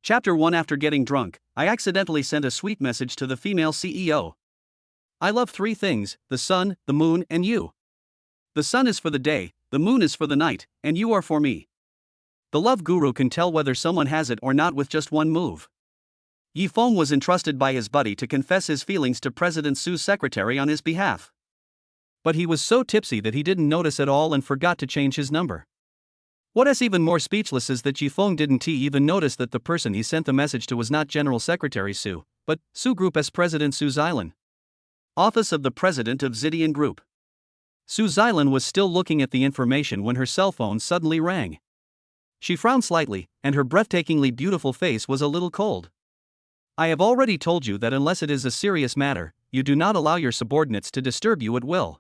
Chapter 1. After getting drunk, I accidentally sent a sweet message to the female CEO. I love three things: the sun, the moon, and you. The sun is for the day, the moon is for the night, and you are for me. The love guru can tell whether someone has it or not with just one move. Yifeng was entrusted by his buddy to confess his feelings to President Su's secretary on his behalf. But he was so tipsy that he didn't notice at all and forgot to change his number. What is even more speechless is that Yifeng didn't even notice that the person he sent the message to was not General Secretary Su, but Su Group as President Su Xilan. Office of the President of Xidian Group. Su Xilan was still looking at the information when her cell phone suddenly rang. She frowned slightly, and her breathtakingly beautiful face was a little cold. I have already told you that unless it is a serious matter, you do not allow your subordinates to disturb you at will.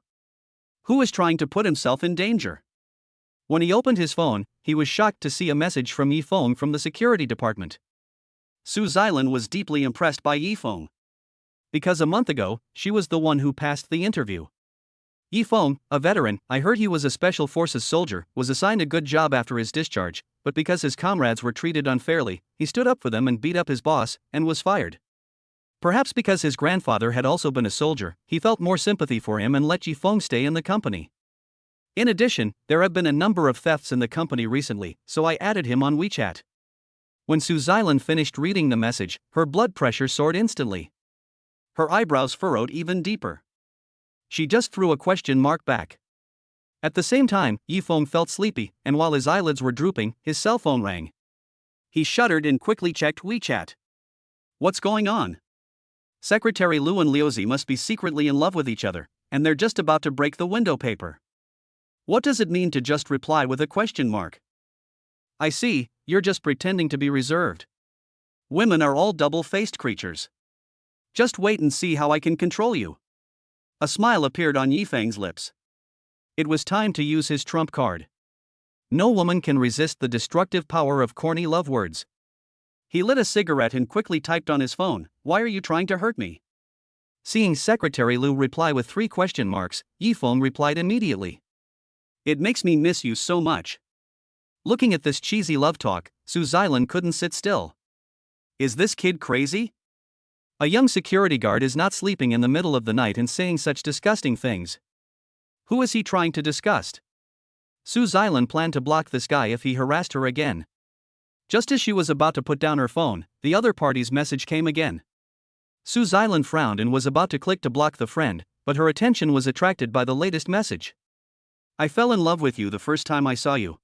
Who is trying to put himself in danger? When he opened his phone, he was shocked to see a message from Yifeng from the security department. Su Xilan was deeply impressed by Yifeng. Because a month ago, she was the one who passed the interview. Yifeng, a veteran, I heard he was a special forces soldier, was assigned a good job after his discharge, but because his comrades were treated unfairly, he stood up for them and beat up his boss, and was fired. Perhaps because his grandfather had also been a soldier, he felt more sympathy for him and let Yifeng stay in the company. In addition, there have been a number of thefts in the company recently, so I added him on WeChat. When Su Xilan finished reading the message, her blood pressure soared instantly. Her eyebrows furrowed even deeper. She just threw a question mark back. At the same time, Yifeng felt sleepy, and while his eyelids were drooping, his cell phone rang. He shuddered and quickly checked WeChat. What's going on? Secretary Lu and Liuzi must be secretly in love with each other, and they're just about to break the window paper. What does it mean to just reply with a question mark? I see, you're just pretending to be reserved. Women are all double-faced creatures. Just wait and see how I can control you. A smile appeared on Yifeng's lips. It was time to use his trump card. No woman can resist the destructive power of corny love words. He lit a cigarette and quickly typed on his phone, "Why are you trying to hurt me?" Seeing Secretary Lu reply with 3 question marks, Yifeng replied immediately. It makes me miss you so much. Looking at this cheesy love talk, Su Xilan couldn't sit still. Is this kid crazy? A young security guard is not sleeping in the middle of the night and saying such disgusting things. Who is he trying to disgust? Su Xilan planned to block this guy if he harassed her again. Just as she was about to put down her phone, the other party's message came again. Su Xilan frowned and was about to click to block the friend, but her attention was attracted by the latest message. I fell in love with you the first time I saw you.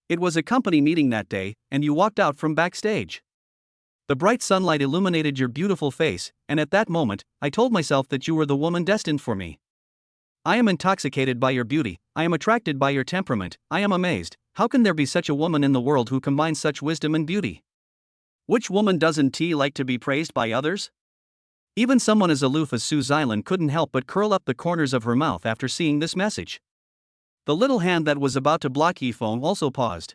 It was a company meeting that day, and you walked out from backstage. The bright sunlight illuminated your beautiful face, and at that moment, I told myself that you were the woman destined for me. I am intoxicated by your beauty, I am attracted by your temperament, I am amazed. How can there be such a woman in the world who combines such wisdom and beauty? Which woman doesn't like to be praised by others? Even someone as aloof as Su Xilan couldn't help but curl up the corners of her mouth after seeing this message. The little hand that was about to block Yifeng also paused.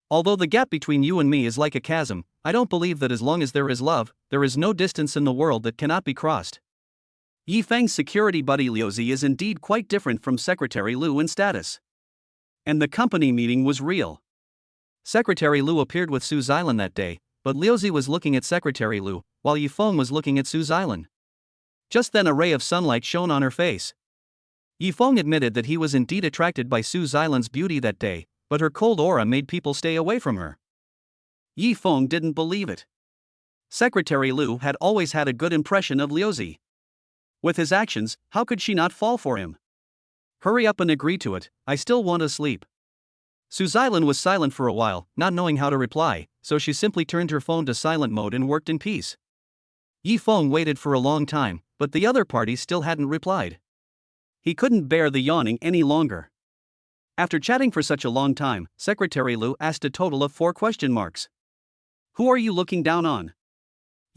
Although the gap between you and me is like a chasm, I don't believe that as long as there is love, there is no distance in the world that cannot be crossed. Yifeng's security buddy Liuzi is indeed quite different from Secretary Lu in status. And the company meeting was real. Secretary Lu appeared with Su Xilan that day, but Liuzi was looking at Secretary Lu, while Yifeng was looking at Su Xilan. Just then a ray of sunlight shone on her face. Yifeng admitted that he was indeed attracted by Su Xilan's beauty that day, but her cold aura made people stay away from her. Yifeng didn't believe it. Secretary Lu had always had a good impression of Liuzi. With his actions, how could she not fall for him? Hurry up and agree to it, I still want to sleep. Su Xilan was silent for a while, not knowing how to reply, so she simply turned her phone to silent mode and worked in peace. Yifeng waited for a long time, but the other party still hadn't replied. He couldn't bear the yawning any longer. After chatting for such a long time, Secretary Lu asked a total of 4 question marks. Who are you looking down on?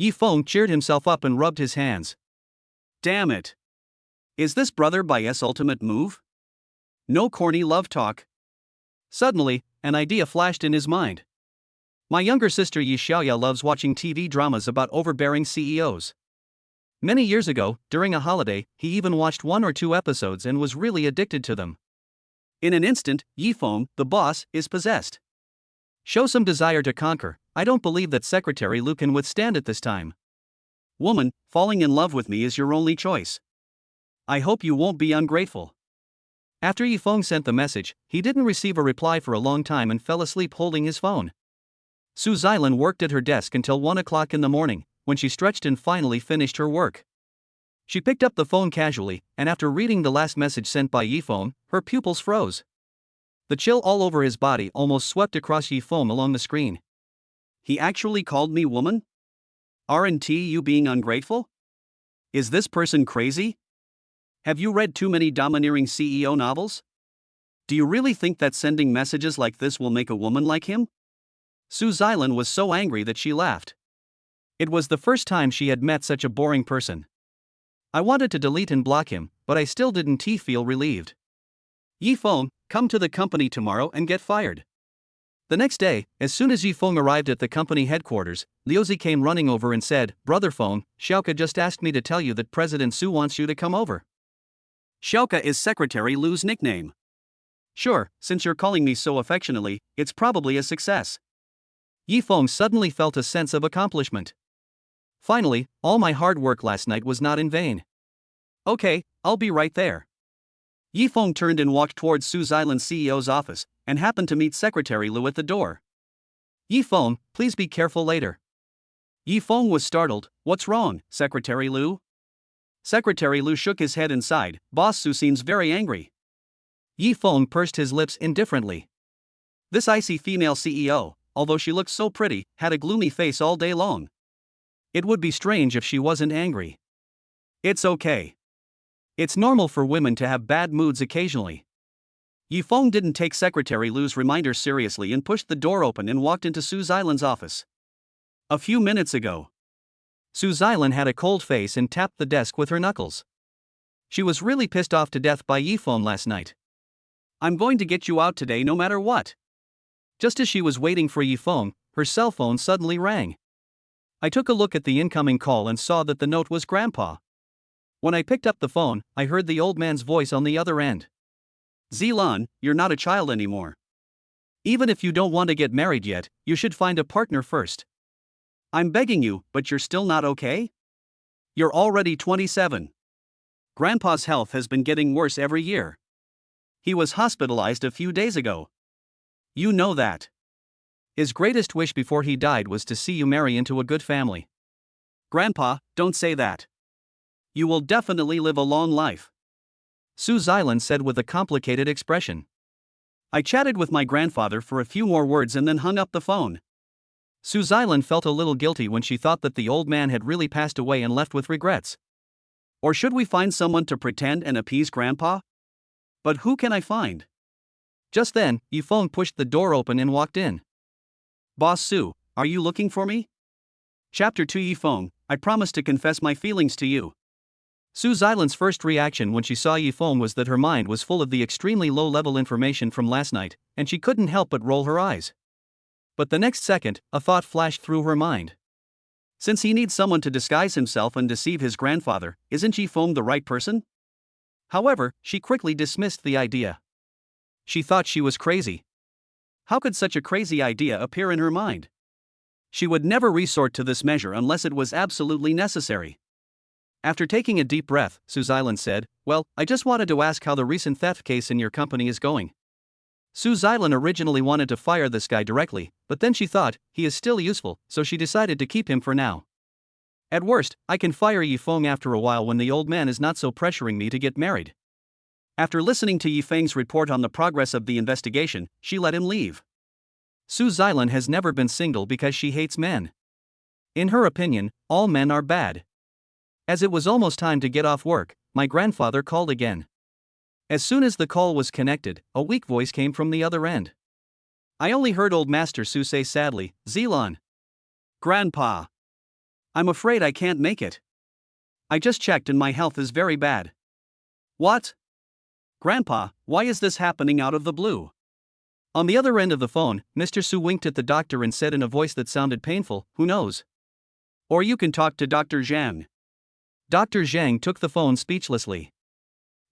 Yifeng cheered himself up and rubbed his hands. Damn it. Is this brother by S ultimate move? No corny love talk. Suddenly, an idea flashed in his mind. My younger sister Yi Xiaoya loves watching TV dramas about overbearing CEOs. Many years ago, during a holiday, he even watched 1 or 2 episodes and was really addicted to them. In an instant, Yifeng, the boss, is possessed. Show some desire to conquer, I don't believe that Secretary Lu can withstand it this time. Woman, falling in love with me is your only choice. I hope you won't be ungrateful. After Yifeng sent the message, he didn't receive a reply for a long time and fell asleep holding his phone. Su Xilan worked at her desk until 1 o'clock in the morning, when she stretched and finally finished her work. She picked up the phone casually, and after reading the last message sent by Yifeng, her pupils froze. The chill all over his body almost swept across Yifeng along the screen. He actually called me woman? Aren't you being ungrateful? Is this person crazy? Have you read too many domineering CEO novels? Do you really think that sending messages like this will make a woman like him? Su Xilan was so angry that she laughed. It was the first time she had met such a boring person. I wanted to delete and block him, but I still didn't feel relieved. Yifeng, come to the company tomorrow and get fired. The next day, as soon as Yifeng arrived at the company headquarters, Liuzi came running over and said, Brother Feng, Xiaoka just asked me to tell you that President Su wants you to come over. Xiaoka is Secretary Lu's nickname. Sure, since you're calling me so affectionately, it's probably a success. Yifeng suddenly felt a sense of accomplishment. Finally, all my hard work last night was not in vain. Okay, I'll be right there. Yifeng turned and walked towards Su Xilan's CEO's office, and happened to meet Secretary Lu at the door. Yifeng, please be careful later. Yifeng was startled. What's wrong, Secretary Lu? Secretary Lu shook his head and sighed. Boss Su seems very angry. Yifeng pursed his lips indifferently. This icy female CEO, although she looked so pretty, had a gloomy face all day long. It would be strange if she wasn't angry. It's okay. It's normal for women to have bad moods occasionally. Yifeng didn't take Secretary Lu's reminder seriously and pushed the door open and walked into Su Xilan's office. A few minutes ago, Su Xilan had a cold face and tapped the desk with her knuckles. She was really pissed off to death by Yifeng last night. I'm going to get you out today no matter what. Just as she was waiting for Yifeng, her cell phone suddenly rang. I took a look at the incoming call and saw that the note was Grandpa. When I picked up the phone, I heard the old man's voice on the other end. Xilan, you're not a child anymore. Even if you don't want to get married yet, you should find a partner first. I'm begging you, but you're still not okay? You're already 27. Grandpa's health has been getting worse every year. He was hospitalized a few days ago. You know that. His greatest wish before he died was to see you marry into a good family. Grandpa, don't say that. You will definitely live a long life. Su Xilan said with a complicated expression. I chatted with my grandfather for a few more words and then hung up the phone. Su Xilan felt a little guilty when she thought that the old man had really passed away and left with regrets. Or should we find someone to pretend and appease Grandpa? But who can I find? Just then, Yifeng pushed the door open and walked in. Boss Su, are you looking for me? Chapter 2 Yifeng, I promise to confess my feelings to you. Su Xilan's first reaction when she saw Yifeng was that her mind was full of the extremely low-level information from last night, and she couldn't help but roll her eyes. But the next second, a thought flashed through her mind. Since he needs someone to disguise himself and deceive his grandfather, isn't Yifeng the right person? However, she quickly dismissed the idea. She thought she was crazy. How could such a crazy idea appear in her mind? She would never resort to this measure unless it was absolutely necessary. After taking a deep breath, Su Xilan said, Well, I just wanted to ask how the recent theft case in your company is going. Su Xilan originally wanted to fire this guy directly, but then she thought, he is still useful, so she decided to keep him for now. At worst, I can fire Yifeng after a while when the old man is not so pressuring me to get married. After listening to Yifeng's report on the progress of the investigation, she let him leave. Su Xilan has never been single because she hates men. In her opinion, all men are bad. As it was almost time to get off work, my grandfather called again. As soon as the call was connected, a weak voice came from the other end. I only heard old Master Su say sadly, Xilan. Grandpa. I'm afraid I can't make it. I just checked and my health is very bad. What? Grandpa, why is this happening out of the blue? On the other end of the phone, Mr. Su winked at the doctor and said in a voice that sounded painful, Who knows? Or you can talk to Dr. Zhang. Dr. Zhang took the phone speechlessly.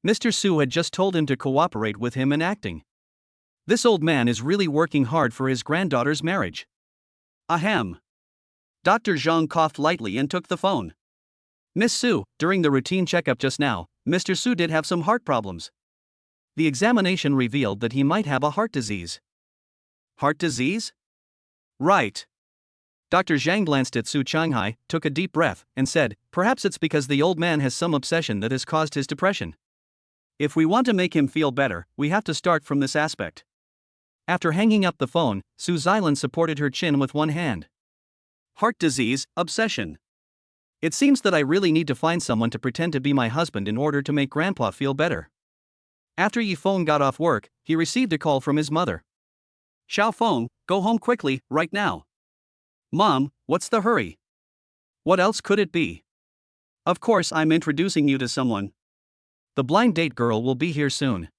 Mr. Su had just told him to cooperate with him in acting. This old man is really working hard for his granddaughter's marriage. Ahem. Dr. Zhang coughed lightly and took the phone. Miss Su, during the routine checkup just now, Mr. Su did have some heart problems. The examination revealed that he might have a heart disease. Heart disease? Right. Dr. Zhang glanced at Su Changhai, took a deep breath, and said, perhaps it's because the old man has some obsession that has caused his depression. If we want to make him feel better, we have to start from this aspect. After hanging up the phone, Su Xilan supported her chin with one hand. Heart disease, obsession. It seems that I really need to find someone to pretend to be my husband in order to make Grandpa feel better. After Yi Feng got off work, he received a call from his mother. Xiao Feng, go home quickly, right now. Mom, what's the hurry? What else could it be? Of course, I'm introducing you to someone. The blind date girl will be here soon.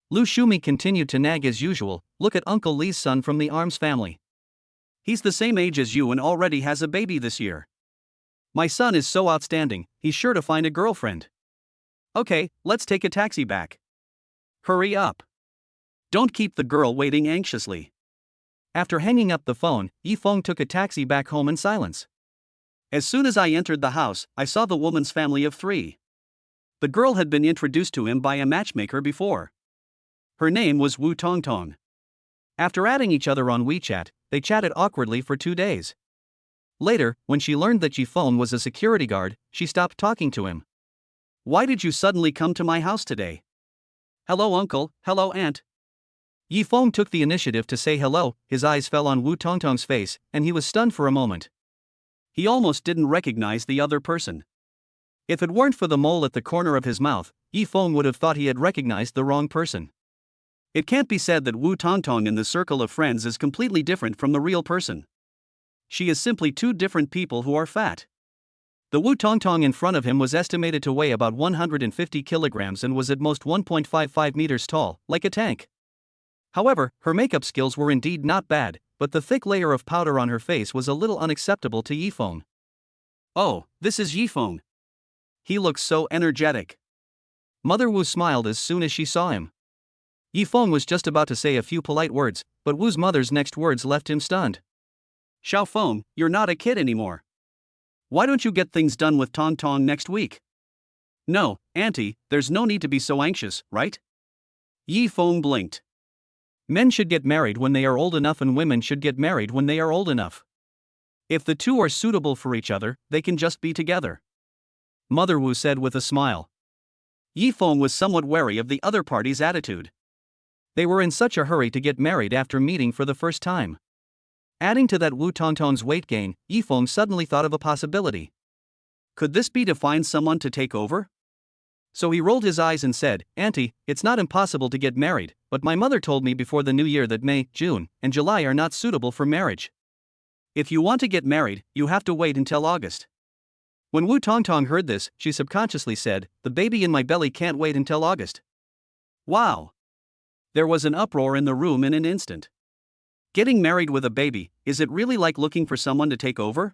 Lu Shumi continued to nag as usual. Look at Uncle Li's son from the Arms family. He's the same age as you and already has a baby this year. My son is so outstanding, he's sure to find a girlfriend. Okay, let's take a taxi back. Hurry up. Don't keep the girl waiting anxiously. After hanging up the phone, Yi Feng took a taxi back home in silence. As soon as I entered the house, I saw the woman's family of 3. The girl had been introduced to him by a matchmaker before. Her name was Wu Tongtong. After adding each other on WeChat, they chatted awkwardly for 2 days. Later, when she learned that Yi Feng was a security guard, she stopped talking to him. Why did you suddenly come to my house today? Hello uncle, hello aunt. Yi Feng took the initiative to say hello. His eyes fell on Wu Tongtong's face, and he was stunned for a moment. He almost didn't recognize the other person. If it weren't for the mole at the corner of his mouth, Yi Feng would have thought he had recognized the wrong person. It can't be said that Wu Tongtong in the circle of friends is completely different from the real person. She is simply 2 different people who are fat. The Wu Tongtong in front of him was estimated to weigh about 150 kilograms and was at most 1.55 meters tall, like a tank. However, her makeup skills were indeed not bad, but the thick layer of powder on her face was a little unacceptable to Yi Feng. Oh, this is Yi Feng. He looks so energetic. Mother Wu smiled as soon as she saw him. Yi Feng was just about to say a few polite words, but Wu's mother's next words left him stunned. Xiao Feng, you're not a kid anymore. Why don't you get things done with Tong Tong next week? No, Auntie, there's no need to be so anxious, right? Yi Feng blinked. Men should get married when they are old enough and women should get married when they are old enough. If the 2 are suitable for each other, they can just be together. Mother Wu said with a smile. Yi Feng was somewhat wary of the other party's attitude. They were in such a hurry to get married after meeting for the first time. Adding to that Wu Tongtong's weight gain, Yi Feng suddenly thought of a possibility. Could this be to find someone to take over? So he rolled his eyes and said, Auntie, it's not impossible to get married, but my mother told me before the new year that May, June, and July are not suitable for marriage. If you want to get married, you have to wait until August. When Wu Tongtong heard this, she subconsciously said, the baby in my belly can't wait until August. Wow! There was an uproar in the room in an instant. Getting married with a baby, is it really like looking for someone to take over?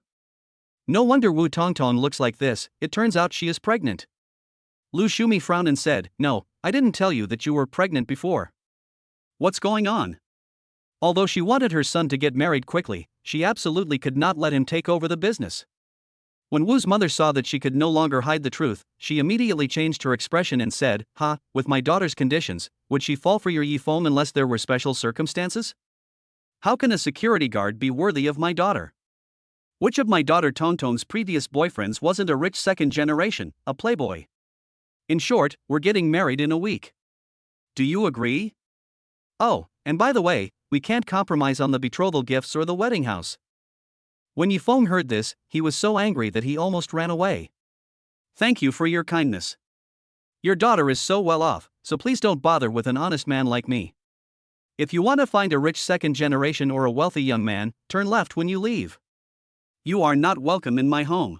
No wonder Wu Tongtong looks like this, it turns out she is pregnant. Lu Shumi frowned and said, no, I didn't tell you that you were pregnant before. What's going on? Although she wanted her son to get married quickly, she absolutely could not let him take over the business. When Wu's mother saw that she could no longer hide the truth, she immediately changed her expression and said, with my daughter's conditions, would she fall for your Yi Feng unless there were special circumstances? How can a security guard be worthy of my daughter? Which of my daughter Tongtong's previous boyfriends wasn't a rich second generation, a playboy? In short, we're getting married in a week. Do you agree? Oh, and by the way, we can't compromise on the betrothal gifts or the wedding house. When Yi Feng heard this, he was so angry that he almost ran away. Thank you for your kindness. Your daughter is so well off, so please don't bother with an honest man like me. If you want to find a rich second generation or a wealthy young man, turn left when you leave. You are not welcome in my home.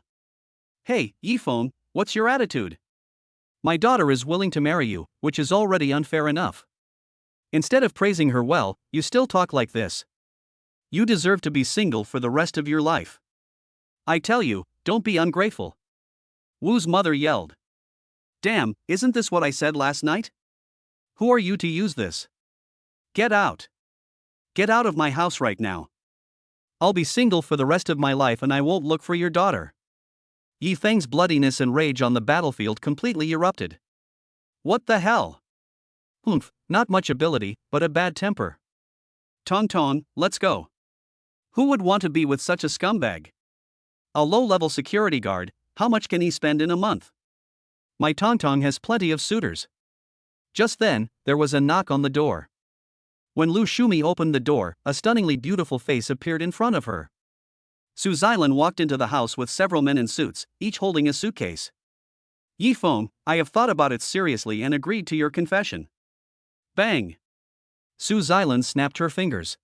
Hey, Yi Feng, what's your attitude? My daughter is willing to marry you, which is already unfair enough. Instead of praising her well, you still talk like this. You deserve to be single for the rest of your life. I tell you, don't be ungrateful. Wu's mother yelled. Damn, isn't this what I said last night? Who are you to use this? Get out. Get out of my house right now. I'll be single for the rest of my life and I won't look for your daughter. Yi Feng's bloodiness and rage on the battlefield completely erupted. What the hell? Humph, not much ability, but a bad temper. Tong Tong, let's go. Who would want to be with such a scumbag? A low-level security guard, how much can he spend in a month? My Tong Tong has plenty of suitors. Just then, there was a knock on the door. When Lu Shumi opened the door, a stunningly beautiful face appeared in front of her. Su Xilan walked into the house with several men in suits, each holding a suitcase. Yi Feng, I have thought about it seriously and agreed to your confession. Bang! Su Xilan snapped her fingers.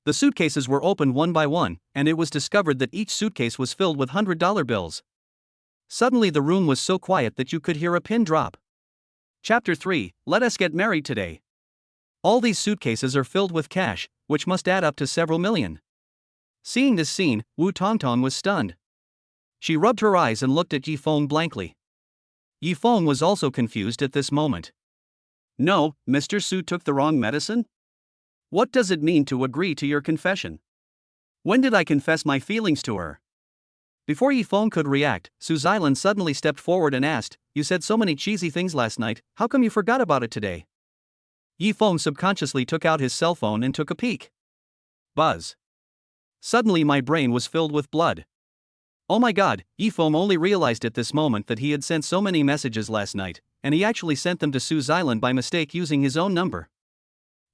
The suitcases were opened one by one, and it was discovered that each suitcase was filled with $100 bills. Suddenly the room was so quiet that you could hear a pin drop. Chapter 3, Let Us Get Married Today. All these suitcases are filled with cash, which must add up to several million. Seeing this scene, Wu Tongtong was stunned. She rubbed her eyes and looked at Yi Feng blankly. Yi Feng was also confused at this moment. No, Mr. Su took the wrong medicine? What does it mean to agree to your confession? When did I confess my feelings to her? Before Yi Feng could react, Su Xilan suddenly stepped forward and asked, You said so many cheesy things last night, how come you forgot about it today? Yi Feng subconsciously took out his cell phone and took a peek. Buzz. Suddenly my brain was filled with blood. Oh my god, Yi Feng only realized at this moment that he had sent so many messages last night, and he actually sent them to Su Xilan by mistake using his own number.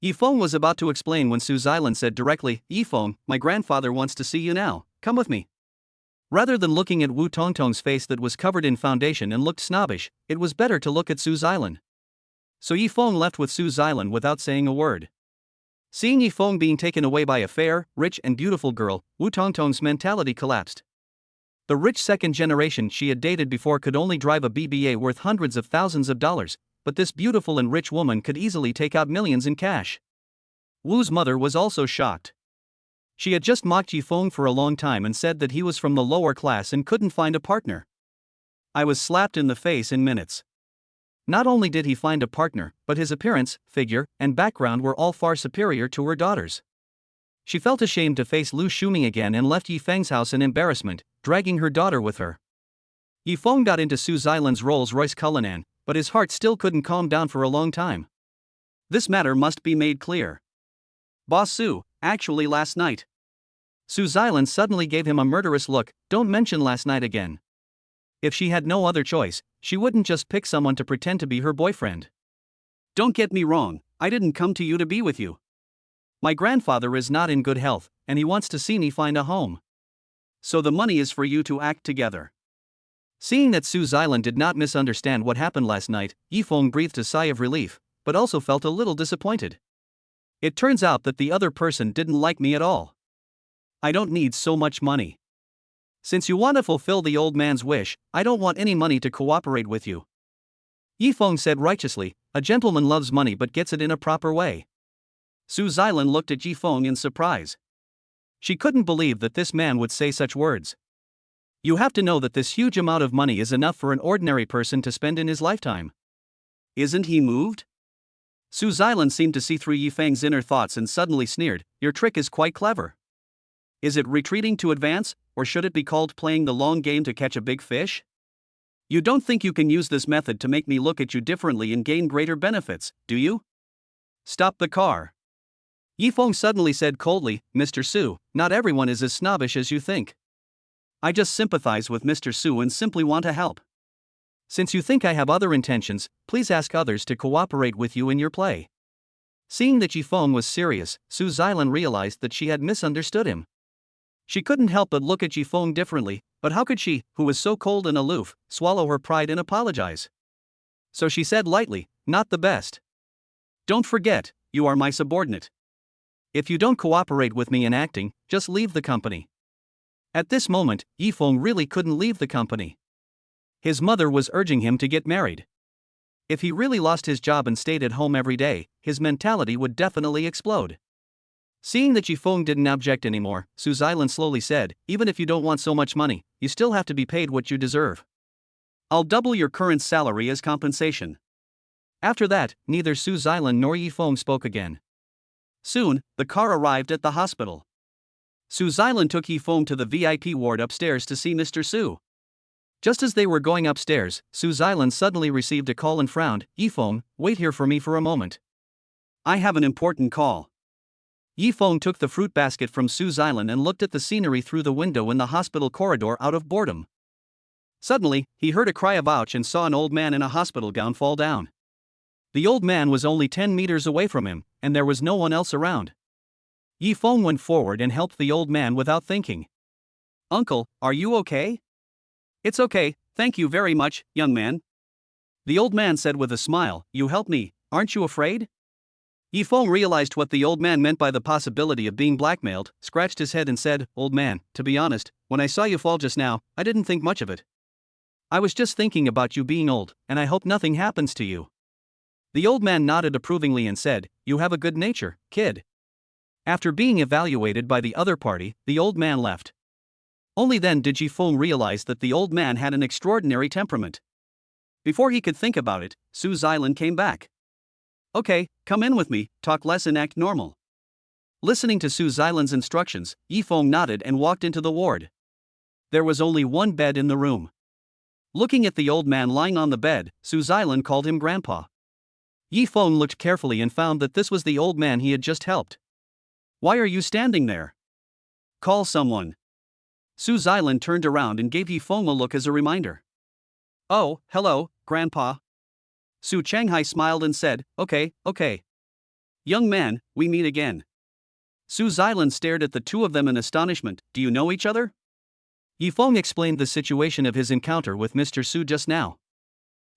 Yi Feng was about to explain when Su Xilan said directly, Yi Feng, my grandfather wants to see you now, come with me. Rather than looking at Wu Tongtong's face that was covered in foundation and looked snobbish, it was better to look at Su Xilan. So Yi Feng left with Su Xilan without saying a word. Seeing Yi Feng being taken away by a fair, rich and beautiful girl, Wu Tongtong's mentality collapsed. The rich second generation she had dated before could only drive a BBA worth hundreds of thousands of dollars, but this beautiful and rich woman could easily take out millions in cash. Wu's mother was also shocked. She had just mocked Yi Feng for a long time and said that he was from the lower class and couldn't find a partner. I was slapped in the face in minutes. Not only did he find a partner, but his appearance, figure, and background were all far superior to her daughter's. She felt ashamed to face Lu Shuming again and left Yi Feng's house in embarrassment, dragging her daughter with her. Yi Feng got into Su Xilan's Rolls-Royce Cullinan, but his heart still couldn't calm down for a long time. This matter must be made clear. Boss Su, actually last night. Su Xilan suddenly gave him a murderous look, don't mention last night again. If she had no other choice, she wouldn't just pick someone to pretend to be her boyfriend. Don't get me wrong, I didn't come to you to be with you. My grandfather is not in good health, and he wants to see me find a home. So the money is for you to act together. Seeing that Su Xilan did not misunderstand what happened last night, Yi Feng breathed a sigh of relief, but also felt a little disappointed. It turns out that the other person didn't like me at all. I don't need so much money. Since you want to fulfill the old man's wish, I don't want any money to cooperate with you. Yi Feng said righteously, a gentleman loves money but gets it in a proper way. Su Xilan looked at Yi Feng in surprise. She couldn't believe that this man would say such words. You have to know that this huge amount of money is enough for an ordinary person to spend in his lifetime. Isn't he moved? Su Xilan seemed to see through Yi Feng's inner thoughts and suddenly sneered, your trick is quite clever. Is it retreating to advance, or should it be called playing the long game to catch a big fish? You don't think you can use this method to make me look at you differently and gain greater benefits, do you? Stop the car. Yi Feng suddenly said coldly, Mr. Su, not everyone is as snobbish as you think. I just sympathize with Mr. Su and simply want to help. Since you think I have other intentions, please ask others to cooperate with you in your play. Seeing that Yi Feng was serious, Su Xilan realized that she had misunderstood him. She couldn't help but look at Yi Feng differently, but how could she, who was so cold and aloof, swallow her pride and apologize? So she said lightly, not the best. Don't forget, you are my subordinate. If you don't cooperate with me in acting, just leave the company. At this moment, Yi Feng really couldn't leave the company. His mother was urging him to get married. If he really lost his job and stayed at home every day, his mentality would definitely explode. Seeing that Yi Feng didn't object anymore, Su Xilan slowly said, even if you don't want so much money, you still have to be paid what you deserve. I'll double your current salary as compensation. After that, neither Su Xilan nor Yi Feng spoke again. Soon, the car arrived at the hospital. Su Xilan took Yifeng to the VIP ward upstairs to see Mr. Su. Just as they were going upstairs, Su Xilan suddenly received a call and frowned. Yifeng, wait here for me for a moment. I have an important call. Yifeng took the fruit basket from Su Xilan and looked at the scenery through the window in the hospital corridor out of boredom. Suddenly, he heard a cry of ouch and saw an old man in a hospital gown fall down. The old man was only 10 meters away from him, and there was no one else around. Yifeng went forward and helped the old man without thinking. Uncle, are you okay? It's okay, thank you very much, young man. The old man said with a smile, you helped me, aren't you afraid? Yifeng realized what the old man meant by the possibility of being blackmailed, scratched his head and said, Old man, to be honest, when I saw you fall just now, I didn't think much of it. I was just thinking about you being old, and I hope nothing happens to you. The old man nodded approvingly and said, You have a good nature, kid. After being evaluated by the other party, the old man left. Only then did Yifeng realize that the old man had an extraordinary temperament. Before he could think about it, Su Xilan came back. Okay, come in with me, talk less and act normal. Listening to Su Xilan's instructions, Yifeng nodded and walked into the ward. There was only one bed in the room. Looking at the old man lying on the bed, Su Xilan called him Grandpa. Yifeng looked carefully and found that this was the old man he had just helped. Why are you standing there? Call someone. Su Xilan turned around and gave Yifeng a look as a reminder. Oh, hello, Grandpa. Su Changhai smiled and said, Okay. Young man, we meet again. Su Xilan stared at the two of them in astonishment. Do you know each other? Yifeng explained the situation of his encounter with Mr. Su just now.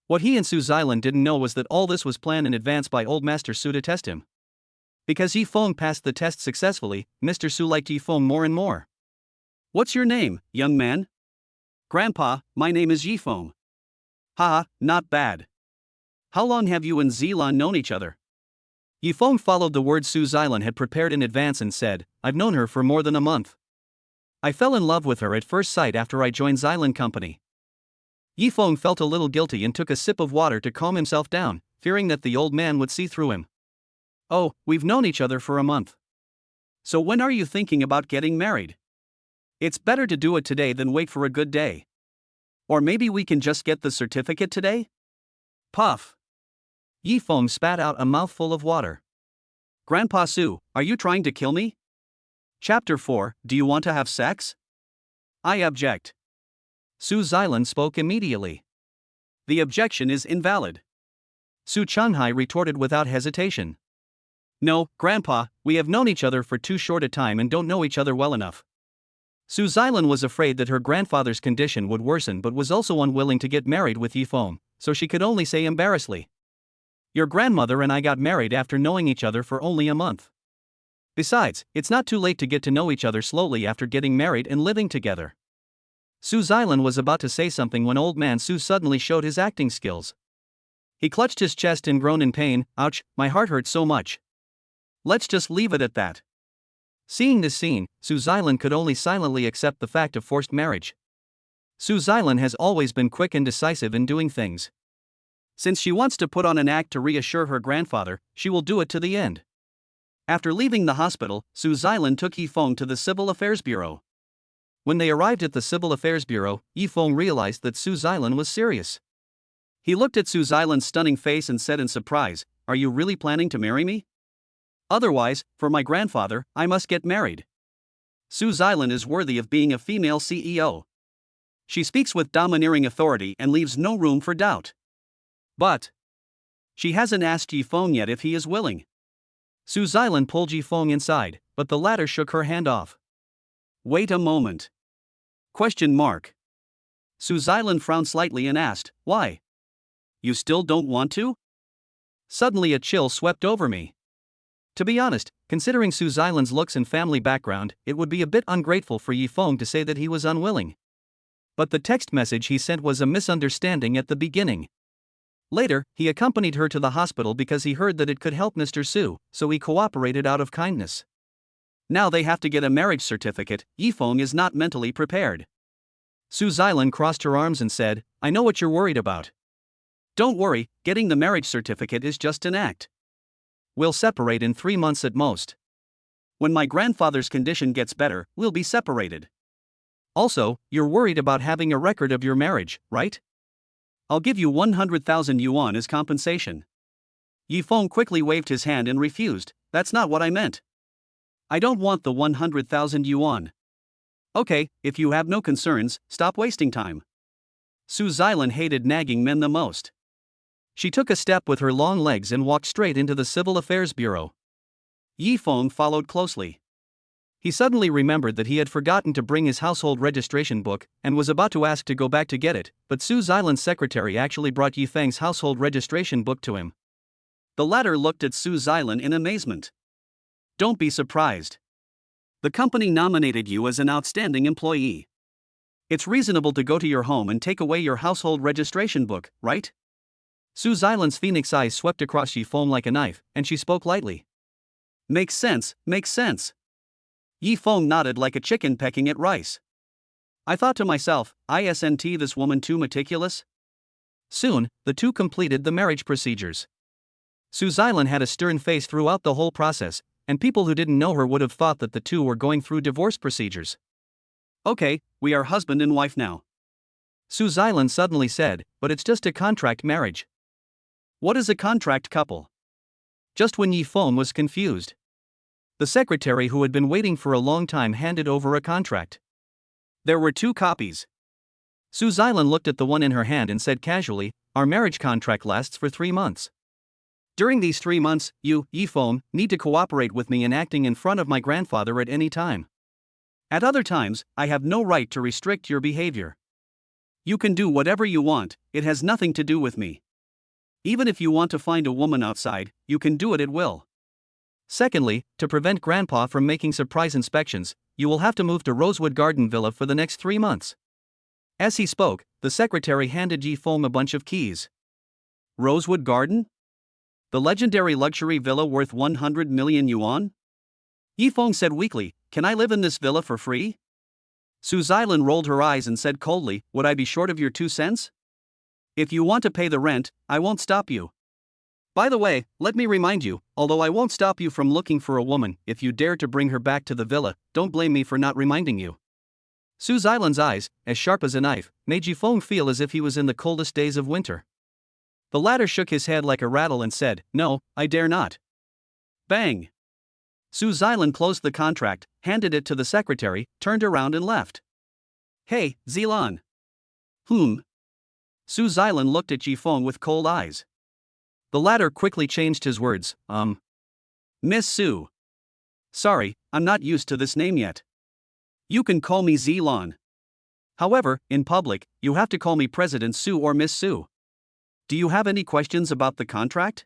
What he and Su Xilan didn't know was that all this was planned in advance by Old Master Su to test him. Because Yifeng passed the test successfully, Mr. Su liked Yifeng more and more. What's your name, young man? Grandpa, my name is Yifeng. Haha, not bad. How long have you and Xilan known each other? Yifeng followed the words Su Xilan had prepared in advance and said, I've known her for more than a month. I fell in love with her at first sight after I joined Xilan Company. Yifeng felt a little guilty and took a sip of water to calm himself down, fearing that the old man would see through him. Oh, we've known each other for a month. So when are you thinking about getting married? It's better to do it today than wait for a good day. Or maybe we can just get the certificate today? Puff. Yifeng spat out a mouthful of water. Grandpa Su, are you trying to kill me? Chapter 4, Do you want to have sex? I object. Su Xilan spoke immediately. The objection is invalid. Su Changhai retorted without hesitation. No, Grandpa, we have known each other for too short a time and don't know each other well enough. Su Xilan was afraid that her grandfather's condition would worsen but was also unwilling to get married with Yifeng, so she could only say embarrassedly. Your grandmother and I got married after knowing each other for only a month. Besides, it's not too late to get to know each other slowly after getting married and living together. Su Xilan was about to say something when old man Su suddenly showed his acting skills. He clutched his chest and groaned in pain. Ouch, my heart hurts so much. Let's just leave it at that. Seeing this scene, Su Xilan could only silently accept the fact of forced marriage. Su Xilan has always been quick and decisive in doing things. Since she wants to put on an act to reassure her grandfather, she will do it to the end. After leaving the hospital, Su Xilan took Yifeng to the Civil Affairs Bureau. When they arrived at the Civil Affairs Bureau, Yifeng realized that Su Xilan was serious. He looked at Su Xilan's stunning face and said in surprise, Are you really planning to marry me? Otherwise, for my grandfather, I must get married. Su Xilan is worthy of being a female CEO. She speaks with domineering authority and leaves no room for doubt. But she hasn't asked Yifeng yet if he is willing. Su Xilan pulled Yifeng inside, but the latter shook her hand off. Wait a moment. Question mark. Su Xilan frowned slightly and asked, Why? You still don't want to? Suddenly a chill swept over me. To be honest, considering Su Xilan's looks and family background, it would be a bit ungrateful for Yifeng to say that he was unwilling. But the text message he sent was a misunderstanding at the beginning. Later, he accompanied her to the hospital because he heard that it could help Mr. Su, so he cooperated out of kindness. Now they have to get a marriage certificate. Yifeng is not mentally prepared. Su Xilan crossed her arms and said, I know what you're worried about. Don't worry, getting the marriage certificate is just an act. We'll separate in 3 months at most. When my grandfather's condition gets better, we'll be separated. Also, you're worried about having a record of your marriage, right? I'll give you 100,000 yuan as compensation. Yifeng quickly waved his hand and refused. That's not what I meant. I don't want the 100,000 yuan. Okay, if you have no concerns, stop wasting time. Su Xilan hated nagging men the most. She took a step with her long legs and walked straight into the Civil Affairs Bureau. Yifeng followed closely. He suddenly remembered that he had forgotten to bring his household registration book and was about to ask to go back to get it, but Su Xilan's secretary actually brought Yifeng's household registration book to him. The latter looked at Su Xilan in amazement. Don't be surprised. The company nominated you as an outstanding employee. It's reasonable to go to your home and take away your household registration book, right? Su Xilan's phoenix eyes swept across Yifeng like a knife, and she spoke lightly. Makes sense, makes sense. Yifeng nodded like a chicken pecking at rice. I thought to myself, isn't this woman too meticulous? Soon, the two completed the marriage procedures. Su Xilan had a stern face throughout the whole process, and people who didn't know her would have thought that the two were going through divorce procedures. Okay, we are husband and wife now. Su Xilan suddenly said, but it's just a contract marriage. What is a contract couple? Just when Yifeng was confused. The secretary who had been waiting for a long time handed over a contract. There were 2 copies. Su Xilan looked at the one in her hand and said casually, our marriage contract lasts for 3 months. During these 3 months, you, Yifeng, need to cooperate with me in acting in front of my grandfather at any time. At other times, I have no right to restrict your behavior. You can do whatever you want, it has nothing to do with me. Even if you want to find a woman outside, you can do it at will. Secondly, to prevent Grandpa from making surprise inspections, you will have to move to Rosewood Garden Villa for the next 3 months. As he spoke, the secretary handed Yifeng a bunch of keys. Rosewood Garden? The legendary luxury villa worth 100 million yuan? Yifeng said weakly, can I live in this villa for free? Su Xilan rolled her eyes and said coldly, would I be short of your 2 cents? If you want to pay the rent, I won't stop you. By the way, let me remind you, although I won't stop you from looking for a woman, if you dare to bring her back to the villa, don't blame me for not reminding you. Su Xilan's eyes, as sharp as a knife, made Yifeng feel as if he was in the coldest days of winter. The latter shook his head like a rattle and said, no, I dare not. Bang! Su Xilan closed the contract, handed it to the secretary, turned around and left. Hey, Xilan. Su Xilan looked at Yifeng with cold eyes. The latter quickly changed his words, Miss Su. Sorry, I'm not used to this name yet. You can call me Xilan. However, in public, you have to call me President Su or Miss Su. Do you have any questions about the contract?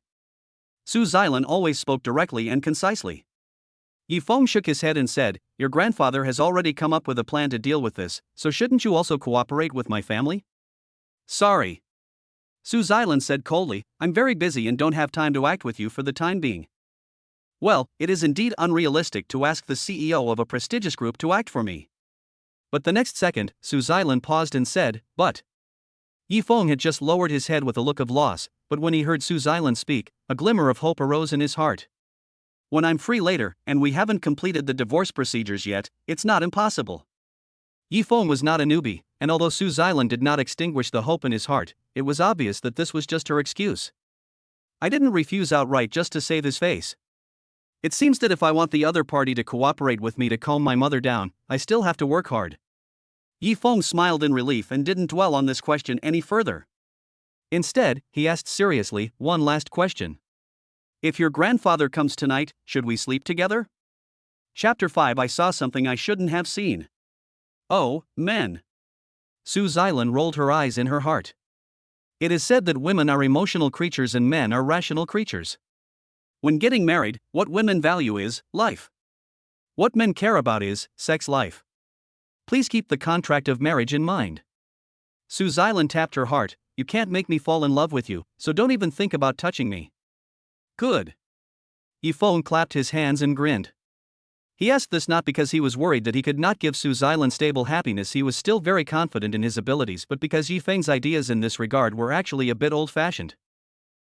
Su Xilan always spoke directly and concisely. Yifeng shook his head and said, your grandfather has already come up with a plan to deal with this, so shouldn't you also cooperate with my family? Sorry. Su Xilan said coldly, I'm very busy and don't have time to act with you for the time being. Well, it is indeed unrealistic to ask the CEO of a prestigious group to act for me. But the next second, Su Xilan paused and said, but. Yifeng had just lowered his head with a look of loss, but when he heard Su Xilan speak, a glimmer of hope arose in his heart. When I'm free later, and we haven't completed the divorce procedures yet, it's not impossible. Yifeng was not a newbie, and although Su Xilan did not extinguish the hope in his heart, it was obvious that this was just her excuse. I didn't refuse outright just to save his face. It seems that if I want the other party to cooperate with me to calm my mother down, I still have to work hard. Yifeng smiled in relief and didn't dwell on this question any further. Instead, he asked seriously, one last question. If your grandfather comes tonight, should we sleep together? Chapter 5 I saw something I shouldn't have seen. Oh, men. Su Xilan rolled her eyes in her heart. It is said that women are emotional creatures and men are rational creatures. When getting married, what women value is life. What men care about is sex life. Please keep the contract of marriage in mind. Su Xilan tapped her heart, you can't make me fall in love with you, so don't even think about touching me. Good. Yifeng clapped his hands and grinned. He asked this not because he was worried that he could not give Su Xilan stable happiness, he was still very confident in his abilities, but because Yifeng's ideas in this regard were actually a bit old-fashioned.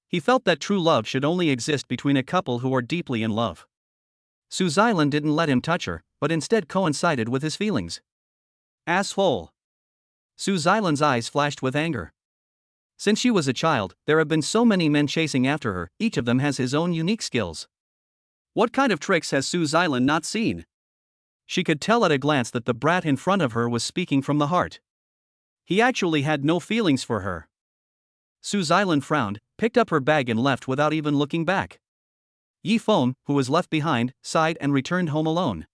He felt that true love should only exist between a couple who are deeply in love. Su Xilan didn't let him touch her, but instead coincided with his feelings. Asshole. Su Xilan's eyes flashed with anger. Since she was a child, there have been so many men chasing after her, each of them has his own unique skills. What kind of tricks has Su Xilan not seen? She could tell at a glance that the brat in front of her was speaking from the heart. He actually had no feelings for her. Su Xilan frowned, picked up her bag and left without even looking back. Yi Feng, who was left behind, sighed and returned home alone.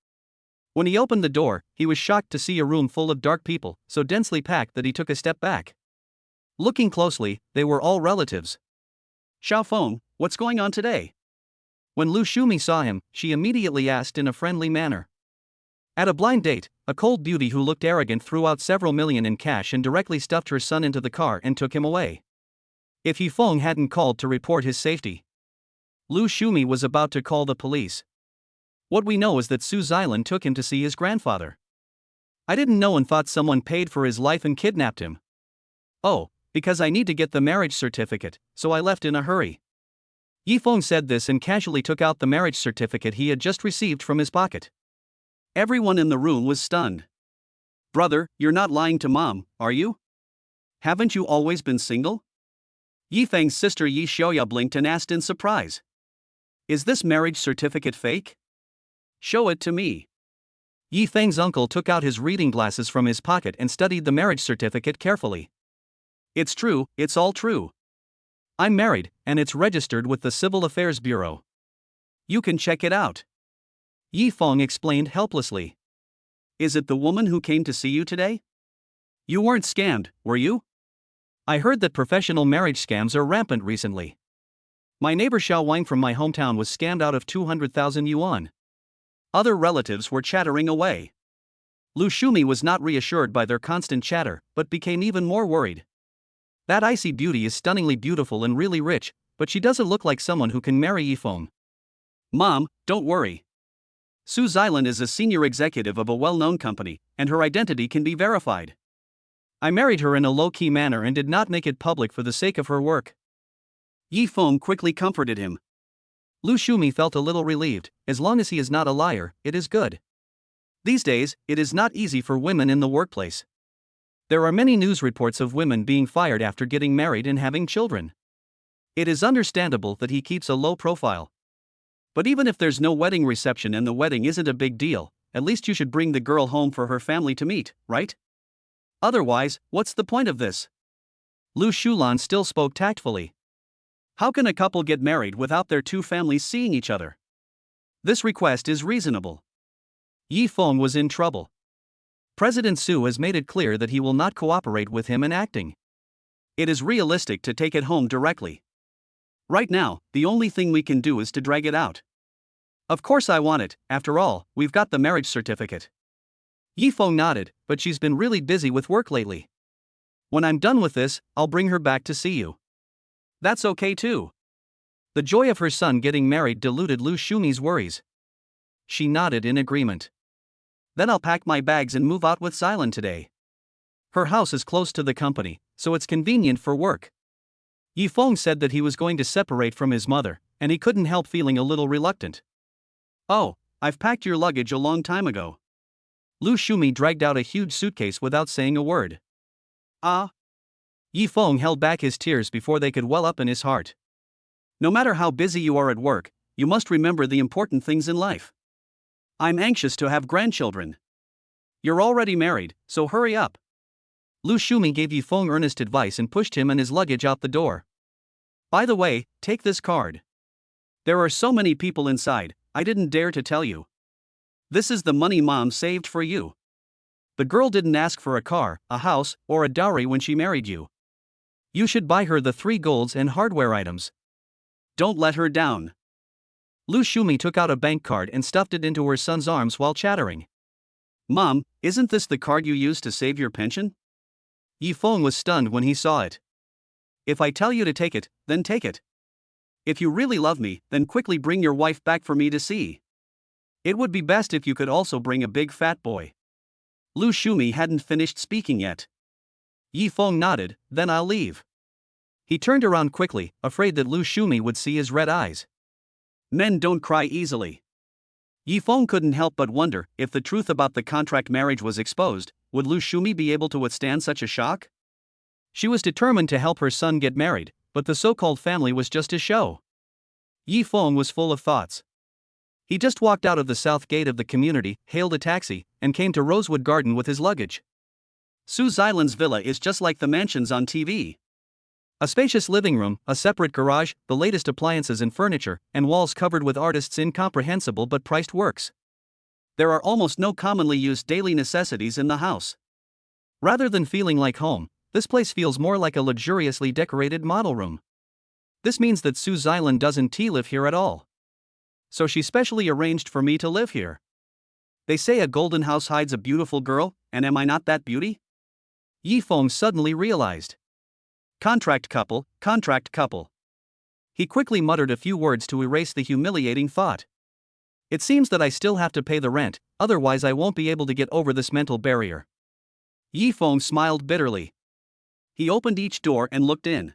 When he opened the door, he was shocked to see a room full of dark people, so densely packed that he took a step back. Looking closely, they were all relatives. Xiao Feng, what's going on today? When Lu Shumi saw him, she immediately asked in a friendly manner. At a blind date, a cold beauty who looked arrogant threw out several million in cash and directly stuffed her son into the car and took him away. If Yi Feng hadn't called to report his safety, Lu Shumi was about to call the police. What we know is that Su Xilan took him to see his grandfather. I didn't know and thought someone paid for his life and kidnapped him. Oh, because I need to get the marriage certificate, so I left in a hurry. Yi Feng said this and casually took out the marriage certificate he had just received from his pocket. Everyone in the room was stunned. Brother, you're not lying to mom, are you? Haven't you always been single? Yi Feng's sister Yi Xiaoya blinked and asked in surprise. Is this marriage certificate fake? Show it to me. Yi Feng's uncle took out his reading glasses from his pocket and studied the marriage certificate carefully. It's true, it's all true. I'm married, and it's registered with the Civil Affairs Bureau. You can check it out. Yi Feng explained helplessly. Is it the woman who came to see you today? You weren't scammed, were you? I heard that professional marriage scams are rampant recently. My neighbor Xiao Wang from my hometown was scammed out of 200,000 yuan. Other relatives were chattering away. Lu Shumi was not reassured by their constant chatter, but became even more worried. That icy beauty is stunningly beautiful and really rich, but she doesn't look like someone who can marry Yi Feng. Mom, don't worry. Su Xilan is a senior executive of a well-known company, and her identity can be verified. I married her in a low-key manner and did not make it public for the sake of her work. Yi Feng quickly comforted him. Lu Shumi felt a little relieved. As long as he is not a liar, it is good. These days, it is not easy for women in the workplace. There are many news reports of women being fired after getting married and having children. It is understandable that he keeps a low profile. But even if there's no wedding reception and the wedding isn't a big deal, at least you should bring the girl home for her family to meet, right? Otherwise, what's the point of this? Lu Shulan still spoke tactfully. How can a couple get married without their two families seeing each other? This request is reasonable. Yi Feng was in trouble. President Su has made it clear that he will not cooperate with him in acting. It is realistic to take it home directly. Right now, the only thing we can do is to drag it out. Of course I want it, after all, we've got the marriage certificate. Yi Feng nodded, but she's been really busy with work lately. When I'm done with this, I'll bring her back to see you. That's okay too. The joy of her son getting married diluted Lu Shumi's worries. She nodded in agreement. Then I'll pack my bags and move out with Xilan today. Her house is close to the company, so it's convenient for work. Yi Feng said that he was going to separate from his mother, and he couldn't help feeling a little reluctant. Oh, I've packed your luggage a long time ago. Lu Shumi dragged out a huge suitcase without saying a word. Ah. Yi Feng held back his tears before they could well up in his heart. No matter how busy you are at work, you must remember the important things in life. I'm anxious to have grandchildren. You're already married, so hurry up. Lu Shumi gave Yi Feng earnest advice and pushed him and his luggage out the door. By the way, take this card. There are so many people inside, I didn't dare to tell you. This is the money mom saved for you. The girl didn't ask for a car, a house, or a dowry when she married you. You should buy her the 3 golds and hardware items. Don't let her down. Lu Shumi took out a bank card and stuffed it into her son's arms while chattering. Mom, isn't this the card you used to save your pension? Yi Feng was stunned when he saw it. If I tell you to take it, then take it. If you really love me, then quickly bring your wife back for me to see. It would be best if you could also bring a big fat boy. Lu Shumi hadn't finished speaking yet. Yi Feng nodded, then I'll leave. He turned around quickly, afraid that Lu Shumi would see his red eyes. Men don't cry easily. Yifeng couldn't help but wonder, if the truth about the contract marriage was exposed, would Lu Shumi be able to withstand such a shock? She was determined to help her son get married, but the so-called family was just a show. Yifeng was full of thoughts. He just walked out of the south gate of the community, hailed a taxi, and came to Rosewood Garden with his luggage. Su Xilan's villa is just like the mansions on TV. A spacious living room, a separate garage, the latest appliances and furniture, and walls covered with artists' incomprehensible but priced works. There are almost no commonly used daily necessities in the house. Rather than feeling like home, this place feels more like a luxuriously decorated model room. This means that Su Xilan doesn't live here at all. So she specially arranged for me to live here. They say a golden house hides a beautiful girl, and am I not that beauty? Yifeng suddenly realized. Contract couple, contract couple. He quickly muttered a few words to erase the humiliating thought. It seems that I still have to pay the rent, otherwise I won't be able to get over this mental barrier. Yifeng smiled bitterly. He opened each door and looked in.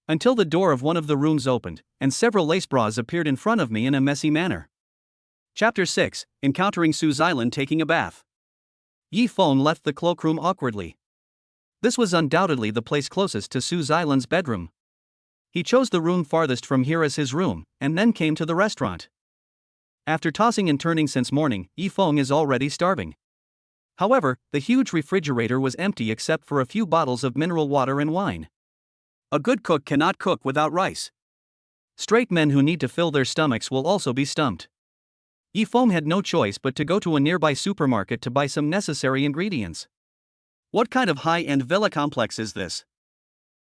Until the door of one of the rooms opened, and several lace bras appeared in front of me in a messy manner. Chapter 6, Encountering Su Xilan taking a bath. Yifeng left the cloakroom awkwardly. This was undoubtedly the place closest to Su Xilan's bedroom. He chose the room farthest from here as his room, and then came to the restaurant. After tossing and turning since morning, Yifeng is already starving. However, the huge refrigerator was empty except for a few bottles of mineral water and wine. A good cook cannot cook without rice. Straight men who need to fill their stomachs will also be stumped. Yifeng had no choice but to go to a nearby supermarket to buy some necessary ingredients. What kind of high-end villa complex is this?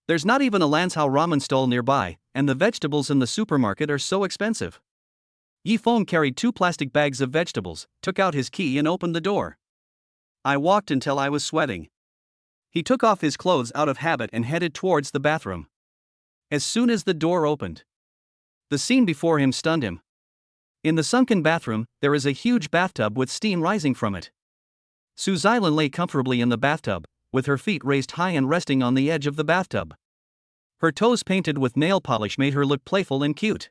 There's not even a Lanzhou ramen stall nearby, and the vegetables in the supermarket are so expensive. Yifeng carried 2 plastic bags of vegetables, took out his key and opened the door. I walked until I was sweating. He took off his clothes out of habit and headed towards the bathroom. As soon as the door opened, the scene before him stunned him. In the sunken bathroom, there is a huge bathtub with steam rising from it. Su Xilan lay comfortably in the bathtub, with her feet raised high and resting on the edge of the bathtub. Her toes painted with nail polish made her look playful and cute.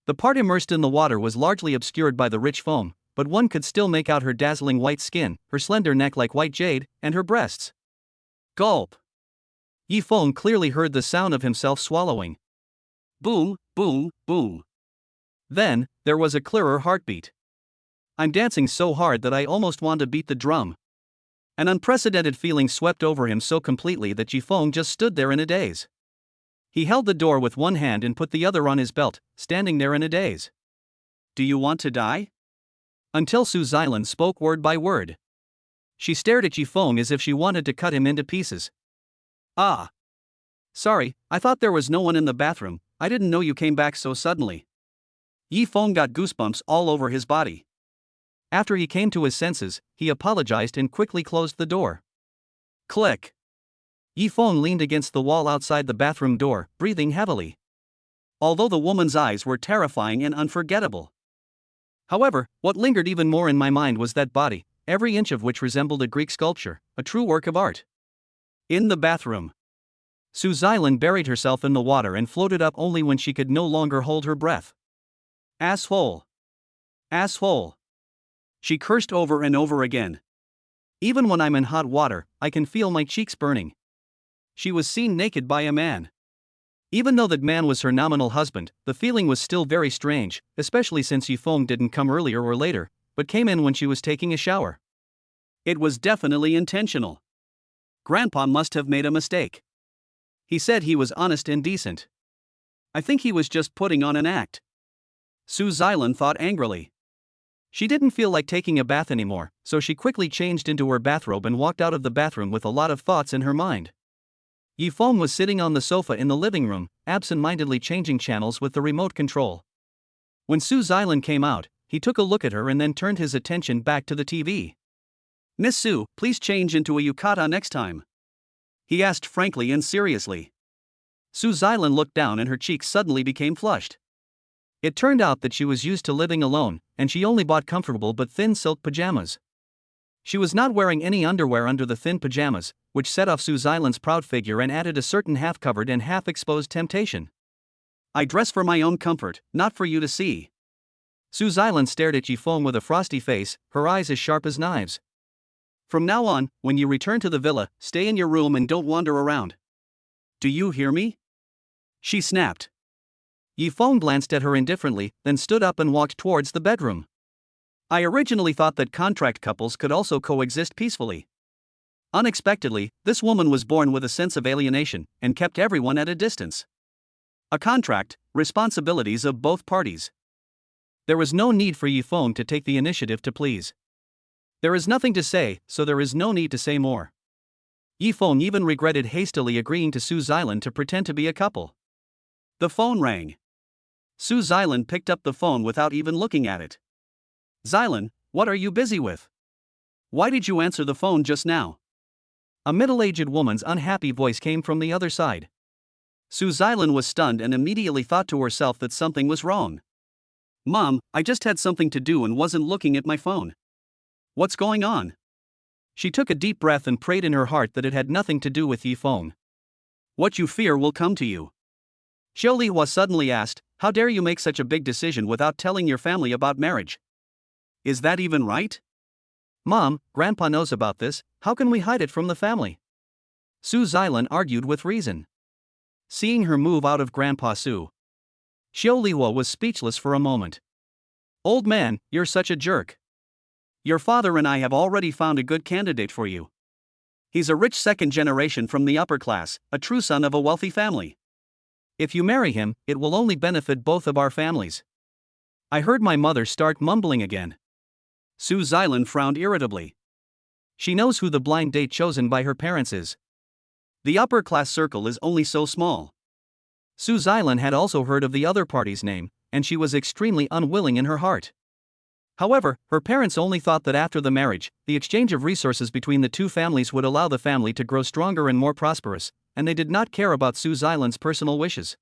The part immersed in the water was largely obscured by the rich foam, but one could still make out her dazzling white skin, her slender neck like white jade, and her breasts. Gulp. Yifeng clearly heard the sound of himself swallowing. Boom, boom, boom. Then, there was a clearer heartbeat. I'm dancing so hard that I almost want to beat the drum. An unprecedented feeling swept over him so completely that Yifeng just stood there in a daze. He held the door with one hand and put the other on his belt, standing there in a daze. Do you want to die? Until Su Xilan spoke word by word. She stared at Yifeng as if she wanted to cut him into pieces. Ah. Sorry, I thought there was no one in the bathroom, I didn't know you came back so suddenly. Yifeng got goosebumps all over his body. After he came to his senses, he apologized and quickly closed the door. Click. Yifeng leaned against the wall outside the bathroom door, breathing heavily. Although the woman's eyes were terrifying and unforgettable. However, what lingered even more in my mind was that body, every inch of which resembled a Greek sculpture, a true work of art. In the bathroom, Su Xilan buried herself in the water and floated up only when she could no longer hold her breath. Asshole. Asshole. She cursed over and over again. Even when I'm in hot water, I can feel my cheeks burning. She was seen naked by a man. Even though that man was her nominal husband, the feeling was still very strange, especially since Yifeng didn't come earlier or later, but came in when she was taking a shower. It was definitely intentional. Grandpa must have made a mistake. He said he was honest and decent. I think he was just putting on an act. Su Xilan thought angrily. She didn't feel like taking a bath anymore, so she quickly changed into her bathrobe and walked out of the bathroom with a lot of thoughts in her mind. Yifeng was sitting on the sofa in the living room, absent-mindedly changing channels with the remote control. When Su Xilan came out, he took a look at her and then turned his attention back to the TV. Miss Su, please change into a yukata next time. He asked frankly and seriously. Su Xilan looked down and her cheeks suddenly became flushed. It turned out that she was used to living alone, and she only bought comfortable but thin silk pajamas. She was not wearing any underwear under the thin pajamas, which set off Su Xilan's proud figure and added a certain half-covered and half-exposed temptation. I dress for my own comfort, not for you to see. Su Xilan stared at Yifeng with a frosty face, her eyes as sharp as knives. From now on, when you return to the villa, stay in your room and don't wander around. Do you hear me? She snapped. Yifeng glanced at her indifferently, then stood up and walked towards the bedroom. I originally thought that contract couples could also coexist peacefully. Unexpectedly, this woman was born with a sense of alienation and kept everyone at a distance. A contract, responsibilities of both parties. There was no need for Yifeng to take the initiative to please. There is nothing to say, so there is no need to say more. Yifeng even regretted hastily agreeing to Su Xilan to pretend to be a couple. The phone rang. Su Xilan picked up the phone without even looking at it. Xilan, what are you busy with? Why did you answer the phone just now? A middle-aged woman's unhappy voice came from the other side. Su Xilan was stunned and immediately thought to herself that something was wrong. Mom, I just had something to do and wasn't looking at my phone. What's going on? She took a deep breath and prayed in her heart that it had nothing to do with Yifeng. What you fear will come to you. Xiao Lihua suddenly asked, how dare you make such a big decision without telling your family about marriage? Is that even right? Mom, Grandpa knows about this, how can we hide it from the family? Su Xilan argued with reason. Seeing her move out of Grandpa Su, Xiao Lihua was speechless for a moment. Old man, you're such a jerk. Your father and I have already found a good candidate for you. He's a rich second generation from the upper class, a true son of a wealthy family. If you marry him, it will only benefit both of our families. I heard my mother start mumbling again. Su Xilan frowned irritably. She knows who the blind date chosen by her parents is. The upper class circle is only so small. Su Xilan had also heard of the other party's name, and she was extremely unwilling in her heart. However, her parents only thought that after the marriage, the exchange of resources between the two families would allow the family to grow stronger and more prosperous, and they did not care about Su Xilan's personal wishes.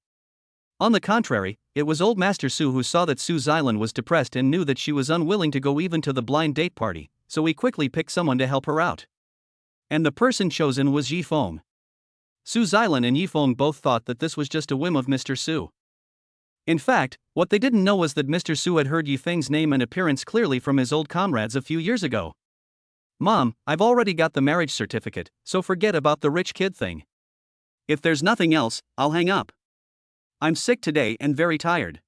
On the contrary, it was old Master Su who saw that Su Xilan was depressed and knew that she was unwilling to go even to the blind date party, so he quickly picked someone to help her out. And the person chosen was Yifeng. Su Xilan and Yifeng both thought that this was just a whim of Mr. Su. In fact, what they didn't know was that Mr. Su had heard Yifeng's name and appearance clearly from his old comrades a few years ago. Mom, I've already got the marriage certificate, so forget about the rich kid thing. If there's nothing else, I'll hang up. I'm sick today and very tired.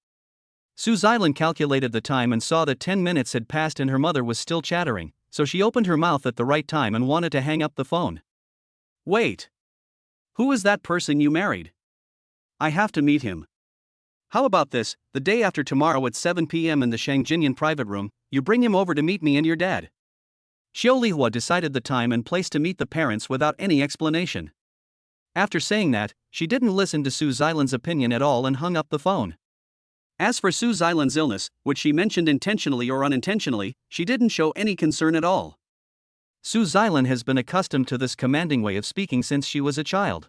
Su Xilan calculated the time and saw that 10 minutes had passed and her mother was still chattering, so she opened her mouth at the right time and wanted to hang up the phone. Wait. Who is that person you married? I have to meet him. How about this, the day after tomorrow at 7 p.m. in the Shangjinyan private room, you bring him over to meet me and your dad. Xiao Lihua decided the time and place to meet the parents without any explanation. After saying that, she didn't listen to Su Xilan's opinion at all and hung up the phone. As for Su Xilan's illness, which she mentioned intentionally or unintentionally, she didn't show any concern at all. Su Xilan has been accustomed to this commanding way of speaking since she was a child.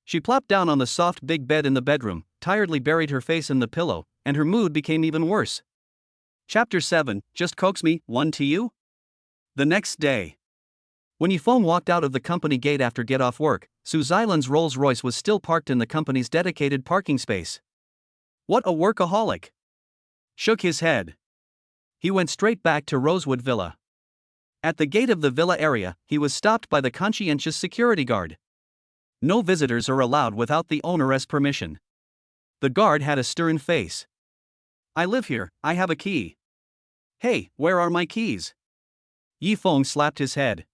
She plopped down on the soft big bed in the bedroom, tiredly buried her face in the pillow, and her mood became even worse. Chapter 7, Just Coax Me, 1 to you? The next day. When Yifeng walked out of the company gate after get-off work, Su Xilan's Rolls-Royce was still parked in the company's dedicated parking space. What a workaholic! Shook his head. He went straight back to Rosewood Villa. At the gate of the villa area, he was stopped by the conscientious security guard. No visitors are allowed without the owner's permission. The guard had a stern face. I live here, I have a key. Hey, where are my keys? Yifeng slapped his head.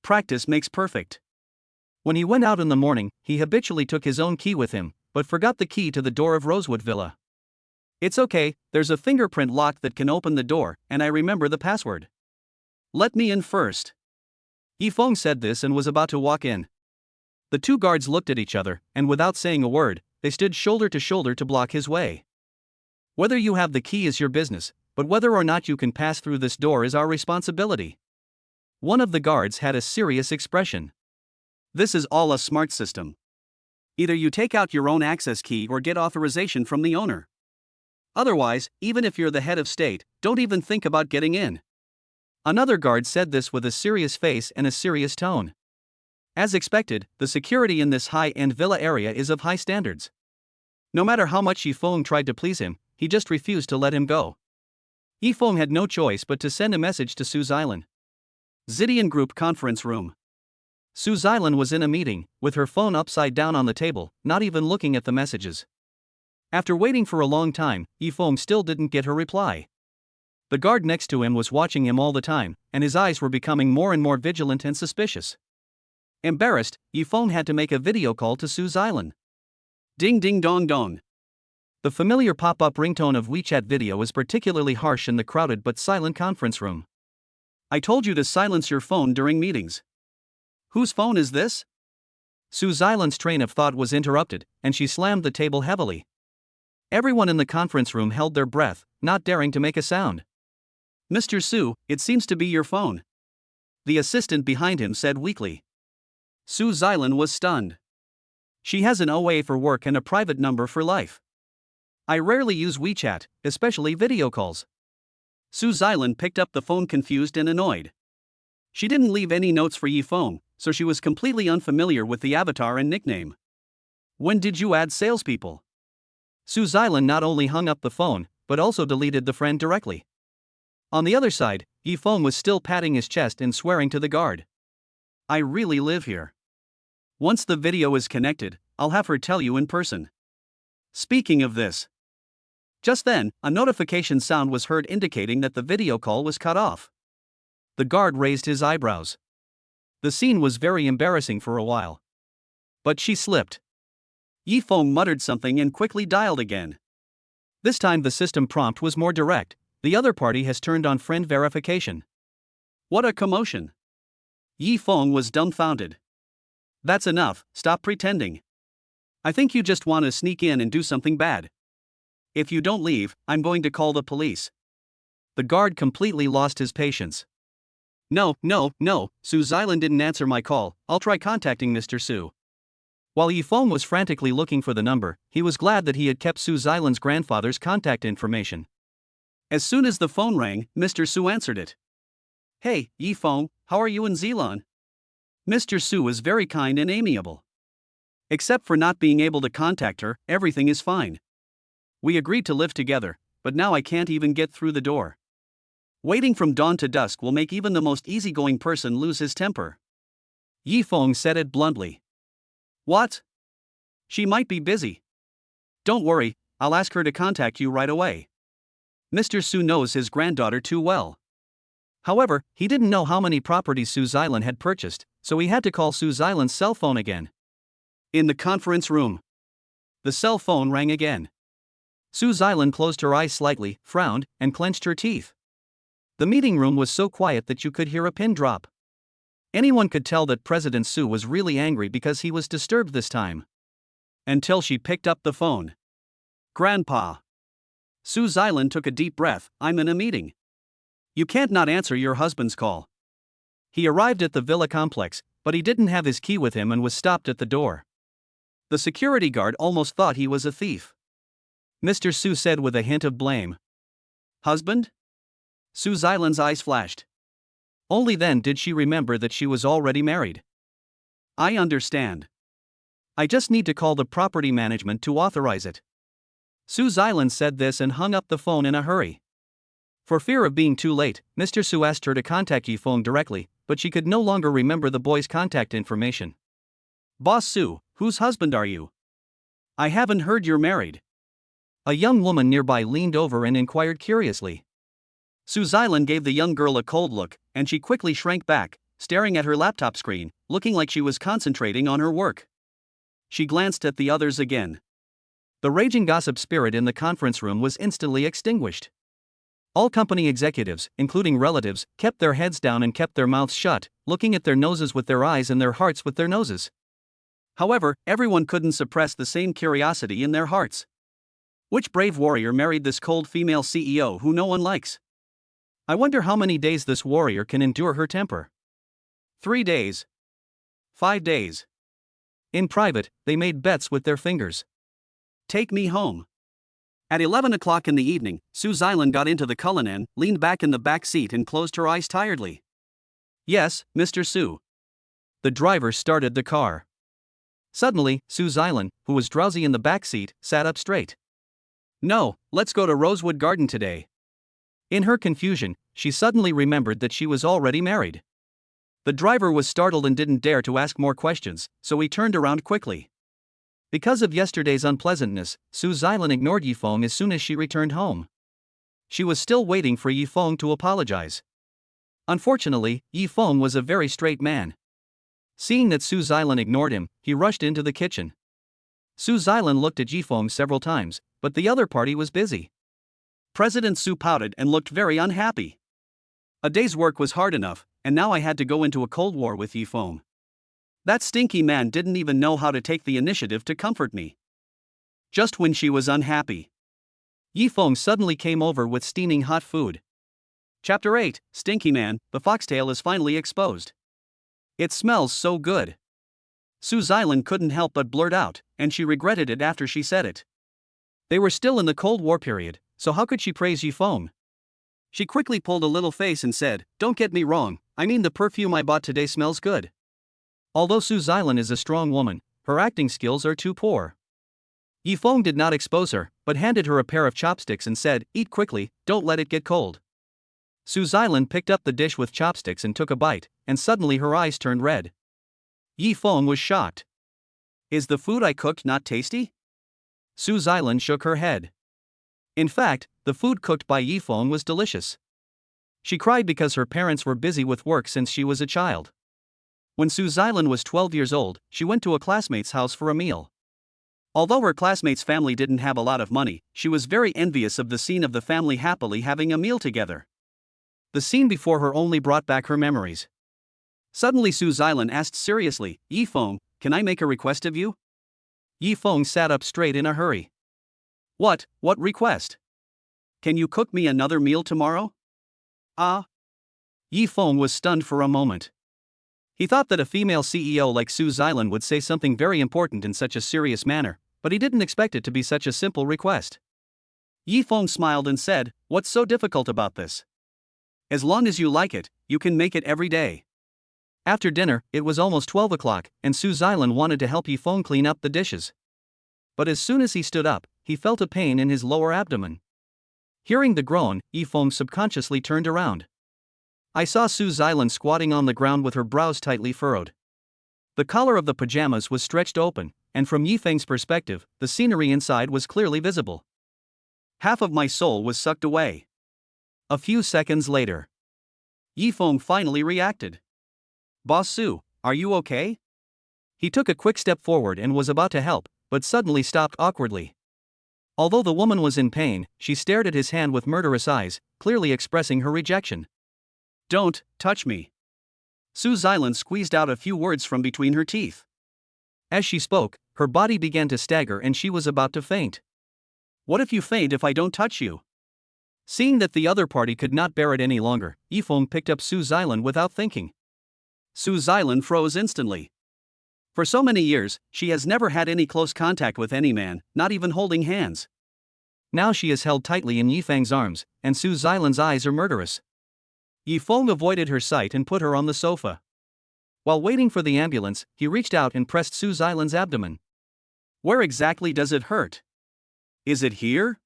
Practice makes perfect. When he went out in the morning, he habitually took his own key with him, but forgot the key to the door of Rosewood Villa. It's okay, there's a fingerprint lock that can open the door, and I remember the password. Let me in first. Yifeng said this and was about to walk in. The two guards looked at each other, and without saying a word, they stood shoulder to block his way. Whether you have the key is your business, but whether or not you can pass through this door is our responsibility. One of the guards had a serious expression. This is all a smart system. Either you take out your own access key or get authorization from the owner. Otherwise, even if you're the head of state, don't even think about getting in. Another guard said this with a serious face and a serious tone. As expected, the security in this high-end villa area is of high standards. No matter how much Yifeng tried to please him, he just refused to let him go. Yifeng had no choice but to send a message to Sue's Island. Zidian Group Conference Room. Sue's Island was in a meeting, with her phone upside down on the table, not even looking at the messages. After waiting for a long time, Yifeng still didn't get her reply. The guard next to him was watching him all the time, and his eyes were becoming more and more vigilant and suspicious. Embarrassed, Yifeng had to make a video call to Sue's Island. Ding ding dong dong. The familiar pop-up ringtone of WeChat video is particularly harsh in the crowded but silent conference room. I told you to silence your phone during meetings. Whose phone is this? Sue's Island's train of thought was interrupted, and she slammed the table heavily. Everyone in the conference room held their breath, not daring to make a sound. Mr. Su, it seems to be your phone. The assistant behind him said weakly. Sue's Island was stunned. She has an OA for work and a private number for life. I rarely use WeChat, especially video calls. Sue's Island picked up the phone confused and annoyed. She didn't leave any notes for Yifeng, so she was completely unfamiliar with the avatar and nickname. When did you add salespeople? Sue's Island not only hung up the phone, but also deleted the friend directly. On the other side, Yifeng was still patting his chest and swearing to the guard. I really live here. Once the video is connected, I'll have her tell you in person. Speaking of this. Just then, a notification sound was heard indicating that the video call was cut off. The guard raised his eyebrows. The scene was very embarrassing for a while. But she slipped. Yifeng muttered something and quickly dialed again. This time the system prompt was more direct. The other party has turned on friend verification. What a commotion. Yifeng was dumbfounded. That's enough, stop pretending. I think you just want to sneak in and do something bad. If you don't leave, I'm going to call the police. The guard completely lost his patience. No, Sue's Island didn't answer my call, I'll try contacting Mr. Su. While Yifeng was frantically looking for the number, he was glad that he had kept Sue's Island's grandfather's contact information. As soon as the phone rang, Mr. Su answered it. Hey, Yifeng, how are you in Zealand? Mr. Su is very kind and amiable. Except for not being able to contact her, everything is fine. We agreed to live together, but now I can't even get through the door. Waiting from dawn to dusk will make even the most easygoing person lose his temper. Yifeng said it bluntly. What? She might be busy. Don't worry, I'll ask her to contact you right away. Mr. Su knows his granddaughter too well. However, he didn't know how many properties Sue's Island had purchased, so he had to call Sue's Island's cell phone again. In the conference room. The cell phone rang again. Sue's Island closed her eyes slightly, frowned, and clenched her teeth. The meeting room was so quiet that you could hear a pin drop. Anyone could tell that President Su was really angry because he was disturbed this time. Until she picked up the phone. Grandpa. Sue's Island took a deep breath. I'm in a meeting. You can't not answer your husband's call. He arrived at the villa complex, but he didn't have his key with him and was stopped at the door. The security guard almost thought he was a thief. Mr. Su said with a hint of blame. Husband? Sue's Island's eyes flashed. Only then did she remember that she was already married. I understand. I just need to call the property management to authorize it. Sue's Island said this and hung up the phone in a hurry. For fear of being too late, Mr. Su asked her to contact Yifeng directly, but she could no longer remember the boy's contact information. Boss Su, whose husband are you? I haven't heard you're married. A young woman nearby leaned over and inquired curiously. Sue's Island gave the young girl a cold look, and she quickly shrank back, staring at her laptop screen, looking like she was concentrating on her work. She glanced at the others again. The raging gossip spirit in the conference room was instantly extinguished. All company executives, including relatives, kept their heads down and kept their mouths shut, looking at their noses with their eyes and their hearts with their noses. However, everyone couldn't suppress the same curiosity in their hearts. Which brave warrior married this cold female CEO who no one likes? I wonder how many days this warrior can endure her temper. 3 days. 5 days. In private, they made bets with their fingers. Take me home. At 11 o'clock in the evening, Sue's Island got into the Cullinan, leaned back in the back seat and closed her eyes tiredly. Yes, Mr. Su. The driver started the car. Suddenly, Sue's Island, who was drowsy in the back seat, sat up straight. No, let's go to Rosewood Garden today. In her confusion, she suddenly remembered that she was already married. The driver was startled and didn't dare to ask more questions, so he turned around quickly. Because of yesterday's unpleasantness, Su Xilan ignored Yifeng as soon as she returned home. She was still waiting for Yifeng to apologize. Unfortunately, Yifeng was a very straight man. Seeing that Su Xilan ignored him, he rushed into the kitchen. Su Xilan looked at Yifeng several times, but the other party was busy. President Su pouted and looked very unhappy. A day's work was hard enough, and now I had to go into a cold war with Yifeng. That stinky man didn't even know how to take the initiative to comfort me. Just when she was unhappy, Yifeng suddenly came over with steaming hot food. Chapter 8, Stinky Man, the foxtail is finally exposed. It smells so good. Su Xilan couldn't help but blurt out, and she regretted it after she said it. They were still in the Cold War period, so how could she praise Yifeng? She quickly pulled a little face and said, "Don't get me wrong, I mean the perfume I bought today smells good." Although Su Xilan is a strong woman, her acting skills are too poor. Yifeng did not expose her, but handed her a pair of chopsticks and said, "Eat quickly, don't let it get cold." Su Xilan picked up the dish with chopsticks and took a bite, and suddenly her eyes turned red. Yifeng was shocked. "Is the food I cooked not tasty?" Su Xilan shook her head. In fact, the food cooked by Yifeng was delicious. She cried because her parents were busy with work since she was a child. When Su Xilan was 12 years old, she went to a classmate's house for a meal. Although her classmate's family didn't have a lot of money, she was very envious of the scene of the family happily having a meal together. The scene before her only brought back her memories. Suddenly Su Xilan asked seriously, "Yifeng, can I make a request of you?" Yifeng sat up straight in a hurry. What request? Can you cook me another meal tomorrow?" "Ah." Yifeng was stunned for a moment. He thought that a female CEO like Su Xilan would say something very important in such a serious manner, but he didn't expect it to be such a simple request. Yifeng smiled and said, "What's so difficult about this? As long as you like it, you can make it every day." After dinner, it was almost 12 o'clock, and Su Xilan wanted to help Yifeng clean up the dishes. But as soon as he stood up, he felt a pain in his lower abdomen. Hearing the groan, Yifeng subconsciously turned around. I saw Su Xilan squatting on the ground with her brows tightly furrowed. The collar of the pajamas was stretched open, and from Yifeng's perspective, the scenery inside was clearly visible. Half of my soul was sucked away. A few seconds later, Yifeng finally reacted. "Boss Su, are you okay?" He took a quick step forward and was about to help, but suddenly stopped awkwardly. Although the woman was in pain, she stared at his hand with murderous eyes, clearly expressing her rejection. "Don't touch me." Su Xilan squeezed out a few words from between her teeth. As she spoke, her body began to stagger and she was about to faint. "What if you faint if I don't touch you?" Seeing that the other party could not bear it any longer, Yifeng picked up Su Xilan without thinking. Su Xilan froze instantly. For so many years, she has never had any close contact with any man, not even holding hands. Now she is held tightly in Yifeng's arms, and Su Xilan's eyes are murderous. Yifeng avoided her sight and put her on the sofa. While waiting for the ambulance, he reached out and pressed Su Xilan's abdomen. "Where exactly does it hurt? Is it here?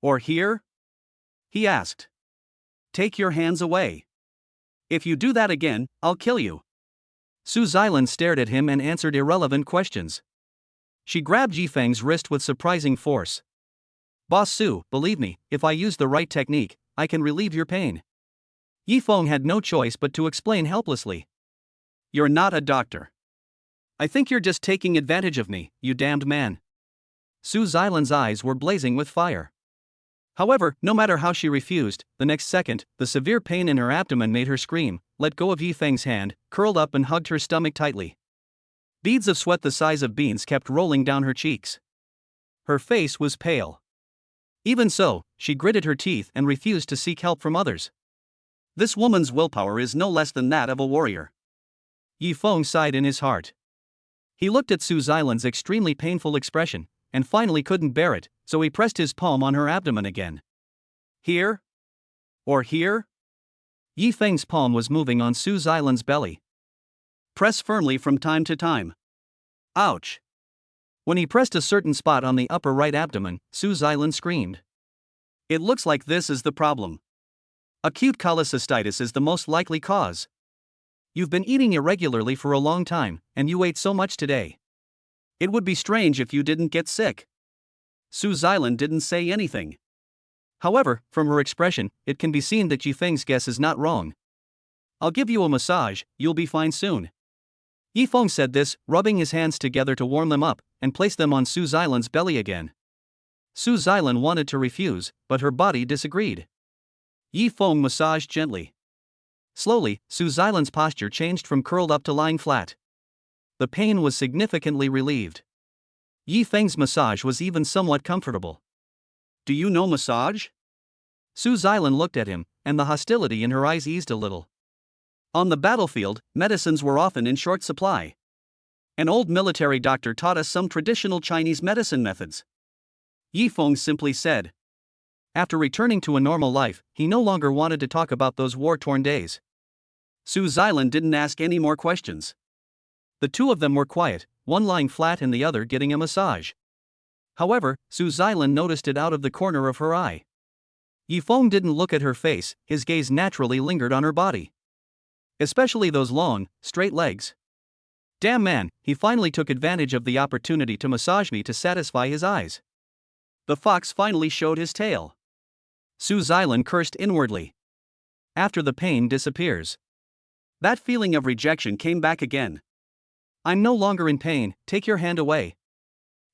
Or here?" he asked. "Take your hands away. If you do that again, I'll kill you." Su Xilan stared at him and answered irrelevant questions. She grabbed Yifeng's wrist with surprising force. "Boss Su, believe me, if I use the right technique, I can relieve your pain." Yifeng had no choice but to explain helplessly. "You're not a doctor. I think you're just taking advantage of me, you damned man." Su Xilan's eyes were blazing with fire. However, no matter how she refused, the next second, the severe pain in her abdomen made her scream, let go of Yifeng's hand, curled up and hugged her stomach tightly. Beads of sweat the size of beans kept rolling down her cheeks. Her face was pale. Even so, she gritted her teeth and refused to seek help from others. This woman's willpower is no less than that of a warrior. Yifeng sighed in his heart. He looked at Su Xilan's extremely painful expression, and finally couldn't bear it, so he pressed his palm on her abdomen again. "Here? Or here?" Yifeng's palm was moving on Su Xilan's belly. "Press firmly from time to time." Ouch! When he pressed a certain spot on the upper right abdomen, Su Xilan screamed. "It looks like this is the problem. Acute cholecystitis is the most likely cause. You've been eating irregularly for a long time, and you ate so much today. It would be strange if you didn't get sick. Su Xilan didn't say anything. However, from her expression, it can be seen that Yifeng's guess is not wrong. I'll give you a massage, you'll be fine soon. Yifeng said this, rubbing his hands together to warm them up, and placed them on Su Xilan's belly again. Su Xilan wanted to refuse, but her body disagreed. Yifeng massaged gently. Slowly, Su Xilan's posture changed from curled up to lying flat. The pain was significantly relieved. Yifeng's massage was even somewhat comfortable. Do you know massage? Su Xilan looked at him, and the hostility in her eyes eased a little. On the battlefield, medicines were often in short supply. An old military doctor taught us some traditional Chinese medicine methods. Yifeng simply said. After returning to a normal life, he no longer wanted to talk about those war-torn days. Su Xilan didn't ask any more questions. The two of them were quiet, one lying flat and the other getting a massage. However, Su Xilan noticed it out of the corner of her eye. Yifeng didn't look at her face, his gaze naturally lingered on her body. Especially those long, straight legs. Damn man, he finally took advantage of the opportunity to massage me to satisfy his eyes. The fox finally showed his tail. Su Xilan cursed inwardly. After the pain disappears. That feeling of rejection came back again. I'm no longer in pain, take your hand away.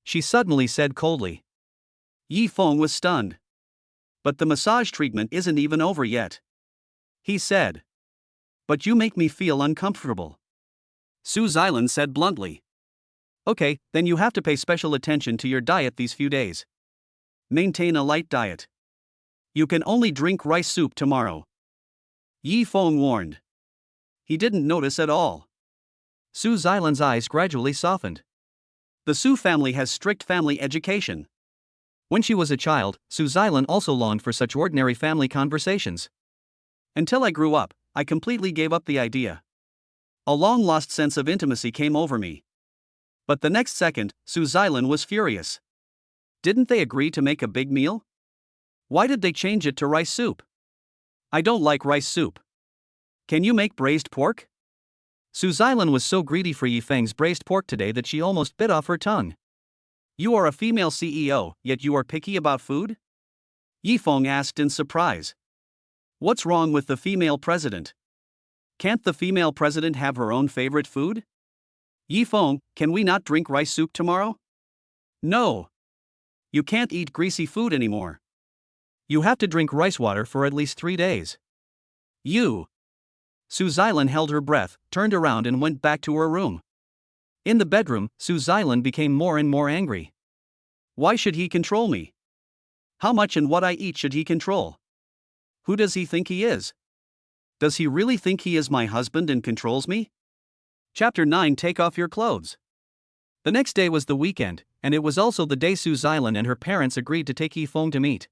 She suddenly said coldly. Yifeng was stunned. But the massage treatment isn't even over yet. He said. But you make me feel uncomfortable. Su Xilan said bluntly. Okay, then you have to pay special attention to your diet these few days. Maintain a light diet. You can only drink rice soup tomorrow. Yifeng warned. He didn't notice at all. Su Xilan's eyes gradually softened. The Su family has strict family education. When she was a child, Su Xilan also longed for such ordinary family conversations. Until I grew up, I completely gave up the idea. A long-lost sense of intimacy came over me. But the next second, Su Xilan was furious. Didn't they agree to make a big meal? Why did they change it to rice soup? I don't like rice soup. Can you make braised pork? Su Xilan was so greedy for Yifeng's braised pork today that she almost bit off her tongue. You are a female CEO, yet you are picky about food? Yifeng asked in surprise. What's wrong with the female president? Can't the female president have her own favorite food? Yifeng, can we not drink rice soup tomorrow? No. You can't eat greasy food anymore. You have to drink rice water for at least 3 days. You. Su Xilan held her breath, turned around and went back to her room. In the bedroom, Su Xilan became more and more angry. Why should he control me? How much and what I eat should he control? Who does he think he is? Does he really think he is my husband and controls me? Chapter 9. Take off your clothes. The next day was the weekend, and it was also the day Su Xilan and her parents agreed to take Yifeng to meet.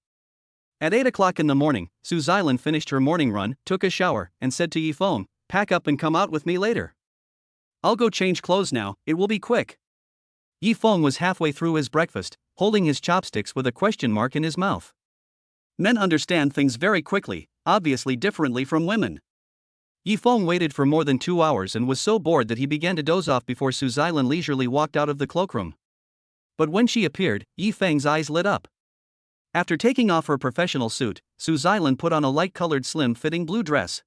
At 8 o'clock in the morning, Su Xilan finished her morning run, took a shower, and said to Yifeng, pack up and come out with me later. I'll go change clothes now, it will be quick. Yifeng was halfway through his breakfast, holding his chopsticks with a question mark in his mouth. Men understand things very quickly, obviously differently from women. Yifeng waited for more than 2 hours and was so bored that he began to doze off before Su Xilan leisurely walked out of the cloakroom. But when she appeared, Yifeng's eyes lit up. After taking off her professional suit, Su Xilan put on a light-colored slim-fitting blue dress.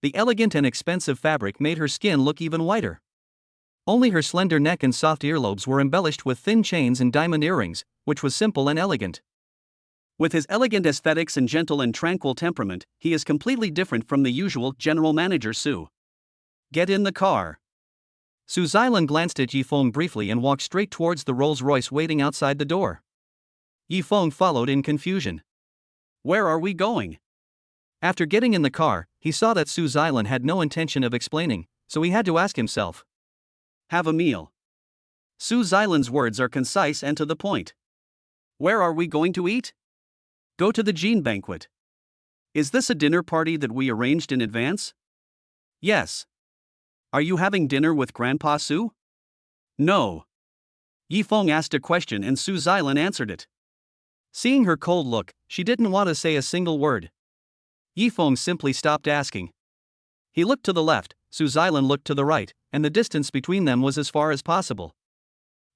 The elegant and expensive fabric made her skin look even whiter. Only her slender neck and soft earlobes were embellished with thin chains and diamond earrings, which was simple and elegant. With his elegant aesthetics and gentle and tranquil temperament, he is completely different from the usual general manager Su. Get in the car. Su Xilan glanced at Yifeng briefly and walked straight towards the Rolls-Royce waiting outside the door. Yifeng followed in confusion. Where are we going? After getting in the car, he saw that Su Xilan had no intention of explaining, so he had to ask himself. Have a meal. Su Xilan's words are concise and to the point. Where are we going to eat? Go to the Jean banquet. Is this a dinner party that we arranged in advance? Yes. Are you having dinner with Grandpa Su? No. Yifeng asked a question and Su Xilan answered it. Seeing her cold look, she didn't want to say a single word. Yifeng simply stopped asking. He looked to the left, Su Xilan looked to the right, and the distance between them was as far as possible.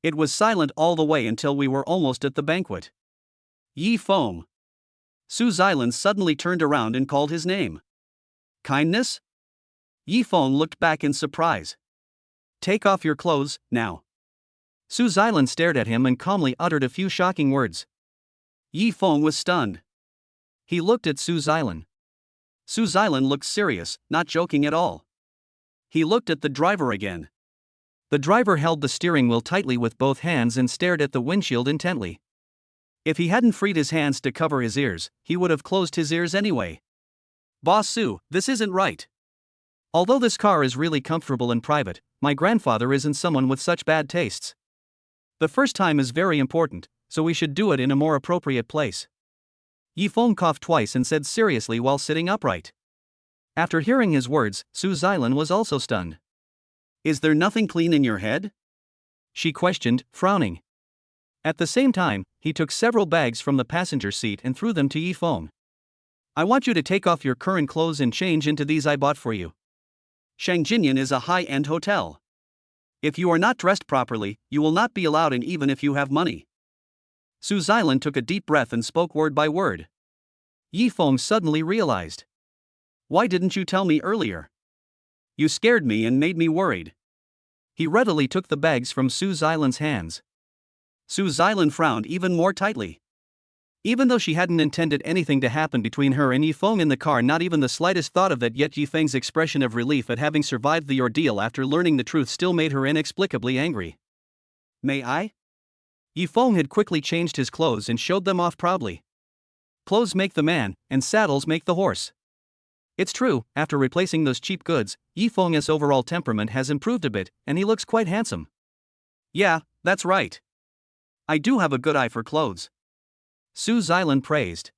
It was silent all the way until we were almost at the banquet. Yifeng. Su Xilan suddenly turned around and called his name. Kindness? Yifeng looked back in surprise. Take off your clothes, now. Su Xilan stared at him and calmly uttered a few shocking words. Yifeng was stunned. He looked at Su Xilan. Su Xilan looked serious, not joking at all. He looked at the driver again. The driver held the steering wheel tightly with both hands and stared at the windshield intently. If he hadn't freed his hands to cover his ears, he would have closed his ears anyway. Boss Su, this isn't right. Although this car is really comfortable and private, my grandfather isn't someone with such bad tastes. The first time is very important, so we should do it in a more appropriate place. Yifeng coughed twice and said seriously while sitting upright. After hearing his words, Su Xilan was also stunned. Is there nothing clean in your head? She questioned, frowning. At the same time, he took several bags from the passenger seat and threw them to Yifeng. I want you to take off your current clothes and change into these I bought for you. Shangjinyan is a high-end hotel. If you are not dressed properly, you will not be allowed in even if you have money. Su Xilan took a deep breath and spoke word by word. Yifeng suddenly realized. Why didn't you tell me earlier? You scared me and made me worried. He readily took the bags from Su Xilan's hands. Su Xilan frowned even more tightly. Even though she hadn't intended anything to happen between her and Yifeng in the car, not even the slightest thought of that, yet Yifeng's expression of relief at having survived the ordeal after learning the truth still made her inexplicably angry. May I? Yifeng had quickly changed his clothes and showed them off proudly. Clothes make the man, and saddles make the horse. It's true, after replacing those cheap goods, Yifeng's overall temperament has improved a bit, and he looks quite handsome. Yeah, that's right. I do have a good eye for clothes. Su Xilan praised.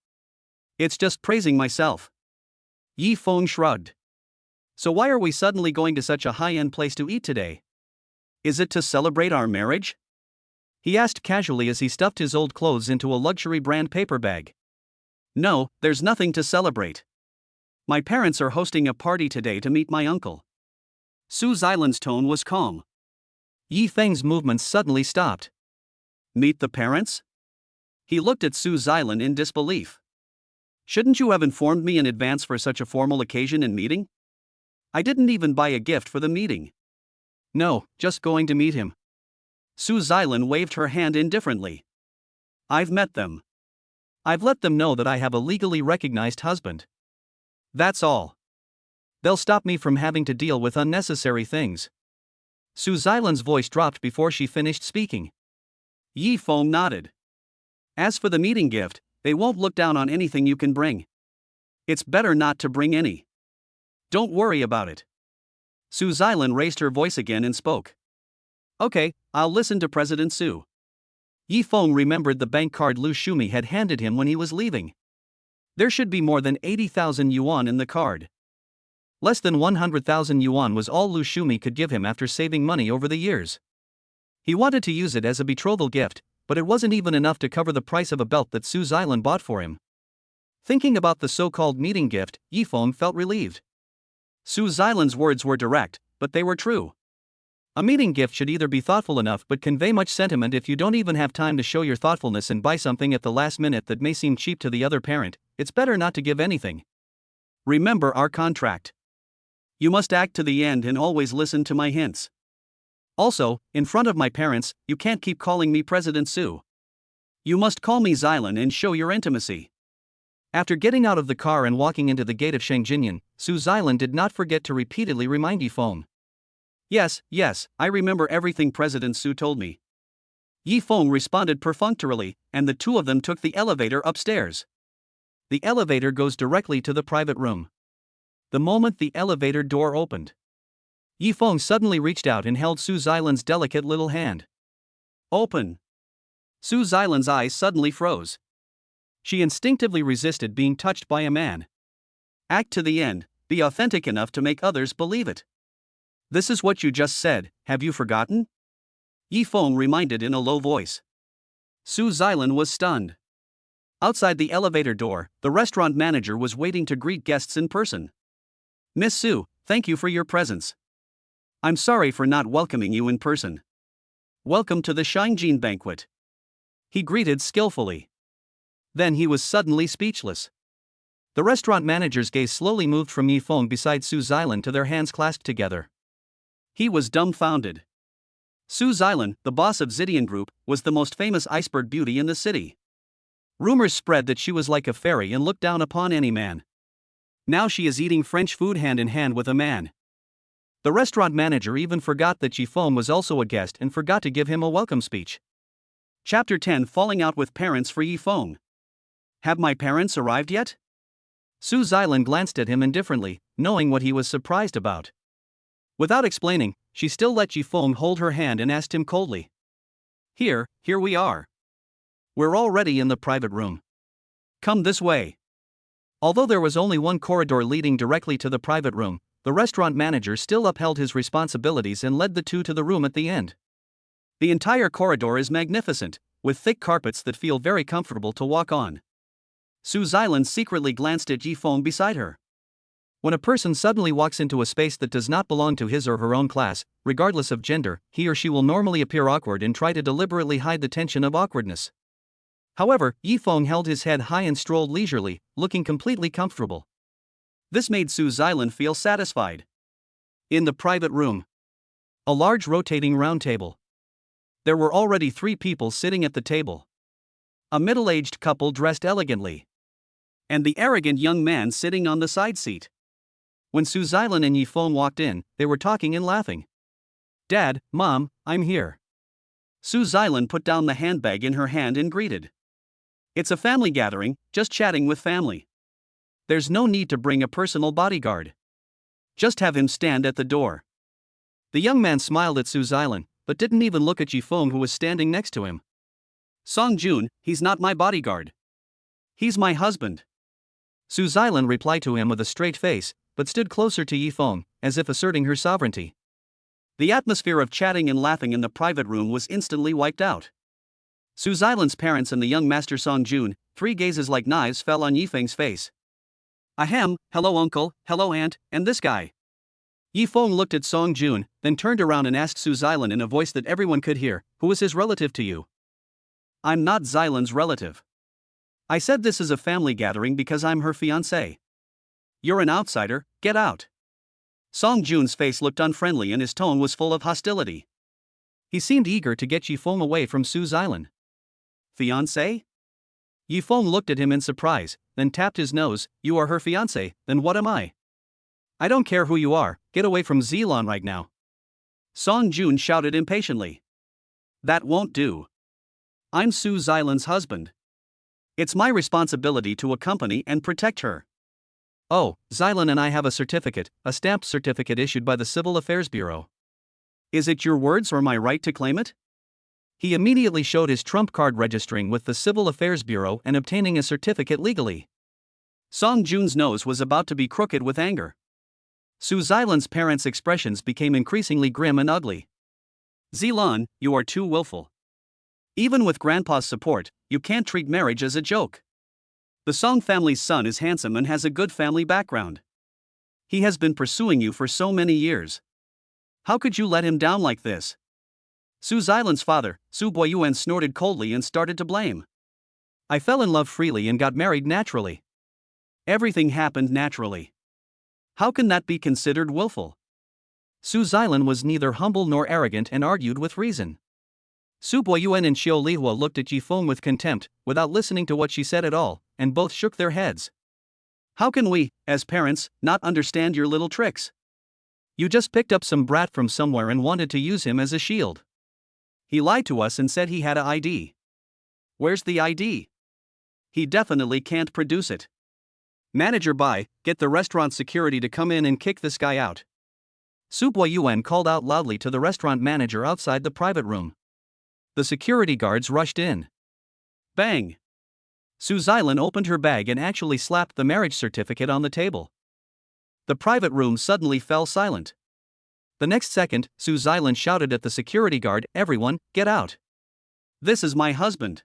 It's just praising myself. Yifeng shrugged. So why are we suddenly going to such a high-end place to eat today? Is it to celebrate our marriage? He asked casually as he stuffed his old clothes into a luxury brand paper bag. No, there's nothing to celebrate. My parents are hosting a party today to meet my uncle. Su Xilan's tone was calm. Yifeng's movements suddenly stopped. Meet the parents? He looked at Su Xilan in disbelief. Shouldn't you have informed me in advance for such a formal occasion and meeting? I didn't even buy a gift for the meeting. No, just going to meet him. Su Xilan waved her hand indifferently. I've met them. I've let them know that I have a legally recognized husband. That's all. They'll stop me from having to deal with unnecessary things. Su Xilan's voice dropped before she finished speaking. Yifeng nodded. As for the meeting gift, they won't look down on anything you can bring. It's better not to bring any. Don't worry about it. Su Xilan raised her voice again and spoke. Okay, I'll listen to President Su. Yifeng remembered the bank card Lu Shumi had handed him when he was leaving. There should be more than 80,000 yuan in the card. Less than 100,000 yuan was all Lu Shumi could give him after saving money over the years. He wanted to use it as a betrothal gift, but it wasn't even enough to cover the price of a belt that Su Xilan bought for him. Thinking about the so-called meeting gift, Yifeng felt relieved. Su Xilan's words were direct, but they were true. A meeting gift should either be thoughtful enough but convey much sentiment. If you don't even have time to show your thoughtfulness and buy something at the last minute that may seem cheap to the other parent, it's better not to give anything. Remember our contract. You must act to the end and always listen to my hints. Also, in front of my parents, you can't keep calling me President Su. You must call me Xilan and show your intimacy. After getting out of the car and walking into the gate of Shangjinyan, Su Xilan did not forget to repeatedly remind Yifeng. Yes, I remember everything President Su told me. Yifeng responded perfunctorily, and the two of them took the elevator upstairs. The elevator goes directly to the private room. The moment the elevator door opened, Yifeng suddenly reached out and held Su Xilan's delicate little hand. Open. Su Xilan's eyes suddenly froze. She instinctively resisted being touched by a man. Act to the end, be authentic enough to make others believe it. This is what you just said, have you forgotten? Yifeng reminded in a low voice. Su Xilan was stunned. Outside the elevator door, the restaurant manager was waiting to greet guests in person. Miss Sue, thank you for your presence. I'm sorry for not welcoming you in person. Welcome to the Showdown banquet. He greeted skillfully. Then he was suddenly speechless. The restaurant manager's gaze slowly moved from Yifeng beside Su Xilan to their hands clasped together. He was dumbfounded. Su Xilan, the boss of Zidian Group, was the most famous iceberg beauty in the city. Rumors spread that she was like a fairy and looked down upon any man. Now she is eating French food hand in hand with a man. The restaurant manager even forgot that Yifeng was also a guest and forgot to give him a welcome speech. Chapter 10: Falling Out with Parents for Yifeng. Have my parents arrived yet? Su Xilan glanced at him indifferently, knowing what he was surprised about. Without explaining, she still let Yifeng hold her hand and asked him coldly. Here we are. We're already in the private room. Come this way. Although there was only one corridor leading directly to the private room, the restaurant manager still upheld his responsibilities and led the two to the room at the end. The entire corridor is magnificent, with thick carpets that feel very comfortable to walk on. Su Xilan secretly glanced at Yifeng beside her. When a person suddenly walks into a space that does not belong to his or her own class, regardless of gender, he or she will normally appear awkward and try to deliberately hide the tension of awkwardness. However, Yifeng held his head high and strolled leisurely, looking completely comfortable. This made Su Xilan feel satisfied. In the private room, a large rotating round table. There were already 3 people sitting at the table. A middle-aged couple dressed elegantly, and the arrogant young man sitting on the side seat. When Su Xilan and Yifeng walked in, they were talking and laughing. Dad, Mom, I'm here. Su Xilan put down the handbag in her hand and greeted. It's a family gathering, just chatting with family. There's no need to bring a personal bodyguard. Just have him stand at the door. The young man smiled at Su Xilan, but didn't even look at Yifeng, who was standing next to him. Song Jun, he's not my bodyguard. He's my husband. Su Xilan replied to him with a straight face, but stood closer to Yifeng, as if asserting her sovereignty. The atmosphere of chatting and laughing in the private room was instantly wiped out. Su Xilan's parents and the young master Song Jun, 3 gazes like knives fell on Yifeng's face. Ahem, hello uncle, hello aunt, and this guy. Yifeng looked at Song Jun, then turned around and asked Su Xilan in a voice that everyone could hear, who is his relative to you? I'm not Xilan's relative. I said this is a family gathering because I'm her fiancé. You're an outsider, get out. Song Jun's face looked unfriendly and his tone was full of hostility. He seemed eager to get Yifeng away from Su Xilan. Fiancé? Yifeng looked at him in surprise, then tapped his nose. You are her fiancé, then what am I? I don't care who you are, get away from Xilan right now. Song Jun shouted impatiently. That won't do. I'm Su Xilan's husband. It's my responsibility to accompany and protect her. Oh, Xilan and I have a certificate, a stamped certificate issued by the Civil Affairs Bureau. Is it your words or my right to claim it? He immediately showed his trump card, registering with the Civil Affairs Bureau and obtaining a certificate legally. Song Jun's nose was about to be crooked with anger. Su Xilan's parents' expressions became increasingly grim and ugly. Xilan, you are too willful. Even with Grandpa's support, you can't treat marriage as a joke. The Song family's son is handsome and has a good family background. He has been pursuing you for so many years. How could you let him down like this? Su Xilan's father, Su Boyuan, snorted coldly and started to blame. I fell in love freely and got married naturally. Everything happened naturally. How can that be considered willful? Su Xilan was neither humble nor arrogant and argued with reason. Su Boyuan and Xiao Lihua looked at Yifeng with contempt, without listening to what she said at all, and both shook their heads. How can we, as parents, not understand your little tricks? You just picked up some brat from somewhere and wanted to use him as a shield. He lied to us and said he had an ID. Where's the ID? He definitely can't produce it. Manager Bai, get the restaurant security to come in and kick this guy out. Su Boyuan called out loudly to the restaurant manager outside the private room. The security guards rushed in. Bang! Su Xilan opened her bag and actually slapped the marriage certificate on the table. The private room suddenly fell silent. The next second, Su Xilan shouted at the security guard, Everyone, get out. This is my husband.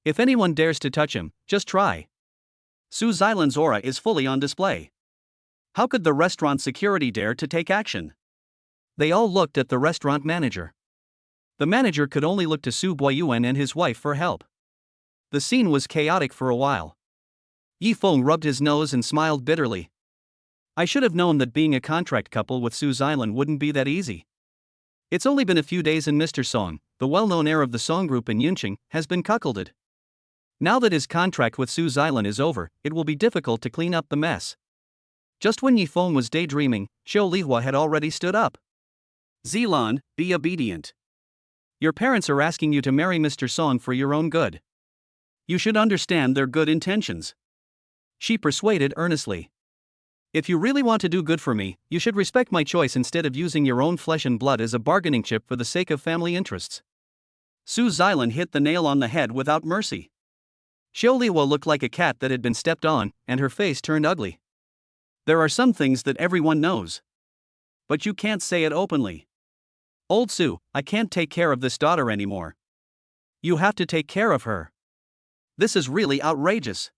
If anyone dares to touch him, just try. Su Xilan's aura is fully on display. How could the restaurant security dare to take action? They all looked at the restaurant manager. The manager could only look to Su Boyuan and his wife for help. The scene was chaotic for a while. Yifeng rubbed his nose and smiled bitterly. I should have known that being a contract couple with Su Xilan wouldn't be that easy. It's only been a few days and Mr. Song, the well-known heir of the Song group in Yunqing, has been cuckolded. Now that his contract with Su Xilan is over, it will be difficult to clean up the mess. Just when Yifeng was daydreaming, Xiao Lihua had already stood up. Xilan, be obedient. Your parents are asking you to marry Mr. Song for your own good. You should understand their good intentions. She persuaded earnestly. If you really want to do good for me, you should respect my choice instead of using your own flesh and blood as a bargaining chip for the sake of family interests. Su Xilan hit the nail on the head without mercy. Xiao Lihua looked like a cat that had been stepped on, and her face turned ugly. There are some things that everyone knows. But you can't say it openly. Old Su, I can't take care of this daughter anymore. You have to take care of her. This is really outrageous.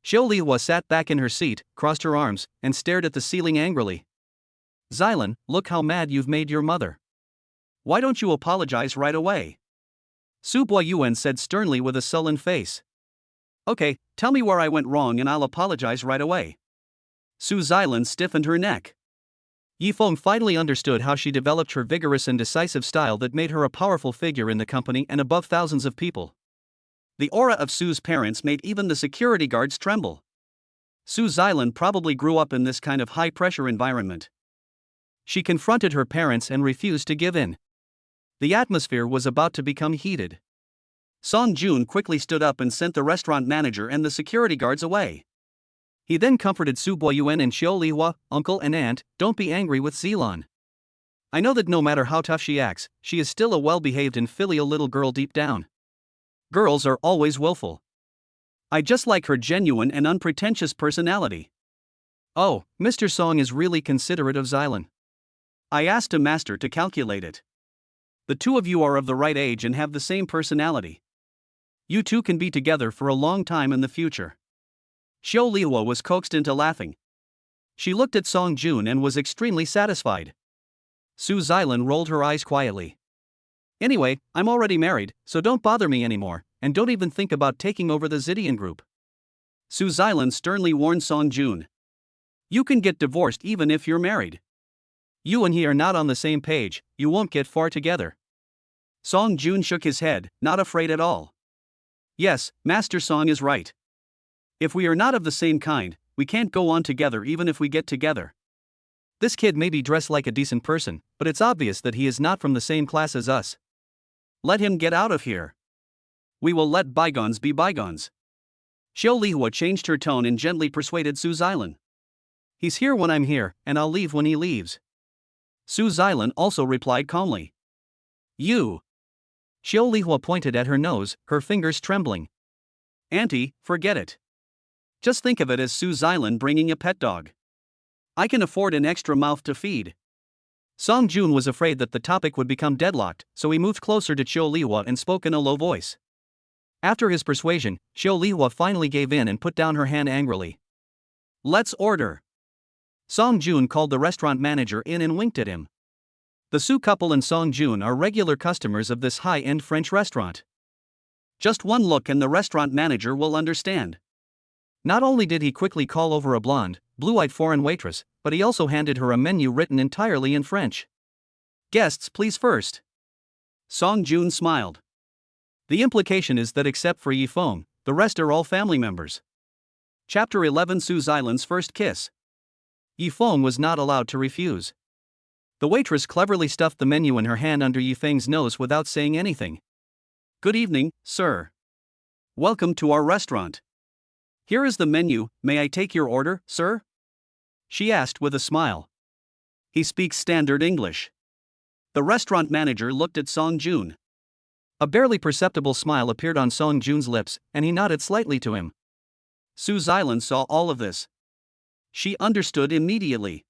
Xiao Lihua sat back in her seat, crossed her arms, and stared at the ceiling angrily. Xilan, look how mad you've made your mother. Why don't you apologize right away? Su Boyuan said sternly with a sullen face. Okay, tell me where I went wrong and I'll apologize right away. Su Xilan stiffened her neck. Yifeng finally understood how she developed her vigorous and decisive style that made her a powerful figure in the company and above thousands of people. The aura of Su's parents made even the security guards tremble. Su Xilan probably grew up in this kind of high-pressure environment. She confronted her parents and refused to give in. The atmosphere was about to become heated. Song Jun quickly stood up and sent the restaurant manager and the security guards away. He then comforted Su Boyuan and Xiao Lihua, uncle and aunt, don't be angry with Xilan. I know that no matter how tough she acts, she is still a well-behaved and filial little girl deep down. Girls are always willful. I just like her genuine and unpretentious personality. Oh, Mr. Song is really considerate of Xilan. I asked a master to calculate it. The two of you are of the right age and have the same personality. You two can be together for a long time in the future. Xiao Lihua was coaxed into laughing. She looked at Song Jun and was extremely satisfied. Su Xilan rolled her eyes quietly. Anyway, I'm already married, so don't bother me anymore, and don't even think about taking over the Zidian group. Su Xilan sternly warned Song Jun. You can get divorced even if you're married. You and he are not on the same page, you won't get far together. Song Jun shook his head, not afraid at all. Yes, Master Song is right. If we are not of the same kind, we can't go on together even if we get together. This kid may be dressed like a decent person, but it's obvious that he is not from the same class as us. Let him get out of here. We will let bygones be bygones. Xiao Lihua changed her tone and gently persuaded Su Xilan. He's here when I'm here, and I'll leave when he leaves. Su Xilan also replied calmly. You. Xiao Lihua pointed at her nose, her fingers trembling. Auntie, forget it. Just think of it as Su Xilan bringing a pet dog. I can afford an extra mouth to feed. Song Jun was afraid that the topic would become deadlocked, so he moved closer to Xiao Lihua and spoke in a low voice. After his persuasion, Xiao Lihua finally gave in and put down her hand angrily. Let's order. Song Jun called the restaurant manager in and winked at him. The Su couple and Song Jun are regular customers of this high-end French restaurant. Just one look and the restaurant manager will understand. Not only did he quickly call over a blonde, blue-eyed foreign waitress, but he also handed her a menu written entirely in French. Guests please first. Song Jun smiled. The implication is that except for Yifeng, the rest are all family members. Chapter 11 Su Xilan's First Kiss. Yifeng was not allowed to refuse. The waitress cleverly stuffed the menu in her hand under Yifeng's nose without saying anything. Good evening, sir. Welcome to our restaurant. Here is the menu, may I take your order, sir? She asked with a smile. He speaks standard English. The restaurant manager looked at Song Jun. A barely perceptible smile appeared on Song Jun's lips, and he nodded slightly to him. Su Xilan saw all of this. She understood immediately.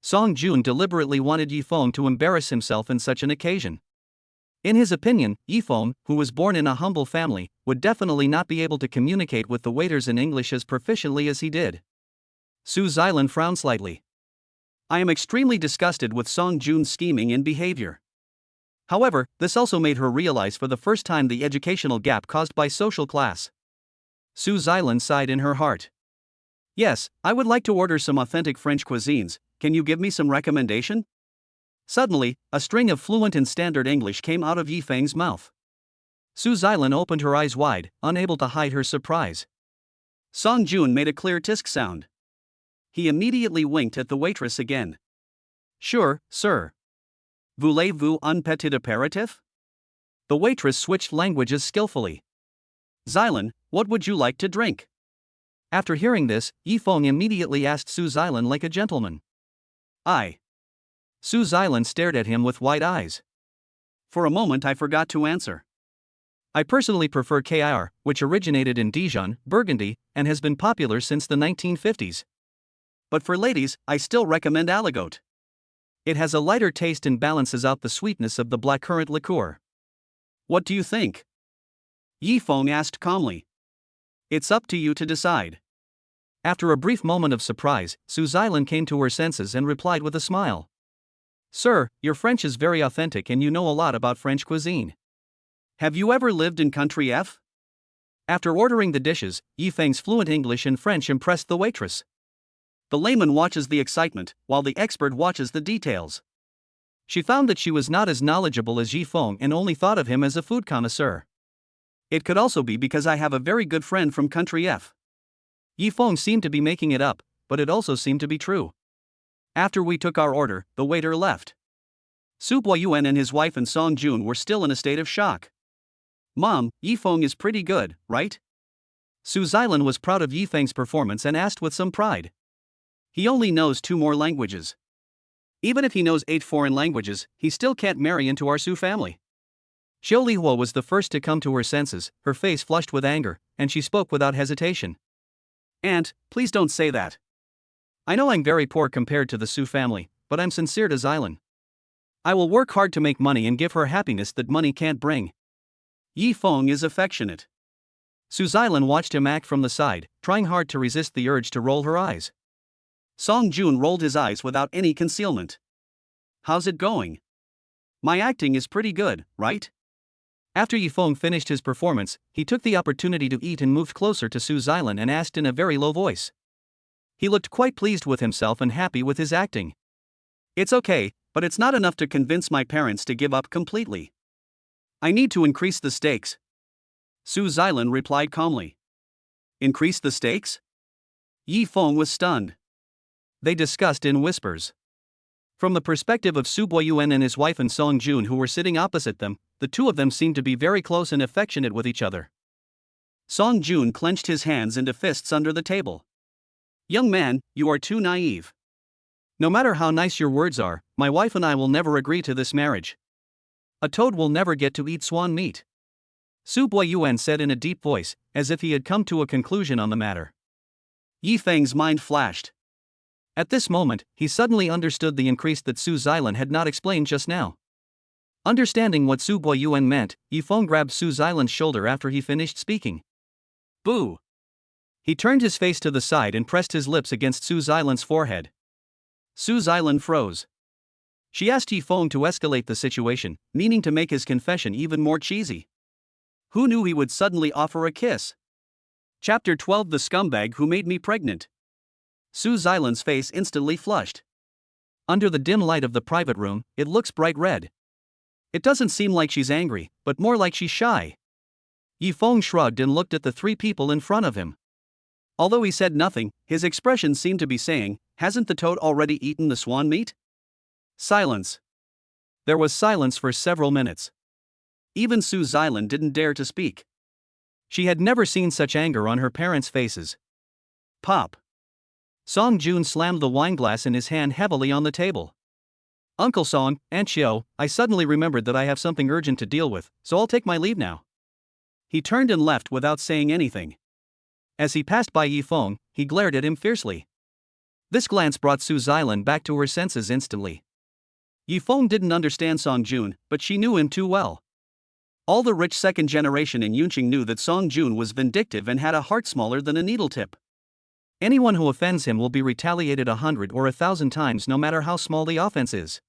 Song Jun deliberately wanted Yifeng to embarrass himself in such an occasion. In his opinion, Yifeng, who was born in a humble family, would definitely not be able to communicate with the waiters in English as proficiently as he did. Su Xilan frowned slightly. I am extremely disgusted with Song Jun's scheming and behavior. However, this also made her realize for the first time the educational gap caused by social class. Su Xilan sighed in her heart. Yes, I would like to order some authentic French cuisines. Can you give me some recommendation? Suddenly, a string of fluent and standard English came out of Yifeng's mouth. Su Xilan opened her eyes wide, unable to hide her surprise. Song Jun made a clear tisk sound. He immediately winked at the waitress again. Sure, sir. Voulez-vous un petit apéritif? The waitress switched languages skillfully. Xilan, what would you like to drink? After hearing this, Yifeng immediately asked Su Xilan like a gentleman. Su Xilan stared at him with wide eyes. For a moment I forgot to answer. I personally prefer KIR, which originated in Dijon, Burgundy, and has been popular since the 1950s. But for ladies, I still recommend Aligote. It has a lighter taste and balances out the sweetness of the blackcurrant liqueur. What do you think? Yifeng asked calmly. It's up to you to decide. After a brief moment of surprise, Su Xilan came to her senses and replied with a smile. Sir, your French is very authentic and you know a lot about French cuisine. Have you ever lived in country F? After ordering the dishes, Yifeng's fluent English and French impressed the waitress. The layman watches the excitement, while the expert watches the details. She found that she was not as knowledgeable as Yifeng and only thought of him as a food connoisseur. It could also be because I have a very good friend from country F. Yifeng seemed to be making it up, but it also seemed to be true. After we took our order, the waiter left. Su Boyuan and his wife and Song Jun were still in a state of shock. Mom, Yifeng is pretty good, right? Su Xilan was proud of Yifeng's performance and asked with some pride. He only knows 2 more languages. Even if he knows 8 foreign languages, he still can't marry into our Su family. Xiao Lihua was the first to come to her senses, her face flushed with anger, and she spoke without hesitation. Aunt, please don't say that. I know I'm very poor compared to the Su family, but I'm sincere to Xilan. I will work hard to make money and give her happiness that money can't bring. Yifeng is affectionate. Su Xilan watched him act from the side, trying hard to resist the urge to roll her eyes. Song Jun rolled his eyes without any concealment. How's it going? My acting is pretty good, right? After Yifeng finished his performance, he took the opportunity to eat and moved closer to Su Xilan and asked in a very low voice. He looked quite pleased with himself and happy with his acting. It's okay, but it's not enough to convince my parents to give up completely. I need to increase the stakes. Su Xilan replied calmly. Increase the stakes? Yifeng was stunned. They discussed in whispers. From the perspective of Su Boyuan and his wife and Song Jun who were sitting opposite them, the 2 of them seemed to be very close and affectionate with each other. Song Jun clenched his hands into fists under the table. Young man, you are too naive. No matter how nice your words are, my wife and I will never agree to this marriage. A toad will never get to eat swan meat. Su Boyuan said in a deep voice, as if he had come to a conclusion on the matter. Yifeng's mind flashed. At this moment, he suddenly understood the increase that Su Xilan had not explained just now. Understanding what Su Boyuan meant, Yifeng grabbed Su Xilan's shoulder after he finished speaking. Boo! He turned his face to the side and pressed his lips against Su Xilan's forehead. Su Xilan froze. She asked Yifeng to escalate the situation, meaning to make his confession even more cheesy. Who knew he would suddenly offer a kiss? Chapter 12 The Scumbag Who Made Me Pregnant. Su Xilan's face instantly flushed. Under the dim light of the private room, it looks bright red. It doesn't seem like she's angry, but more like she's shy. Yifeng shrugged and looked at the 3 people in front of him. Although he said nothing, his expression seemed to be saying, hasn't the toad already eaten the swan meat? Silence. There was silence for several minutes. Even Su Xilan didn't dare to speak. She had never seen such anger on her parents' faces. Pop. Song Jun slammed the wineglass in his hand heavily on the table. Uncle Song, Aunt Xiao, I suddenly remembered that I have something urgent to deal with, so I'll take my leave now. He turned and left without saying anything. As he passed by Yifeng, he glared at him fiercely. This glance brought Su Xilan back to her senses instantly. Yifeng didn't understand Song Jun, but she knew him too well. All the rich second generation in Yunqing knew that Song Jun was vindictive and had a heart smaller than a needle tip. Anyone who offends him will be retaliated 100 or 1,000 times no matter how small the offense is.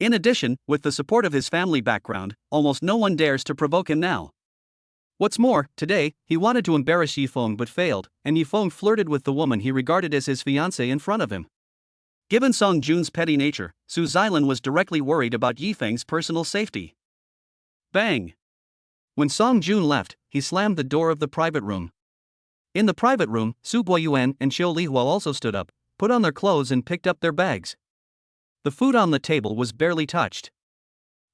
In addition, with the support of his family background, almost no one dares to provoke him now. What's more, today, he wanted to embarrass Yifeng but failed, and Yifeng flirted with the woman he regarded as his fiancée in front of him. Given Song Jun's petty nature, Su Xilan was directly worried about Yifeng's personal safety. Bang! When Song Jun left, he slammed the door of the private room. In the private room, Su Guoyuan and Qiu Lihua also stood up, put on their clothes and picked up their bags. The food on the table was barely touched.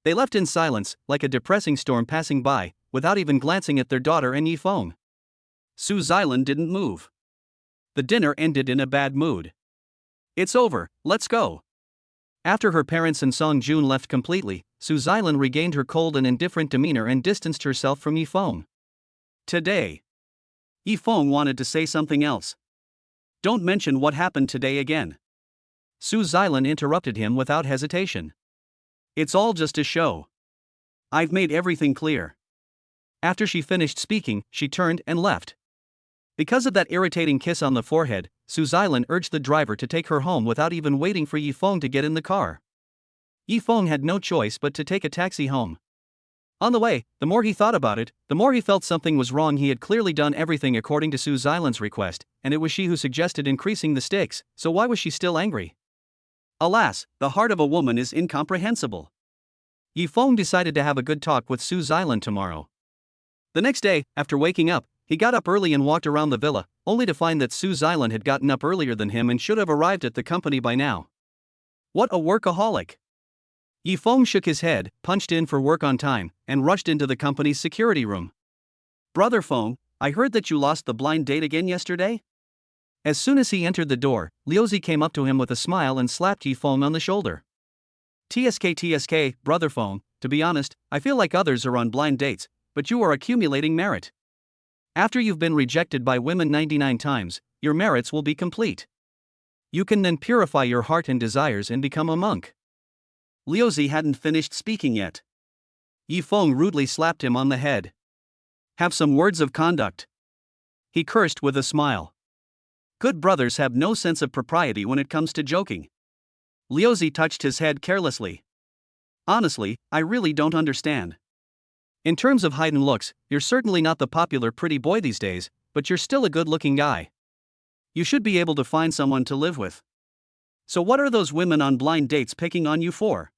They left in silence, like a depressing storm passing by, without even glancing at their daughter and Yifeng. Su Xilan didn't move. The dinner ended in a bad mood. It's over, let's go. After her parents and Song Jun left completely, Su Xilan regained her cold and indifferent demeanor and distanced herself from Yifeng. Today. Yifeng wanted to say something else. Don't mention what happened today again. Su Xilan interrupted him without hesitation. It's all just a show. I've made everything clear. After she finished speaking, she turned and left. Because of that irritating kiss on the forehead, Su Xilan urged the driver to take her home without even waiting for Yifeng to get in the car. Yifeng had no choice but to take a taxi home. On the way, the more he thought about it, the more he felt something was wrong. He had clearly done everything according to Su Xilan's request, and it was she who suggested increasing the stakes, so why was she still angry? Alas, the heart of a woman is incomprehensible. Yifeng decided to have a good talk with Su Xilan tomorrow. The next day, after waking up, he got up early and walked around the villa, only to find that Su Xilan had gotten up earlier than him and should have arrived at the company by now. What a workaholic! Yifeng shook his head, punched in for work on time, and rushed into the company's security room. Brother Feng, I heard that you lost the blind date again yesterday? As soon as he entered the door, Liuzi came up to him with a smile and slapped Yifeng on the shoulder. TSK, Brother Feng, to be honest, I feel like others are on blind dates, but you are accumulating merit. After you've been rejected by women 99 times, your merits will be complete. You can then purify your heart and desires and become a monk. Liuzi hadn't finished speaking yet. Yifeng rudely slapped him on the head. Have some words of conduct. He cursed with a smile. Good brothers have no sense of propriety when it comes to joking. Liuzi touched his head carelessly. Honestly, I really don't understand. In terms of height and looks, you're certainly not the popular pretty boy these days, but you're still a good-looking guy. You should be able to find someone to live with. So what are those women on blind dates picking on you for?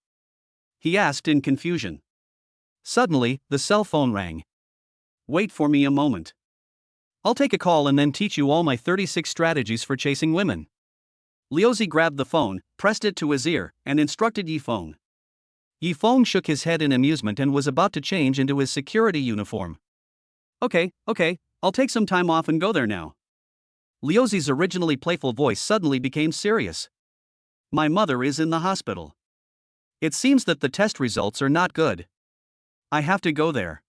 He asked in confusion. Suddenly, the cell phone rang. Wait for me a moment. I'll take a call and then teach you all my 36 strategies for chasing women. Liuzi grabbed the phone, pressed it to his ear, and instructed Yifeng. Yifeng shook his head in amusement and was about to change into his security uniform. Okay, I'll take some time off and go there now. Liuzi's originally playful voice suddenly became serious. My mother is in the hospital. It seems that the test results are not good. I have to go there.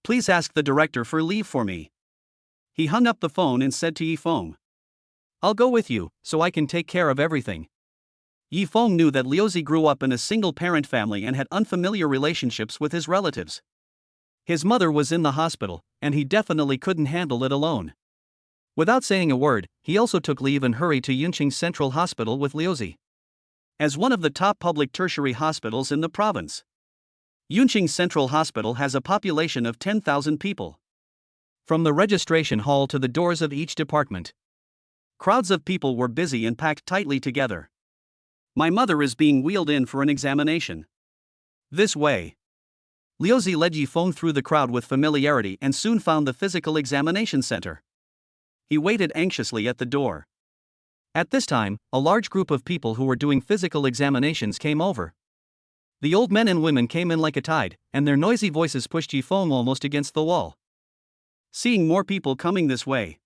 Please ask the director for leave for me. He hung up the phone and said to Yifeng. I'll go with you, so I can take care of everything. Yifeng knew that Liuzi grew up in a single-parent family and had unfamiliar relationships with his relatives. His mother was in the hospital, and he definitely couldn't handle it alone. Without saying a word, he also took leave and hurried to Yunqing Central Hospital with Liuzi. As one of the top public tertiary hospitals in the province, Yunqing Central Hospital has a population of 10,000 people. From the registration hall to the doors of each department, crowds of people were busy and packed tightly together. My mother is being wheeled in for an examination. This way. Liuzi led Yifeng through the crowd with familiarity and soon found the physical examination center. He waited anxiously at the door. At this time, a large group of people who were doing physical examinations came over. The old men and women came in like a tide, and their noisy voices pushed Yifeng almost against the wall. Seeing more people coming this way,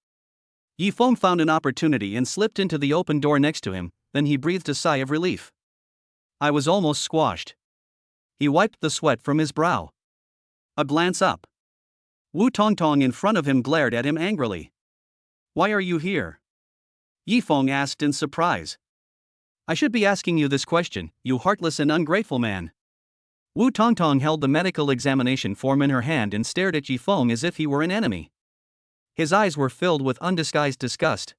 Yifeng found an opportunity and slipped into the open door next to him, then he breathed a sigh of relief. I was almost squashed. He wiped the sweat from his brow. A glance up. Wu Tongtong in front of him glared at him angrily. Why are you here? Yifeng asked in surprise. I should be asking you this question, you heartless and ungrateful man. Wu Tongtong held the medical examination form in her hand and stared at Yifeng as if he were an enemy. His eyes were filled with undisguised disgust.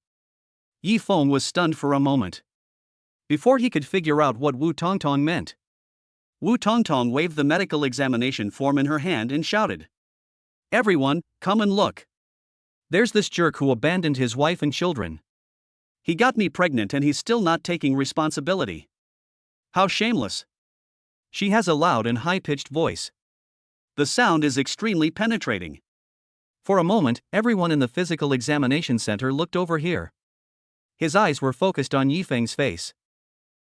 Yifeng was stunned for a moment before he could figure out what Wu Tongtong meant. Wu Tongtong waved the medical examination form in her hand and shouted, "Everyone, come and look. There's this jerk who abandoned his wife and children. He got me pregnant and he's still not taking responsibility. How shameless." She has a loud and high-pitched voice. The sound is extremely penetrating. For a moment, everyone in the physical examination center looked over here. His eyes were focused on Yifeng's face.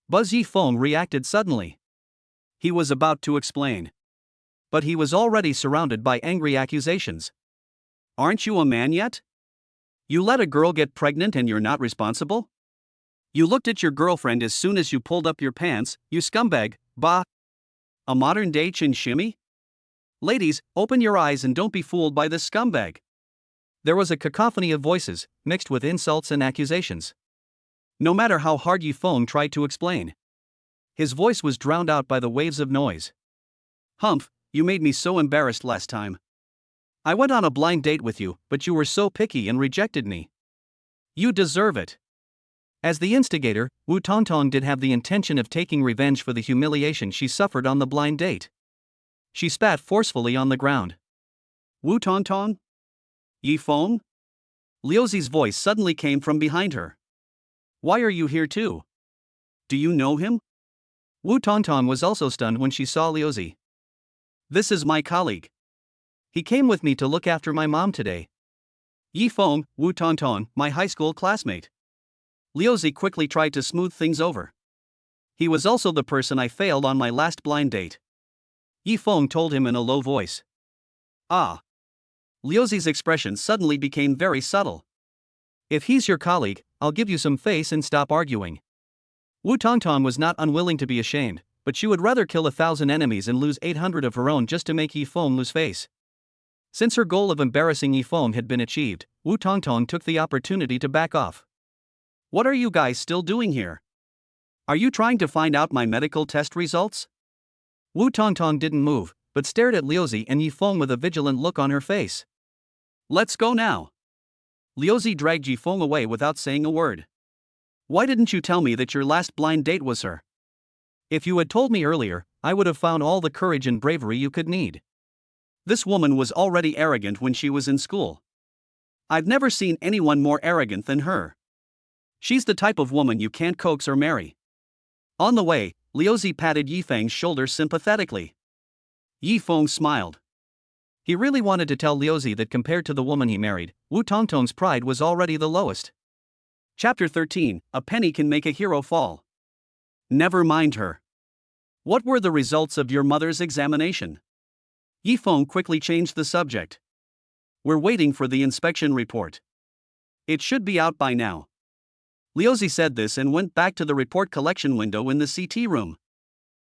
Buzz Yifeng reacted suddenly. He was about to explain, but he was already surrounded by angry accusations. "Aren't you a man yet? You let a girl get pregnant and you're not responsible? You looked at your girlfriend as soon as you pulled up your pants, you scumbag, bah! A modern-day chin shimmy? Ladies, open your eyes and don't be fooled by this scumbag." There was a cacophony of voices, mixed with insults and accusations. No matter how hard Yifeng tried to explain, his voice was drowned out by the waves of noise. "Humph, you made me so embarrassed last time. I went on a blind date with you, but you were so picky and rejected me. You deserve it." As the instigator, Wu Tongtong did have the intention of taking revenge for the humiliation she suffered on the blind date. She spat forcefully on the ground. "Wu Tongtong? Yifeng?" Liuzi's voice suddenly came from behind her. "Why are you here too? Do you know him?" Wu Tongtong was also stunned when she saw Liuzi. "This is my colleague. He came with me to look after my mom today." "Yifeng, Wu Tongtong, my high school classmate." Liuzi quickly tried to smooth things over. "He was also the person I failed on my last blind date," Yifeng told him in a low voice. "Ah." Liuzi's expression suddenly became very subtle. "If he's your colleague, I'll give you some face and stop arguing." Wu Tongtong was not unwilling to be ashamed, but she would rather kill 1,000 enemies and lose 800 of her own just to make Yifeng lose face. Since her goal of embarrassing Yifeng had been achieved, Wu Tongtong took the opportunity to back off. "What are you guys still doing here? Are you trying to find out my medical test results?" Wu Tongtong didn't move, but stared at Liuzi and Yifeng with a vigilant look on her face. "Let's go now." Liuzi dragged Yifeng away without saying a word. "Why didn't you tell me that your last blind date was her? If you had told me earlier, I would have found all the courage and bravery you could need. This woman was already arrogant when she was in school. I've never seen anyone more arrogant than her. She's the type of woman you can't coax or marry." On the way, Liuzi patted Yifeng's shoulder sympathetically. Yifeng smiled. He really wanted to tell Liuzi that compared to the woman he married, Wu Tongtong's pride was already the lowest. Chapter 13, A Penny Can Make a Hero Fall. Never mind her. What were the results of your mother's examination? Yifeng quickly changed the subject. We're waiting for the inspection report. It should be out by now. Liuzi said this and went back to the report collection window in the CT room.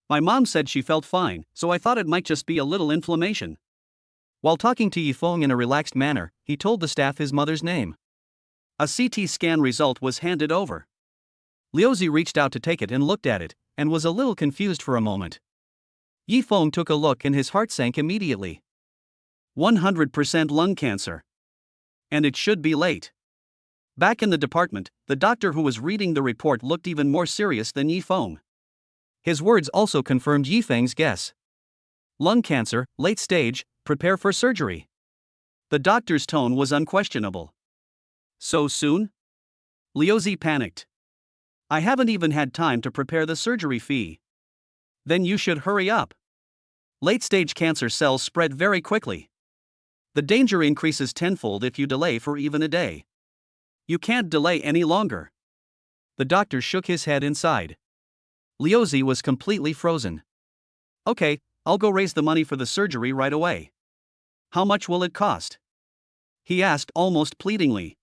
My mom said she felt fine, so I thought it might just be a little inflammation. While talking to Yifeng in a relaxed manner, he told the staff his mother's name. A CT scan result was handed over. Liuzi reached out to take it and looked at it, and was a little confused for a moment. Yifeng took a look and his heart sank immediately. 100% lung cancer. And it should be late. Back in the department, the doctor who was reading the report looked even more serious than Yifeng. His words also confirmed Yifeng's guess. Lung cancer, late stage, prepare for surgery. The doctor's tone was unquestionable. So soon? Liuzi panicked. I haven't even had time to prepare the surgery fee. Then you should hurry up. Late-stage cancer cells spread very quickly. The danger increases tenfold if you delay for even a day. You can't delay any longer. The doctor shook his head and sighed. Liuzi was completely frozen. Okay, I'll go raise the money for the surgery right away. How much will it cost? He asked almost pleadingly.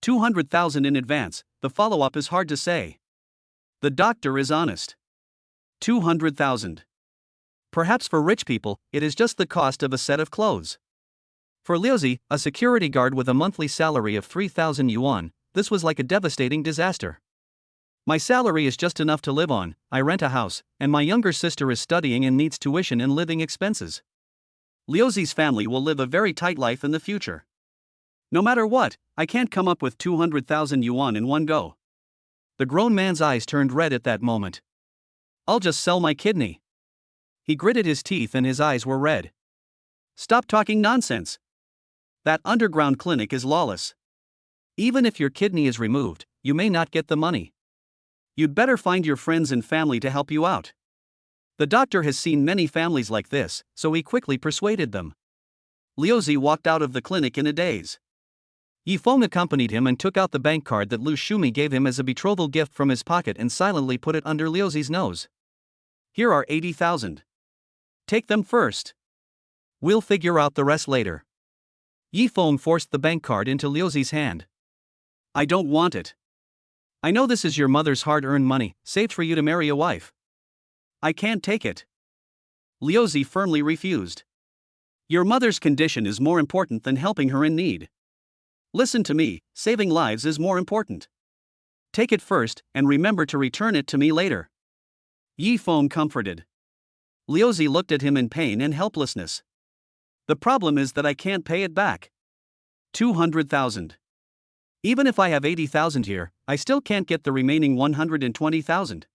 200,000 in advance, the follow-up is hard to say. The doctor is honest. 200,000. Perhaps for rich people, it is just the cost of a set of clothes. For Liuzi, a security guard with a monthly salary of 3,000 yuan, this was like a devastating disaster. My salary is just enough to live on, I rent a house, and my younger sister is studying and needs tuition and living expenses. Liuzi's family will live a very tight life in the future. No matter what, I can't come up with 200,000 yuan in one go. The grown man's eyes turned red at that moment. I'll just sell my kidney. He gritted his teeth and his eyes were red. Stop talking nonsense. That underground clinic is lawless. Even if your kidney is removed, you may not get the money. You'd better find your friends and family to help you out. The doctor has seen many families like this, so he quickly persuaded them. Liuzi walked out of the clinic in a daze. Yifeng accompanied him and took out the bank card that Lu Shumi gave him as a betrothal gift from his pocket and silently put it under Liuzi's nose. Here are 80,000. Take them first. We'll figure out the rest later. Yifeng forced the bank card into Liuzi's hand. I don't want it. I know this is your mother's hard-earned money, saved for you to marry a wife. I can't take it. Liuzi firmly refused. Your mother's condition is more important than helping her in need. Listen to me, saving lives is more important. Take it first, and remember to return it to me later. Yifeng comforted. Liuzi looked at him in pain and helplessness. The problem is that I can't pay it back. 200,000. Even if I have 80,000 here, I still can't get the remaining 120,000.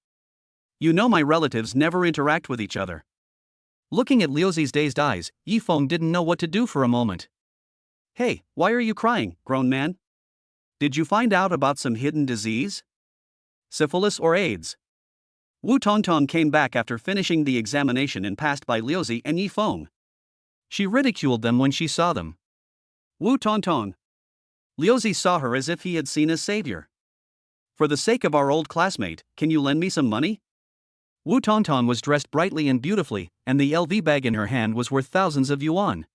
You know my relatives never interact with each other. Looking at Liuzi's dazed eyes, Yifeng didn't know what to do for a moment. Hey, why are you crying, grown man? Did you find out about some hidden disease? Syphilis or AIDS? Wu Tongtong came back after finishing the examination and passed by Liuzi and Yifeng. She ridiculed them when she saw them. Wu Tongtong. Liuzi saw her as if he had seen a savior. For the sake of our old classmate, can you lend me some money? Wu Tongtong was dressed brightly and beautifully, and the LV bag in her hand was worth thousands of yuan.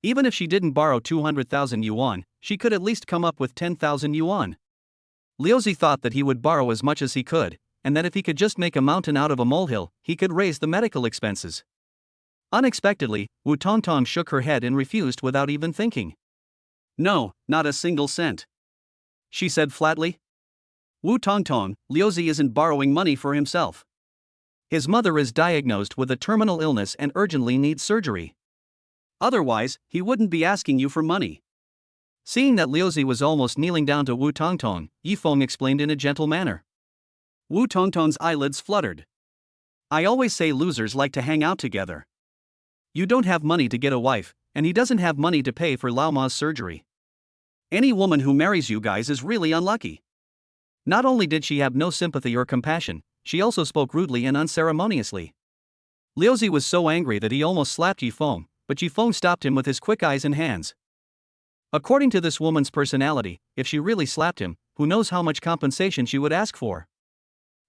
Even if she didn't borrow 200,000 yuan, she could at least come up with 10,000 yuan. Liuzi thought that he would borrow as much as he could, and that if he could just make a mountain out of a molehill, he could raise the medical expenses. Unexpectedly, Wu Tongtong shook her head and refused without even thinking. No, not a single cent. She said flatly. Wu Tongtong, Liuzi isn't borrowing money for himself. His mother is diagnosed with a terminal illness and urgently needs surgery. Otherwise, he wouldn't be asking you for money. Seeing that Liuzi was almost kneeling down to Wu Tongtong, Yifeng explained in a gentle manner. Wu Tongtong's eyelids fluttered. I always say losers like to hang out together. You don't have money to get a wife, and he doesn't have money to pay for Lao Ma's surgery. Any woman who marries you guys is really unlucky. Not only did she have no sympathy or compassion, she also spoke rudely and unceremoniously. Liuzi was so angry that he almost slapped Yifeng, but Yifeng stopped him with his quick eyes and hands. According to this woman's personality, if she really slapped him, who knows how much compensation she would ask for?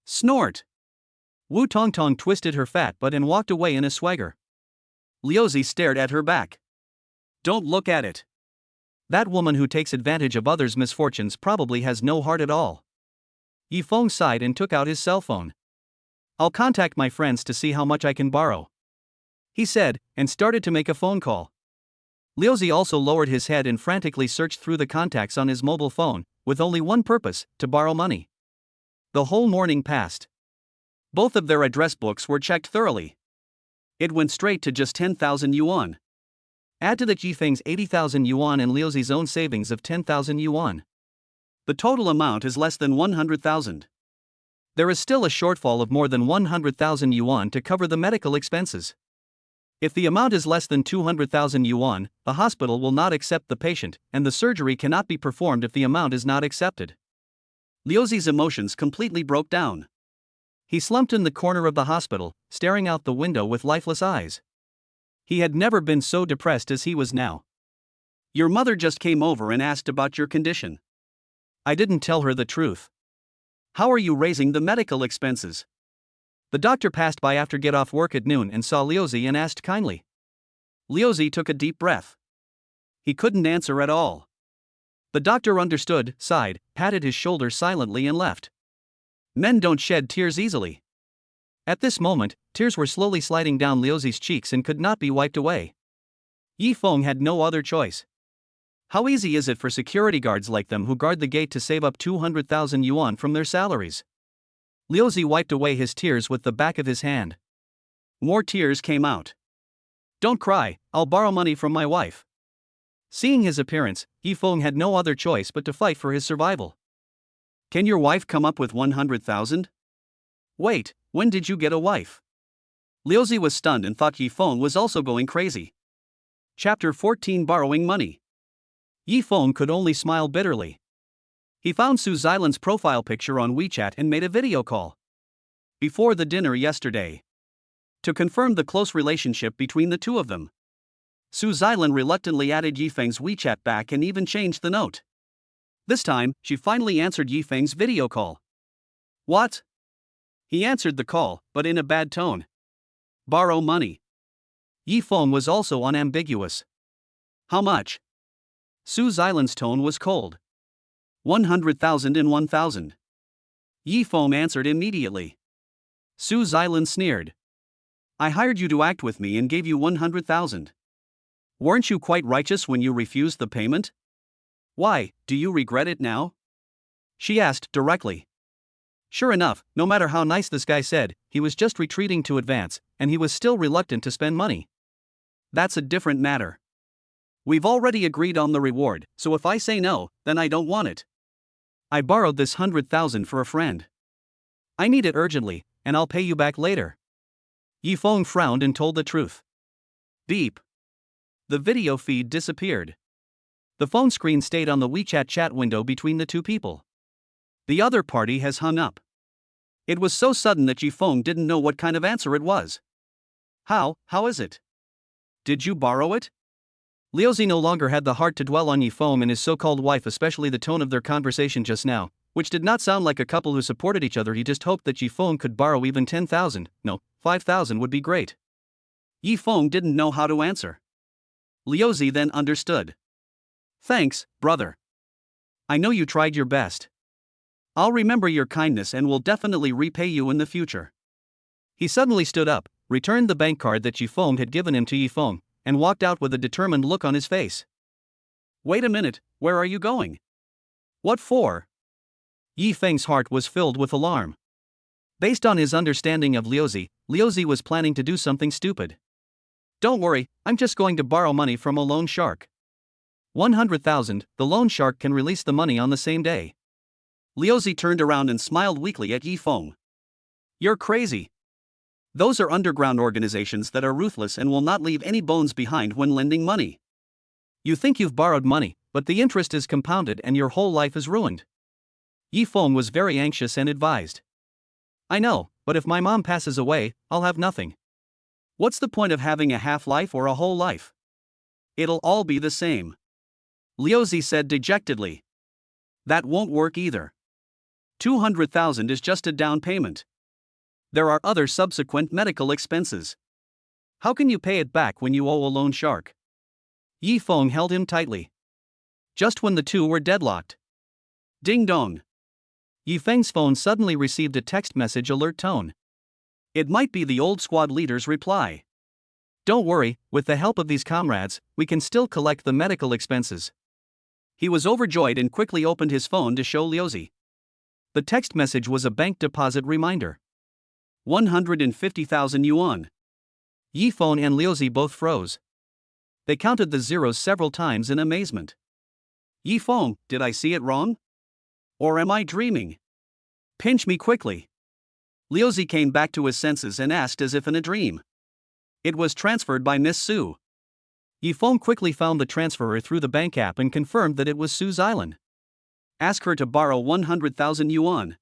Snort! Wu Tongtong twisted her fat butt and walked away in a swagger. Liuzi stared at her back. Don't look at it. That woman who takes advantage of others' misfortunes probably has no heart at all. Yifeng sighed and took out his cell phone. I'll contact my friends to see how much I can borrow, he said, and started to make a phone call. Liuzi also lowered his head and frantically searched through the contacts on his mobile phone, with only one purpose, to borrow money. The whole morning passed. Both of their address books were checked thoroughly. It went straight to just 10,000 yuan. Add to that Yifeng's 80,000 yuan and Liuzi's own savings of 10,000 yuan. The total amount is less than 100,000. There is still a shortfall of more than 100,000 yuan to cover the medical expenses. If the amount is less than 200,000 yuan, the hospital will not accept the patient, and the surgery cannot be performed if the amount is not accepted. Liuzi's emotions completely broke down. He slumped in the corner of the hospital, staring out the window with lifeless eyes. He had never been so depressed as he was now. Your mother just came over and asked about your condition. I didn't tell her the truth. How are you raising the medical expenses? The doctor passed by after get off work at noon and saw Liuzi and asked kindly. Liuzi took a deep breath. He couldn't answer at all. The doctor understood, sighed, patted his shoulder silently and left. Men don't shed tears easily. At this moment, tears were slowly sliding down Liuzi's cheeks and could not be wiped away. Yifeng had no other choice. How easy is it for security guards like them who guard the gate to save up 200,000 yuan from their salaries? Liuzi wiped away his tears with the back of his hand. More tears came out. Don't cry, I'll borrow money from my wife. Seeing his appearance, Yifeng had no other choice but to fight for his survival. Can your wife come up with 100,000? Wait, when did you get a wife? Liuzi was stunned and thought Yifeng was also going crazy. Chapter 14: Borrowing Money. Yifeng could only smile bitterly. He found Su Xilan's profile picture on WeChat and made a video call. Before the dinner yesterday. To confirm the close relationship between the two of them. Su Xilan reluctantly added Yifeng's WeChat back and even changed the note. This time, she finally answered Yifeng's video call. What? He answered the call, but in a bad tone. Borrow money. Yifeng was also unambiguous. How much? Su Xilan's tone was cold. 100,000 and 1,000. Yifeng answered immediately. Su Xilan sneered. I hired you to act with me and gave you 100,000. Weren't you quite righteous when you refused the payment? Why, do you regret it now? She asked directly. Sure enough, no matter how nice this guy said, he was just retreating to advance, and he was still reluctant to spend money. That's a different matter. We've already agreed on the reward, so if I say no, then I don't want it. I borrowed this 100,000 for a friend. I need it urgently, and I'll pay you back later. Yifeng frowned and told the truth. Beep. The video feed disappeared. The phone screen stayed on the WeChat chat window between the two people. The other party has hung up. It was so sudden that Yifeng didn't know what kind of answer it was. How is it? Did you borrow it? Liuzi no longer had the heart to dwell on Yifeng and his so-called wife, especially the tone of their conversation just now, which did not sound like a couple who supported each other. He just hoped that Yifeng could borrow even 10,000, no, 5,000 would be great. Yifeng didn't know how to answer. Liuzi then understood. Thanks, brother. I know you tried your best. I'll remember your kindness and will definitely repay you in the future. He suddenly stood up, returned the bank card that Yifeng had given him to Yifeng, and walked out with a determined look on his face. Wait a minute, where are you going? What for? Yifeng's heart was filled with alarm. Based on his understanding of Liuzi, Liuzi was planning to do something stupid. Don't worry, I'm just going to borrow money from a loan shark. 100,000, the loan shark can release the money on the same day. Liuzi turned around and smiled weakly at Yifeng. You're crazy. Those are underground organizations that are ruthless and will not leave any bones behind when lending money. You think you've borrowed money, but the interest is compounded and your whole life is ruined. Yifeng was very anxious and advised. I know, but if my mom passes away, I'll have nothing. What's the point of having a half-life or a whole life? It'll all be the same. Liuzi said dejectedly. That won't work either. 200,000 is just a down payment. There are other subsequent medical expenses. How can you pay it back when you owe a loan shark? Yifeng held him tightly. Just when the two were deadlocked. Ding dong. Yifeng's phone suddenly received a text message alert tone. It might be the old squad leader's reply. Don't worry, with the help of these comrades, we can still collect the medical expenses. He was overjoyed and quickly opened his phone to show Liuzi. The text message was a bank deposit reminder. 150,000 yuan. Yifeng and Liuzi both froze. They counted the zeros several times in amazement. Yifeng, did I see it wrong? Or am I dreaming? Pinch me quickly. Liuzi came back to his senses and asked as if in a dream. It was transferred by Miss Su. Yifeng quickly found the transferer through the bank app and confirmed that it was Su Xilan. Ask her to borrow 100,000 yuan.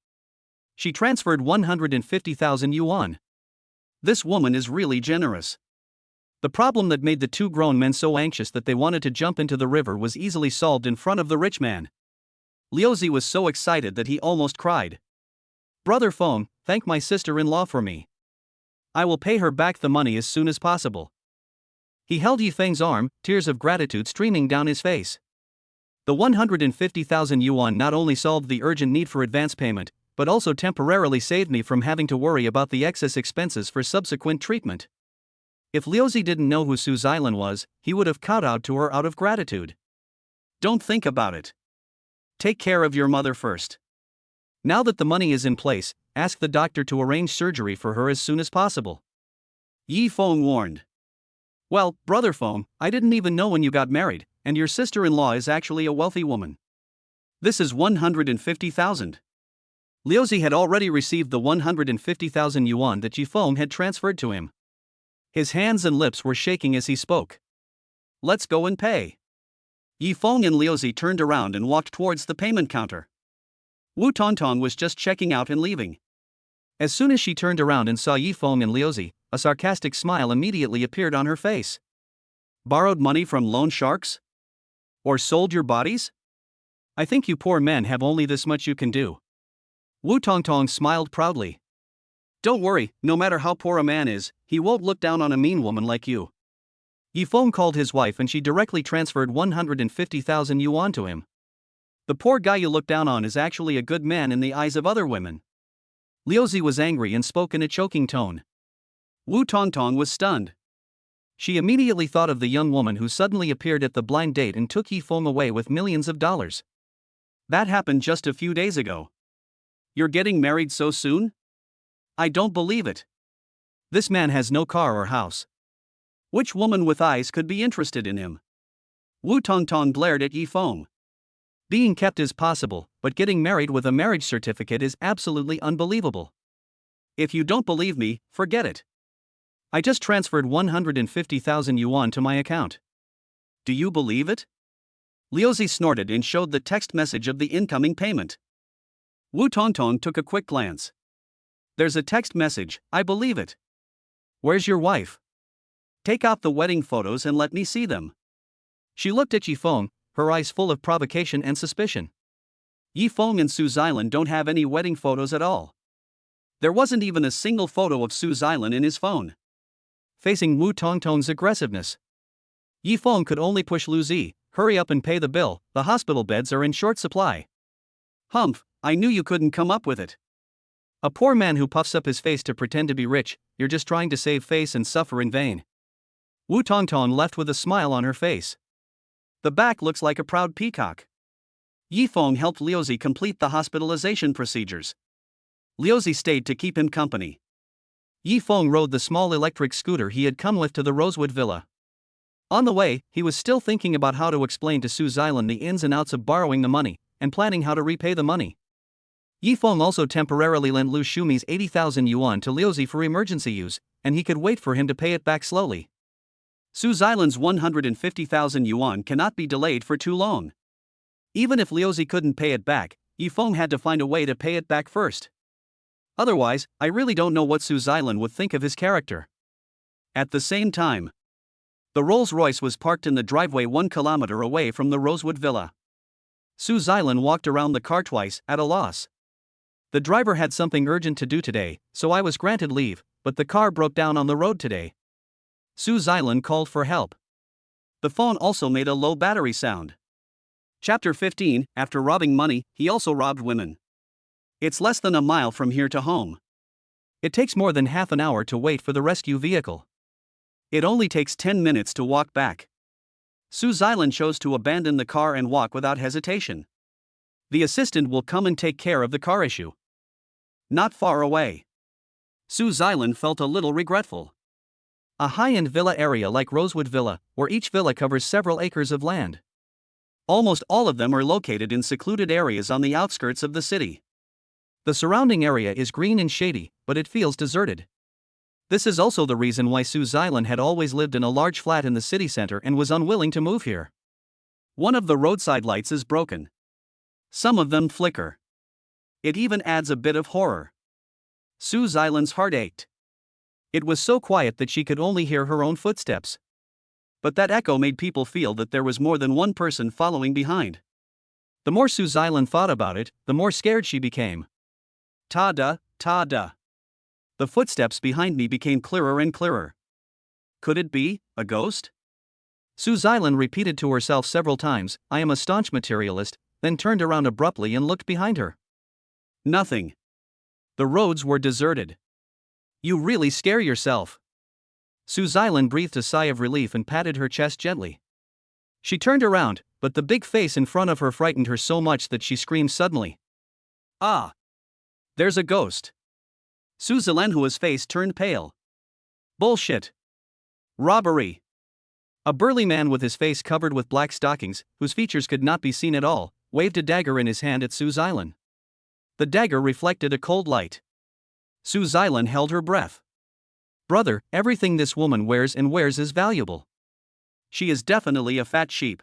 She transferred 150,000 yuan. This woman is really generous. The problem that made the two grown men so anxious that they wanted to jump into the river was easily solved in front of the rich man. Liuzi was so excited that he almost cried. Brother Feng, thank my sister-in-law for me. I will pay her back the money as soon as possible. He held Yifeng's arm, tears of gratitude streaming down his face. The 150,000 yuan not only solved the urgent need for advance payment, but also temporarily saved me from having to worry about the excess expenses for subsequent treatment. If Liuzi didn't know who Su Xilan was, he would have kowtowed to her out of gratitude. Don't think about it. Take care of your mother first. Now that the money is in place, ask the doctor to arrange surgery for her as soon as possible. Yi Feng warned. Well, brother Feng, I didn't even know when you got married, and your sister-in-law is actually a wealthy woman. This is 150,000. Liuzi had already received the 150,000 yuan that Yi Feng had transferred to him. His hands and lips were shaking as he spoke. Let's go and pay. Yi Feng and Liuzi turned around and walked towards the payment counter. Wu Tongtong was just checking out and leaving. As soon as she turned around and saw Yi Feng and Liuzi, a sarcastic smile immediately appeared on her face. Borrowed money from loan sharks? Or sold your bodies? I think you poor men have only this much you can do. Wu Tongtong smiled proudly. Don't worry, no matter how poor a man is, he won't look down on a mean woman like you. Yi Feng called his wife and she directly transferred 150,000 yuan to him. The poor guy you look down on is actually a good man in the eyes of other women. Liuzi was angry and spoke in a choking tone. Wu Tongtong was stunned. She immediately thought of the young woman who suddenly appeared at the blind date and took Yi Feng away with millions of dollars. That happened just a few days ago. You're getting married so soon? I don't believe it. This man has no car or house. Which woman with eyes could be interested in him? Wu Tongtong glared at Yi Feng. Being kept is possible, but getting married with a marriage certificate is absolutely unbelievable. If you don't believe me, forget it. I just transferred 150,000 yuan to my account. Do you believe it? Liuzi snorted and showed the text message of the incoming payment. Wu Tongtong took a quick glance. There's a text message, I believe it. Where's your wife? Take out the wedding photos and let me see them. She looked at Yi Feng, her eyes full of provocation and suspicion. Yi Feng and Su Xilan don't have any wedding photos at all. There wasn't even a single photo of Su Xilan in his phone. Facing Wu Tongtong's aggressiveness, Yi Feng could only push Liuzi, hurry up and pay the bill, the hospital beds are in short supply. Humph, I knew you couldn't come up with it. A poor man who puffs up his face to pretend to be rich, you're just trying to save face and suffer in vain. Wu Tongtong left with a smile on her face. The back looks like a proud peacock. Yi Feng helped Liuzi complete the hospitalization procedures. Liuzi stayed to keep him company. Yi Feng rode the small electric scooter he had come with to the Rosewood Villa. On the way, he was still thinking about how to explain to Su Xilan the ins and outs of borrowing the money, and planning how to repay the money. Yi Feng also temporarily lent Lu Shumi's 80,000 yuan to Liuzi for emergency use, and he could wait for him to pay it back slowly. Su Xilan's 150,000 yuan cannot be delayed for too long. Even if Liuzi couldn't pay it back, Yi Feng had to find a way to pay it back first. Otherwise, I really don't know what Su Xilan would think of his character. At the same time, the Rolls-Royce was parked in the driveway 1 kilometer away from the Rosewood Villa. Su Xilan walked around the car twice, at a loss. The driver had something urgent to do today, so I was granted leave, but the car broke down on the road today. Su Xilan called for help. The phone also made a low battery sound. Chapter 15, after robbing money, he also robbed women. It's less than a mile from here to home. It takes more than half an hour to wait for the rescue vehicle. It only takes 10 minutes to walk back. Su Xilan chose to abandon the car and walk without hesitation. The assistant will come and take care of the car issue. Not far away. Su Xilan felt a little regretful. A high-end villa area like Rosewood Villa, where each villa covers several acres of land. Almost all of them are located in secluded areas on the outskirts of the city. The surrounding area is green and shady, but it feels deserted. This is also the reason why Su Xilan had always lived in a large flat in the city center and was unwilling to move here. One of the roadside lights is broken. Some of them flicker. It even adds a bit of horror. Su Xilan's heart ached. It was so quiet that she could only hear her own footsteps. But that echo made people feel that there was more than one person following behind. The more Su Xilan thought about it, the more scared she became. Ta-da, ta-da. The footsteps behind me became clearer and clearer. Could it be a ghost? Su Xilan repeated to herself several times, I am a staunch materialist, then turned around abruptly and looked behind her. Nothing. The roads were deserted. You really scare yourself. Su Xilan breathed a sigh of relief and patted her chest gently. She turned around, but the big face in front of her frightened her so much that she screamed suddenly. Ah! There's a ghost. Suzalenhua's face turned pale. Bullshit. Robbery. A burly man with his face covered with black stockings, whose features could not be seen at all, waved a dagger in his hand at Suzilen. The dagger reflected a cold light. Suzilen held her breath. Brother, everything this woman wears is valuable. She is definitely a fat sheep.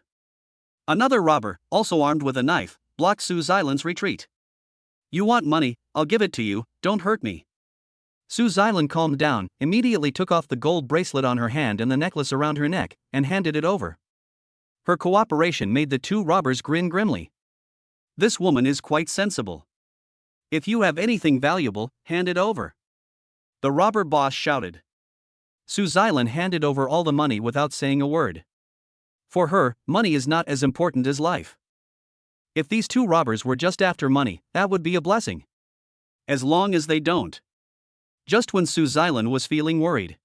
Another robber, also armed with a knife, blocked Suzilen's retreat. You want money, I'll give it to you, don't hurt me. Suzilen calmed down, immediately took off the gold bracelet on her hand and the necklace around her neck, and handed it over. Her cooperation made the two robbers grin grimly. This woman is quite sensible. If you have anything valuable, hand it over. The robber boss shouted. Suzilen handed over all the money without saying a word. For her, money is not as important as life. If these two robbers were just after money, that would be a blessing. As long as they don't. Just when Suzilen was feeling worried,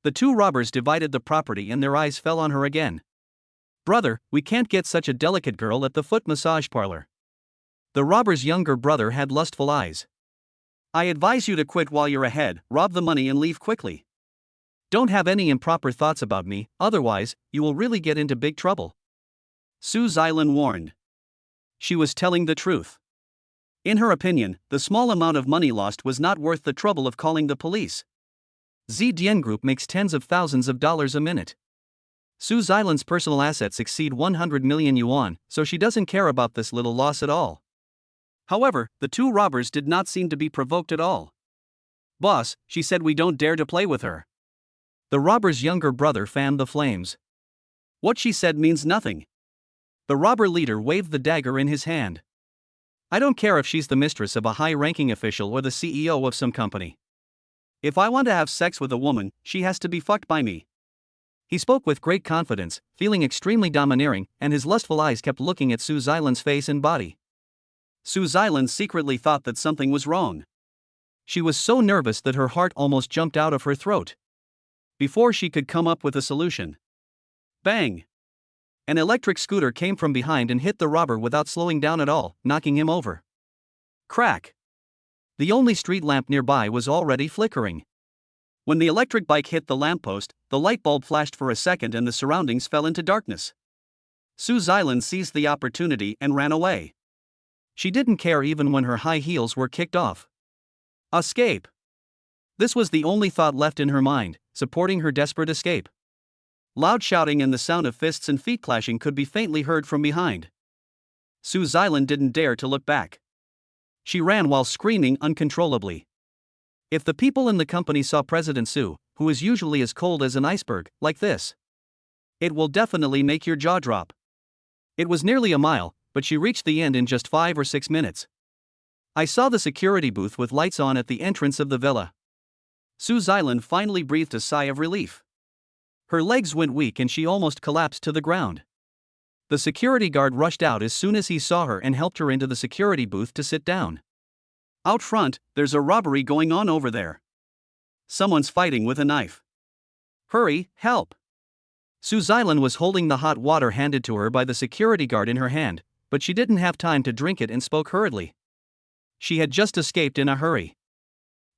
the two robbers divided the property and their eyes fell on her again. Brother, we can't get such a delicate girl at the foot massage parlor. The robber's younger brother had lustful eyes. I advise you to quit while you're ahead, rob the money and leave quickly. Don't have any improper thoughts about me, otherwise, you will really get into big trouble. Suzilen warned. She was telling the truth. In her opinion, the small amount of money lost was not worth the trouble of calling the police. Zdian Group makes tens of thousands of dollars a minute. Suzilen's personal assets exceed 100 million yuan, so she doesn't care about this little loss at all. However, the two robbers did not seem to be provoked at all. Boss, she said we don't dare to play with her. The robber's younger brother fanned the flames. What she said means nothing. The robber leader waved the dagger in his hand. I don't care if she's the mistress of a high-ranking official or the CEO of some company. If I want to have sex with a woman, she has to be fucked by me. He spoke with great confidence, feeling extremely domineering, and his lustful eyes kept looking at Suzilen's face and body. Suzilen secretly thought that something was wrong. She was so nervous that her heart almost jumped out of her throat. Before she could come up with a solution. Bang! An electric scooter came from behind and hit the robber without slowing down at all, knocking him over. Crack! The only street lamp nearby was already flickering. When the electric bike hit the lamppost, the light bulb flashed for a second and the surroundings fell into darkness. Suzilen seized the opportunity and ran away. She didn't care even when her high heels were kicked off. Escape! This was the only thought left in her mind, supporting her desperate escape. Loud shouting and the sound of fists and feet clashing could be faintly heard from behind. Suzilen didn't dare to look back. She ran while screaming uncontrollably. If the people in the company saw President Su, who is usually as cold as an iceberg, like this, it will definitely make your jaw drop. It was nearly a mile, but she reached the end in just 5 or 6 minutes. I saw the security booth with lights on at the entrance of the villa. Suzilen finally breathed a sigh of relief. Her legs went weak and she almost collapsed to the ground. The security guard rushed out as soon as he saw her and helped her into the security booth to sit down. Out front, there's a robbery going on over there. Someone's fighting with a knife. Hurry, help! Suzilen was holding the hot water handed to her by the security guard in her hand, but she didn't have time to drink it and spoke hurriedly. She had just escaped in a hurry.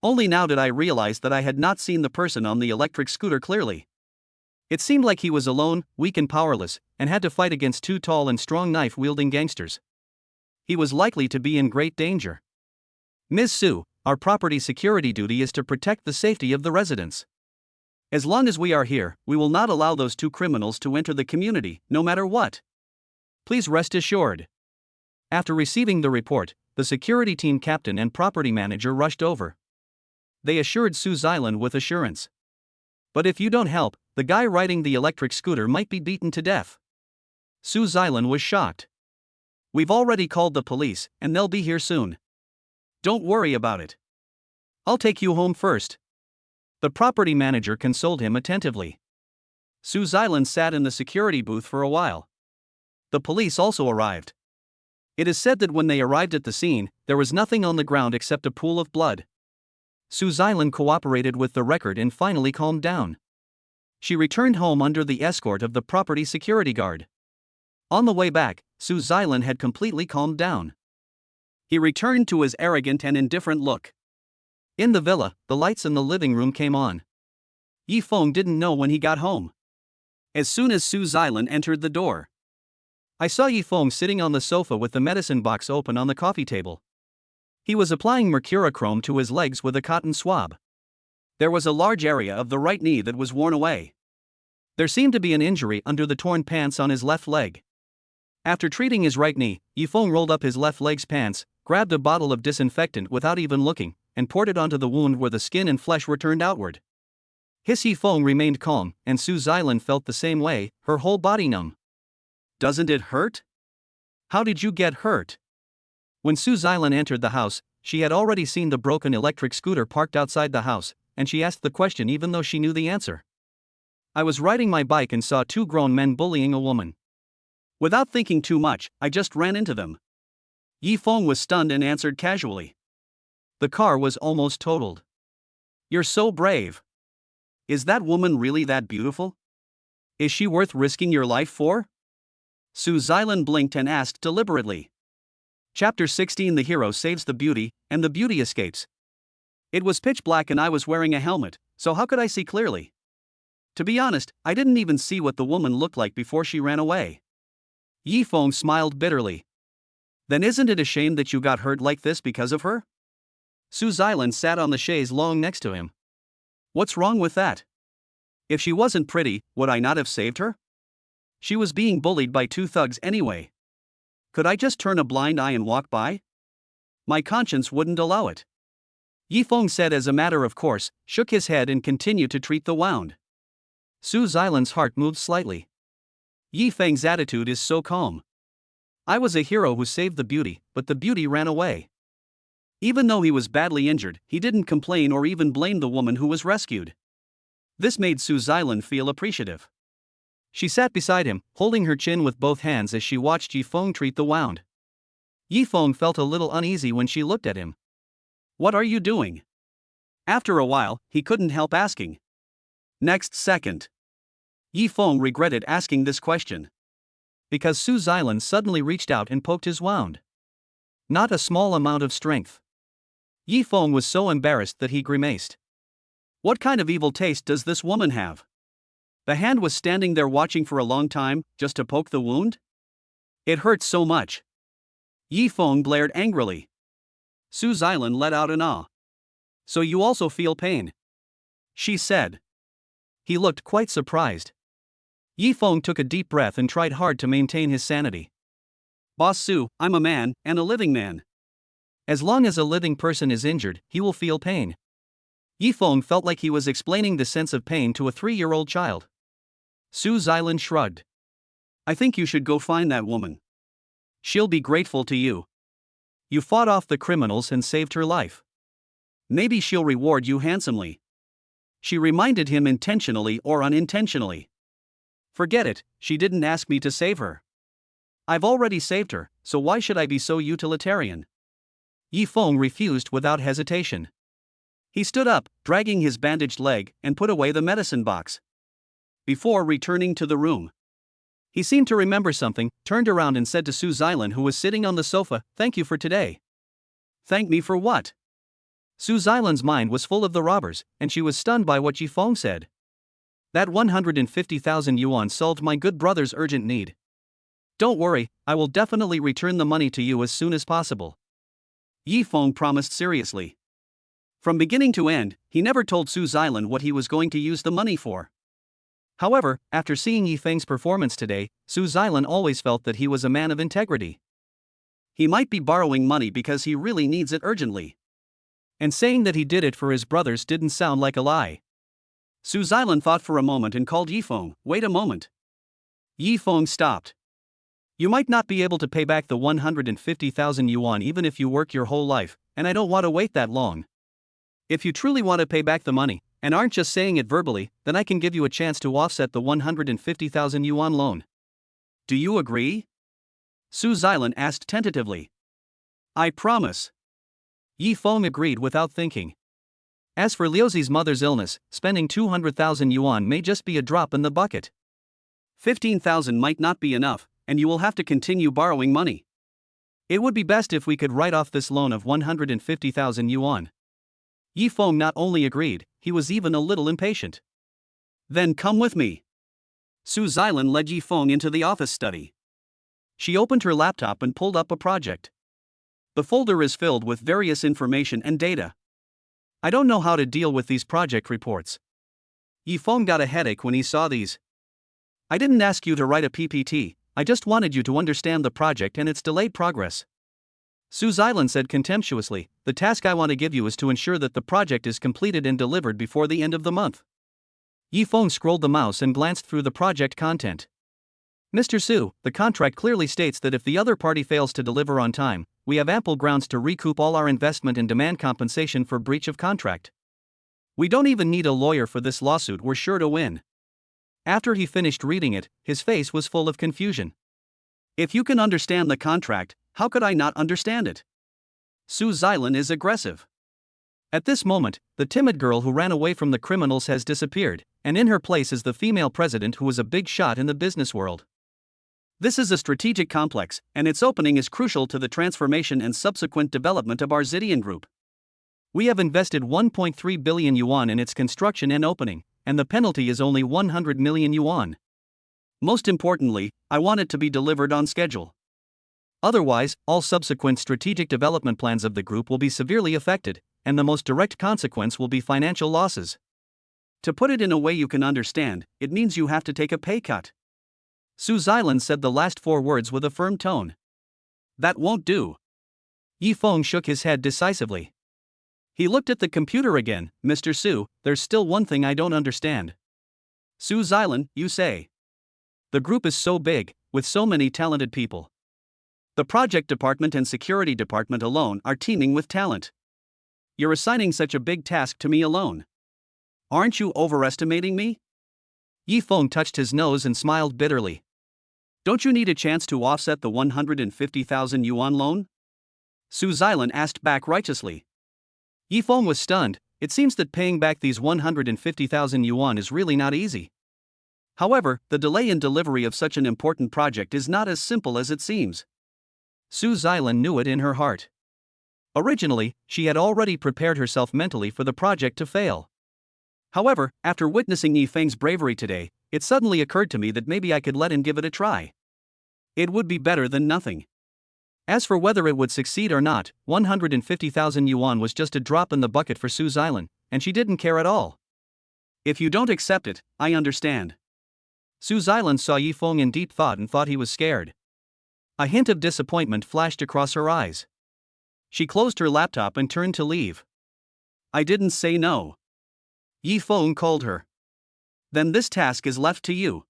Only now did I realize that I had not seen the person on the electric scooter clearly. It seemed like he was alone, weak and powerless, and had to fight against two tall and strong knife-wielding gangsters. He was likely to be in great danger. Ms. Su, our property security duty is to protect the safety of the residents. As long as we are here, we will not allow those two criminals to enter the community, no matter what. Please rest assured. After receiving the report, the security team captain and property manager rushed over. They assured Suzilen with assurance. But if you don't help, the guy riding the electric scooter might be beaten to death. Suzilen was shocked. We've already called the police, and they'll be here soon. Don't worry about it. I'll take you home first. The property manager consoled him attentively. Suzilen sat in the security booth for a while. The police also arrived. It is said that when they arrived at the scene, there was nothing on the ground except a pool of blood. Suzilen cooperated with the record and finally calmed down. She returned home under the escort of the property security guard. On the way back, Suzilen had completely calmed down. He returned to his arrogant and indifferent look. In the villa, the lights in the living room came on. Yi Feng didn't know when he got home. As soon as Su Xilan entered the door, I saw Yi Feng sitting on the sofa with the medicine box open on the coffee table. He was applying mercurochrome to his legs with a cotton swab. There was a large area of the right knee that was worn away. There seemed to be an injury under the torn pants on his left leg. After treating his right knee, Yi Feng rolled up his left leg's pants, grabbed a bottle of disinfectant without even looking, and poured it onto the wound where the skin and flesh were turned outward. His Yi Feng remained calm, and Su Xilan felt the same way, her whole body numb. Doesn't it hurt? How did you get hurt? When Su Xilan entered the house, she had already seen the broken electric scooter parked outside the house, and she asked the question even though she knew the answer. I was riding my bike and saw two grown men bullying a woman. Without thinking too much, I just ran into them. Yi Feng was stunned and answered casually. The car was almost totaled. You're so brave. Is that woman really that beautiful? Is she worth risking your life for? Su Xilan blinked and asked deliberately. Chapter 16. The hero saves the beauty, and the beauty escapes. It was pitch black and I was wearing a helmet, so how could I see clearly? To be honest, I didn't even see what the woman looked like before she ran away. Yi Feng smiled bitterly. Then isn't it a shame that you got hurt like this because of her? Su Xilan sat on the chaise longue next to him. What's wrong with that? If she wasn't pretty, would I not have saved her? She was being bullied by two thugs anyway. Could I just turn a blind eye and walk by? My conscience wouldn't allow it. Yi Feng said as a matter of course, shook his head and continued to treat the wound. Su Xilan's heart moved slightly. Yi Feng's attitude is so calm. I was a hero who saved the beauty, but the beauty ran away. Even though he was badly injured, he didn't complain or even blame the woman who was rescued. This made Su Xilan feel appreciative. She sat beside him, holding her chin with both hands as she watched Yi Feng treat the wound. Yi Feng felt a little uneasy when she looked at him. What are you doing? After a while, he couldn't help asking. Next second. Yi Feng regretted asking this question. Because Su Xilan suddenly reached out and poked his wound. Not a small amount of strength. Yi Feng was so embarrassed that he grimaced. What kind of evil taste does this woman have? The hand was standing there watching for a long time, just to poke the wound? It hurt so much. Yi Feng glared angrily. Su Xilan let out an ah. So you also feel pain? She said. He looked quite surprised. Yi Feng took a deep breath and tried hard to maintain his sanity. Boss Su, I'm a man, and a living man. As long as a living person is injured, he will feel pain. Yi Feng felt like he was explaining the sense of pain to a 3-year-old child. Su Xilan shrugged. I think you should go find that woman. She'll be grateful to you. You fought off the criminals and saved her life. Maybe she'll reward you handsomely. She reminded him intentionally or unintentionally. Forget it, she didn't ask me to save her. I've already saved her, so why should I be so utilitarian? Yi Feng refused without hesitation. He stood up, dragging his bandaged leg, and put away the medicine box. Before returning to the room, he seemed to remember something, turned around and said to Su Xilan, who was sitting on the sofa, "Thank you for today." Thank me for what? Su Xilan's mind was full of the robbers, and she was stunned by what Yi Feng said. That 150,000 yuan solved my good brother's urgent need. Don't worry, I will definitely return the money to you as soon as possible. Yi Feng promised seriously. From beginning to end, he never told Su Xilan what he was going to use the money for. However, after seeing Yi Feng's performance today, Su Xilan always felt that he was a man of integrity. He might be borrowing money because he really needs it urgently. And saying that he did it for his brothers didn't sound like a lie. Su Xilan thought for a moment and called Yi Feng. Wait a moment. Yi Feng stopped. You might not be able to pay back the 150,000 yuan even if you work your whole life, and I don't want to wait that long. If you truly want to pay back the money, and aren't just saying it verbally, then I can give you a chance to offset the 150,000 yuan loan. Do you agree? Su Xilan asked tentatively. I promise. Yi Feng agreed without thinking. As for Liuzi's mother's illness, spending 200,000 yuan may just be a drop in the bucket. 15,000 might not be enough, and you will have to continue borrowing money. It would be best if we could write off this loan of 150,000 yuan. Yi Feng not only agreed, he was even a little impatient. Then come with me. Su Xilan led Yi Feng into the office study. She opened her laptop and pulled up a project. The folder is filled with various information and data. I don't know how to deal with these project reports. Yi Feng got a headache when he saw these. I didn't ask you to write a PPT, I just wanted you to understand the project and its delayed progress. Su Xilan said contemptuously, the task I want to give you is to ensure that the project is completed and delivered before the end of the month. Yi Feng scrolled the mouse and glanced through the project content. Mr. Su, the contract clearly states that if the other party fails to deliver on time, we have ample grounds to recoup all our investment and demand compensation for breach of contract. We don't even need a lawyer for this lawsuit, we're sure to win. After he finished reading it, his face was full of confusion. If you can understand the contract, how could I not understand it? Su Xilan is aggressive. At this moment, the timid girl who ran away from the criminals has disappeared, and in her place is the female president who was a big shot in the business world. This is a strategic complex, and its opening is crucial to the transformation and subsequent development of our Zidian Group. We have invested 1.3 billion yuan in its construction and opening, and the penalty is only 100 million yuan. Most importantly, I want it to be delivered on schedule. Otherwise, all subsequent strategic development plans of the group will be severely affected, and the most direct consequence will be financial losses. To put it in a way you can understand, it means you have to take a pay cut. Su Xilan said the last 4 words with a firm tone. That won't do. Yi Feng shook his head decisively. He looked at the computer again. Mr. Su, there's still one thing I don't understand. Su Xilan, you say. The group is so big, with so many talented people. The project department and security department alone are teeming with talent. You're assigning such a big task to me alone. Aren't you overestimating me? Yi Feng touched his nose and smiled bitterly. Don't you need a chance to offset the 150,000 yuan loan? Su Xilan asked back righteously. Yi Feng was stunned. It seems that paying back these 150,000 yuan is really not easy. However, the delay in delivery of such an important project is not as simple as it seems. Su Xilan knew it in her heart. Originally, she had already prepared herself mentally for the project to fail. However, after witnessing Yi Feng's bravery today, it suddenly occurred to me that maybe I could let him give it a try. It would be better than nothing. As for whether it would succeed or not, 150,000 yuan was just a drop in the bucket for Su Xilan, and she didn't care at all. If you don't accept it, I understand. Su Xilan saw Yi Feng in deep thought and thought he was scared. A hint of disappointment flashed across her eyes. She closed her laptop and turned to leave. I didn't say no. Yi Feng called her. Then this task is left to you.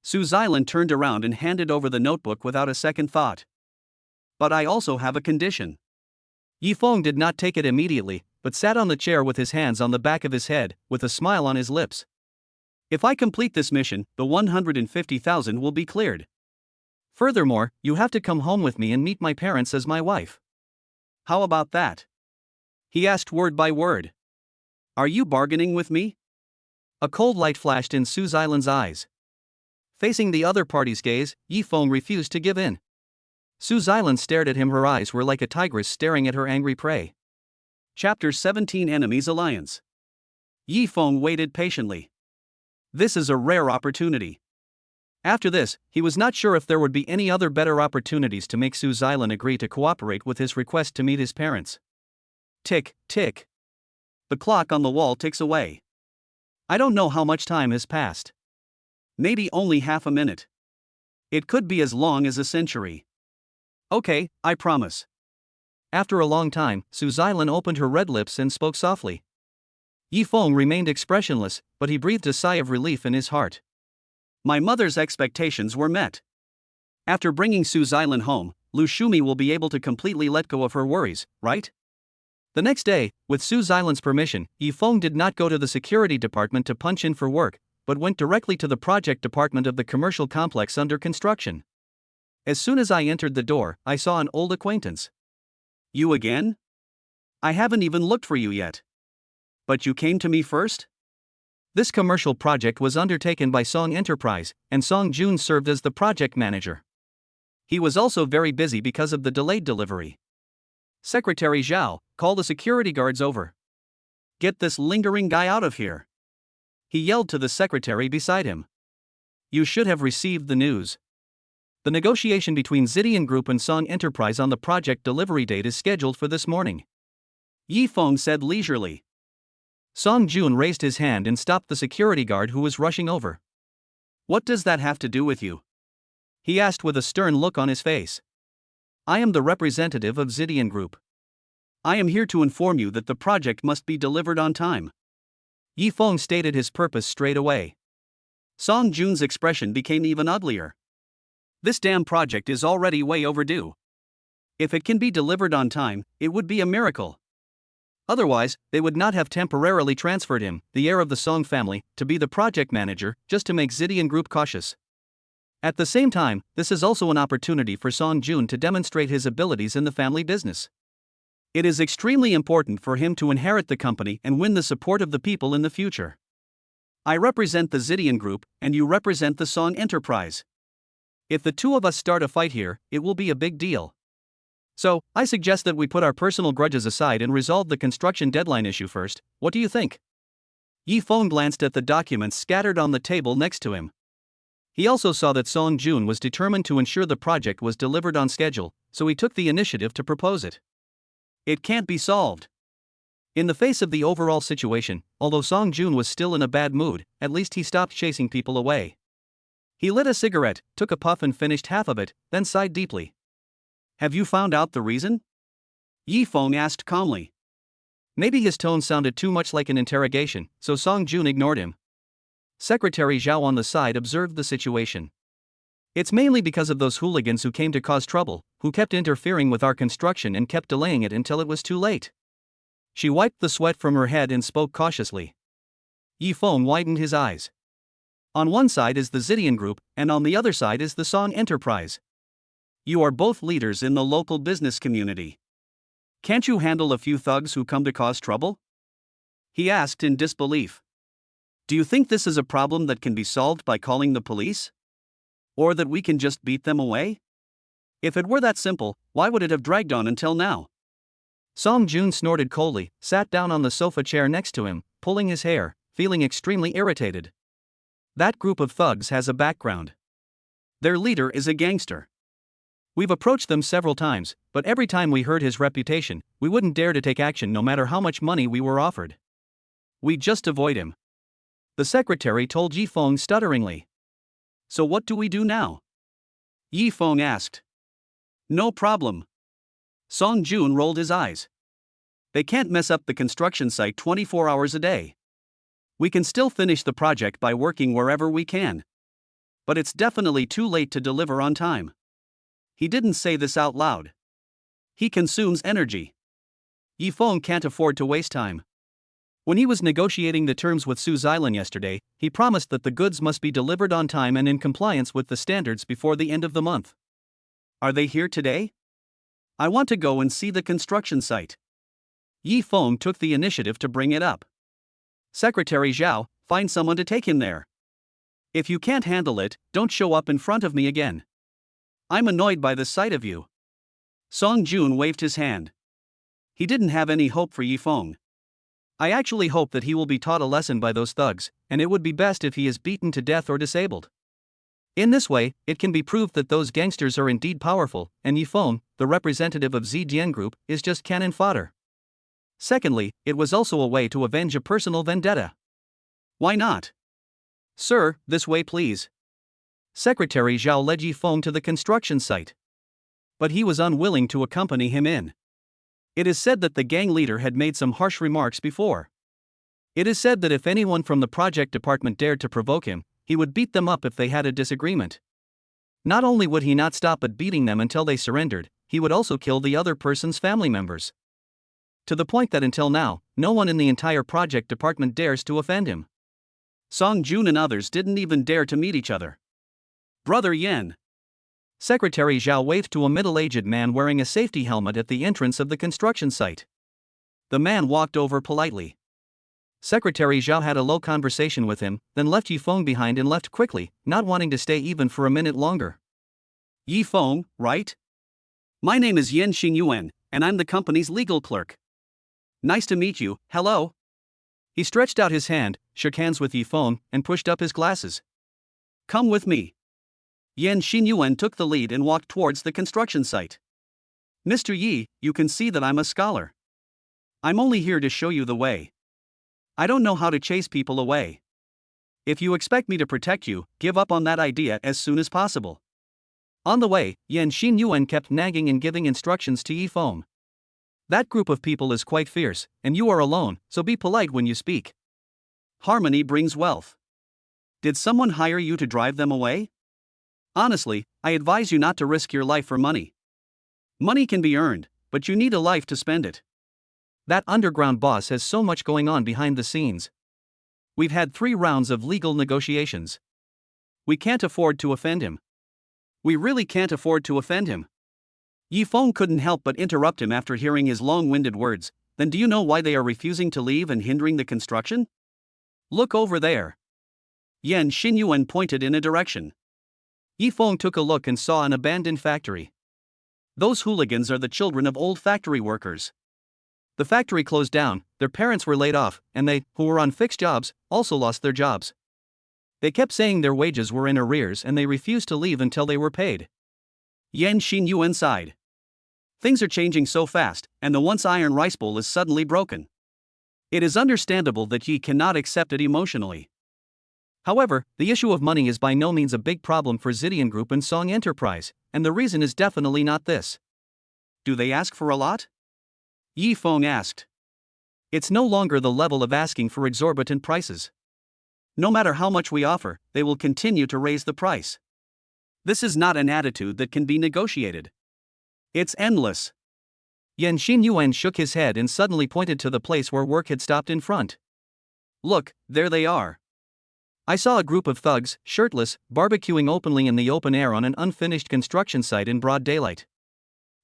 Su Xilan turned around and handed over the notebook without a second thought. But I also have a condition. Yi Feng did not take it immediately, but sat on the chair with his hands on the back of his head, with a smile on his lips. If I complete this mission, the 150,000 will be cleared. Furthermore, you have to come home with me and meet my parents as my wife. How about that? He asked word by word. Are you bargaining with me? A cold light flashed in Su Xilan's eyes. Facing the other party's gaze, Yi Feng refused to give in. Su Xilan stared at him, her eyes were like a tigress staring at her angry prey. Chapter 17 Enemies Alliance. Yi Feng waited patiently. This is a rare opportunity. After this, he was not sure if there would be any other better opportunities to make Su Xilan agree to cooperate with his request to meet his parents. Tick, tick. The clock on the wall ticks away. I don't know how much time has passed. Maybe only half a minute. It could be as long as a century. Okay, I promise. After a long time, Su Xilan opened her red lips and spoke softly. Yi Feng remained expressionless, but he breathed a sigh of relief in his heart. My mother's expectations were met. After bringing Su Xilan home, Lu Shumi will be able to completely let go of her worries, right? The next day, with Su Xilan's permission, Yi Feng did not go to the security department to punch in for work, but went directly to the project department of the commercial complex under construction. As soon as I entered the door, I saw an old acquaintance. You again? I haven't even looked for you yet. But you came to me first? This commercial project was undertaken by Song Enterprise, and Song Jun served as the project manager. He was also very busy because of the delayed delivery. Secretary Zhao, call the security guards over. Get this lingering guy out of here. He yelled to the secretary beside him. You should have received the news. The negotiation between Zidian Group and Song Enterprise on the project delivery date is scheduled for this morning. Yi Feng said leisurely. Song Jun raised his hand and stopped the security guard who was rushing over. What does that have to do with you? He asked with a stern look on his face. I am the representative of Zidian Group. I am here to inform you that the project must be delivered on time. Yi Feng stated his purpose straight away. Song Jun's expression became even uglier. This damn project is already way overdue. If it can be delivered on time, it would be a miracle. Otherwise, they would not have temporarily transferred him, the heir of the Song family, to be the project manager, just to make Zidian Group cautious. At the same time, this is also an opportunity for Song Jun to demonstrate his abilities in the family business. It is extremely important for him to inherit the company and win the support of the people in the future. I represent the Zidian Group, and you represent the Song Enterprise. If the two of us start a fight here, it will be a big deal. So, I suggest that we put our personal grudges aside and resolve the construction deadline issue first. What do you think? Yi Feng glanced at the documents scattered on the table next to him. He also saw that Song Jun was determined to ensure the project was delivered on schedule, so he took the initiative to propose it. It can't be solved. In the face of the overall situation, although Song Jun was still in a bad mood, at least he stopped chasing people away. He lit a cigarette, took a puff and finished half of it, then sighed deeply. Have you found out the reason? Yi Feng asked calmly. Maybe his tone sounded too much like an interrogation, so Song Jun ignored him. Secretary Zhao on the side observed the situation. It's mainly because of those hooligans who came to cause trouble, who kept interfering with our construction and kept delaying it until it was too late. She wiped the sweat from her head and spoke cautiously. Yi Feng widened his eyes. On one side is the Zidian Group, and on the other side is the Song Enterprise. You are both leaders in the local business community. Can't you handle a few thugs who come to cause trouble? He asked in disbelief. Do you think this is a problem that can be solved by calling the police? Or that we can just beat them away? If it were that simple, why would it have dragged on until now? Song Jun snorted coldly, sat down on the sofa chair next to him, pulling his hair, feeling extremely irritated. That group of thugs has a background. Their leader is a gangster. We've approached them several times, but every time we heard his reputation, we wouldn't dare to take action no matter how much money we were offered. We just avoid him. The secretary told Yi Feng stutteringly. So what do we do now? Yi Feng asked. No problem. Song Jun rolled his eyes. They can't mess up the construction site 24 hours a day. We can still finish the project by working wherever we can. But it's definitely too late to deliver on time. He didn't say this out loud. He consumes energy. Yi Feng can't afford to waste time. When he was negotiating the terms with Su Zilin yesterday, he promised that the goods must be delivered on time and in compliance with the standards before the end of the month. Are they here today? I want to go and see the construction site. Yi Feng took the initiative to bring it up. Secretary Zhao, find someone to take him there. If you can't handle it, don't show up in front of me again. I'm annoyed by the sight of you. Song Jun waved his hand. He didn't have any hope for Yi Feng. I actually hope that he will be taught a lesson by those thugs, and it would be best if he is beaten to death or disabled. In this way, it can be proved that those gangsters are indeed powerful, and Yi Feng, the representative of Zidian Group, is just cannon fodder. Secondly, it was also a way to avenge a personal vendetta. Why not? Sir, this way please. Secretary Zhao led Yi Feng to the construction site. But he was unwilling to accompany him in. It is said that the gang leader had made some harsh remarks before. It is said that if anyone from the project department dared to provoke him, he would beat them up if they had a disagreement. Not only would he not stop at beating them until they surrendered, he would also kill the other person's family members. To the point that until now, no one in the entire project department dares to offend him. Song Jun and others didn't even dare to meet each other. Brother Yen. Secretary Zhao waved to a middle-aged man wearing a safety helmet at the entrance of the construction site. The man walked over politely. Secretary Zhao had a low conversation with him, then left Yi Feng behind and left quickly, not wanting to stay even for a minute longer. Yi Feng, right? My name is Yen Xingyuan, and I'm the company's legal clerk. Nice to meet you, hello? He stretched out his hand, shook hands with Yifeng, and pushed up his glasses. Come with me. Yan Xinyuan took the lead and walked towards the construction site. Mr. Yi, you can see that I'm a scholar. I'm only here to show you the way. I don't know how to chase people away. If you expect me to protect you, give up on that idea as soon as possible. On the way, Yan Xinyuan kept nagging and giving instructions to Yifeng. That group of people is quite fierce, and you are alone, so be polite when you speak. Harmony brings wealth. Did someone hire you to drive them away? Honestly, I advise you not to risk your life for money. Money can be earned, but you need a life to spend it. That underground boss has so much going on behind the scenes. We've had 3 rounds of legal negotiations. We can't afford to offend him. We really can't afford to offend him. Yifeng couldn't help but interrupt him after hearing his long-winded words. Then do you know why they are refusing to leave and hindering the construction? Look over there. Yan Xinyuan pointed in a direction. Yifeng took a look and saw an abandoned factory. Those hooligans are the children of old factory workers. The factory closed down, their parents were laid off, and they, who were on fixed jobs, also lost their jobs. They kept saying their wages were in arrears and they refused to leave until they were paid. Yan Xinyuan sighed. Things are changing so fast, and the once iron rice bowl is suddenly broken. It is understandable that Yi cannot accept it emotionally. However, the issue of money is by no means a big problem for Zidian Group and Song Enterprise, and the reason is definitely not this. Do they ask for a lot? Yifeng asked. It's no longer the level of asking for exorbitant prices. No matter how much we offer, they will continue to raise the price. This is not an attitude that can be negotiated. It's endless. Yan Xinyuan shook his head and suddenly pointed to the place where work had stopped in front. Look, there they are. I saw a group of thugs, shirtless, barbecuing openly in the open air on an unfinished construction site in broad daylight.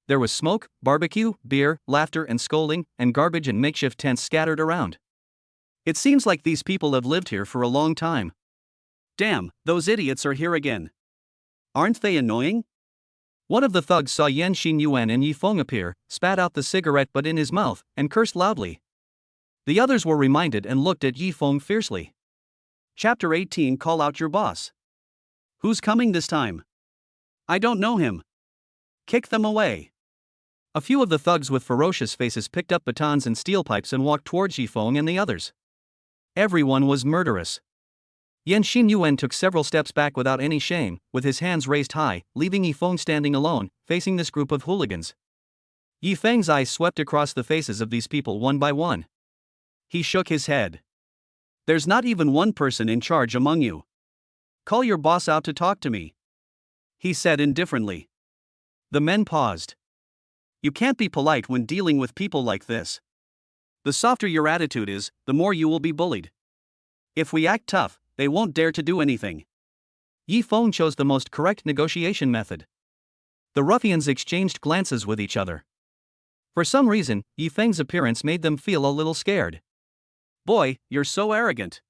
There was smoke, barbecue, beer, laughter and scolding, and garbage and makeshift tents scattered around. It seems like these people have lived here for a long time. Damn, those idiots are here again. Aren't they annoying? One of the thugs saw Yan Xinyuan and Yifeng appear, spat out the cigarette butt in his mouth, and cursed loudly. The others were reminded and looked at Yifeng fiercely. Chapter 18. Call out your boss. Who's coming this time? I don't know him. Kick them away. A few of the thugs with ferocious faces picked up batons and steel pipes and walked towards Yifeng and the others. Everyone was murderous. Yan Xinyuan took several steps back without any shame, with his hands raised high, leaving Yifeng standing alone, facing this group of hooligans. Yifeng's eyes swept across the faces of these people one by one. He shook his head. There's not even one person in charge among you. Call your boss out to talk to me, he said indifferently. The men paused. You can't be polite when dealing with people like this. The softer your attitude is, the more you will be bullied. If we act tough, they won't dare to do anything. Yifeng chose the most correct negotiation method. The ruffians exchanged glances with each other. For some reason, Yifeng's appearance made them feel a little scared. Boy, you're so arrogant.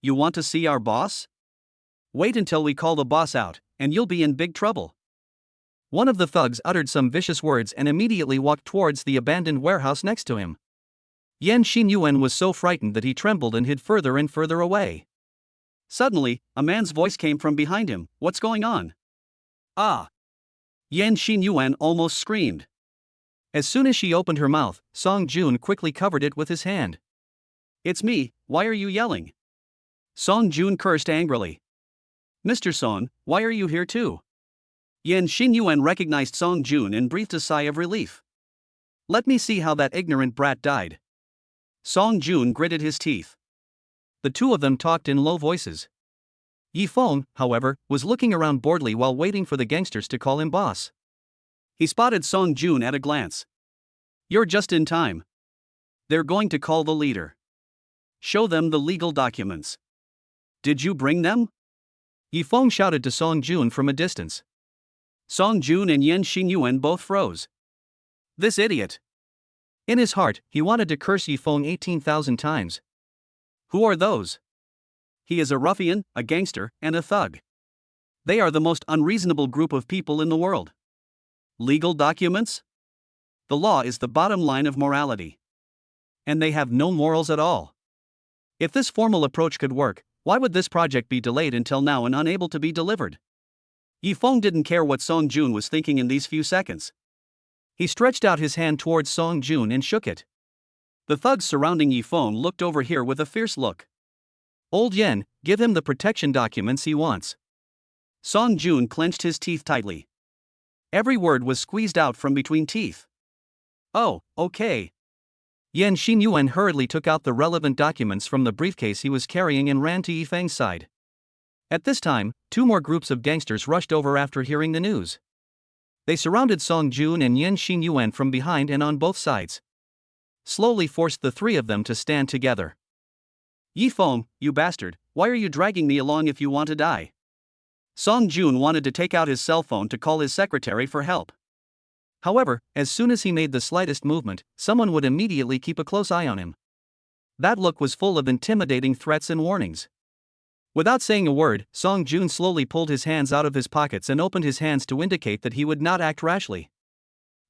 You want to see our boss? Wait until we call the boss out, and you'll be in big trouble. One of the thugs uttered some vicious words and immediately walked towards the abandoned warehouse next to him. Yan Xinyuan was so frightened that he trembled and hid further and further away. Suddenly, a man's voice came from behind him. What's going on? Ah! Yan Xinyuan almost screamed. As soon as she opened her mouth, Song Jun quickly covered it with his hand. It's me, why are you yelling? Song Jun cursed angrily. Mr. Song, why are you here too? Yan Xinyuan recognized Song Jun and breathed a sigh of relief. Let me see how that ignorant brat died. Song Jun gritted his teeth. The two of them talked in low voices. Yifeng, however, was looking around boredly while waiting for the gangsters to call him boss. He spotted Song Jun at a glance. You're just in time. They're going to call the leader. Show them the legal documents. Did you bring them? Yifeng shouted to Song Jun from a distance. Song Jun and Yan Xinyuan both froze. This idiot. In his heart, he wanted to curse Yifeng 18,000 times. Who are those? He is a ruffian, a gangster, and a thug. They are the most unreasonable group of people in the world. Legal documents? The law is the bottom line of morality. And they have no morals at all. If this formal approach could work, why would this project be delayed until now and unable to be delivered? Yifeng didn't care what Song Jun was thinking in these few seconds. He stretched out his hand towards Song Jun and shook it. The thugs surrounding Yifeng looked over here with a fierce look. Old Yen, give him the protection documents he wants. Song Jun clenched his teeth tightly. Every word was squeezed out from between teeth. Oh, okay. Yan Xinyuan hurriedly took out the relevant documents from the briefcase he was carrying and ran to Yifeng's side. At this time, two more groups of gangsters rushed over after hearing the news. They surrounded Song Jun and Yan Xinyuan from behind and on both sides. Slowly forced the three of them to stand together. Yifeng, you bastard, why are you dragging me along if you want to die? Song Jun wanted to take out his cell phone to call his secretary for help. However, as soon as he made the slightest movement, someone would immediately keep a close eye on him. That look was full of intimidating threats and warnings. Without saying a word, Song Jun slowly pulled his hands out of his pockets and opened his hands to indicate that he would not act rashly.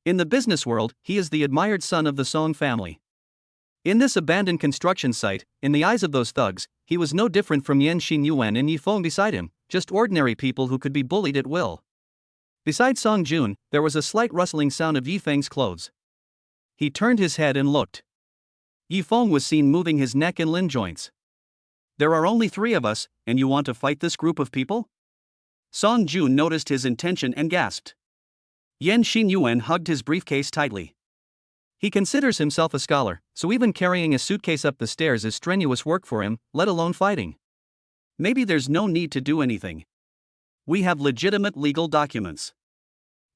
In the business world, he is the admired son of the Song family. In this abandoned construction site, in the eyes of those thugs, he was no different from Yan Xinyuan and Yifeng beside him, just ordinary people who could be bullied at will. Beside Song Jun, there was a slight rustling sound of Yifeng's clothes. He turned his head and looked. Yifeng was seen moving his neck and limb joints. There are only three of us, and you want to fight this group of people? Song Jun noticed his intention and gasped. Yan Xinyuan hugged his briefcase tightly. He considers himself a scholar, so even carrying a suitcase up the stairs is strenuous work for him, let alone fighting. Maybe there's no need to do anything. We have legitimate legal documents.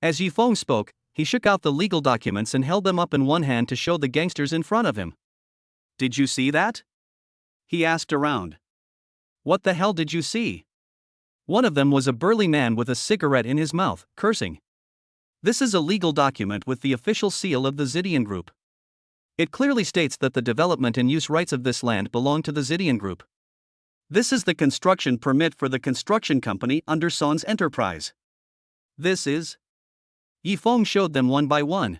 As Yifeng spoke, he shook out the legal documents and held them up in one hand to show the gangsters in front of him. Did you see that? He asked around. What the hell did you see? One of them was a burly man with a cigarette in his mouth, cursing. This is a legal document with the official seal of the Zidian Group. It clearly states that the development and use rights of this land belong to the Zidian Group. This is the construction permit for the construction company under Song's enterprise. This is... Yifeng showed them one by one.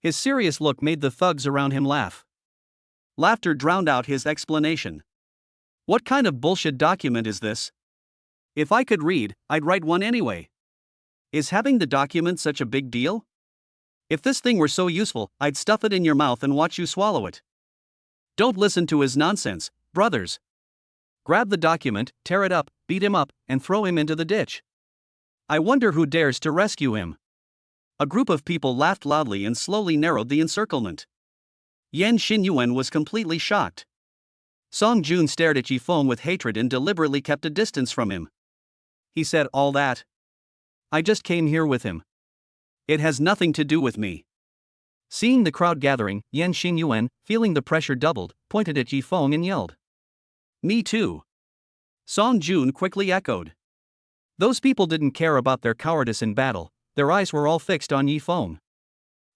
His serious look made the thugs around him laugh. Laughter drowned out his explanation. What kind of bullshit document is this? If I could read, I'd write one anyway. Is having the document such a big deal? If this thing were so useful, I'd stuff it in your mouth and watch you swallow it. Don't listen to his nonsense, brothers. Grab the document, tear it up, beat him up, and throw him into the ditch. I wonder who dares to rescue him. A group of people laughed loudly and slowly narrowed the encirclement. Yan Xinyuan was completely shocked. Song Jun stared at Yifeng with hatred and deliberately kept a distance from him. He said, all that? I just came here with him. It has nothing to do with me. Seeing the crowd gathering, Yan Xinyuan, feeling the pressure doubled, pointed at Yifeng and yelled. Me too. Song Jun quickly echoed. Those people didn't care about their cowardice in battle, their eyes were all fixed on Yifeng.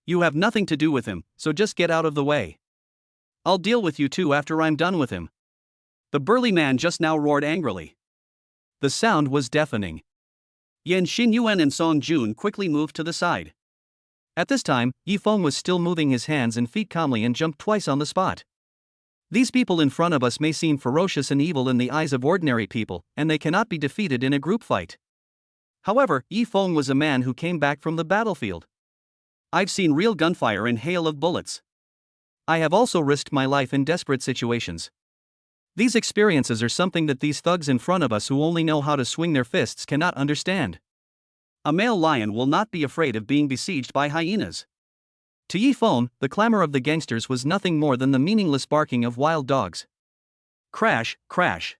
You have nothing to do with him, so just get out of the way. I'll deal with you two after I'm done with him. The burly man just now roared angrily. The sound was deafening. Yan Xinyuan and Song Jun quickly moved to the side. At this time, Yifeng was still moving his hands and feet calmly and jumped twice on the spot. These people in front of us may seem ferocious and evil in the eyes of ordinary people, and they cannot be defeated in a group fight. However, Yifeng was a man who came back from the battlefield. I've seen real gunfire and hail of bullets. I have also risked my life in desperate situations. These experiences are something that these thugs in front of us who only know how to swing their fists cannot understand. A male lion will not be afraid of being besieged by hyenas. To Yifeng, the clamor of the gangsters was nothing more than the meaningless barking of wild dogs. Crash, crash.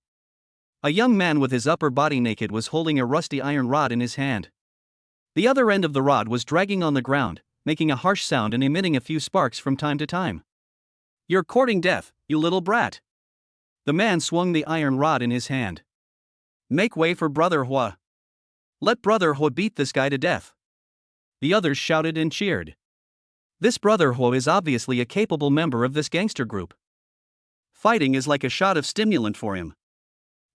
A young man with his upper body naked was holding a rusty iron rod in his hand. The other end of the rod was dragging on the ground, making a harsh sound and emitting a few sparks from time to time. You're courting death, you little brat. The man swung the iron rod in his hand. Make way for Brother Hua. Let Brother Hua beat this guy to death. The others shouted and cheered. This Brother Hua is obviously a capable member of this gangster group. Fighting is like a shot of stimulant for him.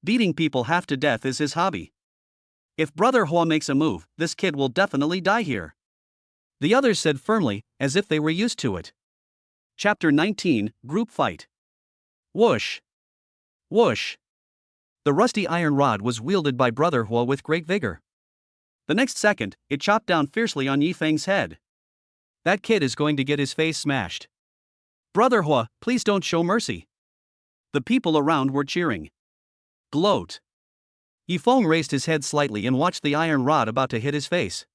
Beating people half to death is his hobby. If Brother Hua makes a move, this kid will definitely die here. The others said firmly, as if they were used to it. Chapter 19, Group Fight. Whoosh. Whoosh! The rusty iron rod was wielded by Brother Hua with great vigor. The next second, it chopped down fiercely on Yifeng's head. That kid is going to get his face smashed. Brother Hua, please don't show mercy. The people around were cheering. Gloat. Yifeng raised his head slightly and watched the iron rod about to hit his face.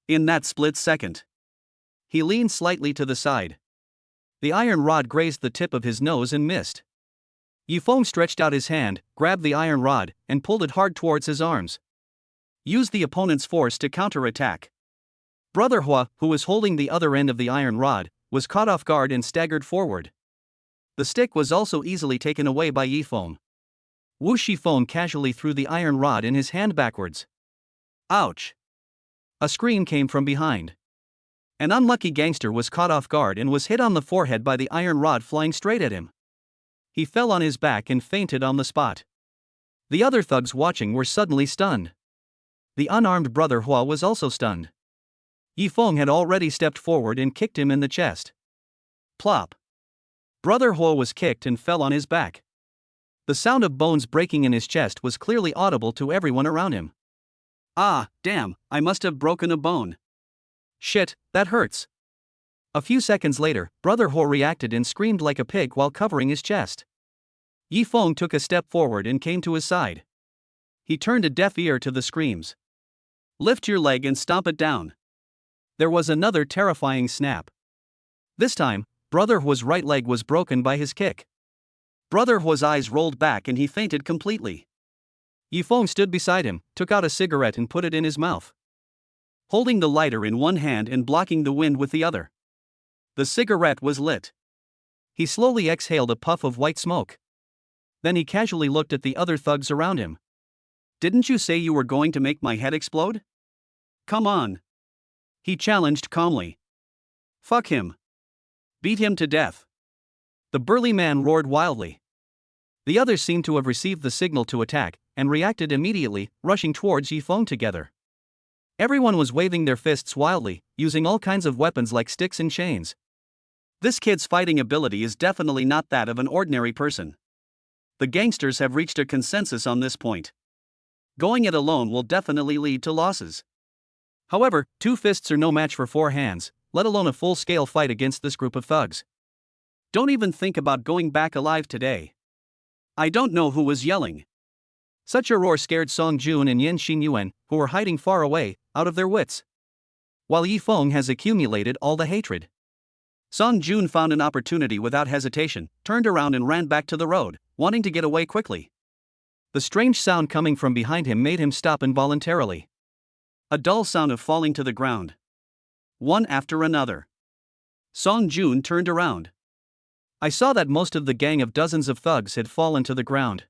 In that split second, he leaned slightly to the side. The iron rod grazed the tip of his nose and missed. Yifeng stretched out his hand, grabbed the iron rod, and pulled it hard towards his arms. Use the opponent's force to counterattack. Brother Hua, who was holding the other end of the iron rod, was caught off guard and staggered forward. The stick was also easily taken away by Yifeng. Whoosh! Yifeng casually threw the iron rod in his hand backwards. Ouch! A scream came from behind. An unlucky gangster was caught off guard and was hit on the forehead by the iron rod flying straight at him. He fell on his back and fainted on the spot. The other thugs watching were suddenly stunned. The unarmed Brother Hua was also stunned. Yifeng had already stepped forward and kicked him in the chest. Plop! Brother Hua was kicked and fell on his back. The sound of bones breaking in his chest was clearly audible to everyone around him. Ah, damn, I must have broken a bone. Shit, that hurts. A few seconds later, Brother Hua reacted and screamed like a pig while covering his chest. Yifeng took a step forward and came to his side. He turned a deaf ear to the screams. Lift your leg and stomp it down. There was another terrifying snap. This time, Brother Hua's right leg was broken by his kick. Brother Hua's eyes rolled back and he fainted completely. Yifeng stood beside him, took out a cigarette and put it in his mouth. Holding the lighter in one hand and blocking the wind with the other. The cigarette was lit. He slowly exhaled a puff of white smoke. Then he casually looked at the other thugs around him. Didn't you say you were going to make my head explode? Come on. He challenged calmly. Fuck him. Beat him to death. The burly man roared wildly. The others seemed to have received the signal to attack, and reacted immediately, rushing towards Yifeng together. Everyone was waving their fists wildly, using all kinds of weapons like sticks and chains. This kid's fighting ability is definitely not that of an ordinary person. The gangsters have reached a consensus on this point. Going it alone will definitely lead to losses. However, 2 fists are no match for 4 hands, let alone a full-scale fight against this group of thugs. Don't even think about going back alive today. I don't know who was yelling. Such a roar scared Song Jun and Yin Xinyuan, who were hiding far away, out of their wits. While Yifeng has accumulated all the hatred. Song Jun found an opportunity without hesitation, turned around and ran back to the road, wanting to get away quickly. The strange sound coming from behind him made him stop involuntarily. A dull sound of falling to the ground. One after another. Song Jun turned around. I saw that most of the gang of dozens of thugs had fallen to the ground.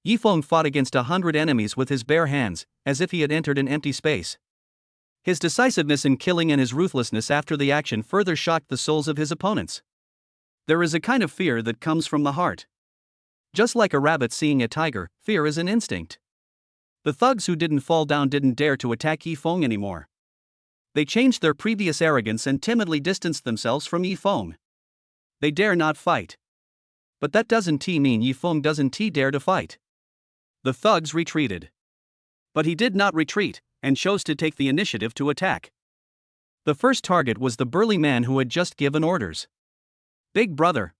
Yifeng fought against 100 enemies with his bare hands, as if he had entered an empty space. His decisiveness in killing and his ruthlessness after the action further shocked the souls of his opponents. There is a kind of fear that comes from the heart. Just like a rabbit seeing a tiger, fear is an instinct. The thugs who didn't fall down didn't dare to attack Yifeng anymore. They changed their previous arrogance and timidly distanced themselves from Yifeng. They dare not fight. But that doesn't mean Yifeng doesn't dare to fight. The thugs retreated. But he did not retreat, and chose to take the initiative to attack. The first target was the burly man who had just given orders. Big brother.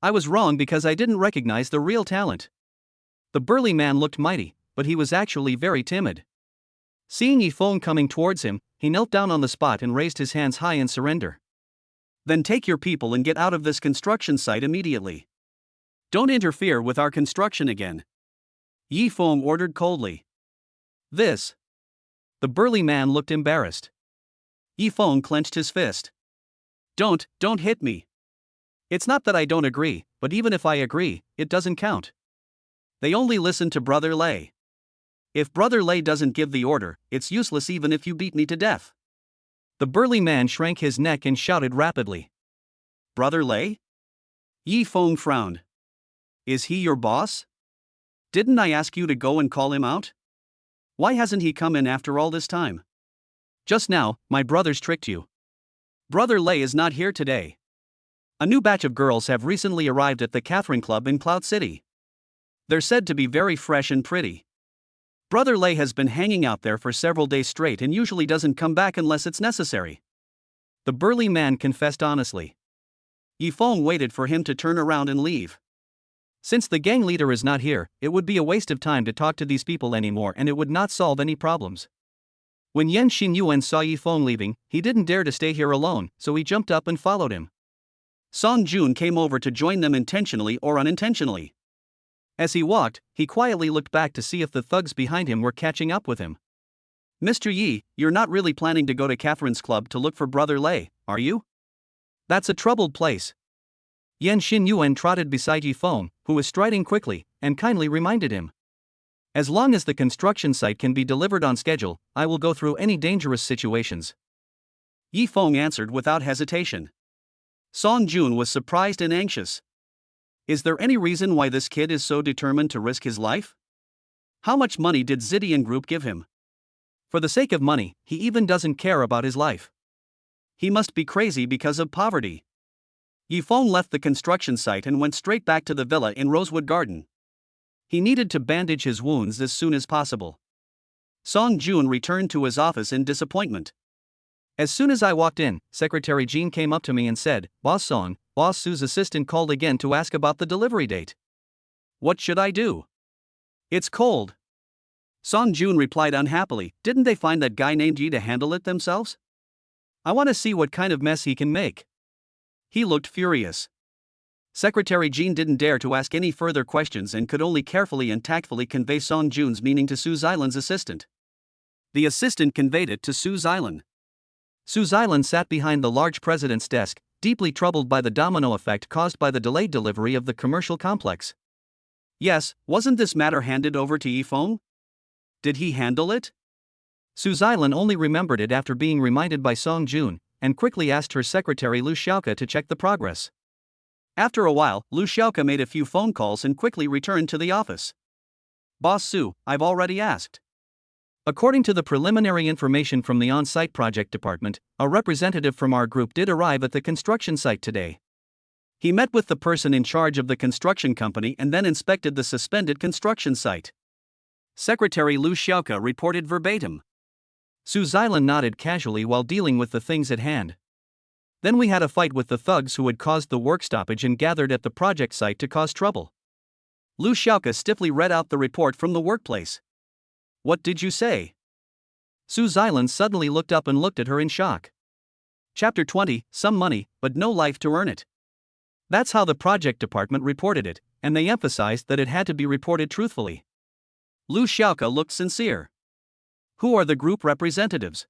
I was wrong because I didn't recognize the real talent. The burly man looked mighty, but he was actually very timid. Seeing Yifeng coming towards him, he knelt down on the spot and raised his hands high in surrender. Then take your people and get out of this construction site immediately. Don't interfere with our construction again. Yifeng ordered coldly. This. The burly man looked embarrassed. Yifeng clenched his fist. Don't hit me. It's not that I don't agree, but even if I agree, it doesn't count. They only listen to Brother Lei. If Brother Lei doesn't give the order, it's useless even if you beat me to death. The burly man shrank his neck and shouted rapidly. Brother Lei? Yifeng frowned. Is he your boss? Didn't I ask you to go and call him out? Why hasn't he come in after all this time? Just now, my brothers tricked you. Brother Lei is not here today. A new batch of girls have recently arrived at the Catherine Club in Cloud City. They're said to be very fresh and pretty. Brother Lei has been hanging out there for several days straight and usually doesn't come back unless it's necessary. The burly man confessed honestly. Yifeng waited for him to turn around and leave. Since the gang leader is not here, it would be a waste of time to talk to these people anymore and it would not solve any problems. When Yan Xinyuan saw Yifeng leaving, he didn't dare to stay here alone, so he jumped up and followed him. Song Jun came over to join them intentionally or unintentionally. As he walked, he quietly looked back to see if the thugs behind him were catching up with him. Mr. Yi, you're not really planning to go to Catherine's club to look for Brother Lei, are you? That's a troubled place. Yan Xinyuan trotted beside Yifeng, who was striding quickly, and kindly reminded him. As long as the construction site can be delivered on schedule, I will go through any dangerous situations. Yifeng answered without hesitation. Song Jun was surprised and anxious. Is there any reason why this kid is so determined to risk his life? How much money did Zidian Group give him? For the sake of money, he even doesn't care about his life. He must be crazy because of poverty. Yifeng left the construction site and went straight back to the villa in Rosewood Garden. He needed to bandage his wounds as soon as possible. Song Jun returned to his office in disappointment. As soon as I walked in, Secretary Jean came up to me and said, "Boss Song, Boss Su's assistant called again to ask about the delivery date. What should I do? It's cold." Song Jun replied unhappily, "Didn't they find that guy named Yi to handle it themselves? I want to see what kind of mess he can make." He looked furious. Secretary Jean didn't dare to ask any further questions and could only carefully and tactfully convey Song Jun's meaning to Su Xilan's assistant. The assistant conveyed it to Su Xilan. Su Xilan sat behind the large president's desk, deeply troubled by the domino effect caused by the delayed delivery of the commercial complex. Yes, wasn't this matter handed over to Yifeng? Did he handle it? Su Xilan only remembered it after being reminded by Song Jun, and quickly asked her secretary Lu Xiaoke to check the progress. After a while, Lu Xiaoke made a few phone calls and quickly returned to the office. "Boss Su, I've already asked." According to the preliminary information from the on-site project department, a representative from our group did arrive at the construction site today. He met with the person in charge of the construction company and then inspected the suspended construction site. Secretary Lu Xiaoke reported verbatim. Su Xilan nodded casually while dealing with the things at hand. Then we had a fight with the thugs who had caused the work stoppage and gathered at the project site to cause trouble. Lu Xiaoke stiffly read out the report from the workplace. "What did you say?" Su Xilan suddenly looked up and looked at her in shock. Chapter 20, Some money, but no life to earn it. That's how the project department reported it, and they emphasized that it had to be reported truthfully. Lu Xiaoke looked sincere. "Who are the group representatives?"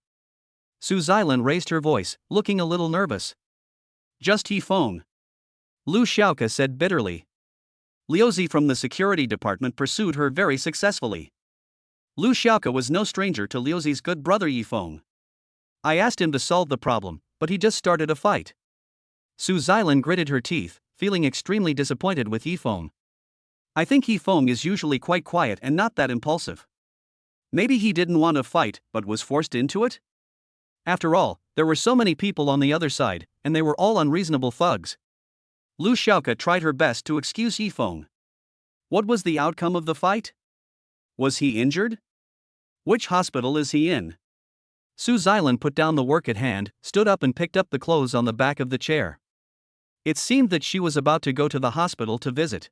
Su Xilan raised her voice, looking a little nervous. "Just Yifeng," Lu Xiaoke said bitterly. Liuzi from the security department pursued her very successfully. Lu Xiaoke was no stranger to Liuzi's good brother Yifeng. "I asked him to solve the problem, but he just started a fight." Su Xilan gritted her teeth, feeling extremely disappointed with Yifeng. "I think Yifeng is usually quite quiet and not that impulsive. Maybe he didn't want to fight, but was forced into it? After all, there were so many people on the other side, and they were all unreasonable thugs." Lu Xiaoke tried her best to excuse Yifeng. "What was the outcome of the fight? Was he injured? Which hospital is he in?" Su Xilan put down the work at hand, stood up and picked up the clothes on the back of the chair. It seemed that she was about to go to the hospital to visit.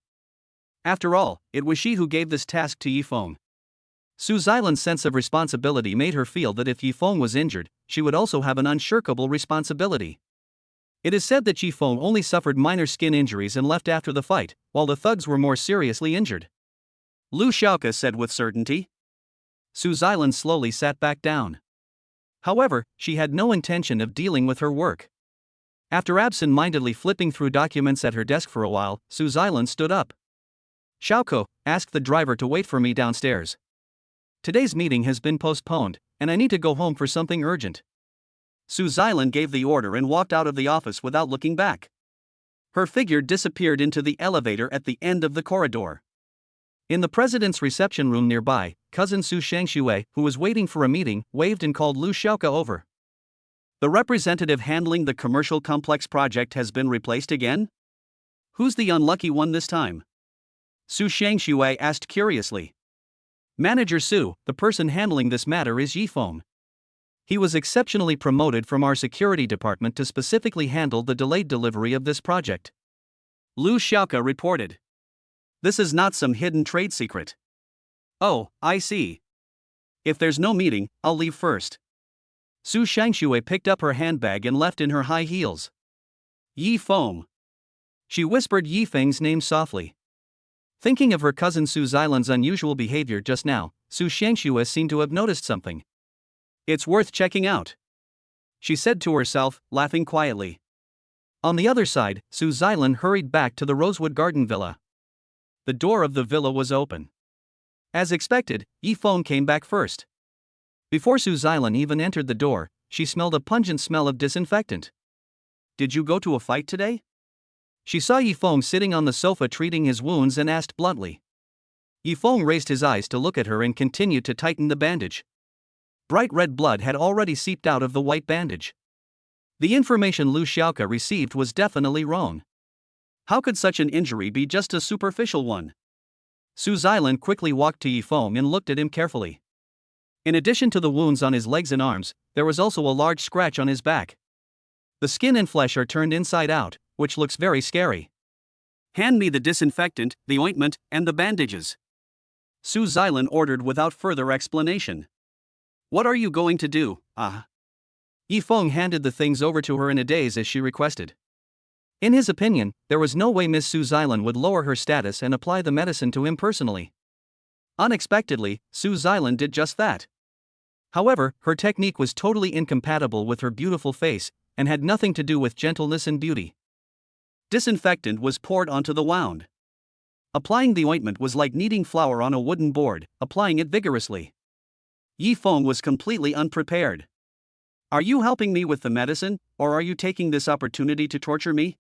After all, it was she who gave this task to Yifeng. Su Xilan's sense of responsibility made her feel that if Yifeng was injured, she would also have an unshirkable responsibility. It is said that Yifeng only suffered minor skin injuries and left after the fight, while the thugs were more seriously injured. Lu Xiaoke said with certainty. Su Xilan slowly sat back down. However, she had no intention of dealing with her work. After absent-mindedly flipping through documents at her desk for a while, Su Xilan stood up. "Xiaoko, ask the driver to wait for me downstairs. Today's meeting has been postponed, and I need to go home for something urgent." Su Xilan gave the order and walked out of the office without looking back. Her figure disappeared into the elevator at the end of the corridor. In the president's reception room nearby, cousin Su Shangxue, who was waiting for a meeting, waved and called Lu Xiaoke over. "The representative handling the commercial complex project has been replaced again? Who's the unlucky one this time?" Su Shangshui asked curiously. Manager Su, the person handling this matter is Yifeng. He was exceptionally promoted from our security department to specifically handle the delayed delivery of this project. Lu Xiaoke reported. This is not some hidden trade secret. Oh, I see. If there's no meeting, I'll leave first. Su Shangshui picked up her handbag and left in her high heels. Yifeng. She whispered Yifeng's name softly. Thinking of her cousin Su Xilan's unusual behavior just now, Su Shangshui seemed to have noticed something. It's worth checking out, she said to herself, laughing quietly. On the other side, Su Xilan hurried back to the Rosewood Garden Villa. The door of the villa was open. As expected, Yifeng came back first. Before Su Xilan even entered the door, she smelled a pungent smell of disinfectant. Did you go to a fight today? She saw Yifeng sitting on the sofa treating his wounds and asked bluntly. Yifeng raised his eyes to look at her and continued to tighten the bandage. Bright red blood had already seeped out of the white bandage. The information Lu Xiaoke received was definitely wrong. How could such an injury be just a superficial one? Su Xilan quickly walked to Yifeng and looked at him carefully. In addition to the wounds on his legs and arms, there was also a large scratch on his back. The skin and flesh are turned inside out, which looks very scary. Hand me the disinfectant, the ointment, and the bandages, Su Xilan ordered without further explanation. What are you going to do, Yifeng handed the things over to her in a daze as she requested. In his opinion, there was no way Miss Su Xilan would lower her status and apply the medicine to him personally. Unexpectedly, Su Xilan did just that. However, her technique was totally incompatible with her beautiful face, and had nothing to do with gentleness and beauty. Disinfectant was poured onto the wound. Applying the ointment was like kneading flour on a wooden board, applying it vigorously. Yifeng was completely unprepared. Are you helping me with the medicine, or are you taking this opportunity to torture me?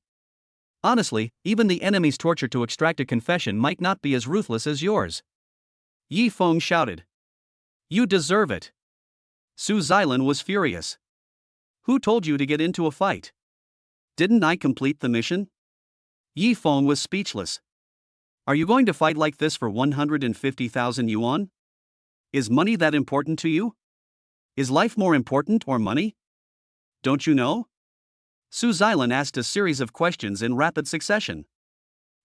Honestly, even the enemy's torture to extract a confession might not be as ruthless as yours. Yifeng shouted. You deserve it. Su Xilan was furious. Who told you to get into a fight? Didn't I complete the mission? Yifeng was speechless. Are you going to fight like this for 150,000 yuan? Is money that important to you? Is life more important or money? Don't you know? Su Xilan asked a series of questions in rapid succession.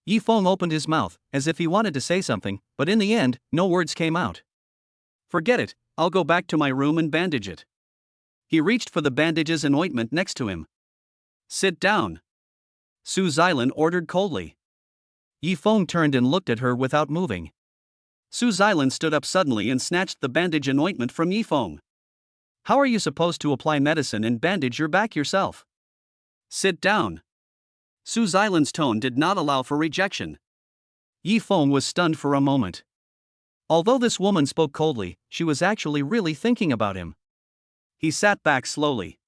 Yifeng opened his mouth, as if he wanted to say something, but in the end, no words came out. Forget it, I'll go back to my room and bandage it. He reached for the bandages and ointment next to him. Sit down, Su Xilan ordered coldly. Yifeng turned and looked at her without moving. Su Xilan stood up suddenly and snatched the bandage and ointment from Yifeng. How are you supposed to apply medicine and bandage your back yourself? Sit down. Su Xilan's tone did not allow for rejection. Yifeng was stunned for a moment. Although this woman spoke coldly, she was actually really thinking about him. He sat back slowly.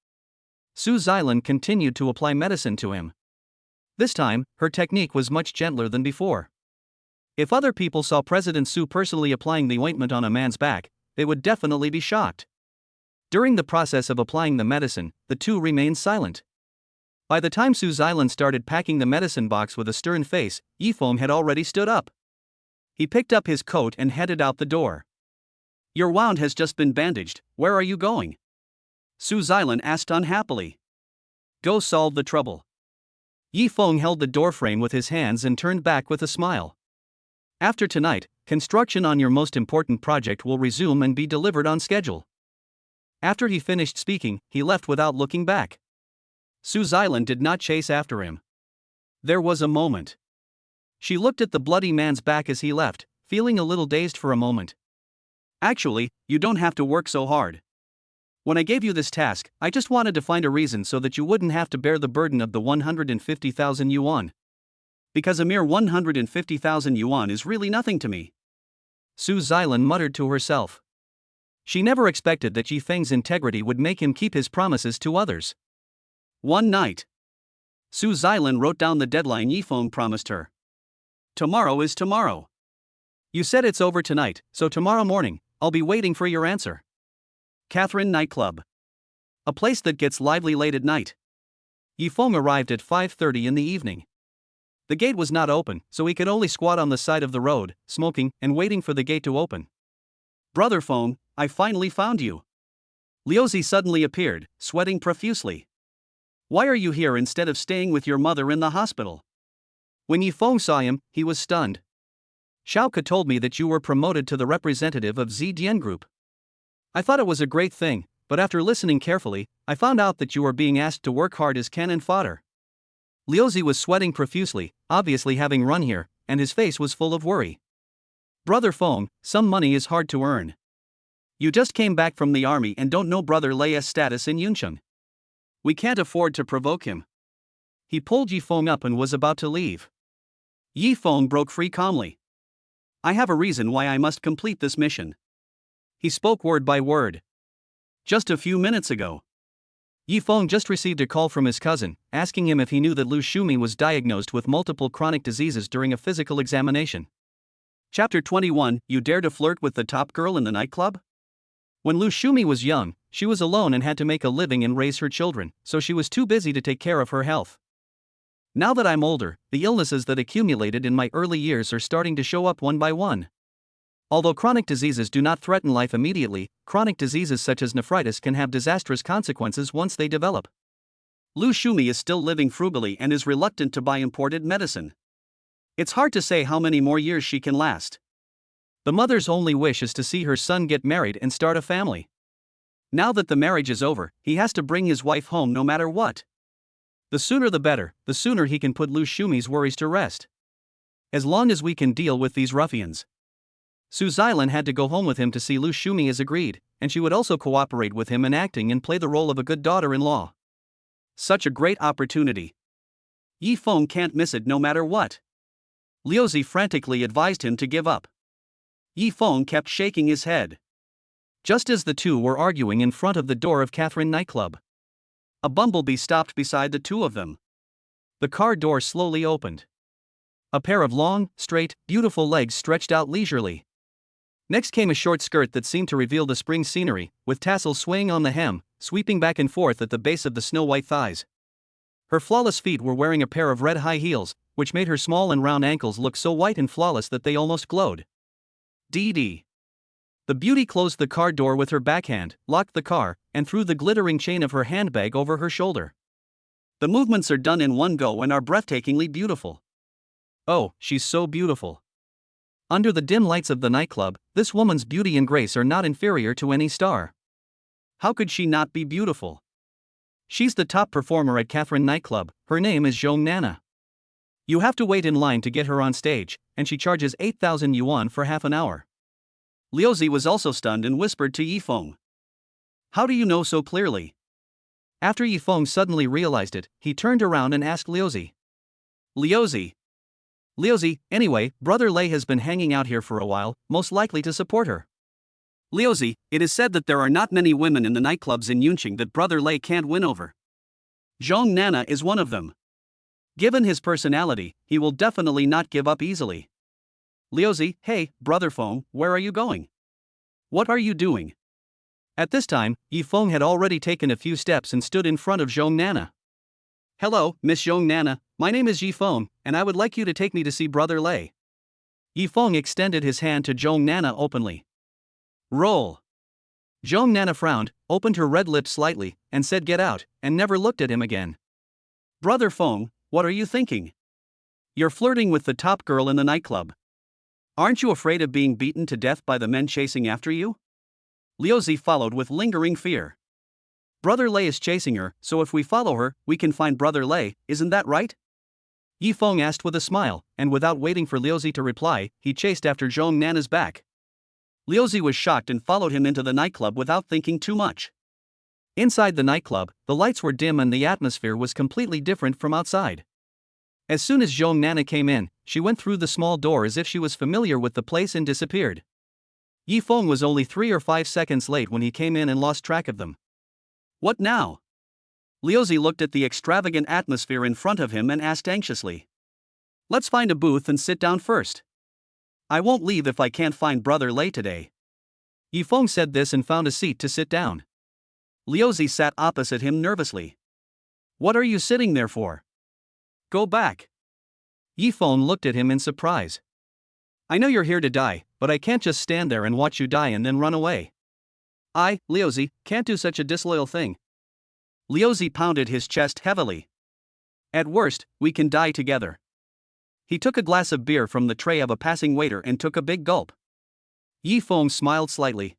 Su Xilan continued to apply medicine to him. This time, her technique was much gentler than before. If other people saw President Su personally applying the ointment on a man's back, they would definitely be shocked. During the process of applying the medicine, the two remained silent. By the time Su Xilan started packing the medicine box with a stern face, Yifeng had already stood up. He picked up his coat and headed out the door. Your wound has just been bandaged, where are you going? Su Xilan asked unhappily. Go solve the trouble. Yifeng held the doorframe with his hands and turned back with a smile. After tonight, construction on your most important project will resume and be delivered on schedule. After he finished speaking, he left without looking back. Su Xilan did not chase after him. There was a moment. She looked at the bloody man's back as he left, feeling a little dazed for a moment. Actually, you don't have to work so hard. When I gave you this task, I just wanted to find a reason so that you wouldn't have to bear the burden of the 150,000 yuan. Because a mere 150,000 yuan is really nothing to me. Su Xilan muttered to herself. She never expected that Yifeng's integrity would make him keep his promises to others. One night, Su Xilan wrote down the deadline Yifeng promised her. Tomorrow is tomorrow. You said it's over tonight, so tomorrow morning, I'll be waiting for your answer. Catherine Nightclub. A place that gets lively late at night. Yifeng arrived at 5:30 in the evening. The gate was not open, so he could only squat on the side of the road, smoking and waiting for the gate to open. Brother Feng, I finally found you. Liuzi suddenly appeared, sweating profusely. Why are you here instead of staying with your mother in the hospital? When Yifeng saw him, he was stunned. Xiaoke told me that you were promoted to the representative of Zdian Group. I thought it was a great thing, but after listening carefully, I found out that you are being asked to work hard as cannon fodder. Liuzi was sweating profusely, obviously having run here, and his face was full of worry. Brother Feng, some money is hard to earn. You just came back from the army and don't know Brother Lei's status in Yuncheng. We can't afford to provoke him. He pulled Yifeng up and was about to leave. Yifeng broke free calmly. I have a reason why I must complete this mission. He spoke word by word. Just a few minutes ago, Yifeng just received a call from his cousin, asking him if he knew that Lu Shumi was diagnosed with multiple chronic diseases during a physical examination. Chapter 21. You dare to flirt with the top girl in the nightclub? When Lu Shumi was young, she was alone and had to make a living and raise her children, so she was too busy to take care of her health. Now that I'm older, the illnesses that accumulated in my early years are starting to show up one by one. Although chronic diseases do not threaten life immediately, chronic diseases such as nephritis can have disastrous consequences once they develop. Lu Shumi is still living frugally and is reluctant to buy imported medicine. It's hard to say how many more years she can last. The mother's only wish is to see her son get married and start a family. Now that the marriage is over, he has to bring his wife home no matter what. The sooner the better, the sooner he can put Lu Shumi's worries to rest. As long as we can deal with these ruffians. Su Xilan had to go home with him to see Lu Shumi as agreed, and she would also cooperate with him in acting and play the role of a good daughter-in-law. Such a great opportunity. Yifeng can't miss it no matter what. Liuzi frantically advised him to give up. Yifeng kept shaking his head. Just as the two were arguing in front of the door of Catherine nightclub, a bumblebee stopped beside the two of them. The car door slowly opened. A pair of long, straight, beautiful legs stretched out leisurely. Next came a short skirt that seemed to reveal the spring scenery, with tassels swaying on the hem, sweeping back and forth at the base of the snow-white thighs. Her flawless feet were wearing a pair of red high heels, which made her small and round ankles look so white and flawless that they almost glowed. DD. The beauty closed the car door with her backhand, locked the car, and threw the glittering chain of her handbag over her shoulder. The movements are done in one go and are breathtakingly beautiful. Oh, she's so beautiful. Under the dim lights of the nightclub, this woman's beauty and grace are not inferior to any star. How could she not be beautiful? She's the top performer at Catherine nightclub. Her name is Zhong Nana. You have to wait in line to get her on stage, and she charges 8,000 yuan for half an hour. Liuzi was also stunned and whispered to Yifeng. How do you know so clearly? After Yifeng suddenly realized it, he turned around and asked Liuzi. Liuzi, anyway, Brother Lei has been hanging out here for a while, most likely to support her. Liuzi, it is said that there are not many women in the nightclubs in Yuncheng that Brother Lei can't win over. Zhong Nana is one of them. Given his personality, he will definitely not give up easily. Liuzi, hey, Brother Feng, where are you going? What are you doing? At this time, Yifeng had already taken a few steps and stood in front of Zhong Nana. Hello, Miss Zhong Nana, my name is Yifeng, and I would like you to take me to see Brother Lei. Yifeng extended his hand to Zhong Nana openly. Roll. Zhong Nana frowned, opened her red lips slightly, and said get out, and never looked at him again. Brother Feng, what are you thinking? You're flirting with the top girl in the nightclub. Aren't you afraid of being beaten to death by the men chasing after you? Liuzi followed with lingering fear. Brother Lei is chasing her, so if we follow her, we can find Brother Lei, isn't that right? Yifeng asked with a smile, and without waiting for Liuzi to reply, he chased after Zhong Nana's back. Liuzi was shocked and followed him into the nightclub without thinking too much. Inside the nightclub, the lights were dim and the atmosphere was completely different from outside. As soon as Zhong Nana came in, she went through the small door as if she was familiar with the place and disappeared. Yifeng was only 3 or 5 seconds late when he came in and lost track of them. What now? Liuzi looked at the extravagant atmosphere in front of him and asked anxiously. Let's find a booth and sit down first. I won't leave if I can't find Brother Lei today. Yifeng said this and found a seat to sit down. Liuzi sat opposite him nervously. What are you sitting there for? Go back. Yi Feng looked at him in surprise. I know you're here to die, but I can't just stand there and watch you die and then run away. I, Liuzi, can't do such a disloyal thing. Liuzi pounded his chest heavily. At worst, we can die together. He took a glass of beer from the tray of a passing waiter and took a big gulp. Yi Feng smiled slightly.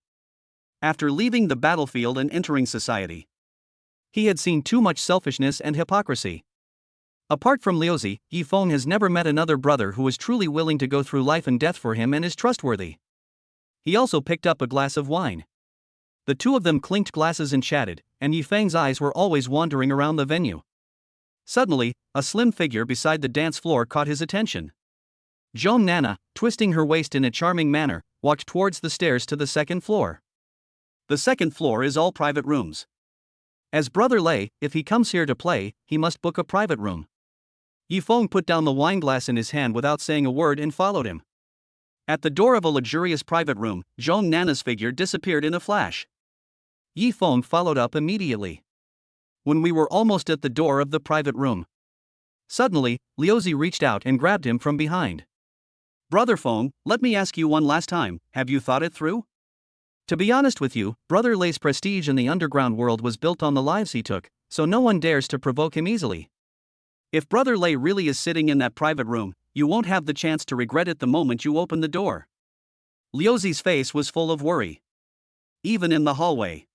After leaving the battlefield and entering society, he had seen too much selfishness and hypocrisy. Apart from Liuzi, Yi Feng has never met another brother who is truly willing to go through life and death for him and is trustworthy. He also picked up a glass of wine. The two of them clinked glasses and chatted, and Yi Feng's eyes were always wandering around the venue. Suddenly, a slim figure beside the dance floor caught his attention. Zhong Nana, twisting her waist in a charming manner, walked towards the stairs to the second floor. The second floor is all private rooms. As Brother Lei, if he comes here to play, he must book a private room. Yi Feng put down the wineglass in his hand without saying a word and followed him. At the door of a luxurious private room, Zhong Nana's figure disappeared in a flash. Yi Feng followed up immediately. When we were almost at the door of the private room, suddenly, Liuzi reached out and grabbed him from behind. Brother Feng, let me ask you one last time, have you thought it through? To be honest with you, Brother Lei's prestige in the underground world was built on the lives he took, so no one dares to provoke him easily. If Brother Lei really is sitting in that private room, you won't have the chance to regret it the moment you open the door. Liuzi's face was full of worry. Even in the hallway,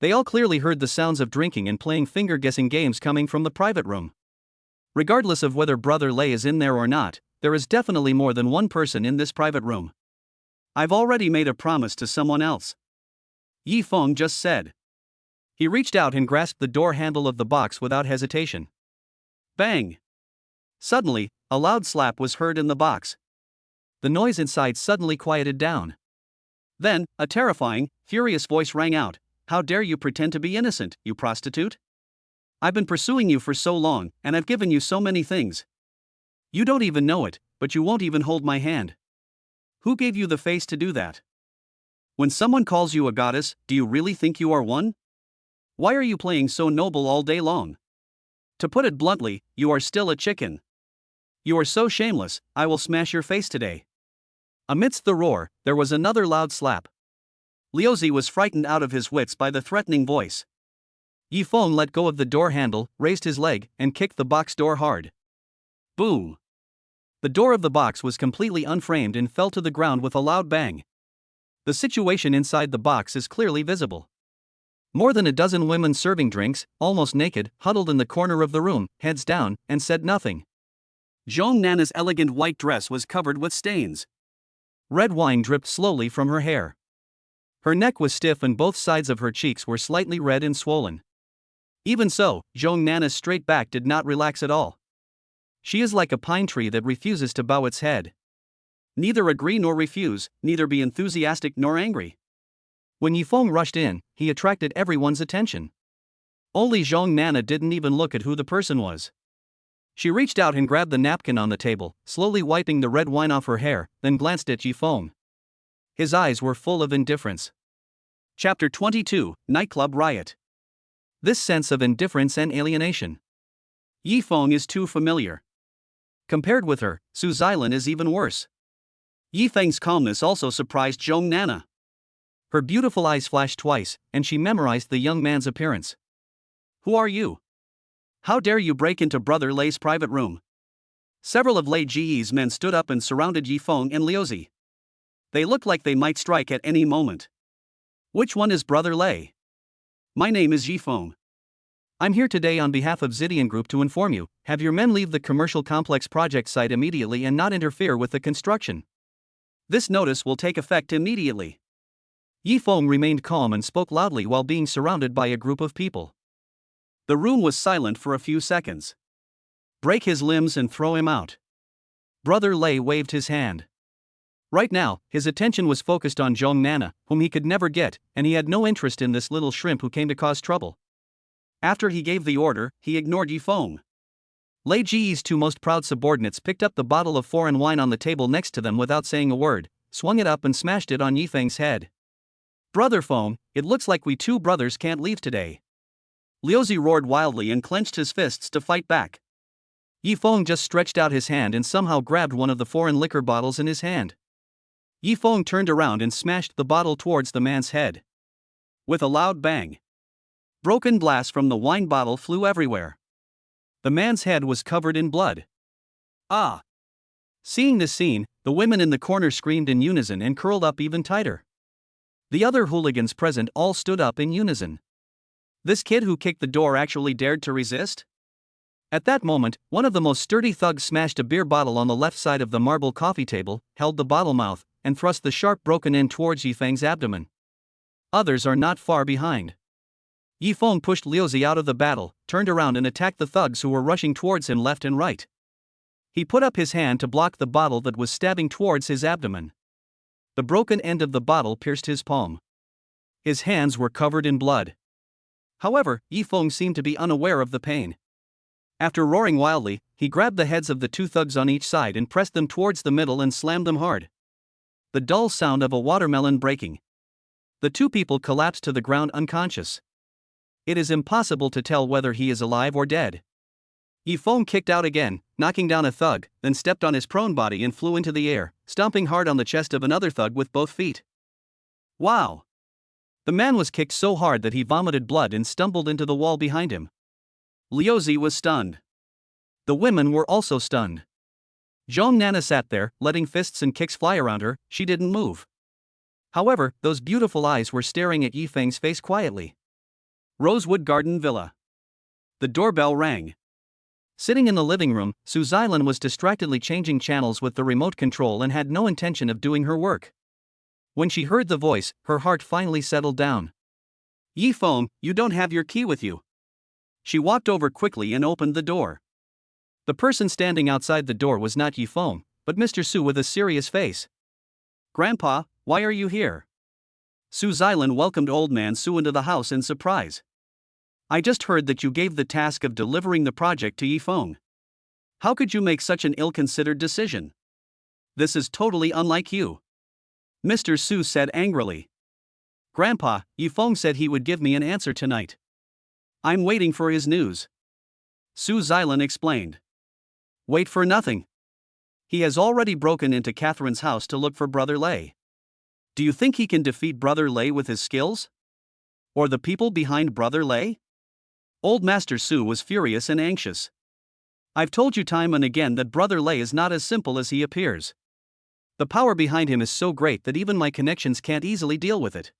they all clearly heard the sounds of drinking and playing finger-guessing games coming from the private room. Regardless of whether Brother Lei is in there or not, there is definitely more than one person in this private room. I've already made a promise to someone else, Yi Feng just said. He reached out and grasped the door handle of the box without hesitation. Bang! Suddenly, a loud slap was heard in the box. The noise inside suddenly quieted down. Then, a terrifying, furious voice rang out. How dare you pretend to be innocent, you prostitute? I've been pursuing you for so long, and I've given you so many things. You don't even know it, but you won't even hold my hand. Who gave you the face to do that? When someone calls you a goddess, do you really think you are one? Why are you playing so noble all day long? To put it bluntly, you are still a chicken. You are so shameless, I will smash your face today. Amidst the roar, there was another loud slap. Liuzi was frightened out of his wits by the threatening voice. Yi Feng let go of the door handle, raised his leg, and kicked the box door hard. Boom! The door of the box was completely unframed and fell to the ground with a loud bang. The situation inside the box is clearly visible. More than a dozen women serving drinks, almost naked, huddled in the corner of the room, heads down, and said nothing. Zhong Nana's elegant white dress was covered with stains. Red wine dripped slowly from her hair. Her neck was stiff and both sides of her cheeks were slightly red and swollen. Even so, Zhong Nana's straight back did not relax at all. She is like a pine tree that refuses to bow its head. Neither agree nor refuse, neither be enthusiastic nor angry. When Yi Feng rushed in, he attracted everyone's attention. Only Zhong Nana didn't even look at who the person was. She reached out and grabbed the napkin on the table, slowly wiping the red wine off her hair, then glanced at Yi Feng. His eyes were full of indifference. Chapter 22, Nightclub Riot. This sense of indifference and alienation. Yi Feng is too familiar. Compared with her, Su Xilan is even worse. Yi Feng's calmness also surprised Zhong Nana. Her beautiful eyes flashed twice, and she memorized the young man's appearance. Who are you? How dare you break into Brother Lei's private room? Several of Lei Ji's men stood up and surrounded Yi Feng and Liuzi. They looked like they might strike at any moment. Which one is Brother Lei? My name is Yi Feng. I'm here today on behalf of Zidian Group to inform you, have your men leave the commercial complex project site immediately and not interfere with the construction. This notice will take effect immediately. Yi Feng remained calm and spoke loudly while being surrounded by a group of people. The room was silent for a few seconds. Break his limbs and throw him out. Brother Lei waved his hand. Right now, his attention was focused on Zhong Nana, whom he could never get, and he had no interest in this little shrimp who came to cause trouble. After he gave the order, he ignored Yi Feng. Lei Ji's two most proud subordinates picked up the bottle of foreign wine on the table next to them without saying a word, swung it up and smashed it on Yi Feng's head. Brother Feng, it looks like we two brothers can't leave today. Liuzi roared wildly and clenched his fists to fight back. Yifeng just stretched out his hand and somehow grabbed one of the foreign liquor bottles in his hand. Yifeng turned around and smashed the bottle towards the man's head. With a loud bang, broken glass from the wine bottle flew everywhere. The man's head was covered in blood. Ah! Seeing this scene, the women in the corner screamed in unison and curled up even tighter. The other hooligans present all stood up in unison. This kid who kicked the door actually dared to resist? At that moment, one of the most sturdy thugs smashed a beer bottle on the left side of the marble coffee table, held the bottle mouth, and thrust the sharp broken end towards Yifeng's abdomen. Others are not far behind. Yifeng pushed Liuzi out of the battle, turned around and attacked the thugs who were rushing towards him left and right. He put up his hand to block the bottle that was stabbing towards his abdomen. The broken end of the bottle pierced his palm. His hands were covered in blood. However, Yifeng seemed to be unaware of the pain. After roaring wildly, he grabbed the heads of the two thugs on each side and pressed them towards the middle and slammed them hard. The dull sound of a watermelon breaking. The two people collapsed to the ground unconscious. It is impossible to tell whether he is alive or dead. Yifeng kicked out again, knocking down a thug, then stepped on his prone body and flew into the air, stomping hard on the chest of another thug with both feet. Wow! The man was kicked so hard that he vomited blood and stumbled into the wall behind him. Liuzi was stunned. The women were also stunned. Zhong Nana sat there, letting fists and kicks fly around her. She didn't move. However, those beautiful eyes were staring at Yifeng's face quietly. Rosewood Garden Villa. The doorbell rang. Sitting in the living room, Su Xilan was distractedly changing channels with the remote control and had no intention of doing her work. When she heard the voice, her heart finally settled down. Yifeng, you don't have your key with you. She walked over quickly and opened the door. The person standing outside the door was not Yifeng, but Mr. Su with a serious face. Grandpa, why are you here? Su Xilan welcomed old man Su into the house in surprise. I just heard that you gave the task of delivering the project to Yifeng. How could you make such an ill-considered decision? This is totally unlike you. Mr. Su said angrily. Grandpa, Yifeng said he would give me an answer tonight. I'm waiting for his news. Su Xilan explained. Wait for nothing. He has already broken into Catherine's house to look for Brother Lei. Do you think he can defeat Brother Lei with his skills? Or the people behind Brother Lei? Old Master Su was furious and anxious. I've told you time and again that Brother Lei is not as simple as he appears. The power behind him is so great that even my connections can't easily deal with it.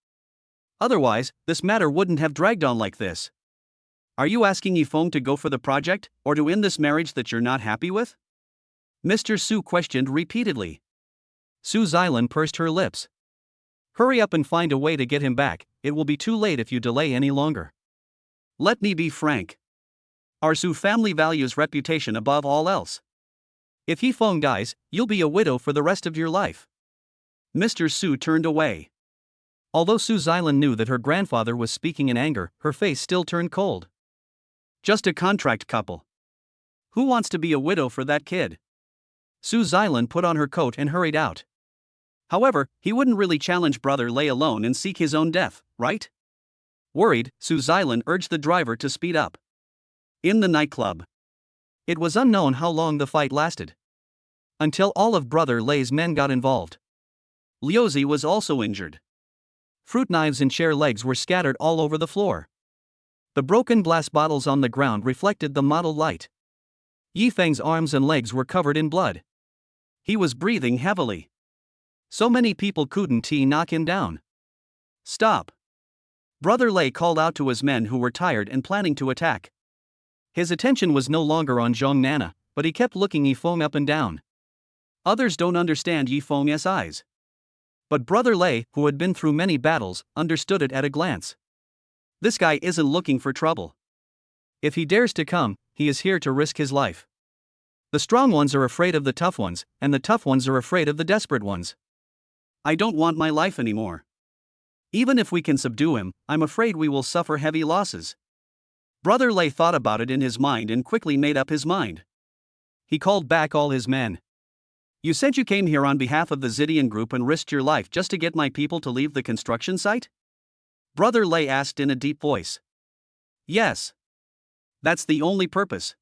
Otherwise, this matter wouldn't have dragged on like this. Are you asking Yifeng to go for the project, or to end this marriage that you're not happy with? Mr. Su questioned repeatedly. Su Xilan pursed her lips. Hurry up and find a way to get him back, it will be too late if you delay any longer. Let me be frank. Our Su family values reputation above all else. If Yifeng dies, you'll be a widow for the rest of your life. Mr. Su turned away. Although Su Xilan knew that her grandfather was speaking in anger, her face still turned cold. Just a contract couple. Who wants to be a widow for that kid? Su Xilan put on her coat and hurried out. However, he wouldn't really challenge Brother Lei alone and seek his own death, right? Worried, Su Xilan urged the driver to speed up. In the nightclub. It was unknown how long the fight lasted. Until all of Brother Lei's men got involved. Liuzi was also injured. Fruit knives and chair legs were scattered all over the floor. The broken glass bottles on the ground reflected the mottled light. Yifeng's arms and legs were covered in blood. He was breathing heavily. So many people couldn't knock him down. Stop. Brother Lei called out to his men who were tired and planning to attack. His attention was no longer on Zhong Nana, but he kept looking Yifeng up and down. Others don't understand Yifeng's eyes. But Brother Lei, who had been through many battles, understood it at a glance. This guy isn't looking for trouble. If he dares to come, he is here to risk his life. The strong ones are afraid of the tough ones, and the tough ones are afraid of the desperate ones. I don't want my life anymore. Even if we can subdue him, I'm afraid we will suffer heavy losses. Brother Lei thought about it in his mind and quickly made up his mind. He called back all his men. You said you came here on behalf of the Xidian group and risked your life just to get my people to leave the construction site? Brother Lei asked in a deep voice. Yes. That's the only purpose.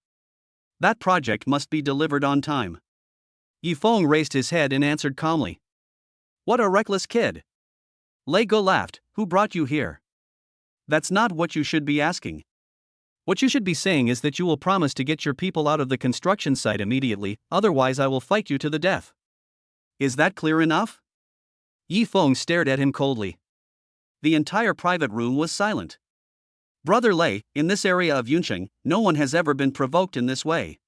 That project must be delivered on time. Yifeng raised his head and answered calmly. What a reckless kid. Lei Go laughed. Who brought you here? That's not what you should be asking. What you should be saying is that you will promise to get your people out of the construction site immediately, otherwise I will fight you to the death. Is that clear enough? Yifeng stared at him coldly. The entire private room was silent. Brother Lei, in this area of Yuncheng, no one has ever been provoked in this way.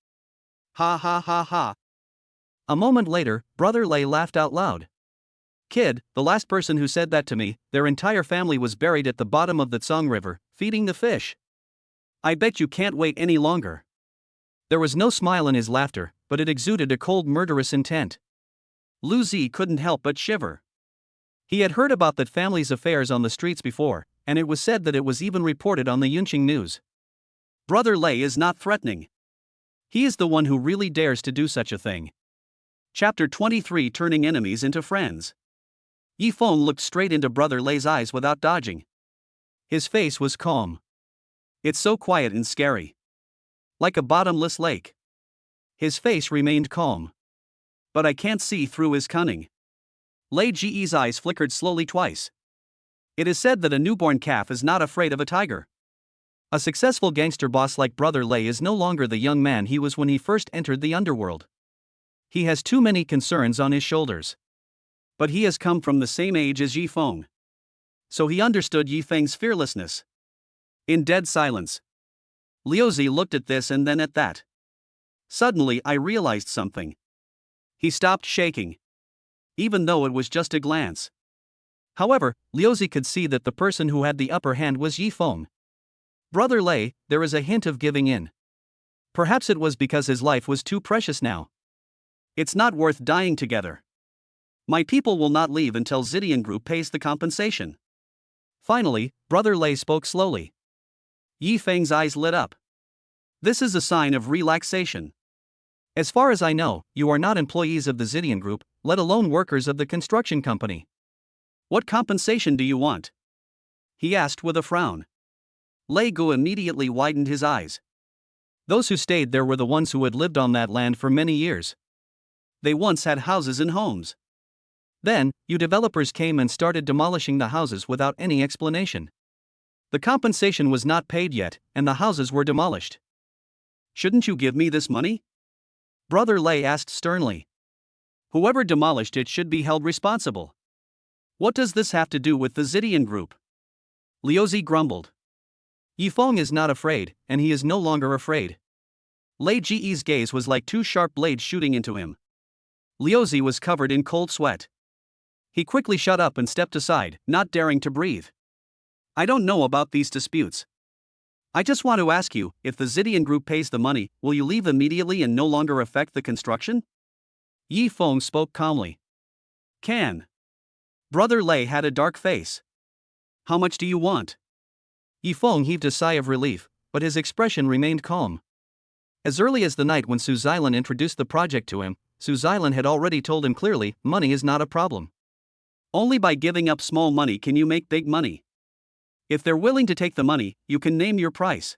Ha ha ha ha. A moment later, Brother Lei laughed out loud. Kid, the last person who said that to me, their entire family was buried at the bottom of the Tsong River, feeding the fish. I bet you can't wait any longer. There was no smile in his laughter, but it exuded a cold murderous intent. Lu Zi couldn't help but shiver. He had heard about that family's affairs on the streets before, and it was said that it was even reported on the Yunqing news. Brother Lei is not threatening. He is the one who really dares to do such a thing. Chapter 23: Turning Enemies into Friends. Yifeng looked straight into Brother Lei's eyes without dodging. His face was calm. It's so quiet and scary. Like a bottomless lake. His face remained calm. But I can't see through his cunning. Lei Ji's eyes flickered slowly twice. It is said that a newborn calf is not afraid of a tiger. A successful gangster boss like Brother Lei is no longer the young man he was when he first entered the underworld. He has too many concerns on his shoulders. But he has come from the same age as Yifeng. So he understood Yifeng's fearlessness. In dead silence, Liuzi looked at this and then at that. Suddenly I realized something. He stopped shaking. Even though it was just a glance. However, Liuzi could see that the person who had the upper hand was Yifeng. Brother Lei, there is a hint of giving in. Perhaps it was because his life was too precious now. It's not worth dying together. My people will not leave until Zidian Group pays the compensation. Finally, Brother Lei spoke slowly. Yifeng's eyes lit up. This is a sign of relaxation. As far as I know, you are not employees of the Zidian Group, let alone workers of the construction company. What compensation do you want? He asked with a frown. Lei Gu immediately widened his eyes. Those who stayed there were the ones who had lived on that land for many years. They once had houses and homes. Then, you developers came and started demolishing the houses without any explanation. The compensation was not paid yet, and the houses were demolished. Shouldn't you give me this money? Brother Lei asked sternly. Whoever demolished it should be held responsible. What does this have to do with the Zidian Group? Liuzi grumbled. Yifeng is not afraid, and he is no longer afraid. Lei Ji's gaze was like two sharp blades shooting into him. Liuzi was covered in cold sweat. He quickly shut up and stepped aside, not daring to breathe. I don't know about these disputes. I just want to ask you, if the Zidian Group pays the money, will you leave immediately and no longer affect the construction? Yifeng spoke calmly. Can. Brother Lei had a dark face. How much do you want? Yifeng heaved a sigh of relief, but his expression remained calm. As early as the night when Su Xilan introduced the project to him, Su Xilan had already told him clearly, money is not a problem. Only by giving up small money can you make big money. If they're willing to take the money, you can name your price.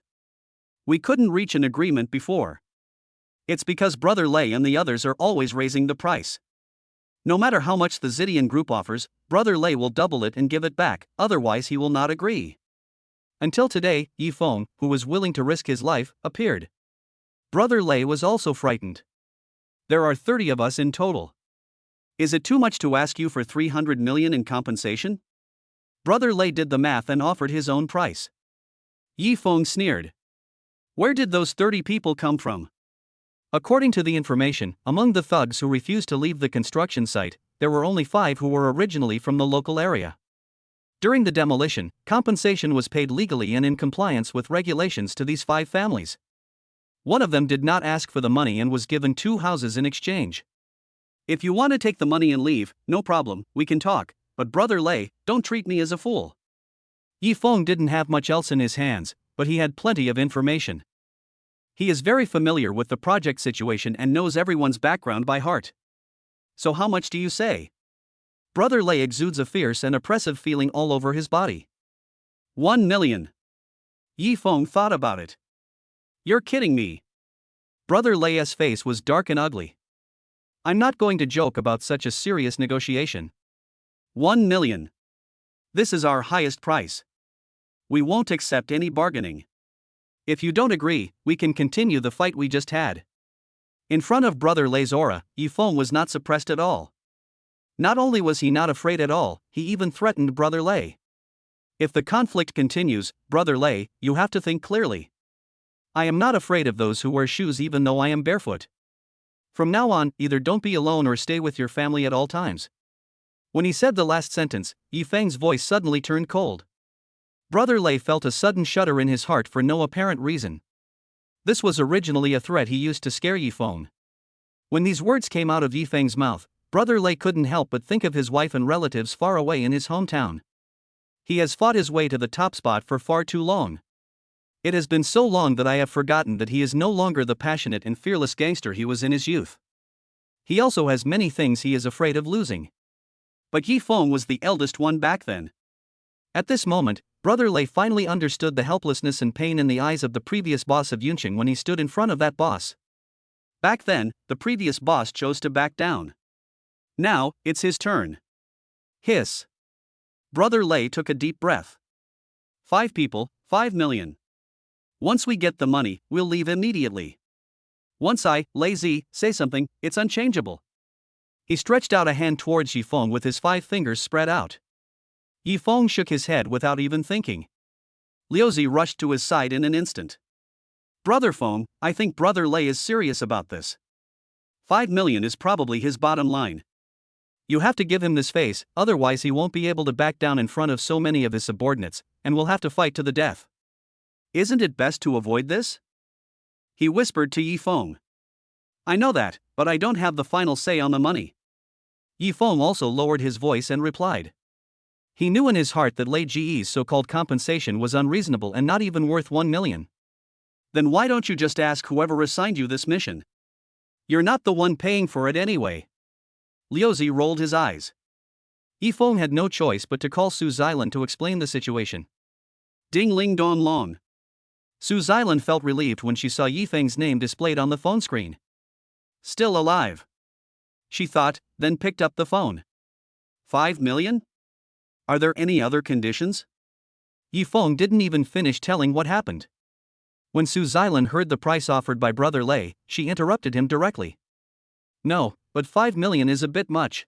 We couldn't reach an agreement before. It's because Brother Lei and the others are always raising the price. No matter how much the Zidian Group offers, Brother Lei will double it and give it back, otherwise he will not agree. Until today, Yifeng, who was willing to risk his life, appeared. Brother Lei was also frightened. There are 30 of us in total. Is it too much to ask you for 300 million in compensation? Brother Lei did the math and offered his own price. Yifeng sneered. Where did those 30 people come from? According to the information, among the thugs who refused to leave the construction site, there were only 5 who were originally from the local area. During the demolition, compensation was paid legally and in compliance with regulations to these 5 families. One of them did not ask for the money and was given 2 houses in exchange. If you want to take the money and leave, no problem, we can talk, but Brother Lei, don't treat me as a fool. Yifeng didn't have much else in his hands, but he had plenty of information. He is very familiar with the project situation and knows everyone's background by heart. So how much do you say? Brother Lei exudes a fierce and oppressive feeling all over his body. 1 million. Yifeng thought about it. You're kidding me. Brother Lei's face was dark and ugly. I'm not going to joke about such a serious negotiation. 1 million. This is our highest price. We won't accept any bargaining. If you don't agree, we can continue the fight we just had. In front of Brother Lei's aura, Yifeng was not suppressed at all. Not only was he not afraid at all, he even threatened Brother Lei. If the conflict continues, Brother Lei, you have to think clearly. I am not afraid of those who wear shoes even though I am barefoot. From now on, either don't be alone or stay with your family at all times. When he said the last sentence, Yifeng's voice suddenly turned cold. Brother Lei felt a sudden shudder in his heart for no apparent reason. This was originally a threat he used to scare Yifeng. When these words came out of Yifeng's mouth, Brother Lei couldn't help but think of his wife and relatives far away in his hometown. He has fought his way to the top spot for far too long. It has been so long that I have forgotten that he is no longer the passionate and fearless gangster he was in his youth. He also has many things he is afraid of losing. But Yifeng was the eldest one back then. At this moment, Brother Lei finally understood the helplessness and pain in the eyes of the previous boss of Yunqing when he stood in front of that boss. Back then, the previous boss chose to back down. Now, it's his turn. Hiss. Brother Lei took a deep breath. 5 people, 5 million. Once we get the money, we'll leave immediately. Once I, Lei Zi, say something, it's unchangeable. He stretched out a hand towards Yifeng with his 5 fingers spread out. Yifeng shook his head without even thinking. Liu Zi rushed to his side in an instant. Brother Feng, I think Brother Lei is serious about this. 5 million is probably his bottom line. You have to give him this face, otherwise he won't be able to back down in front of so many of his subordinates, and will have to fight to the death. Isn't it best to avoid this? He whispered to Yifeng. I know that, but I don't have the final say on the money. Yifeng also lowered his voice and replied. He knew in his heart that Lei Ji's so-called compensation was unreasonable and not even worth 1 million. Then why don't you just ask whoever assigned you this mission? You're not the one paying for it anyway. Liu Zi rolled his eyes. Yifeng had no choice but to call Su Xilan to explain the situation. Ding ling don long. Su Xilan felt relieved when she saw Yifeng's name displayed on the phone screen. Still alive. She thought, then picked up the phone. 5 million? Are there any other conditions? Yifeng didn't even finish telling what happened. When Su Xilan heard the price offered by Brother Lei, she interrupted him directly. No, but 5 million is a bit much.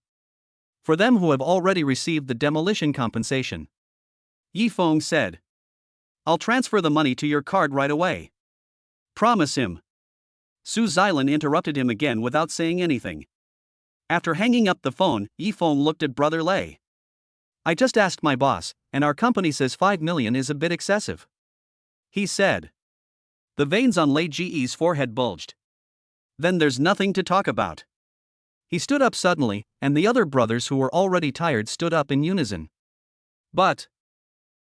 For them who have already received the demolition compensation. Yifeng said. I'll transfer the money to your card right away. Promise him. Su Xilan interrupted him again without saying anything. After hanging up the phone, Yifeng looked at Brother Lei. I just asked my boss, and our company says 5 million is a bit excessive. He said. The veins on Lei Ji's forehead bulged. Then there's nothing to talk about. He stood up suddenly, and the other brothers who were already tired stood up in unison. But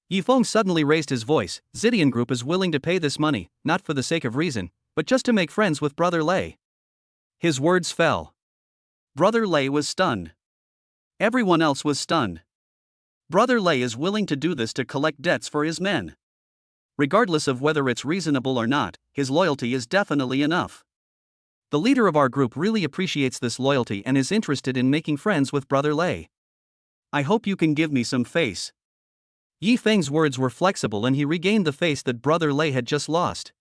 Yifeng suddenly raised his voice. Zidian Group is willing to pay this money, not for the sake of reason, but just to make friends with Brother Lei. His words fell. Brother Lei was stunned. Everyone else was stunned. Brother Lei is willing to do this to collect debts for his men. Regardless of whether it's reasonable or not, his loyalty is definitely enough. The leader of our group really appreciates this loyalty and is interested in making friends with Brother Lei. I hope you can give me some face. Yifeng's words were flexible and he regained the face that Brother Lei had just lost.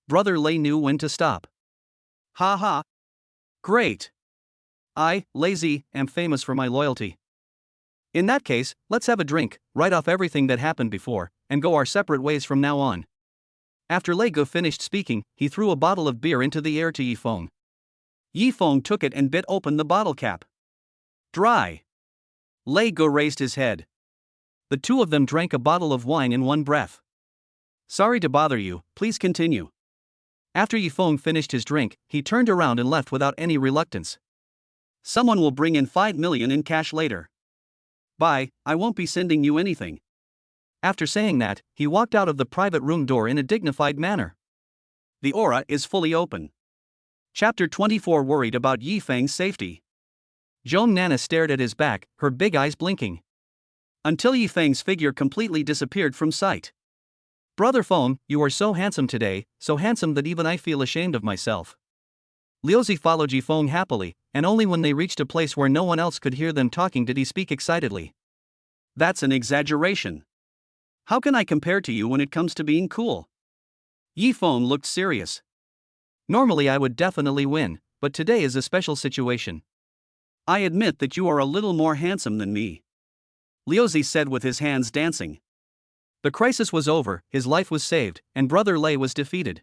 Brother Lei knew when to stop. Ha ha. Great. I, Lei Zi, am famous for my loyalty. In that case, let's have a drink, write off everything that happened before, and go our separate ways from now on. After Lei Ge finished speaking, he threw a bottle of beer into the air to Yifeng. Yifeng took it and bit open the bottle cap. Dry. Lei Ge raised his head. The two of them drank a bottle of wine in one breath. Sorry to bother you, please continue. After Yifeng finished his drink, he turned around and left without any reluctance. Someone will bring in 5 million in cash later. Bye, I won't be sending you anything. After saying that, he walked out of the private room door in a dignified manner. The aura is fully open. Chapter 24. Worried about Yifeng's safety. Zhong Nana stared at his back, her big eyes blinking. Until Yifeng's figure completely disappeared from sight. Brother Feng, you are so handsome today, so handsome that even I feel ashamed of myself. Liuzi followed Yifeng happily, and only when they reached a place where no one else could hear them talking did he speak excitedly. That's an exaggeration. How can I compare to you when it comes to being cool? Yifeng looked serious. Normally I would definitely win, but today is a special situation. I admit that you are a little more handsome than me, Liuzi said with his hands dancing. The crisis was over, his life was saved, and Brother Lei was defeated.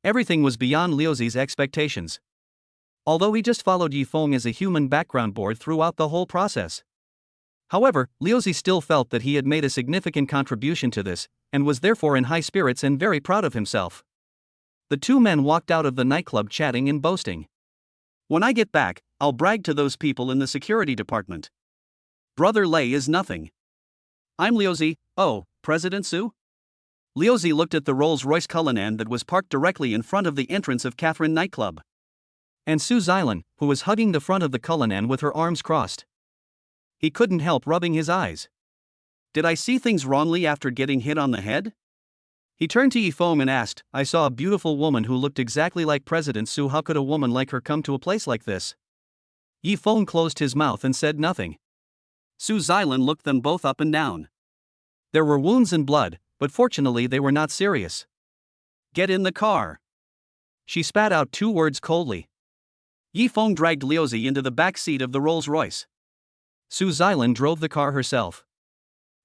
Everything was beyond Liuzi's expectations. Although he just followed Yifeng as a human background board throughout the whole process. However, Liuzi still felt that he had made a significant contribution to this, and was therefore in high spirits and very proud of himself. The two men walked out of the nightclub chatting and boasting. When I get back, I'll brag to those people in the security department. Brother Lei is nothing. I'm Liuzi. Oh, President Su? Liuzi looked at the Rolls-Royce Cullinan that was parked directly in front of the entrance of Catherine nightclub. And Su Xilan, who was hugging the front of the Cullinan with her arms crossed. He couldn't help rubbing his eyes. Did I see things wrongly after getting hit on the head? He turned to Yifeng and asked, I saw a beautiful woman who looked exactly like President Su. How could a woman like her come to a place like this? Yifeng closed his mouth and said nothing. Su Xilan looked them both up and down. There were wounds and blood, but fortunately they were not serious. Get in the car. She spat out two words coldly. Yifeng dragged Liuzi into the back seat of the Rolls-Royce. Su Xilan drove the car herself.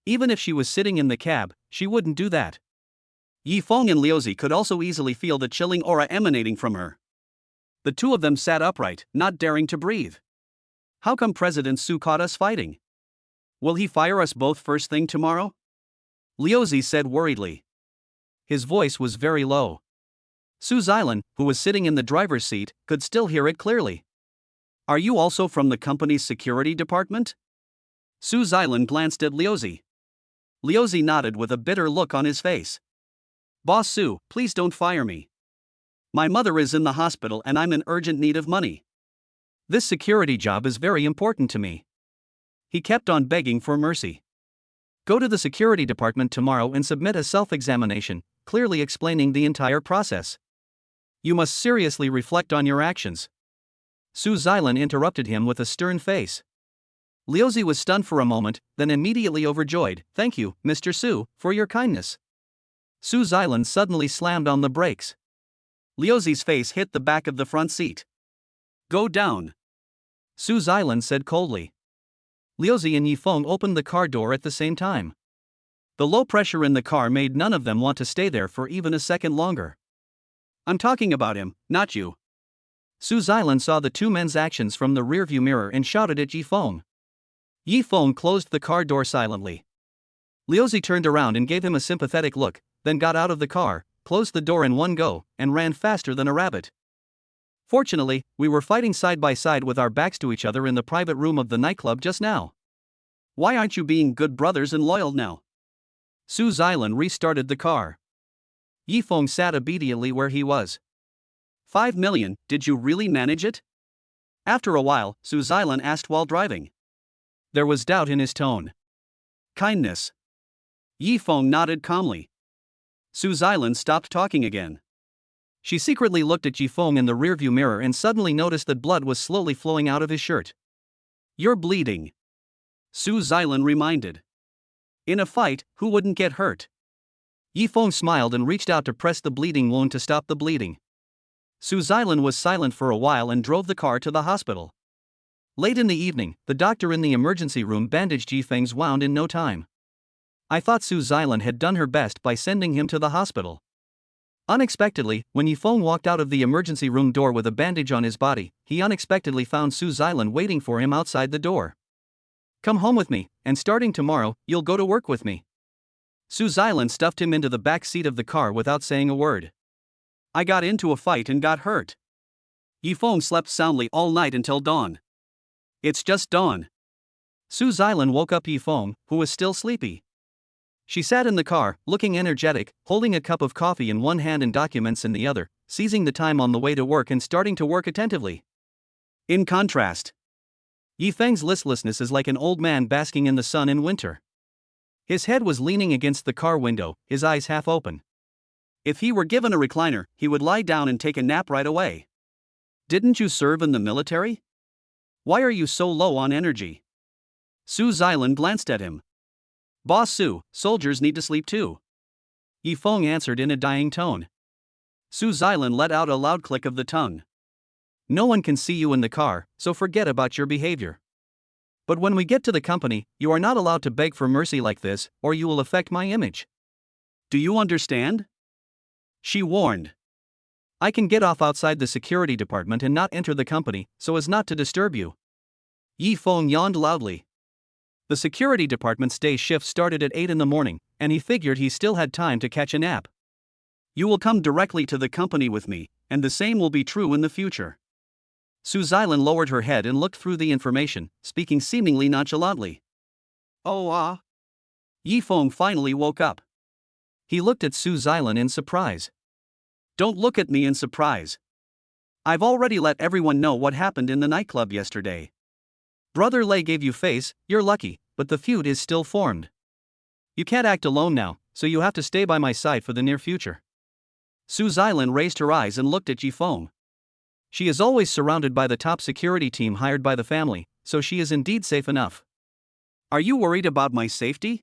Even if she was sitting in the cab, she wouldn't do that. Yifeng and Liuzi could also easily feel the chilling aura emanating from her. The two of them sat upright, not daring to breathe. How come President Su caught us fighting? Will he fire us both first thing tomorrow? Liuzi said worriedly. His voice was very low. Su Xilan, who was sitting in the driver's seat, could still hear it clearly. Are you also from the company's security department? Su Xilan glanced at Liuzi. Liuzi nodded with a bitter look on his face. Boss Su, please don't fire me. My mother is in the hospital and I'm in urgent need of money. This security job is very important to me. He kept on begging for mercy. Go to the security department tomorrow and submit a self-examination, clearly explaining the entire process. You must seriously reflect on your actions. Su Xilan interrupted him with a stern face. Liuzi was stunned for a moment, then immediately overjoyed. Thank you, Mr. Su, for your kindness. Su Xilan suddenly slammed on the brakes. Liuzi's face hit the back of the front seat. Go down, Su Xilan said coldly. Liuzi and Yifeng opened the car door at the same time. The low pressure in the car made none of them want to stay there for even a second longer. I'm talking about him, not you. Su Xilan saw the two men's actions from the rearview mirror and shouted at Yifeng. Yifeng closed the car door silently. Liuzi turned around and gave him a sympathetic look, then got out of the car, closed the door in one go, and ran faster than a rabbit. Fortunately, we were fighting side by side with our backs to each other in the private room of the nightclub just now. Why aren't you being good brothers and loyal now? Su Xilan restarted the car. Yifeng sat obediently where he was. 5 million, did you really manage it? After a while, Su Xilan asked while driving. There was doubt in his tone. Kindness. Yifeng nodded calmly. Su Xilan stopped talking again. She secretly looked at Yifeng in the rearview mirror and suddenly noticed that blood was slowly flowing out of his shirt. You're bleeding, Su Xilan reminded. In a fight, who wouldn't get hurt? Yifeng smiled and reached out to press the bleeding wound to stop the bleeding. Su Xilan was silent for a while and drove the car to the hospital. Late in the evening, the doctor in the emergency room bandaged Yifeng's wound in no time. I thought Su Xilan had done her best by sending him to the hospital. Unexpectedly, when Yifeng walked out of the emergency room door with a bandage on his body, he unexpectedly found Su Xilan waiting for him outside the door. Come home with me, and starting tomorrow, you'll go to work with me. Su Xilan stuffed him into the back seat of the car without saying a word. I got into a fight and got hurt. Yifeng slept soundly all night until dawn. It's just dawn. Su Xilan woke up Yifeng, who was still sleepy. She sat in the car, looking energetic, holding a cup of coffee in one hand and documents in the other, seizing the time on the way to work and starting to work attentively. In contrast, Yifeng's listlessness is like an old man basking in the sun in winter. His head was leaning against the car window, his eyes half open. If he were given a recliner, he would lie down and take a nap right away. Didn't you serve in the military? Why are you so low on energy? Su Xilan glanced at him. Boss Su, soldiers need to sleep too. Yifeng answered in a dying tone. Su Xilan let out a loud click of the tongue. No one can see you in the car, so forget about your behavior. But when we get to the company, you are not allowed to beg for mercy like this, or you will affect my image. Do you understand? She warned. I can get off outside the security department and not enter the company, so as not to disturb you. Yifeng yawned loudly. The security department's day shift started at 8 in the morning, and he figured he still had time to catch a nap. You will come directly to the company with me, and the same will be true in the future. Su Xilan lowered her head and looked through the information, speaking seemingly nonchalantly. Oh. Yifeng finally woke up. He looked at Su Xilan in surprise. Don't look at me in surprise. I've already let everyone know what happened in the nightclub yesterday. Brother Lei gave you face, you're lucky, but the feud is still formed. You can't act alone now, so you have to stay by my side for the near future. Su Xilan raised her eyes and looked at Yifeng. She is always surrounded by the top security team hired by the family, so she is indeed safe enough. Are you worried about my safety?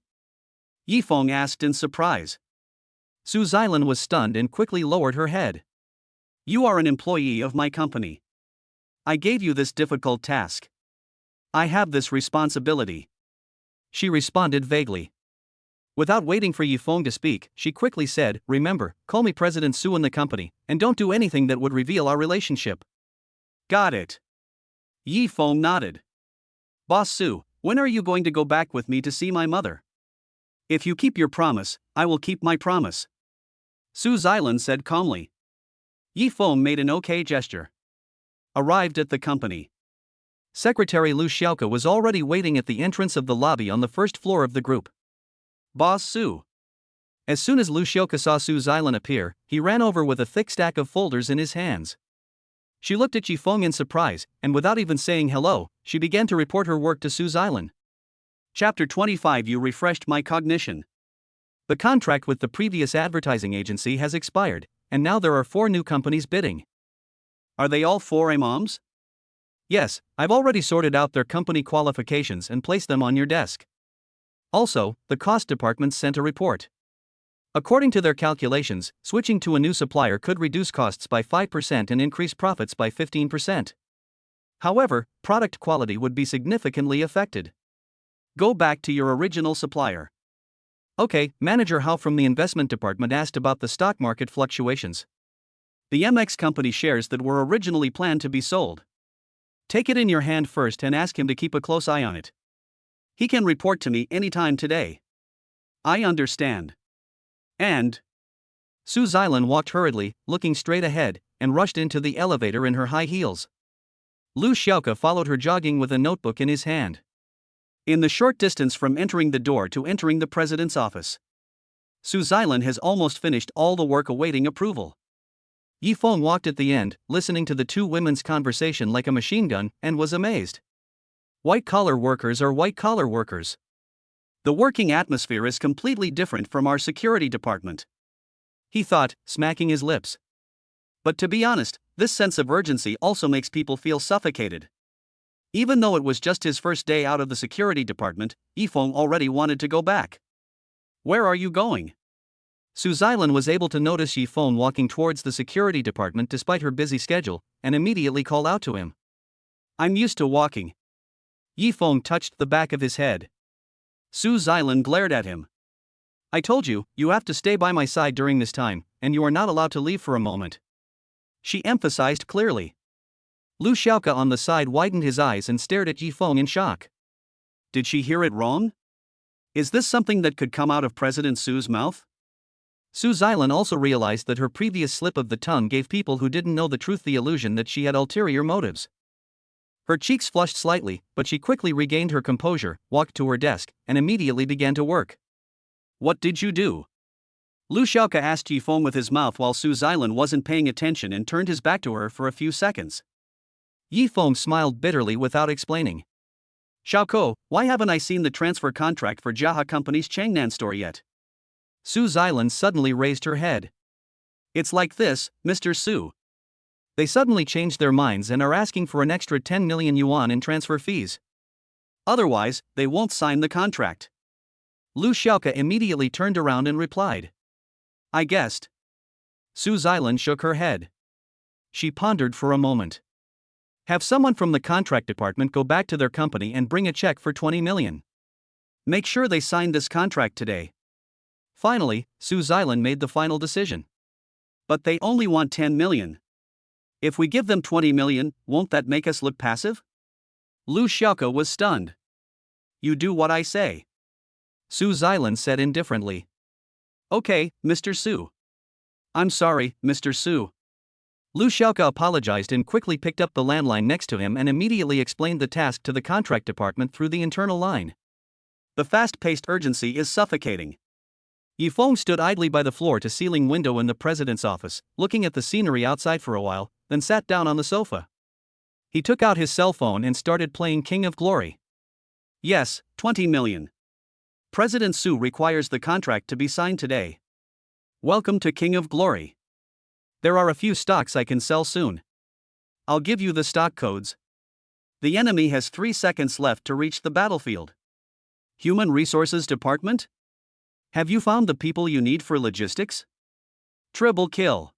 Yifeng asked in surprise. Su Xilan was stunned and quickly lowered her head. You are an employee of my company. I gave you this difficult task. I have this responsibility. She responded vaguely. Without waiting for Yifeng to speak, she quickly said, remember, call me President Su in the company, and don't do anything that would reveal our relationship. Got it. Yifeng nodded. Boss Su, when are you going to go back with me to see my mother? If you keep your promise, I will keep my promise. Su Xilan said calmly. Yifeng made an okay gesture. Arrived at the company. Secretary Lu Xiaoke was already waiting at the entrance of the lobby on the first floor of the group. Boss Su. As soon as Lu Xiaoke saw Su Xilan appear, he ran over with a thick stack of folders in his hands. She looked at Yifeng in surprise, and without even saying hello, she began to report her work to Su Xilan. Chapter 25. You refreshed my cognition. The contract with the previous advertising agency has expired, and now there are 4 new companies bidding. Are they all 4 imams? Yes, I've already sorted out their company qualifications and placed them on your desk. Also, the cost department sent a report. According to their calculations, switching to a new supplier could reduce costs by 5% and increase profits by 15%. However, product quality would be significantly affected. Go back to your original supplier. Okay, Manager Hao from the investment department asked about the stock market fluctuations. The MX company shares that were originally planned to be sold. Take it in your hand first and ask him to keep a close eye on it. He can report to me anytime today. I understand. And Su Xilan walked hurriedly, looking straight ahead, and rushed into the elevator in her high heels. Lu Xiaoke followed her jogging with a notebook in his hand. In the short distance from entering the door to entering the president's office, Su Xilan has almost finished all the work awaiting approval. Yifeng walked at the end, listening to the 2 women's conversation like a machine gun, and was amazed. White-collar workers are white-collar workers. The working atmosphere is completely different from our security department, he thought, smacking his lips. But to be honest, this sense of urgency also makes people feel suffocated. Even though it was just his first day out of the security department, Yifeng already wanted to go back. Where are you going? Su Xilan was able to notice Yifeng walking towards the security department despite her busy schedule, and immediately called out to him. I'm used to walking. Yifeng touched the back of his head. Su Xilan glared at him. I told you, you have to stay by my side during this time, and you are not allowed to leave for a moment. She emphasized clearly. Lu Xiaoke on the side widened his eyes and stared at Yifeng in shock. Did she hear it wrong? Is this something that could come out of President Su's mouth? Su Xilan also realized that her previous slip of the tongue gave people who didn't know the truth the illusion that she had ulterior motives. Her cheeks flushed slightly, but she quickly regained her composure, walked to her desk, and immediately began to work. What did you do? Lu Xiaoke asked Yifeng with his mouth while Su Xilan wasn't paying attention and turned his back to her for a few seconds. Yifeng smiled bitterly without explaining. Xiaoko, why haven't I seen the transfer contract for Jaha Company's Changnan store yet? Su Xilan suddenly raised her head. It's like this, Mr. Su. They suddenly changed their minds and are asking for an extra 10 million yuan in transfer fees. Otherwise, they won't sign the contract. Lu Xiaoka immediately turned around and replied. I guessed. Su Xilan shook her head. She pondered for a moment. Have someone from the contract department go back to their company and bring a check for 20 million. Make sure they sign this contract today. Finally, Su Xilan made the final decision. But they only want 10 million. If we give them 20 million, won't that make us look passive? Lu Xiaoka was stunned. You do what I say. Su Xilan said indifferently. Okay, Mr. Su. I'm sorry, Mr. Su. Lu Xiaoka apologized and quickly picked up the landline next to him and immediately explained the task to the contract department through the internal line. The fast-paced urgency is suffocating. Yifeng stood idly by the floor-to-ceiling window in the president's office, looking at the scenery outside for a while, then sat down on the sofa. He took out his cell phone and started playing King of Glory. Yes, 20 million. President Su requires the contract to be signed today. Welcome to King of Glory. There are a few stocks I can sell soon. I'll give you the stock codes. The enemy has 3 seconds left to reach the battlefield. Human Resources Department? Have you found the people you need for logistics? Triple kill.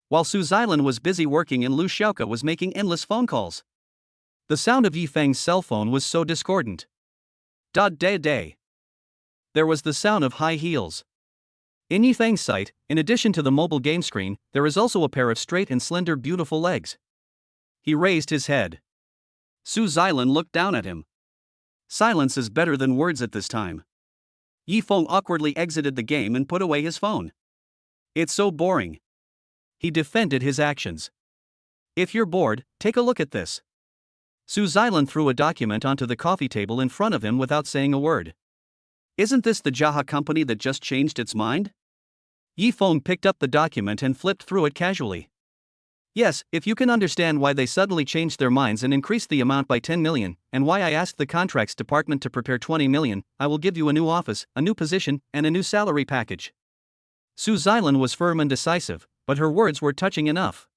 While Su Xilan was busy working and Lu Xiaoka was making endless phone calls. The sound of Yifeng's cell phone was so discordant. Day. There was the sound of high heels. In Yifeng's sight, in addition to the mobile game screen, there is also a pair of straight and slender beautiful legs. He raised his head. Su Xilan looked down at him. Silence is better than words at this time. Yifeng awkwardly exited the game and put away his phone. It's so boring. He defended his actions. If you're bored, take a look at this. Su Xilan threw a document onto the coffee table in front of him without saying a word. Isn't this the Jaha company that just changed its mind? Yifeng picked up the document and flipped through it casually. Yes, if you can understand why they suddenly changed their minds and increased the amount by 10 million, and why I asked the contracts department to prepare 20 million, I will give you a new office, a new position, and a new salary package. Su Xilan was firm and decisive, but her words were touching enough.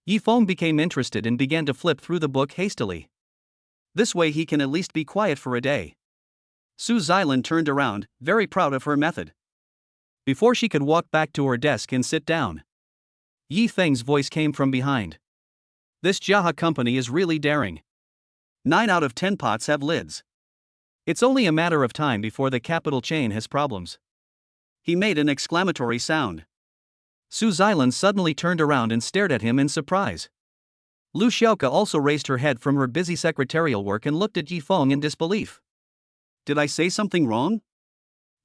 Yifeng became interested and began to flip through the book hastily. This way he can at least be quiet for a day. Su Xilan turned around, very proud of her method. Before she could walk back to her desk and sit down, Yifeng's voice came from behind. This Jaha company is really daring. 9 out of 10 pots have lids. It's only a matter of time before the capital chain has problems. He made an exclamatory sound. Su Xilan suddenly turned around and stared at him in surprise. Lu Xiaoka also raised her head from her busy secretarial work and looked at Yifeng in disbelief. Did I say something wrong?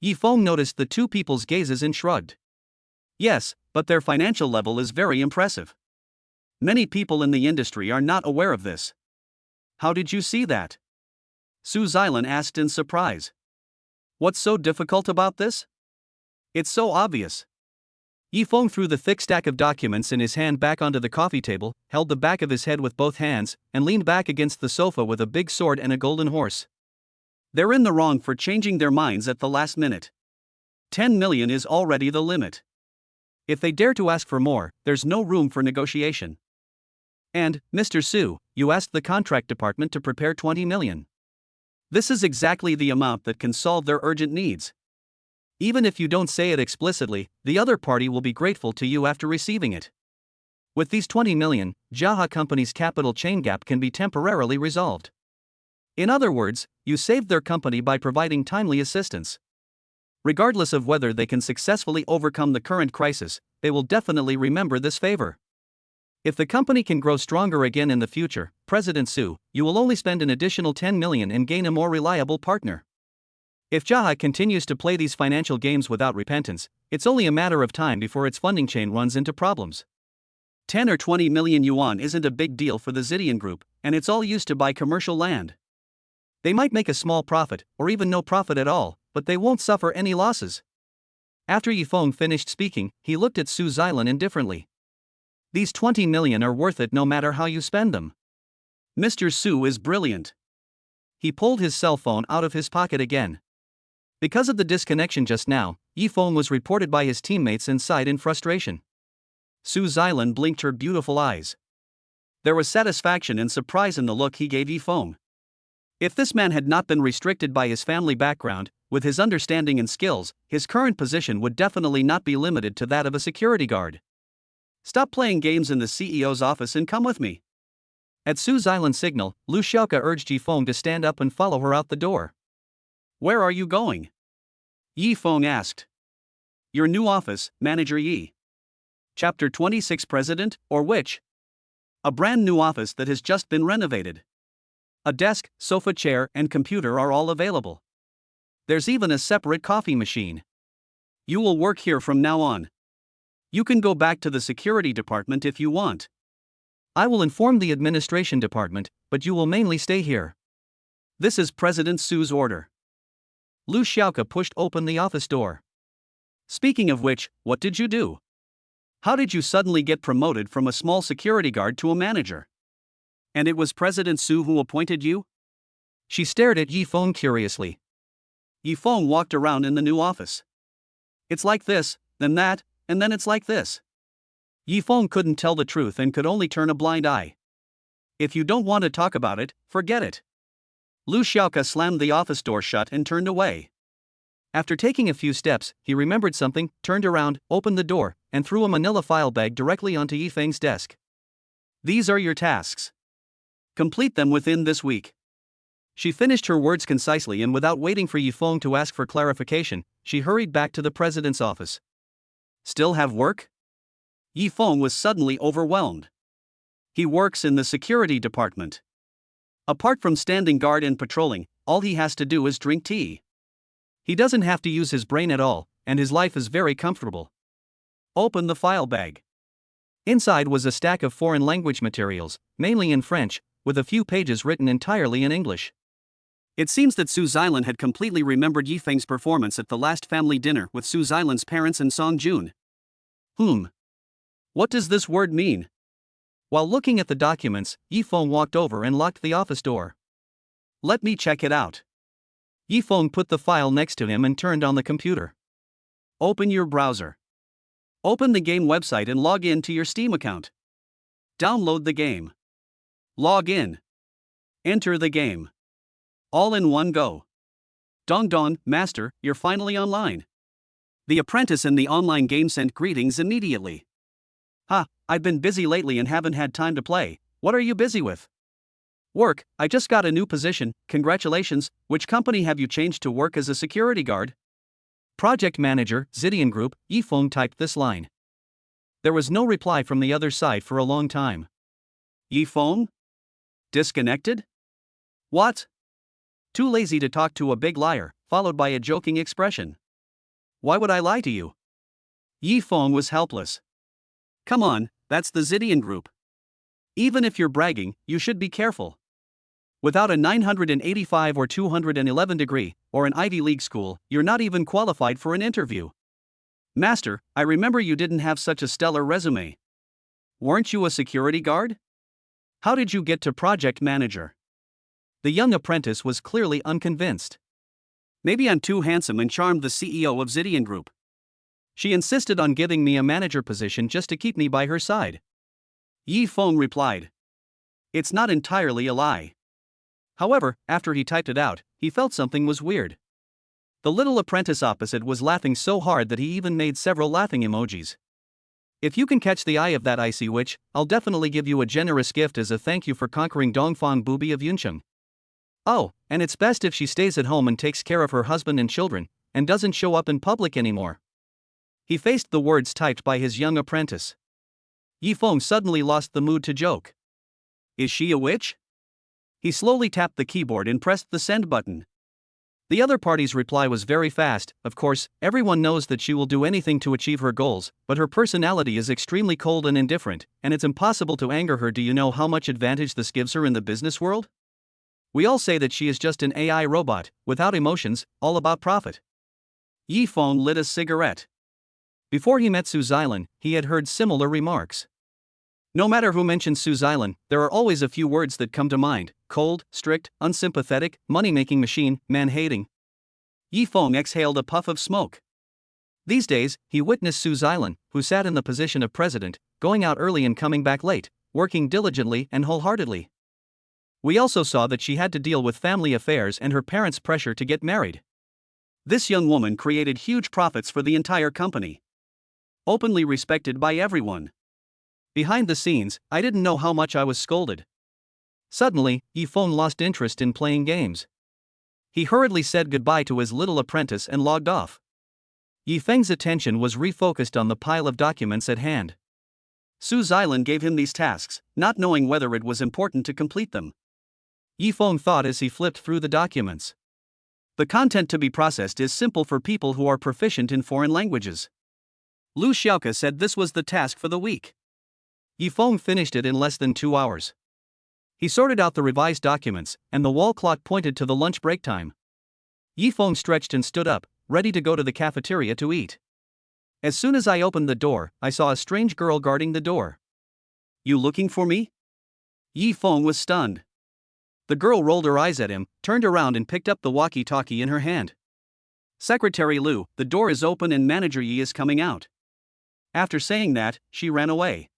Yifeng noticed the two people's gazes and shrugged. Yes, but their financial level is very impressive. Many people in the industry are not aware of this. How did you see that? Su Xilan asked in surprise. What's so difficult about this? It's so obvious. Yifeng threw the thick stack of documents in his hand back onto the coffee table, held the back of his head with both hands, and leaned back against the sofa with a big sword and a golden horse. They're in the wrong for changing their minds at the last minute. 10 million is already the limit. If they dare to ask for more, there's no room for negotiation. And, Mr. Su, you asked the contract department to prepare 20 million. This is exactly the amount that can solve their urgent needs. Even if you don't say it explicitly, the other party will be grateful to you after receiving it. With these 20 million, Jaha Company's capital chain gap can be temporarily resolved. In other words, you saved their company by providing timely assistance. Regardless of whether they can successfully overcome the current crisis, they will definitely remember this favor. If the company can grow stronger again in the future, President Su, you will only spend an additional 10 million and gain a more reliable partner. If Jaha continues to play these financial games without repentance, it's only a matter of time before its funding chain runs into problems. 10 or 20 million yuan isn't a big deal for the Zidian Group, and it's all used to buy commercial land. They might make a small profit, or even no profit at all, but they won't suffer any losses. After Yifeng finished speaking, he looked at Su Xilan indifferently. These 20 million are worth it no matter how you spend them. Mr. Su is brilliant. he pulled his cell phone out of his pocket again. Because of the disconnection just now, Yi Feng was reported by his teammates and sighed in frustration. Su Xilan blinked her beautiful eyes. There was satisfaction and surprise in the look he gave Yi Feng. If this man had not been restricted by his family background, with his understanding and skills, his current position would definitely not be limited to that of a security guard. Stop playing games in the CEO's office and come with me. At Su Xilan's signal, Lu Xiaoke urged Yi Feng to stand up and follow her out the door. Where are you going? Yi Feng asked. Your new office, Manager Yi. Chapter 26 President, or which? A brand new office that has just been renovated. A desk, sofa chair, and computer are all available. There's even a separate coffee machine. You will work here from now on. You can go back to the security department if you want. I will inform the administration department, but you will mainly stay here. This is President Su's order. Lu Xiaoke pushed open the office door. Speaking of which, what did you do? How did you suddenly get promoted from a small security guard to a manager? And it was President Su who appointed you? She stared at Yi Feng curiously. Yi Feng walked around in the new office. It's like this, then that, and then it's like this. Yi Feng couldn't tell the truth and could only turn a blind eye. If you don't want to talk about it, forget it. Lu Xiaoke slammed the office door shut and turned away. After taking a few steps, he remembered something, turned around, opened the door, and threw a manila file bag directly onto Yi Feng's desk. These are your tasks. Complete them within this week. She finished her words concisely, and without waiting for Yi Feng to ask for clarification, she hurried back to the president's office. Still have work? Yi Feng was suddenly overwhelmed. He works in the security department. Apart from standing guard and patrolling, all he has to do is drink tea. He doesn't have to use his brain at all, and his life is very comfortable. Open the file bag. Inside was a stack of foreign language materials, mainly in French, with a few pages written entirely in English. It seems that Su Xilan had completely remembered Yi Feng's performance at the last family dinner with Su Xilan's parents and Song Jun. What does this word mean? While looking at the documents, Yi Feng walked over and locked the office door. Let me check it out. Yi Feng put the file next to him and turned on the computer. Open your browser. Open the game website and log in to your Steam account. Download the game. Log in. Enter the game. All in one go. Dong Dong, Master, you're finally online. The apprentice in the online game sent greetings immediately. I've been busy lately and haven't had time to play. What are you busy with? Work, I just got a new position, congratulations. Which company have you changed to work as a security guard? Project Manager, Zidian Group, Yi Feng typed this line. There was no reply from the other side for a long time. Yi Feng? Disconnected? What? Too lazy to talk to a big liar, followed by a joking expression. Why would I lie to you? Yi Feng was helpless. Come on, that's the Zidian Group. Even if you're bragging, you should be careful. Without a 985 or 211 degree, or an Ivy League school, you're not even qualified for an interview. Master, I remember you didn't have such a stellar resume. Weren't you a security guard? How did you get to project manager? The young apprentice was clearly unconvinced. Maybe I'm too handsome and charmed the CEO of Zidian Group. She insisted on giving me a manager position just to keep me by her side. Yi Feng replied. It's not entirely a lie. However, after he typed it out, he felt something was weird. The little apprentice opposite was laughing so hard that he even made several laughing emojis. If you can catch the eye of that icy witch, I'll definitely give you a generous gift as a thank you for conquering Dongfang Booby of Yuncheng. Oh, and it's best if she stays at home and takes care of her husband and children, and doesn't show up in public anymore. He faced the words typed by his young apprentice. Yi Feng suddenly lost the mood to joke. Is she a witch? He slowly tapped the keyboard and pressed the send button. The other party's reply was very fast. Of course, everyone knows that she will do anything to achieve her goals, but her personality is extremely cold and indifferent, and it's impossible to anger her. Do you know how much advantage this gives her in the business world? We all say that she is just an AI robot, without emotions, all about profit. Yi Feng lit a cigarette. Before he met Su Xilan, he had heard similar remarks. No matter who mentions Su Zilin, there are always a few words that come to mind: cold, strict, unsympathetic, money-making machine, man-hating. Yi Feng exhaled a puff of smoke. These days, he witnessed Su Zilin, who sat in the position of president, going out early and coming back late, working diligently and wholeheartedly. We also saw that she had to deal with family affairs and her parents' pressure to get married. This young woman created huge profits for the entire company. Openly respected by everyone. Behind the scenes, I didn't know how much I was scolded. Suddenly, Yi Feng lost interest in playing games. He hurriedly said goodbye to his little apprentice and logged off. Yi Feng's attention was refocused on the pile of documents at hand. Su Zilin gave him these tasks, not knowing whether it was important to complete them. Yi Feng thought as he flipped through the documents. The content to be processed is simple for people who are proficient in foreign languages. Lu Xiaoke said this was the task for the week. Yi Feng finished it in less than 2 hours. He sorted out the revised documents, and the wall clock pointed to the lunch break time. Yi Feng stretched and stood up, ready to go to the cafeteria to eat. As soon as I opened the door, I saw a strange girl guarding the door. "You looking for me?" Yi Feng was stunned. The girl rolled her eyes at him, turned around and picked up the walkie-talkie in her hand. "Secretary Lu, the door is open and Manager Yi is coming out." After saying that, she ran away.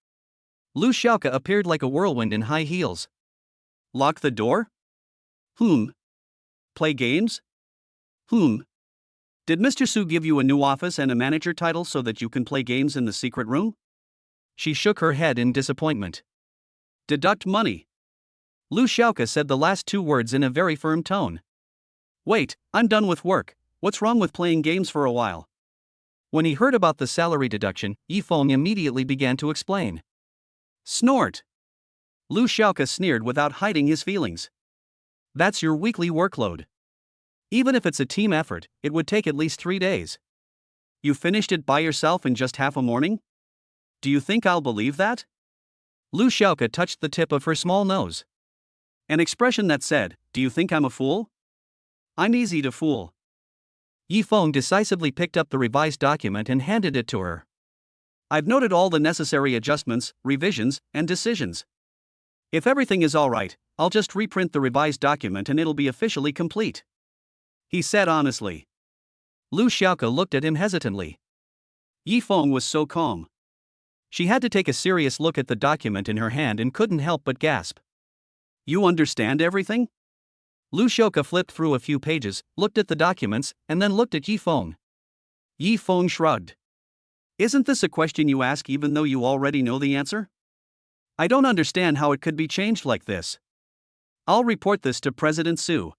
Lu Xiaoke appeared like a whirlwind in high heels. "Lock the door? Play games? Did Mr. Su give you a new office and a manager title so that you can play games in the secret room?" She shook her head in disappointment. "Deduct money." Lu Xiaoke said the last 2 words in a very firm tone. "Wait, I'm done with work. What's wrong with playing games for a while?" When he heard about the salary deduction, Yi Feng immediately began to explain. "Snort!" Lu Xiaoke sneered without hiding his feelings. "That's your weekly workload. Even if it's a team effort, it would take at least 3 days. You finished it by yourself in just half a morning? Do you think I'll believe that?" Lu Xiaoke touched the tip of her small nose. An expression that said, "Do you think I'm a fool? I'm easy to fool." Yi Feng decisively picked up the revised document and handed it to her. "I've noted all the necessary adjustments, revisions, and decisions. If everything is all right, I'll just reprint the revised document and it'll be officially complete," he said honestly. Lu Xiaoke looked at him hesitantly. Yi Feng was so calm. She had to take a serious look at the document in her hand and couldn't help but gasp. "You understand everything?" Lu Xiaoke flipped through a few pages, looked at the documents, and then looked at Yi Feng. Yi Feng shrugged. "Isn't this a question you ask even though you already know the answer? I don't understand how it could be changed like this. I'll report this to President Su."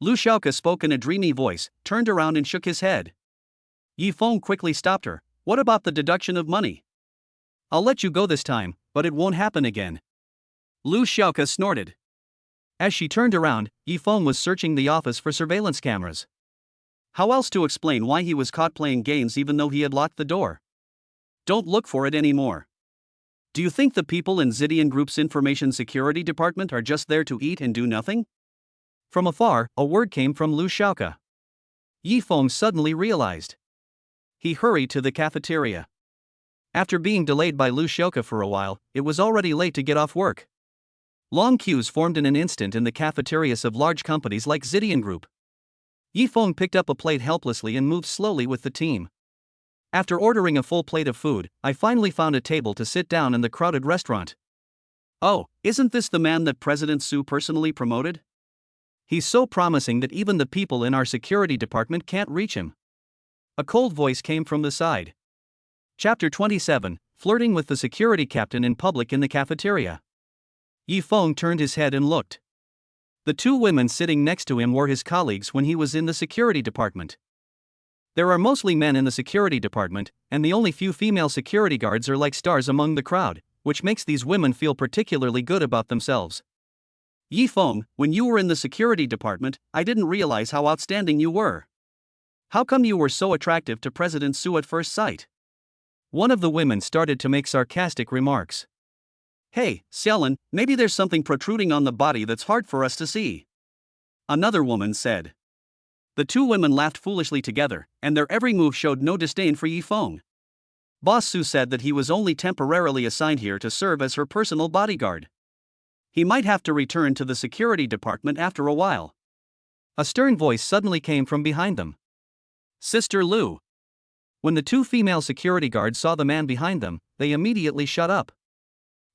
Lu Xiaoke spoke in a dreamy voice, turned around and shook his head. Yi Feng quickly stopped her. "What about the deduction of money? I'll let you go this time, but it won't happen again." Lu Xiaoke snorted. As she turned around, Yi Feng was searching the office for surveillance cameras. How else to explain why he was caught playing games even though he had locked the door? "Don't look for it anymore. Do you think the people in Zidian Group's information security department are just there to eat and do nothing?" From afar, a word came from Lu Xiaoke. Yi Feng suddenly realized. He hurried to the cafeteria. After being delayed by Lu Xiaoke for a while, it was already late to get off work. Long queues formed in an instant in the cafeterias of large companies like Zidian Group. Yi Feng picked up a plate helplessly and moved slowly with the team. After ordering a full plate of food, I finally found a table to sit down in the crowded restaurant. "Oh, isn't this the man that President Su personally promoted? He's so promising that even the people in our security department can't reach him." A cold voice came from the side. Chapter 27, Flirting with the Security Captain in Public in the Cafeteria. Yi Feng turned his head and looked. The 2 women sitting next to him were his colleagues when he was in the security department. There are mostly men in the security department, and the only few female security guards are like stars among the crowd, which makes these women feel particularly good about themselves. "Yi Feng, when you were in the security department, I didn't realize how outstanding you were. How come you were so attractive to President Su at first sight?" One of the women started to make sarcastic remarks. "Hey, Xiaolin, maybe there's something protruding on the body that's hard for us to see," another woman said. The 2 women laughed foolishly together, and their every move showed no disdain for Yi Feng. Boss Sue said that he was only temporarily assigned here to serve as her personal bodyguard. He might have to return to the security department after a while. A stern voice suddenly came from behind them. Sister Lou. When the two female security guards saw the man behind them, they immediately shut up.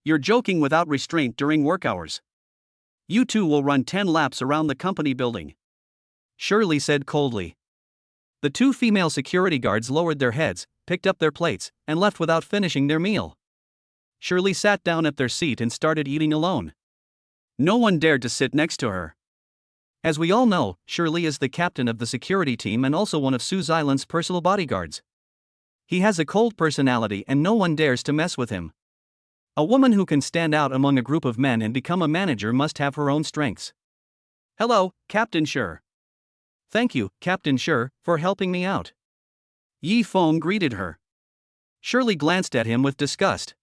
You're joking without restraint during work hours. You two will run 10 laps around the company building. Shirley said coldly. The two female security guards lowered their heads, picked up their plates, and left without finishing their meal. Shirley sat down at their seat and started eating alone. No one dared to sit next to her. As we all know, Shirley is the captain of the security team and also one of Suze Island's personal bodyguards. He has a cold personality and no one dares to mess with him. A woman who can stand out among a group of men and become a manager must have her own strengths. Hello, Captain Shir. Thank you, Captain Shir, for helping me out. Yi Feng greeted her. Shirley glanced at him with disgust.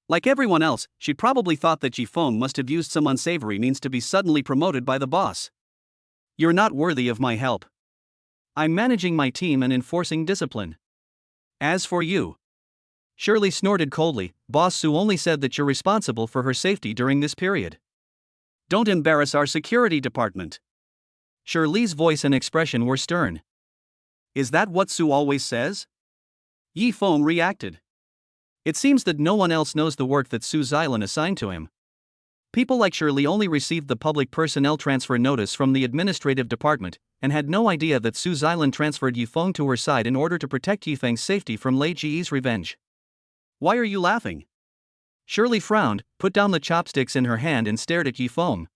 Like everyone else, she probably thought that Yi Feng must have used some unsavory means to be suddenly promoted by the boss. You're not worthy of my help. I'm managing my team and enforcing discipline. As for you. Shirley snorted coldly. Boss Sue only said that you're responsible for her safety during this period. Don't embarrass our security department. Shirley's voice and expression were stern. Is that what Sue always says? Yi Feng reacted. It seems that no one else knows the work that Suze Island assigned to him. People like Shirley only received the public personnel transfer notice from the administrative department, and had no idea that Suze Island transferred Yi Feng to her side in order to protect Yi Feng's safety from Lei Ji's revenge. Why are you laughing? Shirley frowned, put down the chopsticks in her hand and stared at Yi Feng.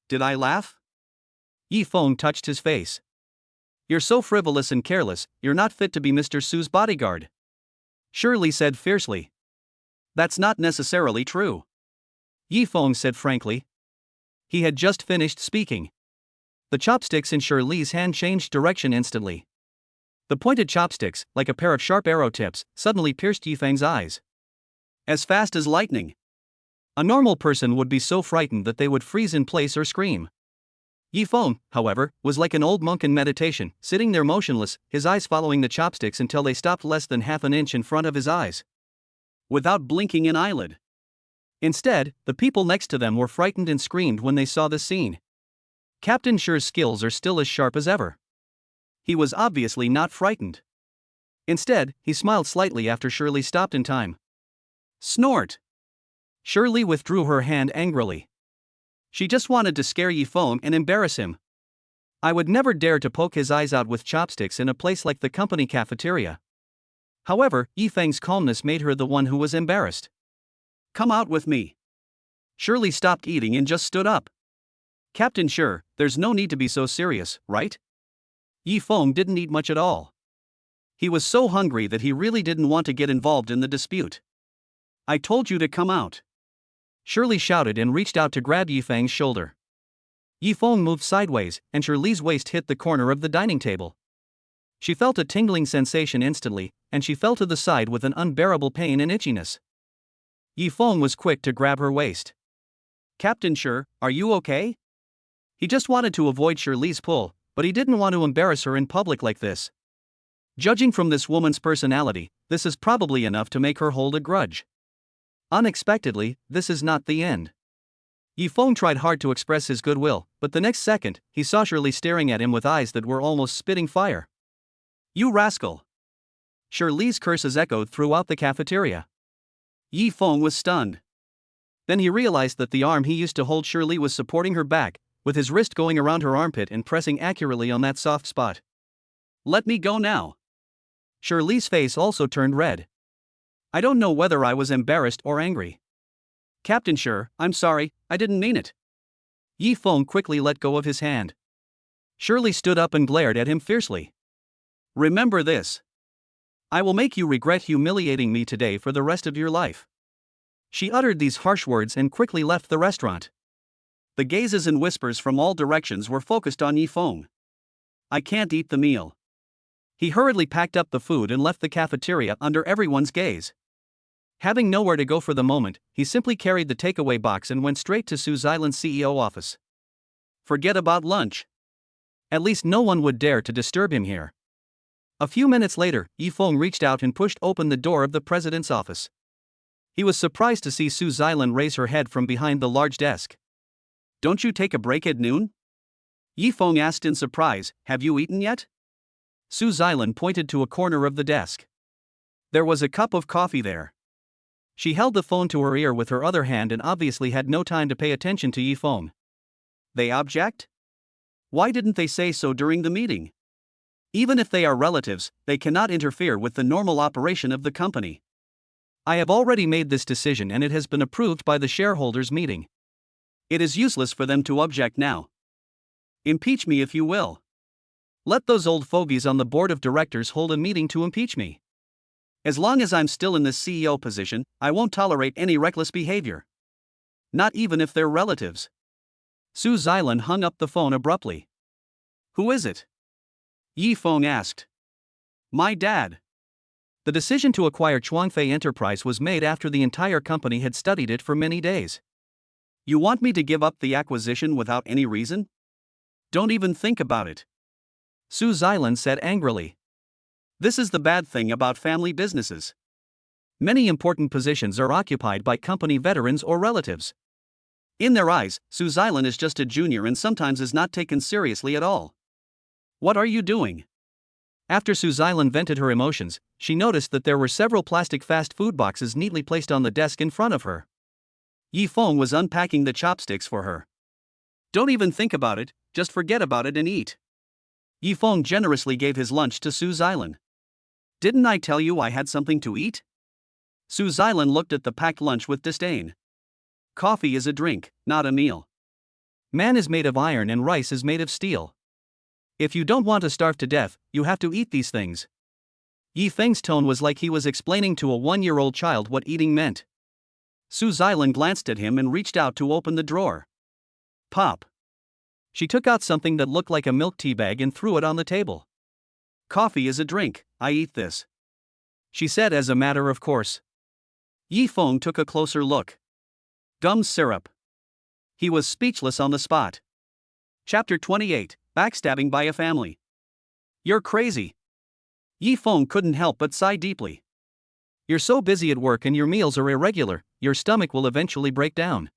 Did I laugh? Yi Feng touched his face. You're so frivolous and careless, you're not fit to be Mr. Sue's bodyguard. Shirley said fiercely. That's not necessarily true. Yi Feng said frankly. He had just finished speaking. The chopsticks in Shirley's hand changed direction instantly. The pointed chopsticks, like a pair of sharp arrow tips, suddenly pierced Yi Feng's eyes. As fast as lightning. A normal person would be so frightened that they would freeze in place or scream. Yi Feng, however, was like an old monk in meditation, sitting there motionless, his eyes following the chopsticks until they stopped less than half an inch in front of his eyes. Without blinking an eyelid. Instead, the people next to them were frightened and screamed when they saw this scene. Captain Shir's skills are still as sharp as ever. He was obviously not frightened. Instead, he smiled slightly after Shirley stopped in time. Snort! Shirley withdrew her hand angrily. She just wanted to scare Yi Feng and embarrass him. I would never dare to poke his eyes out with chopsticks in a place like the company cafeteria. However, Yi Feng's calmness made her the one who was embarrassed. Come out with me. Shirley stopped eating and just stood up. Captain Shir, there's no need to be so serious, right? Yi Feng didn't eat much at all. He was so hungry that he really didn't want to get involved in the dispute. I told you to come out. Shirley shouted and reached out to grab Yi Feng's shoulder. Yi Feng moved sideways, and Shirley's waist hit the corner of the dining table. She felt a tingling sensation instantly, and she fell to the side with an unbearable pain and itchiness. Yi Feng was quick to grab her waist. Captain Shir, are you okay? He just wanted to avoid Shirley's pull, but he didn't want to embarrass her in public like this. Judging from this woman's personality, this is probably enough to make her hold a grudge. Unexpectedly, this is not the end. Yi Feng tried hard to express his goodwill, but the next second, he saw Shirley staring at him with eyes that were almost spitting fire. You rascal! Shirley's curses echoed throughout the cafeteria. Yi Feng was stunned. Then he realized that the arm he used to hold Shirley was supporting her back, with his wrist going around her armpit and pressing accurately on that soft spot. Let me go now. Shirley's face also turned red. I don't know whether I was embarrassed or angry. Captain Shir, I'm sorry, I didn't mean it. Yi Feng quickly let go of his hand. Shirley stood up and glared at him fiercely. Remember this. I will make you regret humiliating me today for the rest of your life. She uttered these harsh words and quickly left the restaurant. The gazes and whispers from all directions were focused on Yi Feng. I can't eat the meal. He hurriedly packed up the food and left the cafeteria under everyone's gaze. Having nowhere to go for the moment, he simply carried the takeaway box and went straight to Suze Island's CEO office. Forget about lunch. At least no one would dare to disturb him here. A few minutes later, Yifeng reached out and pushed open the door of the president's office. He was surprised to see Su Xilan raise her head from behind the large desk. "Don't you take a break at noon?" Yifeng asked in surprise. "Have you eaten yet?" Su Xilan pointed to a corner of the desk. There was a cup of coffee there. She held the phone to her ear with her other hand and obviously had no time to pay attention to Yifeng. They object? Why didn't they say so during the meeting? Even if they are relatives, they cannot interfere with the normal operation of the company. I have already made this decision and it has been approved by the shareholders' meeting. It is useless for them to object now. Impeach me if you will. Let those old fogies on the board of directors hold a meeting to impeach me. As long as I'm still in this CEO position, I won't tolerate any reckless behavior. Not even if they're relatives. Su Xilan hung up the phone abruptly. Who is it? Yifeng asked. My dad. The decision to acquire Chuangfei Enterprise was made after the entire company had studied it for many days. You want me to give up the acquisition without any reason? Don't even think about it. Su Xilan said angrily. This is the bad thing about family businesses. Many important positions are occupied by company veterans or relatives. In their eyes, Su Xilan is just a junior and sometimes is not taken seriously at all. What are you doing? After Su Xilan vented her emotions, she noticed that there were several plastic fast food boxes neatly placed on the desk in front of her. Yifeng was unpacking the chopsticks for her. Don't even think about it, just forget about it and eat. Yifeng generously gave his lunch to Su Xilan. Didn't I tell you I had something to eat? Su Xilan looked at the packed lunch with disdain. Coffee is a drink, not a meal. Man is made of iron and rice is made of steel. If you don't want to starve to death, you have to eat these things. Yifeng's tone was like he was explaining to a 1-year-old child what eating meant. Su Xilan glanced at him and reached out to open the drawer. Pop. She took out something that looked like a milk tea bag and threw it on the table. Coffee is a drink, I eat this. She said as a matter of course. Yifeng took a closer look. Gum syrup. He was speechless on the spot. Chapter 28, Backstabbing by a Family. You're crazy. Yifeng couldn't help but sigh deeply. You're so busy at work and your meals are irregular, your stomach will eventually break down.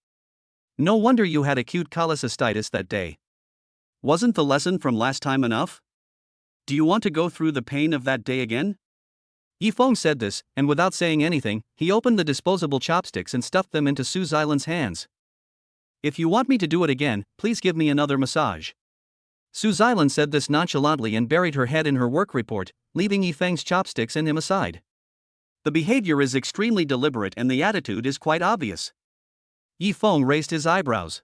No wonder you had acute cholecystitis that day. Wasn't the lesson from last time enough? Do you want to go through the pain of that day again? Yifeng said this, and without saying anything, he opened the disposable chopsticks and stuffed them into Su Xilan's hands. If you want me to do it again, please give me another massage. Su Xilan said this nonchalantly and buried her head in her work report, leaving Yifeng's chopsticks and him aside. The behavior is extremely deliberate and the attitude is quite obvious. Yifeng raised his eyebrows.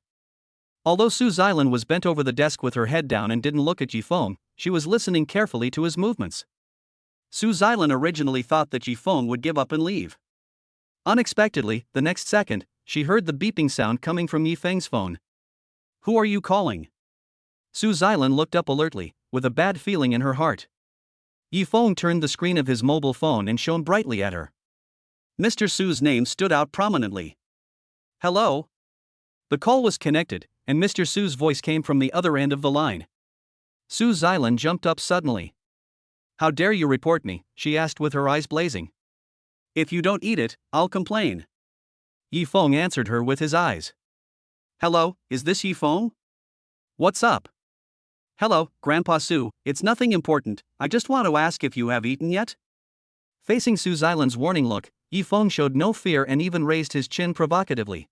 Although Su Xilan was bent over the desk with her head down and didn't look at Yifeng, she was listening carefully to his movements. Su Xilan originally thought that Yifeng would give up and leave. Unexpectedly, the next second, she heard the beeping sound coming from Yifeng's phone. Who are you calling? Su Xilan looked up alertly, with a bad feeling in her heart. Yifeng turned the screen of his mobile phone and shone brightly at her. Mr. Su's name stood out prominently. Hello? The call was connected, and Mr. Su's voice came from the other end of the line. Su Xilan jumped up suddenly. How dare you report me? She asked with her eyes blazing. If you don't eat it, I'll complain. Yifeng answered her with his eyes. Hello, is this Yifeng? What's up? Hello, Grandpa Su, it's nothing important, I just want to ask if you have eaten yet? Facing Su Xilan's warning look, Yifeng showed no fear and even raised his chin provocatively.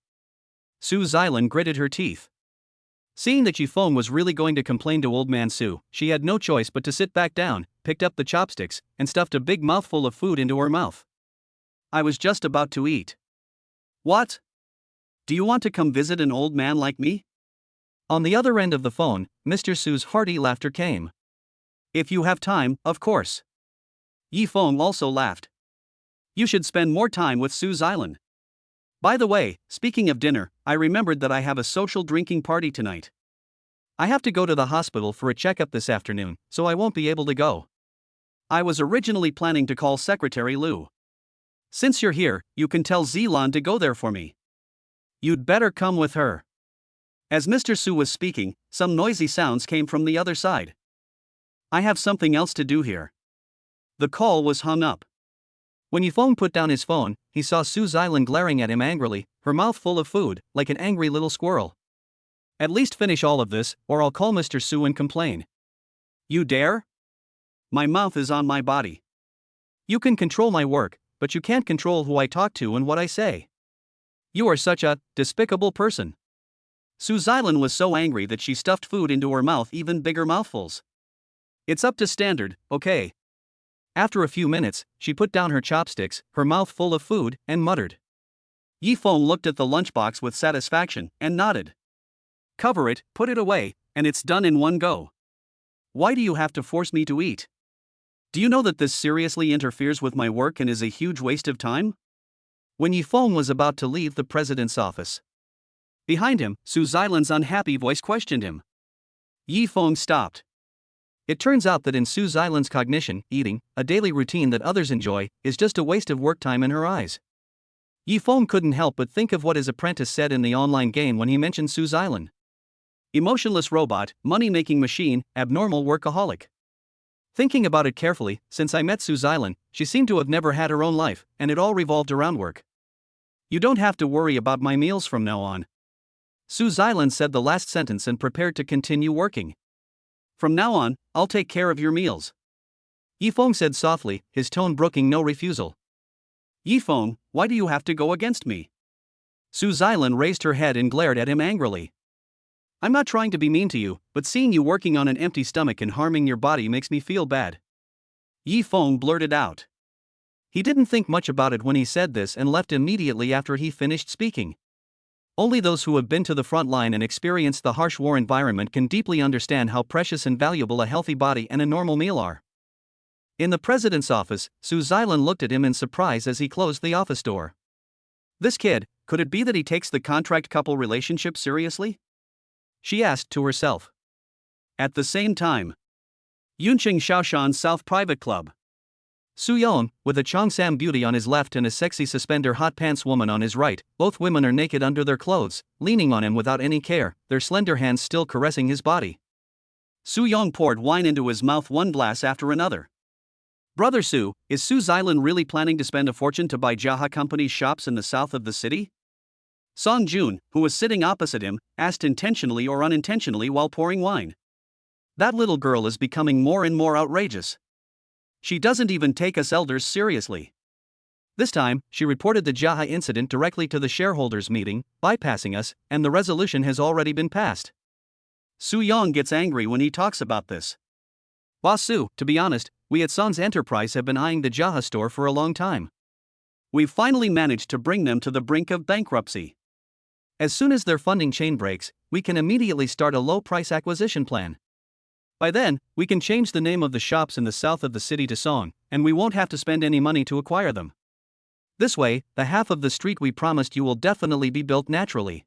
Su Xilan gritted her teeth. Seeing that Yifeng was really going to complain to Old Man Su, she had no choice but to sit back down, picked up the chopsticks, and stuffed a big mouthful of food into her mouth. I was just about to eat. What? Do you want to come visit an old man like me? On the other end of the phone, Mr. Su's hearty laughter came. If you have time, of course. Yifeng also laughed. You should spend more time with Su Xilan. By the way, speaking of dinner, I remembered that I have a social drinking party tonight. I have to go to the hospital for a checkup this afternoon, so I won't be able to go. I was originally planning to call Secretary Liu. Since you're here, you can tell Zilan to go there for me. You'd better come with her. As Mr. Su was speaking, some noisy sounds came from the other side. I have something else to do here. The call was hung up. When Yifeng put down his phone, he saw Su Xilan glaring at him angrily, her mouth full of food, like an angry little squirrel. At least finish all of this, or I'll call Mr. Su and complain. You dare? My mouth is on my body. You can control my work, but you can't control who I talk to and what I say. You are such a despicable person. Su Xilan was so angry that she stuffed food into her mouth, even bigger mouthfuls. It's up to standard, okay? After a few minutes, she put down her chopsticks, her mouth full of food, and muttered. Yifeng looked at the lunchbox with satisfaction and nodded. Cover it, put it away, and it's done in one go. Why do you have to force me to eat? Do you know that this seriously interferes with my work and is a huge waste of time? When Yifeng was about to leave the president's office, behind him, Su Xilan's unhappy voice questioned him. Yifeng stopped. It turns out that in Su Xilan's cognition, eating, a daily routine that others enjoy, is just a waste of work time in her eyes. Yifeng couldn't help but think of what his apprentice said in the online game when he mentioned Su Xilan. Emotionless robot, money-making machine, abnormal workaholic. Thinking about it carefully, since I met Su Xilan, she seemed to have never had her own life, and it all revolved around work. You don't have to worry about my meals from now on. Su Xilan said the last sentence and prepared to continue working. From now on, I'll take care of your meals. Yifeng said softly, his tone brooking no refusal. Yifeng, why do you have to go against me? Su Xilan raised her head and glared at him angrily. I'm not trying to be mean to you, but seeing you working on an empty stomach and harming your body makes me feel bad. Yifeng blurted out. He didn't think much about it when he said this and left immediately after he finished speaking. Only those who have been to the front line and experienced the harsh war environment can deeply understand how precious and valuable a healthy body and a normal meal are. In the president's office, Su Xilan looked at him in surprise as he closed the office door. This kid, could it be that he takes the contract couple relationship seriously? She asked to herself. At the same time, Yunqing Shaoshan South Private Club. Su Yong, with a Chongsam beauty on his left and a sexy suspender hot pants woman on his right, both women are naked under their clothes, leaning on him without any care, their slender hands still caressing his body. Su Yong poured wine into his mouth one glass after another. Brother Su, is Su Xilan really planning to spend a fortune to buy Jaha Company's shops in the south of the city? Song Jun, who was sitting opposite him, asked intentionally or unintentionally while pouring wine. That little girl is becoming more and more outrageous. She doesn't even take us elders seriously. This time, she reported the Jaha incident directly to the shareholders' meeting, bypassing us, and the resolution has already been passed. Su Yong gets angry when he talks about this. Boss Su, to be honest, we at Son's Enterprise have been eyeing the Jaha store for a long time. We've finally managed to bring them to the brink of bankruptcy. As soon as their funding chain breaks, we can immediately start a low-price acquisition plan. By then, we can change the name of the shops in the south of the city to Song, and we won't have to spend any money to acquire them. This way, the half of the street we promised you will definitely be built naturally.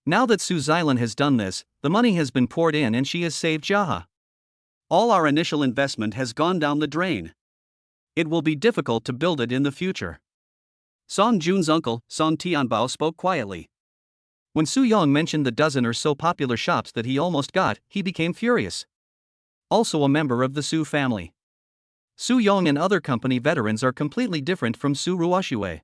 Now that Su Xilan has done this, the money has been poured in and she has saved Jaha. All our initial investment has gone down the drain. It will be difficult to build it in the future. Song Jun's uncle, Song Tianbao, spoke quietly. When Su Yong mentioned the dozen or so popular shops that he almost got, he became furious. Also a member of the Su family. Su Yong and other company veterans are completely different from Su Ruoxue.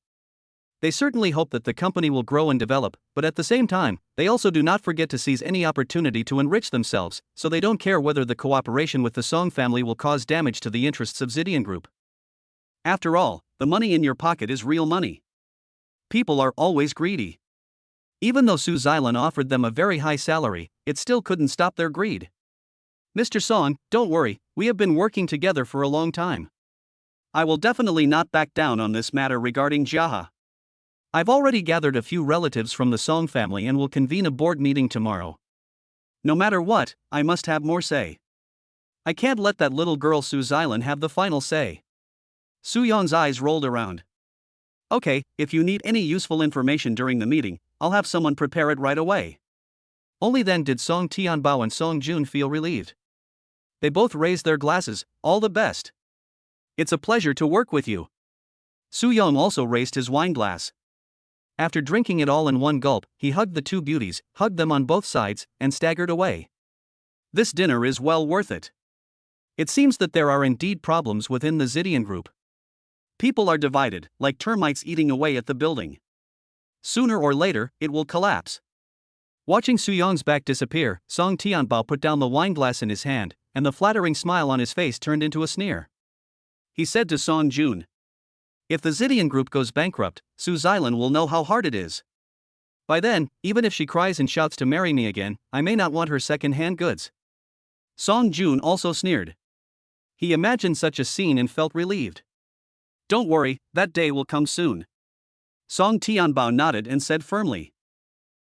They certainly hope that the company will grow and develop, but at the same time, they also do not forget to seize any opportunity to enrich themselves, so they don't care whether the cooperation with the Song family will cause damage to the interests of Zidian Group. After all, the money in your pocket is real money. People are always greedy. Even though Su Xilan offered them a very high salary, it still couldn't stop their greed. Mr. Song, don't worry, we have been working together for a long time. I will definitely not back down on this matter regarding Jaha. I've already gathered a few relatives from the Song family and will convene a board meeting tomorrow. No matter what, I must have more say. I can't let that little girl Su Xilan have the final say. Su Yong's eyes rolled around. Okay, if you need any useful information during the meeting, I'll have someone prepare it right away. Only then did Song Tianbao and Song Jun feel relieved. They both raised their glasses. All the best. It's a pleasure to work with you. Su Yong also raised his wine glass. After drinking it all in one gulp, he hugged the two beauties, hugged them on both sides, and staggered away. This dinner is well worth it. It seems that there are indeed problems within the Zidian group. People are divided, like termites eating away at the building. Sooner or later, it will collapse. Watching Su Yong's back disappear, Song Tianbao put down the wine glass in his hand, and the flattering smile on his face turned into a sneer. He said to Song Jun, "If the Zidian group goes bankrupt, Su Xilan will know how hard it is. By then, even if she cries and shouts to marry me again, I may not want her second-hand goods." Song Jun also sneered. He imagined such a scene and felt relieved. "Don't worry, that day will come soon." Song Tianbao nodded and said firmly.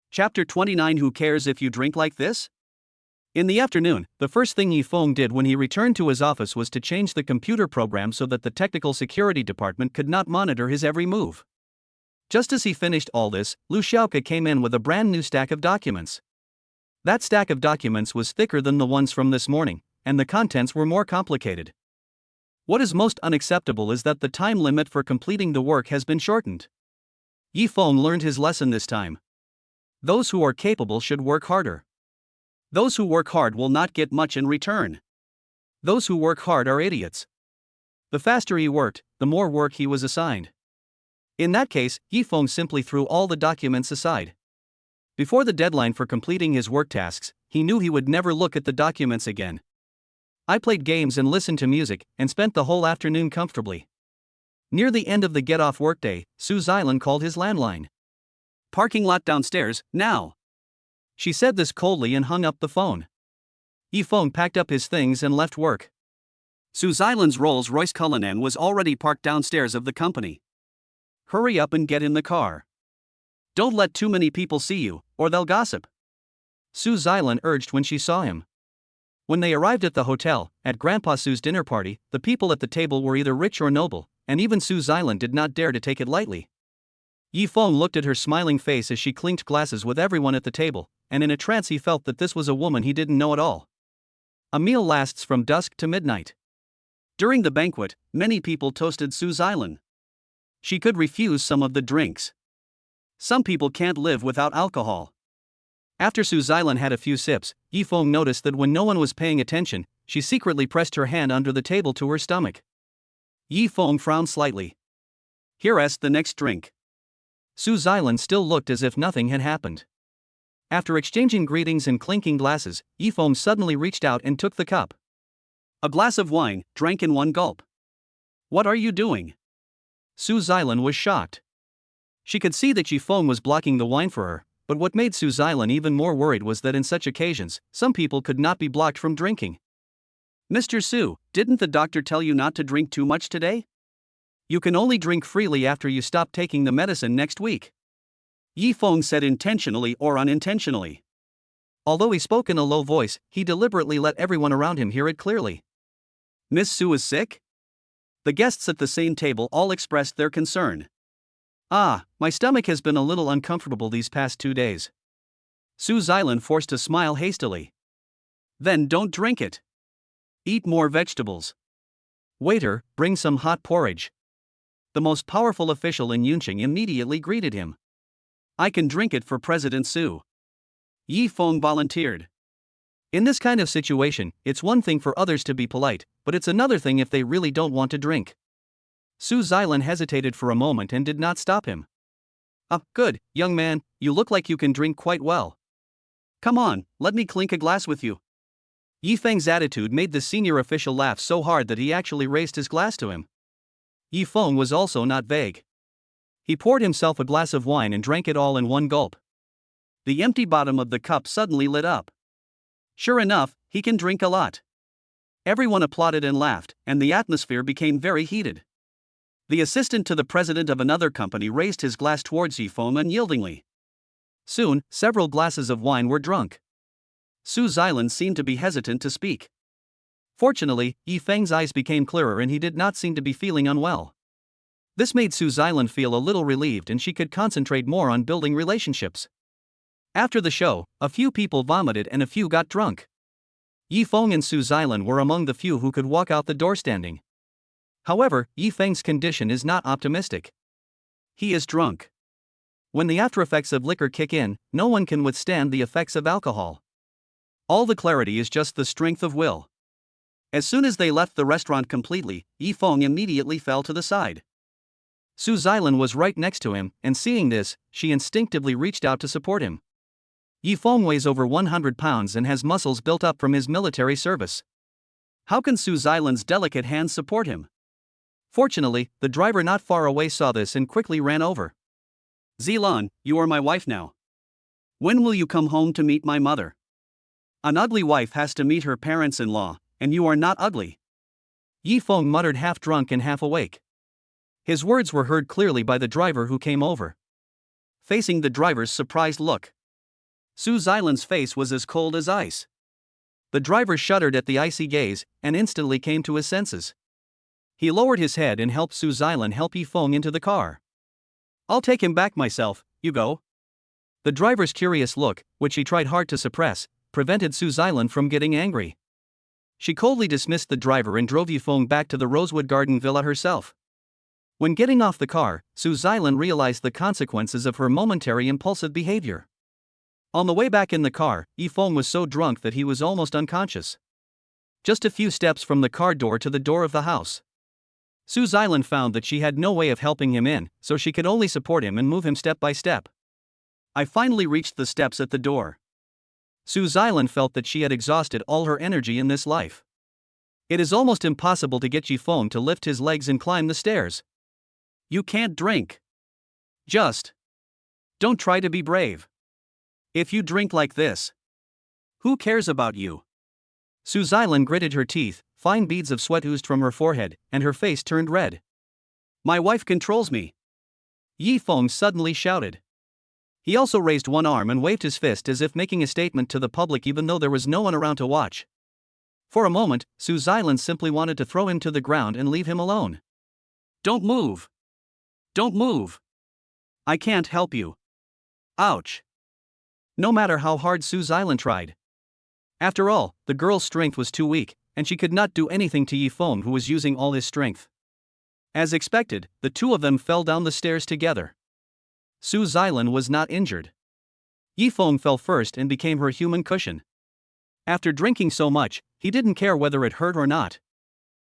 Chapter 29. Who cares if you drink like this? In the afternoon, the first thing Yifeng did when he returned to his office was to change the computer program so that the technical security department could not monitor his every move. Just as he finished all this, Lu Xiaoke came in with a brand new stack of documents. That stack of documents was thicker than the ones from this morning, and the contents were more complicated. What is most unacceptable is that the time limit for completing the work has been shortened. Yifeng learned his lesson this time. Those who are capable should work harder. Those who work hard will not get much in return. Those who work hard are idiots. The faster he worked, the more work he was assigned. In that case, Yifeng simply threw all the documents aside. Before the deadline for completing his work tasks, he knew he would never look at the documents again. I played games and listened to music, and spent the whole afternoon comfortably. Near the end of the get-off workday, Su Xilan called his landline. "Parking lot downstairs, now." She said this coldly and hung up the phone. Yifeng packed up his things and left work. Su Xilan's Rolls-Royce Cullinan was already parked downstairs of the company. "Hurry up and get in the car. Don't let too many people see you, or they'll gossip," Su Xilan urged when she saw him. When they arrived at the hotel, at Grandpa Su's dinner party, the people at the table were either rich or noble, and even Su Xilan did not dare to take it lightly. Yifeng looked at her smiling face as she clinked glasses with everyone at the table, and in a trance he felt that this was a woman he didn't know at all. A meal lasts from dusk to midnight. During the banquet, many people toasted Su Xilan. She could refuse some of the drinks. Some people can't live without alcohol. After Su Xilan had a few sips, Yifeng noticed that when no one was paying attention, she secretly pressed her hand under the table to her stomach. Yifeng frowned slightly. "Here's the next drink." Su Xilan still looked as if nothing had happened. After exchanging greetings and clinking glasses, Yifeng suddenly reached out and took the cup. A glass of wine, drank in one gulp. "What are you doing?" Su Xilan was shocked. She could see that Yifeng was blocking the wine for her, but what made Su Xilan even more worried was that in such occasions, some people could not be blocked from drinking. "Mr. Su, didn't the doctor tell you not to drink too much today? You can only drink freely after you stop taking the medicine next week," Yifeng said intentionally or unintentionally. Although he spoke in a low voice, he deliberately let everyone around him hear it clearly. "Miss Su is sick?" The guests at the same table all expressed their concern. My stomach has been a little uncomfortable these past 2 days." Su Xilan forced a smile hastily. "Then don't drink it. Eat more vegetables. Waiter, bring some hot porridge." The most powerful official in Yunqing immediately greeted him. "I can drink it for President Su." Yifeng volunteered. In this kind of situation, it's one thing for others to be polite, but it's another thing if they really don't want to drink. Su Xilan hesitated for a moment and did not stop him. Good, young man, you look like you can drink quite well. Come on, let me clink a glass with you." Yifeng's attitude made the senior official laugh so hard that he actually raised his glass to him. Yifeng was also not vague. He poured himself a glass of wine and drank it all in one gulp. The empty bottom of the cup suddenly lit up. Sure enough, he can drink a lot. Everyone applauded and laughed, and the atmosphere became very heated. The assistant to the president of another company raised his glass towards Yifeng unyieldingly. Soon, several glasses of wine were drunk. Su Xilan seemed to be hesitant to speak. Fortunately, Yifeng's eyes became clearer and he did not seem to be feeling unwell. This made Su Xilan feel a little relieved and she could concentrate more on building relationships. After the show, a few people vomited and a few got drunk. Yifeng and Su Xilan were among the few who could walk out the door standing. However, Yifeng's condition is not optimistic. He is drunk. When the aftereffects of liquor kick in, no one can withstand the effects of alcohol. All the clarity is just the strength of will. As soon as they left the restaurant completely, Yifeng immediately fell to the side. Su Xilan was right next to him, and seeing this, she instinctively reached out to support him. Yifeng weighs over 100 pounds and has muscles built up from his military service. How can Su Xilan's delicate hands support him? Fortunately, the driver not far away saw this and quickly ran over. Xilan, you are my wife now. When will you come home to meet my mother? An ugly wife has to meet her parents-in-law, and you are not ugly. Yifeng muttered half drunk and half awake. His words were heard clearly by the driver who came over. Facing the driver's surprised look, Su Xilan's face was as cold as ice. The driver shuddered at the icy gaze, and instantly came to his senses. He lowered his head and helped Su Xilan help Yifeng into the car. I'll take him back myself, you go. The driver's curious look, which he tried hard to suppress, prevented Su Xilan from getting angry. She coldly dismissed the driver and drove Yifeng back to the Rosewood Garden Villa herself. When getting off the car, Su Xilan realized the consequences of her momentary impulsive behavior. On the way back in the car, Yifeng was so drunk that he was almost unconscious. Just a few steps from the car door to the door of the house, Su Xilan found that she had no way of helping him in, so she could only support him and move him step by step. I finally reached the steps at the door. Su Xilan felt that she had exhausted all her energy in this life. It is almost impossible to get Yifeng to lift his legs and climb the stairs. You can't drink. Just don't try to be brave. If you drink like this, who cares about you? Su Xilan gritted her teeth, fine beads of sweat oozed from her forehead, and her face turned red. My wife controls me, Yifeng suddenly shouted. He also raised one arm and waved his fist as if making a statement to the public even though there was no one around to watch. For a moment, Su Xilan simply wanted to throw him to the ground and leave him alone. Don't move. Don't move. I can't help you. Ouch. No matter how hard Su Xilan tried. After all, the girl's strength was too weak, and she could not do anything to Yifeng, who was using all his strength. As expected, the two of them fell down the stairs together. Su Xilan was not injured. Yifeng fell first and became her human cushion. After drinking so much, he didn't care whether it hurt or not.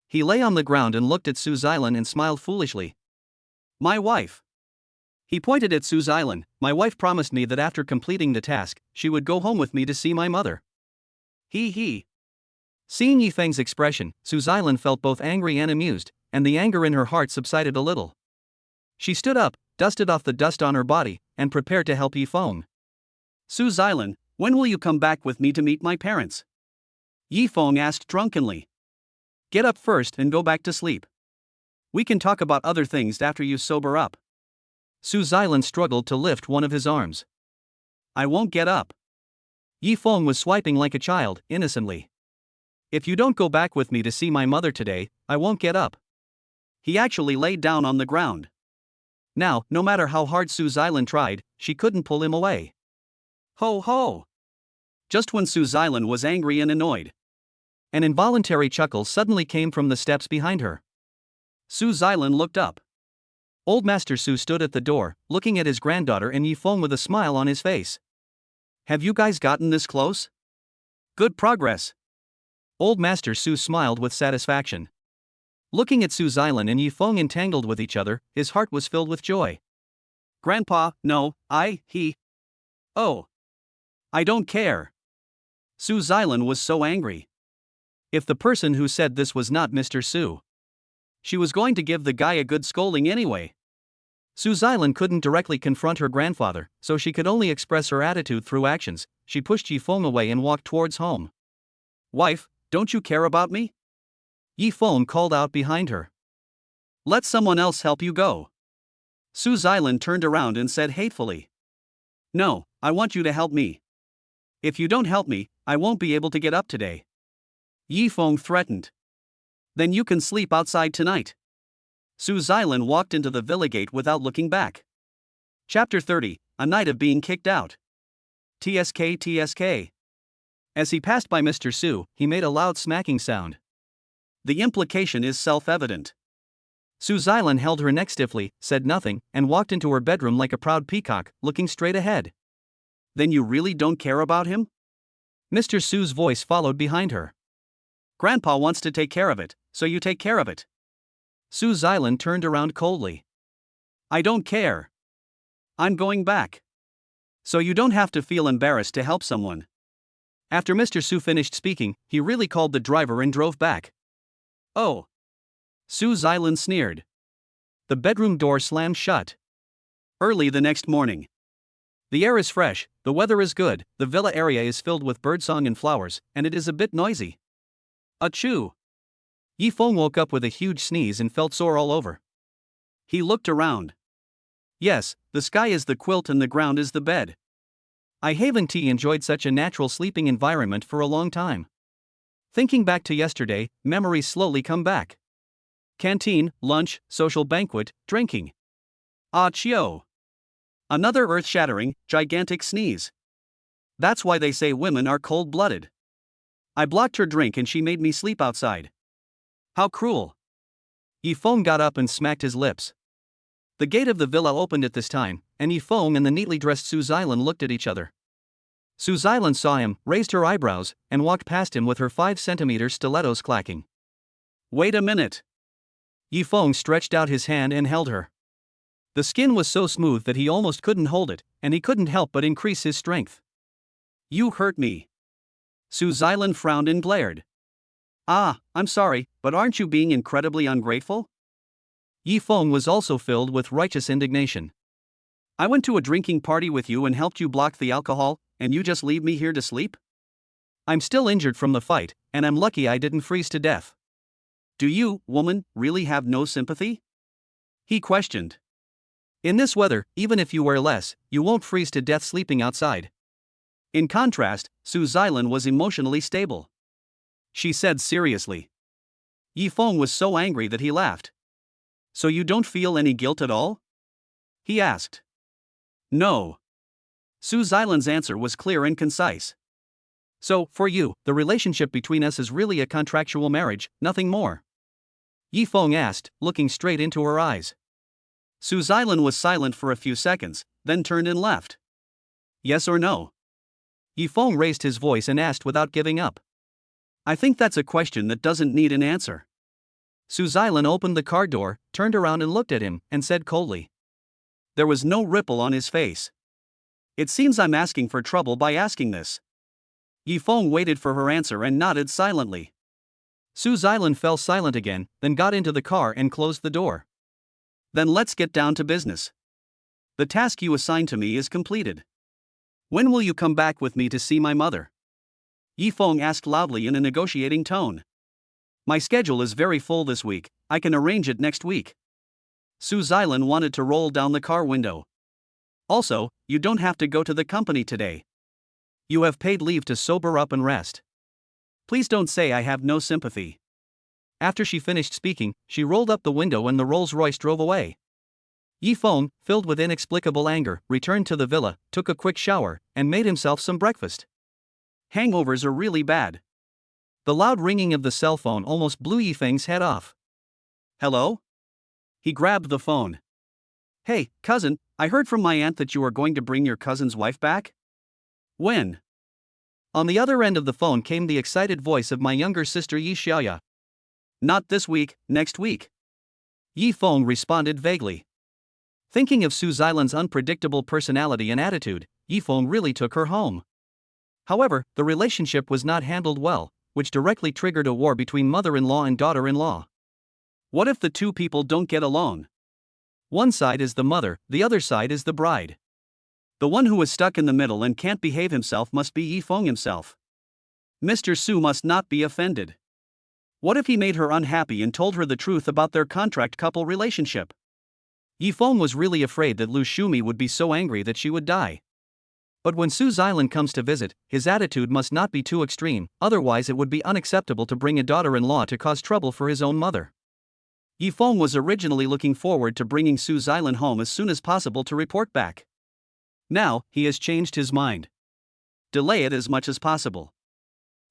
He lay on the ground and looked at Su Xilan and smiled foolishly. My wife. He pointed at Su Xilan. My wife promised me that after completing the task, she would go home with me to see my mother. He. Seeing Yifeng's expression, Su Xilan felt both angry and amused, and the anger in her heart subsided a little. She stood up, dusted off the dust on her body, and prepared to help Yifeng. Su Xilan, when will you come back with me to meet my parents? Yifeng asked drunkenly. Get up first and go back to sleep. We can talk about other things after you sober up. Su Xilan struggled to lift one of his arms. I won't get up. Yifeng was swiping like a child, innocently. If you don't go back with me to see my mother today, I won't get up. He actually laid down on the ground. Now, no matter how hard Su Xilan tried, she couldn't pull him away. Ho ho! Just when Su Xilan was angry and annoyed, an involuntary chuckle suddenly came from the steps behind her. Su Xilan looked up. Old Master Su stood at the door, looking at his granddaughter and Yifeng with a smile on his face. Have you guys gotten this close? Good progress. Old Master Su smiled with satisfaction. Looking at Su Xilan and Yifeng entangled with each other, his heart was filled with joy. Grandpa, no, he. Oh. I don't care. Su Xilan was so angry. If the person who said this was not Mr. Su, she was going to give the guy a good scolding anyway. Su Xilan couldn't directly confront her grandfather, so she could only express her attitude through actions. She pushed Yifeng away and walked towards home. Wife, don't you care about me? Yifeng called out behind her. Let someone else help you go. Su Xilan turned around and said hatefully. No, I want you to help me. If you don't help me, I won't be able to get up today. Yifeng threatened. Then you can sleep outside tonight. Su Xilan walked into the villa gate without looking back. Chapter 30, A Night of Being Kicked Out. TSK. As he passed by Mr. Su, he made a loud smacking sound. The implication is self-evident. Su Xilan held her neck stiffly, said nothing, and walked into her bedroom like a proud peacock, looking straight ahead. Then you really don't care about him? Mr. Su's voice followed behind her. Grandpa wants to take care of it, so you take care of it. Su Xilan turned around coldly. I don't care. I'm going back. So you don't have to feel embarrassed to help someone. After Mr. Su finished speaking, he really called the driver and drove back. Oh. Su Xilan sneered. The bedroom door slammed shut. Early the next morning. The air is fresh, the weather is good, the villa area is filled with birdsong and flowers, and it is a bit noisy. Achoo! Yifeng woke up with a huge sneeze and felt sore all over. He looked around. Yes, the sky is the quilt and the ground is the bed. I haven't enjoyed such a natural sleeping environment for a long time. Thinking back to yesterday, memories slowly come back. Canteen, lunch, social banquet, drinking. Achoo! Another earth-shattering, gigantic sneeze. That's why they say women are cold-blooded. I blocked her drink and she made me sleep outside. How cruel. Yifeng got up and smacked his lips. The gate of the villa opened at this time, and Yifeng and the neatly dressed Su Xilan looked at each other. Su Xilan saw him, raised her eyebrows, and walked past him with her 5-centimeter stilettos clacking. Wait a minute. Yifeng stretched out his hand and held her. The skin was so smooth that he almost couldn't hold it, and he couldn't help but increase his strength. You hurt me. Su Xilan frowned and glared. Ah, I'm sorry, but aren't you being incredibly ungrateful? Yifeng was also filled with righteous indignation. I went to a drinking party with you and helped you block the alcohol, and you just leave me here to sleep? I'm still injured from the fight, and I'm lucky I didn't freeze to death. Do you, woman, really have no sympathy? He questioned. In this weather, even if you wear less, you won't freeze to death sleeping outside. In contrast, Su Xilan was emotionally stable. She said seriously. Yifeng was so angry that he laughed. So you don't feel any guilt at all? He asked. No. Su Xilan's answer was clear and concise. So, for you, the relationship between us is really a contractual marriage, nothing more? Yifeng asked, looking straight into her eyes. Su Xilan was silent for a few seconds, then turned and left. Yes or no? Yifeng raised his voice and asked without giving up. I think that's a question that doesn't need an answer. Su Xilan opened the car door, turned around and looked at him, and said coldly. There was no ripple on his face. It seems I'm asking for trouble by asking this. Yifeng waited for her answer and nodded silently. Su Xilan fell silent again, then got into the car and closed the door. Then let's get down to business. The task you assigned to me is completed. When will you come back with me to see my mother? Yifeng asked loudly in a negotiating tone. My schedule is very full this week, I can arrange it next week. Su Xilan wanted to roll down the car window. Also, you don't have to go to the company today. You have paid leave to sober up and rest. Please don't say I have no sympathy. After she finished speaking, she rolled up the window and the Rolls-Royce drove away. Yifeng, filled with inexplicable anger, returned to the villa, took a quick shower, and made himself some breakfast. Hangovers are really bad. The loud ringing of the cell phone almost blew Yifeng's head off. Hello? He grabbed the phone. Hey, cousin, I heard from my aunt that you are going to bring your cousin's wife back? When? On the other end of the phone came the excited voice of my younger sister Yi Xiaoya. Not this week, next week. Yifeng responded vaguely. Thinking of Su Xilan's unpredictable personality and attitude, Yifeng really took her home. However, the relationship was not handled well, which directly triggered a war between mother-in-law and daughter-in-law. What if the two people don't get along? One side is the mother, the other side is the bride. The one who is stuck in the middle and can't behave himself must be Yifeng himself. Mr. Su must not be offended. What if he made her unhappy and told her the truth about their contract couple relationship? Yifeng was really afraid that Lu Shumi would be so angry that she would die. But when Su Xilan comes to visit, his attitude must not be too extreme, otherwise it would be unacceptable to bring a daughter-in-law to cause trouble for his own mother. Yifeng was originally looking forward to bringing Su Xilan home as soon as possible to report back. Now, he has changed his mind. Delay it as much as possible.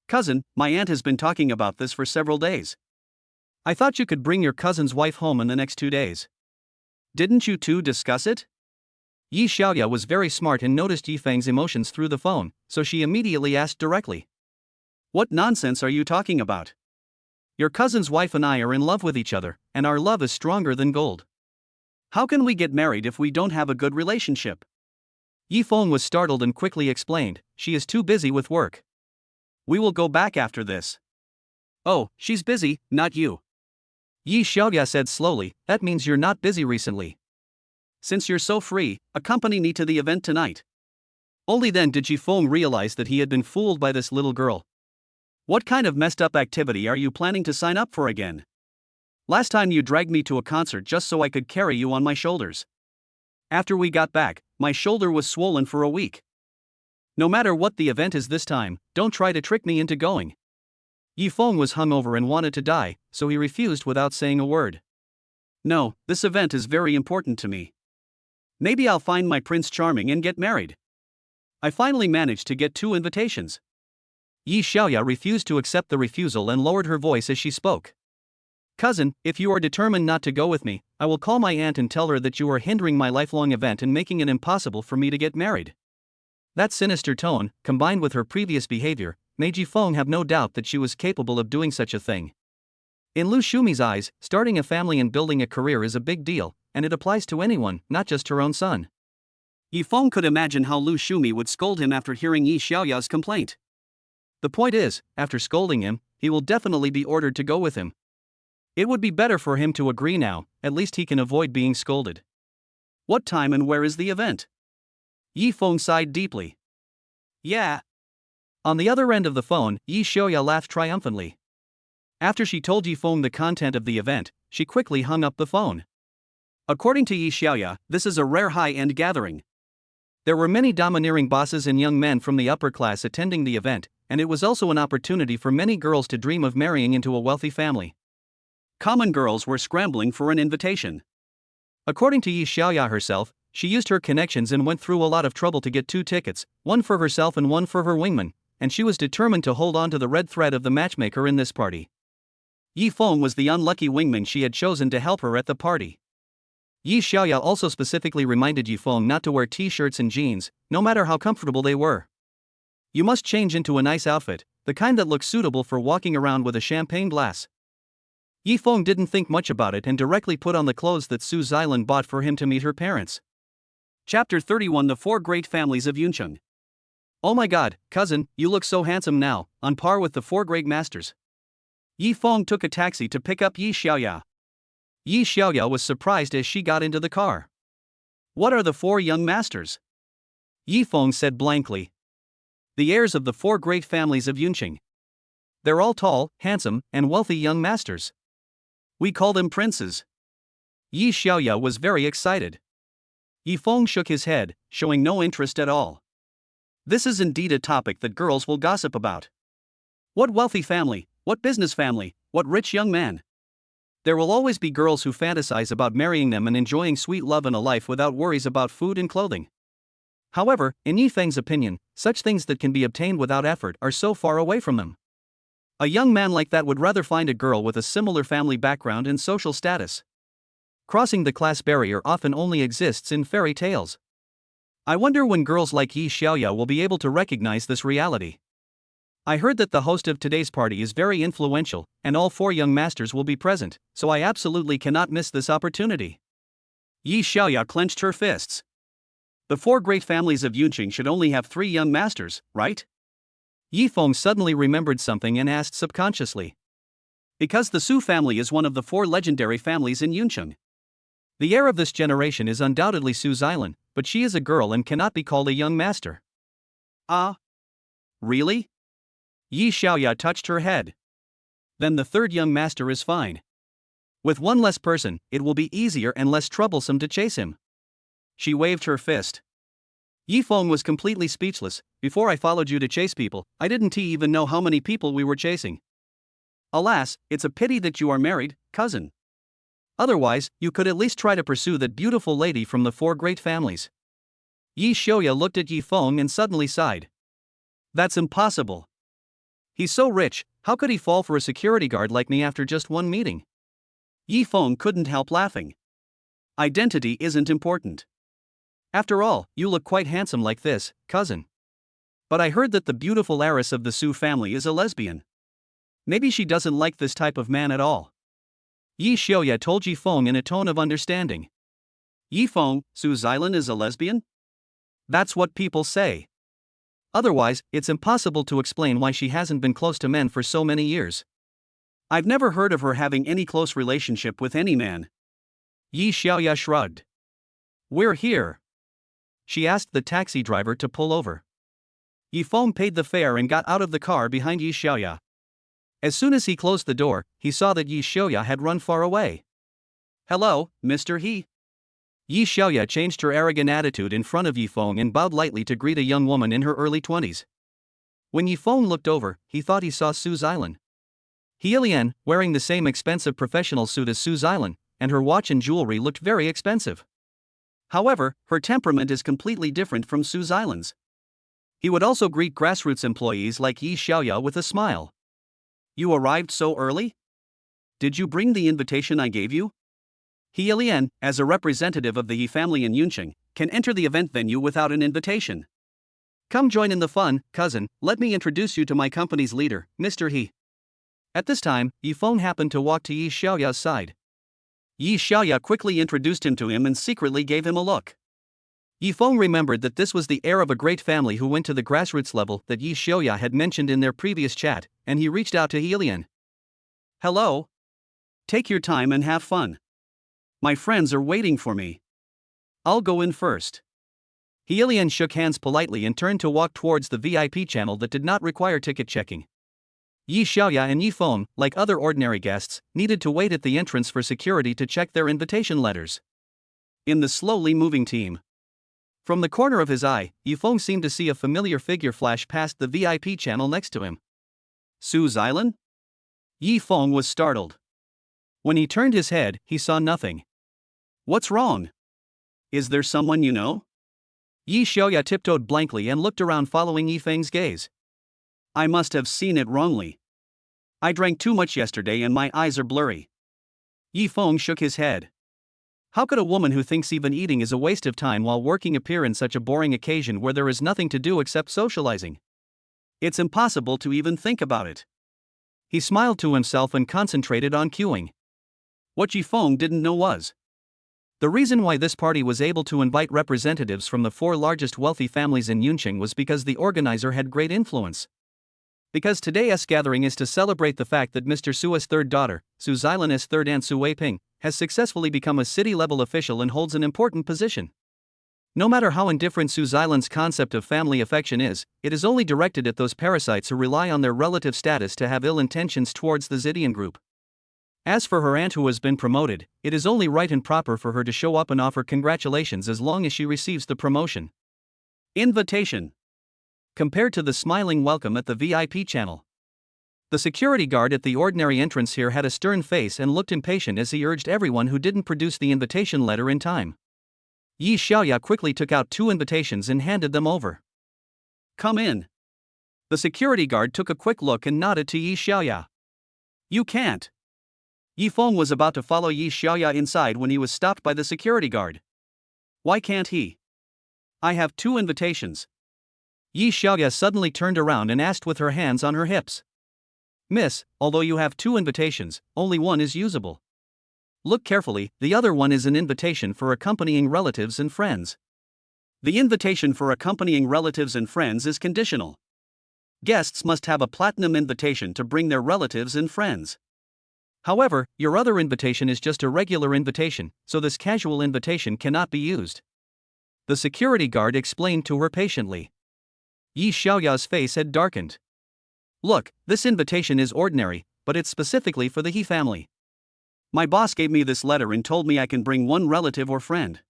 Cousin, my aunt has been talking about this for several days. I thought you could bring your cousin's wife home in the next 2 days. Didn't you two discuss it? Yi Xiaoya was very smart and noticed Yifeng's emotions through the phone, so she immediately asked directly. What nonsense are you talking about? Your cousin's wife and I are in love with each other, and our love is stronger than gold. How can we get married if we don't have a good relationship? Yi Feng was startled and quickly explained, she is too busy with work. We will go back after this. Oh, she's busy, not you. Yi Xiaoya said slowly, that means you're not busy recently. Since you're so free, accompany me to the event tonight. Only then did Yi Feng realize that he had been fooled by this little girl. What kind of messed up activity are you planning to sign up for again? Last time you dragged me to a concert just so I could carry you on my shoulders. After we got back, my shoulder was swollen for a week. No matter what the event is this time, don't try to trick me into going. Yi Feng was hungover and wanted to die, so he refused without saying a word. No, this event is very important to me. Maybe I'll find my Prince Charming and get married. I finally managed to get 2 invitations. Yi Xiaoya refused to accept the refusal and lowered her voice as she spoke. Cousin, if you are determined not to go with me, I will call my aunt and tell her that you are hindering my lifelong event and making it impossible for me to get married. That sinister tone, combined with her previous behavior, made Yi Feng have no doubt that she was capable of doing such a thing. In Lu Shumi's eyes, starting a family and building a career is a big deal, and it applies to anyone, not just her own son. Yi Feng could imagine how Lu Shumi would scold him after hearing Yi Xiaoya's complaint. The point is, after scolding him, he will definitely be ordered to go with him. It would be better for him to agree now, at least he can avoid being scolded. What time and where is the event? Yi Feng sighed deeply. Yeah. On the other end of the phone, Yi Xiaoya laughed triumphantly. After she told Yi Feng the content of the event, she quickly hung up the phone. According to Yi Xiaoya, this is a rare high-end gathering. There were many domineering bosses and young men from the upper class attending the event, and it was also an opportunity for many girls to dream of marrying into a wealthy family. Common girls were scrambling for an invitation. According to Yi Xiaoya herself, she used her connections and went through a lot of trouble to get 2 tickets, one for herself and one for her wingman, and she was determined to hold on to the red thread of the matchmaker in this party. Yi Feng was the unlucky wingman she had chosen to help her at the party. Yi Xiaoya also specifically reminded Yi Feng not to wear t-shirts and jeans, no matter how comfortable they were. You must change into a nice outfit, the kind that looks suitable for walking around with a champagne glass. Yi Feng didn't think much about it and directly put on the clothes that Su Xilan bought for him to meet her parents. Chapter 31: The 4 Great Families of Yuncheng. Oh my god, cousin, you look so handsome now, on par with the 4 great masters. Yi Feng took a taxi to pick up Yi Xiaoya. Yi Xiaoya was surprised as she got into the car. What are the 4 young masters? Yi Feng said blankly. The heirs of the 4 great families of Yuncheng. They're all tall, handsome, and wealthy young masters. We call them princes. Yi Xiaoya was very excited. Yi Feng shook his head, showing no interest at all. This is indeed a topic that girls will gossip about. What wealthy family, what business family, what rich young man. There will always be girls who fantasize about marrying them and enjoying sweet love and a life without worries about food and clothing. However, in Yi Feng's opinion, such things that can be obtained without effort are so far away from them. A young man like that would rather find a girl with a similar family background and social status. Crossing the class barrier often only exists in fairy tales. I wonder when girls like Yi Xiaoya will be able to recognize this reality. I heard that the host of today's party is very influential, and all 4 young masters will be present, so I absolutely cannot miss this opportunity. Yi Xiaoya clenched her fists. The 4 great families of Yuncheng should only have 3 young masters, right? Yi Feng suddenly remembered something and asked subconsciously. Because the Su family is one of the 4 legendary families in Yuncheng. The heir of this generation is undoubtedly Su Xilan, but she is a girl and cannot be called a young master. Ah? Really? Yi Xiaoya touched her head. Then the 3rd young master is fine. With one less person, it will be easier and less troublesome to chase him. She waved her fist. Yi Feng was completely speechless. Before I followed you to chase people, I didn't even know how many people we were chasing. Alas, it's a pity that you are married, cousin. Otherwise, you could at least try to pursue that beautiful lady from the 4 great families. Yi Xiaoya looked at Yi Feng and suddenly sighed. That's impossible. He's so rich, how could he fall for a security guard like me after just one meeting? Yi Feng couldn't help laughing. Identity isn't important. After all, you look quite handsome like this, cousin. But I heard that the beautiful heiress of the Su family is a lesbian. Maybe she doesn't like this type of man at all. Yi Xiaoya told Yi Feng in a tone of understanding. Yi Feng, Su Xilan is a lesbian? That's what people say. Otherwise, it's impossible to explain why she hasn't been close to men for so many years. I've never heard of her having any close relationship with any man. Yi Xiaoya shrugged. We're here. She asked the taxi driver to pull over. Yi Feng paid the fare and got out of the car behind Yi Xiaoya. As soon as he closed the door, he saw that Yi Xiaoya had run far away. Hello, Mr. He. Yi Xiaoya changed her arrogant attitude in front of Yi Feng and bowed lightly to greet a young woman in her early 20s. When Yi Feng looked over, he thought he saw Su Xilan. He Lian, wearing the same expensive professional suit as Su Xilan, and her watch and jewelry looked very expensive. However, her temperament is completely different from Su Xilan's. He would also greet grassroots employees like Yi Xiaoya with a smile. You arrived so early? Did you bring the invitation I gave you? He Lian, as a representative of the He family in Yunqing, can enter the event venue without an invitation. Come join in the fun, cousin. Let me introduce you to my company's leader, Mr. He. At this time, Yi Feng happened to walk to Yi Xiaoya's side. Yi Xiaoya quickly introduced him to him and secretly gave him a look. Yi Feng remembered that this was the heir of a great family who went to the grassroots level that Yi Xiaoya had mentioned in their previous chat, and he reached out to He Lian. Hello. Take your time and have fun. My friends are waiting for me. I'll go in first. He Lian shook hands politely and turned to walk towards the VIP channel that did not require ticket checking. Yi Xiaoya and Yi Feng, like other ordinary guests, needed to wait at the entrance for security to check their invitation letters. In the slowly moving team. From the corner of his eye, Yi Feng seemed to see a familiar figure flash past the VIP channel next to him. Su Xilan? Yi Feng was startled. When he turned his head, he saw nothing. What's wrong? Is there someone you know? Yi Xiaoya tiptoed blankly and looked around following Yi Feng's gaze. I must have seen it wrongly. I drank too much yesterday and my eyes are blurry. Yi Feng shook his head. How could a woman who thinks even eating is a waste of time while working appear in such a boring occasion where there is nothing to do except socializing? It's impossible to even think about it. He smiled to himself and concentrated on queuing. What Yi Feng didn't know was the reason why this party was able to invite representatives from the 4 largest wealthy families in Yunqing was because the organizer had great influence. Because today's gathering is to celebrate the fact that Mr. Su's third daughter, Su Xilan's third aunt Su Weiping, has successfully become a city-level official and holds an important position. No matter how indifferent Su Xilan's concept of family affection is, it is only directed at those parasites who rely on their relative status to have ill intentions towards the Zidian group. As for her aunt who has been promoted, it is only right and proper for her to show up and offer congratulations as long as she receives the promotion. Invitation. Compared to the smiling welcome at the VIP channel. The security guard at the ordinary entrance here had a stern face and looked impatient as he urged everyone who didn't produce the invitation letter in time. Yi Xiaoya quickly took out 2 invitations and handed them over. Come in. The security guard took a quick look and nodded to Yi Xiaoya. You can't. Yi Feng was about to follow Yi Xiaoya inside when he was stopped by the security guard. Why can't he? I have 2 invitations. Yi Xiaoya suddenly turned around and asked with her hands on her hips. Miss, although you have 2 invitations, only one is usable. Look carefully, the other one is an invitation for accompanying relatives and friends. The invitation for accompanying relatives and friends is conditional. Guests must have a platinum invitation to bring their relatives and friends. However, your other invitation is just a regular invitation, so this casual invitation cannot be used. The security guard explained to her patiently. Yi Xiaoya's face had darkened. Look, this invitation is ordinary, but it's specifically for the He family. My boss gave me this letter and told me I can bring one relative or friend.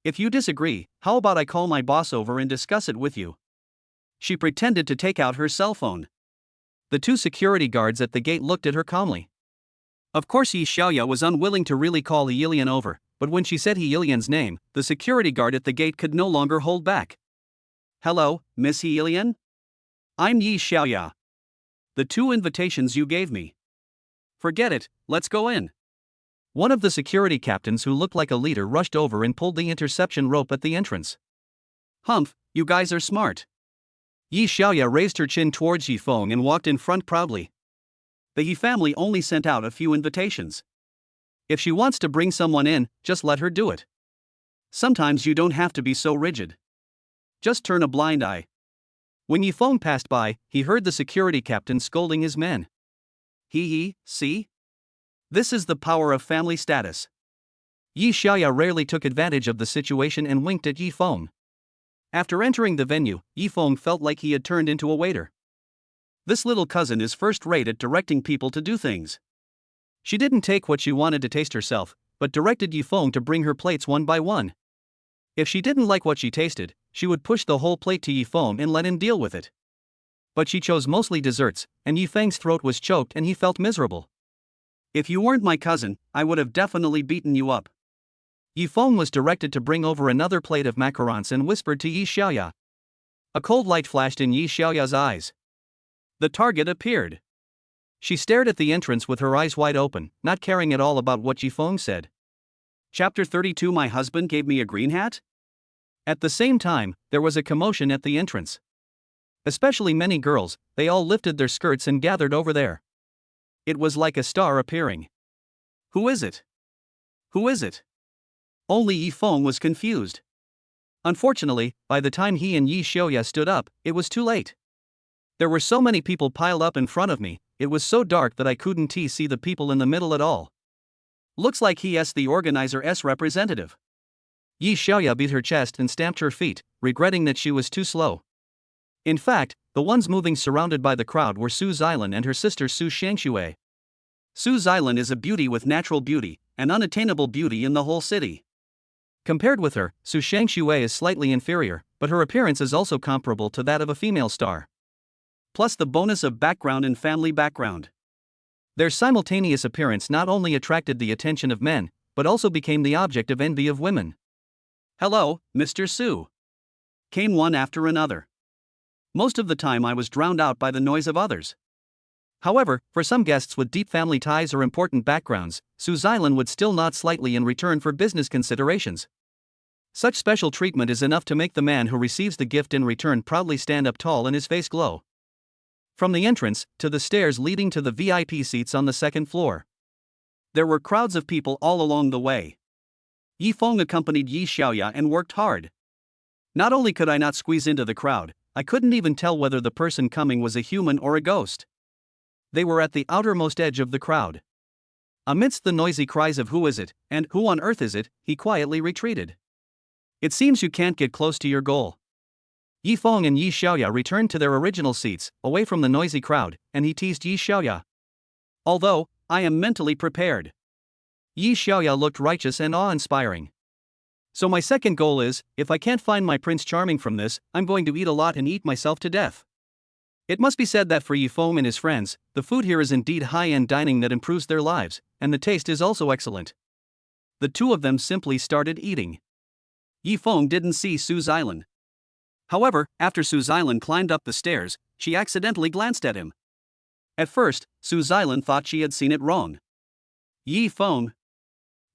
If you disagree, how about I call my boss over and discuss it with you? She pretended to take out her cell phone. The 2 security guards at the gate looked at her calmly. Of course Yi Xiaoya was unwilling to really call He Lian over, but when she said He Lian's name, the security guard at the gate could no longer hold back. Hello, Miss He Lian? I'm Yi Xiaoya. The 2 invitations you gave me. Forget it, let's go in. One of the security captains who looked like a leader rushed over and pulled the interception rope at the entrance. Humph, you guys are smart. Yi Xiaoya raised her chin towards Yi Feng and walked in front proudly. The Yi family only sent out a few invitations. If she wants to bring someone in, just let her do it. Sometimes you don't have to be so rigid. Just turn a blind eye. When Yi Feng passed by, he heard the security captain scolding his men. See? This is the power of family status. Yi Xiaoya rarely took advantage of the situation and winked at Yi Feng. After entering the venue, Yi Feng felt like he had turned into a waiter. This little cousin is first-rate at directing people to do things. She didn't take what she wanted to taste herself, but directed Yi Feng to bring her plates one by one. If she didn't like what she tasted, she would push the whole plate to Yi Feng and let him deal with it. But she chose mostly desserts, and Yi Feng's throat was choked and he felt miserable. If you weren't my cousin, I would have definitely beaten you up. Yi Feng was directed to bring over another plate of macarons and whispered to Yi Xiaoya. A cold light flashed in Yi Xiaoya's eyes. The target appeared. She stared at the entrance with her eyes wide open, not caring at all about what Yi Feng said. Chapter 32. My husband gave me a green hat? At the same time, there was a commotion at the entrance. Especially many girls, they all lifted their skirts and gathered over there. It was like a star appearing. Who is it? Who is it? Only Yi Feng was confused. Unfortunately, by the time he and Yi Xiaoya stood up, it was too late. There were so many people piled up in front of me, it was so dark that I couldn't see the people in the middle at all. Looks like he's the organizer's representative. Yi Xiaoya beat her chest and stamped her feet, regretting that she was too slow. In fact, the ones moving surrounded by the crowd were Su Xilan and her sister Su Shangxue. Su Xilan is a beauty with natural beauty, an unattainable beauty in the whole city. Compared with her, Su Shangxue is slightly inferior, but her appearance is also comparable to that of a female star. Plus the bonus of background and family background. Their simultaneous appearance not only attracted the attention of men, but also became the object of envy of women. Hello, Mr. Su. Came one after another. Most of the time I was drowned out by the noise of others. However, for some guests with deep family ties or important backgrounds, Su Xilan would still nod slightly in return for business considerations. Such special treatment is enough to make the man who receives the gift in return proudly stand up tall and his face glow. From the entrance, to the stairs leading to the VIP seats on the second floor. There were crowds of people all along the way. Yi Feng accompanied Yi Xiaoya and worked hard. Not only could I not squeeze into the crowd, I couldn't even tell whether the person coming was a human or a ghost. They were at the outermost edge of the crowd. Amidst the noisy cries of "Who is it?" and "Who on earth is it?" he quietly retreated. It seems you can't get close to your goal. Yi Feng and Yi Xiaoya returned to their original seats, away from the noisy crowd, and he teased Yi Xiaoya. Although, I am mentally prepared. Yi Xiaoya looked righteous and awe-inspiring. So my second goal is, if I can't find my Prince Charming from this, I'm going to eat a lot and eat myself to death. It must be said that for Yi Feng and his friends, the food here is indeed high-end dining that improves their lives, and the taste is also excellent. The two of them simply started eating. Yi Feng didn't see Su Xilan. However, after Su Xilan climbed up the stairs, she accidentally glanced at him. At first, Su Xilan thought she had seen it wrong. Yi Feng,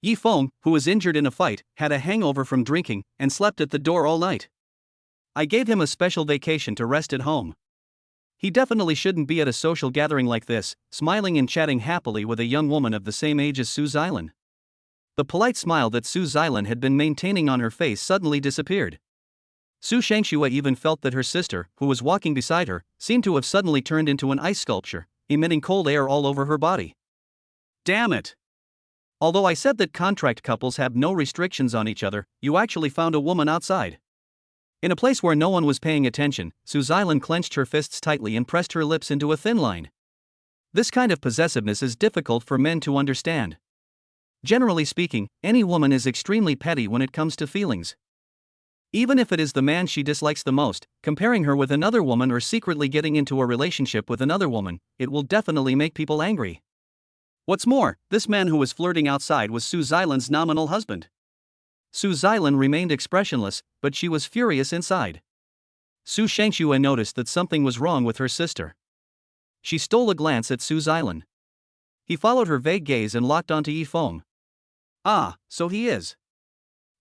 who was injured in a fight, had a hangover from drinking, and slept at the door all night. I gave him a special vacation to rest at home. He definitely shouldn't be at a social gathering like this, smiling and chatting happily with a young woman of the same age as Su Xilan. The polite smile that Su Xilan had been maintaining on her face suddenly disappeared. Su Shangxue even felt that her sister, who was walking beside her, seemed to have suddenly turned into an ice sculpture, emitting cold air all over her body. Damn it! Although I said that contract couples have no restrictions on each other, you actually found a woman outside. In a place where no one was paying attention, Su Xilan clenched her fists tightly and pressed her lips into a thin line. This kind of possessiveness is difficult for men to understand. Generally speaking, any woman is extremely petty when it comes to feelings. Even if it is the man she dislikes the most, comparing her with another woman or secretly getting into a relationship with another woman, it will definitely make people angry. What's more, this man who was flirting outside was Su Xilan's nominal husband. Su Xilan remained expressionless, but she was furious inside. Su Shangxue noticed that something was wrong with her sister. She stole a glance at Su Xilan. He followed her vague gaze and locked onto Yi Feng. Ah, so he is.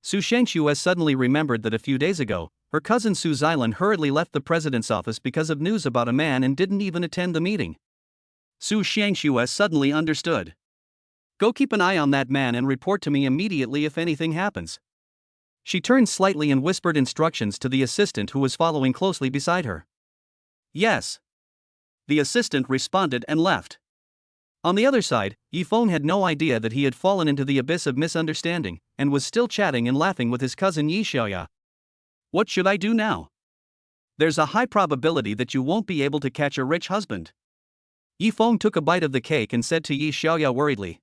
Su Shangxue suddenly remembered that a few days ago, her cousin Su Xilan hurriedly left the president's office because of news about a man and didn't even attend the meeting. Su Xiangxue suddenly understood. Go keep an eye on that man and report to me immediately if anything happens. She turned slightly and whispered instructions to the assistant who was following closely beside her. Yes. The assistant responded and left. On the other side, Yifeng had no idea that he had fallen into the abyss of misunderstanding, and was still chatting and laughing with his cousin Yi Xiaoya. What should I do now? There's a high probability that you won't be able to catch a rich husband. Yifeng took a bite of the cake and said to Yi Xiaoya worriedly.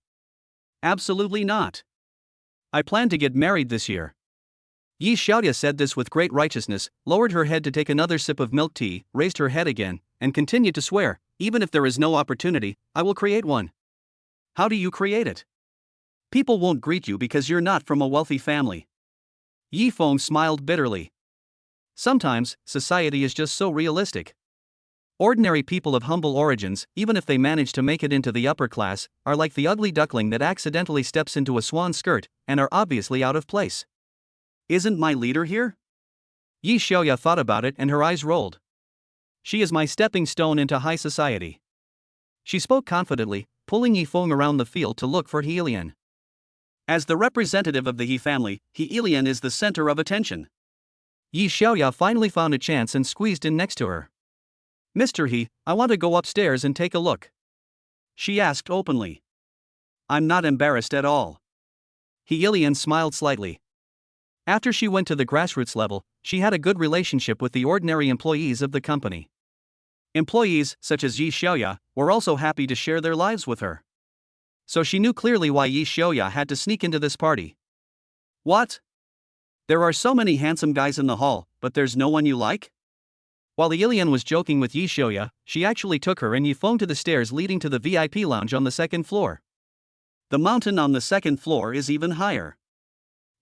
Absolutely not. I plan to get married this year. Yi Xiaoya said this with great righteousness, lowered her head to take another sip of milk tea, raised her head again, and continued to swear, even if there is no opportunity, I will create one. How do you create it? People won't greet you because you're not from a wealthy family. Yifeng smiled bitterly. Sometimes, society is just so realistic. Ordinary people of humble origins, even if they manage to make it into the upper class, are like the ugly duckling that accidentally steps into a swan skirt, and are obviously out of place. Isn't my leader here? Yi Xiaoya thought about it and her eyes rolled. She is my stepping stone into high society. She spoke confidently, pulling Yifeng around the field to look for He Lian. As the representative of the He family, He Lian is the center of attention. Yi Xiaoya finally found a chance and squeezed in next to her. Mr. He, I want to go upstairs and take a look. She asked openly. I'm not embarrassed at all. He Lian smiled slightly. After she went to the grassroots level, she had a good relationship with the ordinary employees of the company. Employees, such as Yi Xiaoya, were also happy to share their lives with her. So she knew clearly why Yi Xiaoya had to sneak into this party. What? There are so many handsome guys in the hall, but there's no one you like? While the Ilian was joking with Yi Xiaoya, she actually took her and Yifeng to the stairs leading to the VIP lounge on the second floor. The mountain on the second floor is even higher.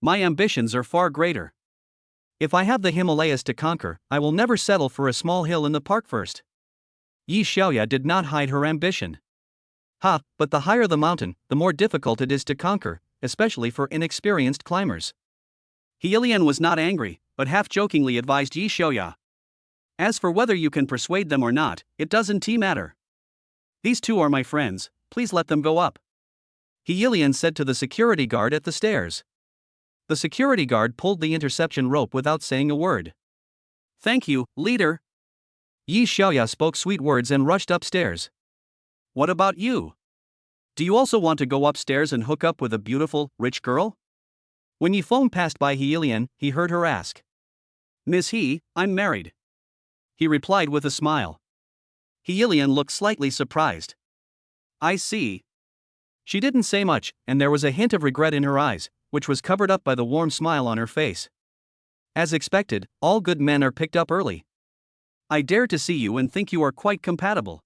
My ambitions are far greater. If I have the Himalayas to conquer, I will never settle for a small hill in the park first. Yi Xiaoya did not hide her ambition. But the higher the mountain, the more difficult it is to conquer, especially for inexperienced climbers. He Lian was not angry, but half-jokingly advised Yi Xiaoya. As for whether you can persuade them or not, it doesn't matter. These two are my friends, please let them go up. He Lian said to the security guard at the stairs. The security guard pulled the interception rope without saying a word. Thank you, leader. Yi Xiaoya spoke sweet words and rushed upstairs. What about you? Do you also want to go upstairs and hook up with a beautiful, rich girl? When Yifeng passed by He Lian, he heard her ask. Miss He, I'm married. He replied with a smile. He Lian looked slightly surprised. I see. She didn't say much, and there was a hint of regret in her eyes, which was covered up by the warm smile on her face. As expected, all good men are picked up early. I dare to see you and think you are quite compatible.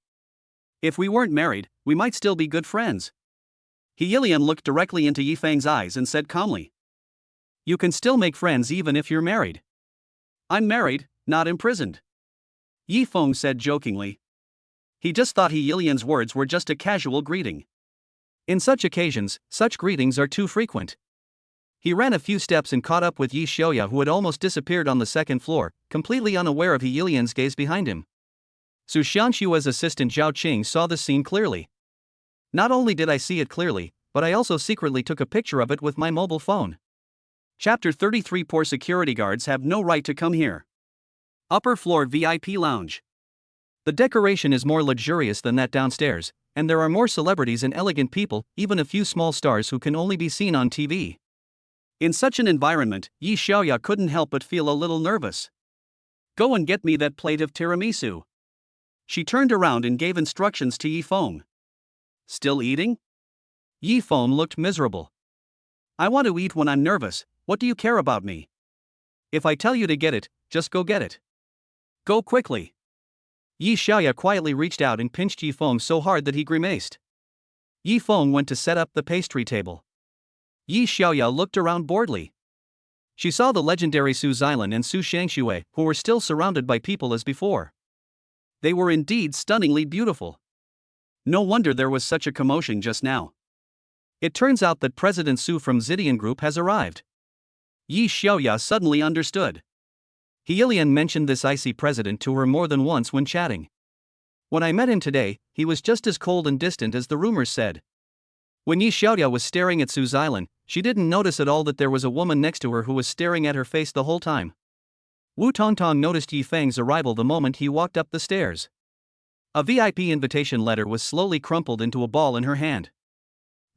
If we weren't married, we might still be good friends. He Lian looked directly into Yifeng's eyes and said calmly. You can still make friends even if you're married. I'm married, not imprisoned. Yifeng said jokingly. He just thought He Lian's words were just a casual greeting. In such occasions, such greetings are too frequent. He ran a few steps and caught up with Yi Xiaoya, who had almost disappeared on the second floor, completely unaware of He Lian's gaze behind him. Su Xiangshua's assistant Zhao Qing saw the scene clearly. Not only did I see it clearly, but I also secretly took a picture of it with my mobile phone. Chapter 33. Poor security guards have no right to come here. Upper floor VIP lounge. The decoration is more luxurious than that downstairs, and there are more celebrities and elegant people, even a few small stars who can only be seen on TV. In such an environment, Yi Xiaoya couldn't help but feel a little nervous. Go and get me that plate of tiramisu. She turned around and gave instructions to Yifeng. Still eating? Yifeng looked miserable. I want to eat when I'm nervous, what do you care about me? If I tell you to get it, just go get it. Go quickly. Yi Xiaoya quietly reached out and pinched Yifeng so hard that he grimaced. Yifeng went to set up the pastry table. Yi Xiaoya looked around boredly. She saw the legendary Su Xilan and Su Xiangxue, who were still surrounded by people as before. They were indeed stunningly beautiful. No wonder there was such a commotion just now. It turns out that President Su from Zidian Group has arrived. Yi Xiaoya suddenly understood. He Lian mentioned this icy president to her more than once when chatting. When I met him today, he was just as cold and distant as the rumors said. When Yi Xiaoya was staring at Su Xilan, she didn't notice at all that there was a woman next to her who was staring at her face the whole time. Wu Tongtong noticed Yi Feng's arrival the moment he walked up the stairs. A VIP invitation letter was slowly crumpled into a ball in her hand.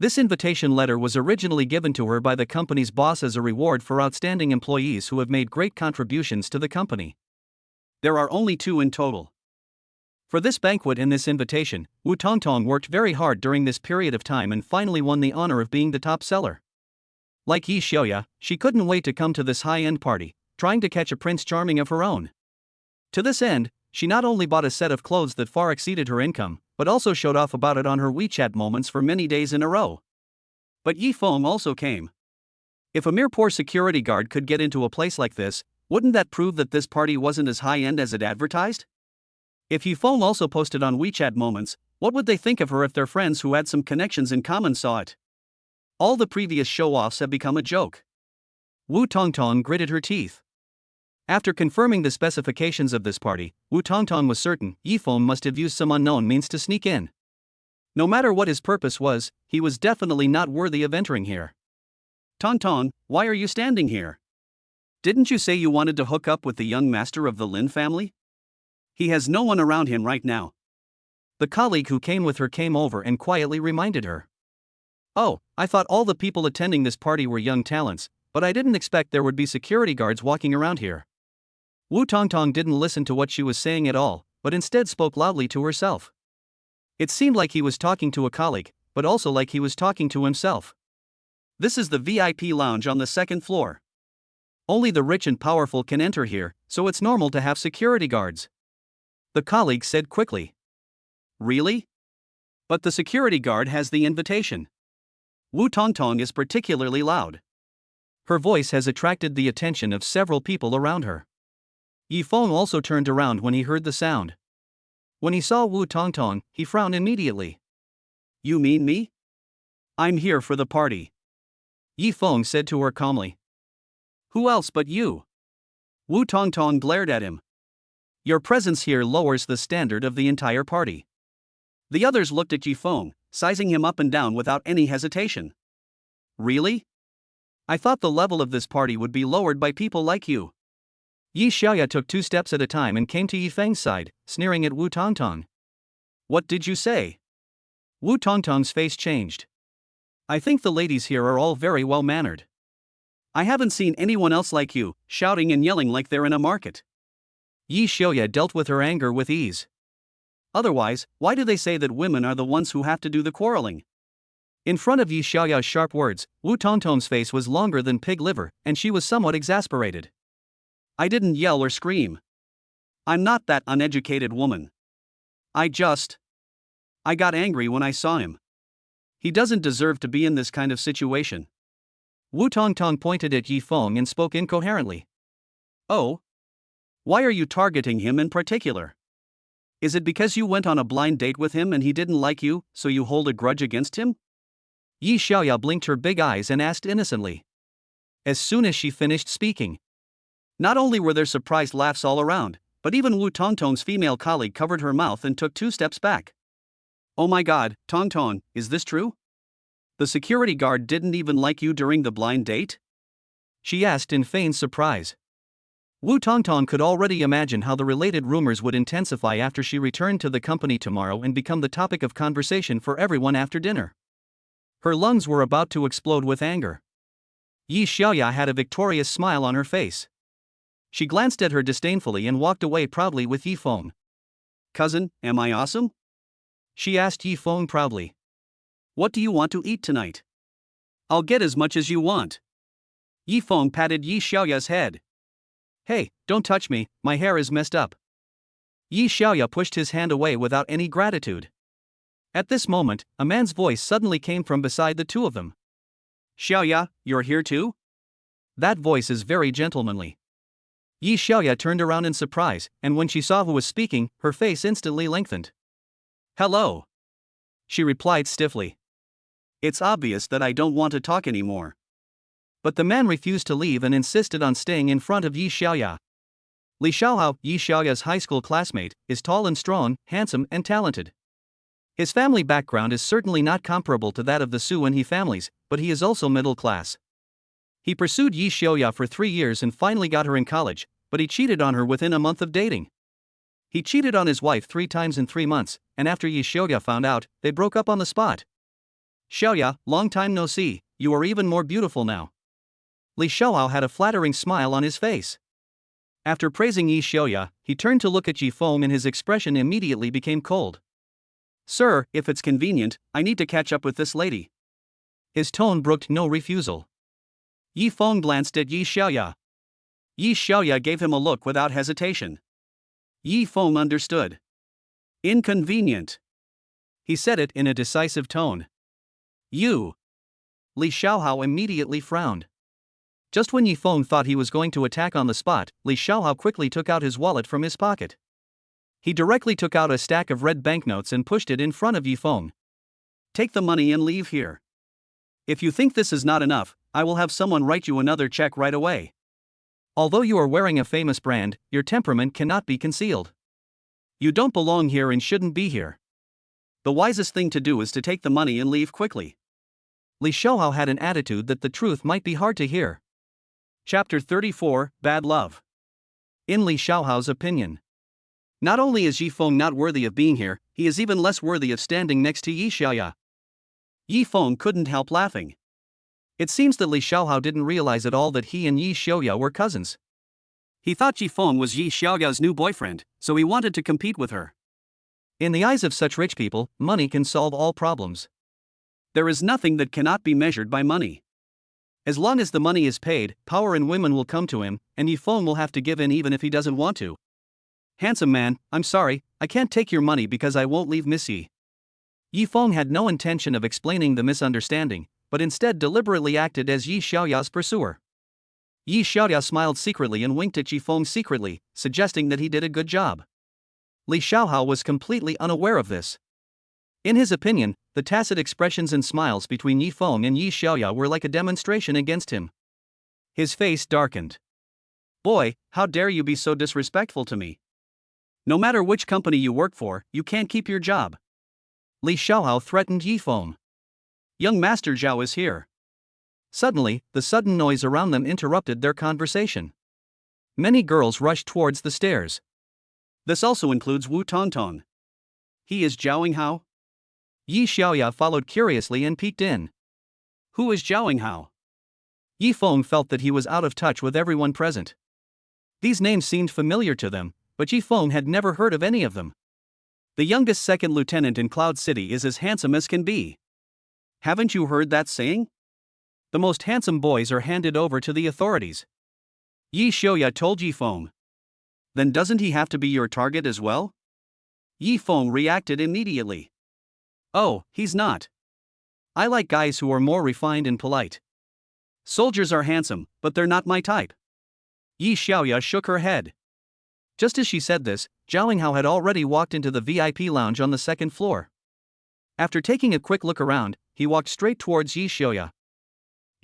This invitation letter was originally given to her by the company's boss as a reward for outstanding employees who have made great contributions to the company. There are only 2 in total. For this banquet and this invitation, Wu Tongtong worked very hard during this period of time and finally won the honor of being the top seller. Like Yi Xiaoya, she couldn't wait to come to this high-end party, trying to catch a Prince Charming of her own. To this end, she not only bought a set of clothes that far exceeded her income, but also showed off about it on her WeChat moments for many days in a row. But Yi Feng also came. If a mere poor security guard could get into a place like this, wouldn't that prove that this party wasn't as high-end as it advertised? If Yi Feng also posted on WeChat moments, what would they think of her if their friends who had some connections in common saw it? All the previous show-offs have become a joke. Wu Tongtong gritted her teeth. After confirming the specifications of this party, Wu Tongtong was certain Yi Feng must have used some unknown means to sneak in. No matter what his purpose was, he was definitely not worthy of entering here. Tongtong, why are you standing here? Didn't you say you wanted to hook up with the young master of the Lin family? He has no one around him right now. The colleague who came with her came over and quietly reminded her. Oh, I thought all the people attending this party were young talents, but I didn't expect there would be security guards walking around here. Wu Tongtong didn't listen to what she was saying at all, but instead spoke loudly to herself. It seemed like he was talking to a colleague, but also like he was talking to himself. This is the VIP lounge on the 2nd floor. Only the rich and powerful can enter here, so it's normal to have security guards. The colleague said quickly. Really? But the security guard has the invitation. Wu Tongtong is particularly loud. Her voice has attracted the attention of several people around her. Yi Feng also turned around when he heard the sound. When he saw Wu Tongtong, he frowned immediately. You mean me? I'm here for the party. Yi Feng said to her calmly. Who else but you? Wu Tongtong glared at him. Your presence here lowers the standard of the entire party. The others looked at Yi Feng, sizing him up and down without any hesitation. Really? I thought the level of this party would be lowered by people like you. Yi Xiaoya took 2 steps at a time and came to Yi Feng's side, sneering at Wu Tongtong. What did you say? Wu Tongtong's face changed. I think the ladies here are all very well mannered. I haven't seen anyone else like you, shouting and yelling like they're in a market. Yi Xiaoya dealt with her anger with ease. Otherwise, why do they say that women are the ones who have to do the quarreling? In front of Yi Xiaoya's sharp words, Wu Tongtong's face was longer than pig liver, and she was somewhat exasperated. I didn't yell or scream. I'm not that uneducated woman. I got angry when I saw him. He doesn't deserve to be in this kind of situation. Wu Tongtong pointed at Yi Feng and spoke incoherently. Oh? Why are you targeting him in particular? Is it because you went on a blind date with him and he didn't like you, so you hold a grudge against him? Yi Xiaoya blinked her big eyes and asked innocently. As soon as she finished speaking. Not only were there surprised laughs all around, but even Wu Tongtong's female colleague covered her mouth and took 2 steps back. Oh my god, Tongtong, is this true? The security guard didn't even like you during the blind date? She asked in feigned surprise. Wu Tongtong could already imagine how the related rumors would intensify after she returned to the company tomorrow and become the topic of conversation for everyone after dinner. Her lungs were about to explode with anger. Yi Xiaoya had a victorious smile on her face. She glanced at her disdainfully and walked away proudly with Yi Feng. Cousin, am I awesome? She asked Yi Feng proudly. What do you want to eat tonight? I'll get as much as you want. Yi Feng patted Yi Xiaoya's head. Hey, don't touch me, my hair is messed up. Yi Xiaoya pushed his hand away without any gratitude. At this moment, a man's voice suddenly came from beside the 2 of them. Xiaoya, you're here too? That voice is very gentlemanly. Yi Xiaoya turned around in surprise, and when she saw who was speaking, her face instantly lengthened. Hello. She replied stiffly. It's obvious that I don't want to talk anymore. But the man refused to leave and insisted on staying in front of Yi Xiaoya. Li Xiaohao, Yi Xiaoya's high school classmate, is tall and strong, handsome and talented. His family background is certainly not comparable to that of the Su and He families, but he is also middle class. He pursued Yi Xiaoya for 3 years and finally got her in college, but he cheated on her within a month of dating. He cheated on his wife 3 times in 3 months, and after Yi Xiaoya found out, they broke up on the spot. Xiaoya, long time no see, you are even more beautiful now. Li Xiaohao had a flattering smile on his face. After praising Yi Xiaoya, he turned to look at Yi Feng and his expression immediately became cold. Sir, if it's convenient, I need to catch up with this lady. His tone brooked no refusal. Yi Feng glanced at Yi Xiaoya. Yi Xiaoya gave him a look without hesitation. Yi Feng understood. Inconvenient. He said it in a decisive tone. You. Li Xiaohao immediately frowned. Just when Yi Feng thought he was going to attack on the spot, Li Xiaohao quickly took out his wallet from his pocket. He directly took out a stack of red banknotes and pushed it in front of Yi Feng. Take the money and leave here. If you think this is not enough, I will have someone write you another check right away. Although you are wearing a famous brand, your temperament cannot be concealed. You don't belong here and shouldn't be here. The wisest thing to do is to take the money and leave quickly. Li Xiaohao had an attitude that the truth might be hard to hear. Chapter 34, Bad Love. In Li Xiaohao's opinion, not only is Yi Feng not worthy of being here, he is even less worthy of standing next to Yi Xiaoya. Yi Feng couldn't help laughing. It seems that Li Xiaohao didn't realize at all that he and Yi Xiaoya were cousins. He thought Yi Feng was Yi Xiaoya's new boyfriend, so he wanted to compete with her. In the eyes of such rich people, money can solve all problems. There is nothing that cannot be measured by money. As long as the money is paid, power and women will come to him, and Yi Feng will have to give in even if he doesn't want to. Handsome man, I'm sorry, I can't take your money because I won't leave Miss Yi. Yi Feng had no intention of explaining the misunderstanding, but instead deliberately acted as Yi Xiaoya's pursuer. Yi Xiaoya smiled secretly and winked at Yi Feng secretly, suggesting that he did a good job. Li Xiaohao was completely unaware of this. In his opinion, the tacit expressions and smiles between Yi Feng and Yi Xiaoya were like a demonstration against him. His face darkened. Boy, how dare you be so disrespectful to me? No matter which company you work for, you can't keep your job. Li Xiaohao threatened Yi Feng. Young Master Zhao is here. Suddenly, the sudden noise around them interrupted their conversation. Many girls rushed towards the stairs. This also includes Wu Tongtong. He is Zhao Yinghao? Yi Xiaoya followed curiously and peeked in. Who is Zhao Yinghao? Yi Feng felt that he was out of touch with everyone present. These names seemed familiar to them, but Yi Feng had never heard of any of them. The youngest second lieutenant in Cloud City is as handsome as can be. Haven't you heard that saying? The most handsome boys are handed over to the authorities. Yi Xiaoya told Yi Feng. Then doesn't he have to be your target as well? Yi Feng reacted immediately. Oh, he's not. I like guys who are more refined and polite. Soldiers are handsome, but they're not my type. Yi Xiaoya shook her head. Just as she said this, Zhao Yinghao had already walked into the VIP lounge on the second floor. After taking a quick look around, he walked straight towards Yi Xiaoya.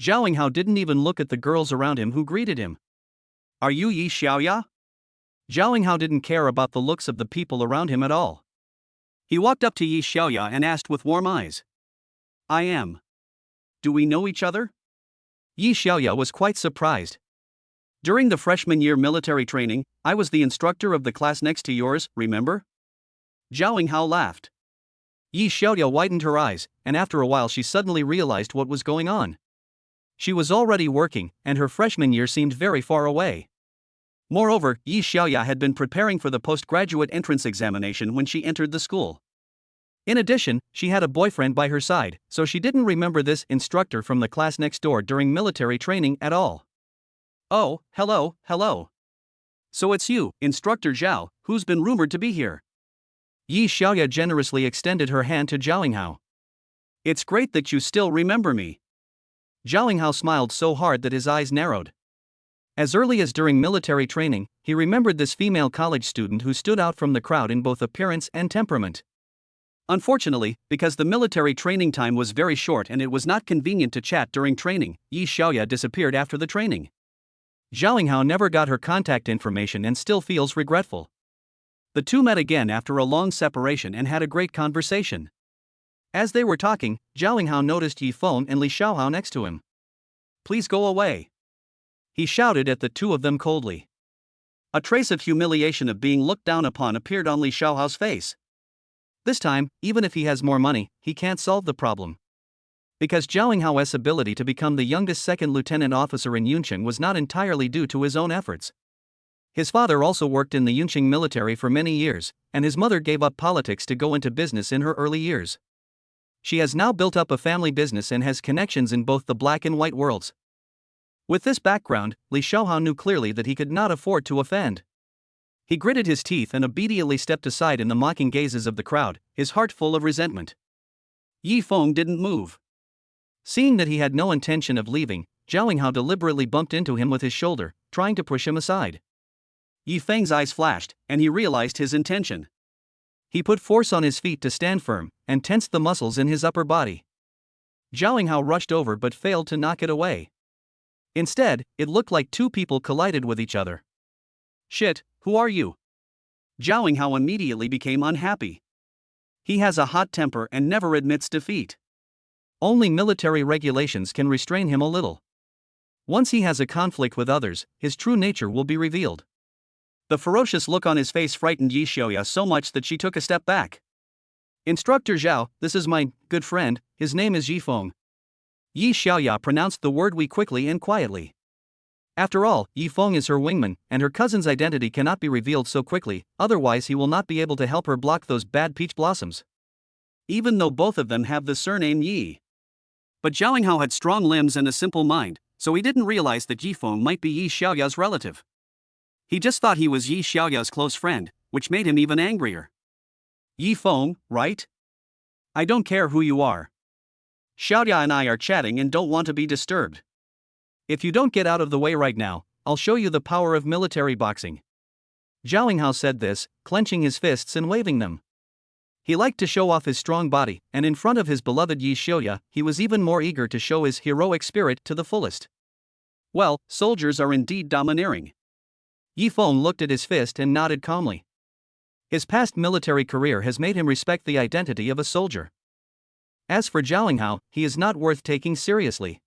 Zhao Yinghao didn't even look at the girls around him who greeted him. Are you Yi Xiaoya? Zhao Yinghao didn't care about the looks of the people around him at all. He walked up to Yi Xiaoya and asked with warm eyes. I am. Do we know each other? Yi Xiaoya was quite surprised. During the freshman year military training, I was the instructor of the class next to yours, remember? Zhao Yinghao laughed. Yi Xiaoya widened her eyes, and after a while she suddenly realized what was going on. She was already working, and her freshman year seemed very far away. Moreover, Yi Xiaoya had been preparing for the postgraduate entrance examination when she entered the school. In addition, she had a boyfriend by her side, so she didn't remember this instructor from the class next door during military training at all. Oh, hello. So it's you, Instructor Zhao, who's been rumored to be here. Yi Xiaoya generously extended her hand to Zhao Yinghao. It's great that you still remember me. Zhao Yinghao smiled so hard that his eyes narrowed. As early as during military training, he remembered this female college student who stood out from the crowd in both appearance and temperament. Unfortunately, because the military training time was very short and it was not convenient to chat during training, Yi Xiaoya disappeared after the training. Zhao Yinghao never got her contact information and still feels regretful. The two met again after a long separation and had a great conversation. As they were talking, Zhao Yinghao noticed Yi Feng and Li Xiaohao next to him. "Please go away," he shouted at the two of them coldly. A trace of humiliation of being looked down upon appeared on Li Xiaohao's face. This time, even if he has more money, he can't solve the problem. Because Zhao Yinghao's ability to become the youngest second lieutenant officer in Yunqing was not entirely due to his own efforts. His father also worked in the Yunqing military for many years, and his mother gave up politics to go into business in her early years. She has now built up a family business and has connections in both the black and white worlds. With this background, Li Xiaohao knew clearly that he could not afford to offend. He gritted his teeth and obediently stepped aside in the mocking gazes of the crowd, his heart full of resentment. Yi Feng didn't move. Seeing that he had no intention of leaving, Zhao Yinghao deliberately bumped into him with his shoulder, trying to push him aside. Yi Feng's eyes flashed, and he realized his intention. He put force on his feet to stand firm, and tensed the muscles in his upper body. Zhao Yinghao rushed over but failed to knock it away. Instead, it looked like two people collided with each other. "Shit, who are you?" Zhao Yinghao immediately became unhappy. He has a hot temper and never admits defeat. Only military regulations can restrain him a little. Once he has a conflict with others, his true nature will be revealed. The ferocious look on his face frightened Yi Xiaoya so much that she took a step back. "Instructor Zhao, this is my good friend, his name is Yi Feng." Yi Xiaoya pronounced the word "we" quickly and quietly. After all, Yi Feng is her wingman, and her cousin's identity cannot be revealed so quickly, otherwise he will not be able to help her block those bad peach blossoms. Even though both of them have the surname Yi. But Zhao Yinghao had strong limbs and a simple mind, so he didn't realize that Yi Feng might be Yi Xiaoya's relative. He just thought he was Yi Xiaoya's close friend, which made him even angrier. "Yi Feng, right? I don't care who you are. Xiaoya and I are chatting and don't want to be disturbed. If you don't get out of the way right now, I'll show you the power of military boxing." Zhao Yinghao said this, clenching his fists and waving them. He liked to show off his strong body, and in front of his beloved Yi Xiaoya, he was even more eager to show his heroic spirit to the fullest. Well, soldiers are indeed domineering. Yi Feng looked at his fist and nodded calmly. His past military career has made him respect the identity of a soldier. As for Zhao Yinghao, he is not worth taking seriously.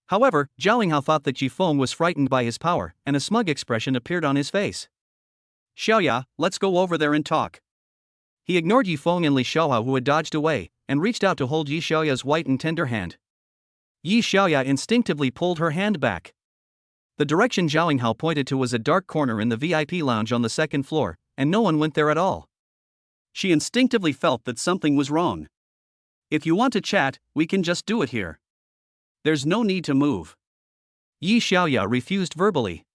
However, Zhao Yinghao thought that Yi Feng was frightened by his power, and a smug expression appeared on his face. "Xiaoya, let's go over there and talk." He ignored Yi Feng and Li Xiaohao, who had dodged away, and reached out to hold Yi Xiaoya's white and tender hand. Yi Xiaoya instinctively pulled her hand back. The direction Zhao Yinghao pointed to was a dark corner in the VIP lounge on the second floor, and no one went there at all. She instinctively felt that something was wrong. "If you want to chat, we can just do it here. There's no need to move." Yi Xiaoya refused verbally.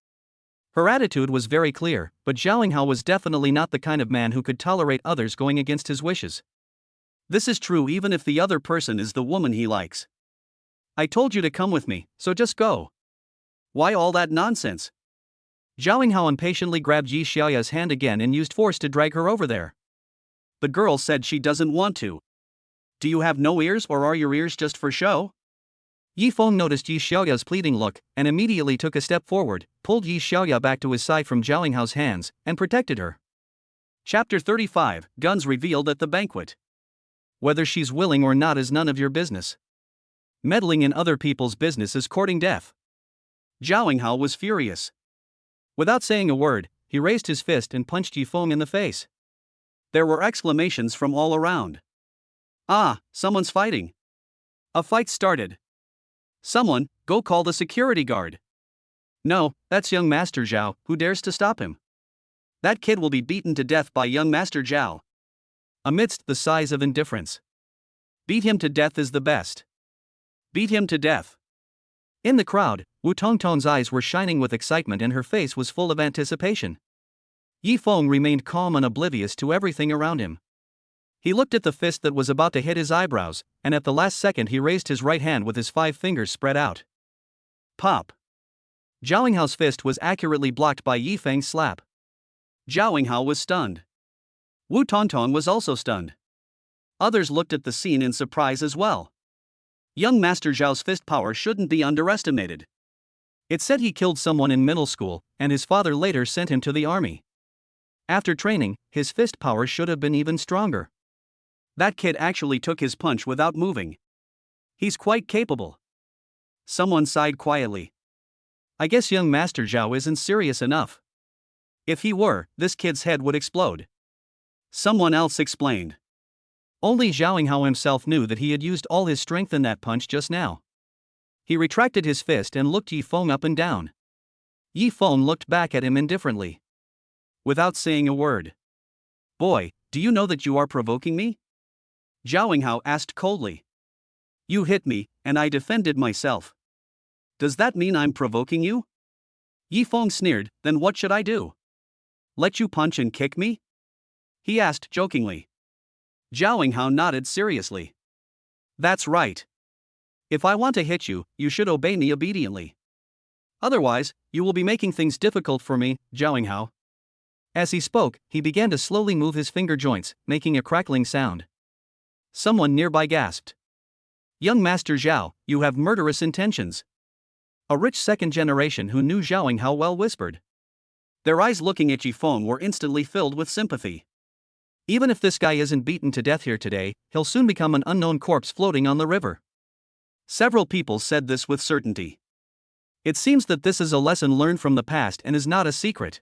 Her attitude was very clear, but Zhao Yinghao was definitely not the kind of man who could tolerate others going against his wishes. This is true even if the other person is the woman he likes. "I told you to come with me, so just go. Why all that nonsense?" Zhao Yinghao impatiently grabbed Yi Xiaoya's hand again and used force to drag her over there. "The girl said she doesn't want to. Do you have no ears, or are your ears just for show?" Yi Feng noticed Yi Xiaoya's pleading look, and immediately took a step forward, pulled Yi Xiaoya back to his side from Zhao Yinghao's hands, and protected her. Chapter 35, Guns Revealed at the Banquet. Whether she's willing or not is none of your business. Meddling in other people's business is courting death. Zhao Yinghao was furious. Without saying a word, he raised his fist and punched Yi Feng in the face. There were exclamations from all around. "Ah, someone's fighting." A fight started. "Someone, go call the security guard." "No, that's young Master Zhao, who dares to stop him?" "That kid will be beaten to death by young Master Zhao." Amidst the sighs of indifference. "Beat him to death is the best. Beat him to death." In the crowd, Wu Tongtong's eyes were shining with excitement and her face was full of anticipation. Yi Feng remained calm and oblivious to everything around him. He looked at the fist that was about to hit his eyebrows, and at the last second he raised his right hand with his 5 fingers spread out. Pop! Zhao Yinghao's fist was accurately blocked by Yi Feng's slap. Zhao Yinghao was stunned. Wu Tongtong was also stunned. Others looked at the scene in surprise as well. Young Master Zhao's fist power shouldn't be underestimated. It said he killed someone in middle school, and his father later sent him to the army. After training, his fist power should have been even stronger. That kid actually took his punch without moving. He's quite capable. Someone sighed quietly. I guess young Master Zhao isn't serious enough. If he were, this kid's head would explode. Someone else explained. Only Zhao Hao himself knew that he had used all his strength in that punch just now. He retracted his fist and looked Yi Feng up and down. Yi Feng looked back at him indifferently. Without saying a word. Boy, do you know that you are provoking me? Zhao Hao asked coldly. You hit me, and I defended myself. Does that mean I'm provoking you? Yi Feng sneered, then what should I do? Let you punch and kick me? He asked jokingly. Zhao Hao nodded seriously. That's right. If I want to hit you, you should obey me obediently. Otherwise, you will be making things difficult for me, Zhao Hao. As he spoke, he began to slowly move his finger joints, making a crackling sound. Someone nearby gasped. Young Master Zhao, you have murderous intentions. A rich second generation who knew Zhao Hao well whispered. Their eyes looking at Yi Feng were instantly filled with sympathy. Even if this guy isn't beaten to death here today, he'll soon become an unknown corpse floating on the river. Several people said this with certainty. It seems that this is a lesson learned from the past and is not a secret.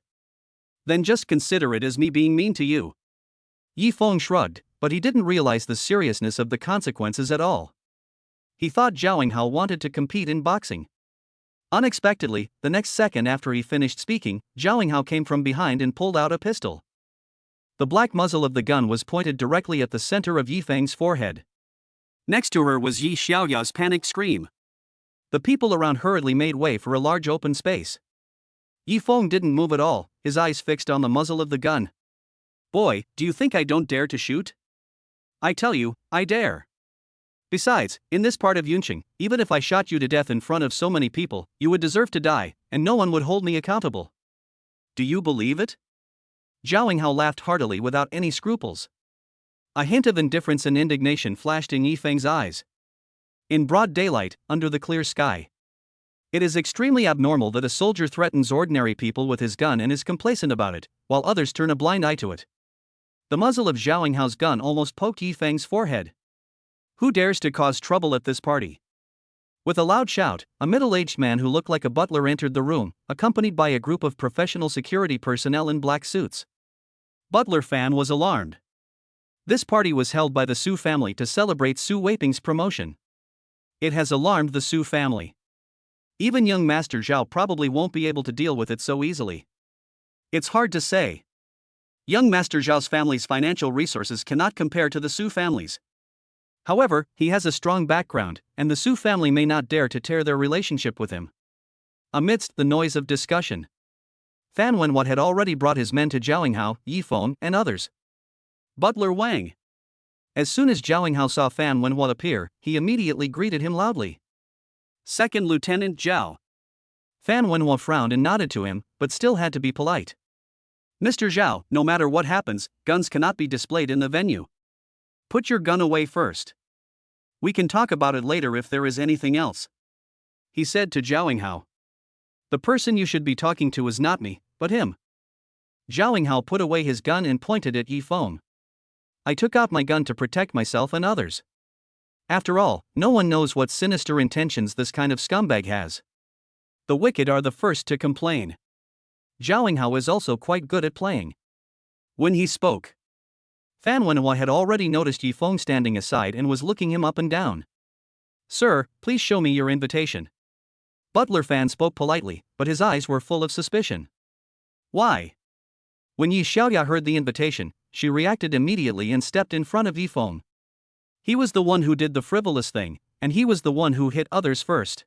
Then just consider it as me being mean to you. Yi Feng shrugged, but he didn't realize the seriousness of the consequences at all. He thought Zhao Hao wanted to compete in boxing. Unexpectedly, the next second after he finished speaking, Zhao Hao came from behind and pulled out a pistol. The black muzzle of the gun was pointed directly at the center of Yi Feng's forehead. Next to her was Yi Xiaoya's panicked scream. The people around hurriedly made way for a large open space. Yi Feng didn't move at all, his eyes fixed on the muzzle of the gun. Boy, do you think I don't dare to shoot? I tell you, I dare. Besides, in this part of Yunqing, even if I shot you to death in front of so many people, you would deserve to die, and no one would hold me accountable. Do you believe it? Zhao Hao laughed heartily without any scruples. A hint of indifference and indignation flashed in Yi Feng's eyes. In broad daylight, under the clear sky. It is extremely abnormal that a soldier threatens ordinary people with his gun and is complacent about it, while others turn a blind eye to it. The muzzle of Zhao Hao's gun almost poked Yi Feng's forehead. Who dares to cause trouble at this party? With a loud shout, a middle-aged man who looked like a butler entered the room, accompanied by a group of professional security personnel in black suits. Butler Fan was alarmed. This party was held by the Su family to celebrate Su Weiping's promotion. It has alarmed the Su family. Even young Master Zhao probably won't be able to deal with it so easily. It's hard to say. Young Master Zhao's family's financial resources cannot compare to the Su family's. However, he has a strong background, and the Su family may not dare to tear their relationship with him. Amidst the noise of discussion, Fan Wenhua had already brought his men to Zhao Hao, Yi Feng, and others. Butler Wang. As soon as Zhao Hao saw Fan Wenhua appear, he immediately greeted him loudly. Second Lieutenant Zhao. Fan Wenhua frowned and nodded to him, but still had to be polite. Mr. Zhao, no matter what happens, guns cannot be displayed in the venue. Put your gun away first. We can talk about it later if there is anything else. He said to Zhao Hao. The person you should be talking to is not me, but him. Zhao Hao put away his gun and pointed at Yi Feng. I took out my gun to protect myself and others. After all, no one knows what sinister intentions this kind of scumbag has. The wicked are the first to complain. Zhao Hao is also quite good at playing. When he spoke, Fan Wenhua had already noticed Yi Feng standing aside and was looking him up and down. Sir, please show me your invitation. Butler Fan spoke politely, but his eyes were full of suspicion. Why? When Yi Xiaoya heard the invitation, she reacted immediately and stepped in front of Yi Feng. He was the one who did the frivolous thing, and he was the one who hit others first.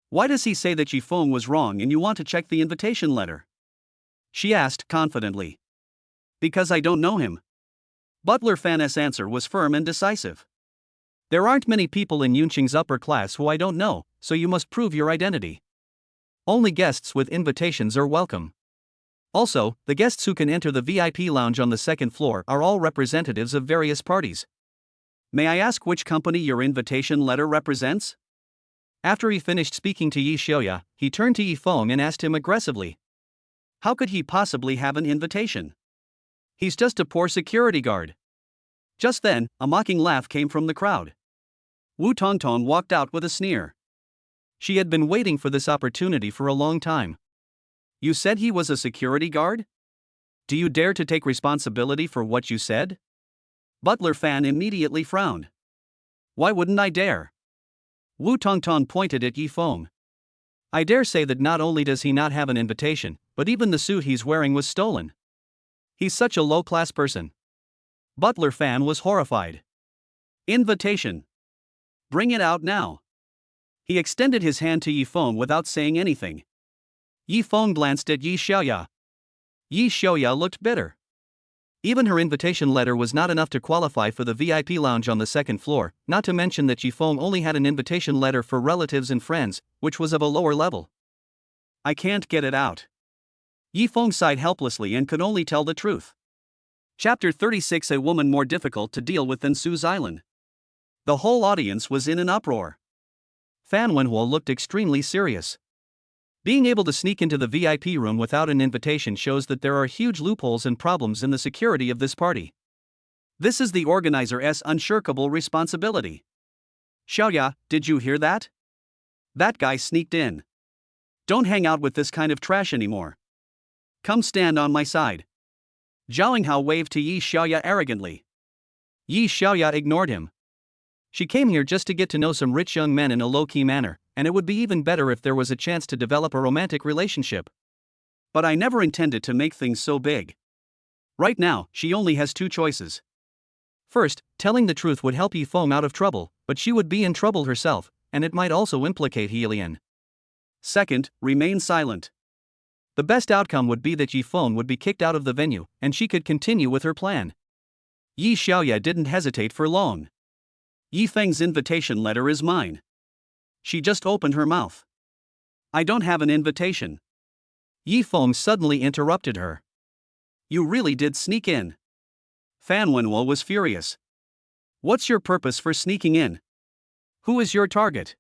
Why does he say that Yi Feng was wrong and you want to check the invitation letter? She asked confidently. Because I don't know him. Butler Fan's answer was firm and decisive. There aren't many people in Yunqing's upper class who I don't know, so you must prove your identity. Only guests with invitations are welcome. Also, the guests who can enter the VIP lounge on the second floor are all representatives of various parties. May I ask which company your invitation letter represents? After he finished speaking to Yi Xiaoya, he turned to Yi Feng and asked him aggressively. How could he possibly have an invitation? He's just a poor security guard. Just then, a mocking laugh came from the crowd. Wu Tongtong walked out with a sneer. She had been waiting for this opportunity for a long time. You said he was a security guard? Do you dare to take responsibility for what you said? Butler Fan immediately frowned. Why wouldn't I dare? Wu Tongtong pointed at Yi Feng. I dare say that not only does he not have an invitation, but even the suit he's wearing was stolen. He's such a low-class person. Butler Fan was horrified. Invitation. Bring it out now. He extended his hand to Yi Feng without saying anything. Yi Feng glanced at Yi Xiaoya. Yi Xiaoya looked bitter. Even her invitation letter was not enough to qualify for the VIP lounge on the second floor, not to mention that Yi Feng only had an invitation letter for relatives and friends, which was of a lower level. I can't get it out. Yi Feng sighed helplessly and could only tell the truth. Chapter 36. A woman more difficult to deal with than Sue's Island. The whole audience was in an uproar. Fan Wenhuo looked extremely serious. Being able to sneak into the VIP room without an invitation shows that there are huge loopholes and problems in the security of this party. This is the organizer's unshirkable responsibility. Xiaoya, did you hear that? That guy sneaked in. Don't hang out with this kind of trash anymore. Come stand on my side. Zhao Yinghao waved to Yi Xiaoya arrogantly. Yi Xiaoya ignored him. She came here just to get to know some rich young men in a low-key manner, and it would be even better if there was a chance to develop a romantic relationship. But I never intended to make things so big. Right now, she only has two choices. First, telling the truth would help Yi Feng out of trouble, but she would be in trouble herself, and it might also implicate He Lian. Second, remain silent. The best outcome would be that Yi Feng would be kicked out of the venue, and she could continue with her plan. Yi Xiaoya didn't hesitate for long. Yi Feng's invitation letter is mine. She just opened her mouth. I don't have an invitation. Yi Feng suddenly interrupted her. You really did sneak in. Fan Wenhuo was furious. What's your purpose for sneaking in? Who is your target?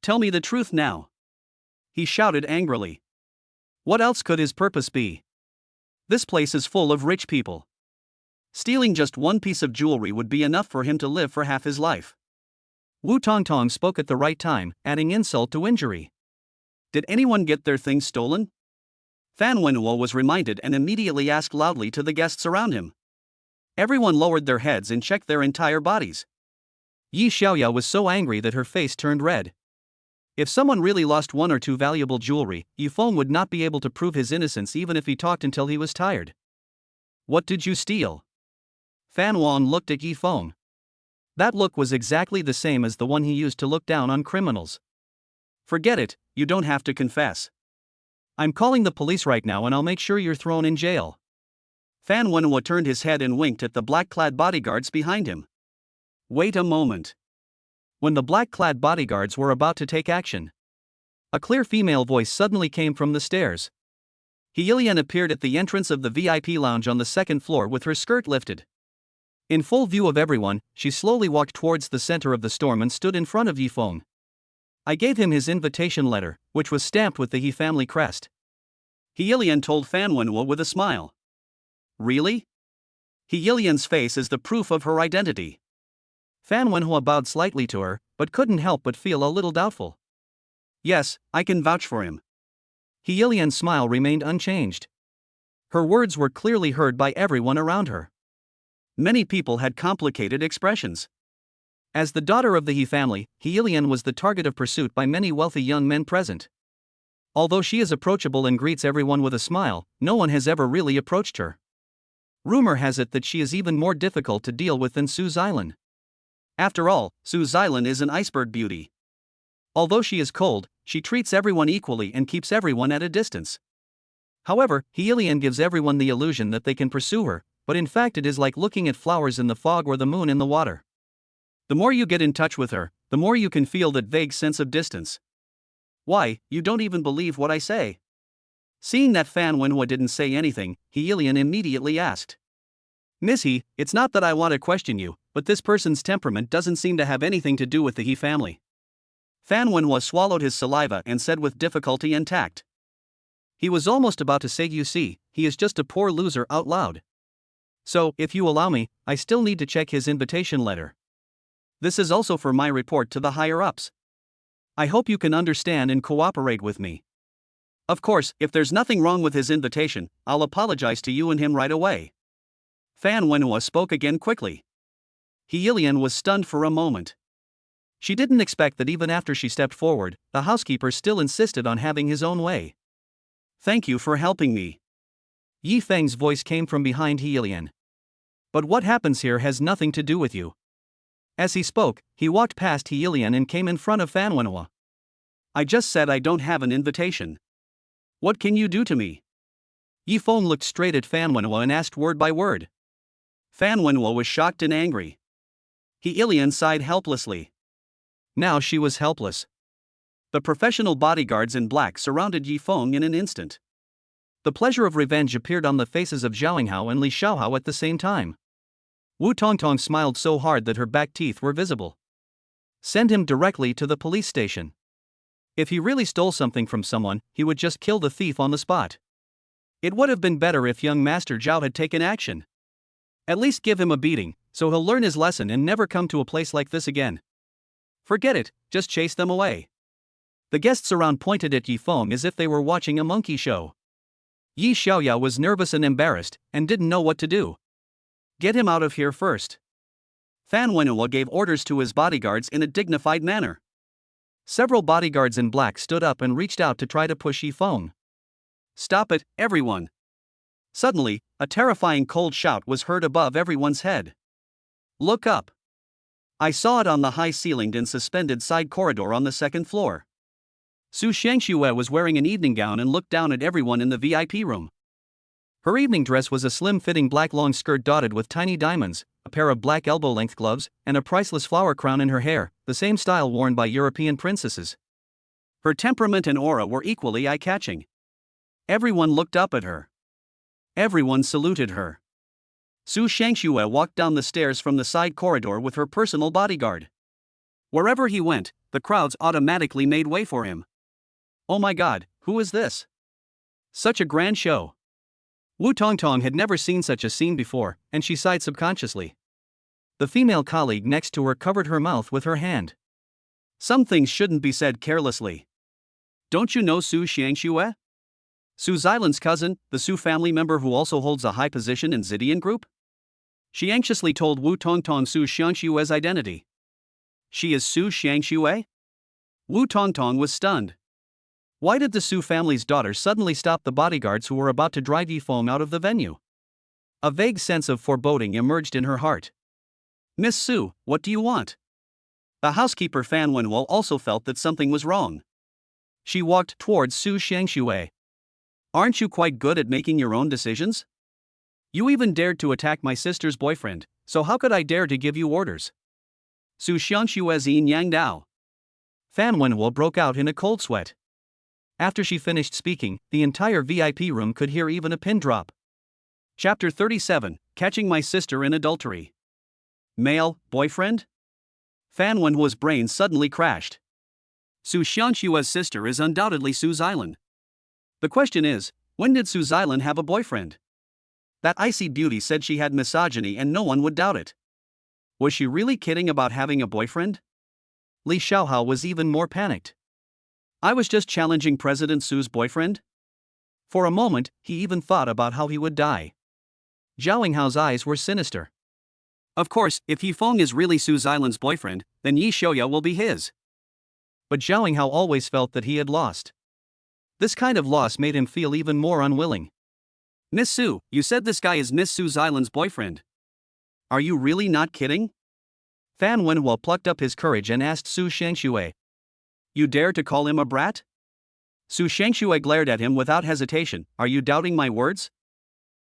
Tell me the truth now. He shouted angrily. What else could his purpose be? This place is full of rich people. Stealing just one piece of jewelry would be enough for him to live for half his life. Wu Tongtong spoke at the right time, adding insult to injury. Did anyone get their things stolen? Fan Wenhuo was reminded and immediately asked loudly to the guests around him. Everyone lowered their heads and checked their entire bodies. Yi Xiaoya was so angry that her face turned red. If someone really lost one or two valuable jewelry, Yi Feng would not be able to prove his innocence even if he talked until he was tired. What did you steal? Fan Wan looked at Yi Feng. That look was exactly the same as the one he used to look down on criminals. Forget it, you don't have to confess. I'm calling the police right now and I'll make sure you're thrown in jail. Fan Wenhuo turned his head and winked at the black-clad bodyguards behind him. Wait a moment. When the black-clad bodyguards were about to take action, a clear female voice suddenly came from the stairs. He Lian appeared at the entrance of the VIP lounge on the second floor with her skirt lifted. In full view of everyone, she slowly walked towards the center of the storm and stood in front of Yi Feng. I gave him his invitation letter, which was stamped with the He family crest. He Lian told Fan Wenhuo with a smile. Really? He Lian's face is the proof of her identity. Fan Wenhuo bowed slightly to her, but couldn't help but feel a little doubtful. Yes, I can vouch for him. He Lian's smile remained unchanged. Her words were clearly heard by everyone around her. Many people had complicated expressions. As the daughter of the He family, He Lian was the target of pursuit by many wealthy young men present. Although she is approachable and greets everyone with a smile, no one has ever really approached her. Rumor has it that she is even more difficult to deal with than Sue's Island. After all, Sue's Island is an iceberg beauty. Although she is cold, she treats everyone equally and keeps everyone at a distance. However, He Lian gives everyone the illusion that they can pursue her, but in fact it is like looking at flowers in the fog or the moon in the water. The more you get in touch with her, the more you can feel that vague sense of distance. Why, you don't even believe what I say? Seeing that Fan Wenhuo didn't say anything, He Lian immediately asked. Miss He, it's not that I want to question you, but this person's temperament doesn't seem to have anything to do with the He family. Fan Wenhua swallowed his saliva and said with difficulty and tact. He was almost about to say, "You see, he is just a poor loser," out loud. "So, if you allow me, I still need to check his invitation letter. This is also for my report to the higher-ups. I hope you can understand and cooperate with me. Of course, if there's nothing wrong with his invitation, I'll apologize to you and him right away." Fan Wenhua spoke again quickly. He Yilian was stunned for a moment. She didn't expect that even after she stepped forward, the housekeeper still insisted on having his own way. "Thank you for helping me." Yi Feng's voice came from behind He Yilian. "But what happens here has nothing to do with you." As he spoke, he walked past He Yilian and came in front of Fan Wenhua. "I just said I don't have an invitation. What can you do to me?" Yi Feng looked straight at Fan Wenhua and asked word by word. Fan Wenhua was shocked and angry. He Yilian sighed helplessly. Now she was helpless. The professional bodyguards in black surrounded Yi Feng in an instant. The pleasure of revenge appeared on the faces of Zhao Yinghao and Li Xiaohao at the same time. Wu Tongtong smiled so hard that her back teeth were visible. Send him directly to the police station. If he really stole something from someone, he would just kill the thief on the spot. It would have been better if young Master Zhao had taken action. At least give him a beating, so he'll learn his lesson and never come to a place like this again. Forget it, just chase them away. The guests around pointed at Yi Feng as if they were watching a monkey show. Yi Xiaoya was nervous and embarrassed, and didn't know what to do. Get him out of here first. Fan Wenhua gave orders to his bodyguards in a dignified manner. Several bodyguards in black stood up and reached out to try to push Yi Feng. Stop it, everyone. Suddenly, a terrifying cold shout was heard above everyone's head. Look up. I saw it on the high-ceilinged and suspended side corridor on the second floor. Su Shangxue was wearing an evening gown and looked down at everyone in the VIP room. Her evening dress was a slim-fitting black long skirt dotted with tiny diamonds, a pair of black elbow-length gloves, and a priceless flower crown in her hair, the same style worn by European princesses. Her temperament and aura were equally eye-catching. Everyone looked up at her. Everyone saluted her. Su Shangxue walked down the stairs from the side corridor with her personal bodyguard. Wherever he went, the crowds automatically made way for him. Oh my god, who is this? Such a grand show. Wu Tongtong had never seen such a scene before, and she sighed subconsciously. The female colleague next to her covered her mouth with her hand. Some things shouldn't be said carelessly. Don't you know Su Xiangxue? Su Xilan's cousin, the Su family member who also holds a high position in Zidian Group? She anxiously told Wu Tongtong Su Xiangxue's identity. She is Su Xiangxue? Wu Tongtong was stunned. Why did the Su family's daughter suddenly stop the bodyguards who were about to drive Yi Feng out of the venue? A vague sense of foreboding emerged in her heart. Miss Su, what do you want? The housekeeper Fan Wenhua also felt that something was wrong. She walked towards Su Xiangxue. Aren't you quite good at making your own decisions? You even dared to attack my sister's boyfriend, so how could I dare to give you orders? Su Xiangxue's yin yang dao. Fan Wenhua broke out in a cold sweat. After she finished speaking, the entire VIP room could hear even a pin drop. Chapter 37, Catching My Sister in Adultery. Male, boyfriend? Fan Wenhua's brain suddenly crashed. Su Xiangxue's sister is undoubtedly Su Xilan. The question is, when did Su Xilan have a boyfriend? That icy beauty said she had misogyny and no one would doubt it. Was she really kidding about having a boyfriend? Li Xiaohao was even more panicked. I was just challenging President Su's boyfriend? For a moment, he even thought about how he would die. Zhao Yinghao's eyes were sinister. Of course, if Yi Feng is really Su Xilan's boyfriend, then Yi Xiaoya will be his. But Zhao Yinghao always felt that he had lost. This kind of loss made him feel even more unwilling. Miss Su, you said this guy is Miss Su Xilan's boyfriend. Are you really not kidding? Fan Wenhua plucked up his courage and asked Su Shangxue. You dare to call him a brat? Su Shangxue glared at him without hesitation. Are you doubting my words?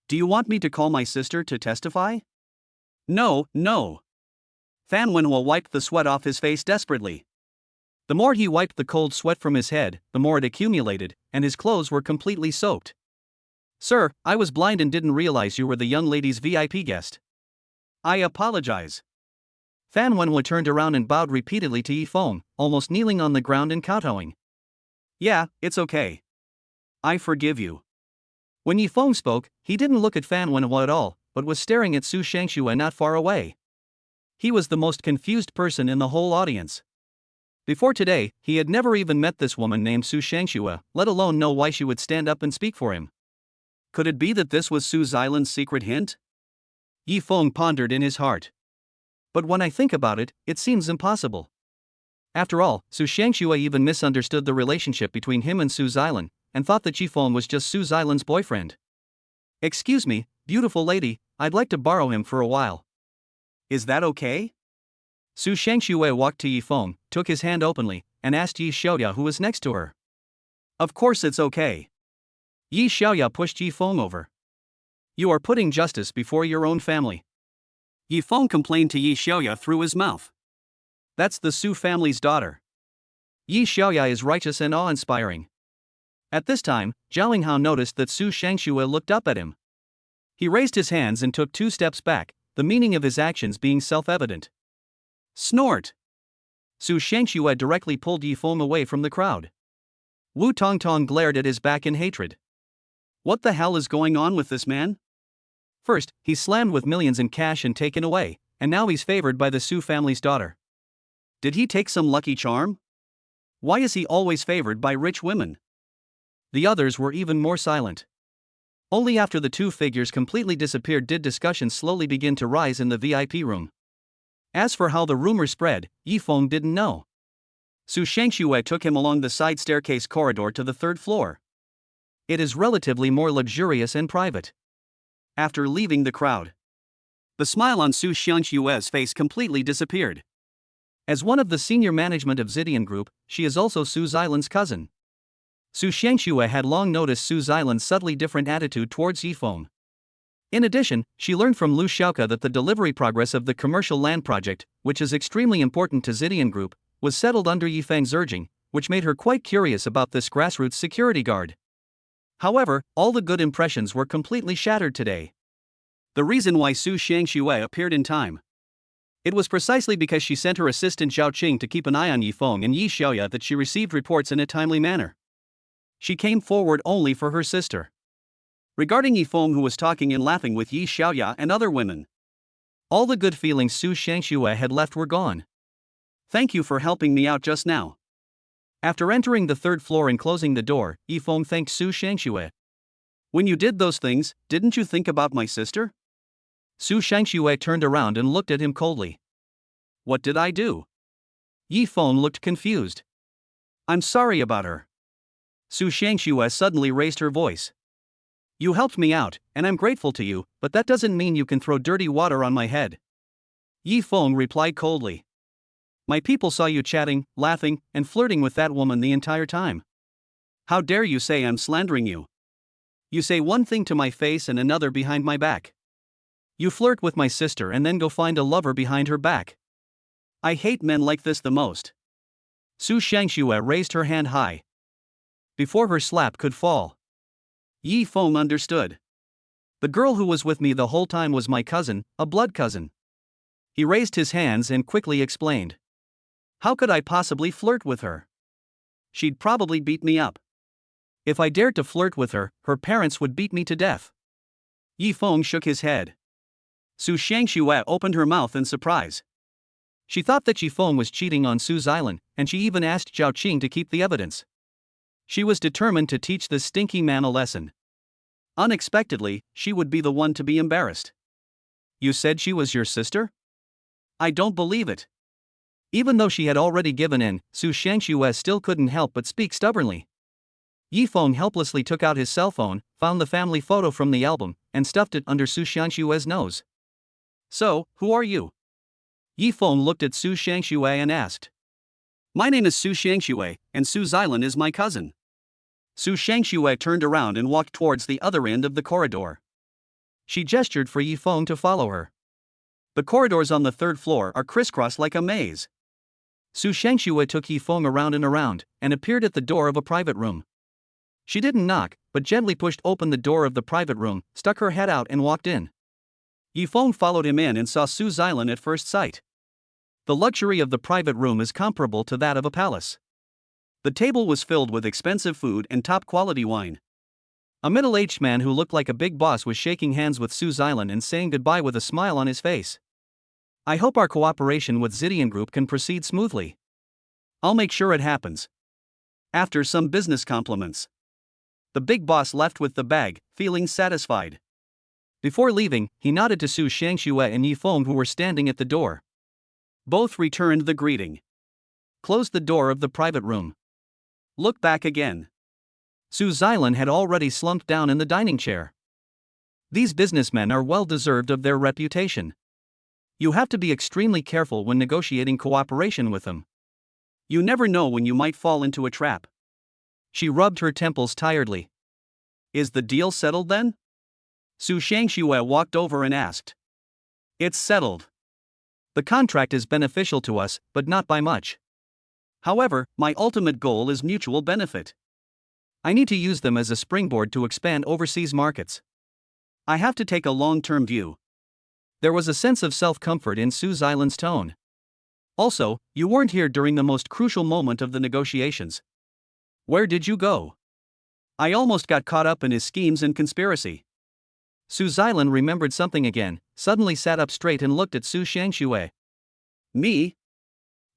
Do you want me to call my sister to testify? No, no. Fan Wenhua wiped the sweat off his face desperately. The more he wiped the cold sweat from his head, the more it accumulated, and his clothes were completely soaked. Sir, I was blind and didn't realize you were the young lady's VIP guest. I apologize. Fan Wenhua turned around and bowed repeatedly to Yi Feng, almost kneeling on the ground and kowtowing. Yeah, it's okay. I forgive you. When Yi Feng spoke, he didn't look at Fan Wenhua at all, but was staring at Su Shangxue not far away. He was the most confused person in the whole audience. Before today, he had never even met this woman named Su Shangxue, let alone know why she would stand up and speak for him. Could it be that this was Su Xilan's secret hint? Yi Feng pondered in his heart. But when I think about it, it seems impossible. After all, Su Shangxue even misunderstood the relationship between him and Su Xilan, and thought that Yi Feng was just Su Xilan's boyfriend. Excuse me, beautiful lady, I'd like to borrow him for a while. Is that okay? Su Shangxue walked to Yi Feng, took his hand openly, and asked Yi Xiaoya who was next to her. Of course it's okay. Yi Xiaoya pushed Yi Feng over. You are putting justice before your own family. Yi Feng complained to Yi Xiaoya through his mouth. That's the Su family's daughter. Yi Xiaoya is righteous and awe-inspiring. At this time, Zhao Linghao noticed that Su Shangxue looked up at him. He raised his hands and took 2 steps back, the meaning of his actions being self-evident. Snort! Su Shangxue directly pulled Yi Feng away from the crowd. Wu Tongtong glared at his back in hatred. What the hell is going on with this man? First, he's slammed with millions in cash and taken away, and now he's favored by the Su family's daughter. Did he take some lucky charm? Why is he always favored by rich women? The others were even more silent. Only after the 2 figures completely disappeared did discussions slowly begin to rise in the VIP room. As for how the rumor spread, Yi Feng didn't know. Su Shangxue took him along the side staircase corridor to the 3rd floor. It is relatively more luxurious and private. After leaving the crowd, the smile on Su Shangxue's face completely disappeared. As one of the senior management of Zidian Group, she is also Su Xilan's cousin. Su Shangxue had long noticed Su Xilan's subtly different attitude towards Yi Feng. In addition, she learned from Lu Xiaoke that the delivery progress of the commercial land project, which is extremely important to Zidian Group, was settled under Yi Feng's urging, which made her quite curious about this grassroots security guard. However, all the good impressions were completely shattered today. The reason why Su Shangxue appeared in time. It was precisely because she sent her assistant Zhao Qing to keep an eye on Yi Feng and Yi Xiaoya that she received reports in a timely manner. She came forward only for her sister. Regarding Yi Feng, who was talking and laughing with Yi Xiaoya and other women, all the good feelings Su Shangxue had left were gone. Thank you for helping me out just now. After entering the 3rd floor and closing the door, Yi Feng thanked Su Shangxue. When you did those things, didn't you think about my sister? Su Shangxue turned around and looked at him coldly. What did I do? Yi Feng looked confused. I'm sorry about her. Su Shangxue suddenly raised her voice. You helped me out, and I'm grateful to you, but that doesn't mean you can throw dirty water on my head. Yi Feng replied coldly. My people saw you chatting, laughing, and flirting with that woman the entire time. How dare you say I'm slandering you? You say one thing to my face and another behind my back. You flirt with my sister and then go find a lover behind her back. I hate men like this the most. Su Shangxue raised her hand high. Before her slap could fall, Yi Feng understood. The girl who was with me the whole time was my cousin, a blood cousin. He raised his hands and quickly explained. How could I possibly flirt with her? She'd probably beat me up. If I dared to flirt with her, her parents would beat me to death. Yi Feng shook his head. Su Shangxue opened her mouth in surprise. She thought that Yi Feng was cheating on Su Xilan, and she even asked Zhao Qing to keep the evidence. She was determined to teach this stinky man a lesson. Unexpectedly, she would be the one to be embarrassed. You said she was your sister? I don't believe it. Even though she had already given in, Su Shangxue still couldn't help but speak stubbornly. Yi Feng helplessly took out his cell phone, found the family photo from the album, and stuffed it under Su Shangxue's nose. So, who are you? Yi Feng looked at Su Shangxue and asked. My name is Su Shangxue, and Su Xilan is my cousin. Su Shangxue turned around and walked towards the other end of the corridor. She gestured for Yi Feng to follow her. The corridors on the 3rd floor are crisscrossed like a maze. Su Shangxue took Yi Feng around and around, and appeared at the door of a private room. She didn't knock, but gently pushed open the door of the private room, stuck her head out and walked in. Yi Feng followed him in and saw Su Xilan at first sight. The luxury of the private room is comparable to that of a palace. The table was filled with expensive food and top-quality wine. A middle-aged man who looked like a big boss was shaking hands with Sue Zeilen and saying goodbye with a smile on his face. I hope our cooperation with Zidian Group can proceed smoothly. I'll make sure it happens. After some business compliments, the big boss left with the bag, feeling satisfied. Before leaving, he nodded to Su Shangxue and Yi Feng, who were standing at the door. Both returned the greeting. Closed the door of the private room. Look back again. Su Zeilen had already slumped down in the dining chair. These businessmen are well deserved of their reputation. You have to be extremely careful when negotiating cooperation with them. You never know when you might fall into a trap. She rubbed her temples tiredly. Is the deal settled then? Su Shangxue walked over and asked. It's settled. The contract is beneficial to us, but not by much. However, my ultimate goal is mutual benefit. I need to use them as a springboard to expand overseas markets. I have to take a long-term view. There was a sense of self-comfort in Su Zeilen's tone. Also, you weren't here during the most crucial moment of the negotiations. Where did you go? I almost got caught up in his schemes and conspiracy. Su Zeilen remembered something again, suddenly sat up straight and looked at Su Shangxue. Me?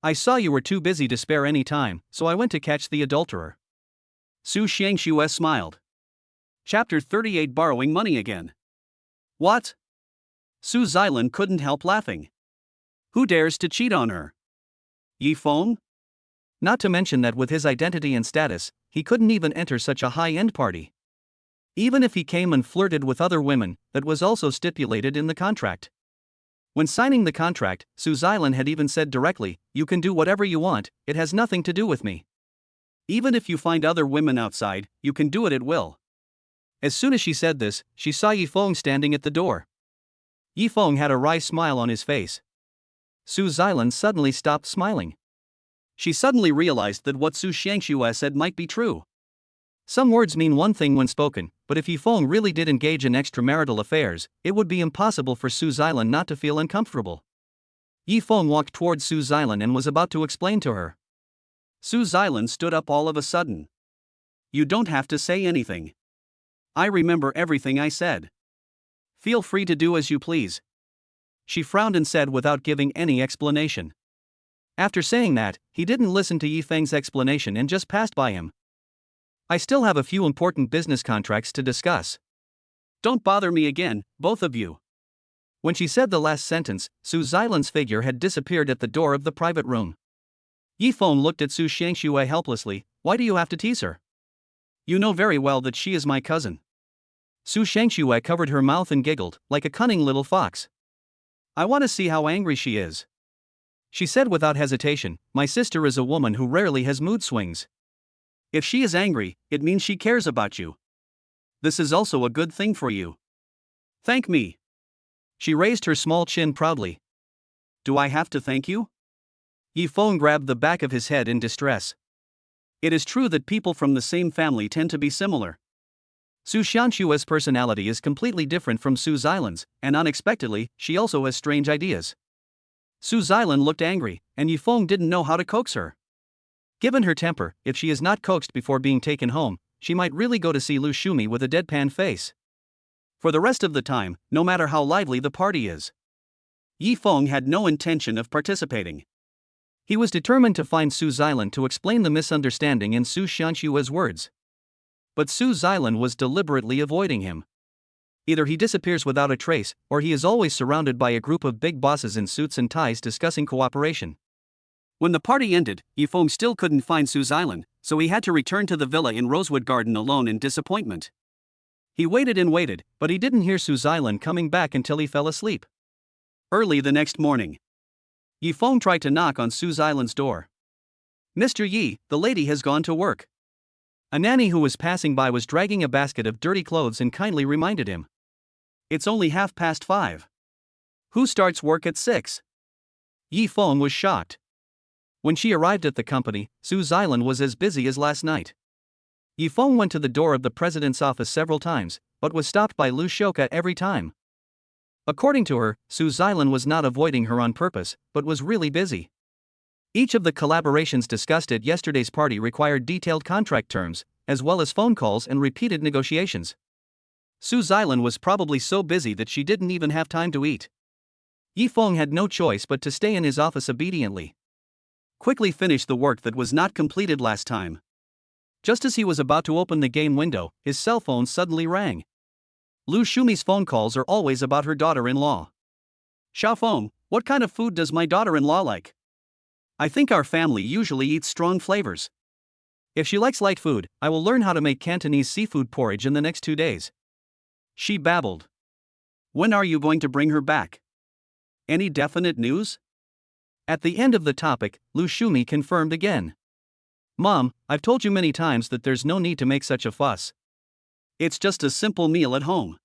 I saw you were too busy to spare any time, so I went to catch the adulterer. Su Shangxue smiled. Chapter 38: Borrowing money again. What? Su Zeilen couldn't help laughing. Who dares to cheat on her? Yi Feng? Not to mention that with his identity and status, he couldn't even enter such a high-end party. Even if he came and flirted with other women, that was also stipulated in the contract. When signing the contract, Su Zeilen had even said directly, "You can do whatever you want, it has nothing to do with me. Even if you find other women outside, you can do it at will." As soon as she said this, she saw Yi Feng standing at the door. Yi Feng had a wry smile on his face. Su Zeilen suddenly stopped smiling. She suddenly realized that what Su Shangxue said might be true. Some words mean one thing when spoken, but if Yi Feng really did engage in extramarital affairs, it would be impossible for Su Zeilen not to feel uncomfortable. Yi Feng walked towards Su Zeilen and was about to explain to her. Su Zeilen stood up all of a sudden. You don't have to say anything. I remember everything I said. Feel free to do as you please. She frowned and said without giving any explanation. After saying that, he didn't listen to Yi Feng's explanation and just passed by him. I still have a few important business contracts to discuss. Don't bother me again, both of you. When she said the last sentence, Su Zeilen's figure had disappeared at the door of the private room. Yi Feng looked at Su Shangxue helplessly. Why do you have to tease her? You know very well that she is my cousin. Su Shangxue covered her mouth and giggled, like a cunning little fox. I want to see how angry she is. She said without hesitation, my sister is a woman who rarely has mood swings. If she is angry, it means she cares about you. This is also a good thing for you. Thank me. She raised her small chin proudly. Do I have to thank you? Yi Feng grabbed the back of his head in distress. It is true that people from the same family tend to be similar. Su Shangxue's personality is completely different from Su Zeilen's, and unexpectedly, she also has strange ideas. Su Zeilen looked angry, and Yi Feng didn't know how to coax her. Given her temper, if she is not coaxed before being taken home, she might really go to see Lu Shumi with a deadpan face. For the rest of the time, no matter how lively the party is, Yi Feng had no intention of participating. He was determined to find Su Zeilen to explain the misunderstanding in Su Shangxue's words. But Su Zeilen was deliberately avoiding him. Either he disappears without a trace, or he is always surrounded by a group of big bosses in suits and ties discussing cooperation. When the party ended, Yi Feng still couldn't find Su Zeilen, so he had to return to the villa in Rosewood Garden alone in disappointment. He waited and waited, but he didn't hear Su Zeilen coming back until he fell asleep. Early the next morning, Yi Feng tried to knock on Su Zeilen's door. Mr. Yi, the lady has gone to work. A nanny who was passing by was dragging a basket of dirty clothes and kindly reminded him. It's only 5:30. Who starts work at 6? Yi Feng was shocked. When she arrived at the company, Su Zeilen was as busy as last night. Yi Feng went to the door of the president's office several times, but was stopped by Lu Shoka every time. According to her, Su Xilan was not avoiding her on purpose, but was really busy. Each of the collaborations discussed at yesterday's party required detailed contract terms, as well as phone calls and repeated negotiations. Su Xilan was probably so busy that she didn't even have time to eat. Yifeng had no choice but to stay in his office obediently. Quickly finish the work that was not completed last time. Just as he was about to open the game window, his cell phone suddenly rang. Lu Shumi's phone calls are always about her daughter-in-law. Xiaofeng, what kind of food does my daughter-in-law like? I think our family usually eats strong flavors. If she likes light food, I will learn how to make Cantonese seafood porridge in the next 2 days. She babbled. When are you going to bring her back? Any definite news? At the end of the topic, Lu Shumi confirmed again. Mom, I've told you many times that there's no need to make such a fuss. It's just a simple meal at home.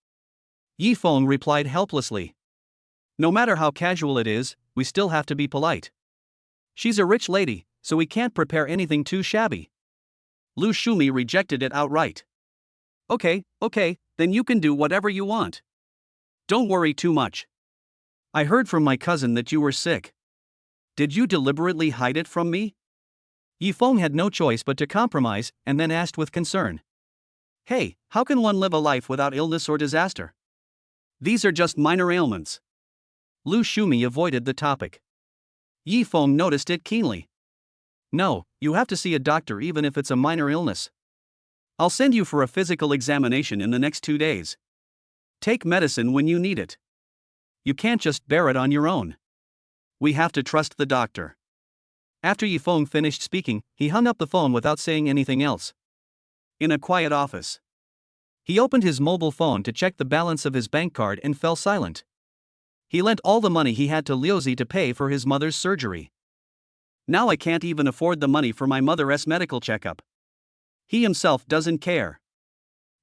Yifeng replied helplessly. No matter how casual it is, we still have to be polite. She's a rich lady, so we can't prepare anything too shabby. Lu Shumi rejected it outright. Okay, then you can do whatever you want. Don't worry too much. I heard from my cousin that you were sick. Did you deliberately hide it from me? Yifeng had no choice but to compromise, and then asked with concern. Hey, how can one live a life without illness or disaster? These are just minor ailments. Lu Shumi avoided the topic. Yifeng noticed it keenly. No, you have to see a doctor even if it's a minor illness. I'll send you for a physical examination in the next 2 days. Take medicine when you need it. You can't just bear it on your own. We have to trust the doctor. After Yifeng finished speaking, he hung up the phone without saying anything else. In a quiet office, he opened his mobile phone to check the balance of his bank card and fell silent. He lent all the money he had to Liuzi to pay for his mother's surgery. Now I can't even afford the money for my mother's medical checkup. He himself doesn't care.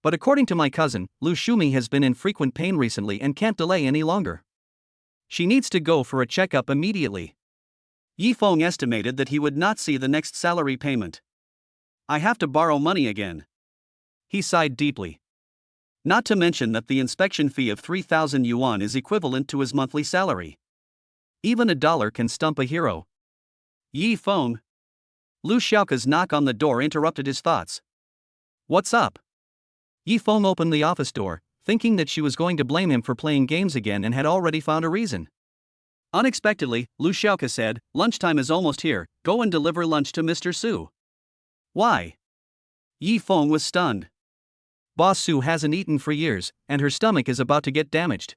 But according to my cousin, Lu Shumi has been in frequent pain recently and can't delay any longer. She needs to go for a checkup immediately. Yifeng estimated that he would not see the next salary payment. I have to borrow money again. He sighed deeply. Not to mention that the inspection fee of 3,000 yuan is equivalent to his monthly salary. Even $1 can stump a hero. Yifeng. Lu Xiaoka's knock on the door interrupted his thoughts. What's up? Yifeng opened the office door, thinking that she was going to blame him for playing games again and had already found a reason. Unexpectedly, Lu Xiaoka said, lunchtime is almost here, go and deliver lunch to Mr. Su. Why? Yifeng was stunned. Boss Su hasn't eaten for years, and her stomach is about to get damaged.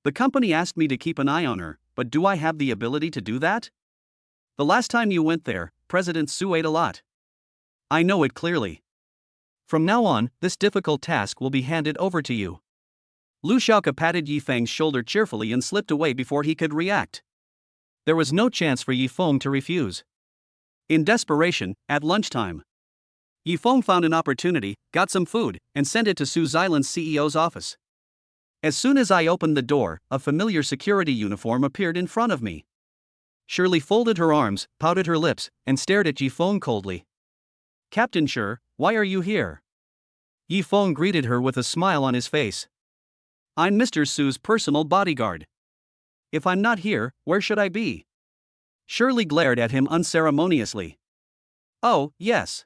The company asked me to keep an eye on her, but do I have the ability to do that? The last time you went there, President Su ate a lot. I know it clearly. From now on, this difficult task will be handed over to you. Lu Xiaoka patted Yifeng's shoulder cheerfully and slipped away before he could react. There was no chance for Yifeng to refuse. In desperation, at lunchtime, Yifeng found an opportunity, got some food, and sent it to Su Xilan's CEO's office. As soon as I opened the door, a familiar security uniform appeared in front of me. Shirley folded her arms, pouted her lips, and stared at Yifeng coldly. Captain Shi, why are you here? Yifeng greeted her with a smile on his face. I'm Mr. Su's personal bodyguard. If I'm not here, where should I be? Shirley glared at him unceremoniously. Oh, yes.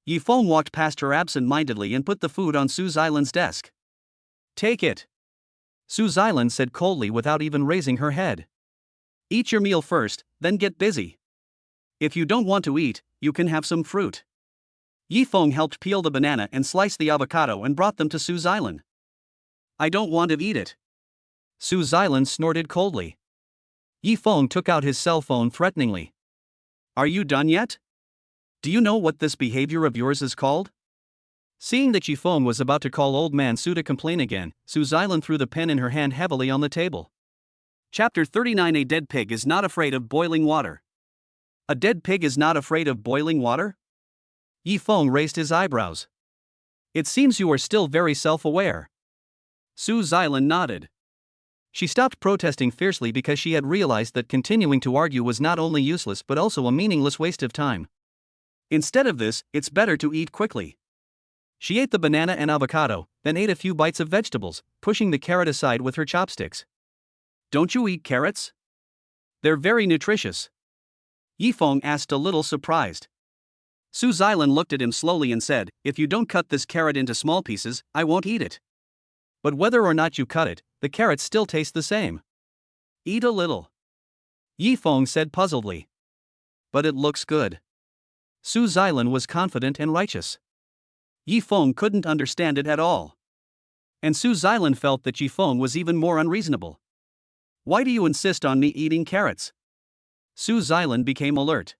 Yifeng walked past her absent-mindedly and put the food on Su Xilan's desk. Take it. Su Xilan said coldly without even raising her head. Eat your meal first, then get busy. If you don't want to eat, you can have some fruit. Yifeng helped peel the banana and slice the avocado and brought them to Su Xilan. I don't want to eat it. Su Xilan snorted coldly. Yifeng took out his cell phone threateningly. Are you done yet? Do you know what this behavior of yours is called? Seeing that Yifeng was about to call old man Su to complain again, Su Xilan threw the pen in her hand heavily on the table. Chapter 39. A dead pig is not afraid of boiling water. A dead pig is not afraid of boiling water? Yifeng raised his eyebrows. It seems you are still very self-aware. Su Xilan nodded. She stopped protesting fiercely because she had realized that continuing to argue was not only useless but also a meaningless waste of time. Instead of this, it's better to eat quickly. She ate the banana and avocado, then ate a few bites of vegetables, pushing the carrot aside with her chopsticks. Don't you eat carrots? They're very nutritious. Yifeng asked, a little surprised. Su Xilan looked at him slowly and said, if you don't cut this carrot into small pieces, I won't eat it. But whether or not you cut it, the carrots still taste the same. Eat a little. Yifeng said puzzledly. But it looks good. Su Xilan was confident and righteous. Yifeng couldn't understand it at all. And Su Xilan felt that Yifeng was even more unreasonable. Why do you insist on me eating carrots? Su Xilan became alert.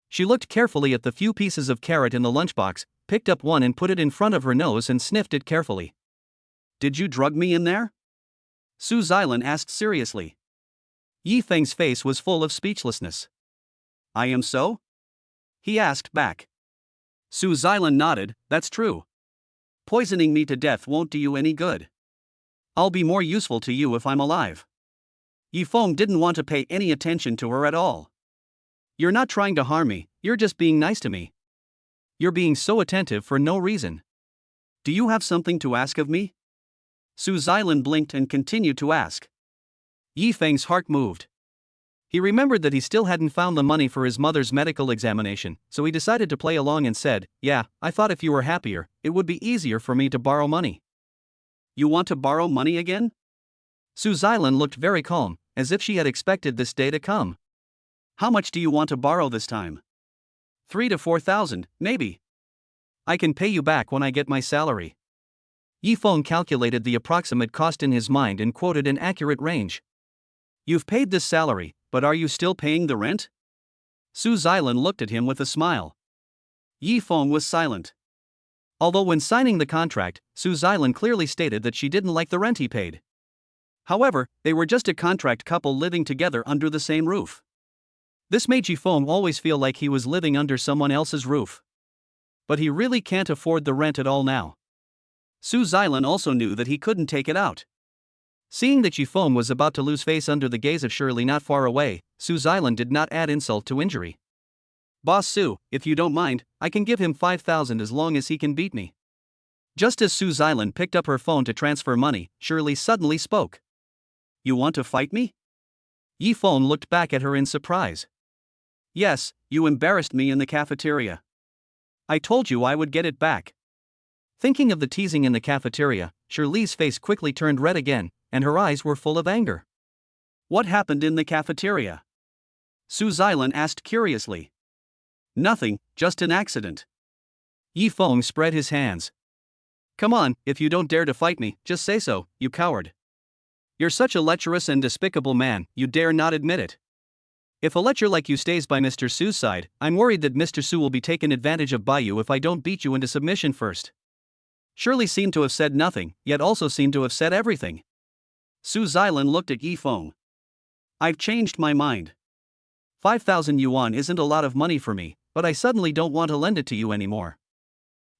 She looked carefully at the few pieces of carrot in the lunchbox, picked up one and put it in front of her nose and sniffed it carefully. Did you drug me in there? Su Xilan asked seriously. Yifeng's face was full of speechlessness. I am so? He asked back. Su Xilan nodded, that's true. Poisoning me to death won't do you any good. I'll be more useful to you if I'm alive. Yifeng didn't want to pay any attention to her at all. You're not trying to harm me, you're just being nice to me. You're being so attentive for no reason. Do you have something to ask of me? Su Xilan blinked and continued to ask. Yifeng's heart moved. He remembered that he still hadn't found the money for his mother's medical examination, so he decided to play along and said, yeah, I thought if you were happier, it would be easier for me to borrow money. You want to borrow money again? Su Xilan looked very calm, as if she had expected this day to come. How much do you want to borrow this time? 3,000 to 4,000, maybe. I can pay you back when I get my salary. Yifeng calculated the approximate cost in his mind and quoted an accurate range. You've paid this salary, but are you still paying the rent? Su Xilan looked at him with a smile. Yifeng was silent. Although when signing the contract, Su Xilan clearly stated that she didn't like the rent he paid. However, they were just a contract couple living together under the same roof. This made Yifeng always feel like he was living under someone else's roof. But he really can't afford the rent at all now. Su Xilan also knew that he couldn't take it out. Seeing that Yifeng was about to lose face under the gaze of Shirley not far away, Su Xilan did not add insult to injury. Boss Su, if you don't mind, I can give him 5,000 as long as he can beat me. Just as Su Xilan picked up her phone to transfer money, Shirley suddenly spoke. You want to fight me? Yifeng looked back at her in surprise. Yes, you embarrassed me in the cafeteria. I told you I would get it back. Thinking of the teasing in the cafeteria, Shirley's face quickly turned red again, and her eyes were full of anger. What happened in the cafeteria? Su Xilan asked curiously. Nothing, just an accident. Yifeng spread his hands. Come on, if you don't dare to fight me, just say so, you coward. You're such a lecherous and despicable man, you dare not admit it. If a lecher like you stays by Mr. Su's side, I'm worried that Mr. Su will be taken advantage of by you if I don't beat you into submission first. Shirley seemed to have said nothing, yet also seemed to have said everything. Su Xilan looked at Yifeng. I've changed my mind. 5,000 yuan isn't a lot of money for me, but I suddenly don't want to lend it to you anymore.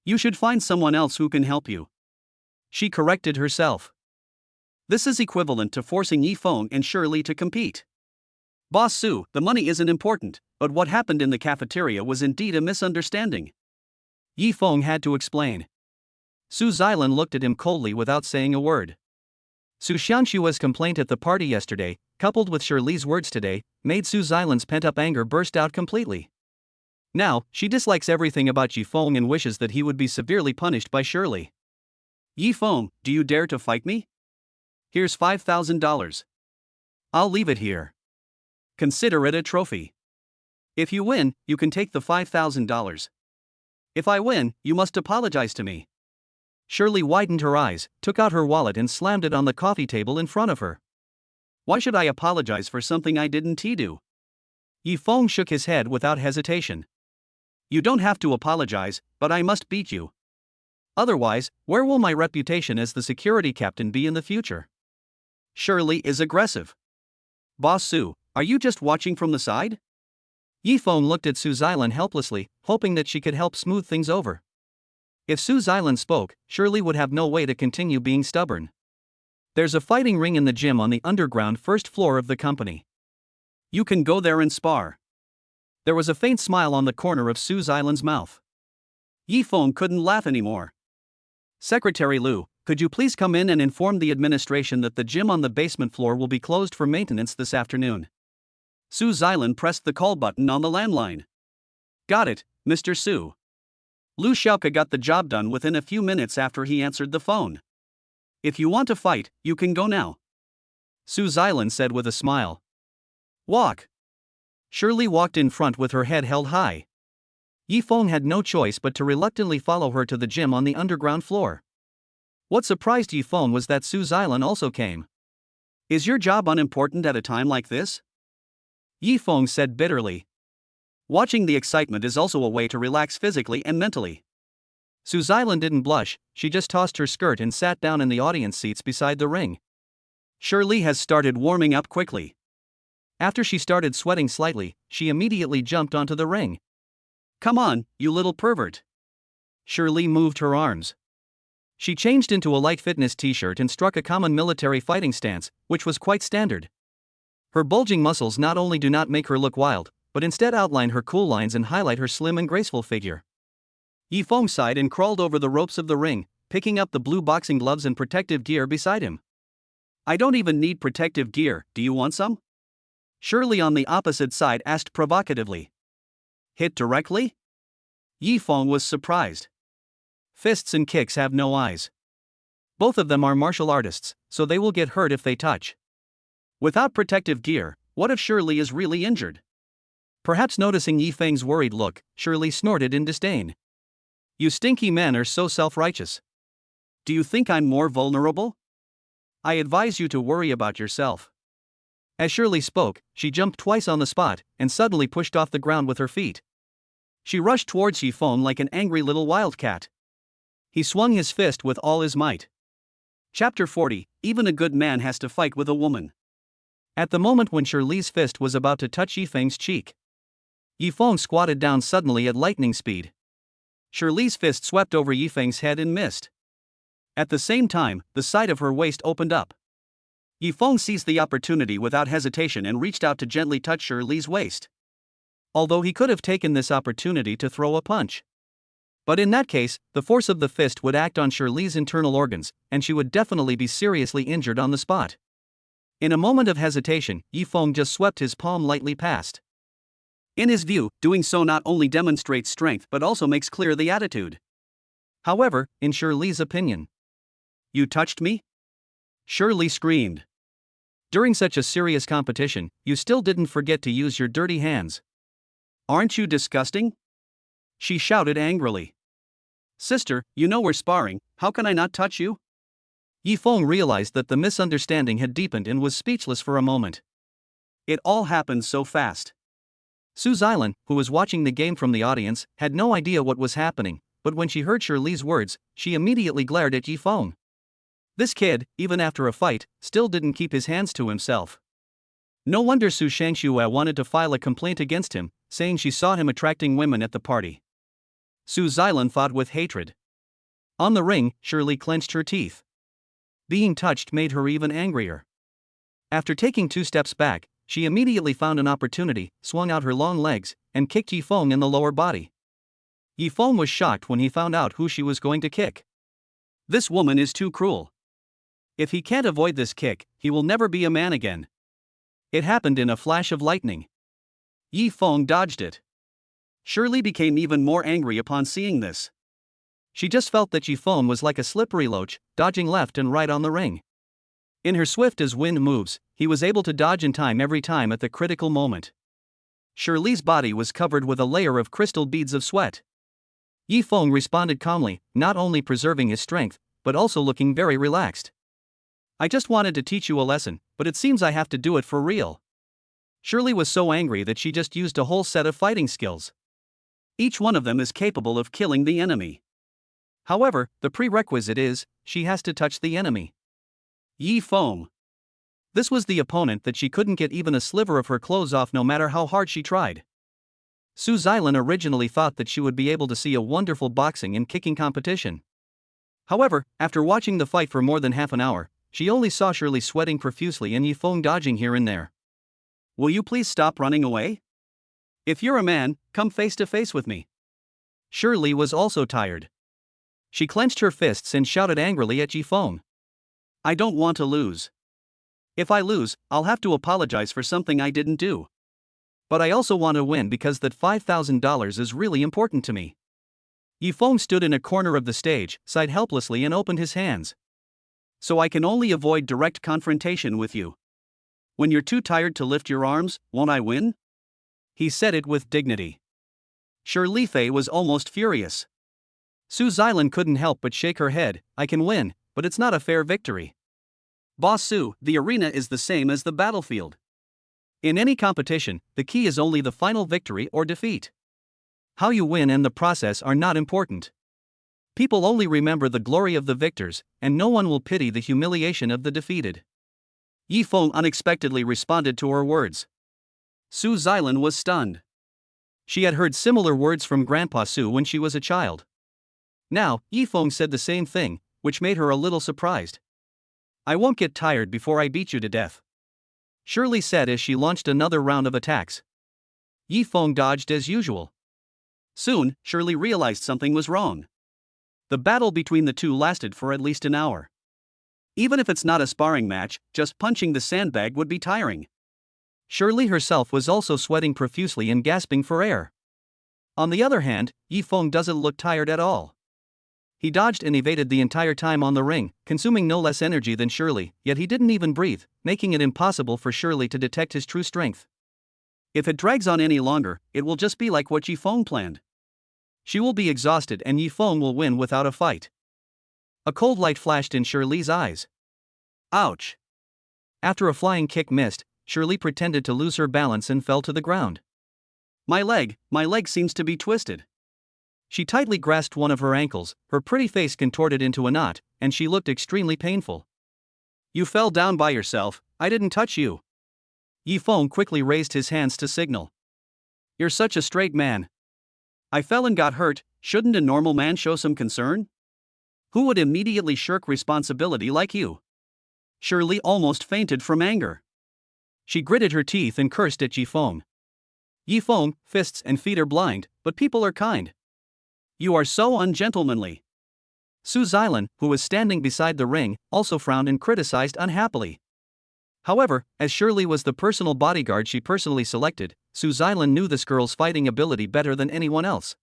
You should find someone else who can help you. She corrected herself. This is equivalent to forcing Yifeng and Shirley to compete. Boss Su, the money isn't important, but what happened in the cafeteria was indeed a misunderstanding. Yifeng had to explain. Su Xilan looked at him coldly without saying a word. Su Xianshua's complaint at the party yesterday, coupled with Shirley's words today, made Su Xilan's pent-up anger burst out completely. Now, she dislikes everything about Yifeng and wishes that he would be severely punished by Shirley. Yifeng, do you dare to fight me? Here's $5,000. I'll leave it here. Consider it a trophy. If you win, you can take the $5,000. If I win, you must apologize to me. Shirley widened her eyes, took out her wallet and slammed it on the coffee table in front of her. Why should I apologize for something I didn't do? Yifeng shook his head without hesitation. You don't have to apologize, but I must beat you. Otherwise, where will my reputation as the security captain be in the future? Shirley is aggressive. Boss Su, are you just watching from the side? Yifeng looked at Su Xilan helplessly, hoping that she could help smooth things over. If Su Xilan spoke, Shirley would have no way to continue being stubborn. There's a fighting ring in the gym on the underground first floor of the company. You can go there and spar. There was a faint smile on the corner of Su Xilan's mouth. Yifeng couldn't laugh anymore. Secretary Lou, could you please come in and inform the administration that the gym on the basement floor will be closed for maintenance this afternoon? Sue Zylan pressed the call button on the landline. Got it, Mr. Sue. Lou Schauke got the job done within a few minutes after he answered the phone. If you want to fight, you can go now, Sue Zylan said with a smile. Walk. Shirley walked in front with her head held high. Yifeng had no choice but to reluctantly follow her to the gym on the underground floor. What surprised Yifeng was that Sue Zylan also came. Is your job unimportant at a time like this? Yifeng said bitterly. Watching the excitement is also a way to relax physically and mentally. Sue Zylan didn't blush, she just tossed her skirt and sat down in the audience seats beside the ring. Shirley has started warming up quickly. After she started sweating slightly, she immediately jumped onto the ring. Come on, you little pervert. Shirley moved her arms. She changed into a light fitness t-shirt and struck a common military fighting stance, which was quite standard. Her bulging muscles not only do not make her look wild, but instead outline her cool lines and highlight her slim and graceful figure. Yifeng sighed and crawled over the ropes of the ring, picking up the blue boxing gloves and protective gear beside him. I don't even need protective gear, do you want some? Shirley on the opposite side asked provocatively. Hit directly? Yifeng was surprised. Fists and kicks have no eyes. Both of them are martial artists, so they will get hurt if they touch. Without protective gear, what if Shirley is really injured? Perhaps noticing Yifeng's worried look, Shirley snorted in disdain. You stinky men are so self-righteous. Do you think I'm more vulnerable? I advise you to worry about yourself. As Shirley spoke, she jumped twice on the spot, and suddenly pushed off the ground with her feet. She rushed towards Yifeng like an angry little wildcat. He swung his fist with all his might. Chapter 40, Even a good man has to fight with a woman. At the moment when Shirley's fist was about to touch Yifeng's cheek, Yifeng squatted down suddenly at lightning speed. Shirley's fist swept over Yifeng's head and missed. At the same time, the side of her waist opened up. Yifeng seized the opportunity without hesitation and reached out to gently touch Shirley's waist. Although he could have taken this opportunity to throw a punch. But in that case, the force of the fist would act on Shirley's internal organs, and she would definitely be seriously injured on the spot. In a moment of hesitation, Yifeng just swept his palm lightly past. In his view, doing so not only demonstrates strength but also makes clear the attitude. However, in Shirley's opinion, you touched me? Shirley screamed. During such a serious competition, you still didn't forget to use your dirty hands. Aren't you disgusting? She shouted angrily. Sister, you know we're sparring, how can I not touch you? Yifeng realized that the misunderstanding had deepened and was speechless for a moment. It all happened so fast. Sue Zylan, who was watching the game from the audience, had no idea what was happening, but when she heard Shirley's words, she immediately glared at Yifeng. This kid, even after a fight, still didn't keep his hands to himself. No wonder Su Shangxue wanted to file a complaint against him, saying she saw him attracting women at the party. Sue Zylan thought with hatred. On the ring, Shirley clenched her teeth. Being touched made her even angrier. After taking 2 steps back, she immediately found an opportunity, swung out her long legs, and kicked Yifeng in the lower body. Yifeng was shocked when he found out who she was going to kick. This woman is too cruel. If he can't avoid this kick, he will never be a man again. It happened in a flash of lightning. Yifeng dodged it. Shirley became even more angry upon seeing this. She just felt that Yifeng was like a slippery loach, dodging left and right on the ring. In her swift as wind moves, he was able to dodge in time every time at the critical moment. Shirley's body was covered with a layer of crystal beads of sweat. Yifeng responded calmly, not only preserving his strength, but also looking very relaxed. I just wanted to teach you a lesson, but it seems I have to do it for real. Shirley was so angry that she just used a whole set of fighting skills. Each one of them is capable of killing the enemy. However, the prerequisite is, she has to touch the enemy. Yifeng. This was the opponent that she couldn't get even a sliver of her clothes off no matter how hard she tried. Sue Zylan originally thought that she would be able to see a wonderful boxing and kicking competition. However, after watching the fight for more than half an hour, she only saw Shirley sweating profusely and Yifeng dodging here and there. Will you please stop running away? If you're a man, come face to face with me. Shirley was also tired. She clenched her fists and shouted angrily at Yifeng. I don't want to lose. If I lose, I'll have to apologize for something I didn't do. But I also want to win because that $5,000 is really important to me. Yifeng stood in a corner of the stage, sighed helplessly and opened his hands. So I can only avoid direct confrontation with you. When you're too tired to lift your arms, won't I win? He said it with dignity. Shirley Fei was almost furious. Su Xilan couldn't help but shake her head. I can win, but it's not a fair victory. Boss Su, the arena is the same as the battlefield. In any competition, the key is only the final victory or defeat. How you win and the process are not important. People only remember the glory of the victors, and no one will pity the humiliation of the defeated. Yifeng unexpectedly responded to her words. Su Xilan was stunned. She had heard similar words from Grandpa Su when she was a child. Now, Yifeng said the same thing, which made her a little surprised. I won't get tired before I beat you to death, Shirley said as she launched another round of attacks. Yifeng dodged as usual. Soon, Shirley realized something was wrong. The battle between the two lasted for at least an hour. Even if it's not a sparring match, just punching the sandbag would be tiring. Shirley herself was also sweating profusely and gasping for air. On the other hand, Yifeng doesn't look tired at all. He dodged and evaded the entire time on the ring, consuming no less energy than Shirley, yet he didn't even breathe, making it impossible for Shirley to detect his true strength. If it drags on any longer, it will just be like what Yifeng planned. She will be exhausted and Yifeng will win without a fight. A cold light flashed in Shirley's eyes. Ouch! After a flying kick missed, Shirley pretended to lose her balance and fell to the ground. My leg seems to be twisted. She tightly grasped one of her ankles, her pretty face contorted into a knot, and she looked extremely painful. You fell down by yourself, I didn't touch you. Yifeng quickly raised his hands to signal. You're such a straight man. I fell and got hurt, shouldn't a normal man show some concern? Who would immediately shirk responsibility like you? Shirley almost fainted from anger. She gritted her teeth and cursed at Yifeng. Yifeng, fists and feet are blind, but people are kind. You are so ungentlemanly. Su Xilan, who was standing beside the ring, also frowned and criticized unhappily. However, as Shirley was the personal bodyguard she personally selected, Su Xilan knew this girl's fighting ability better than anyone else.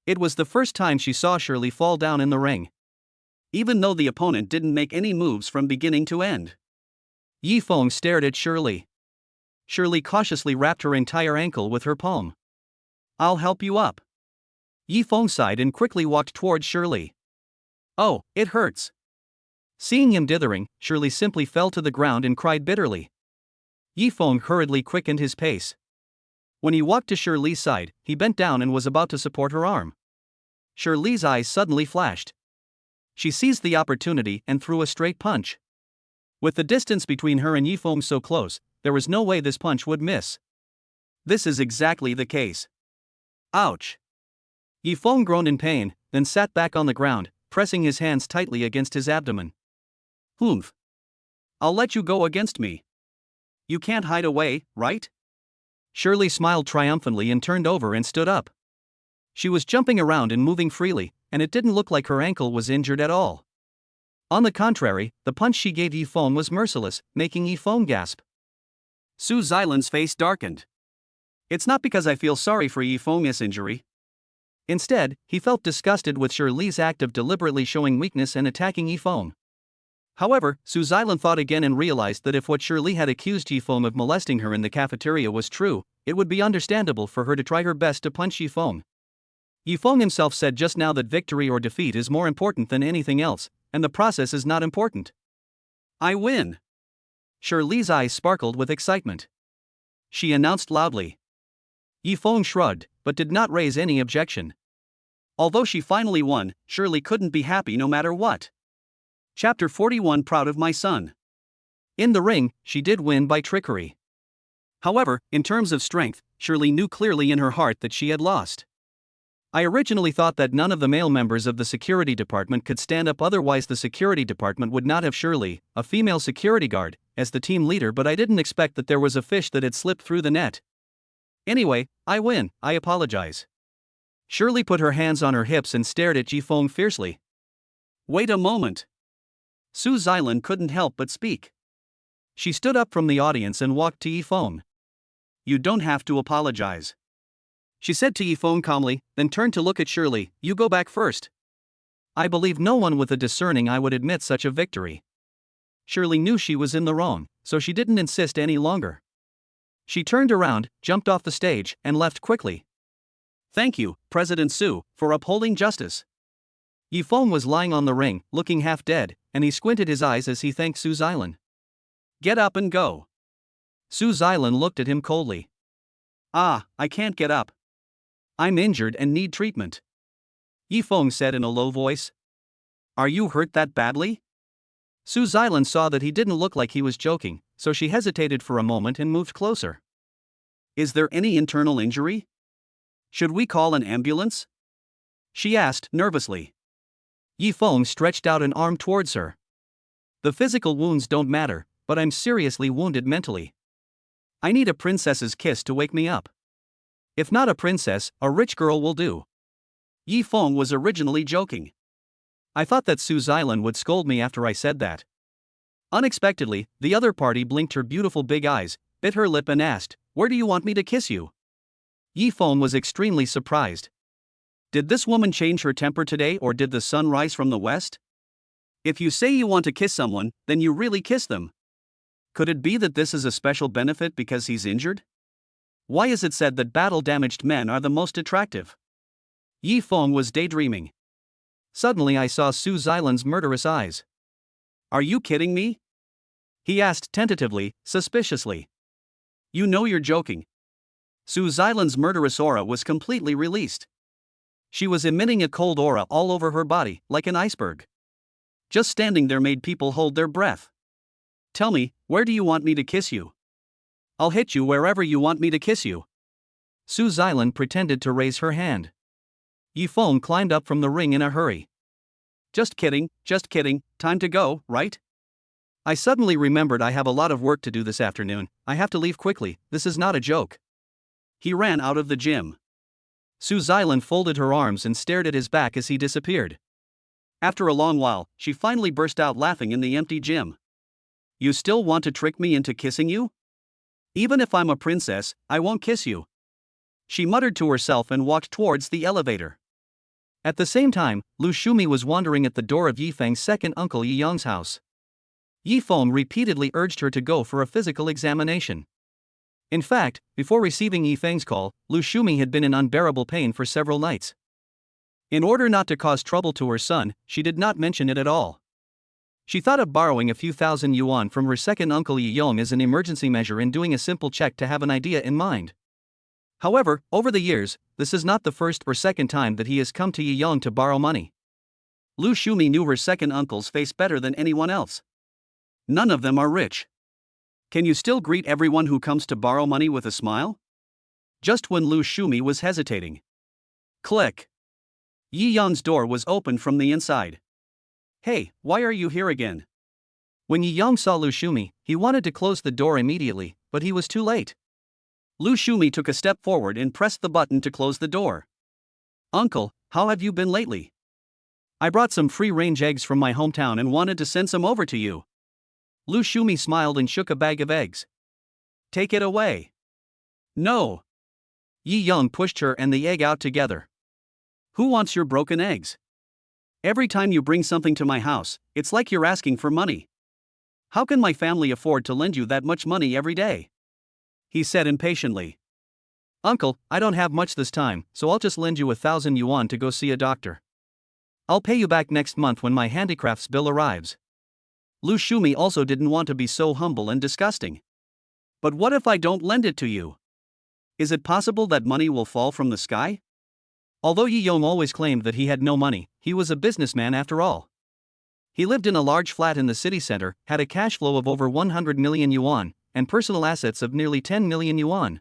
It was the first time she saw Shirley fall down in the ring. Even though the opponent didn't make any moves from beginning to end. Yifeng stared at Shirley. Shirley cautiously wrapped her entire ankle with her palm. I'll help you up. Yifeng sighed and quickly walked towards Shirley. Oh, it hurts. Seeing him dithering, Shirley simply fell to the ground and cried bitterly. Yifeng hurriedly quickened his pace. When he walked to Shirley's side, he bent down and was about to support her arm. Shirley's eyes suddenly flashed. She seized the opportunity and threw a straight punch. With the distance between her and Yifeng so close, there was no way this punch would miss. This is exactly the case. Ouch! Yifeng groaned in pain, then sat back on the ground, pressing his hands tightly against his abdomen. Humph. I'll let you go against me. You can't hide away, right? Shirley smiled triumphantly and turned over and stood up. She was jumping around and moving freely, and it didn't look like her ankle was injured at all. On the contrary, the punch she gave Yifeng was merciless, making Yifeng gasp. Su Xilan's face darkened. It's not because I feel sorry for Yifeng's injury. Instead, he felt disgusted with Shirley's act of deliberately showing weakness and attacking Yifeng. However, Su Xilan thought again and realized that if what Shirley had accused Yifeng of molesting her in the cafeteria was true, it would be understandable for her to try her best to punch Yifeng. Yifeng himself said just now that victory or defeat is more important than anything else, and the process is not important. I win! Shirley's eyes sparkled with excitement. She announced loudly. Yifeng shrugged, but did not raise any objection. Although she finally won, Shirley couldn't be happy no matter what. Chapter 41 Proud of my son. In the ring, she did win by trickery. However, in terms of strength, Shirley knew clearly in her heart that she had lost. I originally thought that none of the male members of the security department could stand up, otherwise the security department would not have Shirley, a female security guard, as the team leader, but I didn't expect that there was a fish that had slipped through the net. Anyway, I win, I apologize. Shirley put her hands on her hips and stared at Yifeng fiercely. Wait a moment. Su Xilan couldn't help but speak. She stood up from the audience and walked to Yifeng. You don't have to apologize, she said to Yifeng calmly, then turned to look at Shirley. You go back first. I believe no one with a discerning eye would admit such a victory. Shirley knew she was in the wrong, so she didn't insist any longer. She turned around, jumped off the stage, and left quickly. Thank you, President Su, for upholding justice. Yifeng was lying on the ring, looking half dead, and he squinted his eyes as he thanked Su Xilan. Get up and go. Su Xilan looked at him coldly. I can't get up. I'm injured and need treatment. Yifeng said in a low voice. Are you hurt that badly? Su Xilan saw that he didn't look like he was joking, so she hesitated for a moment and moved closer. Is there any internal injury? Should we call an ambulance? She asked nervously. Yifeng stretched out an arm towards her. The physical wounds don't matter, but I'm seriously wounded mentally. I need a princess's kiss to wake me up. If not a princess, a rich girl will do. Yifeng was originally joking. I thought that Su Xilan would scold me after I said that. Unexpectedly, the other party blinked her beautiful big eyes, bit her lip and asked, Where do you want me to kiss you? Yifeng was extremely surprised. Did this woman change her temper today, or did the sun rise from the west? If you say you want to kiss someone, then you really kiss them. Could it be that this is a special benefit because he's injured? Why is it said that battle-damaged men are the most attractive? Yifeng was daydreaming. Suddenly I saw Su Xilan's murderous eyes. Are you kidding me? He asked tentatively, suspiciously. You know you're joking. Su Xilan's murderous aura was completely released. She was emitting a cold aura all over her body, like an iceberg. Just standing there made people hold their breath. Tell me, where do you want me to kiss you? I'll hit you wherever you want me to kiss you. Su Xilan pretended to raise her hand. Yifeng climbed up from the ring in a hurry. Just kidding, time to go, right? I suddenly remembered I have a lot of work to do this afternoon. I have to leave quickly, this is not a joke. He ran out of the gym. Su Xilan folded her arms and stared at his back as he disappeared. After a long while, she finally burst out laughing in the empty gym. You still want to trick me into kissing you? Even if I'm a princess, I won't kiss you. She muttered to herself and walked towards the elevator. At the same time, Lu Shumi was wandering at the door of Yifeng's second uncle Yi Yang's house. Yifeng repeatedly urged her to go for a physical examination. In fact, before receiving Yifeng's call, Lu Shumi had been in unbearable pain for several nights. In order not to cause trouble to her son, she did not mention it at all. She thought of borrowing a few thousand yuan from her second uncle Yi Yang as an emergency measure and doing a simple check to have an idea in mind. However, over the years, this is not the first or second time that he has come to Yi Yang to borrow money. Lu Shumi knew her second uncle's face better than anyone else. None of them are rich. Can you still greet everyone who comes to borrow money with a smile? Just when Lu Shumi was hesitating. Click. Yi Yang's door was opened from the inside. Hey, why are you here again? When Yi Yang saw Lu Shumi, he wanted to close the door immediately, but he was too late. Lu Shumi took a step forward and pressed the button to close the door. Uncle, how have you been lately? I brought some free-range eggs from my hometown and wanted to send some over to you. Lu Shumi smiled and shook a bag of eggs. Take it away. No. Yi Yang pushed her and the egg out together. Who wants your broken eggs? Every time you bring something to my house, it's like you're asking for money. How can my family afford to lend you that much money every day? He said impatiently. Uncle, I don't have much this time, so I'll just lend you 1,000 yuan to go see a doctor. I'll pay you back next month when my handicrafts bill arrives. Lu Shumi also didn't want to be so humble and disgusting. But what if I don't lend it to you? Is it possible that money will fall from the sky? Although Yi Yong always claimed that he had no money, he was a businessman after all. He lived in a large flat in the city center, had a cash flow of over 100 million yuan, and personal assets of nearly 10 million yuan.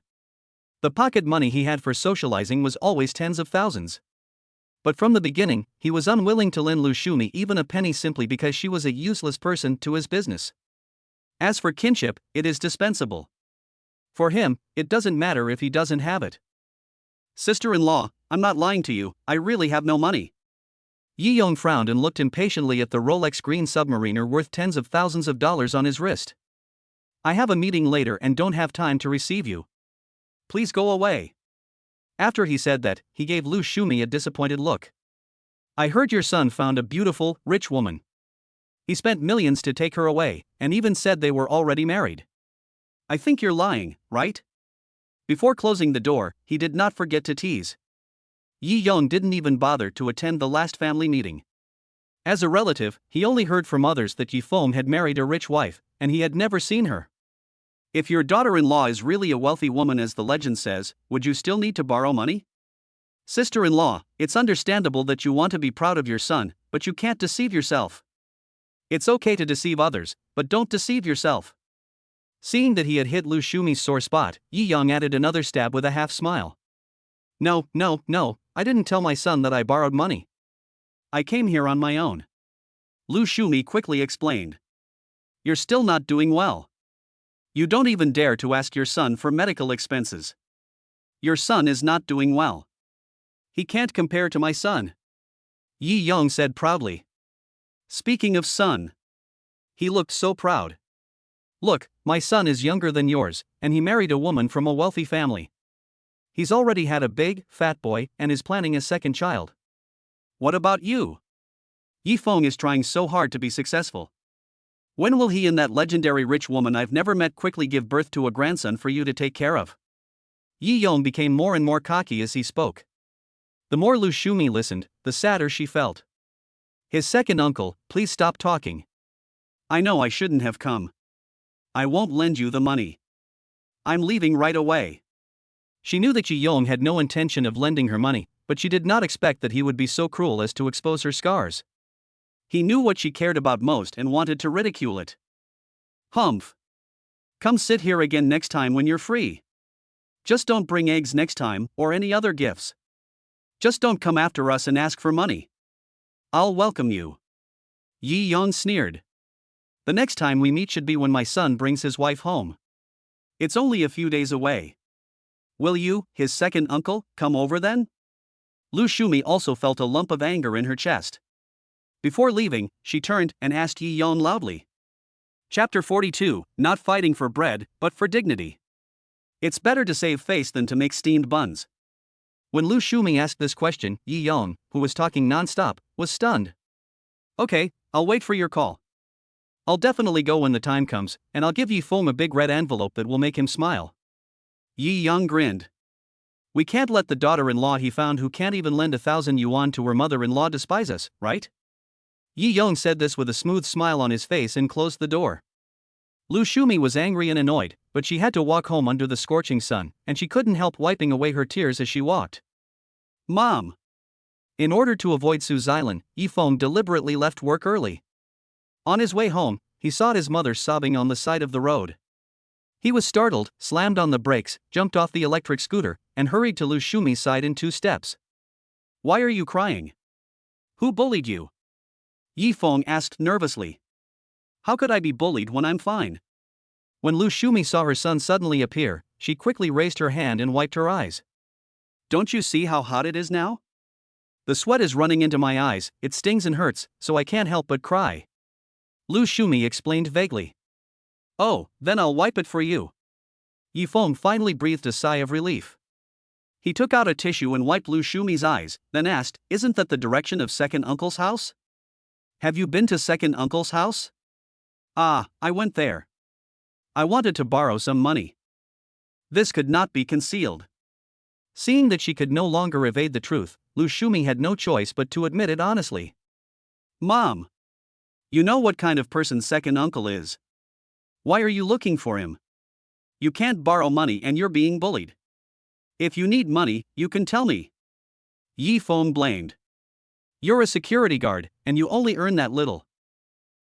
The pocket money he had for socializing was always tens of thousands. But from the beginning, he was unwilling to lend Lu Shumi even a penny simply because she was a useless person to his business. As for kinship, it is dispensable. For him, it doesn't matter if he doesn't have it. Sister-in-law, I'm not lying to you, I really have no money. Yi Yong frowned and looked impatiently at the Rolex green submariner worth tens of thousands of dollars on his wrist. I have a meeting later and don't have time to receive you. Please go away. After he said that, he gave Lu Shumi a disappointed look. I heard your son found a beautiful, rich woman. He spent millions to take her away, and even said they were already married. I think you're lying, right? Before closing the door, he did not forget to tease. Yi Yong didn't even bother to attend the last family meeting. As a relative, he only heard from others that Yi Feng had married a rich wife, and he had never seen her. If your daughter-in-law is really a wealthy woman as the legend says, would you still need to borrow money? Sister-in-law, it's understandable that you want to be proud of your son, but you can't deceive yourself. It's okay to deceive others, but don't deceive yourself. Seeing that he had hit Lu Shumi's sore spot, Yi Yong added another stab with a half-smile. No, I didn't tell my son that I borrowed money. I came here on my own. Lu Shumi quickly explained. You're still not doing well. You don't even dare to ask your son for medical expenses. Your son is not doing well. He can't compare to my son. Yi Yong said proudly. Speaking of son. He looked so proud. Look, my son is younger than yours, and he married a woman from a wealthy family. He's already had a big, fat boy and is planning a second child. What about you? Yi Feng is trying so hard to be successful. When will he and that legendary rich woman I've never met quickly give birth to a grandson for you to take care of? Yi Yong became more and more cocky as he spoke. The more Lu Shumi listened, the sadder she felt. His second uncle, please stop talking. I know I shouldn't have come. I won't lend you the money. I'm leaving right away. She knew that Yi Yong had no intention of lending her money, but she did not expect that he would be so cruel as to expose her scars. He knew what she cared about most and wanted to ridicule it. Humph. Come sit here again next time when you're free. Just don't bring eggs next time, or any other gifts. Just don't come after us and ask for money. I'll welcome you. Yi Yong sneered. The next time we meet should be when my son brings his wife home. It's only a few days away. Will you, his second uncle, come over then? Lu Shumi also felt a lump of anger in her chest. Before leaving, she turned and asked Yi Yong loudly. Chapter 42, Not Fighting for Bread, but for Dignity. It's better to save face than to make steamed buns. When Lu Shumi asked this question, Yi Yong, who was talking non-stop, was stunned. Okay, I'll wait for your call. I'll definitely go when the time comes, and I'll give Yi Feng a big red envelope that will make him smile. Yi Yong grinned. We can't let the daughter-in-law he found who can't even lend 1,000 yuan to her mother-in-law despise us, right? Yi Yong said this with a smooth smile on his face and closed the door. Lu Shumi was angry and annoyed, but she had to walk home under the scorching sun, and she couldn't help wiping away her tears as she walked. Mom! In order to avoid Su Zailan, Yi Feng deliberately left work early. On his way home, he saw his mother sobbing on the side of the road. He was startled, slammed on the brakes, jumped off the electric scooter, and hurried to Lu Shumi's side in 2 steps. Why are you crying? Who bullied you? Yi Feng asked nervously. How could I be bullied when I'm fine? When Lu Shumi saw her son suddenly appear, she quickly raised her hand and wiped her eyes. Don't you see how hot it is now? The sweat is running into my eyes, it stings and hurts, so I can't help but cry. Lu Shumi explained vaguely. Oh, then I'll wipe it for you. Yi Feng finally breathed a sigh of relief. He took out a tissue and wiped Lu Shumi's eyes, then asked, Isn't that the direction of second uncle's house? Have you been to second uncle's house? Ah, I went there. I wanted to borrow some money. This could not be concealed. Seeing that she could no longer evade the truth, Lu Shumi had no choice but to admit it honestly. Mom! You know what kind of person second uncle is. Why are you looking for him? You can't borrow money and you're being bullied. If you need money, you can tell me. Yi Feng blamed. You're a security guard, and you only earn that little.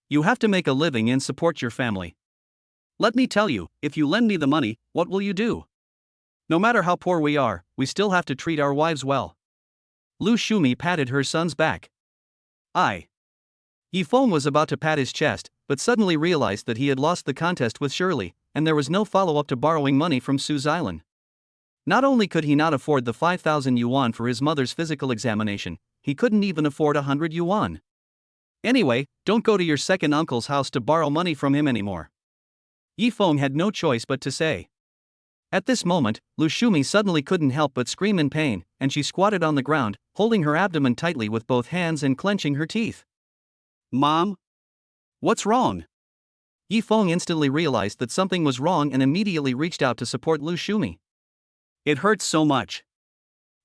You have to make a living and support your family. Let me tell you, if you lend me the money, what will you do? No matter how poor we are, we still have to treat our wives well. Lu Shumi patted her son's back. Yi Feng was about to pat his chest, but suddenly realized that he had lost the contest with Shirley, and there was no follow-up to borrowing money from Su Zailan. Not only could he not afford the 5,000 yuan for his mother's physical examination, he couldn't even afford 100 yuan. Anyway, don't go to your second uncle's house to borrow money from him anymore. Yifeng had no choice but to say. At this moment, Lu Shumi suddenly couldn't help but scream in pain, and she squatted on the ground, holding her abdomen tightly with both hands and clenching her teeth. Mom? What's wrong? Yifeng instantly realized that something was wrong and immediately reached out to support Lu Shumi. It hurts so much.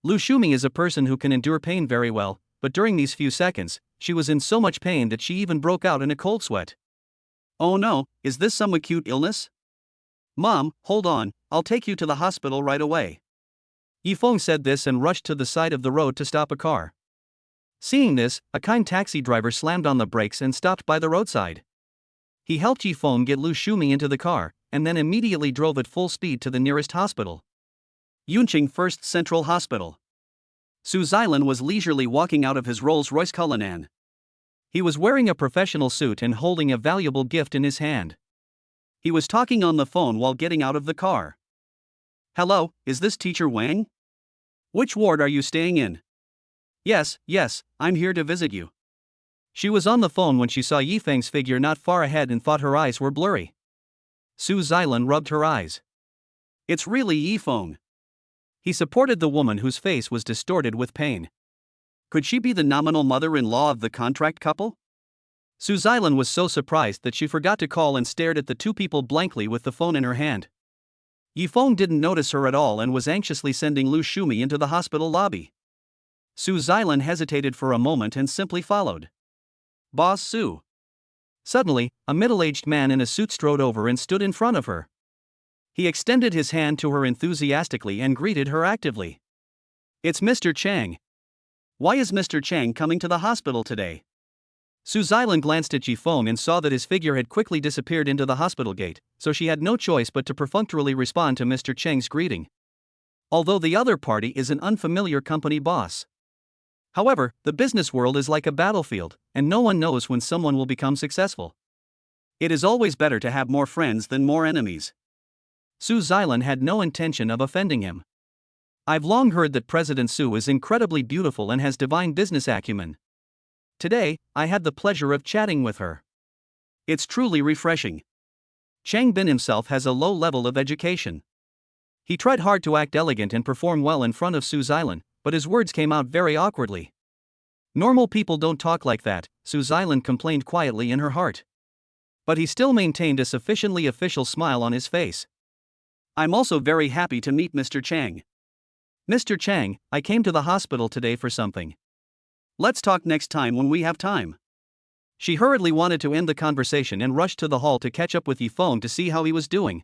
Lu Shumi is a person who can endure pain very well, but during these few seconds, she was in so much pain that she even broke out in a cold sweat. Oh no, is this some acute illness? Mom, hold on, I'll take you to the hospital right away. Yifeng said this and rushed to the side of the road to stop a car. Seeing this, a kind taxi driver slammed on the brakes and stopped by the roadside. He helped Yifeng get Lu Shumi into the car, and then immediately drove at full speed to the nearest hospital. Yunqing First Central Hospital. Su Xilan was leisurely walking out of his Rolls-Royce Cullinan. He was wearing a professional suit and holding a valuable gift in his hand. He was talking on the phone while getting out of the car. Hello, is this Teacher Wang? Which ward are you staying in? Yes, I'm here to visit you. She was on the phone when she saw Yifeng's figure not far ahead and thought her eyes were blurry. Su Xilan rubbed her eyes. It's really Yifeng. He supported the woman whose face was distorted with pain. Could she be the nominal mother-in-law of the contract couple? Su Xilan was so surprised that she forgot to call and stared at the two people blankly with the phone in her hand. Yifeng didn't notice her at all and was anxiously sending Lu Shumi into the hospital lobby. Su Xilan hesitated for a moment and simply followed. Boss Su. Suddenly, a middle-aged man in a suit strode over and stood in front of her. He extended his hand to her enthusiastically and greeted her actively. It's Mr. Chang. Why is Mr. Chang coming to the hospital today? Su Xilan glanced at Yifeng and saw that his figure had quickly disappeared into the hospital gate, so she had no choice but to perfunctorily respond to Mr. Chang's greeting. Although the other party is an unfamiliar company boss. However, the business world is like a battlefield, and no one knows when someone will become successful. It is always better to have more friends than more enemies. Su Xilan had no intention of offending him. I've long heard that President Su is incredibly beautiful and has divine business acumen. Today, I had the pleasure of chatting with her. It's truly refreshing. Chang Bin himself has a low level of education. He tried hard to act elegant and perform well in front of Su Xilan, but his words came out very awkwardly. Normal people don't talk like that, Su Xilan complained quietly in her heart. But he still maintained a sufficiently official smile on his face. I'm also very happy to meet Mr. Chang. Mr. Chang, I came to the hospital today for something. Let's talk next time when we have time. She hurriedly wanted to end the conversation and rushed to the hall to catch up with Yifeng to see how he was doing.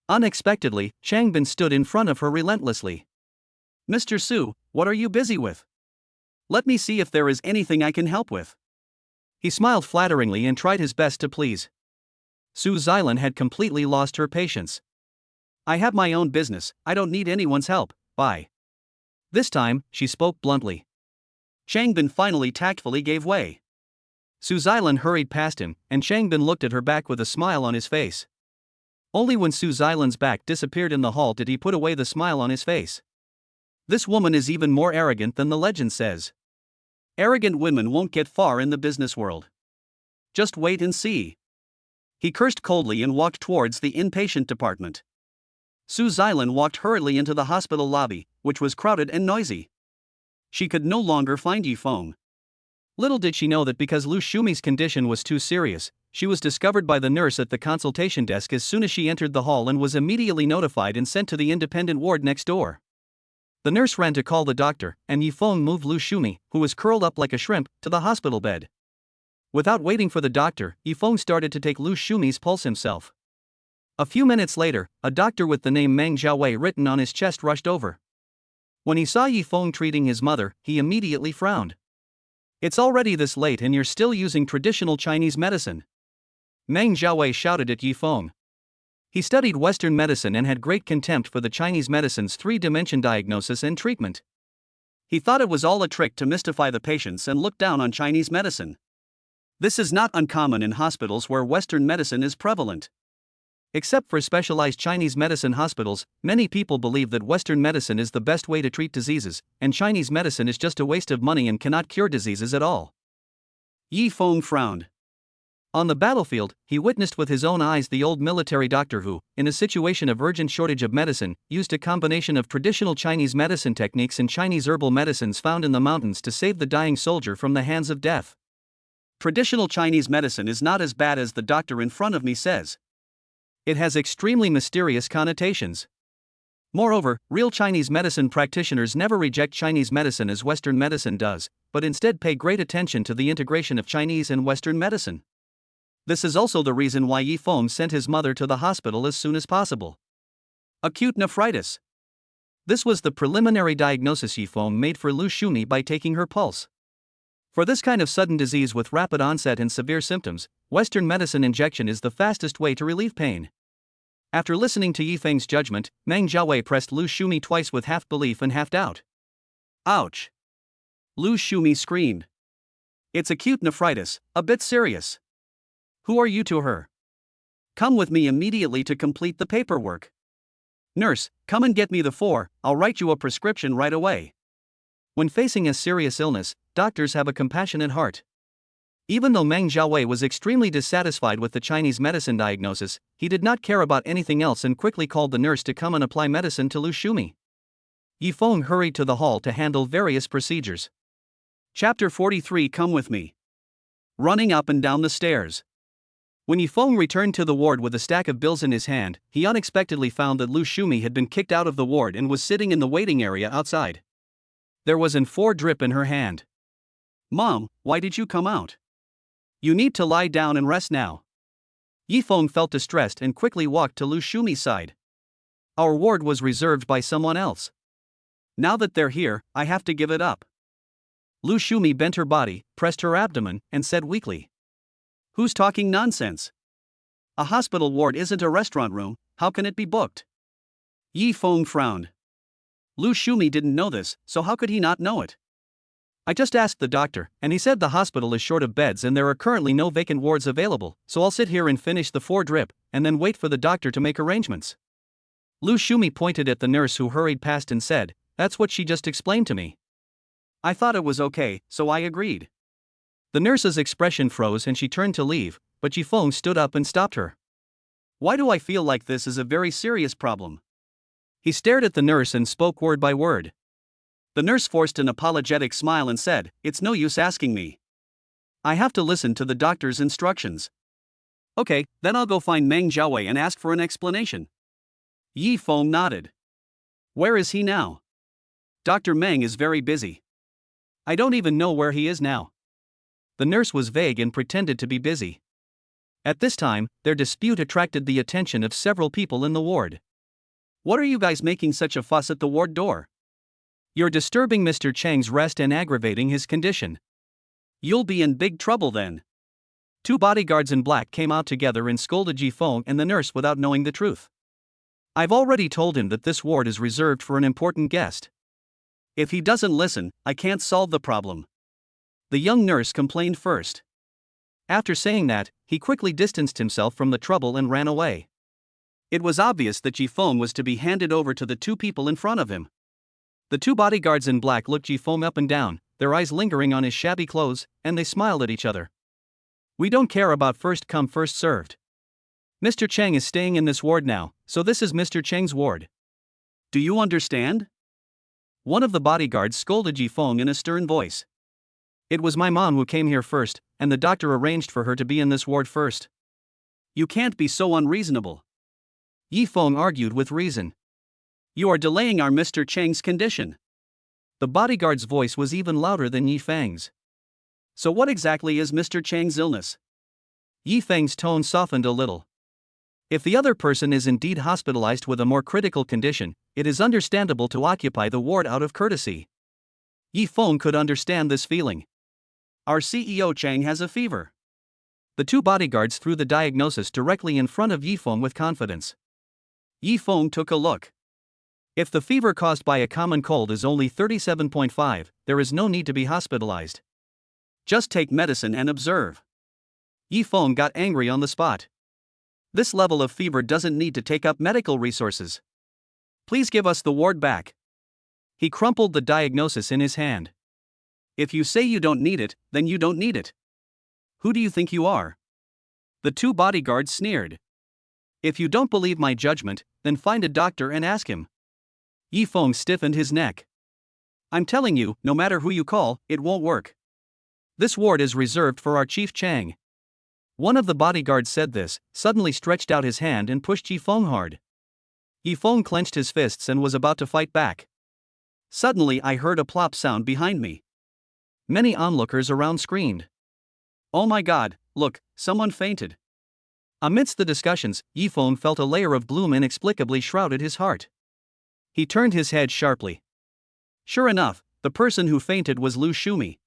Unexpectedly, Chang Bin stood in front of her relentlessly. Mr. Su, what are you busy with? Let me see if there is anything I can help with. He smiled flatteringly and tried his best to please. Su Xilan had completely lost her patience. I have my own business, I don't need anyone's help, bye. This time, she spoke bluntly. Chang Bin finally tactfully gave way. Su Xilan hurried past him, and Chang Bin looked at her back with a smile on his face. Only when Su Xilan's back disappeared in the hall did he put away the smile on his face. This woman is even more arrogant than the legend says. Arrogant women won't get far in the business world. Just wait and see. He cursed coldly and walked towards the inpatient department. Su Xilan walked hurriedly into the hospital lobby, which was crowded and noisy. She could no longer find Yifeng. Little did she know that because Lu Shumi's condition was too serious, she was discovered by the nurse at the consultation desk as soon as she entered the hall and was immediately notified and sent to the independent ward next door. The nurse ran to call the doctor, and Yifeng moved Lu Shumi, who was curled up like a shrimp, to the hospital bed. Without waiting for the doctor, Yifeng started to take Lu Shumi's pulse himself. A few minutes later, a doctor with the name Meng Xiaowei written on his chest rushed over. When he saw Yifeng treating his mother, he immediately frowned. It's already this late and you're still using traditional Chinese medicine. Meng Xiaowei shouted at Yifeng. He studied Western medicine and had great contempt for the Chinese medicine's three-dimension diagnosis and treatment. He thought it was all a trick to mystify the patients and look down on Chinese medicine. This is not uncommon in hospitals where Western medicine is prevalent. Except for specialized Chinese medicine hospitals, many people believe that Western medicine is the best way to treat diseases, and Chinese medicine is just a waste of money and cannot cure diseases at all. Yi Feng frowned. On the battlefield, he witnessed with his own eyes the old military doctor who, in a situation of urgent shortage of medicine, used a combination of traditional Chinese medicine techniques and Chinese herbal medicines found in the mountains to save the dying soldier from the hands of death. Traditional Chinese medicine is not as bad as the doctor in front of me says. It has extremely mysterious connotations. Moreover, real Chinese medicine practitioners never reject Chinese medicine as Western medicine does, but instead pay great attention to the integration of Chinese and Western medicine. This is also the reason why Yi Feng sent his mother to the hospital as soon as possible. Acute nephritis. This was the preliminary diagnosis Yi Feng made for Lu Shumi by taking her pulse. For this kind of sudden disease with rapid onset and severe symptoms, Western medicine injection is the fastest way to relieve pain. After listening to Yi Feng's judgment, Meng Jiawei pressed Lu Shumi twice with half belief and half doubt. Ouch! Lu Shumi screamed. It's acute nephritis, a bit serious. Who are you to her? Come with me immediately to complete the paperwork. Nurse, come and get me the 4, I'll write you a prescription right away. When facing a serious illness, doctors have a compassionate heart. Even though Meng Jiawei was extremely dissatisfied with the Chinese medicine diagnosis, he did not care about anything else and quickly called the nurse to come and apply medicine to Lu Shumi. Yi Feng hurried to the hall to handle various procedures. Chapter 43. Come with me. Running up and down the stairs. When Yi Feng returned to the ward with a stack of bills in his hand, he unexpectedly found that Lu Shumi had been kicked out of the ward and was sitting in the waiting area outside. There was an 4 drip in her hand. Mom, why did you come out? You need to lie down and rest now. Yi Feng felt distressed and quickly walked to Lu Shumi's side. Our ward was reserved by someone else. Now that they're here, I have to give it up. Lu Shumi bent her body, pressed her abdomen, and said weakly. Who's talking nonsense? A hospital ward isn't a restaurant room, how can it be booked? Yi Feng frowned. Lu Shumi didn't know this, so how could he not know it? I just asked the doctor, and he said the hospital is short of beds and there are currently no vacant wards available, so I'll sit here and finish the 4 drip, and then wait for the doctor to make arrangements. Lu Shumi pointed at the nurse who hurried past and said, That's what she just explained to me. I thought it was okay, so I agreed. The nurse's expression froze and she turned to leave, but Yi Feng stood up and stopped her. Why do I feel like this is a very serious problem? He stared at the nurse and spoke word by word. The nurse forced an apologetic smile and said, It's no use asking me. I have to listen to the doctor's instructions. Okay, then I'll go find Meng Jiawei and ask for an explanation. Yi Feng nodded. Where is he now? Dr. Meng is very busy. I don't even know where he is now. The nurse was vague and pretended to be busy. At this time, their dispute attracted the attention of several people in the ward. What are you guys making such a fuss at the ward door? You're disturbing Mr. Cheng's rest and aggravating his condition. You'll be in big trouble then. 2 bodyguards in black came out together and scolded Yi Feng and the nurse without knowing the truth. I've already told him that this ward is reserved for an important guest. If he doesn't listen, I can't solve the problem. The young nurse complained first. After saying that, he quickly distanced himself from the trouble and ran away. It was obvious that Yi Feng was to be handed over to the 2 people in front of him. The 2 bodyguards in black looked Yi Feng up and down, their eyes lingering on his shabby clothes, and they smiled at each other. We don't care about first come first served. Mr. Cheng is staying in this ward now, so this is Mr. Cheng's ward. Do you understand? One of the bodyguards scolded Yi Feng in a stern voice. It was my mom who came here first, and the doctor arranged for her to be in this ward first. You can't be so unreasonable. Yi Feng argued with reason. You are delaying our Mr. Cheng's condition. The bodyguard's voice was even louder than Yi Feng's. So what exactly is Mr. Cheng's illness? Yi Feng's tone softened a little. If the other person is indeed hospitalized with a more critical condition, it is understandable to occupy the ward out of courtesy. Yi Feng could understand this feeling. Our CEO Cheng has a fever. The 2 bodyguards threw the diagnosis directly in front of Yi Feng with confidence. Yi Feng took a look. If the fever caused by a common cold is only 37.5, there is no need to be hospitalized. Just take medicine and observe. Yi Feng got angry on the spot. This level of fever doesn't need to take up medical resources. Please give us the ward back. He crumpled the diagnosis in his hand. If you say you don't need it, then you don't need it. Who do you think you are? The two bodyguards sneered. If you don't believe my judgment, then find a doctor and ask him. Yifeng stiffened his neck. I'm telling you, no matter who you call, it won't work. This ward is reserved for our Chief Chang. One of the bodyguards said this, suddenly stretched out his hand and pushed Yifeng hard. Yifeng clenched his fists and was about to fight back. Suddenly I heard a plop sound behind me. Many onlookers around screamed. Oh my god, look, someone fainted. Amidst the discussions, Yifeng felt a layer of gloom inexplicably shrouded his heart. He turned his head sharply. Sure enough, the person who fainted was Lu Shumi.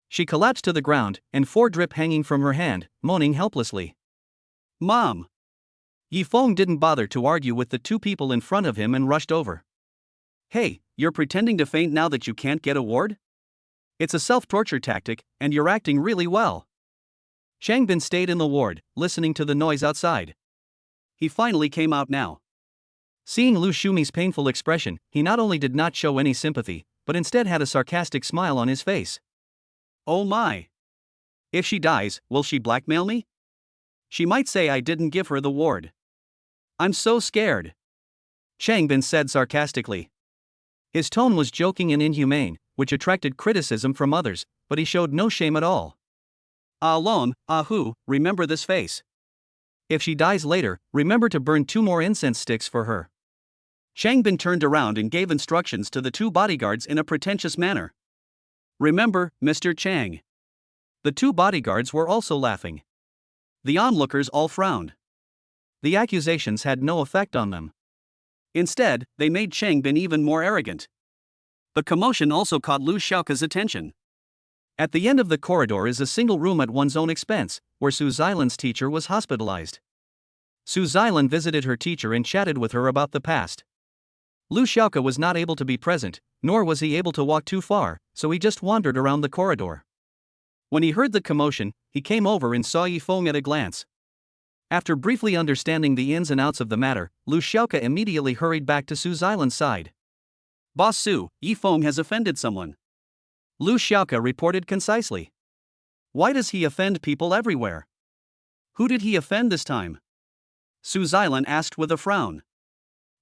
She collapsed to the ground, and 4 drip hanging from her hand, moaning helplessly. Mom! Yifeng didn't bother to argue with the 2 people in front of him and rushed over. Hey, you're pretending to faint now that you can't get a ward? It's a self-torture tactic, and you're acting really well. Changbin stayed in the ward, listening to the noise outside. He finally came out now. Seeing Lu Shumi's painful expression, he not only did not show any sympathy, but instead had a sarcastic smile on his face. Oh my! If she dies, will she blackmail me? She might say I didn't give her the ward. I'm so scared. Changbin said sarcastically. His tone was joking and inhumane, which attracted criticism from others, but he showed no shame at all. Ah Lon, ah Hu, remember this face. If she dies later, remember to burn 2 more incense sticks for her. Changbin turned around and gave instructions to the 2 bodyguards in a pretentious manner. Remember, Mr. Chang. The 2 bodyguards were also laughing. The onlookers all frowned. The accusations had no effect on them. Instead, they made Changbin even more arrogant. The commotion also caught Lu Xiaoka's attention. At the end of the corridor is a single room at one's own expense, where Su Xilan's teacher was hospitalized. Su Xilan visited her teacher and chatted with her about the past. Lu Xiaoka was not able to be present, nor was he able to walk too far, so he just wandered around the corridor. When he heard the commotion, he came over and saw Yifeng at a glance. After briefly understanding the ins and outs of the matter, Lu Xiaoka immediately hurried back to Su Xilan's side. Boss Su, Yifeng has offended someone. Lu Xiaoka reported concisely. Why does he offend people everywhere? Who did he offend this time? Su Xilan asked with a frown.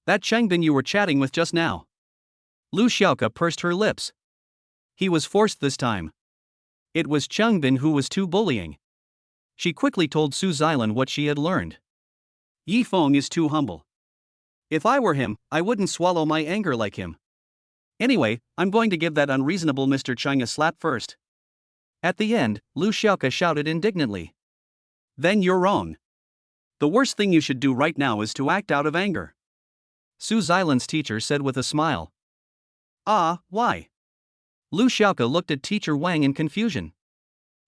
That Changbin you were chatting with just now. Lu Xiaoka pursed her lips. He was forced this time. It was Changbin who was too bullying. She quickly told Su Xilan what she had learned. Yifeng is too humble. If I were him, I wouldn't swallow my anger like him. Anyway, I'm going to give that unreasonable Mr. Chang a slap first. At the end, Lu Xiaoka shouted indignantly. Then you're wrong. The worst thing you should do right now is to act out of anger. Su Xilan's teacher said with a smile. Ah, why? Lu Xiaoka looked at teacher Wang in confusion.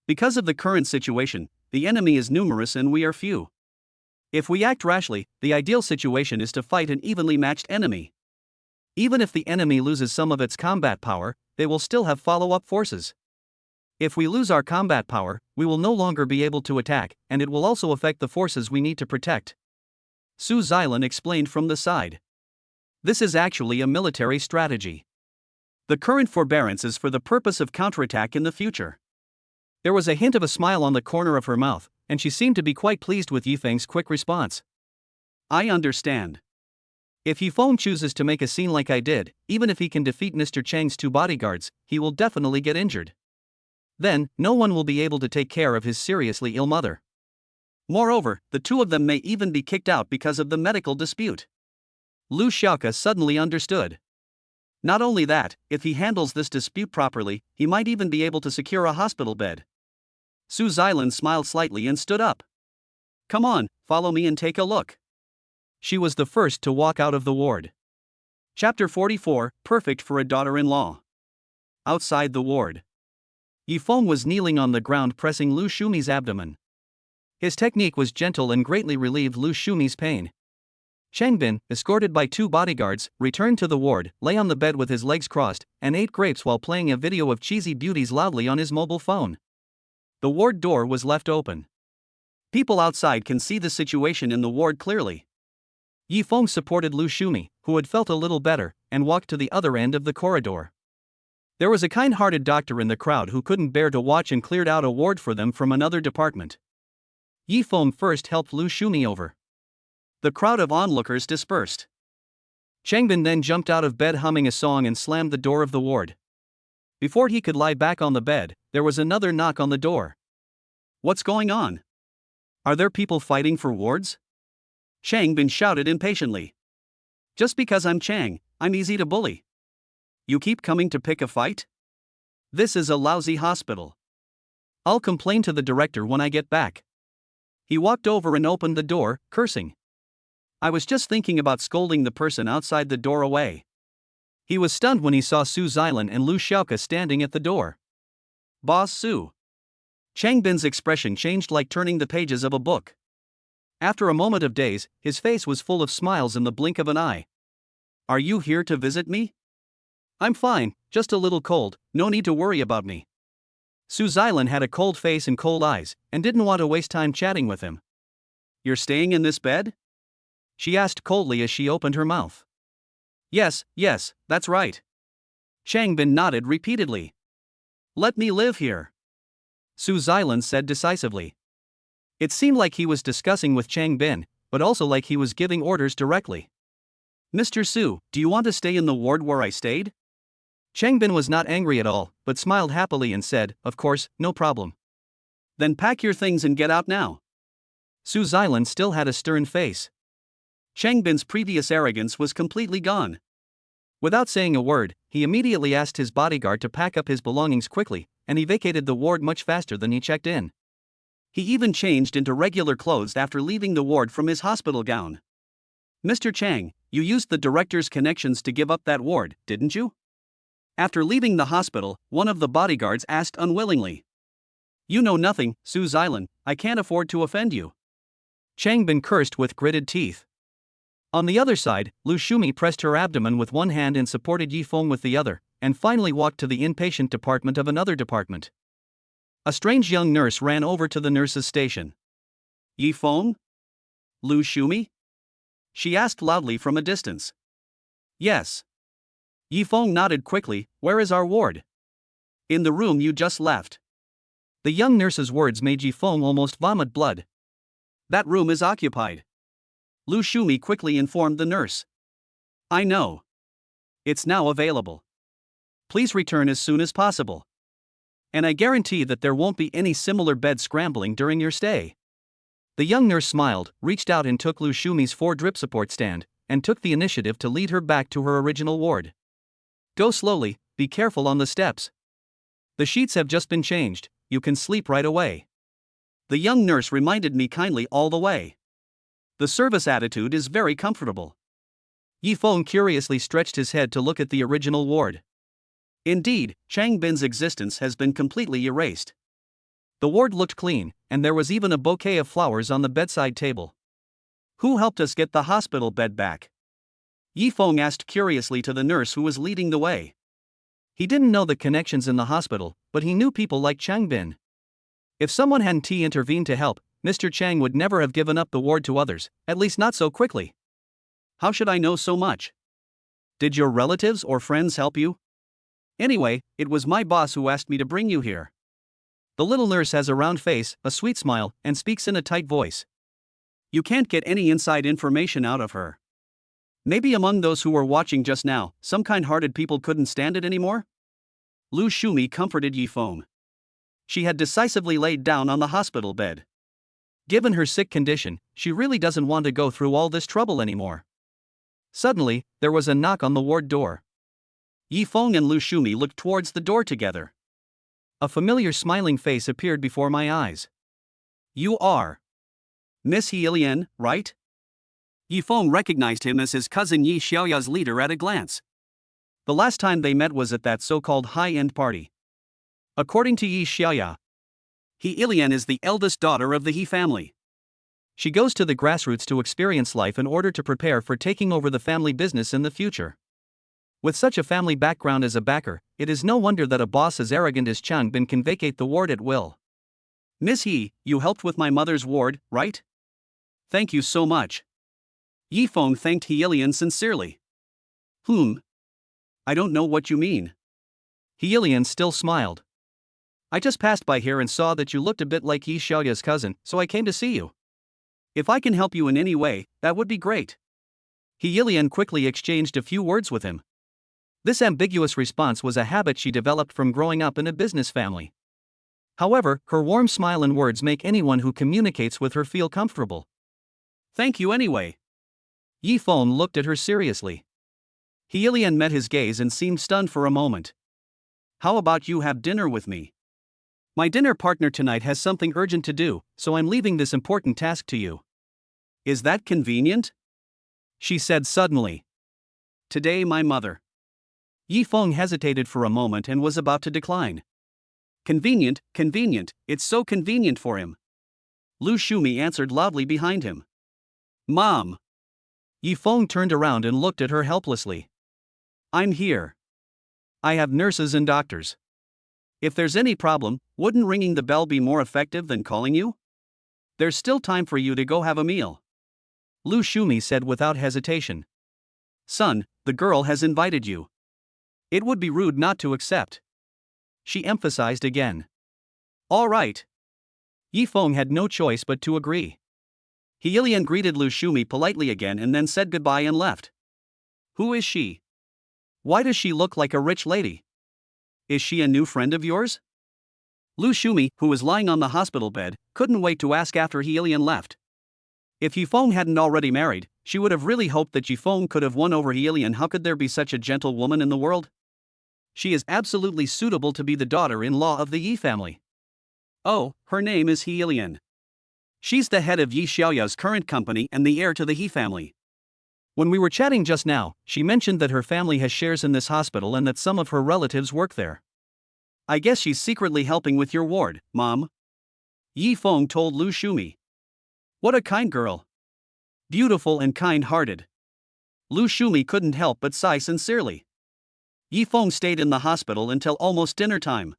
Because of the current situation, the enemy is numerous and we are few. If we act rashly, the ideal situation is to fight an evenly matched enemy. Even if the enemy loses some of its combat power, they will still have follow-up forces. If we lose our combat power, we will no longer be able to attack, and it will also affect the forces we need to protect. Su Xilan explained from the side. This is actually a military strategy. The current forbearance is for the purpose of counterattack in the future. There was a hint of a smile on the corner of her mouth, and she seemed to be quite pleased with Yifeng's quick response. I understand. If Yifeng chooses to make a scene like I did, even if he can defeat Mr. Chang's 2 bodyguards, he will definitely get injured. Then, no one will be able to take care of his seriously ill mother. Moreover, the 2 of them may even be kicked out because of the medical dispute. Lu Xiaoka suddenly understood. Not only that, if he handles this dispute properly, he might even be able to secure a hospital bed. Su Xilan smiled slightly and stood up. Come on, follow me and take a look. She was the first to walk out of the ward. Chapter 44, Perfect for a Daughter-in-Law. Outside the ward. Yifeng was kneeling on the ground pressing Lu Shumi's abdomen. His technique was gentle and greatly relieved Lu Shumi's pain. Changbin, escorted by 2 bodyguards, returned to the ward, lay on the bed with his legs crossed, and ate grapes while playing a video of cheesy beauties loudly on his mobile phone. The ward door was left open. People outside can see the situation in the ward clearly. Yi Feng supported Lu Shumi, who had felt a little better, and walked to the other end of the corridor. There was a kind-hearted doctor in the crowd who couldn't bear to watch and cleared out a ward for them from another department. Yi Feng first helped Lu Shumi over. The crowd of onlookers dispersed. Changbin then jumped out of bed humming a song and slammed the door of the ward. Before he could lie back on the bed, there was another knock on the door. What's going on? Are there people fighting for wards? Changbin shouted impatiently. Just because I'm Chang, I'm easy to bully. You keep coming to pick a fight? This is a lousy hospital. I'll complain to the director when I get back. He walked over and opened the door, cursing. I was just thinking about scolding the person outside the door away. He was stunned when he saw Su Xilan and Lu Xiaoke standing at the door. Boss Su. Changbin's expression changed like turning the pages of a book. After a moment of daze, his face was full of smiles in the blink of an eye. Are you here to visit me? I'm fine, just a little cold, no need to worry about me. Su Xilan had a cold face and cold eyes, and didn't want to waste time chatting with him. You're staying in this bed? She asked coldly as she opened her mouth. Yes, that's right. Changbin nodded repeatedly. Let me live here. Su Xilan said decisively. It seemed like he was discussing with Changbin, but also like he was giving orders directly. Mr. Su, do you want to stay in the ward where I stayed? Changbin was not angry at all, but smiled happily and said, of course, no problem. Then pack your things and get out now. Su Xilan still had a stern face. Changbin's previous arrogance was completely gone. Without saying a word, he immediately asked his bodyguard to pack up his belongings quickly, and he vacated the ward much faster than he checked in. He even changed into regular clothes after leaving the ward from his hospital gown. Mr. Chang, you used the director's connections to give up that ward, didn't you? After leaving the hospital, one of the bodyguards asked unwillingly. You know nothing, Su Xilan, I can't afford to offend you. Changbin cursed with gritted teeth. On the other side, Lu Shumi pressed her abdomen with one hand and supported Yi Feng with the other, and finally walked to the inpatient department of another department. A strange young nurse ran over to the nurse's station. Yi Feng? Lu Shumi? She asked loudly from a distance. Yes. Yi Feng nodded quickly. Where is our ward? In the room you just left. The young nurse's words made Yi Feng almost vomit blood. That room is occupied. Lu Shumi quickly informed the nurse. I know. It's now available. Please return as soon as possible. And I guarantee that there won't be any similar bed scrambling during your stay. The young nurse smiled, reached out and took Lu Shumi's 4-drip support stand, and took the initiative to lead her back to her original ward. Go slowly, be careful on the steps. The sheets have just been changed, you can sleep right away. The young nurse reminded me kindly all the way. The service attitude is very comfortable. Yi Feng curiously stretched his head to look at the original ward. Indeed, Changbin's existence has been completely erased. The ward looked clean, and there was even a bouquet of flowers on the bedside table. Who helped us get the hospital bed back? Yi Feng asked curiously to the nurse who was leading the way. He didn't know the connections in the hospital, but he knew people like Changbin. If someone hadn't intervened to help, Mr. Chang would never have given up the ward to others, at least not so quickly. How should I know so much? Did your relatives or friends help you? Anyway, it was my boss who asked me to bring you here. The little nurse has a round face, a sweet smile, and speaks in a tight voice. You can't get any inside information out of her. Maybe among those who were watching just now, some kind-hearted people couldn't stand it anymore? Lu Shumi comforted Yi Feng. She had decisively laid down on the hospital bed. Given her sick condition, she really doesn't want to go through all this trouble anymore. Suddenly, there was a knock on the ward door. Yi Feng and Lu Shumi looked towards the door together. A familiar smiling face appeared before my eyes. You are Miss He Ilian, right? Yi Feng recognized him as his cousin Yi Xiaoya's leader at a glance. The last time they met was at that so-called high-end party. According to Yi Xiaoya, He Ilian is the eldest daughter of the He family. She goes to the grassroots to experience life in order to prepare for taking over the family business in the future. With such a family background as a backer, it is no wonder that a boss as arrogant as Changbin can vacate the ward at will. Miss He, you helped with my mother's ward, right? Thank you so much. Yi Feng thanked Heilian sincerely. I don't know what you mean. Heilian still smiled. I just passed by here and saw that you looked a bit like Yi Xiaoya's cousin, so I came to see you. If I can help you in any way, that would be great. Heilian quickly exchanged a few words with him. This ambiguous response was a habit she developed from growing up in a business family. However, her warm smile and words make anyone who communicates with her feel comfortable. Thank you anyway. Yi Feng looked at her seriously. Heilian met his gaze and seemed stunned for a moment. How about you have dinner with me? My dinner partner tonight has something urgent to do, so I'm leaving this important task to you. Is that convenient? She said suddenly. Today my mother. Yi Feng hesitated for a moment and was about to decline. Convenient, it's so convenient for him. Lu Shumi answered loudly behind him. Mom! Yi Feng turned around and looked at her helplessly. I'm here. I have nurses and doctors. If there's any problem, wouldn't ringing the bell be more effective than calling you? There's still time for you to go have a meal. Lu Shumi said without hesitation. Son, the girl has invited you. It would be rude not to accept. She emphasized again. All right. Yi Feng had no choice but to agree. Heilian greeted Lu Shumi politely again and then said goodbye and left. Who is she? Why does she look like a rich lady? Is she a new friend of yours? Lu Shumi, who was lying on the hospital bed, couldn't wait to ask after Heilian left. If Yi Feng hadn't already married, she would have really hoped that Yi Feng could have won over Heilian. How could there be such a gentle woman in the world? She is absolutely suitable to be the daughter-in-law of the Yi family. Oh, her name is Heilian. She's the head of Yi Xiaoya's current company and the heir to the He family. When we were chatting just now, she mentioned that her family has shares in this hospital and that some of her relatives work there. I guess she's secretly helping with your ward, Mom. Yi Feng told Lu Shumi. What a kind girl. Beautiful and kind-hearted. Lu Shumi couldn't help but sigh sincerely. Yi Feng stayed in the hospital until almost dinner time.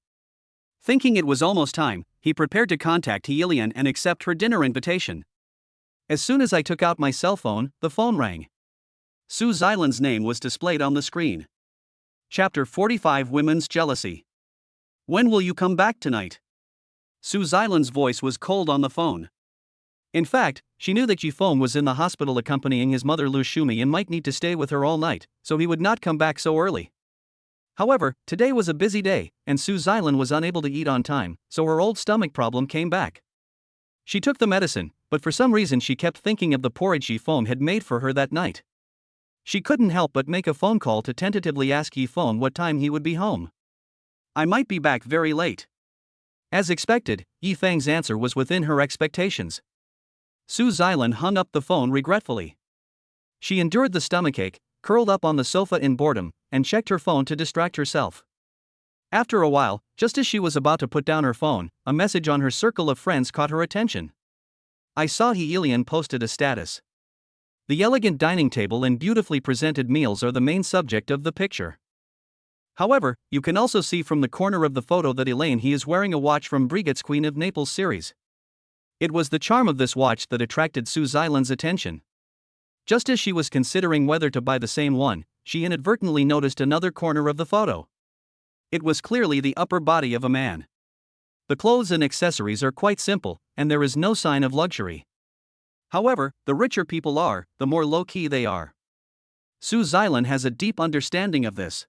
Thinking it was almost time, he prepared to contact Heilian and accept her dinner invitation. As soon as I took out my cell phone, the phone rang. Su Xilan's name was displayed on the screen. Chapter 45 Women's Jealousy. When will you come back tonight? Su Xilan's voice was cold on the phone. In fact, she knew that Yi Feng was in the hospital accompanying his mother Lu Shumi and might need to stay with her all night, so he would not come back so early. However, today was a busy day, and Su Xilan was unable to eat on time, so her old stomach problem came back. She took the medicine, but for some reason she kept thinking of the porridge Yi Feng had made for her that night. She couldn't help but make a phone call to tentatively ask Yi Feng what time he would be home. I might be back very late. As expected, Yi Feng's answer was within her expectations. Su Xilan hung up the phone regretfully. She endured the stomachache, curled up on the sofa in boredom, and checked her phone to distract herself. After a while, just as she was about to put down her phone, a message on her circle of friends caught her attention. I saw Heilian posted a status. The elegant dining table and beautifully presented meals are the main subject of the picture. However, you can also see from the corner of the photo that he is wearing a watch from Brigitte's Queen of Naples series. It was the charm of this watch that attracted Su Xilan's attention. Just as she was considering whether to buy the same one, she inadvertently noticed another corner of the photo. It was clearly the upper body of a man. The clothes and accessories are quite simple, and there is no sign of luxury. However, the richer people are, the more low-key they are. Su Xilan has a deep understanding of this.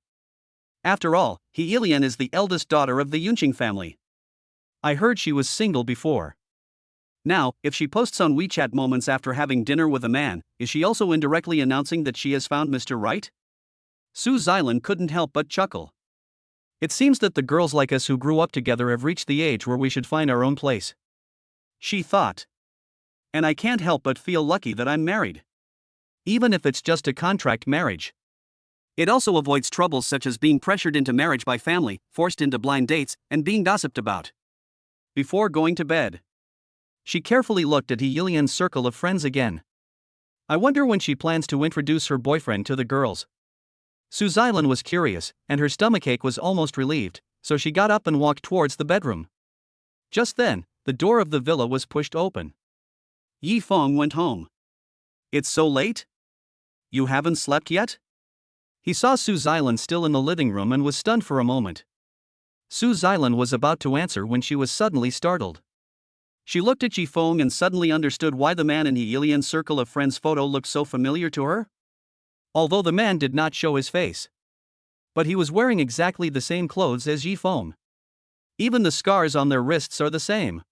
After all, Heilian is the eldest daughter of the Yunqing family. I heard she was single before. Now, if she posts on WeChat moments after having dinner with a man, is she also indirectly announcing that she has found Mr. Right? Su Xilan couldn't help but chuckle. It seems that the girls like us who grew up together have reached the age where we should find our own place. She thought. And I can't help but feel lucky that I'm married. Even if it's just a contract marriage. It also avoids troubles such as being pressured into marriage by family, forced into blind dates, and being gossiped about. Before going to bed, she carefully looked at Heilian's circle of friends again. I wonder when she plans to introduce her boyfriend to the girls. Su Xilan was curious, and her stomachache was almost relieved, so she got up and walked towards the bedroom. Just then, the door of the villa was pushed open. Yi Feng went home. It's so late? You haven't slept yet? He saw Su Xilan still in the living room and was stunned for a moment. Su Xilan was about to answer when she was suddenly startled. She looked at Yi Feng and suddenly understood why the man in the alien circle of friends photo looked so familiar to her. Although the man did not show his face. But he was wearing exactly the same clothes as Yi Feng. Even the scars on their wrists are the same.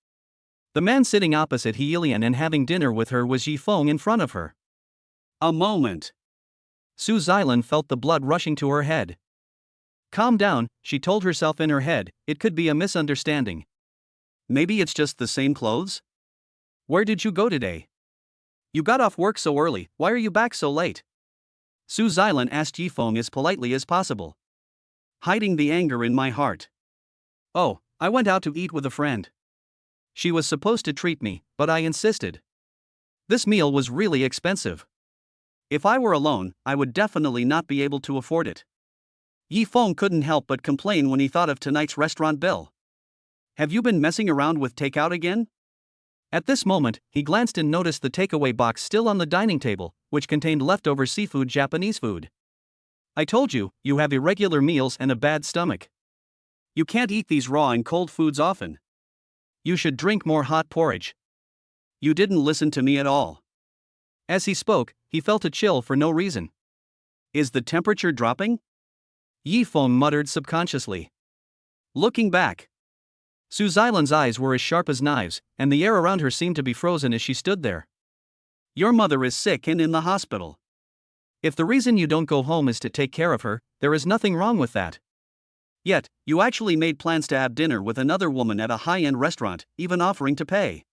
The man sitting opposite Heilian and having dinner with her was Yi Feng in front of her. A moment. Su Xilan felt the blood rushing to her head. Calm down, she told herself in her head, it could be a misunderstanding. Maybe it's just the same clothes? Where did you go today? You got off work so early, why are you back so late? Su Xilan asked Yi Feng as politely as possible. Hiding the anger in my heart. Oh, I went out to eat with a friend. She was supposed to treat me, but I insisted. This meal was really expensive. If I were alone, I would definitely not be able to afford it. Yi Feng couldn't help but complain when he thought of tonight's restaurant bill. Have you been messing around with takeout again? At this moment, he glanced and noticed the takeaway box still on the dining table, which contained leftover seafood Japanese food. I told you, you have irregular meals and a bad stomach. You can't eat these raw and cold foods often. You should drink more hot porridge. You didn't listen to me at all. As he spoke, he felt a chill for no reason. Is the temperature dropping? Yi Feng muttered subconsciously. Looking back, Su Xilan's eyes were as sharp as knives, and the air around her seemed to be frozen as she stood there. Your mother is sick and in the hospital. If the reason you don't go home is to take care of her, there is nothing wrong with that. Yet, you actually made plans to have dinner with another woman at a high-end restaurant, even offering to pay.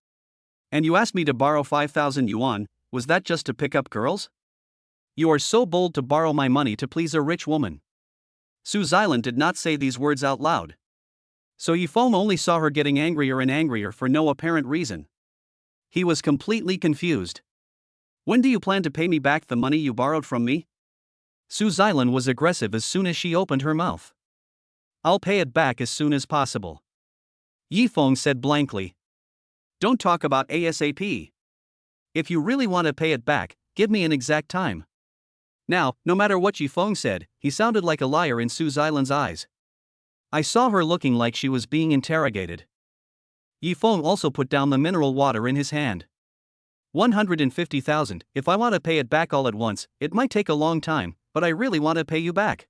And you asked me to borrow 5,000 yuan, was that just to pick up girls? You are so bold to borrow my money to please a rich woman. Su Xilan did not say these words out loud. So Yi Feng only saw her getting angrier and angrier for no apparent reason. He was completely confused. When do you plan to pay me back the money you borrowed from me? Su Xilan was aggressive as soon as she opened her mouth. I'll pay it back as soon as possible. Yi Feng said blankly. Don't talk about ASAP. If you really want to pay it back, give me an exact time. Now, no matter what Yi Feng said, he sounded like a liar in Su Xilan's eyes. I saw her looking like she was being interrogated. Yi Feng also put down the mineral water in his hand. 150,000, if I want to pay it back all at once, it might take a long time, but I really want to pay you back.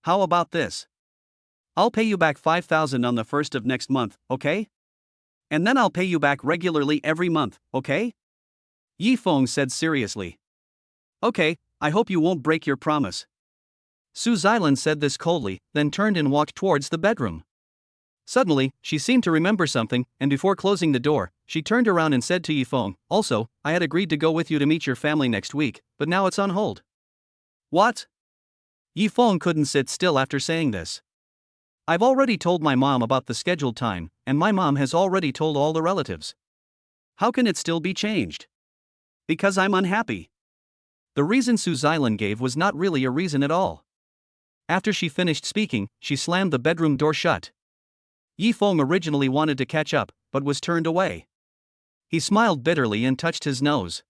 How about this? I'll pay you back 5,000 on the 1st of next month, okay? And then I'll pay you back regularly every month, okay? Yi Feng said seriously. Okay, I hope you won't break your promise. Su Xilan said this coldly, then turned and walked towards the bedroom. Suddenly, she seemed to remember something, and before closing the door, she turned around and said to Yi Feng, also, I had agreed to go with you to meet your family next week, but now it's on hold. What? Yi Feng couldn't sit still after saying this. I've already told my mom about the scheduled time, and my mom has already told all the relatives. How can it still be changed? Because I'm unhappy. The reason Su Xilan gave was not really a reason at all. After she finished speaking, she slammed the bedroom door shut. Yi Feng originally wanted to catch up, but was turned away. He smiled bitterly and touched his nose.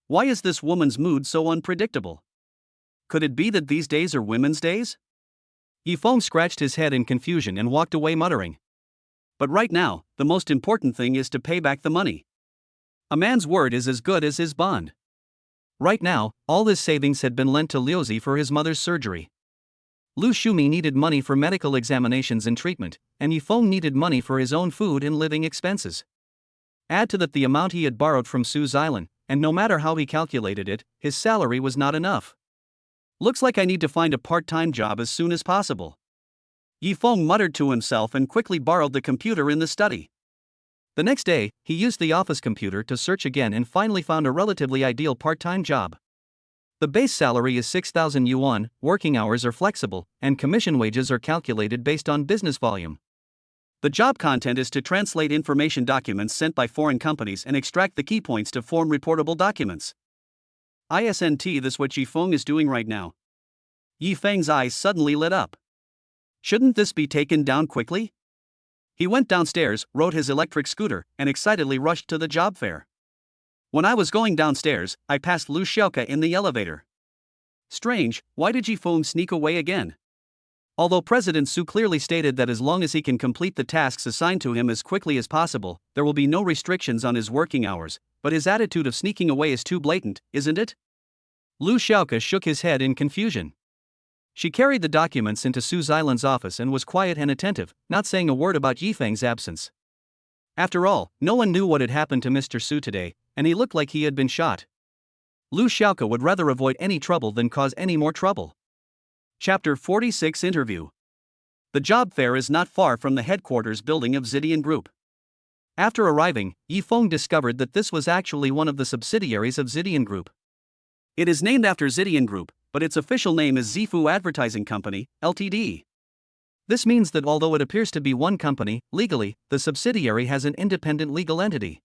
Why is this woman's mood so unpredictable? Could it be that these days are women's days? Yi Feng scratched his head in confusion and walked away muttering. But right now, the most important thing is to pay back the money. A man's word is as good as his bond. Right now, all his savings had been lent to Liuzi for his mother's surgery. Lu Shumi needed money for medical examinations and treatment, and Yi Feng needed money for his own food and living expenses. Add to that the amount he had borrowed from Su Xilan, and no matter how he calculated it, his salary was not enough. Looks like I need to find a part-time job as soon as possible. Yi Feng muttered to himself and quickly borrowed the computer in the study. The next day, he used the office computer to search again and finally found a relatively ideal part-time job. The base salary is 6,000 yuan, working hours are flexible, and commission wages are calculated based on business volume. The job content is to translate information documents sent by foreign companies and extract the key points to form reportable documents. Isn't this what Yi Feng is doing right now? Yi Feng's eyes suddenly lit up. Shouldn't this be taken down quickly? He went downstairs, rode his electric scooter, and excitedly rushed to the job fair. When I was going downstairs, I passed Lu Xiaoke in the elevator. Strange, why did Yifeng sneak away again? Although President Su clearly stated that as long as he can complete the tasks assigned to him as quickly as possible, there will be no restrictions on his working hours, but his attitude of sneaking away is too blatant, isn't it? Lu Xiaoke shook his head in confusion. She carried the documents into Su Xilan's office and was quiet and attentive, not saying a word about Yifeng's absence. After all, no one knew what had happened to Mr. Su today, and he looked like he had been shot. Lu Xiaoke would rather avoid any trouble than cause any more trouble. Chapter 46 Interview. The job fair is not far from the headquarters building of Zidian Group. After arriving, Yifeng discovered that this was actually one of the subsidiaries of Zidian Group. It is named after Zidian Group, but its official name is Zifu Advertising Company, Ltd. This means that although it appears to be one company, legally, the subsidiary has an independent legal entity.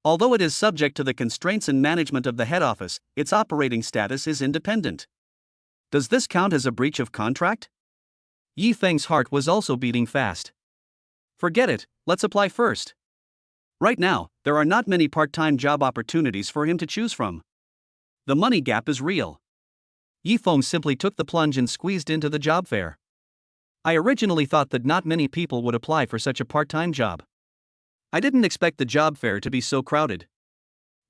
Although it is subject to the constraints and management of the head office, its operating status is independent. Does this count as a breach of contract? Yifeng's heart was also beating fast. Forget it, let's apply first. Right now, there are not many part-time job opportunities for him to choose from. The money gap is real. Yifeng simply took the plunge and squeezed into the job fair. I originally thought that not many people would apply for such a part-time job. I didn't expect the job fair to be so crowded.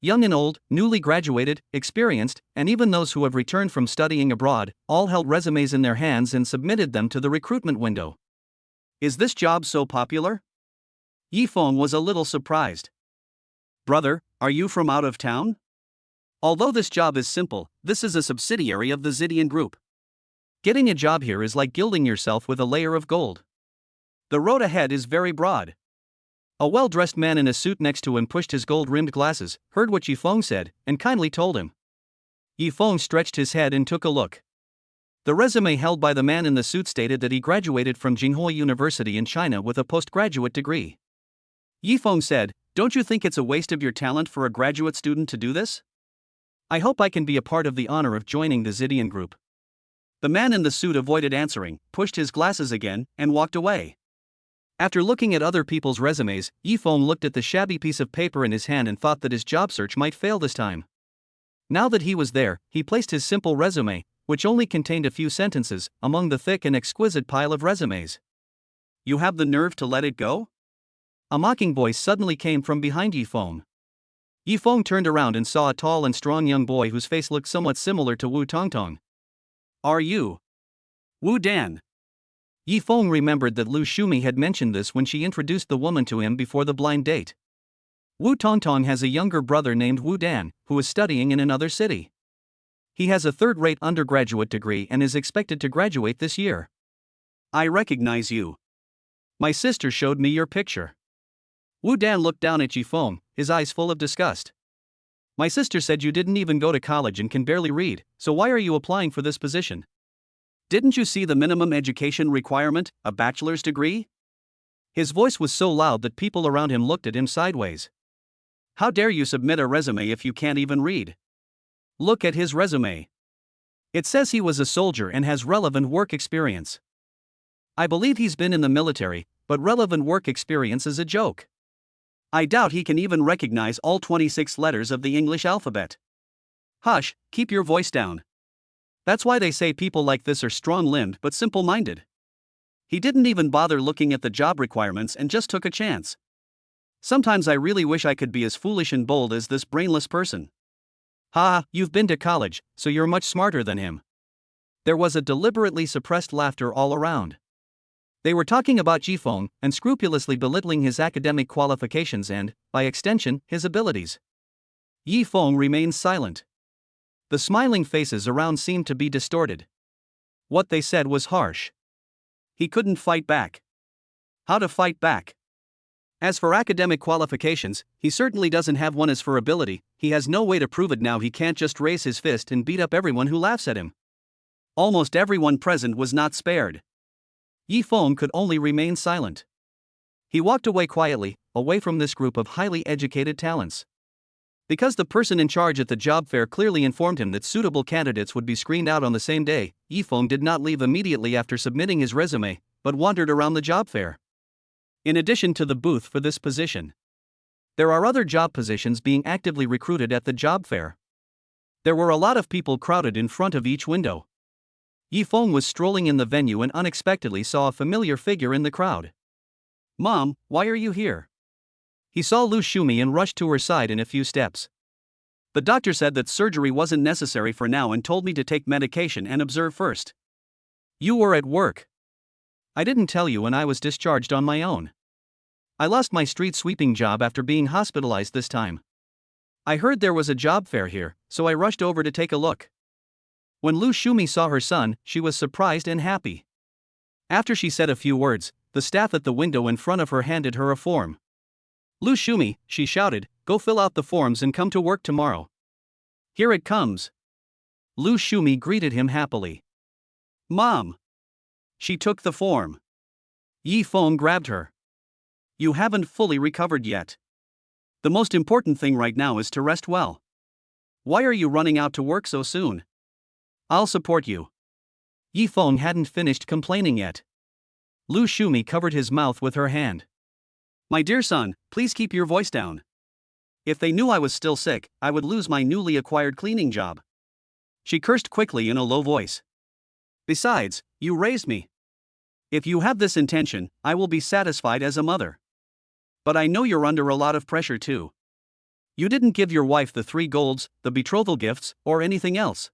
Young and old, newly graduated, experienced, and even those who have returned from studying abroad, all held resumes in their hands and submitted them to the recruitment window. Is this job so popular? Yifeng was a little surprised. Brother, are you from out of town? Although this job is simple, this is a subsidiary of the Zidian Group. Getting a job here is like gilding yourself with a layer of gold. The road ahead is very broad. A well-dressed man in a suit next to him pushed his gold-rimmed glasses, heard what Yifeng said, and kindly told him. Yifeng stretched his head and took a look. The resume held by the man in the suit stated that he graduated from Jinghua University in China with a postgraduate degree. Yifeng said, "Don't you think it's a waste of your talent for a graduate student to do this? I hope I can be a part of the honor of joining the Zidian Group." The man in the suit avoided answering, pushed his glasses again, and walked away. After looking at other people's resumes, Yifeng looked at the shabby piece of paper in his hand and thought that his job search might fail this time. Now that he was there, he placed his simple resume, which only contained a few sentences, among the thick and exquisite pile of resumes. "You have the nerve to let it go?" A mocking voice suddenly came from behind Yifeng. Yifeng turned around and saw a tall and strong young boy whose face looked somewhat similar to Wu Tongtong. "Are you Wu Dan?" Yifeng remembered that Lu Shumi had mentioned this when she introduced the woman to him before the blind date. Wu Tongtong has a younger brother named Wu Dan, who is studying in another city. He has a third-rate undergraduate degree and is expected to graduate this year. "I recognize you. My sister showed me your picture." Wu Dan looked down at Yifeng, his eyes full of disgust. "My sister said you didn't even go to college and can barely read, so why are you applying for this position? Didn't you see the minimum education requirement, a bachelor's degree?" His voice was so loud that people around him looked at him sideways. "How dare you submit a resume if you can't even read? Look at his resume. It says he was a soldier and has relevant work experience. I believe he's been in the military, but relevant work experience is a joke. I doubt he can even recognize all 26 letters of the English alphabet." "Hush, keep your voice down. That's why they say people like this are strong-limbed but simple-minded." He didn't even bother looking at the job requirements and just took a chance. Sometimes I really wish I could be as foolish and bold as this brainless person. "Ha, you've been to college, so you're much smarter than him." There was a deliberately suppressed laughter all around. They were talking about Yifeng, and scrupulously belittling his academic qualifications and, by extension, his abilities. Yifeng remained silent. The smiling faces around seemed to be distorted. What they said was harsh. He couldn't fight back. How to fight back? As for academic qualifications, he certainly doesn't have one. As for ability, he has no way to prove it. Now he can't just raise his fist and beat up everyone who laughs at him. Almost everyone present was not spared. Yifeng could only remain silent. He walked away quietly, away from this group of highly educated talents. Because the person in charge at the job fair clearly informed him that suitable candidates would be screened out on the same day, Yifeng did not leave immediately after submitting his resume, but wandered around the job fair. in addition to the booth for this position. There are other job positions being actively recruited at the job fair. There were a lot of people crowded in front of each window. Yifeng was strolling in the venue and unexpectedly saw a familiar figure in the crowd. "Mom, why are you here?" He saw Lu Shumi and rushed to her side in a few steps. "The doctor said that surgery wasn't necessary for now and told me to take medication and observe first." "You were at work." "I didn't tell you and I was discharged on my own. I lost my street sweeping job after being hospitalized this time. I heard there was a job fair here, so I rushed over to take a look." When Lu Shumi saw her son, she was surprised and happy. After she said a few words, the staff at the window in front of her handed her a form. "Lu Shumi," she shouted, "go fill out the forms and come to work tomorrow." "Here it comes." Lu Shumi greeted him happily. "Mom." She took the form. Yifeng grabbed her. "You haven't fully recovered yet. The most important thing right now is to rest well. Why are you running out to work so soon?" "I'll support you." Yifeng hadn't finished complaining yet. Lu Shumi covered his mouth with her hand. "My dear son, please keep your voice down. If they knew I was still sick, I would lose my newly acquired cleaning job." She cursed quickly in a low voice. "Besides, you raised me. If you have this intention, I will be satisfied as a mother. But I know you're under a lot of pressure too. You didn't give your wife the 3 golds, the betrothal gifts, or anything else.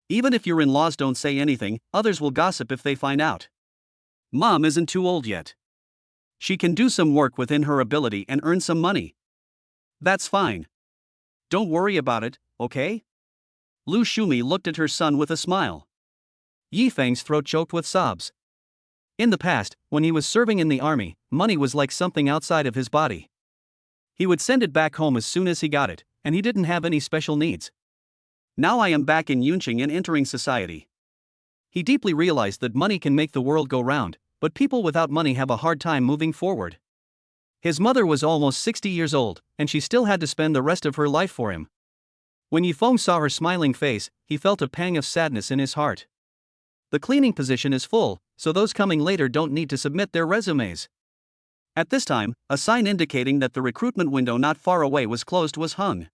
Even if your in-laws don't say anything, others will gossip if they find out. Mom isn't too old yet. She can do some work within her ability and earn some money. That's fine. Don't worry about it, okay?" Lu Shumi looked at her son with a smile. Yifeng's throat choked with sobs. In the past, when he was serving in the army, money was like something outside of his body. He would send it back home as soon as he got it, and he didn't have any special needs. Now I am back in Yunqing and entering society. He deeply realized that money can make the world go round, but people without money have a hard time moving forward. His mother was almost 60 years old, and she still had to spend the rest of her life for him. When Yifeng saw her smiling face, he felt a pang of sadness in his heart. The cleaning position is full, so those coming later don't need to submit their resumes. At this time, a sign indicating that the recruitment window not far away was closed was hung.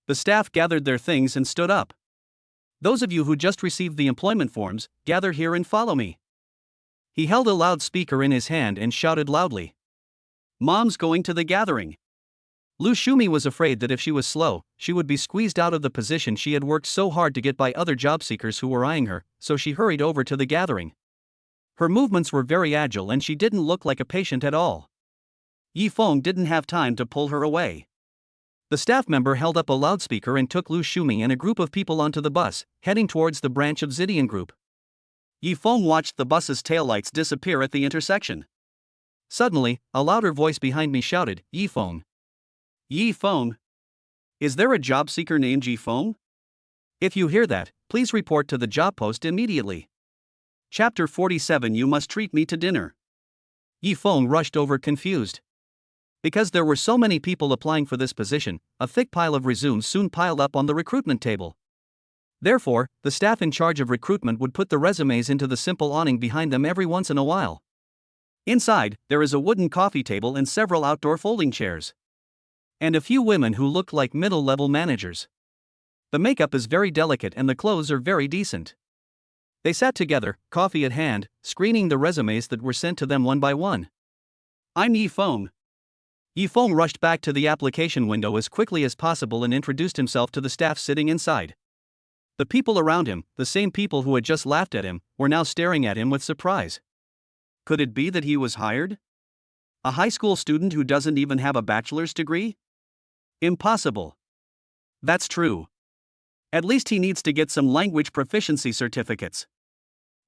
The staff gathered their things and stood up. "Those of you who just received the employment forms, gather here and follow me." He held a loudspeaker in his hand and shouted loudly. "Mom's going to the gathering." Lu Shumi was afraid that if she was slow, she would be squeezed out of the position she had worked so hard to get by other job seekers who were eyeing her, so she hurried over to the gathering. Her movements were very agile and she didn't look like a patient at all. Yifeng didn't have time to pull her away. The staff member held up a loudspeaker and took Lu Shumi and a group of people onto the bus, heading towards the branch of Zidian Group. Yifeng watched the bus's taillights disappear at the intersection. Suddenly, a louder voice behind me shouted, "Yifeng! Yifeng! Is there a job seeker named Yifeng? If you hear that, please report to the job post immediately." Chapter 47. You must treat me to dinner. Yifeng rushed over confused. Because there were so many people applying for this position, a thick pile of resumes soon piled up on the recruitment table. Therefore, the staff in charge of recruitment would put the resumes into the simple awning behind them every once in a while. Inside, there is a wooden coffee table and several outdoor folding chairs. And a few women who look like middle-level managers. The makeup is very delicate and the clothes are very decent. They sat together, coffee at hand, screening the resumes that were sent to them one by one. "I'm Yifeng." Yifeng rushed back to the application window as quickly as possible and introduced himself to the staff sitting inside. The people around him, the same people who had just laughed at him, were now staring at him with surprise. Could it be that he was hired? A high school student who doesn't even have a bachelor's degree? Impossible. That's true. At least he needs to get some language proficiency certificates.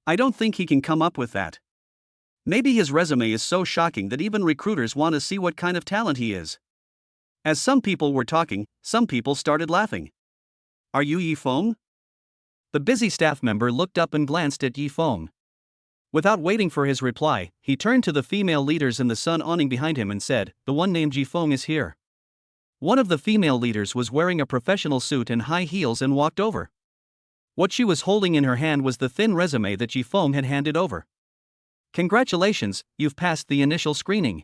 I don't think he can come up with that. Maybe his resume is so shocking that even recruiters want to see what kind of talent he is. As some people were talking, some people started laughing. "Are you Yifeng?" The busy staff member looked up and glanced at Yifeng. Without waiting for his reply, he turned to the female leaders in the sun awning behind him and said, "The one named Yifeng is here." One of the female leaders was wearing a professional suit and high heels and walked over. What she was holding in her hand was the thin resume that Yifeng had handed over. Congratulations, you've passed the initial screening.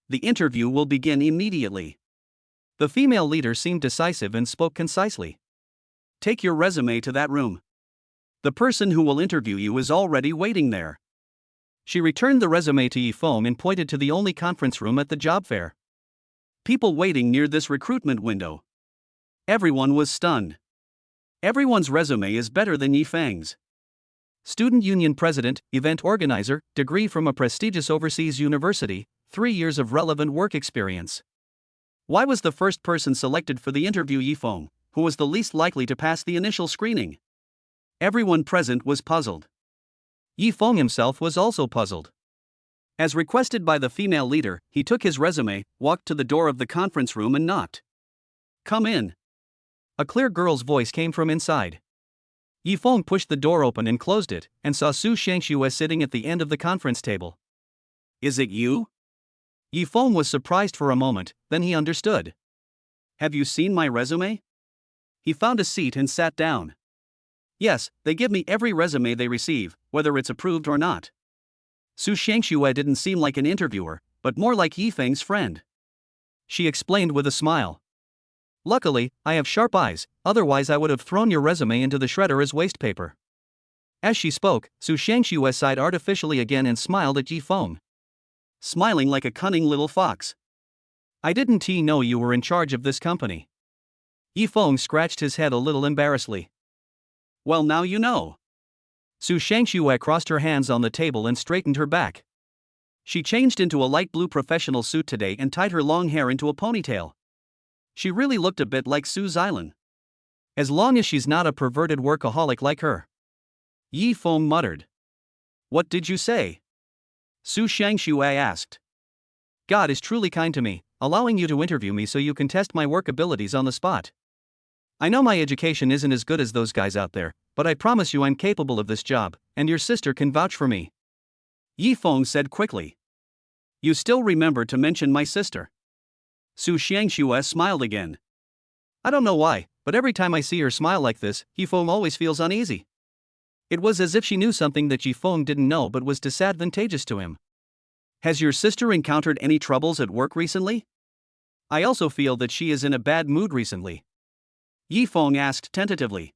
The interview will begin immediately. The female leader seemed decisive and spoke concisely. Take your resume to that room. The person who will interview you is already waiting there. She returned the resume to Yifeng and pointed to the only conference room at the job fair. People waiting near this recruitment window. Everyone was stunned. Everyone's resume is better than Yifeng's. Student union president, event organizer, degree from a prestigious overseas university, 3 years of relevant work experience. Why was the first person selected for the interview Yifeng, who was the least likely to pass the initial screening? Everyone present was puzzled. Yifeng himself was also puzzled. As requested by the female leader, he took his resume, walked to the door of the conference room and knocked. Come in. A clear girl's voice came from inside. Yifeng pushed the door open and closed it, and saw Su Shangxue sitting at the end of the conference table. Is it you? Yifeng was surprised for a moment, then he understood. Have you seen my resume? He found a seat and sat down. Yes, they give me every resume they receive, whether it's approved or not. Su Shangxue didn't seem like an interviewer, but more like Yifeng's friend. She explained with a smile. Luckily, I have sharp eyes, otherwise I would have thrown your resume into the shredder as waste paper. As she spoke, Su Shangxue sighed artificially again and smiled at Yifeng. Smiling like a cunning little fox. I didn't know you were in charge of this company. Yifeng scratched his head a little embarrassedly. Well, now you know. Su Shangxue crossed her hands on the table and straightened her back. She changed into a light blue professional suit today and tied her long hair into a ponytail. She really looked a bit like Su Xilan. As long as she's not a perverted workaholic like her. Yifeng muttered. What did you say? Su Shangxue asked. God is truly kind to me, allowing you to interview me so you can test my work abilities on the spot. I know my education isn't as good as those guys out there, but I promise you I'm capable of this job, and your sister can vouch for me. Yifeng said quickly. You still remember to mention my sister. Su Shangxue smiled again. I don't know why, but every time I see her smile like this, Yifeng always feels uneasy. It was as if she knew something that Yifeng didn't know but was disadvantageous to him. Has your sister encountered any troubles at work recently? I also feel that she is in a bad mood recently. Yifeng asked tentatively.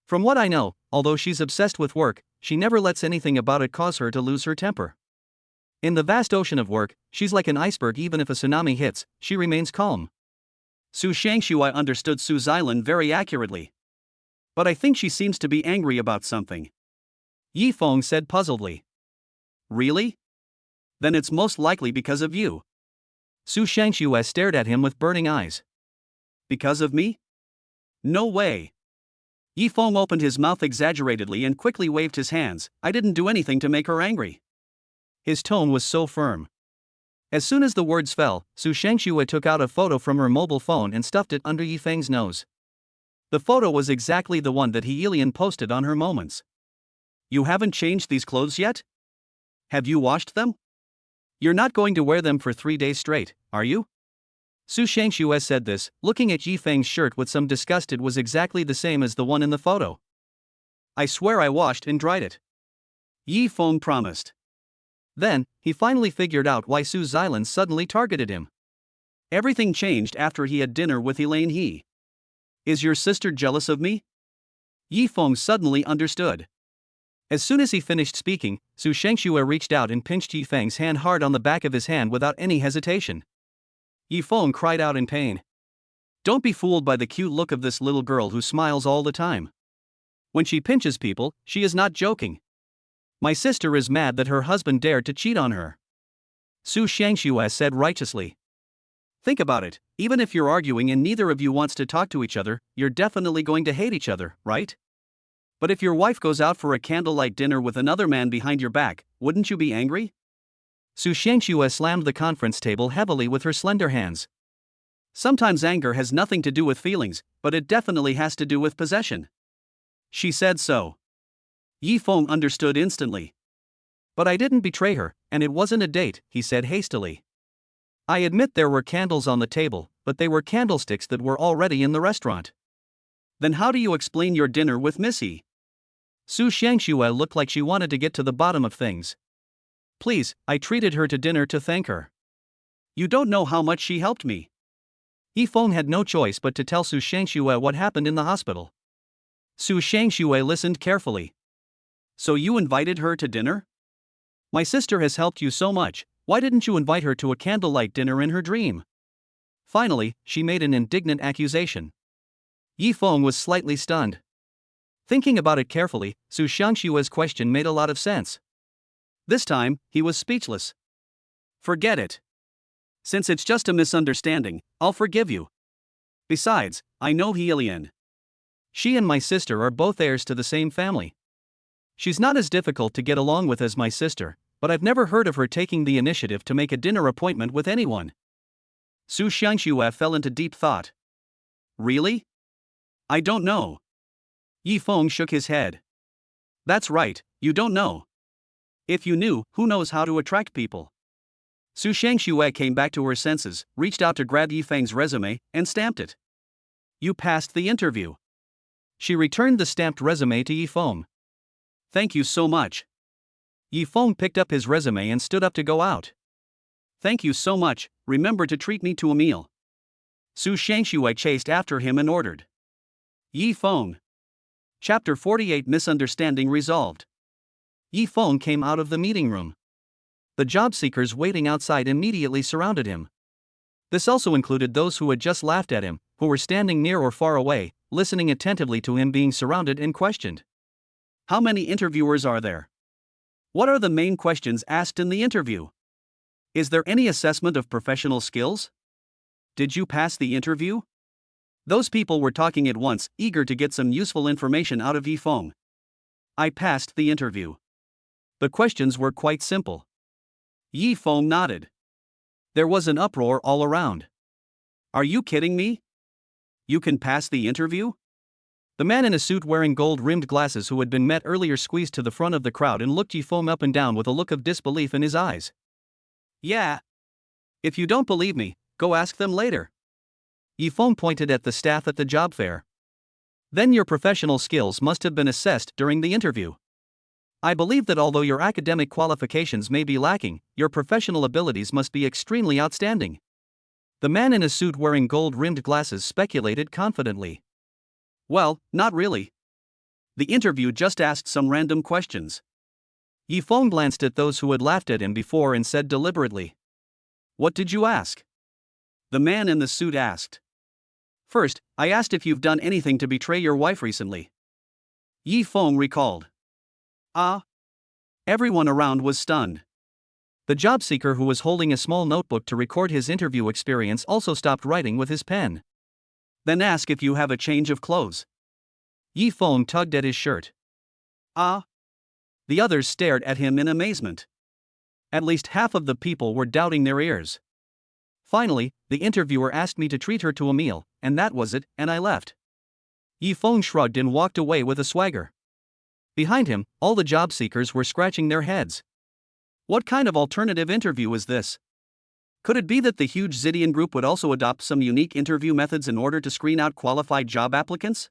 From what I know, although she's obsessed with work, she never lets anything about it cause her to lose her temper. In the vast ocean of work, she's like an iceberg. Even if a tsunami hits, she remains calm. Su Shangxue understood Su Xilan very accurately. But I think she seems to be angry about something. Yifeng said puzzledly. Really? Then it's most likely because of you. Su Shangxue stared at him with burning eyes. Because of me? No way. Yifeng opened his mouth exaggeratedly and quickly waved his hands. I didn't do anything to make her angry. His tone was so firm. As soon as the words fell, Su Shangxue took out a photo from her mobile phone and stuffed it under Yifeng's nose. The photo was exactly the one that Heilian posted on her Moments. You haven't changed these clothes yet? Have you washed them? You're not going to wear them for 3 days straight, are you? Su Shangxue said this, looking at Yifeng's shirt with some disgust. It was exactly the same as the one in the photo. I swear I washed and dried it. Yifeng promised. Then, he finally figured out why Su Xilan suddenly targeted him. Everything changed after he had dinner with Elaine He. Is your sister jealous of me? Yifeng suddenly understood. As soon as he finished speaking, Su Shangxue reached out and pinched Yifeng's hand hard on the back of his hand without any hesitation. Yifeng cried out in pain. Don't be fooled by the cute look of this little girl who smiles all the time. When she pinches people, she is not joking. My sister is mad that her husband dared to cheat on her. Su Shangxue said righteously. Think about it, even if you're arguing and neither of you wants to talk to each other, you're definitely going to hate each other, right? But if your wife goes out for a candlelight dinner with another man behind your back, wouldn't you be angry? Su Shangxue slammed the conference table heavily with her slender hands. Sometimes anger has nothing to do with feelings, but it definitely has to do with possession. She said so. Yifeng understood instantly. But I didn't betray her, and it wasn't a date, he said hastily. I admit there were candles on the table, but they were candlesticks that were already in the restaurant. Then how do you explain your dinner with Missy? Su Shangxue looked like she wanted to get to the bottom of things. Please, I treated her to dinner to thank her. You don't know how much she helped me. Yifeng had no choice but to tell Su Shangxue what happened in the hospital. Su Shangxue listened carefully. So you invited her to dinner? My sister has helped you so much, why didn't you invite her to a candlelight dinner in her dream? Finally, she made an indignant accusation. Yifeng was slightly stunned. Thinking about it carefully, Su Shangxue's question made a lot of sense. This time, he was speechless. Forget it. Since it's just a misunderstanding, I'll forgive you. Besides, I know Helian. She and my sister are both heirs to the same family. She's not as difficult to get along with as my sister, but I've never heard of her taking the initiative to make a dinner appointment with anyone. Su Shangxue fell into deep thought. Really? I don't know. Yifeng shook his head. That's right, you don't know. If you knew, who knows how to attract people? Su Shangxue came back to her senses, reached out to grab Yifeng's resume, and stamped it. You passed the interview. She returned the stamped resume to Yifeng. Thank you so much. Yifeng picked up his resume and stood up to go out. Thank you so much, remember to treat me to a meal. Su Shangxue chased after him and ordered. Yifeng. Chapter 48 Misunderstanding Resolved. Yifeng came out of the meeting room. The job seekers waiting outside immediately surrounded him. This also included those who had just laughed at him, who were standing near or far away, listening attentively to him being surrounded and questioned. How many interviewers are there? What are the main questions asked in the interview? Is there any assessment of professional skills? Did you pass the interview? Those people were talking at once, eager to get some useful information out of Yifeng. I passed the interview. The questions were quite simple. Yifeng nodded. There was an uproar all around. Are you kidding me? You can pass the interview? The man in a suit wearing gold-rimmed glasses who had been met earlier squeezed to the front of the crowd and looked Yifeng up and down with a look of disbelief in his eyes. Yeah. If you don't believe me, go ask them later. Yifeng pointed at the staff at the job fair. Then your professional skills must have been assessed during the interview. I believe that although your academic qualifications may be lacking, your professional abilities must be extremely outstanding. The man in a suit wearing gold-rimmed glasses speculated confidently. Well, not really. The interview just asked some random questions. Yifeng glanced at those who had laughed at him before and said deliberately. What did you ask? The man in the suit asked. First, I asked if you've done anything to betray your wife recently. Yifeng recalled. Ah. Everyone around was stunned. The job seeker who was holding a small notebook to record his interview experience also stopped writing with his pen. Then ask if you have a change of clothes. Yifeng tugged at his shirt. Ah. The others stared at him in amazement. At least half of the people were doubting their ears. Finally, the interviewer asked me to treat her to a meal, and that was it, and I left. Yifeng shrugged and walked away with a swagger. Behind him, all the job seekers were scratching their heads. What kind of alternative interview is this? Could it be that the huge Zidian group would also adopt some unique interview methods in order to screen out qualified job applicants?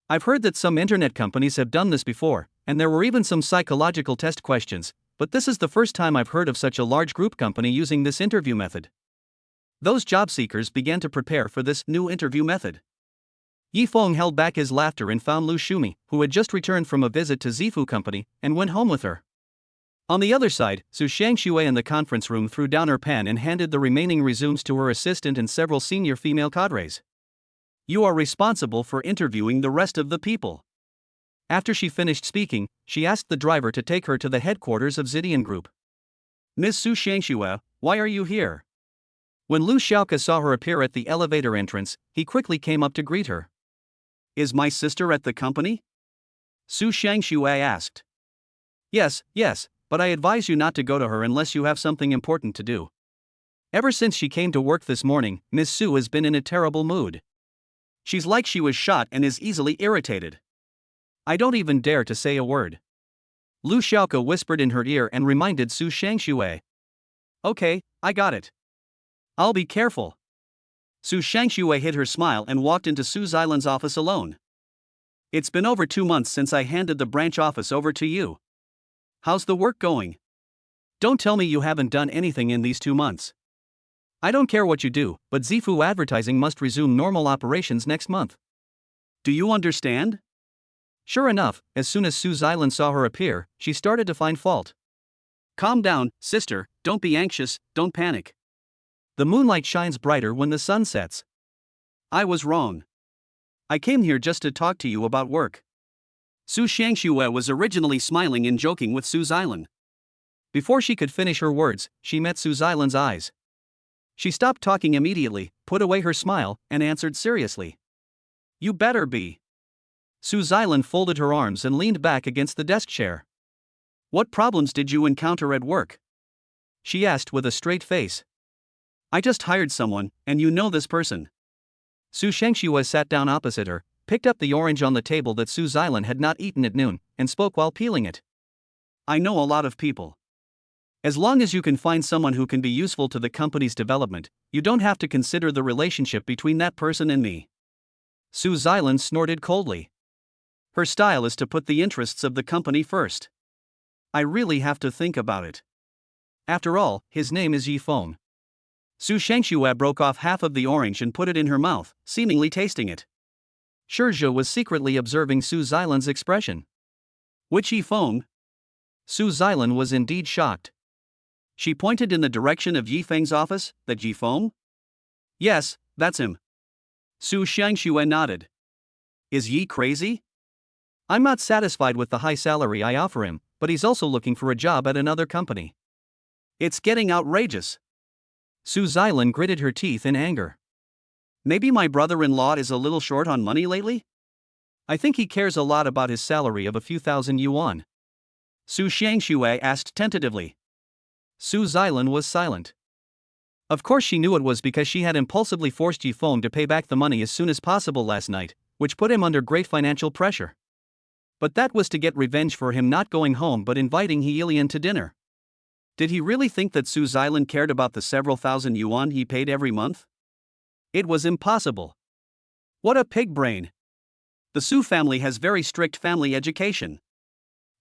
I've heard that some internet companies have done this before, and there were even some psychological test questions, but this is the first time I've heard of such a large group company using this interview method. Those job seekers began to prepare for this new interview method. Yifeng held back his laughter and found Lu Shumi, who had just returned from a visit to Zifu Company, and went home with her. On the other side, Su Shangxue in the conference room threw down her pen and handed the remaining resumes to her assistant and several senior female cadres. You are responsible for interviewing the rest of the people. After she finished speaking, she asked the driver to take her to the headquarters of Zidian Group. Ms. Su Shangxue, why are you here? When Lu Xiaoke saw her appear at the elevator entrance, he quickly came up to greet her. Is my sister at the company? Su Shangxue asked. Yes, but I advise you not to go to her unless you have something important to do. Ever since she came to work this morning, Ms. Su has been in a terrible mood. She's like she was shot and is easily irritated. I don't even dare to say a word. Lu Xiaoke whispered in her ear and reminded Su Shangxue. Okay, I got it. I'll be careful. Su Shangxue hid her smile and walked into Su Xilan's office alone. It's been over 2 months since I handed the branch office over to you. How's the work going? Don't tell me you haven't done anything in these 2 months. I don't care what you do, but Zifu Advertising must resume normal operations next month. Do you understand? Sure enough, as soon as Su Xilan saw her appear, she started to find fault. Calm down, sister, don't be anxious, don't panic. The moonlight shines brighter when the sun sets. I was wrong. I came here just to talk to you about work. Su Shangxue was originally smiling and joking with Su Xilan. Before she could finish her words, she met Su Xilan's eyes. She stopped talking immediately, put away her smile, and answered seriously. You better be. Su Xilan folded her arms and leaned back against the desk chair. What problems did you encounter at work? She asked with a straight face. I just hired someone, and you know this person. Su Shangxue sat down opposite her, picked up the orange on the table that Su Xilan had not eaten at noon, and spoke while peeling it. I know a lot of people. As long as you can find someone who can be useful to the company's development, you don't have to consider the relationship between that person and me. Su Xilan snorted coldly. Her style is to put the interests of the company first. I really have to think about it. After all, his name is Yi Feng. Su Shangxue broke off half of the orange and put it in her mouth, seemingly tasting it. Shizhe was secretly observing Su Xilan's expression. Which Yi Feng? Su Xilan was indeed shocked. She pointed in the direction of Yi Feng's office, that Yi Feng? Yes, that's him. Su Shangxue nodded. Is Yi crazy? I'm not satisfied with the high salary I offer him, but he's also looking for a job at another company. It's getting outrageous. Su Xilan gritted her teeth in anger. Maybe my brother-in-law is a little short on money lately? I think he cares a lot about his salary of a few thousand yuan. Su Shangxue asked tentatively. Su Xilan was silent. Of course she knew it was because she had impulsively forced Yi Feng to pay back the money as soon as possible last night, which put him under great financial pressure. But that was to get revenge for him not going home but inviting He Ilian to dinner. Did he really think that Su Xilan cared about the several thousand yuan he paid every month? It was impossible. What a pig brain. The Su family has very strict family education.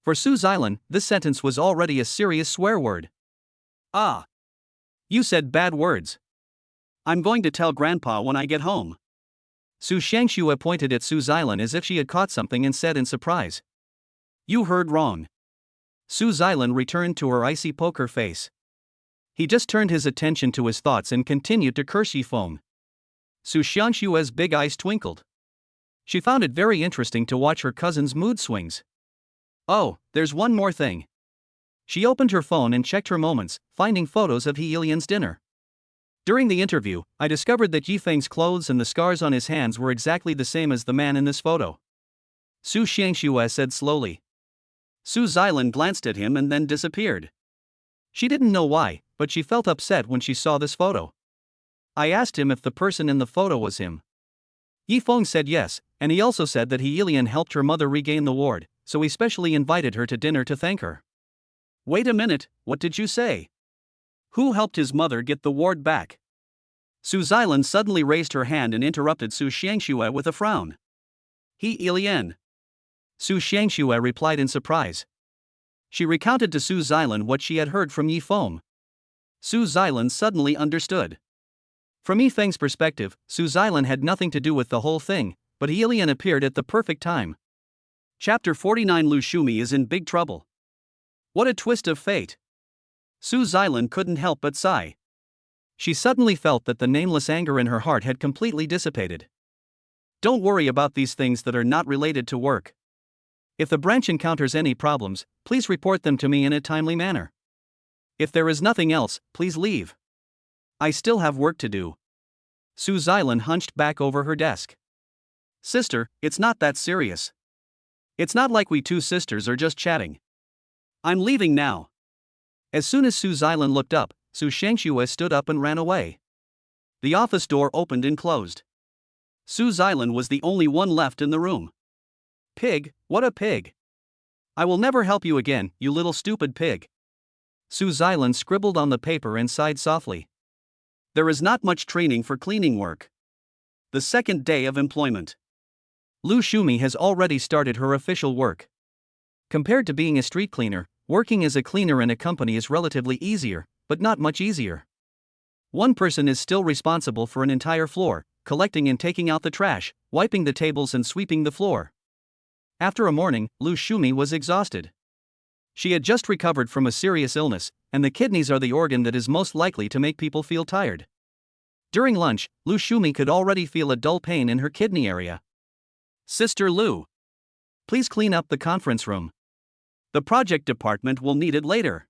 For Su Xilan, this sentence was already a serious swear word. Ah. You said bad words. I'm going to tell Grandpa when I get home. Su Shangxue pointed at Su Xilan as if she had caught something and said in surprise. You heard wrong. Su Xilan returned to her icy poker face. He just turned his attention to his thoughts and continued to curse Yi Feng. Su Shangxue's big eyes twinkled. She found it very interesting to watch her cousin's mood swings. Oh, there's one more thing. She opened her phone and checked her moments, finding photos of He Ilian's dinner. During the interview, I discovered that Yi Feng's clothes and the scars on his hands were exactly the same as the man in this photo. Su Shangxue said slowly. Su Xilan glanced at him and then disappeared. She didn't know why, but she felt upset when she saw this photo. I asked him if the person in the photo was him. Yi Feng said yes, and he also said that He Ilian helped her mother regain the ward, so he specially invited her to dinner to thank her. Wait a minute, what did you say? Who helped his mother get the ward back? Su Xilan suddenly raised her hand and interrupted Su Shangxue with a frown. He Ilian. Su Shangxue replied in surprise. She recounted to Su Xilan what she had heard from Yi Feng. Su Xilan suddenly understood. From Yi Feng's perspective, Su Xilan had nothing to do with the whole thing, but He Ilian appeared at the perfect time. Chapter 49. Lu Shumi is in big trouble. What a twist of fate. Su Xilan couldn't help but sigh. She suddenly felt that the nameless anger in her heart had completely dissipated. Don't worry about these things that are not related to work. If the branch encounters any problems, please report them to me in a timely manner. If there is nothing else, please leave. I still have work to do. Su Xilan hunched back over her desk. Sister, it's not that serious. It's not like we two sisters are just chatting. I'm leaving now. As soon as Su Xilan looked up, Su Shangxue stood up and ran away. The office door opened and closed. Su Xilan was the only one left in the room. Pig, what a pig. I will never help you again, you little stupid pig. Su Xilan scribbled on the paper and sighed softly. There is not much training for cleaning work. The second day of employment. Lu Shumi has already started her official work. Compared to being a street cleaner, working as a cleaner in a company is relatively easier, but not much easier. One person is still responsible for an entire floor, collecting and taking out the trash, wiping the tables and sweeping the floor. After a morning, Lu Shumi was exhausted. She had just recovered from a serious illness, and the kidneys are the organ that is most likely to make people feel tired. During lunch, Lu Shumi could already feel a dull pain in her kidney area. "Sister Lu, please clean up the conference room. The project department will need it later."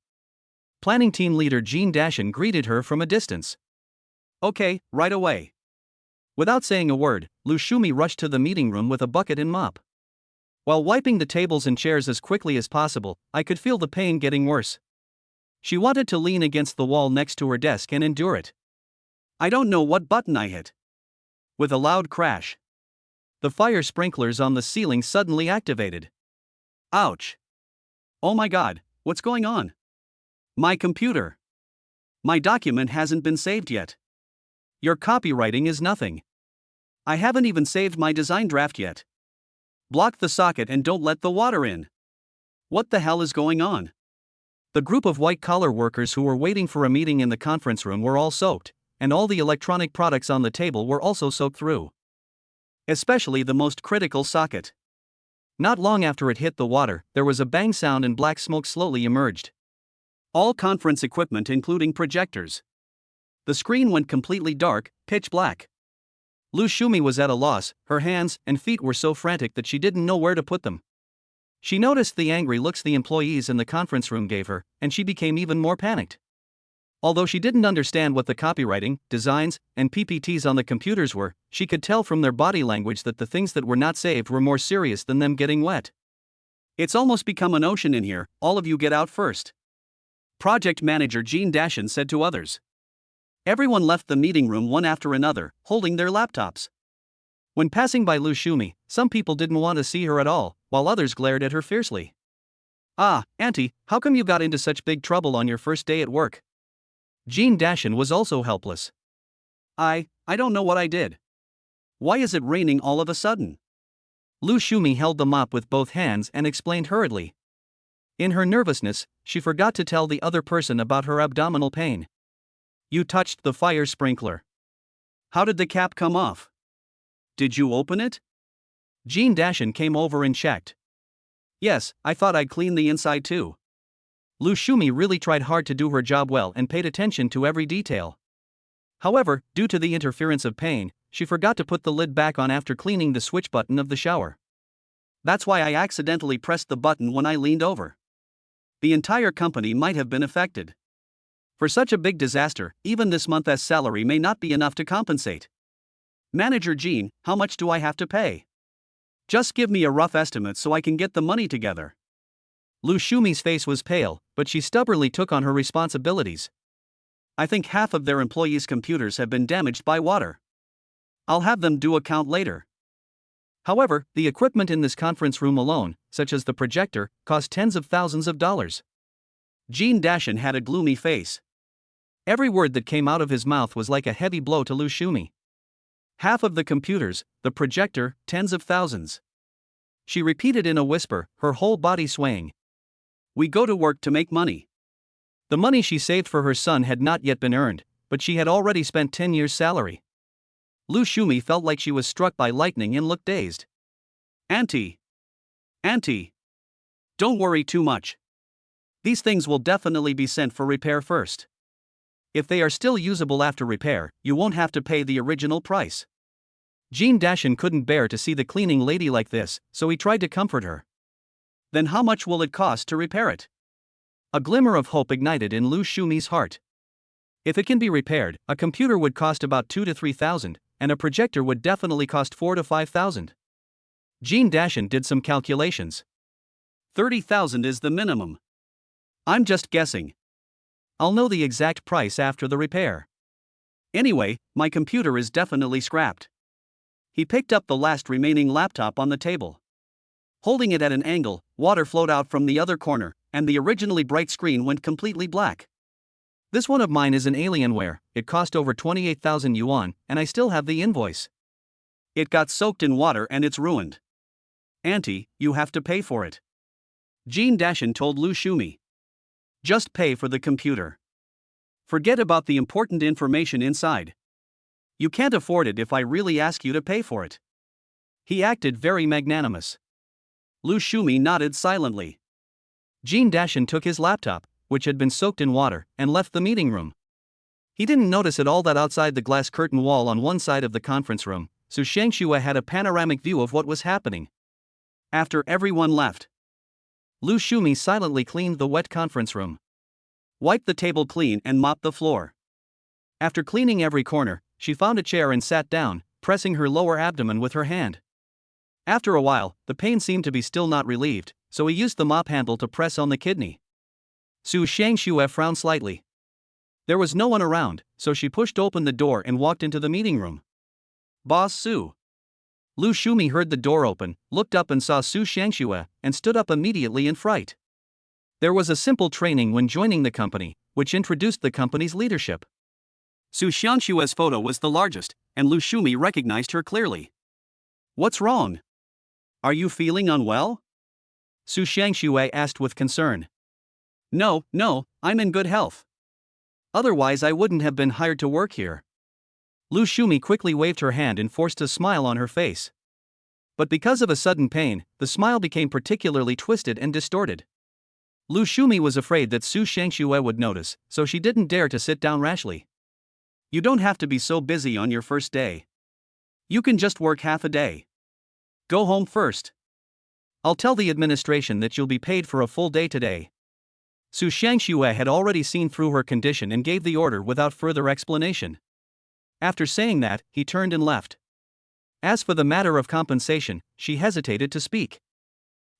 Planning team leader Jean Dashin greeted her from a distance. "Okay, right away." Without saying a word, Lu Shumi rushed to the meeting room with a bucket and mop. While wiping the tables and chairs as quickly as possible, I could feel the pain getting worse. She wanted to lean against the wall next to her desk and endure it. I don't know what button I hit. With a loud crash, the fire sprinklers on the ceiling suddenly activated. Ouch! Oh my god, what's going on? My computer. My document hasn't been saved yet. Your copywriting is nothing. I haven't even saved my design draft yet. Block the socket and don't let the water in. What the hell is going on? The group of white-collar workers who were waiting for a meeting in the conference room were all soaked, and all the electronic products on the table were also soaked through. Especially the most critical socket. Not long after it hit the water, there was a bang sound and black smoke slowly emerged. All conference equipment including projectors. The screen went completely dark, pitch black. Lu Shumi was at a loss, her hands and feet were so frantic that she didn't know where to put them. She noticed the angry looks the employees in the conference room gave her, and she became even more panicked. Although she didn't understand what the copywriting, designs, and PPTs on the computers were, she could tell from their body language that the things that were not saved were more serious than them getting wet. "It's almost become an ocean in here, all of you get out first," project manager Jean Dashin said to others. Everyone left the meeting room one after another, holding their laptops. When passing by Lu Shumi, some people didn't want to see her at all, while others glared at her fiercely. "Ah, Auntie, how come you got into such big trouble on your first day at work?" Jean Dashin was also helpless. I don't know what I did. Why is it raining all of a sudden?" Lu Shumi held the mop with both hands and explained hurriedly. In her nervousness, she forgot to tell the other person about her abdominal pain. "You touched the fire sprinkler. How did the cap come off? Did you open it?" Jean Dashin came over and checked. "Yes, I thought I'd clean the inside too." Lu Shumi really tried hard to do her job well and paid attention to every detail. However, due to the interference of pain, she forgot to put the lid back on after cleaning the switch button of the shower. "That's why I accidentally pressed the button when I leaned over. The entire company might have been affected. For such a big disaster, even this month's salary may not be enough to compensate. Manager Jean, how much do I have to pay? Just give me a rough estimate so I can get the money together." Lu Shumi's face was pale, but she stubbornly took on her responsibilities. "I think half of their employees' computers have been damaged by water. I'll have them do a count later." However, the equipment in this conference room alone, such as the projector, cost tens of thousands of dollars. Jean Dashin had a gloomy face. Every word that came out of his mouth was like a heavy blow to Lu Shumi. Half of the computers, the projector, tens of thousands. She repeated in a whisper, her whole body swaying. "We go to work to make money." The money she saved for her son had not yet been earned, but she had already spent 10 years' salary. Lu Shumi felt like she was struck by lightning and looked dazed. Auntie, don't worry too much. These things will definitely be sent for repair first. If they are still usable after repair, you won't have to pay the original price." Jean Dashin couldn't bear to see the cleaning lady like this, so he tried to comfort her. "Then how much will it cost to repair it?" A glimmer of hope ignited in Lu Shumi's heart. If it can be repaired, a computer would cost about 2,000 to 3,000, and a projector would definitely cost 4,000 to 5,000. Jean Dashin did some calculations. 30,000 is the minimum. I'm just guessing. I'll know the exact price after the repair. Anyway, my computer is definitely scrapped." He picked up the last remaining laptop on the table. Holding it at an angle, water flowed out from the other corner, and the originally bright screen went completely black. "This one of mine is an Alienware, it cost over 28,000 yuan, and I still have the invoice. It got soaked in water and it's ruined. Auntie, you have to pay for it." Jean Dashin told Lu Shumi. Just pay for the computer. Forget about the important information inside. You can't afford it if I really ask you to pay for it. He acted very magnanimous. Lu Shumi nodded silently. Jean Dashin took his laptop, which had been soaked in water, and left the meeting room. He didn't notice at all that outside the glass curtain wall on one side of the conference room, Su Shangxue had a panoramic view of what was happening. After everyone left, Lu Shumi silently cleaned the wet conference room, wiped the table clean and mopped the floor. After cleaning every corner, she found a chair and sat down, pressing her lower abdomen with her hand. After a while, the pain seemed to be still not relieved, so he used the mop handle to press on the kidney. Su Shangxue frowned slightly. There was no one around, so she pushed open the door and walked into the meeting room. Boss Su. Lu Shumi heard the door open, looked up and saw Su Shangxue, and stood up immediately in fright. There was a simple training when joining the company, which introduced the company's leadership. Su Shangxue's photo was the largest, and Lu Shumi recognized her clearly. What's wrong? Are you feeling unwell? Su Shangxue asked with concern. No, I'm in good health. Otherwise I wouldn't have been hired to work here. Lu Shumi quickly waved her hand and forced a smile on her face. But because of a sudden pain, the smile became particularly twisted and distorted. Lu Shumi was afraid that Su Shangxue would notice, so she didn't dare to sit down rashly. You don't have to be so busy on your first day. You can just work half a day. Go home first. I'll tell the administration that you'll be paid for a full day today. Su Shangxue had already seen through her condition and gave the order without further explanation. After saying that, he turned and left. As for the matter of compensation, she hesitated to speak.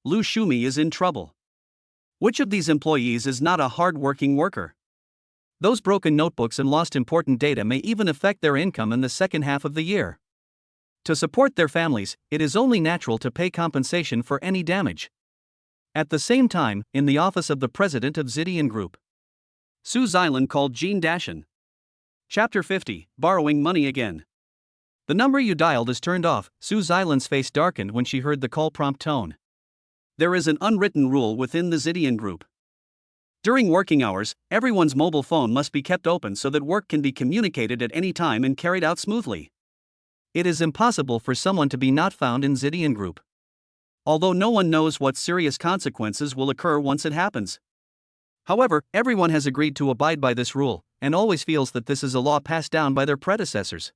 Lu Shumi is in trouble. Which of these employees is not a hard-working worker? Those broken notebooks and lost important data may even affect their income in the second half of the year. To support their families, it is only natural to pay compensation for any damage. At the same time, in the office of the president of Zidian Group, Su Xilan called Jean Dashin. Chapter 50, Borrowing Money Again. The number you dialed is turned off. Su Xilan's face darkened when she heard the call prompt tone. There is an unwritten rule within the Zidian Group. During working hours, everyone's mobile phone must be kept open so that work can be communicated at any time and carried out smoothly. It is impossible for someone to be not found in Zidian Group. Although no one knows what serious consequences will occur once it happens. However, everyone has agreed to abide by this rule, and always feels that this is a law passed down by their predecessors.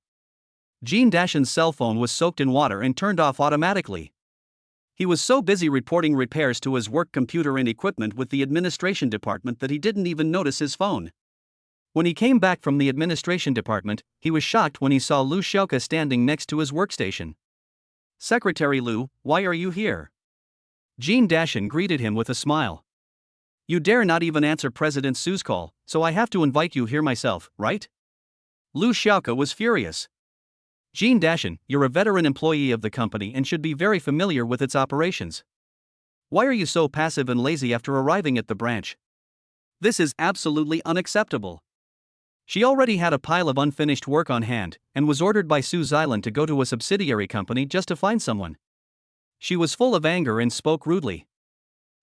Jean Dashin's cell phone was soaked in water and turned off automatically. He was so busy reporting repairs to his work computer and equipment with the administration department that he didn't even notice his phone. When he came back from the administration department, he was shocked when he saw Lu Xiaoke standing next to his workstation. Secretary Lu, why are you here? Jean Dashin greeted him with a smile. You dare not even answer President Su's call, so I have to invite you here myself, right? Lu Xiaoke was furious. Jean Dashin, you're a veteran employee of the company and should be very familiar with its operations. Why are you so passive and lazy after arriving at the branch? This is absolutely unacceptable. She already had a pile of unfinished work on hand, and was ordered by Su Xilan to go to a subsidiary company just to find someone. She was full of anger and spoke rudely.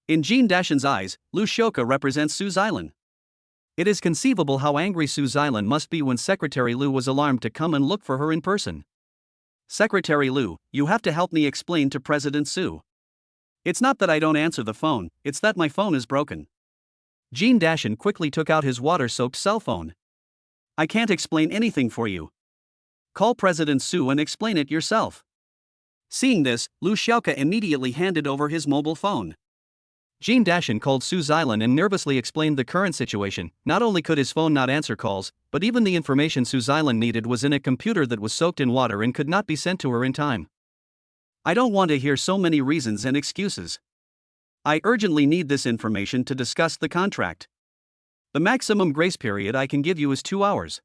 In Jean Dashin's eyes, Lu Xiaoke represents Su Xilan. It is conceivable how angry Su Xilan must be when Secretary Lu was alarmed to come and look for her in person. Secretary Lu, you have to help me explain to President Su. It's not that I don't answer the phone, it's that my phone is broken. Jean Dashin quickly took out his water-soaked cell phone. I can't explain anything for you. Call President Su and explain it yourself. Seeing this, Lu Xiaoke immediately handed over his mobile phone. Jean Dashin called Su Xilan and nervously explained the current situation. Not only could his phone not answer calls, but even the information Su Xilan needed was in a computer that was soaked in water and could not be sent to her in time. I don't want to hear so many reasons and excuses. I urgently need this information to discuss the contract. The maximum grace period I can give you is 2 hours.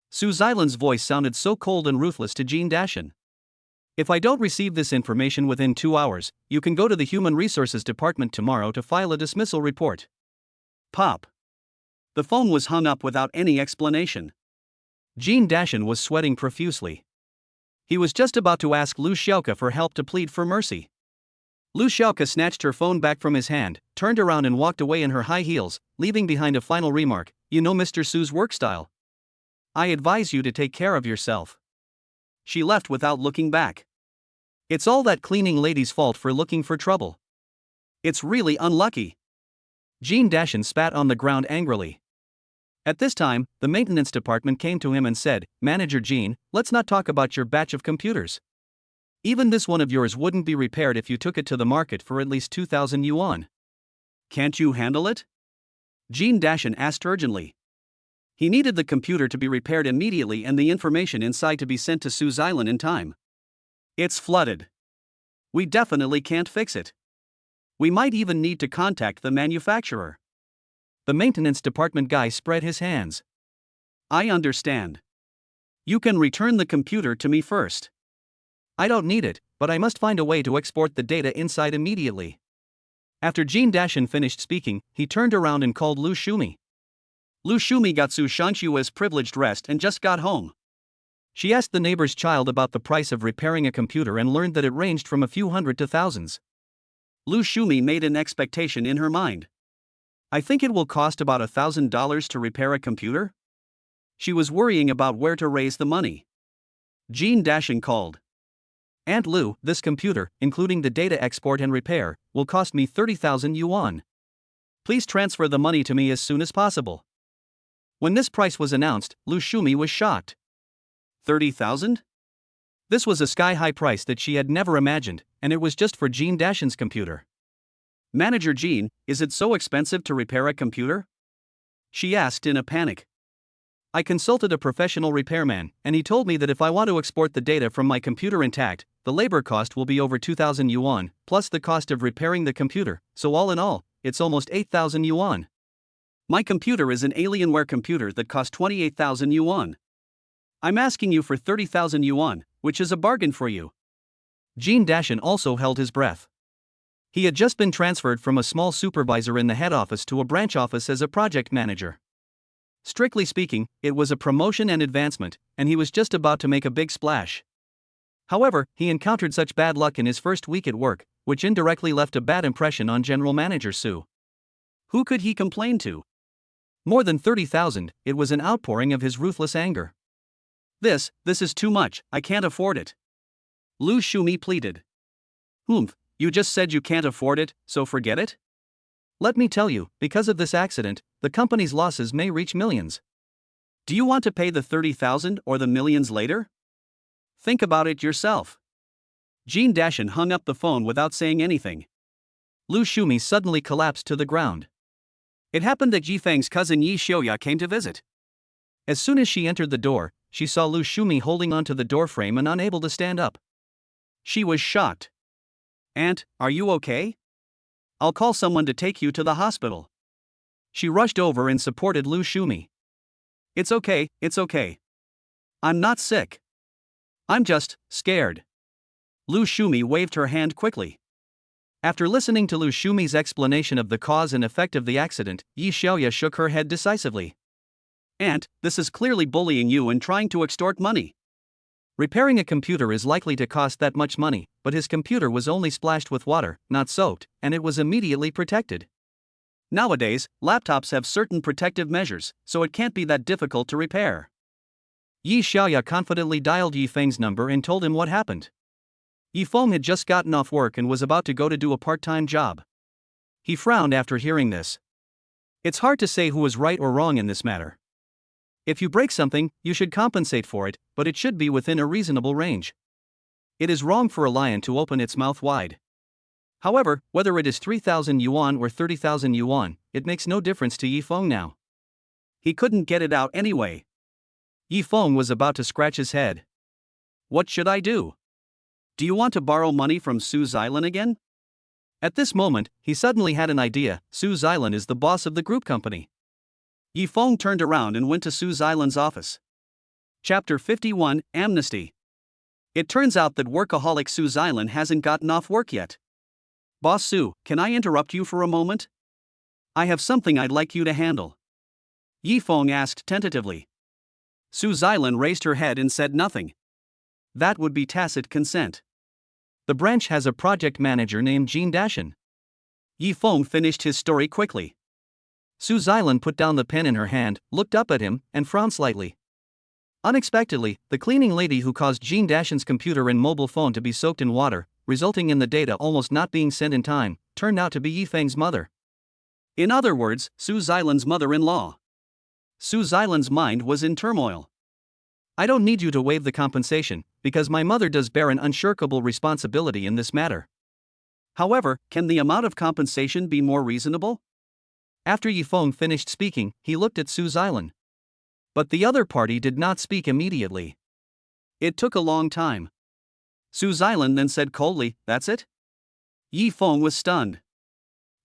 Su Xilan's voice sounded so cold and ruthless to Jean Dashin. If I don't receive this information within 2 hours, you can go to the Human Resources Department tomorrow to file a dismissal report. Pop. The phone was hung up without any explanation. Jean Dashin was sweating profusely. He was just about to ask Lu Xiaoke for help to plead for mercy. Lu Xiaoka snatched her phone back from his hand, turned around and walked away in her high heels, leaving behind a final remark, "You know Mr. Su's work style. I advise you to take care of yourself." She left without looking back. It's all that cleaning lady's fault for looking for trouble. It's really unlucky. Jean Dashin spat on the ground angrily. At this time, the maintenance department came to him and said, "Manager Jean, let's not talk about your batch of computers. Even this one of yours wouldn't be repaired if you took it to the market for at least 2,000 yuan. Can't you handle it?" Jean Dashin asked urgently. He needed the computer to be repaired immediately and the information inside to be sent to Sue's Island in time. "It's flooded. We definitely can't fix it. We might even need to contact the manufacturer." The maintenance department guy spread his hands. "I understand. You can return the computer to me first. I don't need it, but I must find a way to export the data inside immediately." After Jean Dashin finished speaking, he turned around and called Lu Shumi. Lu Shumi got Su Shanshua's privileged rest and just got home. She asked the neighbor's child about the price of repairing a computer and learned that it ranged from a few hundred to thousands. Lu Shumi made an expectation in her mind. "I think it will cost about $1,000 to repair a computer?" She was worrying about where to raise the money. Jean Dashin called. "Aunt Lu, this computer, including the data export and repair, will cost me 30,000 yuan. Please transfer the money to me as soon as possible." When this price was announced, Lu Shumi was shocked. 30,000? This was a sky-high price that she had never imagined, and it was just for Jean Dashin's computer. "Manager Jean, is it so expensive to repair a computer?" she asked in a panic. "I consulted a professional repairman, and he told me that if I want to export the data from my computer intact, the labor cost will be over 2,000 yuan, plus the cost of repairing the computer, so all in all, it's almost 8,000 yuan. My computer is an Alienware computer that cost 28,000 yuan. I'm asking you for 30,000 yuan, which is a bargain for you." Jean Dashin also held his breath. He had just been transferred from a small supervisor in the head office to a branch office as a project manager. Strictly speaking, it was a promotion and advancement, and he was just about to make a big splash. However, he encountered such bad luck in his first week at work, which indirectly left a bad impression on General Manager Su. Who could he complain to? More than 30,000, it was an outpouring of his ruthless anger. This is too much, I can't afford it." Lu Shumi pleaded. You just said you can't afford it, so forget it? Let me tell you, because of this accident, the company's losses may reach millions. Do you want to pay the 30,000 or the millions later? Think about it yourself." Jean Dashin hung up the phone without saying anything. Lu Shumi suddenly collapsed to the ground. It happened that Yifeng's cousin Yi Xiuya came to visit. As soon as she entered the door, she saw Lu Shumi holding onto the doorframe and unable to stand up. She was shocked. "Aunt, are you okay? I'll call someone to take you to the hospital." She rushed over and supported Lu Shumi. It's okay. I'm not sick. I'm just scared." Lu Shumi waved her hand quickly. After listening to Lu Shumi's explanation of the cause and effect of the accident, Yi Xiaoya shook her head decisively. "Aunt, this is clearly bullying you and trying to extort money. Repairing a computer is likely to cost that much money, but his computer was only splashed with water, not soaked, and it was immediately protected. Nowadays, laptops have certain protective measures, so it can't be that difficult to repair." Yi Xiaoya confidently dialed Yi Feng's number and told him what happened. Yi Feng had just gotten off work and was about to go to do a part-time job. He frowned after hearing this. It's hard to say who was right or wrong in this matter. If you break something, you should compensate for it, but it should be within a reasonable range. It is wrong for a lion to open its mouth wide. However, whether it is 3,000 yuan or 30,000 yuan, it makes no difference to Yi Feng now. He couldn't get it out anyway. Yi Feng was about to scratch his head. What should I do? Do you want to borrow money from Sue's Island again? At this moment, he suddenly had an idea. Sue's Island is the boss of the group company. Yi Feng turned around and went to Sue's Island's office. Chapter 51, Amnesty. It turns out that workaholic Sue's Island hasn't gotten off work yet. "Boss Sue, can I interrupt you for a moment? I have something I'd like you to handle." Yi Feng asked tentatively. Sue's Island raised her head and said nothing. That would be tacit consent. The branch has a project manager named Jean Dashin. Yi Feng finished his story quickly. Su Xilan put down the pen in her hand, looked up at him, and frowned slightly. Unexpectedly, the cleaning lady who caused Jean Dashin's computer and mobile phone to be soaked in water, resulting in the data almost not being sent in time, turned out to be Yi Feng's mother. In other words, Su Xilan's mother-in-law. Su Xilan's mind was in turmoil. I don't need you to waive the compensation, because my mother does bear an unshirkable responsibility in this matter. However, can the amount of compensation be more reasonable? After Yi Feng finished speaking, he looked at Su Xilan. But the other party did not speak immediately. It took a long time. Su Xilan then said coldly, "That's it?" Yi Feng was stunned.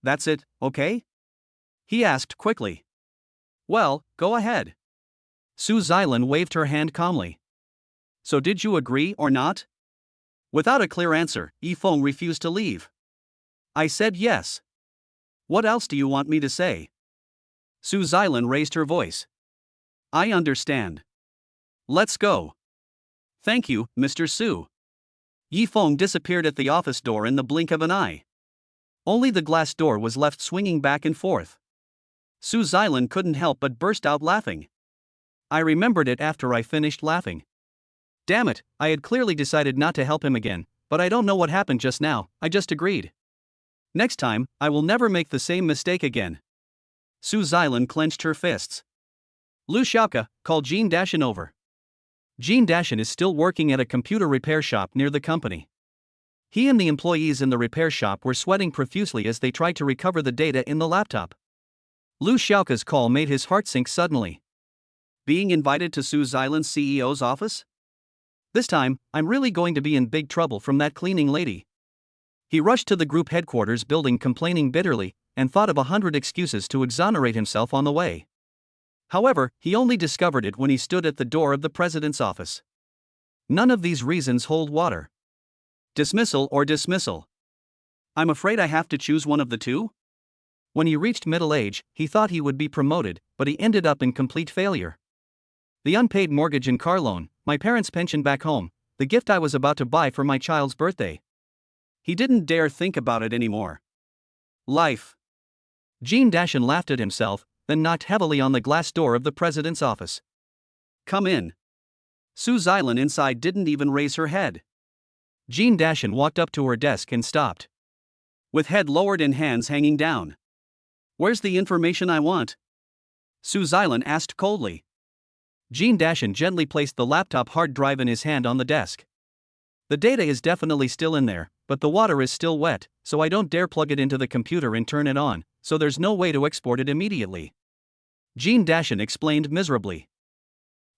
"That's it, okay?" he asked quickly. "Well, go ahead." Su Xilan waved her hand calmly. "So did you agree or not?" Without a clear answer, Yi Feng refused to leave. "I said yes. What else do you want me to say?" Su Xilan raised her voice. "I understand. Let's go." "Thank you, Mr. Su." Yi Feng disappeared at the office door in the blink of an eye. Only the glass door was left swinging back and forth. Su Xilan couldn't help but burst out laughing. I remembered it after I finished laughing. Damn it, I had clearly decided not to help him again, but I don't know what happened just now, I just agreed. Next time, I will never make the same mistake again. Su Xilan clenched her fists. Lu Xiaoke, call Jean Dashin over. Jean Dashin is still working at a computer repair shop near the company. He and the employees in the repair shop were sweating profusely as they tried to recover the data in the laptop. Lu Xiaoke's call made his heart sink suddenly. Being invited to Su Xilan's CEO's office? This time, I'm really going to be in big trouble from that cleaning lady. He rushed to the group headquarters building complaining bitterly, and thought of 100 excuses to exonerate himself on the way. However, he only discovered it when he stood at the door of the president's office. None of these reasons hold water. Dismissal or dismissal? I'm afraid I have to choose one of the two? When he reached middle age, he thought he would be promoted, but he ended up in complete failure. The unpaid mortgage and car loan, my parents' pension back home, the gift I was about to buy for my child's birthday. He didn't dare think about it anymore. Life. Jean Dashin laughed at himself, then knocked heavily on the glass door of the president's office. Come in. Su Xilan inside didn't even raise her head. Jean Dashin walked up to her desk and stopped. With head lowered and hands hanging down. Where's the information I want? Su Xilan asked coldly. Jean Dashin gently placed the laptop hard drive in his hand on the desk. The data is definitely still in there, but the water is still wet, so I don't dare plug it into the computer and turn it on, so there's no way to export it immediately. Jean Dashin explained miserably.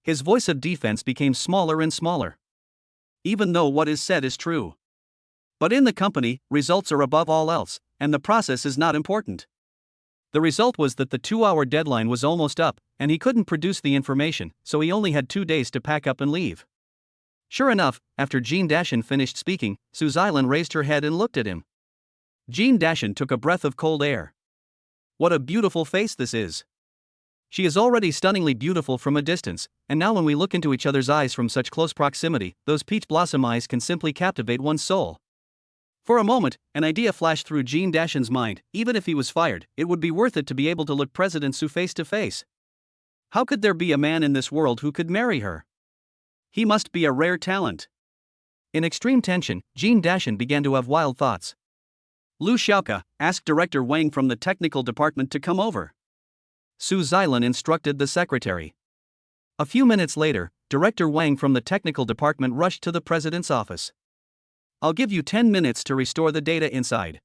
His voice of defense became smaller and smaller. Even though what is said is true. But in the company, results are above all else, and the process is not important. The result was that the 2-hour deadline was almost up, and he couldn't produce the information, so he only had 2 days to pack up and leave. Sure enough, after Jean Dashin finished speaking, Su Xilan raised her head and looked at him. Jean Dashin took a breath of cold air. What a beautiful face this is. She is already stunningly beautiful from a distance, and now when we look into each other's eyes from such close proximity, those peach blossom eyes can simply captivate one's soul. For a moment, an idea flashed through Jean Dashin's mind: even if he was fired, it would be worth it to be able to look President Su face to face. How could there be a man in this world who could marry her? He must be a rare talent. In extreme tension, Jean Dashin began to have wild thoughts. Lu Xiaoke, ask Director Wang from the technical department to come over. Su Xilan instructed the secretary. A few minutes later, Director Wang from the technical department rushed to the president's office. I'll give you 10 minutes to restore the data inside.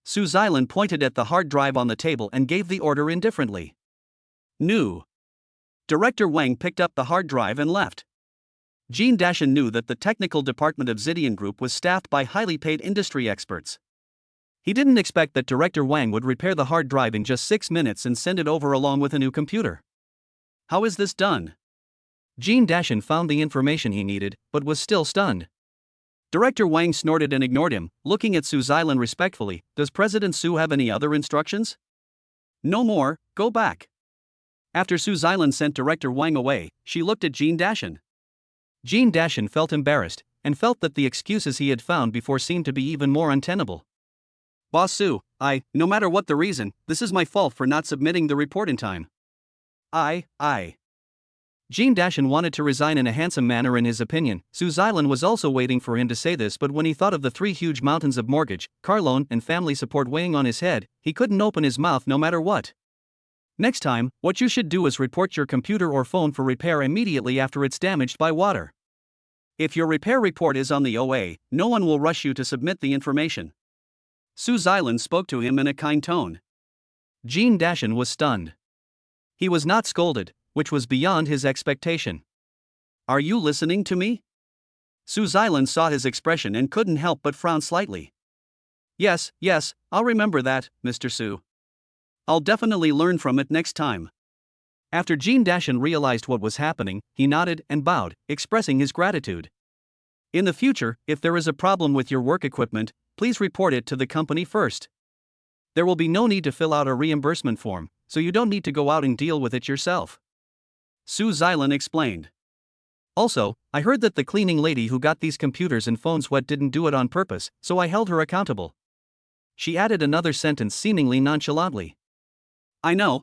Su Xilan pointed at the hard drive on the table and gave the order indifferently. New. Director Wang picked up the hard drive and left. Jean Dashin knew that the technical department of Zidian Group was staffed by highly paid industry experts. He didn't expect that Director Wang would repair the hard drive in just 6 minutes and send it over along with a new computer. How is this done? Jean Dashin found the information he needed, but was still stunned. Director Wang snorted and ignored him, looking at Su Xilan respectfully. Does President Su have any other instructions? No more, go back. After Su Xilan sent Director Wang away, she looked at Jean Dashin. Jean Dashin felt embarrassed, and felt that the excuses he had found before seemed to be even more untenable. Boss Sue, no matter what the reason, this is my fault for not submitting the report in time. Gene Dashin wanted to resign in a handsome manner in his opinion. Sue Zylan was also waiting for him to say this, but when he thought of the 3 huge mountains of mortgage, car loan, and family support weighing on his head, he couldn't open his mouth no matter what. Next time, what you should do is report your computer or phone for repair immediately after it's damaged by water. If your repair report is on the OA, no one will rush you to submit the information. Sue Zylan spoke to him in a kind tone. Gene Dashin was stunned. He was not scolded, which was beyond his expectation. Are you listening to me? Sue Zylan saw his expression and couldn't help but frown slightly. Yes, I'll remember that, Mr. Sue. I'll definitely learn from it next time. After Gene Dashin realized what was happening, he nodded and bowed, expressing his gratitude. In the future, if there is a problem with your work equipment, please report it to the company first. There will be no need to fill out a reimbursement form, so you don't need to go out and deal with it yourself. Sue Zylan explained. Also, I heard that the cleaning lady who got these computers and phones wet didn't do it on purpose, so I held her accountable. She added another sentence seemingly nonchalantly. I know.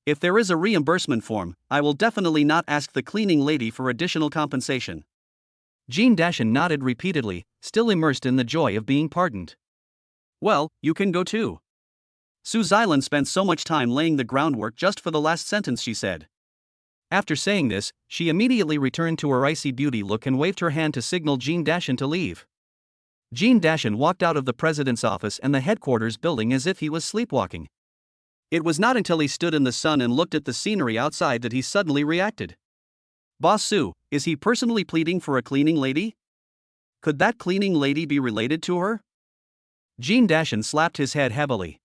If there is a reimbursement form, I will definitely not ask the cleaning lady for additional compensation. Gene Dashin nodded repeatedly, still immersed in the joy of being pardoned. Well, you can go too. Sue Zylan spent so much time laying the groundwork just for the last sentence she said. After saying this, she immediately returned to her icy beauty look and waved her hand to signal Gene Dashin to leave. Gene Dashin walked out of the president's office and the headquarters building as if he was sleepwalking. It was not until he stood in the sun and looked at the scenery outside that he suddenly reacted. Boss Sue, is he personally pleading for a cleaning lady? Could that cleaning lady be related to her? Gene Dashin slapped his head heavily.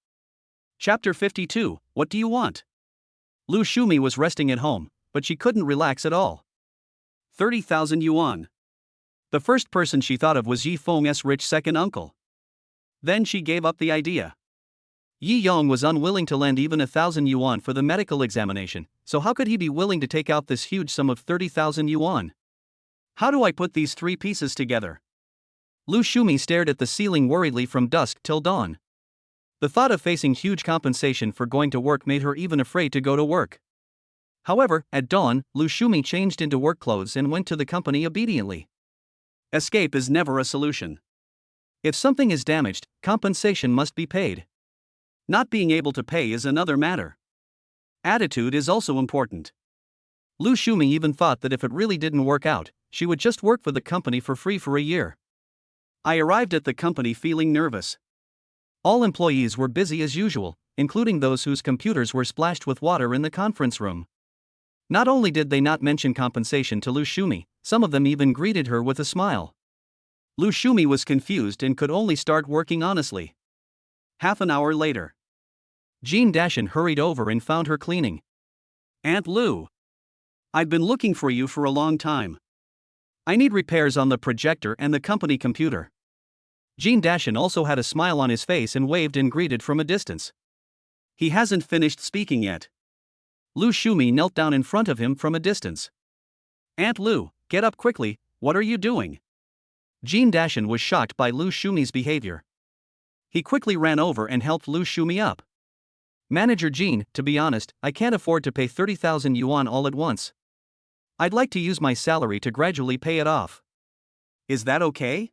Chapter 52, What do you want? Lu Shumi was resting at home, but she couldn't relax at all. 30,000 yuan. The first person she thought of was Yi Feng's rich second uncle. Then she gave up the idea. Yi Yong was unwilling to lend even 1,000 yuan for the medical examination, so how could he be willing to take out this huge sum of 30,000 yuan? How do I put these 3 pieces together? Lu Shumi stared at the ceiling worriedly from dusk till dawn. The thought of facing huge compensation for going to work made her even afraid to go to work. However, at dawn, Lu Shumi changed into work clothes and went to the company obediently. Escape is never a solution. If something is damaged, compensation must be paid. Not being able to pay is another matter. Attitude is also important. Lu Shumi even thought that if it really didn't work out, she would just work for the company for free for a year. I arrived at the company feeling nervous. All employees were busy as usual, including those whose computers were splashed with water in the conference room. Not only did they not mention compensation to Lu Shumi, some of them even greeted her with a smile. Lu Shumi was confused and could only start working honestly. Half an hour later, Gene Dashin hurried over and found her cleaning. Aunt Lu. I've been looking for you for a long time. I need repairs on the projector and the company computer. Gene Dashin also had a smile on his face and waved and greeted from a distance. He hasn't finished speaking yet. Lu Shumi knelt down in front of him from a distance. Aunt Lu, get up quickly, what are you doing? Gene Dashin was shocked by Lu Shumi's behavior. He quickly ran over and helped Lu Shumi up. Manager Gene, to be honest, I can't afford to pay 30,000 yuan all at once. I'd like to use my salary to gradually pay it off. Is that okay?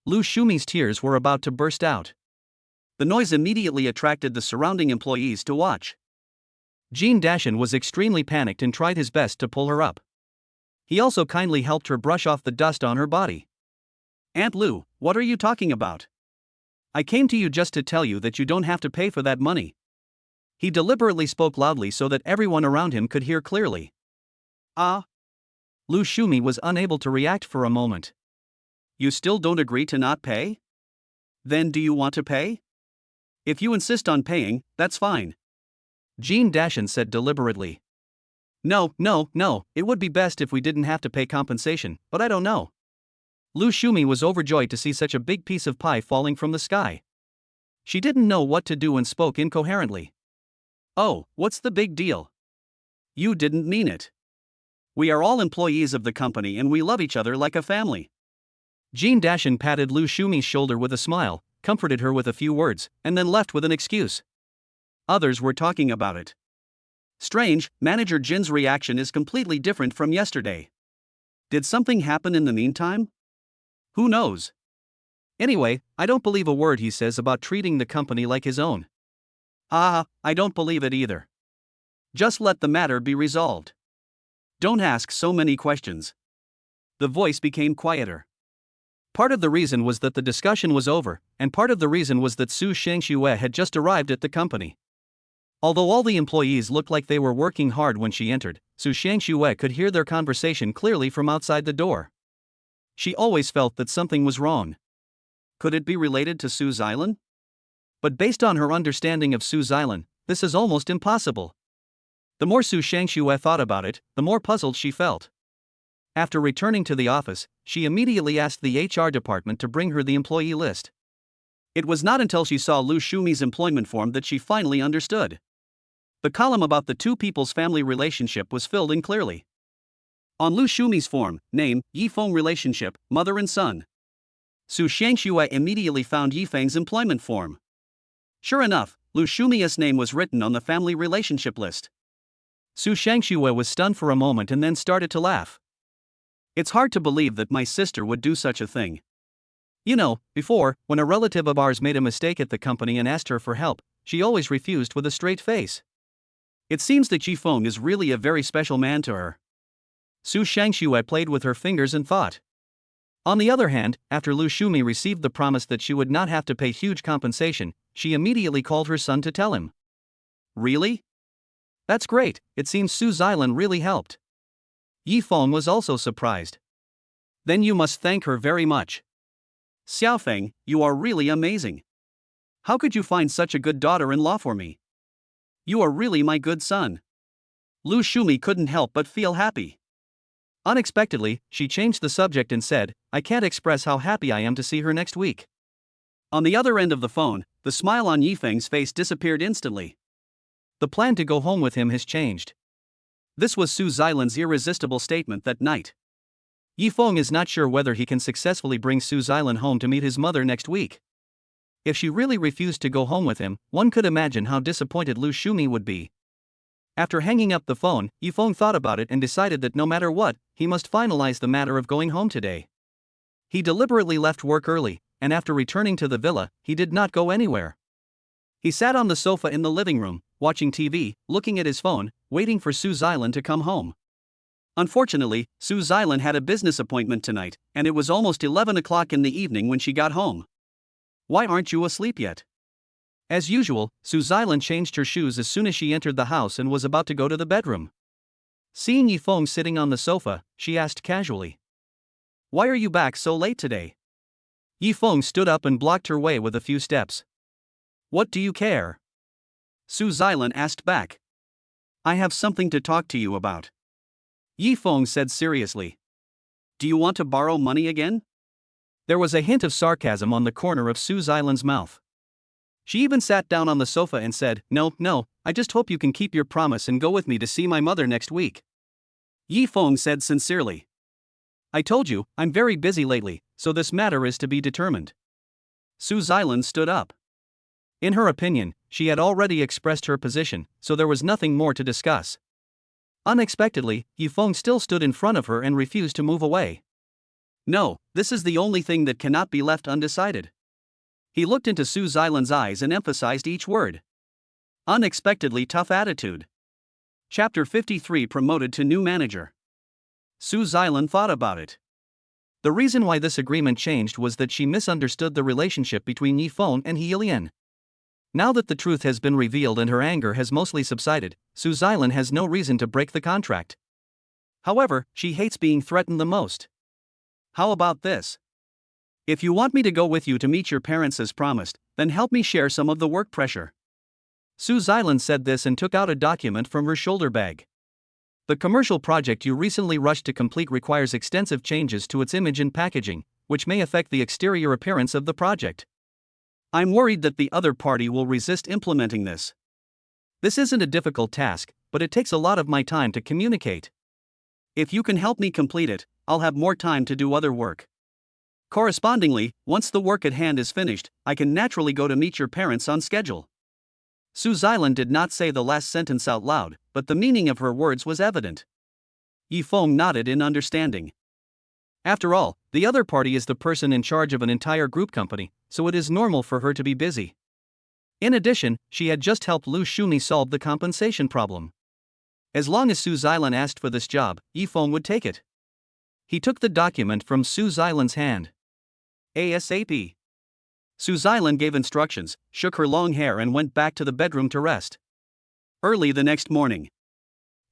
Lu Shumi's tears were about to burst out. The noise immediately attracted the surrounding employees to watch. Gene Dashin was extremely panicked and tried his best to pull her up. He also kindly helped her brush off the dust on her body. Aunt Lu, what are you talking about? I came to you just to tell you that you don't have to pay for that money. He deliberately spoke loudly so that everyone around him could hear clearly. Lu Shumi was unable to react for a moment. You still don't agree to not pay? Then do you want to pay? If you insist on paying, that's fine. Gene Dashin said deliberately. No, it would be best if we didn't have to pay compensation, but I don't know. Lu Shumi was overjoyed to see such a big piece of pie falling from the sky. She didn't know what to do and spoke incoherently. Oh, what's the big deal? You didn't mean it. We are all employees of the company and we love each other like a family. Jean Dashin patted Lu Shumi's shoulder with a smile, comforted her with a few words, and then left with an excuse. Others were talking about it. Strange, Manager Jin's reaction is completely different from yesterday. Did something happen in the meantime? Who knows? Anyway, I don't believe a word he says about treating the company like his own. I don't believe it either. Just let the matter be resolved. Don't ask so many questions. The voice became quieter. Part of the reason was that the discussion was over, and part of the reason was that Su Shangxue had just arrived at the company. Although all the employees looked like they were working hard when she entered, Su Shangxue could hear their conversation clearly from outside the door. She always felt that something was wrong. Could it be related to Su Xilan? But based on her understanding of Su Xilan, this is almost impossible. The more Su Shangxue thought about it, the more puzzled she felt. After returning to the office, she immediately asked the HR department to bring her the employee list. It was not until she saw Lu Shumi's employment form that she finally understood. The column about the two people's family relationship was filled in clearly. On Lu Shumi's form, name, Yifeng relationship, mother and son. Su Shangxue immediately found Yifeng's employment form. Sure enough, Lu Shumi's name was written on the family relationship list. Su Shangxue was stunned for a moment and then started to laugh. It's hard to believe that my sister would do such a thing. You know, before, when a relative of ours made a mistake at the company and asked her for help, she always refused with a straight face. It seems that Yifeng is really a very special man to her. Su Shangxue played with her fingers and thought. On the other hand, after Lu Shumi received the promise that she would not have to pay huge compensation, she immediately called her son to tell him. Really? That's great, it seems Su Xilan really helped. Yifeng was also surprised. Then you must thank her very much. Xiaofeng, you are really amazing. How could you find such a good daughter-in-law for me? You are really my good son. Lu Shumi couldn't help but feel happy. Unexpectedly, she changed the subject and said, I can't express how happy I am to see her next week. On the other end of the phone, the smile on Yifeng's face disappeared instantly. The plan to go home with him has changed. This was Su Xilan's irresistible statement that night. Yifeng is not sure whether he can successfully bring Su Xilan home to meet his mother next week. If she really refused to go home with him, one could imagine how disappointed Lu Shumi would be. After hanging up the phone, Yifeng thought about it and decided that no matter what, he must finalize the matter of going home today. He deliberately left work early, and after returning to the villa, he did not go anywhere. He sat on the sofa in the living room, watching TV, looking at his phone, waiting for Su Xilan to come home. Unfortunately, Su Xilan had a business appointment tonight, and it was almost 11 o'clock in the evening when she got home. Why aren't you asleep yet? As usual, Su Xilan changed her shoes as soon as she entered the house and was about to go to the bedroom. Seeing Yifeng sitting on the sofa, she asked casually. Why are you back so late today? Yifeng stood up and blocked her way with a few steps. What do you care? Su Xilan asked back. I have something to talk to you about. Yifeng said seriously. Do you want to borrow money again? There was a hint of sarcasm on the corner of Su Xilan's mouth. She even sat down on the sofa and said, No, I just hope you can keep your promise and go with me to see my mother next week. Yifeng said sincerely. I told you, I'm very busy lately, so this matter is to be determined. Su Xilan stood up. In her opinion, she had already expressed her position, so there was nothing more to discuss. Unexpectedly, Yifeng still stood in front of her and refused to move away. No, this is the only thing that cannot be left undecided. He looked into Su Xilan's eyes and emphasized each word. Unexpectedly tough attitude. Chapter 53 Promoted to New Manager. Su Xilan thought about it. The reason why this agreement changed was that she misunderstood the relationship between Yifeng and He Lian. Now that the truth has been revealed and her anger has mostly subsided, Su Xilan has no reason to break the contract. However, she hates being threatened the most. How about this? If you want me to go with you to meet your parents as promised, then help me share some of the work pressure. Su Xilan said this and took out a document from her shoulder bag. The commercial project you recently rushed to complete requires extensive changes to its image and packaging, which may affect the exterior appearance of the project. I'm worried that the other party will resist implementing this. This isn't a difficult task, but it takes a lot of my time to communicate. If you can help me complete it, I'll have more time to do other work. Correspondingly, once the work at hand is finished, I can naturally go to meet your parents on schedule. Su Xilan did not say the last sentence out loud, but the meaning of her words was evident. Yifeng nodded in understanding. After all, the other party is the person in charge of an entire group company, so it is normal for her to be busy. In addition, she had just helped Lu Shumi solve the compensation problem. As long as Su Xilan asked for this job, Yifeng would take it. He took the document from Su Xilan's hand. ASAP. Su Xilan gave instructions, shook her long hair and went back to the bedroom to rest. Early the next morning.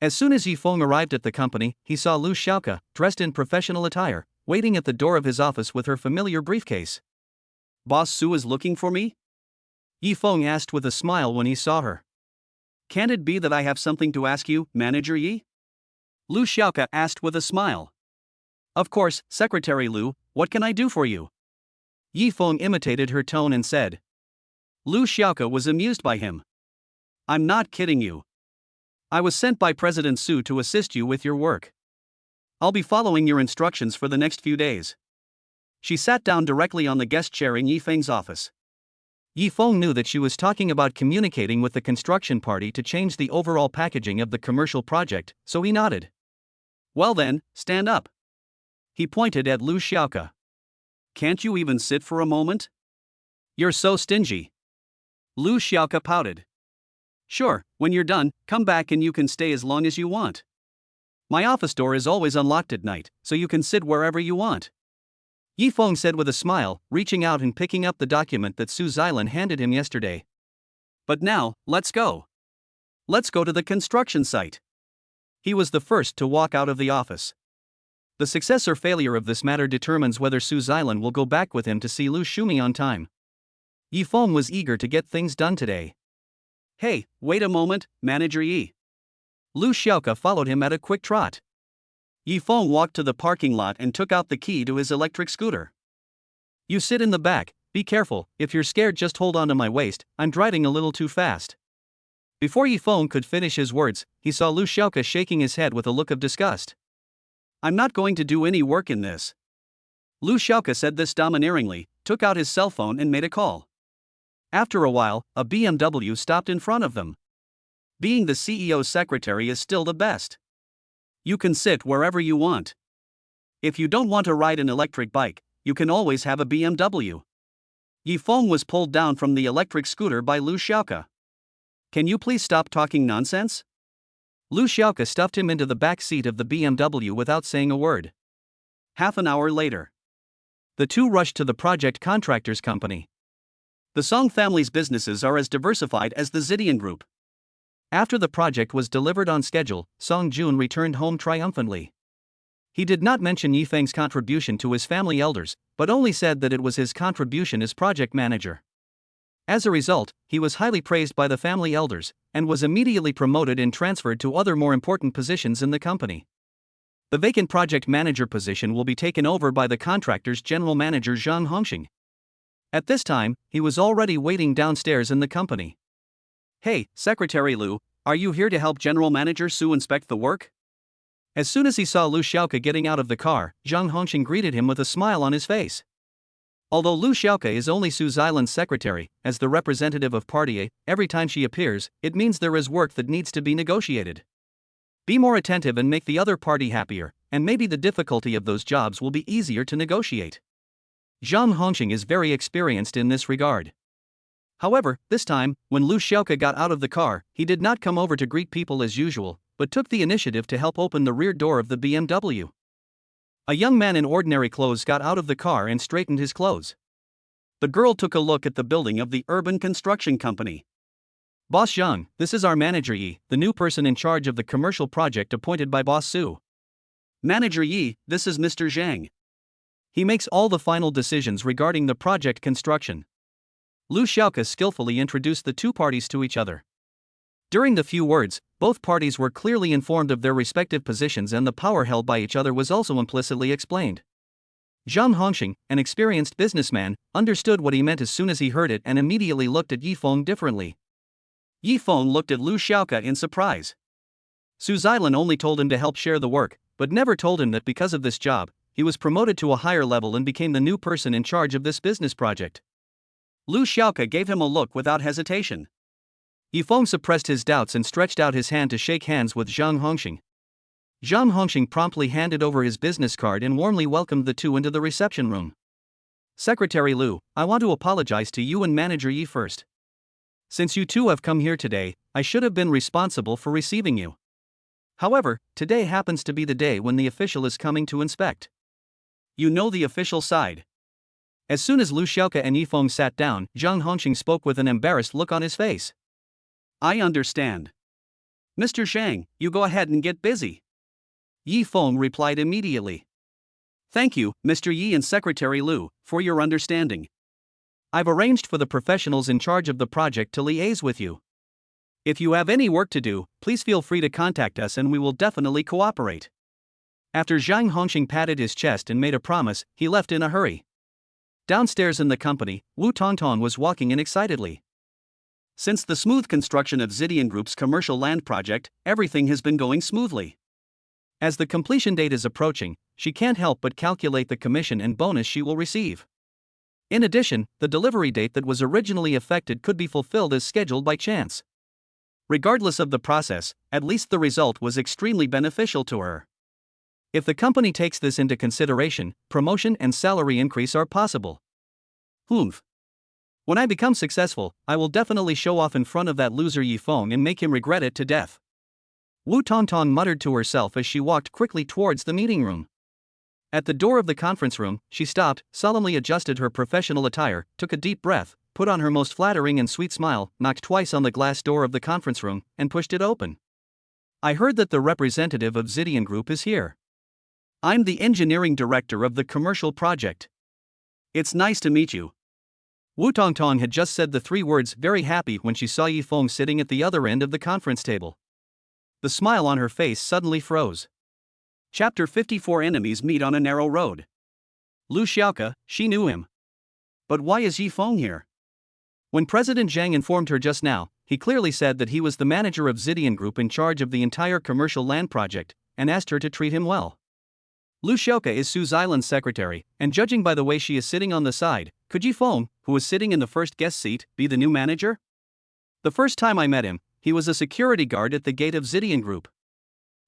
As soon as Yifeng arrived at the company, he saw Lu Xiaoke, dressed in professional attire, waiting at the door of his office with her familiar briefcase. Boss Su is looking for me? Yifeng asked with a smile when he saw her. Can't it be that I have something to ask you, Manager Yi? Lu Xiaoke asked with a smile. Of course, Secretary Lu, what can I do for you? Yifeng imitated her tone and said. Lu Xiaoke was amused by him. I'm not kidding you. I was sent by President Su to assist you with your work. I'll be following your instructions for the next few days. She sat down directly on the guest chair in Yifeng's office. Yifeng knew that she was talking about communicating with the construction party to change the overall packaging of the commercial project, so he nodded. Well then, stand up. He pointed at Lu Xiaoke. Can't you even sit for a moment? You're so stingy. Lu Xiaoke pouted. Sure, when you're done, come back and you can stay as long as you want. My office door is always unlocked at night, so you can sit wherever you want. Yifeng said with a smile, reaching out and picking up the document that Su Xilan handed him yesterday. But now, let's go. Let's go to the construction site. He was the first to walk out of the office. The success or failure of this matter determines whether Su Xilan will go back with him to see Lu Shumi on time. Yifeng was eager to get things done today. Hey, wait a moment, Manager Yi. Lu Xiaoke followed him at a quick trot. Yifeng walked to the parking lot and took out the key to his electric scooter. You sit in the back, be careful, if you're scared just hold on to my waist, I'm driving a little too fast. Before Yifeng could finish his words, he saw Lu Xiaoke shaking his head with a look of disgust. I'm not going to do any work in this. Lu Xiaoke said this domineeringly, took out his cell phone and made a call. After a while, a BMW stopped in front of them. Being the CEO's secretary is still the best. You can sit wherever you want. If you don't want to ride an electric bike, you can always have a BMW. Yifeng was pulled down from the electric scooter by Lu Xiaoke. Can you please stop talking nonsense? Lu Xiaoke stuffed him into the back seat of the BMW without saying a word. Half an hour later. The two rushed to the project contractors company. The Song family's businesses are as diversified as the Zidian Group. After the project was delivered on schedule, Song Jun returned home triumphantly. He did not mention Yifeng's contribution to his family elders, but only said that it was his contribution as project manager. As a result, he was highly praised by the family elders, and was immediately promoted and transferred to other more important positions in the company. The vacant project manager position will be taken over by the contractor's general manager Zhang Hongxing. At this time, he was already waiting downstairs in the company. Hey, Secretary Lu, are you here to help General Manager Su inspect the work? As soon as he saw Lu Xiaoke getting out of the car, Zhang Hongxing greeted him with a smile on his face. Although Lu Xiaoke is only Su Xilan's secretary, as the representative of Party A, every time she appears, it means there is work that needs to be negotiated. Be more attentive and make the other party happier, and maybe the difficulty of those jobs will be easier to negotiate. Zhang Hongxing is very experienced in this regard. However, this time, when Lu Xiaoke got out of the car, he did not come over to greet people as usual, but took the initiative to help open the rear door of the BMW. A young man in ordinary clothes got out of the car and straightened his clothes. The girl took a look at the building of the urban construction company. Boss Zhang, this is our manager Yi, the new person in charge of the commercial project appointed by Boss Su. Manager Yi, this is Mr. Zhang. He makes all the final decisions regarding the project construction. Lu Xiaoke skillfully introduced the two parties to each other. During the few words, both parties were clearly informed of their respective positions and the power held by each other was also implicitly explained. Zhang Hongxing, an experienced businessman, understood what he meant as soon as he heard it and immediately looked at Yifeng differently. Yifeng looked at Lu Xiaoke in surprise. Su Xilan only told him to help share the work, but never told him that because of this job, he was promoted to a higher level and became the new person in charge of this business project. Lu Xiaoke gave him a look without hesitation. Yifeng suppressed his doubts and stretched out his hand to shake hands with Zhang Hongxing. Zhang Hongxing promptly handed over his business card and warmly welcomed the two into the reception room. Secretary Lu, I want to apologize to you and Manager Yi first. Since you two have come here today, I should have been responsible for receiving you. However, today happens to be the day when the official is coming to inspect. You know the official side. As soon as Lu Xiaoke and Yifeng sat down, Zhang Hongxing spoke with an embarrassed look on his face. I understand. Mr. Zhang, you go ahead and get busy. Yifeng replied immediately. Thank you, Mr. Yi and Secretary Lu, for your understanding. I've arranged for the professionals in charge of the project to liaise with you. If you have any work to do, please feel free to contact us and we will definitely cooperate. After Zhang Hongxing patted his chest and made a promise, he left in a hurry. Downstairs in the company, Wu Tongtong was walking in excitedly. Since the smooth construction of Zidian Group's commercial land project, everything has been going smoothly. As the completion date is approaching, she can't help but calculate the commission and bonus she will receive. In addition, the delivery date that was originally affected could be fulfilled as scheduled by chance. Regardless of the process, at least the result was extremely beneficial to her. If the company takes this into consideration, promotion and salary increase are possible. When I become successful, I will definitely show off in front of that loser Yifeng and make him regret it to death. Wu Tongtong muttered to herself as she walked quickly towards the meeting room. At the door of the conference room, she stopped, solemnly adjusted her professional attire, took a deep breath, put on her most flattering and sweet smile, knocked twice on the glass door of the conference room, and pushed it open. I heard that the representative of Zidian Group is here. I'm the engineering director of the commercial project. It's nice to meet you. Wu Tongtong had just said the three words very happy when she saw Yifeng sitting at the other end of the conference table. The smile on her face suddenly froze. Chapter 54 Enemies Meet on a Narrow Road. Lu Xiaoke, she knew him. But why is Yifeng here? When President Zhang informed her just now, he clearly said that he was the manager of Zidian Group in charge of the entire commercial land project, and asked her to treat him well. Lu Xiaoke is Su Xilan's secretary, and judging by the way she is sitting on the side, could Yifeng, who was sitting in the first guest seat, be the new manager? The first time I met him, he was a security guard at the gate of Zidian Group.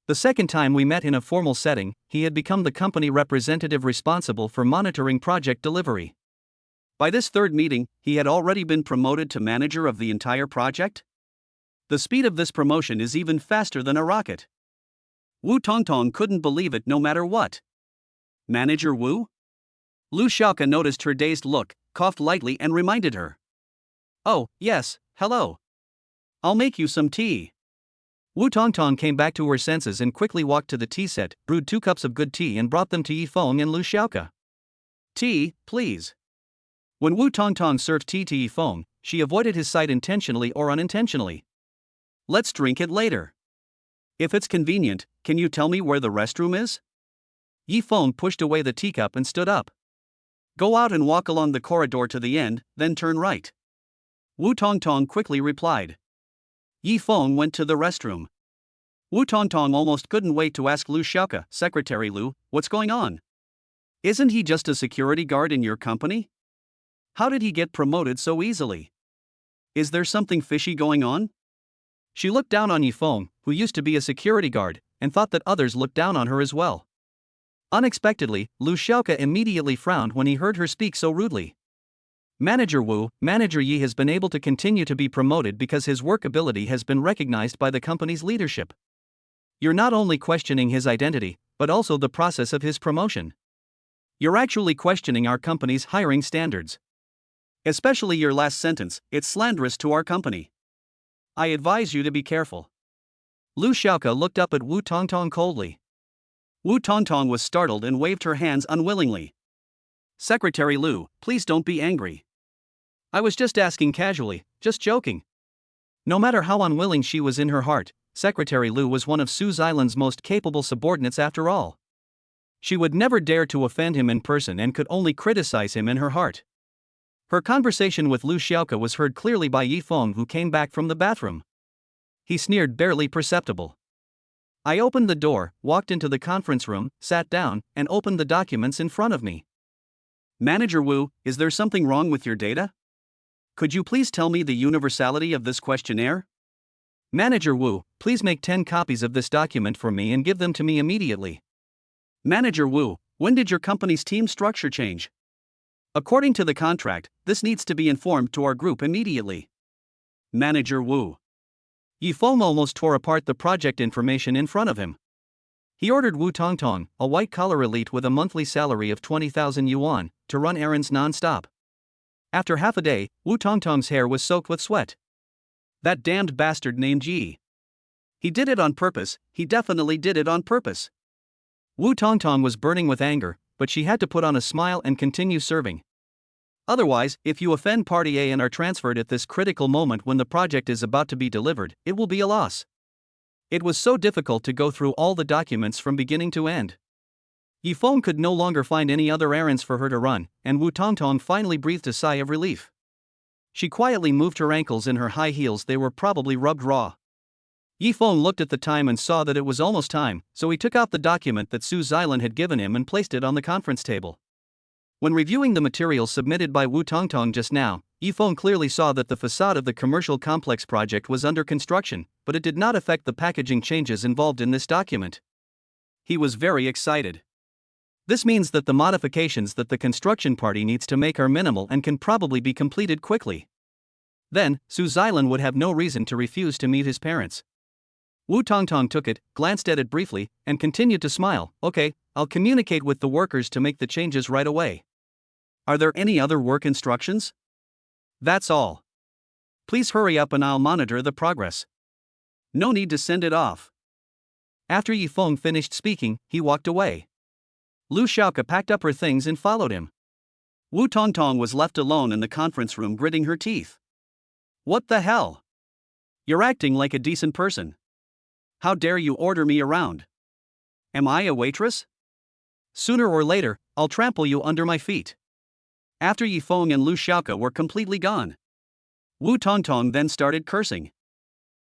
The second time we met in a formal setting, he had become the company representative responsible for monitoring project delivery. By this third meeting, he had already been promoted to manager of the entire project? The speed of this promotion is even faster than a rocket. Wu Tongtong couldn't believe it no matter what. Manager Wu? Lu Xiaoke noticed her dazed look, coughed lightly and reminded her. Oh, yes, hello. I'll make you some tea. Wu Tongtong came back to her senses and quickly walked to the tea set, brewed 2 cups of good tea and brought them to Yifeng and Lu Xiaoke. Tea, please. When Wu Tongtong served tea to Yifeng, she avoided his sight intentionally or unintentionally. Let's drink it later. If it's convenient, can you tell me where the restroom is? Yifeng pushed away the teacup and stood up. Go out and walk along the corridor to the end, then turn right. Wu Tongtong quickly replied. Yifeng went to the restroom. Wu Tongtong almost couldn't wait to ask Lu Xiaoke, Secretary Lu, what's going on? Isn't he just a security guard in your company? How did he get promoted so easily? Is there something fishy going on? She looked down on Yifeng, who used to be a security guard, and thought that others looked down on her as well. Unexpectedly, Lu Xiaoke immediately frowned when he heard her speak so rudely. Manager Wu, Manager Yi has been able to continue to be promoted because his work ability has been recognized by the company's leadership. You're not only questioning his identity, but also the process of his promotion. You're actually questioning our company's hiring standards. Especially your last sentence, it's slanderous to our company. I advise you to be careful. Lu Xiaoke looked up at Wu Tongtong coldly. Wu Tongtong was startled and waved her hands unwillingly. Secretary Lu, please don't be angry. I was just asking casually, just joking. No matter how unwilling she was in her heart, Secretary Lu was one of Su Xilan's most capable subordinates after all. She would never dare to offend him in person and could only criticize him in her heart. Her conversation with Lu Xiaoke was heard clearly by Yifeng, who came back from the bathroom. He sneered, barely perceptible. I opened the door, walked into the conference room, sat down, and opened the documents in front of me. Manager Wu, is there something wrong with your data? Could you please tell me the universality of this questionnaire? Manager Wu, please make 10 copies of this document for me and give them to me immediately. Manager Wu, when did your company's team structure change? According to the contract, this needs to be informed to our group immediately. Manager Wu. Yifeng almost tore apart the project information in front of him. He ordered Wu Tongtong, a white-collar elite with a monthly salary of 20,000 yuan, to run errands non-stop. After half a day, Wu Tongtong's hair was soaked with sweat. That damned bastard named Yi. He did it on purpose, he definitely did it on purpose. Wu Tongtong was burning with anger, but she had to put on a smile and continue serving. Otherwise, if you offend Party A and are transferred at this critical moment when the project is about to be delivered, it will be a loss. It was so difficult to go through all the documents from beginning to end. Yifeng could no longer find any other errands for her to run, and Wu Tongtong finally breathed a sigh of relief. She quietly moved her ankles in her high heels, they were probably rubbed raw. Yifeng looked at the time and saw that it was almost time, so he took out the document that Su Xilan had given him and placed it on the conference table. When reviewing the materials submitted by Wu Tongtong just now, Yifeng clearly saw that the facade of the commercial complex project was under construction, but it did not affect the packaging changes involved in this document. He was very excited. This means that the modifications that the construction party needs to make are minimal and can probably be completed quickly. Then, Su Xilan would have no reason to refuse to meet his parents. Wu Tongtong took it, glanced at it briefly, and continued to smile. Okay, I'll communicate with the workers to make the changes right away. Are there any other work instructions? That's all. Please hurry up and I'll monitor the progress. No need to send it off. After Yifeng finished speaking, he walked away. Lu Xiaoke packed up her things and followed him. Wu Tongtong was left alone in the conference room gritting her teeth. What the hell? You're acting like a decent person. How dare you order me around? Am I a waitress? Sooner or later, I'll trample you under my feet. After Yifeng and Lu Xiaoke were completely gone, Wu Tongtong then started cursing.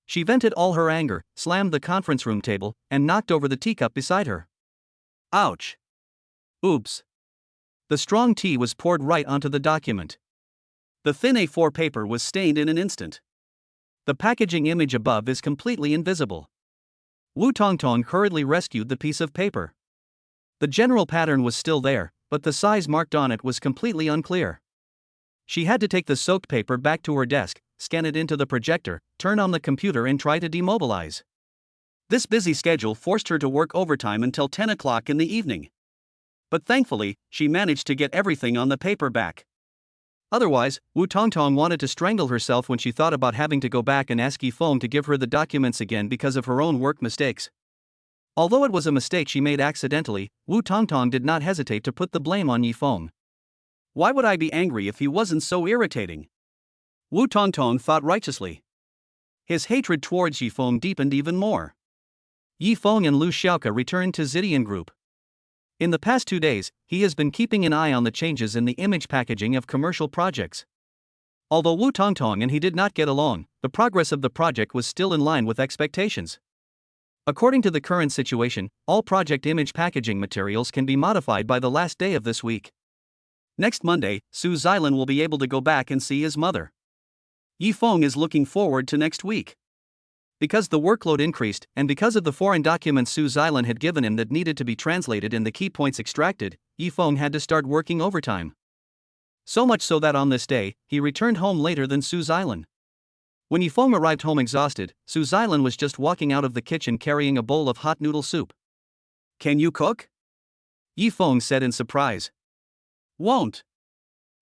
She vented all her anger, slammed the conference room table, and knocked over the teacup beside her. Ouch. Oops. The strong tea was poured right onto the document. The thin A4 paper was stained in an instant. The packaging image above is completely invisible. Wu Tongtong hurriedly rescued the piece of paper. The general pattern was still there, but the size marked on it was completely unclear. She had to take the soaked paper back to her desk, scan it into the projector, turn on the computer and try to demobilize. This busy schedule forced her to work overtime until 10 o'clock in the evening. But thankfully, she managed to get everything on the paper back. Otherwise, Wu Tongtong wanted to strangle herself when she thought about having to go back and ask Yifeng to give her the documents again because of her own work mistakes. Although it was a mistake she made accidentally, Wu Tongtong did not hesitate to put the blame on Yifeng. Why would I be angry if he wasn't so irritating? Wu Tongtong thought righteously. His hatred towards Yifeng deepened even more. Yifeng and Lu Xiaoke returned to Zidian Group. In the past 2 days, he has been keeping an eye on the changes in the image packaging of commercial projects. Although Wu Tongtong and he did not get along, the progress of the project was still in line with expectations. According to the current situation, all project image packaging materials can be modified by the last day of this week. Next Monday, Su Xilan will be able to go back and see his mother. Yifeng is looking forward to next week. Because the workload increased, and because of the foreign documents Su Xilan had given him that needed to be translated and the key points extracted, Yifeng had to start working overtime. So much so that on this day, he returned home later than Su Xilan. When Yifeng arrived home exhausted, Su Xilan was just walking out of the kitchen carrying a bowl of hot noodle soup. Can you cook? Yifeng said in surprise. Won't.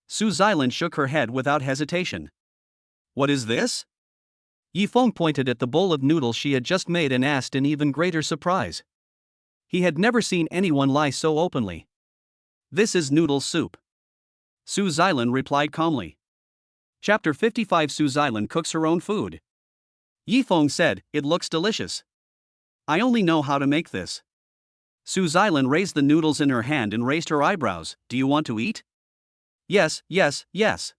Su Xilan shook her head without hesitation. What is this? Yifeng pointed at the bowl of noodles she had just made and asked in even greater surprise. He had never seen anyone lie so openly. This is noodle soup. Su Xilan replied calmly. Chapter 55 Su Xilan cooks her own food. Yifeng said, it looks delicious. I only know how to make this. Su Xilan raised the noodles in her hand and raised her eyebrows. Do you want to eat? Yes, yes, yes.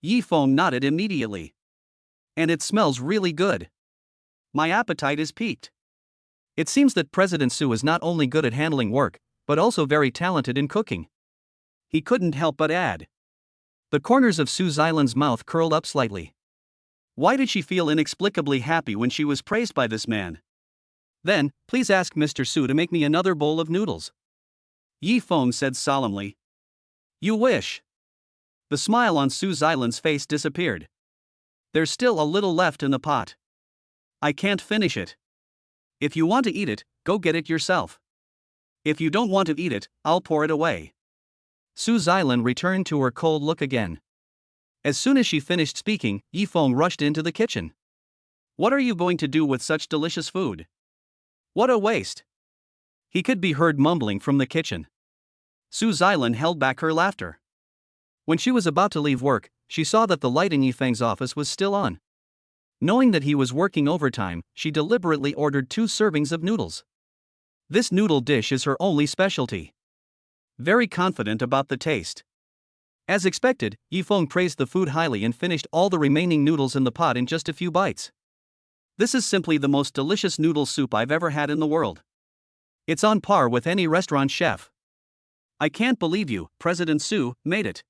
Yifeng nodded immediately. And it smells really good. My appetite is piqued. It seems that President Su is not only good at handling work, but also very talented in cooking. He couldn't help but add. The corners of Su Xilan's mouth curled up slightly. Why did she feel inexplicably happy when she was praised by this man? Then, please ask Mr. Su to make me another bowl of noodles. Yi Feng said solemnly. You wish. The smile on Su Xilan's face disappeared. There's still a little left in the pot. I can't finish it. If you want to eat it, go get it yourself. If you don't want to eat it, I'll pour it away. Su Xilan returned to her cold look again. As soon as she finished speaking, Yi Feng rushed into the kitchen. What are you going to do with such delicious food? What a waste. He could be heard mumbling from the kitchen. Su Xilan held back her laughter. When she was about to leave work, she saw that the light in Yi Feng's office was still on. Knowing that he was working overtime, she deliberately ordered 2 servings of noodles. This noodle dish is her only specialty. Very confident about the taste. As expected, Yi Feng praised the food highly and finished all the remaining noodles in the pot in just a few bites. This is simply the most delicious noodle soup I've ever had in the world. It's on par with any restaurant chef. I can't believe you, President Su, made it.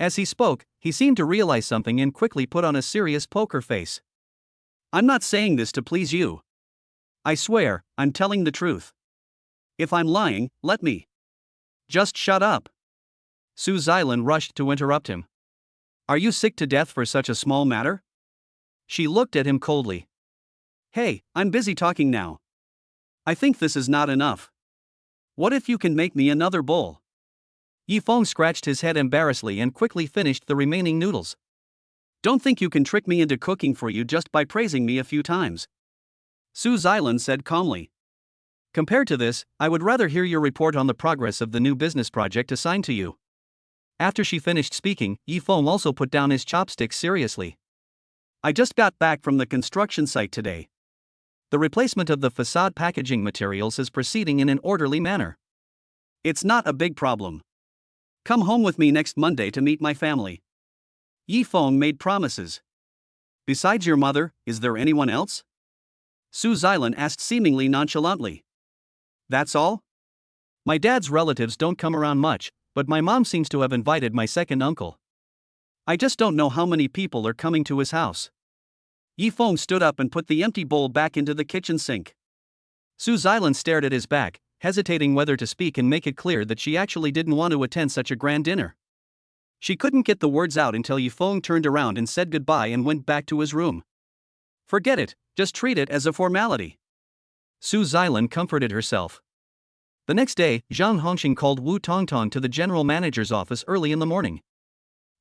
As he spoke, he seemed to realize something and quickly put on a serious poker face. I'm not saying this to please you. I swear, I'm telling the truth. If I'm lying, let me. Just shut up. Su Xilan rushed to interrupt him. Are you sick to death for such a small matter? She looked at him coldly. Hey, I'm busy talking now. I think this is not enough. What if you can make me another bowl? Yi Feng scratched his head embarrassedly and quickly finished the remaining noodles. Don't think you can trick me into cooking for you just by praising me a few times. Su Xilan said calmly. Compared to this, I would rather hear your report on the progress of the new business project assigned to you. After she finished speaking, Yi Feng also put down his chopsticks seriously. I just got back from the construction site today. The replacement of the facade packaging materials is proceeding in an orderly manner. It's not a big problem. Come home with me next Monday to meet my family. Yi Feng made promises. Besides your mother, is there anyone else? Su Xilan asked seemingly nonchalantly. That's all? My dad's relatives don't come around much, but my mom seems to have invited my second uncle. I just don't know how many people are coming to his house. Yi Feng stood up and put the empty bowl back into the kitchen sink. Su Xilan stared at his back, hesitating whether to speak and make it clear that she actually didn't want to attend such a grand dinner. She couldn't get the words out until Yi Feng turned around and said goodbye and went back to his room. Forget it, just treat it as a formality. Su Xilan comforted herself. The next day, Zhang Hongxing called Wu Tongtong to the general manager's office early in the morning.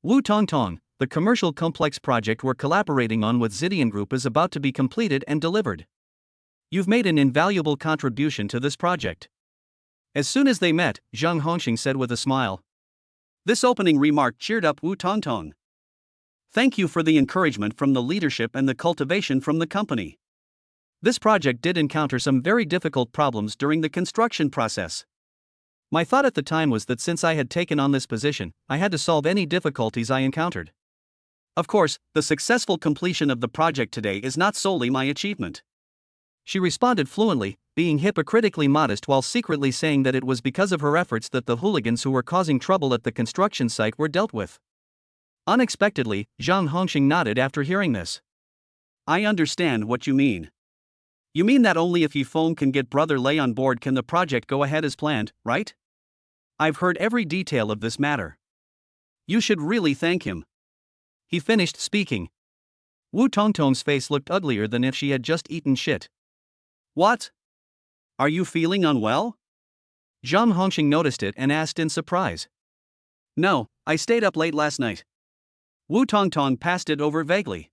Wu Tongtong, the commercial complex project we're collaborating on with Zidian Group is about to be completed and delivered. You've made an invaluable contribution to this project. As soon as they met, Zhang Hongxing said with a smile. This opening remark cheered up Wu Tongtong. Thank you for the encouragement from the leadership and the cultivation from the company. This project did encounter some very difficult problems during the construction process. My thought at the time was that since I had taken on this position, I had to solve any difficulties I encountered. Of course, the successful completion of the project today is not solely my achievement. She responded fluently, being hypocritically modest while secretly saying that it was because of her efforts that the hooligans who were causing trouble at the construction site were dealt with. Unexpectedly, Zhang Hongxing nodded after hearing this. I understand what you mean. You mean that only if Yi Feng can get Brother Lei on board can the project go ahead as planned, right? I've heard every detail of this matter. You should really thank him. He finished speaking. Wu Tongtong's face looked uglier than if she had just eaten shit. What? Are you feeling unwell? Zhang Hongxing noticed it and asked in surprise. No, I stayed up late last night. Wu Tongtong passed it over vaguely.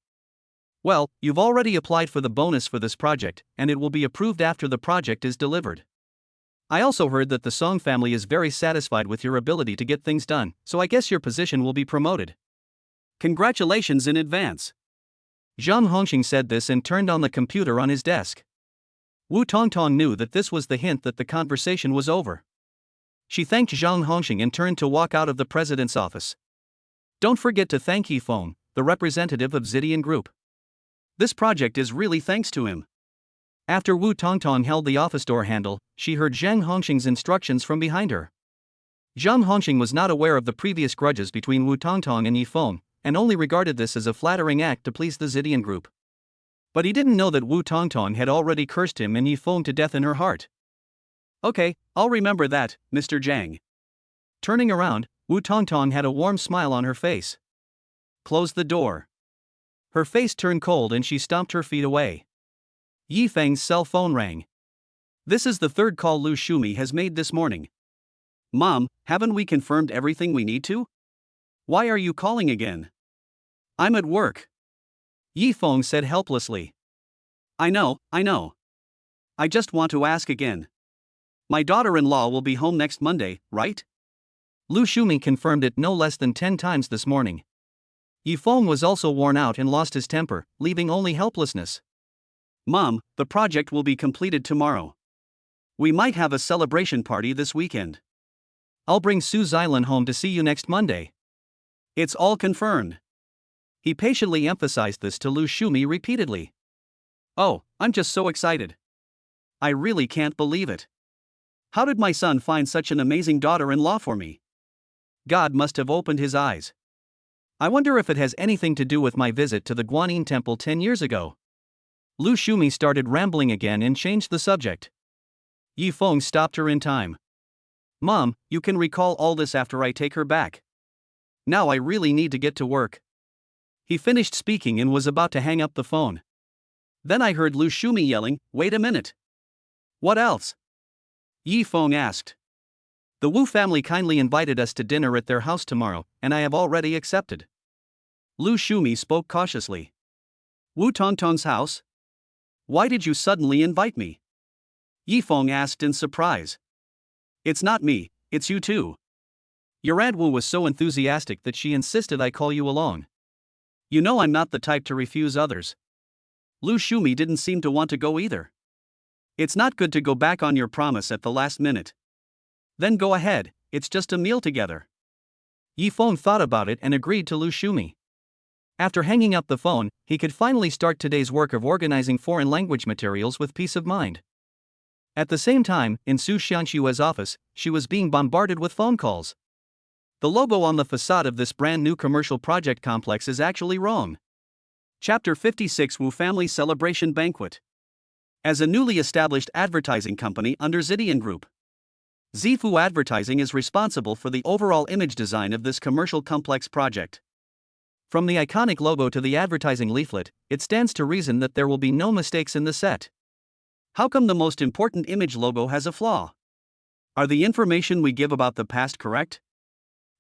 Well, you've already applied for the bonus for this project, and it will be approved after the project is delivered. I also heard that the Song family is very satisfied with your ability to get things done, so I guess your position will be promoted. Congratulations in advance. Zhang Hongxing said this and turned on the computer on his desk. Wu Tongtong knew that this was the hint that the conversation was over. She thanked Zhang Hongxing and turned to walk out of the president's office. Don't forget to thank Yi Feng, the representative of Zidian Group. This project is really thanks to him. After Wu Tongtong held the office door handle, she heard Zhang Hongxing's instructions from behind her. Zhang Hongxing was not aware of the previous grudges between Wu Tongtong and Yi Feng, and only regarded this as a flattering act to please the Zidian group. But he didn't know that Wu Tongtong had already cursed him and Yi Feng to death in her heart. Okay, I'll remember that, Mr. Zhang. Turning around, Wu Tongtong had a warm smile on her face. Close the door. Her face turned cold and she stomped her feet away. Yi Feng's cell phone rang. This is the third call Lu Shumi has made this morning. Mom, haven't we confirmed everything we need to? Why are you calling again? I'm at work. Yi Feng said helplessly. I know. I just want to ask again. My daughter-in-law will be home next Monday, right? Lu Shumi confirmed it no less than 10 times this morning. Yi Feng was also worn out and lost his temper, leaving only helplessness. Mom, the project will be completed tomorrow. We might have a celebration party this weekend. I'll bring Su Xilan home to see you next Monday. It's all confirmed. He patiently emphasized this to Lu Shumi repeatedly. Oh, I'm just so excited. I really can't believe it. How did my son find such an amazing daughter-in-law for me? God must have opened his eyes. I wonder if it has anything to do with my visit to the Guanyin temple 10 years ago. Lu Shumi started rambling again and changed the subject. Yi Feng stopped her in time. Mom, you can recall all this after I take her back. Now I really need to get to work. He finished speaking and was about to hang up the phone. Then I heard Lu Shumi yelling, wait a minute. What else? Yi Feng asked. The Wu family kindly invited us to dinner at their house tomorrow, and I have already accepted. Lu Shumi spoke cautiously. Wu Tongtong's house? Why did you suddenly invite me? Yi Feng asked in surprise. It's not me, it's you too. Your Aunt Wu was so enthusiastic that she insisted I call you along. You know I'm not the type to refuse others. Lu Shumi didn't seem to want to go either. It's not good to go back on your promise at the last minute. Then go ahead, it's just a meal together. Yi Feng thought about it and agreed to Lu Shumi. After hanging up the phone, he could finally start today's work of organizing foreign language materials with peace of mind. At the same time, in Su Xiangshue's office, she was being bombarded with phone calls. The logo on the facade of this brand new commercial project complex is actually wrong. Chapter 56 Wu Family Celebration Banquet. As a newly established advertising company under Zidian Group, Zifu Advertising is responsible for the overall image design of this commercial complex project. From the iconic logo to the advertising leaflet, it stands to reason that there will be no mistakes in the set. How come the most important image logo has a flaw? Are the information we give about the past correct?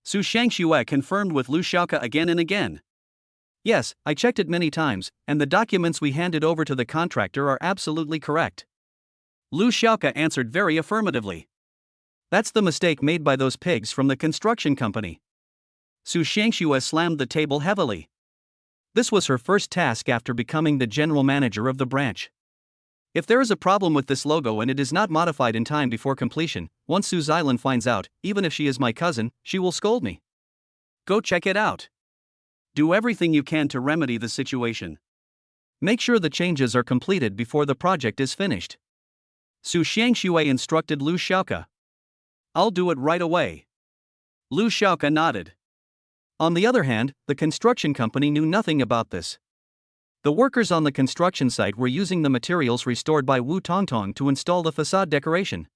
Su Shangxue confirmed with Lu Xiaoke again and again. Yes, I checked it many times, and the documents we handed over to the contractor are absolutely correct. Lu Xiaoke answered very affirmatively. That's the mistake made by those pigs from the construction company. Su Shangxue slammed the table heavily. This was her first task after becoming the general manager of the branch. If there is a problem with this logo and it is not modified in time before completion, once Su Xilan finds out, even if she is my cousin, she will scold me. Go check it out. Do everything you can to remedy the situation. Make sure the changes are completed before the project is finished. Su Shangxue instructed Lu Xiaoke. I'll do it right away. Lu Xiaoke nodded. On the other hand, the construction company knew nothing about this. The workers on the construction site were using the materials restored by Wu Tongtong to install the facade decoration.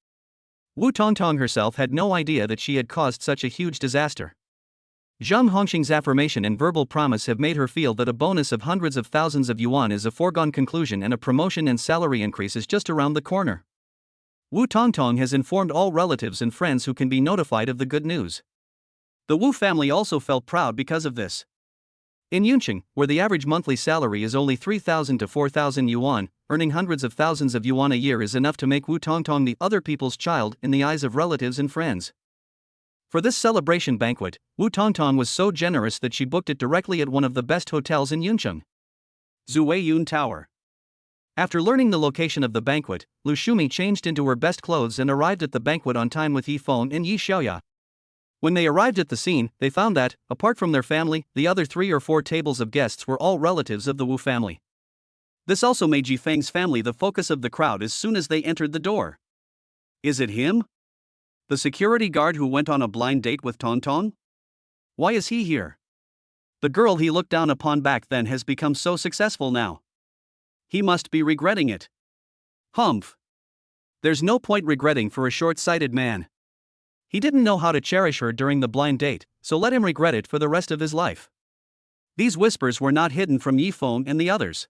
Wu Tongtong herself had no idea that she had caused such a huge disaster. Zhang Hongxing's affirmation and verbal promise have made her feel that a bonus of hundreds of thousands of yuan is a foregone conclusion and a promotion and salary increase is just around the corner. Wu Tongtong has informed all relatives and friends who can be notified of the good news. The Wu family also felt proud because of this. In Yunqing, where the average monthly salary is only 3,000 to 4,000 yuan, earning hundreds of thousands of yuan a year is enough to make Wu Tongtong the other people's child in the eyes of relatives and friends. For this celebration banquet, Wu Tongtong was so generous that she booked it directly at one of the best hotels in Yunqing, Zuweiyun Tower. After learning the location of the banquet, Lu Shumi changed into her best clothes and arrived at the banquet on time with Yi Feng and Yi Xiaoya. When they arrived at the scene, they found that, apart from their family, the other 3 or 4 tables of guests were all relatives of the Wu family. This also made Jifeng's family the focus of the crowd as soon as they entered the door. Is it him? The security guard who went on a blind date with Tongtong? Why is he here? The girl he looked down upon back then has become so successful now. He must be regretting it. Humph. There's no point regretting for a short-sighted man. He didn't know how to cherish her during the blind date, so let him regret it for the rest of his life. These whispers were not hidden from Yifeng and the others.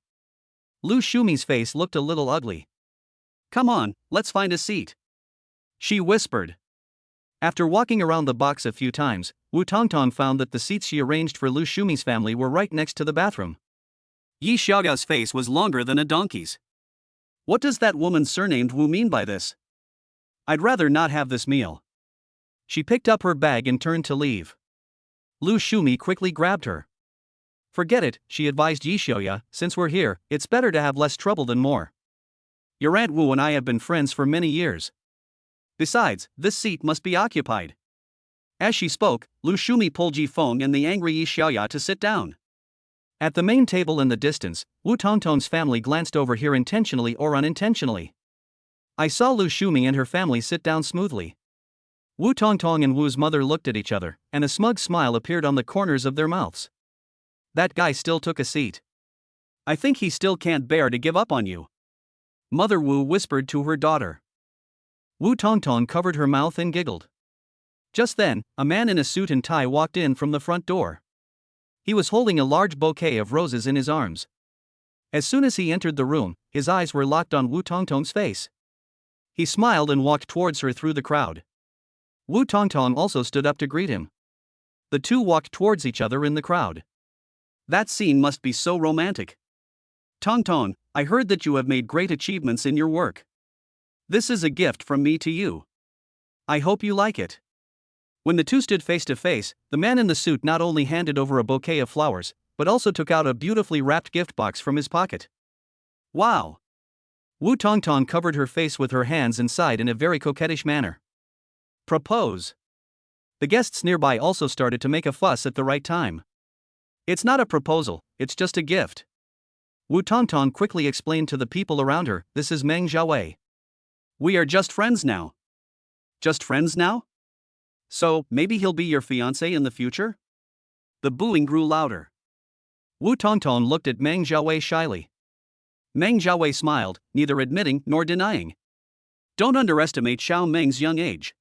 Lu Shumi's face looked a little ugly. Come on, let's find a seat, she whispered. After walking around the box a few times, Wu Tongtong found that the seats she arranged for Lu Shumi's family were right next to the bathroom. Yi Xiaoya's face was longer than a donkey's. What does that woman surnamed Wu mean by this? I'd rather not have this meal. She picked up her bag and turned to leave. Lu Shumi quickly grabbed her. Forget it, she advised Yi Xiaoya, since we're here, it's better to have less trouble than more. Your Aunt Wu and I have been friends for many years. Besides, this seat must be occupied. As she spoke, Lu Shumi pulled Yifeng and the angry Yi Xiaoya to sit down. At the main table in the distance, Wu Tongtong's family glanced over here intentionally or unintentionally. I saw Lu Shumi and her family sit down smoothly. Wu Tongtong and Wu's mother looked at each other, and a smug smile appeared on the corners of their mouths. That guy still took a seat. I think he still can't bear to give up on you, Mother Wu whispered to her daughter. Wu Tongtong covered her mouth and giggled. Just then, a man in a suit and tie walked in from the front door. He was holding a large bouquet of roses in his arms. As soon as he entered the room, his eyes were locked on Wu Tongtong's face. He smiled and walked towards her through the crowd. Wu Tongtong also stood up to greet him. The two walked towards each other in the crowd. That scene must be so romantic. Tongtong, I heard that you have made great achievements in your work. This is a gift from me to you. I hope you like it. When the two stood face to face, the man in the suit not only handed over a bouquet of flowers, but also took out a beautifully wrapped gift box from his pocket. Wow! Wu Tongtong covered her face with her hands and sighed in a very coquettish manner. Propose. The guests nearby also started to make a fuss at the right time. It's not a proposal, it's just a gift. Wu Tongtong quickly explained to the people around her, this is Meng Xiaowei. We are just friends now. Just friends now? So, maybe he'll be your fiancé in the future? The booing grew louder. Wu Tongtong looked at Meng Xiaowei shyly. Meng Xiaowei smiled, neither admitting nor denying. Don't underestimate Xiao Meng's young age.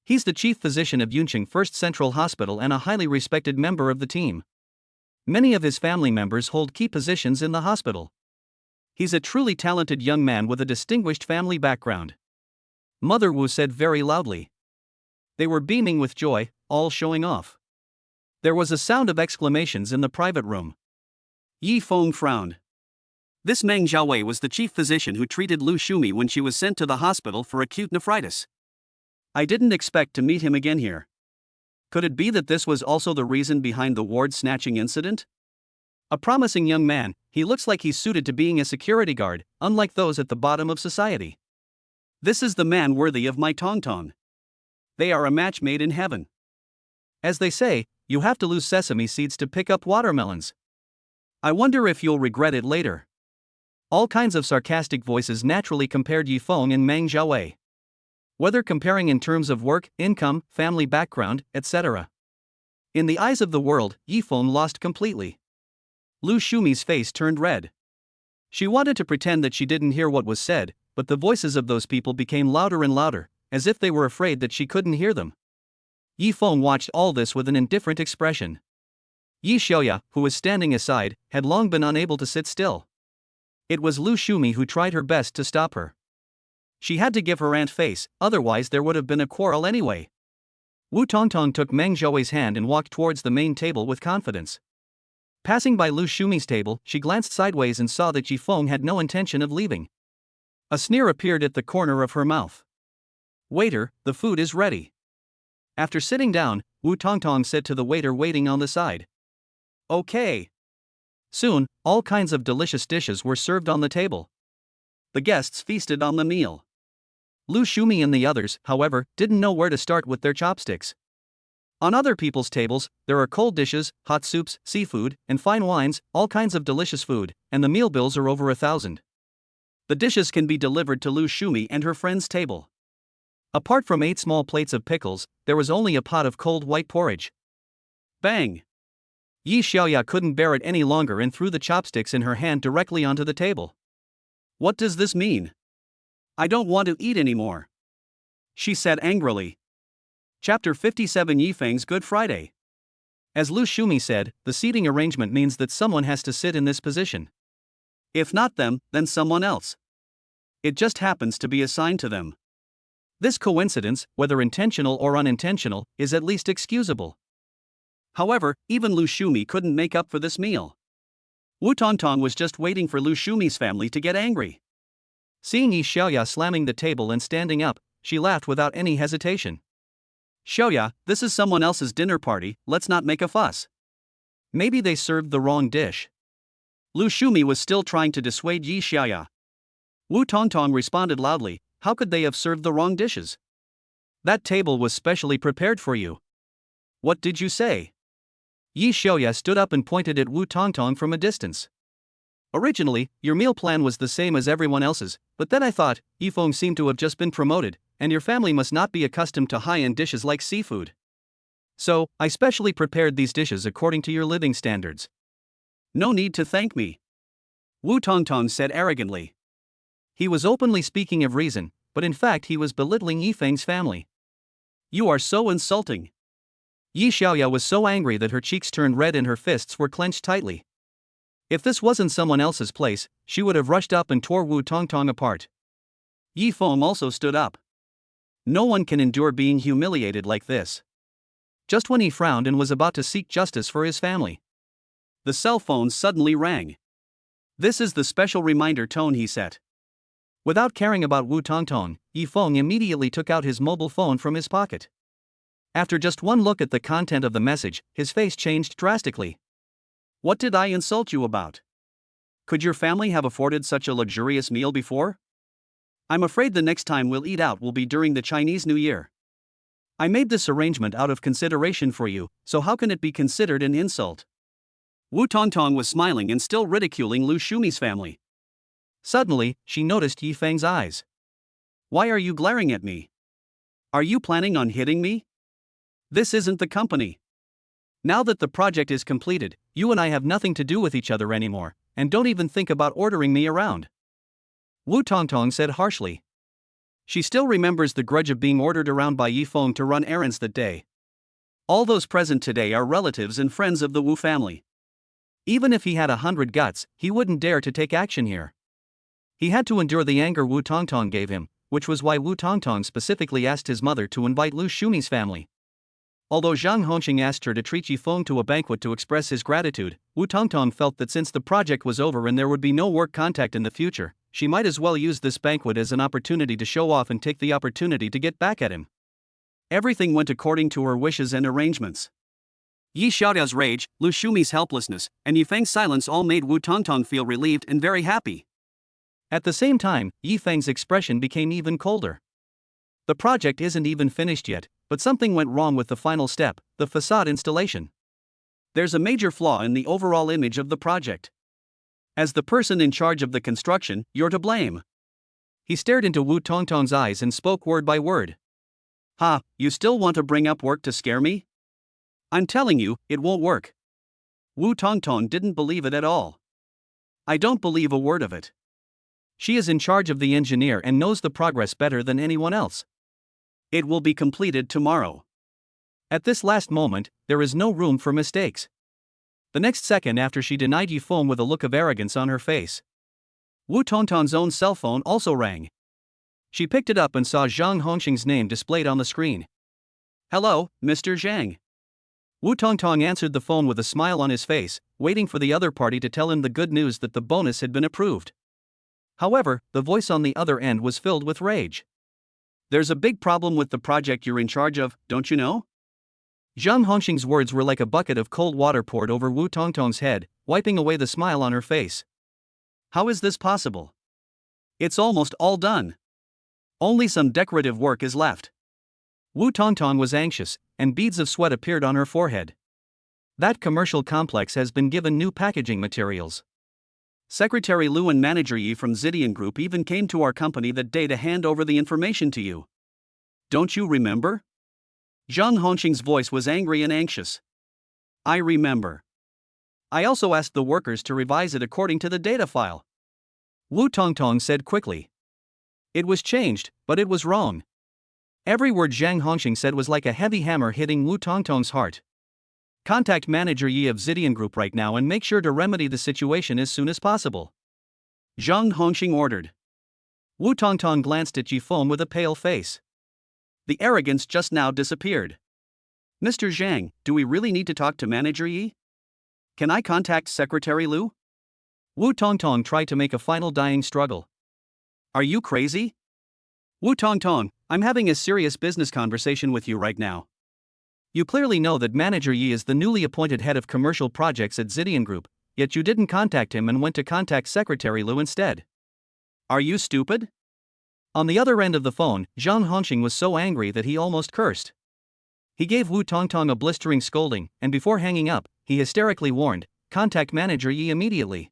He's the chief physician of Yunqing First Central Hospital and a highly respected member of the team. Many of his family members hold key positions in the hospital. He's a truly talented young man with a distinguished family background, Mother Wu said very loudly. They were beaming with joy, all showing off. There was a sound of exclamations in the private room. Yi Feng frowned. This Meng Xiaowei was the chief physician who treated Lu Shumi when she was sent to the hospital for acute nephritis. I didn't expect to meet him again here. Could it be that this was also the reason behind the ward snatching incident? A promising young man, he looks like he's suited to being a security guard, unlike those at the bottom of society. This is the man worthy of my Tongtong. They are a match made in heaven. As they say, you have to lose sesame seeds to pick up watermelons. I wonder if you'll regret it later. All kinds of sarcastic voices naturally compared Yifeng and Meng Xiaowei. Whether comparing in terms of work, income, family background, etc. In the eyes of the world, Yifeng lost completely. Lu Shumi's face turned red. She wanted to pretend that she didn't hear what was said, but the voices of those people became louder and louder, as if they were afraid that she couldn't hear them. Yifeng watched all this with an indifferent expression. Yi Xiaoya, who was standing aside, had long been unable to sit still. It was Lu Shumi who tried her best to stop her. She had to give her aunt face, otherwise there would have been a quarrel anyway. Wu Tongtong took Meng Xiaowei's hand and walked towards the main table with confidence. Passing by Lu Shumi's table, she glanced sideways and saw that Yifeng had no intention of leaving. A sneer appeared at the corner of her mouth. Waiter, the food is ready. After sitting down, Wu Tongtong said to the waiter waiting on the side. Okay. Soon, all kinds of delicious dishes were served on the table. The guests feasted on the meal. Lu Shumi and the others, however, didn't know where to start with their chopsticks. On other people's tables, there are cold dishes, hot soups, seafood, and fine wines, all kinds of delicious food, and the meal bills are over 1,000. The dishes can be delivered to Lu Shumi and her friend's table. Apart from 8 small plates of pickles, there was only a pot of cold white porridge. Bang! Yi Xiaoya couldn't bear it any longer and threw the chopsticks in her hand directly onto the table. What does this mean? I don't want to eat anymore, she said angrily. Chapter 57 Yifeng's Good Friday. As Lu Shumi said, the seating arrangement means that someone has to sit in this position. If not them, then someone else. It just happens to be assigned to them. This coincidence, whether intentional or unintentional, is at least excusable. However, even Lu Shumi couldn't make up for this meal. Wu Tongtong was just waiting for Lu Shumi's family to get angry. Seeing Yi Xiaoya slamming the table and standing up, she laughed without any hesitation. Xiaoya, this is someone else's dinner party, let's not make a fuss. Maybe they served the wrong dish. Lu Shumi was still trying to dissuade Yi Xiaoya. Wu Tongtong responded loudly, how could they have served the wrong dishes? That table was specially prepared for you. What did you say? Yi Xiaoya stood up and pointed at Wu Tongtong from a distance. Originally, your meal plan was the same as everyone else's, but then I thought, Yifeng seemed to have just been promoted, and your family must not be accustomed to high-end dishes like seafood. So, I specially prepared these dishes according to your living standards. No need to thank me, Wu Tongtong said arrogantly. He was openly speaking of reason, but in fact he was belittling Yifeng's family. You are so insulting. Yi Xiaoya was so angry that her cheeks turned red and her fists were clenched tightly. If this wasn't someone else's place, she would have rushed up and tore Wu Tongtong apart. Yi Feng also stood up. No one can endure being humiliated like this. Just when he frowned and was about to seek justice for his family, the cell phone suddenly rang. This is the special reminder tone he set. Without caring about Wu Tongtong, Yi Feng immediately took out his mobile phone from his pocket. After just one look at the content of the message, his face changed drastically. What did I insult you about? Could your family have afforded such a luxurious meal before? I'm afraid the next time we'll eat out will be during the Chinese New Year. I made this arrangement out of consideration for you, so how can it be considered an insult? Wu Tongtong was smiling and still ridiculing Lu Shumi's family. Suddenly, she noticed Yifeng's eyes. Why are you glaring at me? Are you planning on hitting me? This isn't the company. Now that the project is completed, you and I have nothing to do with each other anymore, and don't even think about ordering me around, Wu Tongtong said harshly. She still remembers the grudge of being ordered around by Yifeng to run errands that day. All those present today are relatives and friends of the Wu family. Even if he had 100 guts, he wouldn't dare to take action here. He had to endure the anger Wu Tongtong gave him, which was why Wu Tongtong specifically asked his mother to invite Lu Shumi's family. Although Zhang Hongqing asked her to treat Yifeng to a banquet to express his gratitude, Wu Tongtong felt that since the project was over and there would be no work contact in the future, she might as well use this banquet as an opportunity to show off and take the opportunity to get back at him. Everything went according to her wishes and arrangements. Yi Xiaoya's rage, Lu Shumi's helplessness, and Yifeng's silence all made Wu Tongtong feel relieved and very happy. At the same time, Yifeng's expression became even colder. The project isn't even finished yet, but something went wrong with the final step, the facade installation. There's a major flaw in the overall image of the project. As the person in charge of the construction, you're to blame. He stared into Wu Tongtong's eyes and spoke word by word. Ha, you still want to bring up work to scare me? I'm telling you, it won't work. Wu Tongtong didn't believe it at all. I don't believe a word of it. She is in charge of the engineer and knows the progress better than anyone else. It will be completed tomorrow. At this last moment, there is no room for mistakes. The next second after she denied Yifeng with a look of arrogance on her face, Wu Tongtong's own cell phone also rang. She picked it up and saw Zhang Hongqing's name displayed on the screen. Hello, Mr. Zhang. Wu Tongtong answered the phone with a smile on his face, waiting for the other party to tell him the good news that the bonus had been approved. However, the voice on the other end was filled with rage. There's a big problem with the project you're in charge of, don't you know? Zhang Hongqing's words were like a bucket of cold water poured over Wu Tongtong's head, wiping away the smile on her face. How is this possible? It's almost all done. Only some decorative work is left. Wu Tongtong was anxious, and beads of sweat appeared on her forehead. That commercial complex has been given new packaging materials. Secretary Lu and Manager Yi from Zidian Group even came to our company that day to hand over the information to you. Don't you remember? Zhang Hongxing's voice was angry and anxious. I remember. I also asked the workers to revise it according to the data file. Wu Tongtong said quickly. It was changed, but it was wrong. Every word Zhang Hongxing said was like a heavy hammer hitting Wu Tongtong's heart. Contact Manager Yi of Zidian Group right now and make sure to remedy the situation as soon as possible. Zhang Hongxing ordered. Wu Tongtong glanced at Ji Feng with a pale face. The arrogance just now disappeared. Mr. Zhang, do we really need to talk to Manager Yi? Can I contact Secretary Lu? Wu Tongtong tried to make a final dying struggle. Are you crazy? Wu Tongtong, I'm having a serious business conversation with you right now. You clearly know that Manager Yi is the newly appointed head of commercial projects at Zidian Group, yet you didn't contact him and went to contact Secretary Lu instead. Are you stupid? On the other end of the phone, Zhang Hongxing was so angry that he almost cursed. He gave Wu Tongtong a blistering scolding, and before hanging up, he hysterically warned, contact Manager Yi immediately.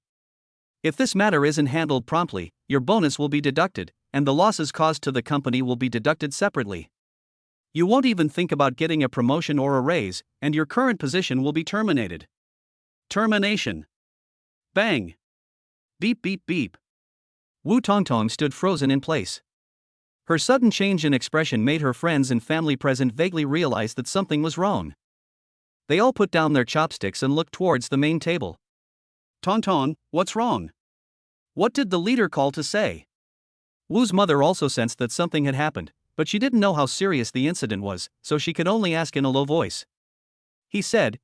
If this matter isn't handled promptly, your bonus will be deducted, and the losses caused to the company will be deducted separately. You won't even think about getting a promotion or a raise, and your current position will be terminated. Termination. Bang. Beep beep beep. Wu Tongtong stood frozen in place. Her sudden change in expression made her friends and family present vaguely realize that something was wrong. They all put down their chopsticks and looked towards the main table. Tongtong, what's wrong? What did the leader call to say? Wu's mother also sensed that something had happened, but she didn't know how serious the incident was, so she could only ask in a low voice. He said.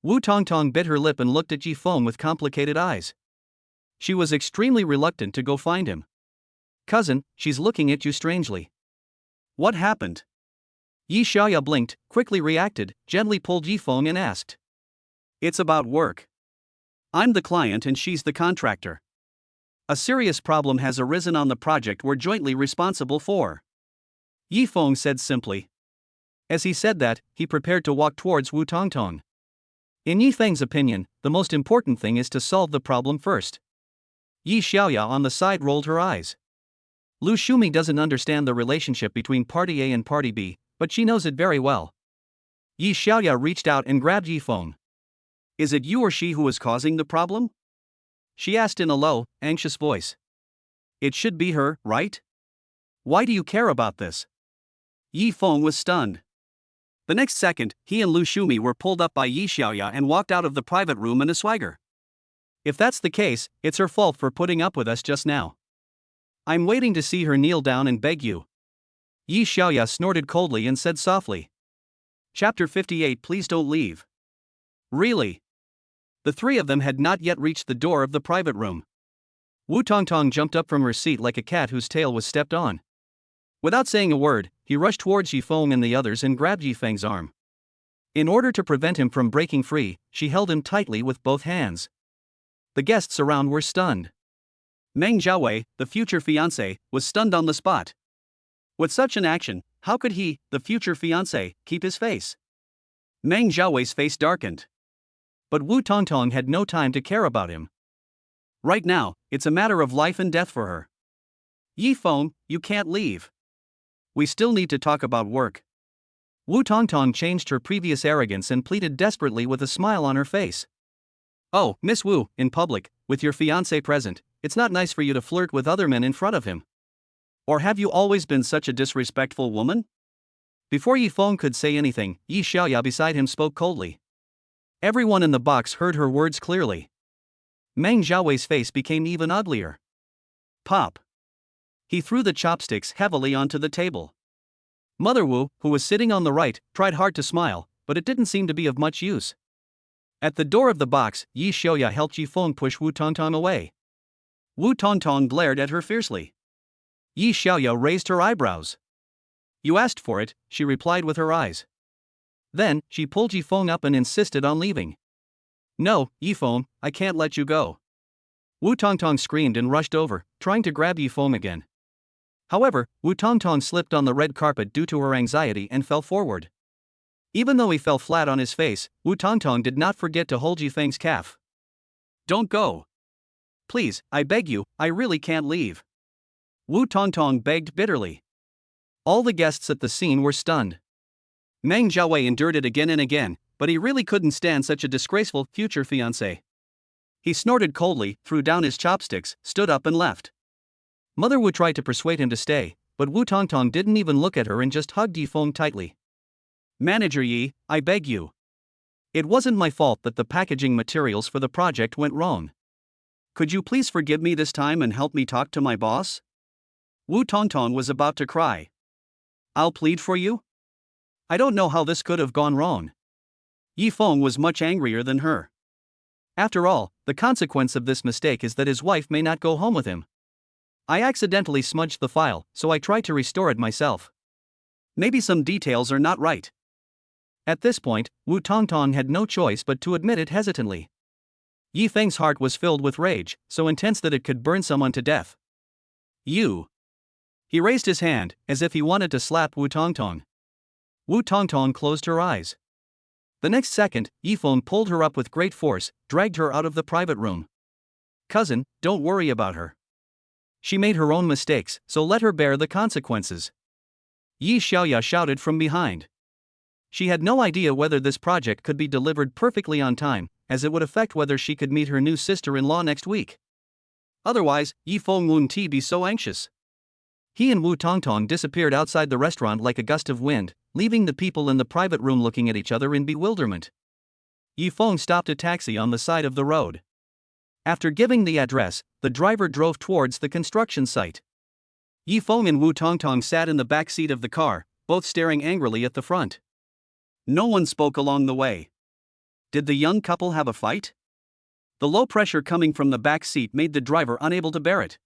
Wu Tongtong bit her lip and looked at Ji Feng with complicated eyes. She was extremely reluctant to go find him. Cousin, she's looking at you strangely. What happened? Yi Xiaoya blinked, quickly reacted, gently pulled Ji Feng and asked. It's about work. I'm the client and she's the contractor. A serious problem has arisen on the project we're jointly responsible for. Yi Feng said simply. As he said that, he prepared to walk towards Wu Tongtong. In Yi Feng's opinion, the most important thing is to solve the problem first. Yi Xiaoya on the side rolled her eyes. Lu Shumi doesn't understand the relationship between Party A and Party B, but she knows it very well. Yi Xiaoya reached out and grabbed Yi Feng. Is it you or she who is causing the problem? She asked in a low, anxious voice. It should be her, right? Why do you care about this? Yi Feng was stunned. The next second, he and Lu Shumi were pulled up by Yi Xiaoya and walked out of the private room in a swagger. If that's the case, it's her fault for putting up with us just now. I'm waiting to see her kneel down and beg you. Yi Xiaoya snorted coldly and said softly. Chapter 58. Please don't leave. Really? The three of them had not yet reached the door of the private room. Wu Tongtong jumped up from her seat like a cat whose tail was stepped on. Without saying a word, he rushed towards Ji Feng and the others and grabbed Yi Feng's arm. In order to prevent him from breaking free, she held him tightly with both hands. The guests around were stunned. Meng Jiawei, the future fiancé, was stunned on the spot. With such an action, how could he, the future fiancé, keep his face? Meng Jiawei's face darkened. But Wu Tongtong had no time to care about him. Right now, it's a matter of life and death for her. Yi Feng, you can't leave. We still need to talk about work. Wu Tongtong changed her previous arrogance and pleaded desperately with a smile on her face. Oh, Miss Wu, in public, with your fiancé present, it's not nice for you to flirt with other men in front of him. Or have you always been such a disrespectful woman? Before Yi Feng could say anything, Yi Xiaoya beside him spoke coldly. Everyone in the box heard her words clearly. Meng Jiawei's face became even uglier. Pop. He threw the chopsticks heavily onto the table. Mother Wu, who was sitting on the right, tried hard to smile, but it didn't seem to be of much use. At the door of the box, Yi Xiaoya helped Ji Feng push Wu Tongtong away. Wu Tongtong glared at her fiercely. Yi Xiaoya raised her eyebrows. You asked for it, she replied with her eyes. Then, she pulled Ji Feng up and insisted on leaving. No, Yi Feng, I can't let you go. Wu Tongtong screamed and rushed over, trying to grab Yi Feng again. However, Wu Tongtong slipped on the red carpet due to her anxiety and fell forward. Even though he fell flat on his face, Wu Tongtong did not forget to hold Yifeng's calf. "Don't go. Please, I beg you, I really can't leave," Wu Tongtong begged bitterly. All the guests at the scene were stunned. Meng Jiawei endured it again and again, but he really couldn't stand such a disgraceful future fiancé. He snorted coldly, threw down his chopsticks, stood up and left. Mother Wu tried to persuade him to stay, but Wu Tongtong didn't even look at her and just hugged Yifeng tightly. "Manager Yi, I beg you. It wasn't my fault that the packaging materials for the project went wrong. Could you please forgive me this time and help me talk to my boss?" Wu Tongtong was about to cry. "I'll plead for you? I don't know how this could have gone wrong." Yifeng was much angrier than her. After all, the consequence of this mistake is that his wife may not go home with him. "I accidentally smudged the file, so I tried to restore it myself. Maybe some details are not right." At this point, Wu Tongtong had no choice but to admit it hesitantly. Yifeng's heart was filled with rage, so intense that it could burn someone to death. "You!" He raised his hand, as if he wanted to slap Wu Tongtong. Wu Tongtong closed her eyes. The next second, Yifeng pulled her up with great force, dragged her out of the private room. "Cousin, don't worry about her. She made her own mistakes, so let her bear the consequences," Yi Xiaoya shouted from behind. She had no idea whether this project could be delivered perfectly on time, as it would affect whether she could meet her new sister-in-law next week. Otherwise, Yifeng wouldn't be so anxious. He and Wu Tongtong disappeared outside the restaurant like a gust of wind, leaving the people in the private room looking at each other in bewilderment. Yifeng stopped a taxi on the side of the road. After giving the address, the driver drove towards the construction site. Yifeng and Wu Tongtong sat in the back seat of the car, both staring angrily at the front. No one spoke along the way. Did the young couple have a fight? The low pressure coming from the back seat made the driver unable to bear it.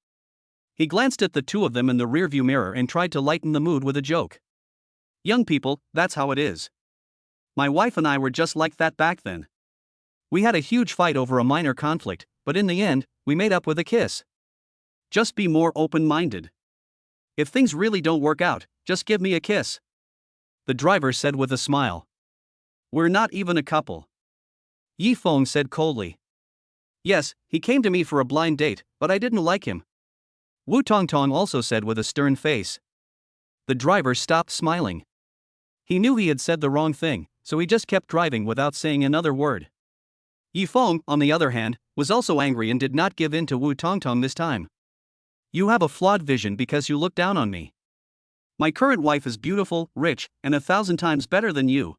He glanced at the two of them in the rearview mirror and tried to lighten the mood with a joke. "Young people, that's how it is. My wife and I were just like that back then. We had a huge fight over a minor conflict, but in the end, we made up with a kiss. Just be more open-minded. If things really don't work out, just give me a kiss," the driver said with a smile. "We're not even a couple," Yifeng said coldly. "Yes, he came to me for a blind date, but I didn't like him," Wu Tongtong also said with a stern face. The driver stopped smiling. He knew he had said the wrong thing, so he just kept driving without saying another word. Yifeng, on the other hand, was also angry and did not give in to Wu Tongtong this time. "You have a flawed vision because you look down on me. My current wife is beautiful, rich, and 1,000 times better than you."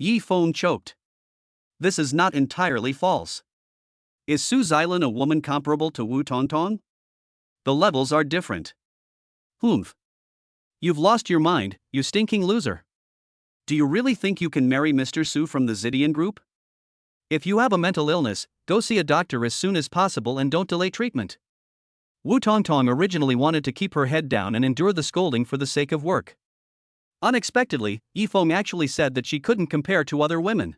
Yifeng choked. "This is not entirely false. Is Su Xilan a woman comparable to Wu Tongtong? The levels are different." "Humph. You've lost your mind, you stinking loser. Do you really think you can marry Mr. Su from the Zidian group? If you have a mental illness, go see a doctor as soon as possible and don't delay treatment." Wu Tongtong originally wanted to keep her head down and endure the scolding for the sake of work. Unexpectedly, Yifeng actually said that she couldn't compare to other women.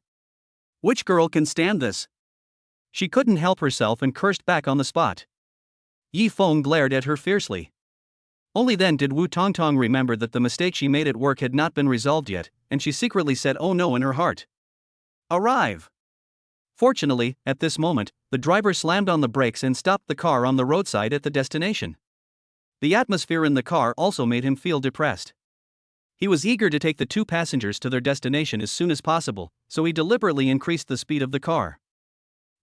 Which girl can stand this? She couldn't help herself and cursed back on the spot. Yifeng glared at her fiercely. Only then did Wu Tongtong remember that the mistake she made at work had not been resolved yet, and she secretly said "oh no" in her heart. "Arrive!" Fortunately, at this moment, the driver slammed on the brakes and stopped the car on the roadside at the destination. The atmosphere in the car also made him feel depressed. He was eager to take the two passengers to their destination as soon as possible, so he deliberately increased the speed of the car.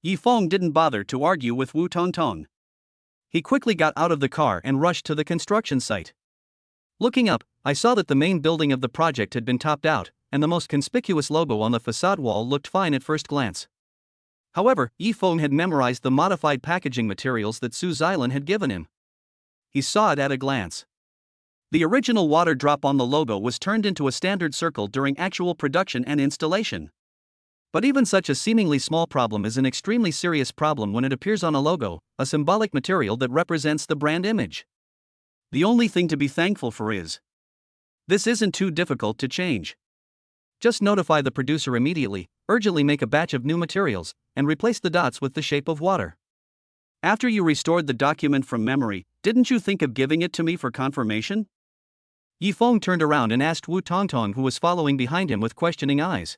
Yifeng didn't bother to argue with Wu Tongtong. He quickly got out of the car and rushed to the construction site. Looking up, I saw that the main building of the project had been topped out, and the most conspicuous logo on the facade wall looked fine at first glance. However, Yifeng had memorized the modified packaging materials that Su Xilan had given him. He saw it at a glance. The original water drop on the logo was turned into a standard circle during actual production and installation. But even such a seemingly small problem is an extremely serious problem when it appears on a logo, a symbolic material that represents the brand image. The only thing to be thankful for is this isn't too difficult to change. Just notify the producer immediately, urgently make a batch of new materials, and replace the dots with the shape of water. After you restored the document from memory, Didn't you think of giving it to me for confirmation? Yi Feng turned around and asked Wu Tongtong, who was following behind him with questioning eyes.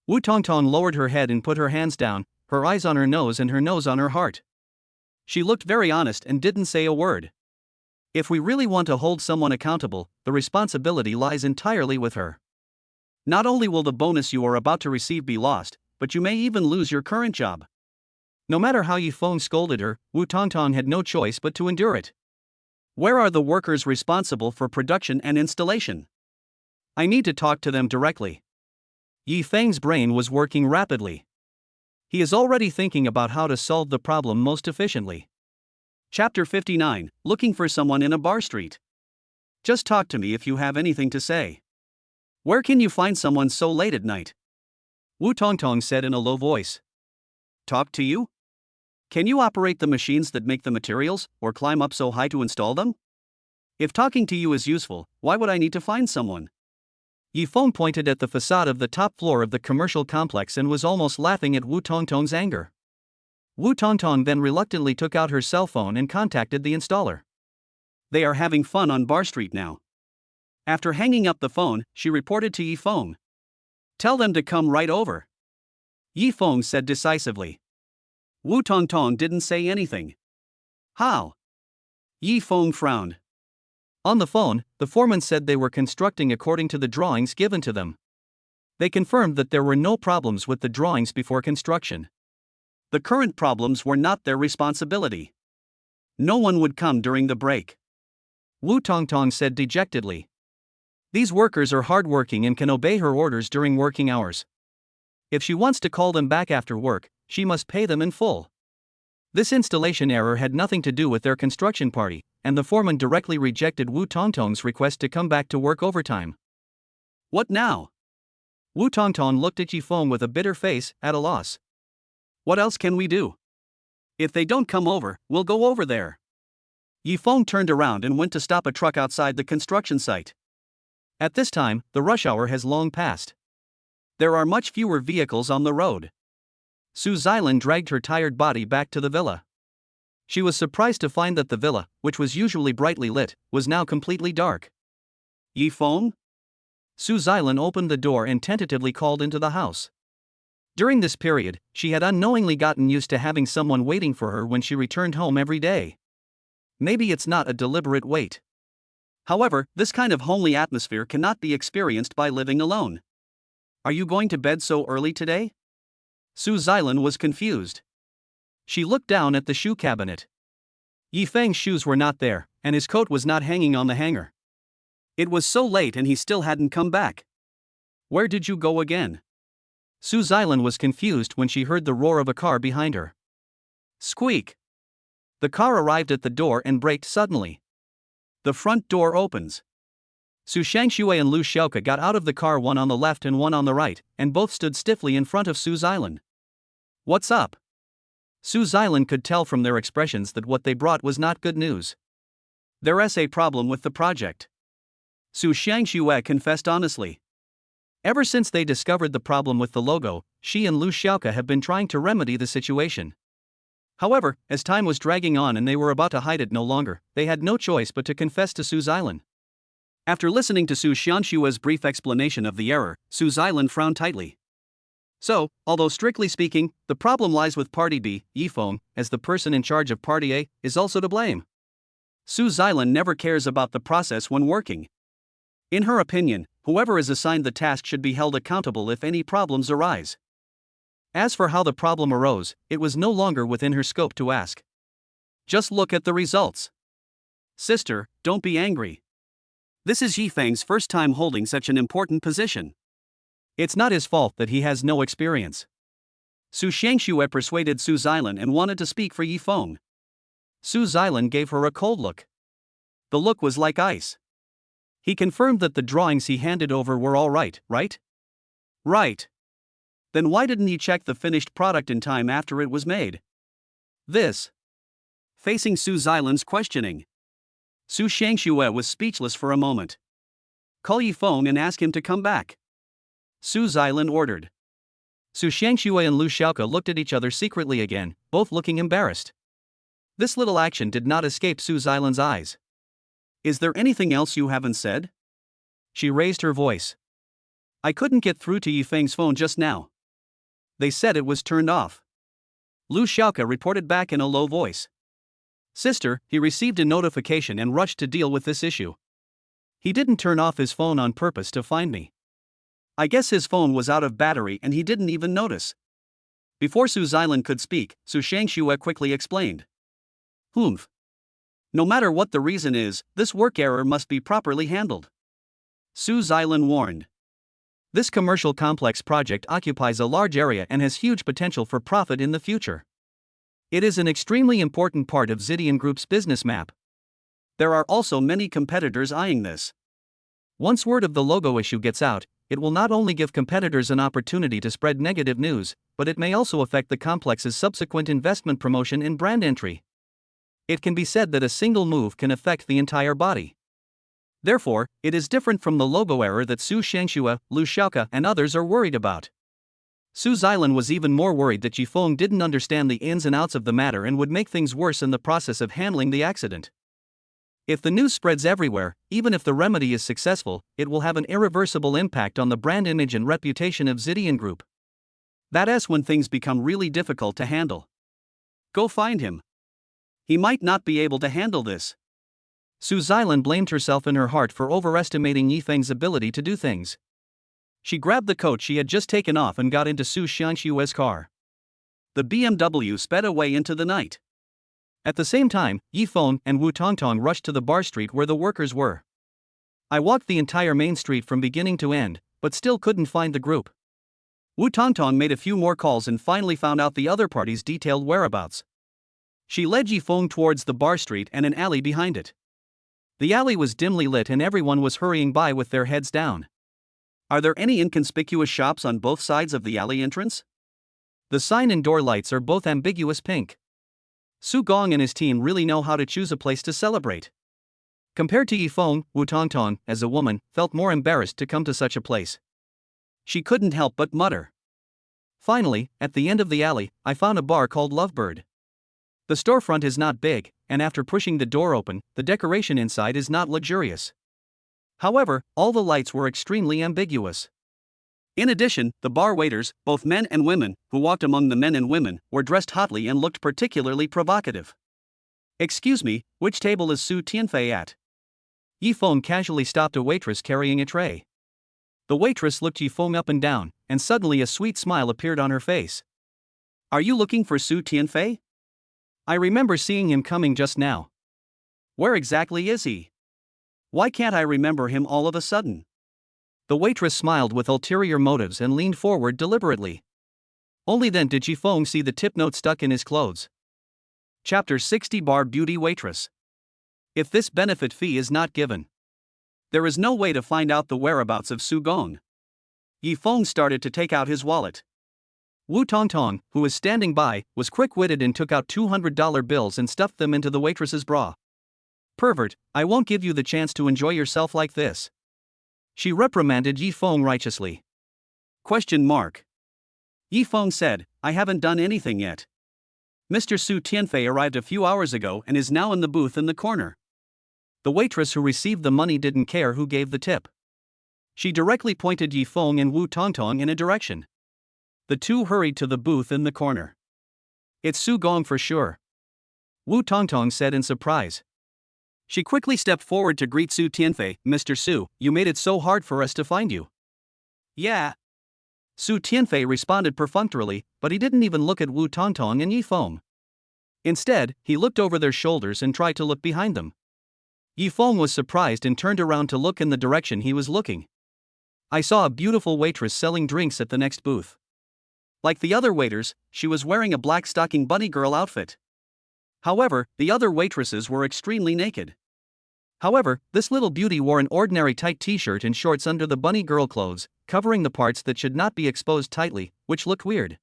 Wu Tongtong lowered her head and put her hands down, her eyes on her nose and her nose on her heart. She looked very honest and didn't say a word. If we really want to hold someone accountable, the responsibility lies entirely with her. Not only will the bonus you are about to receive be lost, but you may even lose your current job. No matter how Yi Feng scolded her, Wu Tongtong had no choice but to endure it. Where are the workers responsible for production and installation? I need to talk to them directly. Yi Feng's brain was working rapidly. He is already thinking about how to solve the problem most efficiently. Chapter 59, Looking for Someone in a Bar Street. Just talk to me if you have anything to say. Where can you find someone so late at night? Wu Tongtong said in a low voice. Talk to you? Can you operate the machines that make the materials, or climb up so high to install them? If talking to you is useful, why would I need to find someone? Yi Feng pointed at the facade of the top floor of the commercial complex and was almost laughing at Wu Tongtong's anger. Wu Tongtong then reluctantly took out her cell phone and contacted the installer. They are having fun on Bar Street now. After hanging up the phone, she reported to Yi Feng. Tell them to come right over. Yi Feng said decisively. Wu Tongtong didn't say anything. How? Yi Feng frowned. On the phone, the foreman said they were constructing according to the drawings given to them. They confirmed that there were no problems with the drawings before construction. The current problems were not their responsibility. No one would come during the break. Wu Tongtong said dejectedly. These workers are hardworking and can obey her orders during working hours. If she wants to call them back after work, she must pay them in full. This installation error had nothing to do with their construction party, and the foreman directly rejected Wu Tongtong's request to come back to work overtime. What now? Wu Tongtong looked at Yi Feng with a bitter face, at a loss. What else can we do? If they don't come over, we'll go over there. Yi Feng turned around and went to stop a truck outside the construction site. At this time, the rush hour has long passed. There are much fewer vehicles on the road. Su Xilan dragged her tired body back to the villa. She was surprised to find that the villa, which was usually brightly lit, was now completely dark. Yi Feng? Su Xilan opened the door and tentatively called into the house. During this period, she had unknowingly gotten used to having someone waiting for her when she returned home every day. Maybe it's not a deliberate wait. However, this kind of homely atmosphere cannot be experienced by living alone. Are you going to bed so early today? Su Xilan was confused. She looked down at the shoe cabinet. Yi Feng's shoes were not there, and his coat was not hanging on the hanger. It was so late and he still hadn't come back. Where did you go again? Su Xilan was confused when she heard the roar of a car behind her. Squeak! The car arrived at the door and braked suddenly. The front door opens. Su Shangxue and Lu Xiaoke got out of the car, one on the left and one on the right, and both stood stiffly in front of Su Xilan. What's up? Su Xilan could tell from their expressions that what they brought was not good news. There's a problem with the project. Su Shangxue confessed honestly. Ever since they discovered the problem with the logo, she and Lu Xiaoke have been trying to remedy the situation. However, as time was dragging on and they were about to hide it no longer, they had no choice but to confess to Su Xilan. After listening to Su Xianshue's brief explanation of the error, Su Xilan frowned tightly. So, although strictly speaking, the problem lies with Party B, Yi Feng, as the person in charge of Party A, is also to blame. Su Xilan never cares about the process when working. In her opinion, whoever is assigned the task should be held accountable if any problems arise. As for how the problem arose, it was no longer within her scope to ask. Just look at the results. Sister, don't be angry. This is Yi Feng's first time holding such an important position. It's not his fault that he has no experience. Su Shangxue persuaded Su Xilan and wanted to speak for Yi Feng. Su Xilan gave her a cold look. The look was like ice. He confirmed that the drawings he handed over were all right? Right. Then why didn't he check the finished product in time after it was made? This. Facing Su Xilan's questioning, Su Shangxue was speechless for a moment. Call Yi Feng and ask him to come back. Su Xilan ordered. Su Shangxue and Lu Xiaoke looked at each other secretly again, both looking embarrassed. This little action did not escape Su Xilan's eyes. Is there anything else you haven't said? She raised her voice. I couldn't get through to Yifeng's phone just now. They said it was turned off. Lu Xiaoke reported back in a low voice. Sister, he received a notification and rushed to deal with this issue. He didn't turn off his phone on purpose to find me. I guess his phone was out of battery and he didn't even notice. Before Su Xilan could speak, Su Shangxue quickly explained. Humph. No matter what the reason is, this work error must be properly handled. Su Xilan warned. This commercial complex project occupies a large area and has huge potential for profit in the future. It is an extremely important part of Zidian Group's business map. There are also many competitors eyeing this. Once word of the logo issue gets out, it will not only give competitors an opportunity to spread negative news, but it may also affect the complex's subsequent investment promotion in brand entry. It can be said that a single move can affect the entire body. Therefore, it is different from the logo error that Su Shangxue, Lu Xiaoke, and others are worried about. Su Xilan was even more worried that Yifeng didn't understand the ins and outs of the matter and would make things worse in the process of handling the accident. If the news spreads everywhere, even if the remedy is successful, it will have an irreversible impact on the brand image and reputation of Zidian Group. That's when things become really difficult to handle. Go find him. He might not be able to handle this. Su Xilan blamed herself in her heart for overestimating Yifeng's ability to do things. She grabbed the coat she had just taken off and got into Su Shangxue's car. The BMW sped away into the night. At the same time, Yifeng and Wu Tongtong rushed to the bar street where the workers were. I walked the entire main street from beginning to end, but still couldn't find the group. Wu Tongtong made a few more calls and finally found out the other party's detailed whereabouts. She led Yifeng towards the bar street and an alley behind it. The alley was dimly lit and everyone was hurrying by with their heads down. Are there any inconspicuous shops on both sides of the alley entrance? The sign and door lights are both ambiguous pink. Su Gong and his team really know how to choose a place to celebrate. Compared to Yifeng, Wu Tongtong, as a woman, felt more embarrassed to come to such a place. She couldn't help but mutter. Finally, at the end of the alley, I found a bar called Lovebird. The storefront is not big, and after pushing the door open, the decoration inside is not luxurious. However, all the lights were extremely ambiguous. In addition, the bar waiters, both men and women, who walked among the men and women, were dressed hotly and looked particularly provocative. Excuse me, which table is Su Tianfei at? Yifeng casually stopped a waitress carrying a tray. The waitress looked Yifeng up and down, and suddenly a sweet smile appeared on her face. Are you looking for Su Tianfei? I remember seeing him coming just now. Where exactly is he? Why can't I remember him all of a sudden? The waitress smiled with ulterior motives and leaned forward deliberately. Only then did Yifeng see the tip note stuck in his clothes. Chapter 60 Bar Beauty Waitress. If this benefit fee is not given, there is no way to find out the whereabouts of Su Gong. Yifeng started to take out his wallet. Wu Tongtong, who was standing by, was quick-witted and took out $200 bills and stuffed them into the waitress's bra. Pervert, I won't give you the chance to enjoy yourself like this. She reprimanded Yifeng righteously. Yifeng said, I haven't done anything yet. Mr. Su Tianfei arrived a few hours ago and is now in the booth in the corner. The waitress who received the money didn't care who gave the tip. She directly pointed Yifeng and Wu Tongtong in a direction. The two hurried to the booth in the corner. It's Su Gong for sure, Wu Tongtong said in surprise. She quickly stepped forward to greet Su Tianfei. Mr. Su, you made it so hard for us to find you. Yeah. Su Tianfei responded perfunctorily, but he didn't even look at Wu Tongtong and Yifeng. Instead, he looked over their shoulders and tried to look behind them. Yifeng was surprised and turned around to look in the direction he was looking. I saw a beautiful waitress selling drinks at the next booth. Like the other waiters, she was wearing a black stocking bunny girl outfit. However, the other waitresses were extremely naked. However, this little beauty wore an ordinary tight t-shirt and shorts under the bunny girl clothes, covering the parts that should not be exposed tightly, which looked weird.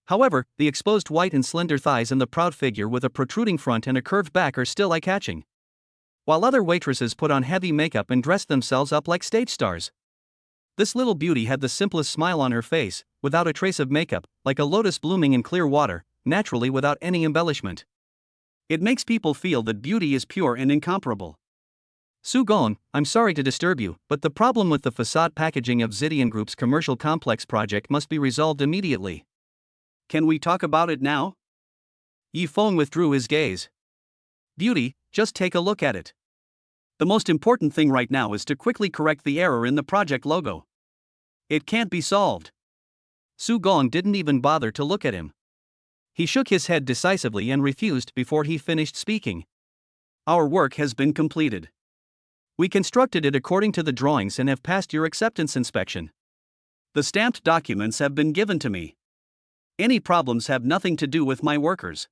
However, the exposed white and slender thighs and the proud figure with a protruding front and a curved back are still eye-catching. While other waitresses put on heavy makeup and dressed themselves up like stage stars. This little beauty had the simplest smile on her face, without a trace of makeup, like a lotus blooming in clear water, naturally without any embellishment. It makes people feel that beauty is pure and incomparable. Su Gong, I'm sorry to disturb you, but the problem with the facade packaging of Zidian Group's commercial complex project must be resolved immediately. Can we talk about it now? Yi Feng withdrew his gaze. Beauty, just take a look at it. The most important thing right now is to quickly correct the error in the project logo. It can't be solved. Su Gong didn't even bother to look at him. He shook his head decisively and refused before he finished speaking. Our work has been completed. We constructed it according to the drawings and have passed your acceptance inspection. The stamped documents have been given to me. Any problems have nothing to do with my workers.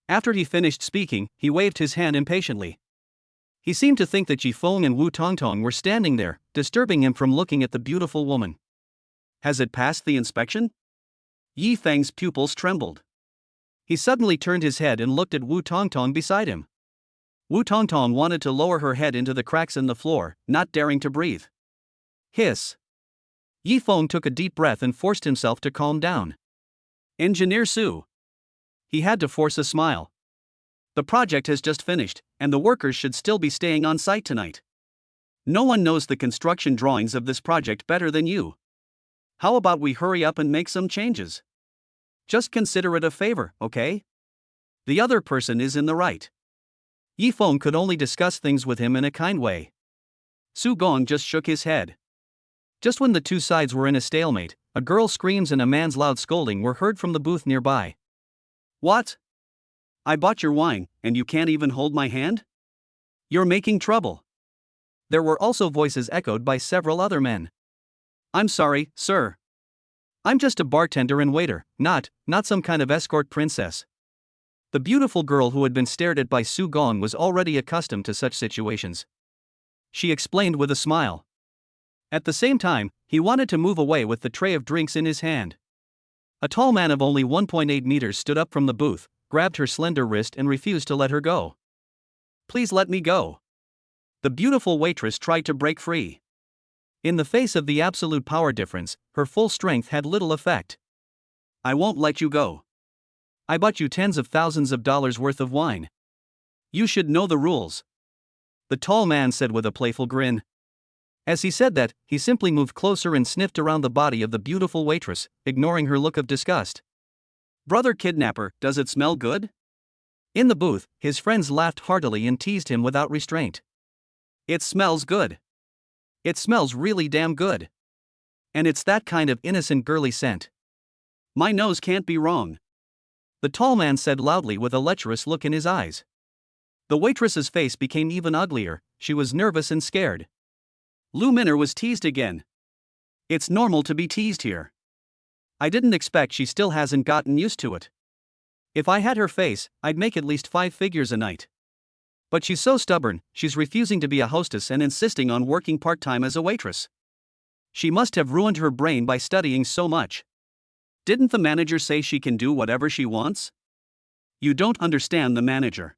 After he finished speaking, he waved his hand impatiently. He seemed to think that Ji Feng and Wu Tongtong were standing there, disturbing him from looking at the beautiful woman. Has it passed the inspection? Yi Feng's pupils trembled. He suddenly turned his head and looked at Wu Tongtong beside him. Wu Tongtong wanted to lower her head into the cracks in the floor, not daring to breathe. Hiss. Yi Feng took a deep breath and forced himself to calm down. Engineer Su. He had to force a smile. The project has just finished, and the workers should still be staying on site tonight. No one knows the construction drawings of this project better than you. How about we hurry up and make some changes? Just consider it a favor, okay? The other person is in the right. Yi Feng could only discuss things with him in a kind way. Su Gong just shook his head. Just when the two sides were in a stalemate, a girl's screams and a man's loud scolding were heard from the booth nearby. What? I bought your wine, and you can't even hold my hand? You're making trouble. There were also voices echoed by several other men. I'm sorry, sir. I'm just a bartender and waiter, not some kind of escort princess. The beautiful girl who had been stared at by Su Gong was already accustomed to such situations. She explained with a smile. At the same time, he wanted to move away with the tray of drinks in his hand. A tall man of only 1.8 meters stood up from the booth, grabbed her slender wrist and refused to let her go. Please let me go. The beautiful waitress tried to break free. In the face of the absolute power difference, her full strength had little effect. I won't let you go. I bought you tens of thousands of dollars worth of wine. You should know the rules. The tall man said with a playful grin. As he said that, he simply moved closer and sniffed around the body of the beautiful waitress, ignoring her look of disgust. Brother Kidnapper, does it smell good? In the booth, his friends laughed heartily and teased him without restraint. It smells good. It smells really damn good. And it's that kind of innocent girly scent. My nose can't be wrong. The tall man said loudly with a lecherous look in his eyes. The waitress's face became even uglier, she was nervous and scared. Lu Minner was teased again. It's normal to be teased here. I didn't expect she still hasn't gotten used to it. If I had her face, I'd make at least 5 figures a night. But she's so stubborn, she's refusing to be a hostess and insisting on working part-time as a waitress. She must have ruined her brain by studying so much. Didn't the manager say she can do whatever she wants? You don't understand the manager.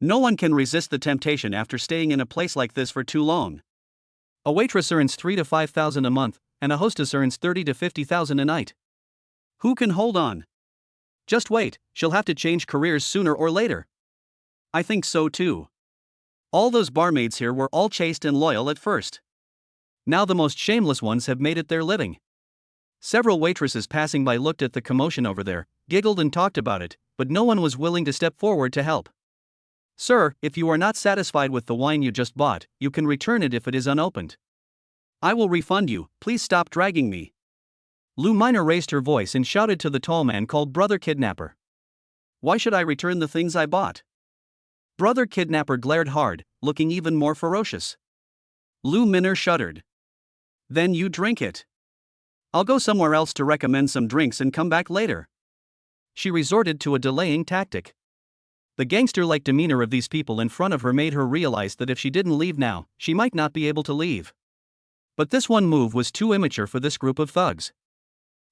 No one can resist the temptation after staying in a place like this for too long. A waitress earns $3,000 to $5,000 a month, and a hostess earns $30,000 to $50,000 a night. Who can hold on? Just wait, she'll have to change careers sooner or later. I think so too. All those barmaids here were all chaste and loyal at first. Now the most shameless ones have made it their living. Several waitresses passing by looked at the commotion over there, giggled and talked about it, but no one was willing to step forward to help. Sir, if you are not satisfied with the wine you just bought, you can return it if it is unopened. I will refund you, please stop dragging me. Lu Minor raised her voice and shouted to the tall man called Brother Kidnapper. Why should I return the things I bought? Brother Kidnapper glared hard, looking even more ferocious. Lu Minor shuddered. Then you drink it. I'll go somewhere else to recommend some drinks and come back later. She resorted to a delaying tactic. The gangster-like demeanor of these people in front of her made her realize that if she didn't leave now, she might not be able to leave. But this one move was too immature for this group of thugs.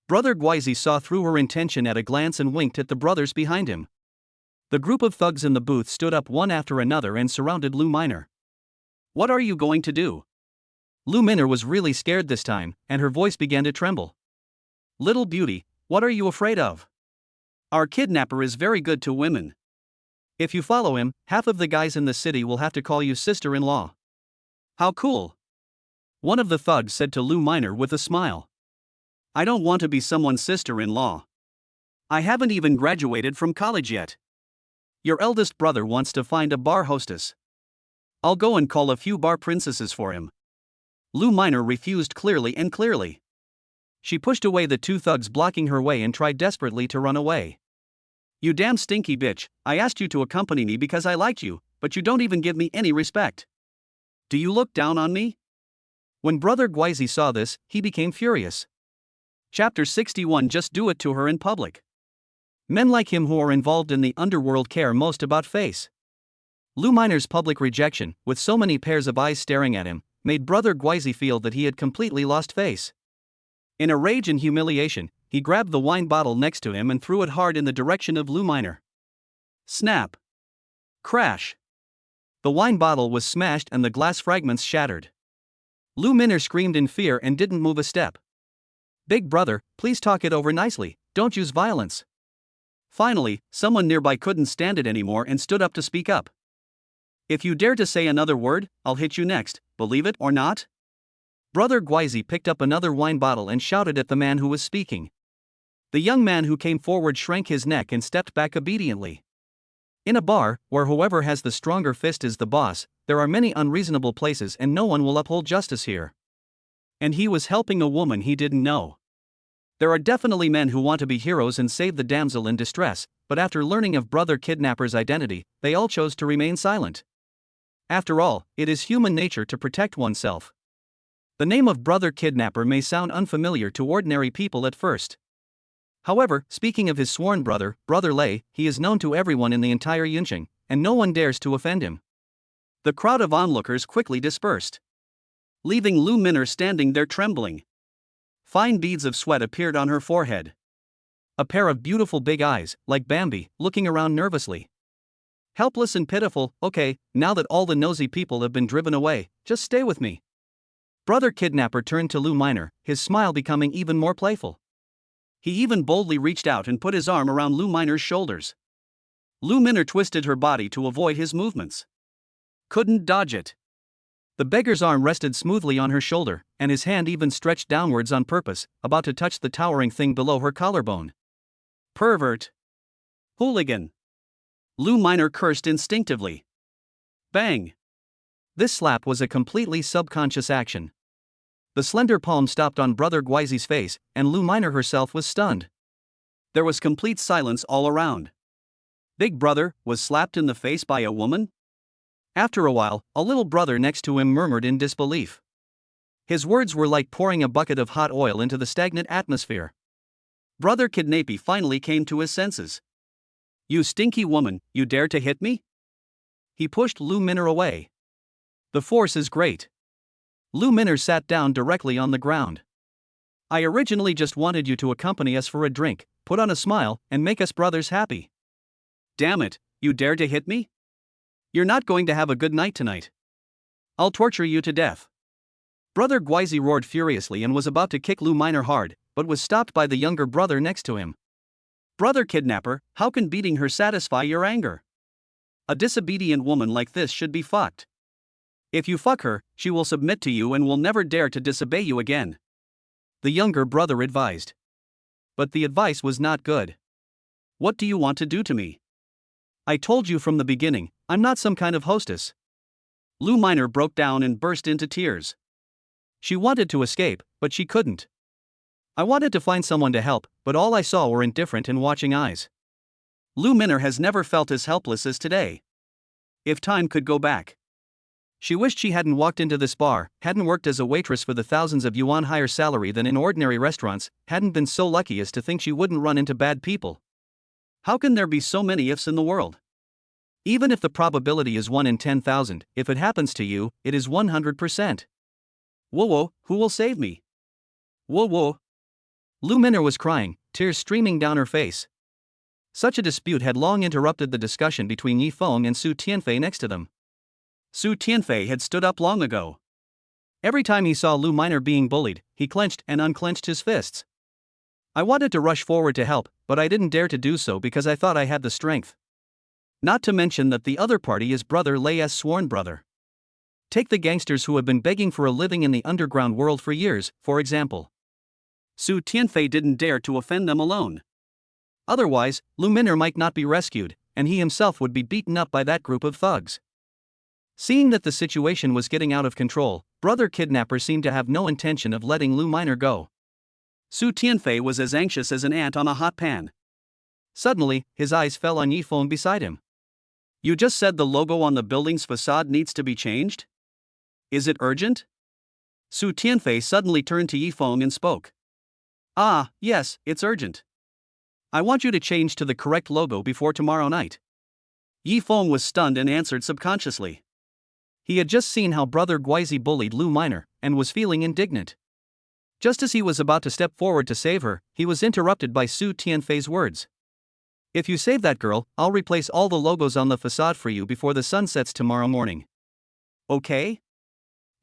Brother Guizi saw through her intention at a glance and winked at the brothers behind him. The group of thugs in the booth stood up one after another and surrounded Lu Minor. What are you going to do? Lu Minor was really scared this time, and her voice began to tremble. Little beauty, what are you afraid of? Our kidnapper is very good to women. If you follow him, half of the guys in the city will have to call you sister-in-law. How cool. One of the thugs said to Lou Minor with a smile. I don't want to be someone's sister-in-law. I haven't even graduated from college yet. Your eldest brother wants to find a bar hostess. I'll go and call a few bar princesses for him. Lou Minor refused clearly. She pushed away the two thugs blocking her way and tried desperately to run away. You damn stinky bitch, I asked you to accompany me because I liked you, but you don't even give me any respect. Do you look down on me? When Brother Gwizy saw this, he became furious. Chapter 61. Just do it to her in public. Men like him who are involved in the underworld care most about face. Lou Minor's public rejection, with so many pairs of eyes staring at him, made Brother Gwizy feel that he had completely lost face. In a rage and humiliation, he grabbed the wine bottle next to him and threw it hard in the direction of Lou Minor. Snap! Crash! The wine bottle was smashed and the glass fragments shattered. Lou Minor screamed in fear and didn't move a step. Big brother, please talk it over nicely, don't use violence. Finally, someone nearby couldn't stand it anymore and stood up to speak up. If you dare to say another word, I'll hit you next, believe it or not? Brother Gwizy picked up another wine bottle and shouted at the man who was speaking. The young man who came forward shrank his neck and stepped back obediently. In a bar, where whoever has the stronger fist is the boss, there are many unreasonable places and no one will uphold justice here. And he was helping a woman he didn't know. There are definitely men who want to be heroes and save the damsel in distress, but after learning of Brother Kidnapper's identity, they all chose to remain silent. After all, it is human nature to protect oneself. The name of Brother Kidnapper may sound unfamiliar to ordinary people at first. However, speaking of his sworn brother, Brother Lei, he is known to everyone in the entire Yunqing, and no one dares to offend him. The crowd of onlookers quickly dispersed, leaving Lou Minor standing there trembling. Fine beads of sweat appeared on her forehead. A pair of beautiful big eyes, like Bambi, looking around nervously. Helpless and pitiful. Okay, now that all the nosy people have been driven away, just stay with me. Brother Kidnapper turned to Lou Minor, his smile becoming even more playful. He even boldly reached out and put his arm around Lou Minor's shoulders. Lou Minor twisted her body to avoid his movements. Couldn't dodge it. The beggar's arm rested smoothly on her shoulder, and his hand even stretched downwards on purpose, about to touch the towering thing below her collarbone. Pervert! Hooligan! Lou Minor cursed instinctively. Bang! This slap was a completely subconscious action. The slender palm stopped on Brother Gwizy's face, and Lou Minor herself was stunned. There was complete silence all around. Big Brother was slapped in the face by a woman? After a while, a little brother next to him murmured in disbelief. His words were like pouring a bucket of hot oil into the stagnant atmosphere. Brother Kidnappy finally came to his senses. You stinky woman, you dare to hit me? He pushed Lou Minor away. The force is great. Lou Minor sat down directly on the ground. I originally just wanted you to accompany us for a drink, put on a smile, and make us brothers happy. Damn it, you dare to hit me? You're not going to have a good night tonight. I'll torture you to death. Brother Gwizy roared furiously and was about to kick Lou Minor hard, but was stopped by the younger brother next to him. Brother Kidnapper, how can beating her satisfy your anger? A disobedient woman like this should be fucked. If you fuck her, she will submit to you and will never dare to disobey you again. The younger brother advised. But the advice was not good. What do you want to do to me? I told you from the beginning, I'm not some kind of hostess. Lou Minor broke down and burst into tears. She wanted to escape, but she couldn't. I wanted to find someone to help, but all I saw were indifferent and watching eyes. Lou Minor has never felt as helpless as today. If time could go back. She wished she hadn't walked into this bar, hadn't worked as a waitress for the thousands of yuan higher salary than in ordinary restaurants, hadn't been so lucky as to think she wouldn't run into bad people. How can there be so many ifs in the world? Even if the probability is 1 in 10,000, if it happens to you, it is 100%. Whoa, who will save me? Whoa. Lou Minor was crying, tears streaming down her face. Such a dispute had long interrupted the discussion between Yi Feng and Su Tianfei next to them. Su Tianfei had stood up long ago. Every time he saw Lou Minor being bullied, he clenched and unclenched his fists. I wanted to rush forward to help, but I didn't dare to do so because I thought I had the strength. Not to mention that the other party is Brother Lei's sworn brother. Take the gangsters who have been begging for a living in the underground world for years, for example. Su Tianfei didn't dare to offend them alone. Otherwise, Lu Min'er might not be rescued, and he himself would be beaten up by that group of thugs. Seeing that the situation was getting out of control, Brother Kidnapper seemed to have no intention of letting Lu Min'er go. Su Tianfei was as anxious as an ant on a hot pan. Suddenly, his eyes fell on Yifeng beside him. You just said the logo on the building's facade needs to be changed? Is it urgent? Su Tianfei suddenly turned to Yifeng and spoke. Ah, yes, it's urgent. I want you to change to the correct logo before tomorrow night. Yifeng was stunned and answered subconsciously. He had just seen how Brother Guizi bullied Lu Min'er, and was feeling indignant. Just as he was about to step forward to save her, he was interrupted by Su Tianfei's words. If you save that girl, I'll replace all the logos on the facade for you before the sun sets tomorrow morning. Okay?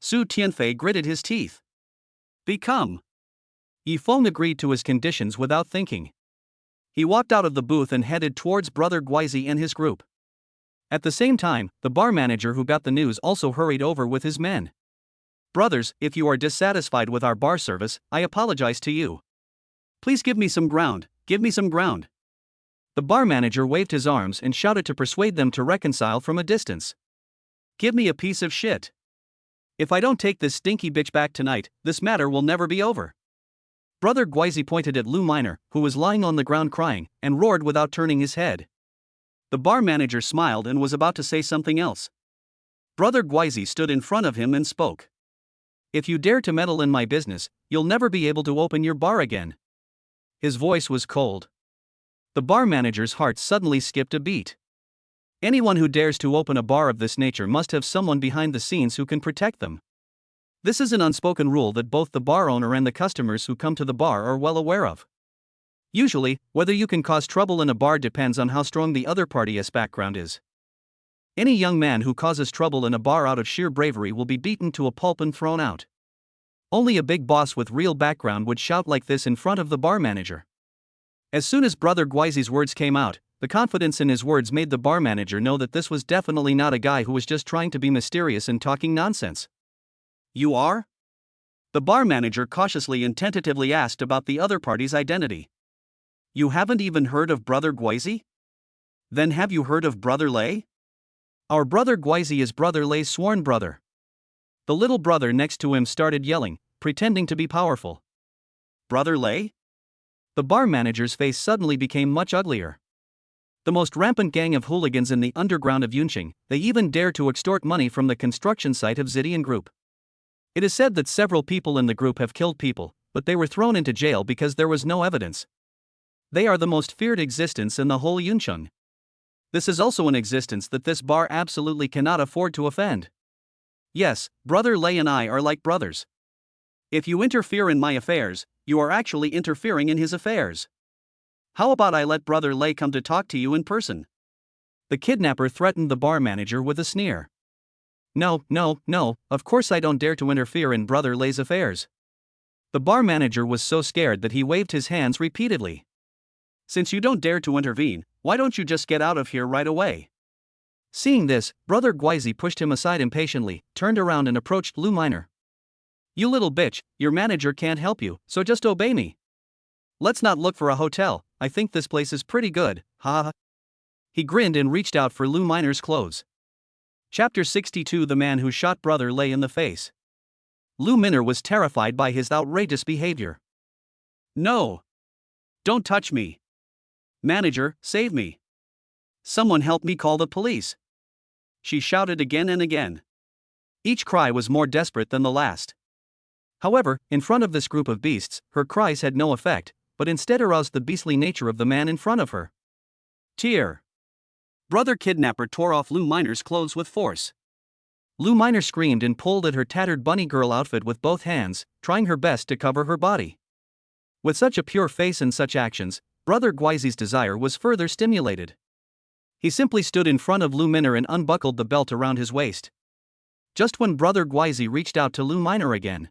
Su Tianfei gritted his teeth. Become. Yifeng agreed to his conditions without thinking. He walked out of the booth and headed towards Brother Guizi and his group. At the same time, the bar manager who got the news also hurried over with his men. Brothers, if you are dissatisfied with our bar service, I apologize to you. Please give me some ground, give me some ground. The bar manager waved his arms and shouted to persuade them to reconcile from a distance. Give me a piece of shit. If I don't take this stinky bitch back tonight, this matter will never be over. Brother Guizi pointed at Lu Min'er, who was lying on the ground crying, and roared without turning his head. The bar manager smiled and was about to say something else. Brother Guizi stood in front of him and spoke. If you dare to meddle in my business, you'll never be able to open your bar again. His voice was cold. The bar manager's heart suddenly skipped a beat. Anyone who dares to open a bar of this nature must have someone behind the scenes who can protect them. This is an unspoken rule that both the bar owner and the customers who come to the bar are well aware of. Usually, whether you can cause trouble in a bar depends on how strong the other party's background is. Any young man who causes trouble in a bar out of sheer bravery will be beaten to a pulp and thrown out. Only a big boss with real background would shout like this in front of the bar manager. As soon as Brother Guizi's words came out, the confidence in his words made the bar manager know that this was definitely not a guy who was just trying to be mysterious and talking nonsense. You are? The bar manager cautiously and tentatively asked about the other party's identity. You haven't even heard of Brother Guizi? Then have you heard of Brother Lei? Our Brother Guizi is Brother Lei's sworn brother. The little brother next to him started yelling, pretending to be powerful. Brother Lei? The bar manager's face suddenly became much uglier. The most rampant gang of hooligans in the underground of Yunqing, they even dare to extort money from the construction site of Zidian Group. It is said that several people in the group have killed people, but they were thrown into jail because there was no evidence. They are the most feared existence in the whole Yunqing. This is also an existence that this bar absolutely cannot afford to offend. Yes, Brother Lei and I are like brothers. If you interfere in my affairs, you are actually interfering in his affairs. How about I let Brother Lei come to talk to you in person? The kidnapper threatened the bar manager with a sneer. No, of course I don't dare to interfere in Brother Lei's affairs. The bar manager was so scared that he waved his hands repeatedly. Since you don't dare to intervene, why don't you just get out of here right away? Seeing this, Brother Guizi pushed him aside impatiently, turned around and approached Lu Min'er. You little bitch, your manager can't help you, so just obey me. Let's not look for a hotel, I think this place is pretty good, ha. He grinned and reached out for Lu Min'er's clothes. Chapter 62 The Man Who Shot Brother Lei in the Face. Lu Min'er was terrified by his outrageous behavior. No! Don't touch me! Manager, save me! Someone help me call the police! She shouted again and again. Each cry was more desperate than the last. However, in front of this group of beasts, her cries had no effect, but instead aroused the beastly nature of the man in front of her. Tear! Brother Kidnapper tore off Lu Min'er's clothes with force. Lu Min'er screamed and pulled at her tattered bunny girl outfit with both hands, trying her best to cover her body. With such a pure face and such actions, Brother Guizi's desire was further stimulated. He simply stood in front of Lu Min'er and unbuckled the belt around his waist. Just when Brother Guizi reached out to Lu Min'er again,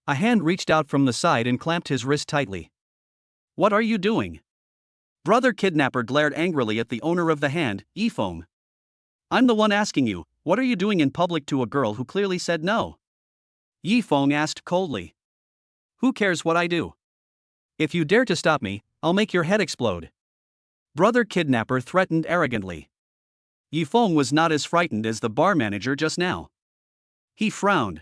a hand reached out from the side and clamped his wrist tightly. What are you doing? Brother kidnapper glared angrily at the owner of the hand, Yifeng. I'm the one asking you, what are you doing in public to a girl who clearly said no? Yifeng asked coldly. Who cares what I do? If you dare to stop me, I'll make your head explode. Brother kidnapper threatened arrogantly. Yifeng was not as frightened as the bar manager just now. He frowned.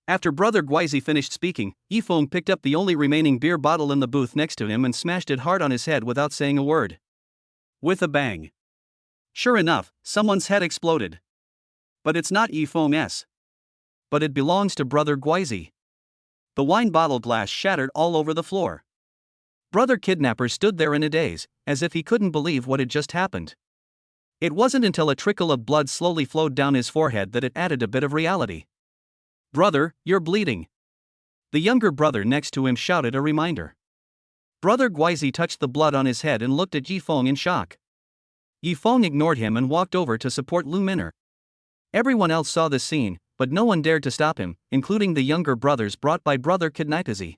After Brother Guizi finished speaking, Yifeng picked up the only remaining beer bottle in the booth next to him and smashed it hard on his head without saying a word. With a bang. Sure enough, someone's head exploded. But it's not Yifeng's. But it belongs to Brother Guizi. The wine bottle glass shattered all over the floor. Brother kidnapper stood there in a daze, as if he couldn't believe what had just happened. It wasn't until a trickle of blood slowly flowed down his forehead that it added a bit of reality. Brother, you're bleeding. The younger brother next to him shouted a reminder. Brother Guizi touched the blood on his head and looked at Yifeng in shock. Yifeng ignored him and walked over to support Lu Min'er. Everyone else saw this scene, but no one dared to stop him, including the younger brothers brought by Brother Kidnapazi.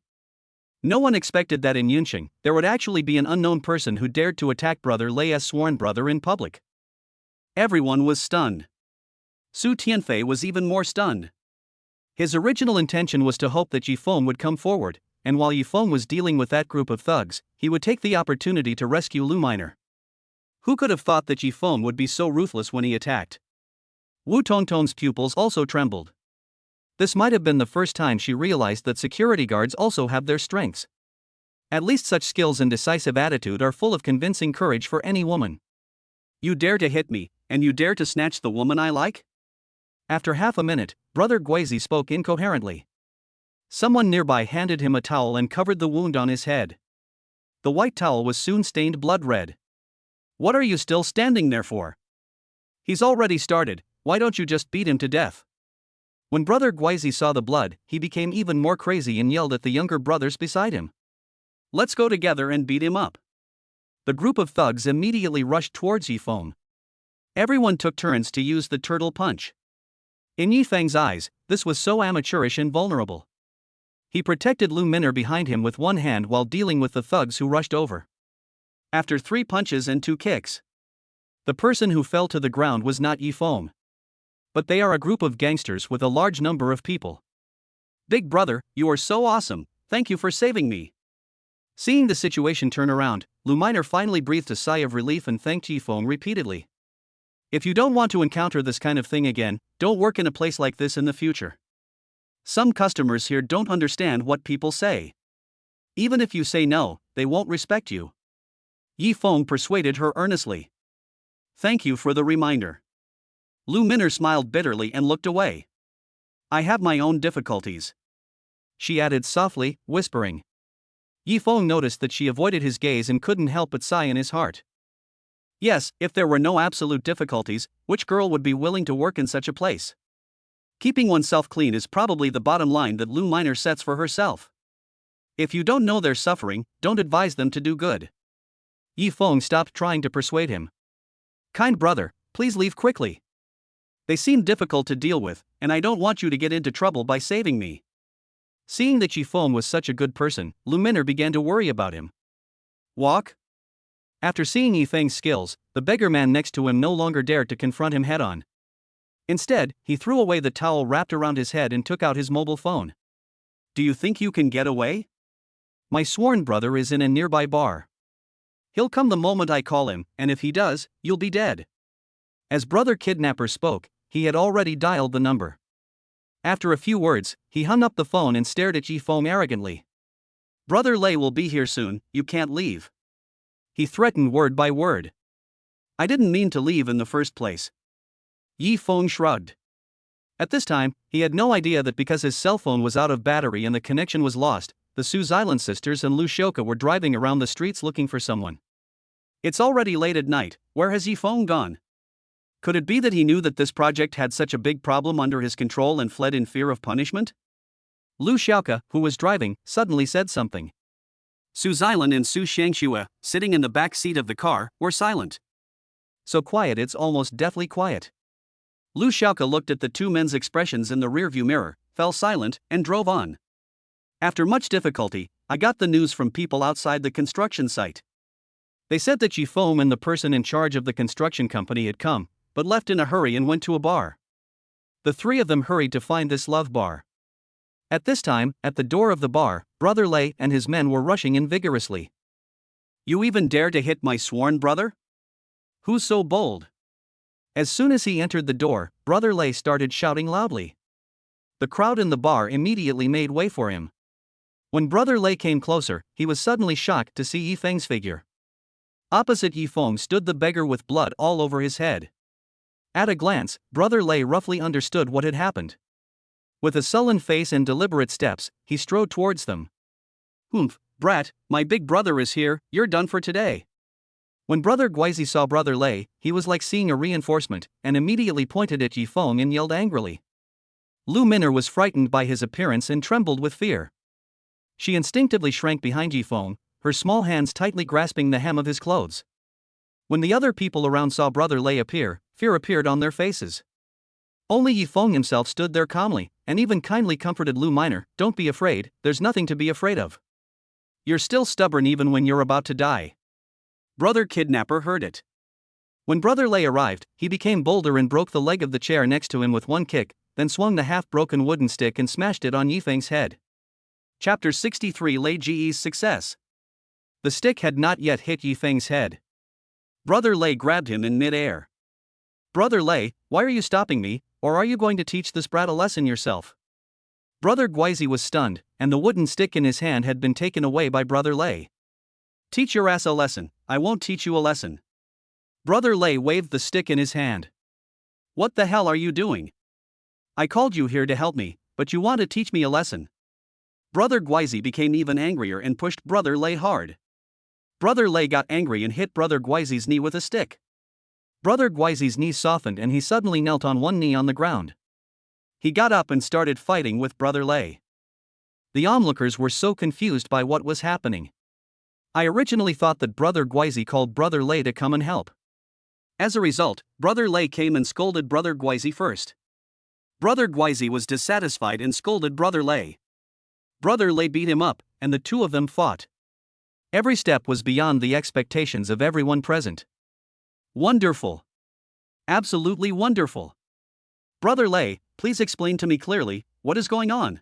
No one expected that in Yunqing, there would actually be an unknown person who dared to attack Brother Lei's sworn brother in public. Everyone was stunned. Su Tianfei was even more stunned. His original intention was to hope that Yifeng would come forward, and while Yifeng was dealing with that group of thugs, he would take the opportunity to rescue Lu Min'er. Who could have thought that Yifeng would be so ruthless when he attacked? Wu Tongtong's pupils also trembled. This might have been the first time she realized that security guards also have their strengths. At least such skills and decisive attitude are full of convincing courage for any woman. You dare to hit me, and you dare to snatch the woman I like? After half a minute, Brother Guizi spoke incoherently. Someone nearby handed him a towel and covered the wound on his head. The white towel was soon stained blood red. What are you still standing there for? He's already started, why don't you just beat him to death? When Brother Guizi saw the blood, he became even more crazy and yelled at the younger brothers beside him. Let's go together and beat him up. The group of thugs immediately rushed towards Yifeng. Everyone took turns to use the turtle punch. In Yifeng's eyes, this was so amateurish and vulnerable. He protected Lu Min'er behind him with one hand while dealing with the thugs who rushed over. After 3 punches and 2 kicks, the person who fell to the ground was not Yifeng. But they are a group of gangsters with a large number of people. Big brother, you are so awesome, thank you for saving me. Seeing the situation turn around, Lu Min'er finally breathed a sigh of relief and thanked Yifeng repeatedly. If you don't want to encounter this kind of thing again, don't work in a place like this in the future. Some customers here don't understand what people say. Even if you say no, they won't respect you. Yifeng persuaded her earnestly. Thank you for the reminder. Lu Min'er smiled bitterly and looked away. I have my own difficulties, she added softly, whispering. Yifeng noticed that she avoided his gaze and couldn't help but sigh in his heart. Yes, if there were no absolute difficulties, which girl would be willing to work in such a place? Keeping oneself clean is probably the bottom line that Lu Min'er sets for herself. If you don't know they're suffering, don't advise them to do good. Yifeng stopped trying to persuade him. Kind brother, please leave quickly. They seem difficult to deal with, and I don't want you to get into trouble by saving me. Seeing that Yifeng was such a good person, Lu Min'er began to worry about him. Walk? After seeing Yifeng's skills, the beggar man next to him no longer dared to confront him head-on. Instead, he threw away the towel wrapped around his head and took out his mobile phone. Do you think you can get away? My sworn brother is in a nearby bar. He'll come the moment I call him, and if he does, you'll be dead. As Brother Kidnapper spoke, he had already dialed the number. After a few words, he hung up the phone and stared at Yifeng arrogantly. Brother Lei will be here soon, you can't leave. He threatened word by word. I didn't mean to leave in the first place. Yifeng shrugged. At this time, he had no idea that because his cell phone was out of battery and the connection was lost, the Su Island sisters and Lu Shouka were driving around the streets looking for someone. It's already late at night, where has Yifeng gone? Could it be that he knew that this project had such a big problem under his control and fled in fear of punishment? Lu Shouka, who was driving, suddenly said something. Su Xilan and Su Shangxue, sitting in the back seat of the car, were silent. So quiet it's almost deathly quiet. Lu Shouka looked at the two men's expressions in the rearview mirror, fell silent, and drove on. After much difficulty, I got the news from people outside the construction site. They said that Yifeng and the person in charge of the construction company had come, but left in a hurry and went to a bar. The three of them hurried to find this love bar. At this time, at the door of the bar, Brother Lei and his men were rushing in vigorously. "You even dare to hit my sworn brother? Who's so bold?" As soon as he entered the door, Brother Lei started shouting loudly. The crowd in the bar immediately made way for him. When Brother Lei came closer, he was suddenly shocked to see Yifeng's figure. Opposite Yifeng stood the beggar with blood all over his head. At a glance, Brother Lei roughly understood what had happened. With a sullen face and deliberate steps, he strode towards them. "Humph, brat, my big brother is here, you're done for today." When Brother Guizi saw Brother Lei, he was like seeing a reinforcement, and immediately pointed at Yifeng and yelled angrily. Lu Min'er was frightened by his appearance and trembled with fear. She instinctively shrank behind Yifeng, her small hands tightly grasping the hem of his clothes. When the other people around saw Brother Lei appear, fear appeared on their faces. Only Yifeng himself stood there calmly, and even kindly comforted Lu Min'er. "Don't be afraid, there's nothing to be afraid of. You're still stubborn even when you're about to die." Brother Kidnapper heard it. When Brother Lei arrived, he became bolder and broke the leg of the chair next to him with one kick, then swung the half-broken wooden stick and smashed it on Yifeng's head. Chapter 63 Lei Ji's Success. The stick had not yet hit Yifeng's head. Brother Lei grabbed him in mid-air. "Brother Lei, why are you stopping me, or are you going to teach this brat a lesson yourself?" Brother Guizi was stunned, and the wooden stick in his hand had been taken away by Brother Lei. "Teach your ass a lesson, I won't teach you a lesson." Brother Lei waved the stick in his hand. "What the hell are you doing? I called you here to help me, but you want to teach me a lesson." Brother Guizi became even angrier and pushed Brother Lei hard. Brother Lei got angry and hit Brother Guizi's knee with a stick. Brother Guizi's knee softened and he suddenly knelt on one knee on the ground. He got up and started fighting with Brother Lei. The onlookers were so confused by what was happening. I originally thought that Brother Guizi called Brother Lei to come and help. As a result, Brother Lei came and scolded Brother Guizi first. Brother Guizi was dissatisfied and scolded Brother Lei. Brother Lei beat him up, and the two of them fought. Every step was beyond the expectations of everyone present. Wonderful. Absolutely wonderful. Brother Lei, please explain to me clearly, what is going on?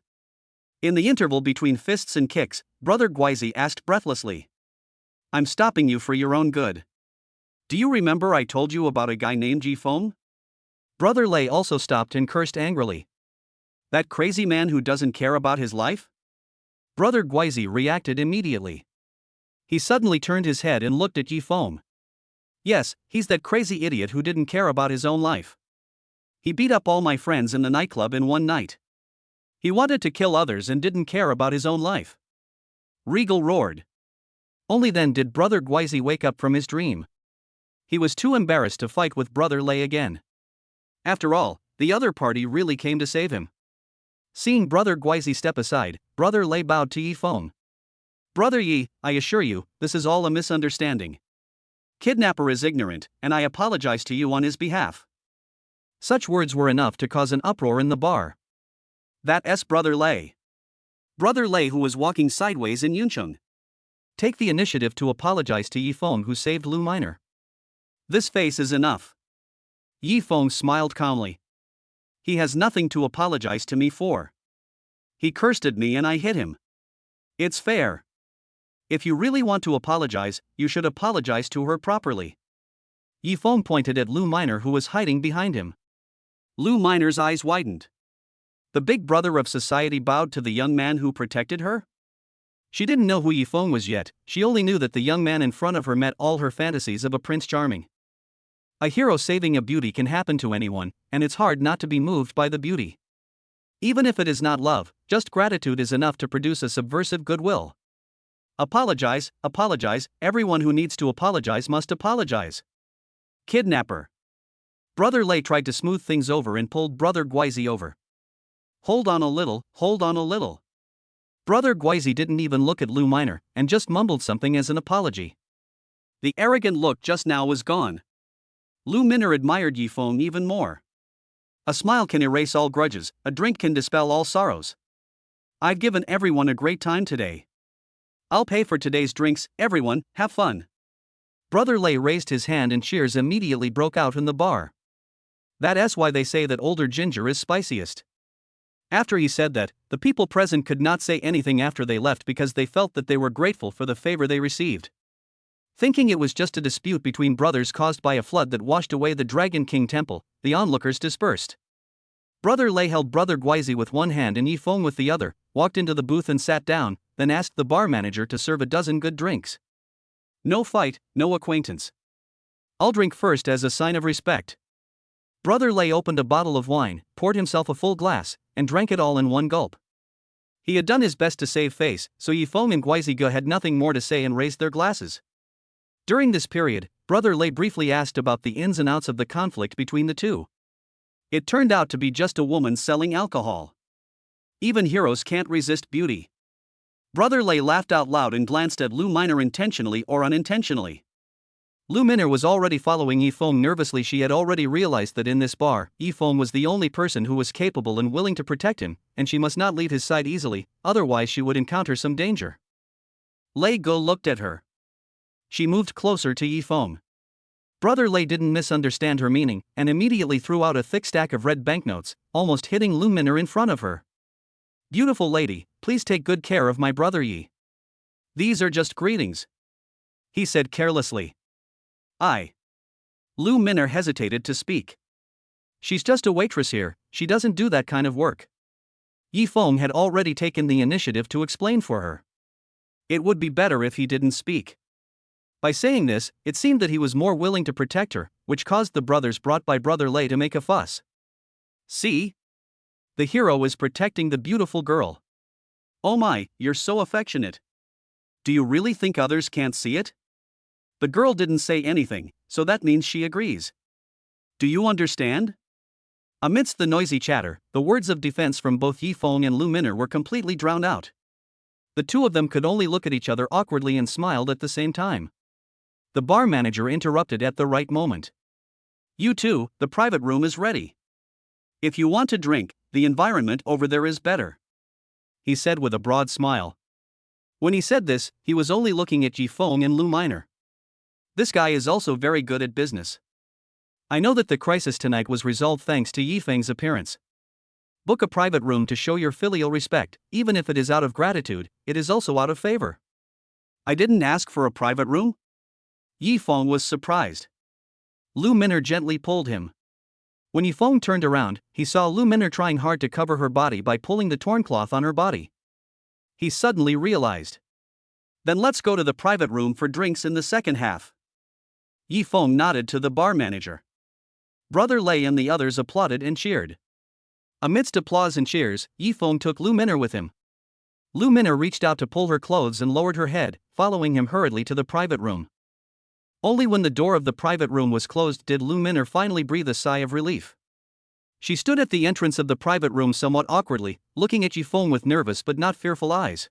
In the interval between fists and kicks, Brother Guizi asked breathlessly. "I'm stopping you for your own good. Do you remember I told you about a guy named Yifeng?" Brother Lei also stopped and cursed angrily. "That crazy man who doesn't care about his life?" Brother Guizi reacted immediately. He suddenly turned his head and looked at Yifeng. "Yes, he's that crazy idiot who didn't care about his own life. He beat up all my friends in the nightclub in one night. He wanted to kill others and didn't care about his own life." Regal roared. Only then did Brother Guizi wake up from his dream. He was too embarrassed to fight with Brother Lei again. After all, the other party really came to save him. Seeing Brother Guizi step aside, Brother Lei bowed to Yifeng. "Brother Yi, I assure you, this is all a misunderstanding. Kidnapper is ignorant, and I apologize to you on his behalf." Such words were enough to cause an uproar in the bar. That's Brother Lei. Brother Lei who was walking sideways in Yuncheng. Take the initiative to apologize to Yifeng who saved Lu Min'er. This face is enough. Yifeng smiled calmly. He has nothing to apologize to me for. He cursed at me and I hit him. It's fair. If you really want to apologize, you should apologize to her properly. Yifeng pointed at Lu Min'er who was hiding behind him. Lu Min'er's eyes widened. The big brother of society bowed to the young man who protected her? She didn't know who Yifeng was yet, she only knew that the young man in front of her met all her fantasies of a Prince Charming. A hero saving a beauty can happen to anyone, and it's hard not to be moved by the beauty. Even if it is not love, just gratitude is enough to produce a subversive goodwill. Apologize, apologize, everyone who needs to apologize must apologize. Kidnapper. Brother Lei tried to smooth things over and pulled Brother Guizi over. Hold on a little, hold on a little. Brother Guizi didn't even look at Lu Min'er, and just mumbled something as an apology. The arrogant look just now was gone. Lu Min'er admired Yifeng even more. A smile can erase all grudges, a drink can dispel all sorrows. I've given everyone a great time today. I'll pay for today's drinks, everyone, have fun. Brother Lei raised his hand and cheers immediately broke out in the bar. That's why they say that older ginger is spiciest. After he said that, the people present could not say anything after they left because they felt that they were grateful for the favor they received. Thinking it was just a dispute between brothers caused by a flood that washed away the Dragon King temple, the onlookers dispersed. Brother Lei held Brother Guizi with one hand and Yifeng with the other, walked into the booth and sat down, then asked the bar manager to serve a dozen good drinks. No fight, no acquaintance. I'll drink first as a sign of respect. Brother Lei opened a bottle of wine, poured himself a full glass, and drank it all in one gulp. He had done his best to save face, so Yifeng and Guizi had nothing more to say and raised their glasses. During this period, Brother Lei briefly asked about the ins and outs of the conflict between the two. It turned out to be just a woman selling alcohol. Even heroes can't resist beauty. Brother Lei laughed out loud and glanced at Lu Minor intentionally or unintentionally. Lu Minor was already following Yifeng nervously. She had already realized that in this bar, Yifeng was the only person who was capable and willing to protect him, and she must not leave his side easily, otherwise she would encounter some danger. Lei Go looked at her. She moved closer to Yifeng. Brother Lei didn't misunderstand her meaning, and immediately threw out a thick stack of red banknotes, almost hitting Lu Minor in front of her. Beautiful lady, please take good care of my brother Yi. These are just greetings, he said carelessly. Lu Minor hesitated to speak. She's just a waitress here, she doesn't do that kind of work. Yifeng had already taken the initiative to explain for her. It would be better if he didn't speak. By saying this, it seemed that he was more willing to protect her, which caused the brothers brought by Brother Lei to make a fuss. See? The hero is protecting the beautiful girl. Oh my, you're so affectionate. Do you really think others can't see it? The girl didn't say anything, so that means she agrees. Do you understand? Amidst the noisy chatter, the words of defense from both Yifeng and Lu Minor were completely drowned out. The two of them could only look at each other awkwardly and smiled at the same time. The bar manager interrupted at the right moment. You two, the private room is ready. If you want to drink, the environment over there is better, he said with a broad smile. When he said this, he was only looking at Yifeng and Lu Minor. This guy is also very good at business. I know that the crisis tonight was resolved thanks to Yifeng's appearance. Book a private room to show your filial respect, even if it is out of gratitude, it is also out of favor. I didn't ask for a private room? Yifeng was surprised. Lu Minor gently pulled him. When Yifeng turned around, he saw Lu Minor trying hard to cover her body by pulling the torn cloth on her body. He suddenly realized. Then let's go to the private room for drinks in the second half. Yifeng nodded to the bar manager. Brother Lei and the others applauded and cheered. Amidst applause and cheers, Yifeng took Lu Minor with him. Lu Minor reached out to pull her clothes and lowered her head, following him hurriedly to the private room. Only when the door of the private room was closed did Lu Minor finally breathe a sigh of relief. She stood at the entrance of the private room somewhat awkwardly, looking at Yifeng with nervous but not fearful eyes.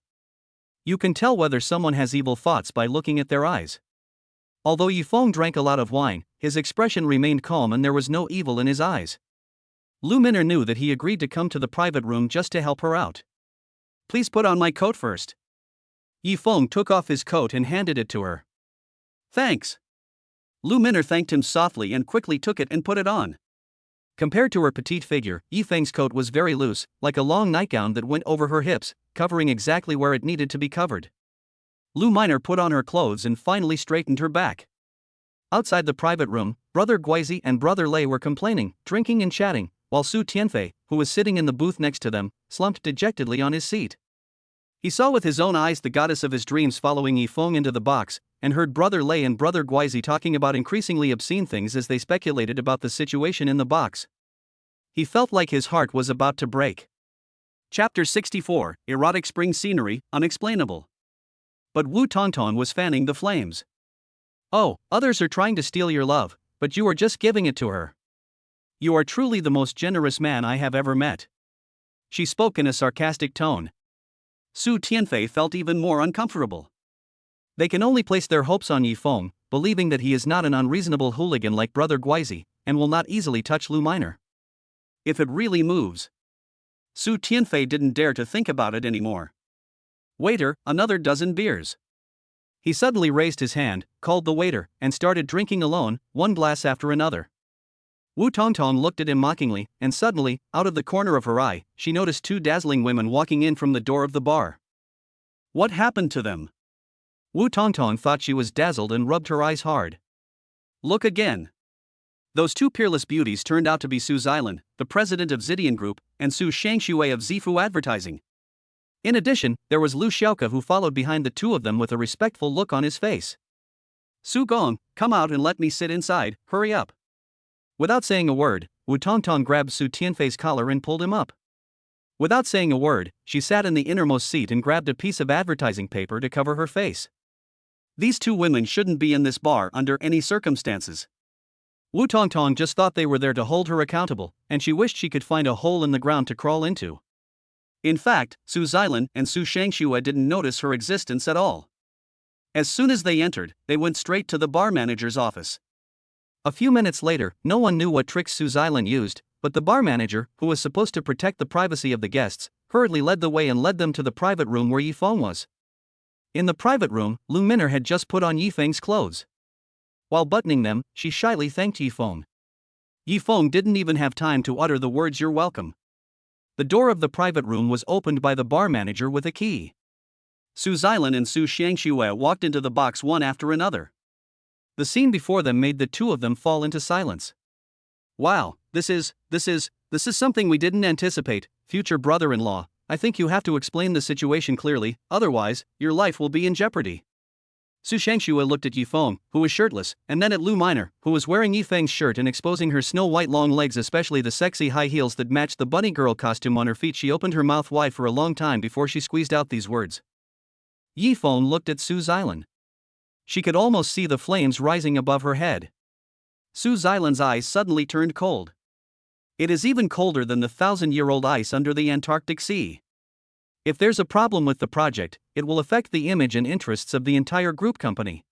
You can tell whether someone has evil thoughts by looking at their eyes. Although Yifeng drank a lot of wine, his expression remained calm and there was no evil in his eyes. Lu Minor knew that he agreed to come to the private room just to help her out. Please put on my coat first. Yifeng took off his coat and handed it to her. Thanks. Lu Minor thanked him softly and quickly took it and put it on. Compared to her petite figure, Yifeng's coat was very loose, like a long nightgown that went over her hips, covering exactly where it needed to be covered. Lu Minor put on her clothes and finally straightened her back. Outside the private room, Brother Guizi and Brother Lei were complaining, drinking and chatting, while Su Tianfei, who was sitting in the booth next to them, slumped dejectedly on his seat. He saw with his own eyes the goddess of his dreams following Yifeng into the box, and heard Brother Lei and Brother Guizi talking about increasingly obscene things as they speculated about the situation in the box. He felt like his heart was about to break. Chapter 64, Erotic Spring Scenery, Unexplainable. But Wu Tongtong was fanning the flames. Oh, others are trying to steal your love, but you are just giving it to her. You are truly the most generous man I have ever met. She spoke in a sarcastic tone. Su Tianfei felt even more uncomfortable. They can only place their hopes on Yifeng, believing that he is not an unreasonable hooligan like Brother Guizi, and will not easily touch Lu Minor. If it really moves. Su Tianfei didn't dare to think about it anymore. Waiter, another dozen beers. He suddenly raised his hand, called the waiter, and started drinking alone, one glass after another. Wu Tongtong looked at him mockingly, and suddenly, out of the corner of her eye, she noticed two dazzling women walking in from the door of the bar. What happened to them? Wu Tongtong thought she was dazzled and rubbed her eyes hard. Look again. Those two peerless beauties turned out to be Su Xilan, the president of Zidian Group, and Su Shangxue of Zifu Advertising. In addition, there was Lu Xiaoke, who followed behind the two of them with a respectful look on his face. Su Gong, come out and let me sit inside, hurry up. Without saying a word, Wu Tongtong grabbed Su Tianfei's collar and pulled him up. Without saying a word, she sat in the innermost seat and grabbed a piece of advertising paper to cover her face. These two women shouldn't be in this bar under any circumstances. Wu Tongtong just thought they were there to hold her accountable, and she wished she could find a hole in the ground to crawl into. In fact, Su Xilan and Su Shangxue didn't notice her existence at all. As soon as they entered, they went straight to the bar manager's office. A few minutes later, no one knew what tricks Su Xilan used, but the bar manager, who was supposed to protect the privacy of the guests, hurriedly led the way and led them to the private room where Yifeng was. In the private room, Lu Min'er had just put on Yifeng's clothes. While buttoning them, she shyly thanked Yifeng. Yifeng didn't even have time to utter the words "You're welcome." The door of the private room was opened by the bar manager with a key. Su Xilan and Su Shangxue walked into the box one after another. The scene before them made the two of them fall into silence. Wow, this is something we didn't anticipate, future brother-in-law. I think you have to explain the situation clearly, otherwise, your life will be in jeopardy. Su Shangxue looked at Yifeng, who was shirtless, and then at Lu Min'er, who was wearing Yifeng's shirt and exposing her snow-white long legs, especially the sexy high heels that matched the bunny girl costume on her feet. She opened her mouth wide for a long time before she squeezed out these words. Yifeng looked at Su Xilan. She could almost see the flames rising above her head. Su Xilan's eyes suddenly turned cold. It is even colder than the 1,000-year-old ice under the Antarctic Sea. If there's a problem with the project, it will affect the image and interests of the entire group company.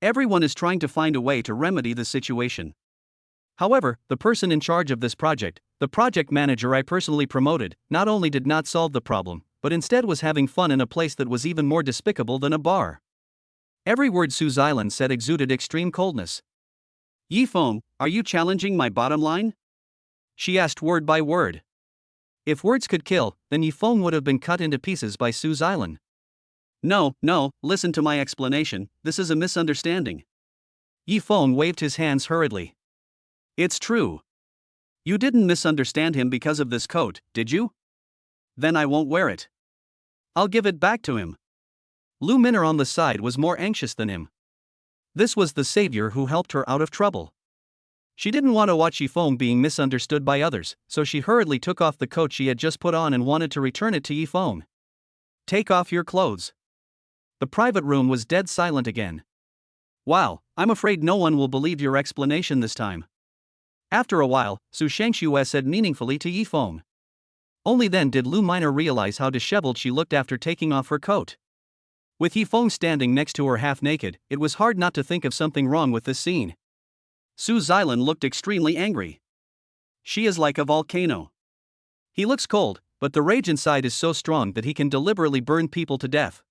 Everyone is trying to find a way to remedy the situation. However, the person in charge of this project, the project manager I personally promoted, not only did not solve the problem, but instead was having fun in a place that was even more despicable than a bar. Every word Su Xilan said exuded extreme coldness. Yifeng, are you challenging my bottom line? She asked word by word. If words could kill, then Yifeng would have been cut into pieces by Su Xilan. No, listen to my explanation, this is a misunderstanding. Yifeng waved his hands hurriedly. It's true. You didn't misunderstand him because of this coat, did you? Then I won't wear it. I'll give it back to him. Lu Min'er on the side was more anxious than him. This was the savior who helped her out of trouble. She didn't want to watch Yifeng being misunderstood by others, so she hurriedly took off the coat she had just put on and wanted to return it to Yifeng. Take off your clothes. The private room was dead silent again. Wow, I'm afraid no one will believe your explanation this time. After a while, Su Shangxue said meaningfully to Yifeng. Only then did Lu Min'er realize how disheveled she looked after taking off her coat. With Yifeng standing next to her half-naked, it was hard not to think of something wrong with this scene. Su Xilan looked extremely angry. She is like a volcano. He looks cold, but the rage inside is so strong that he can deliberately burn people to death.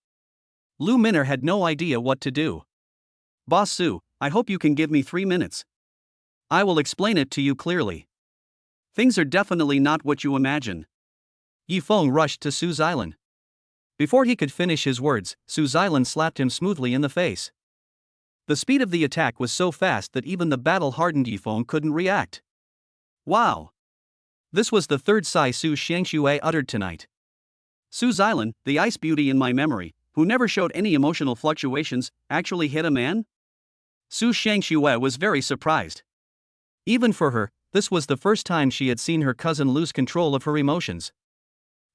Lu Min'er had no idea what to do. Boss Su, I hope you can give me 3 minutes. I will explain it to you clearly. Things are definitely not what you imagine. Yifeng rushed to Su Xilan. Before he could finish his words, Su Xilan slapped him smoothly in the face. The speed of the attack was so fast that even the battle-hardened Yifeng couldn't react. Wow! This was the third sigh Su Shangxue uttered tonight. Su Xilan, the ice beauty in my memory, who never showed any emotional fluctuations, actually hit a man? Su Shangxue was very surprised. Even for her, this was the first time she had seen her cousin lose control of her emotions.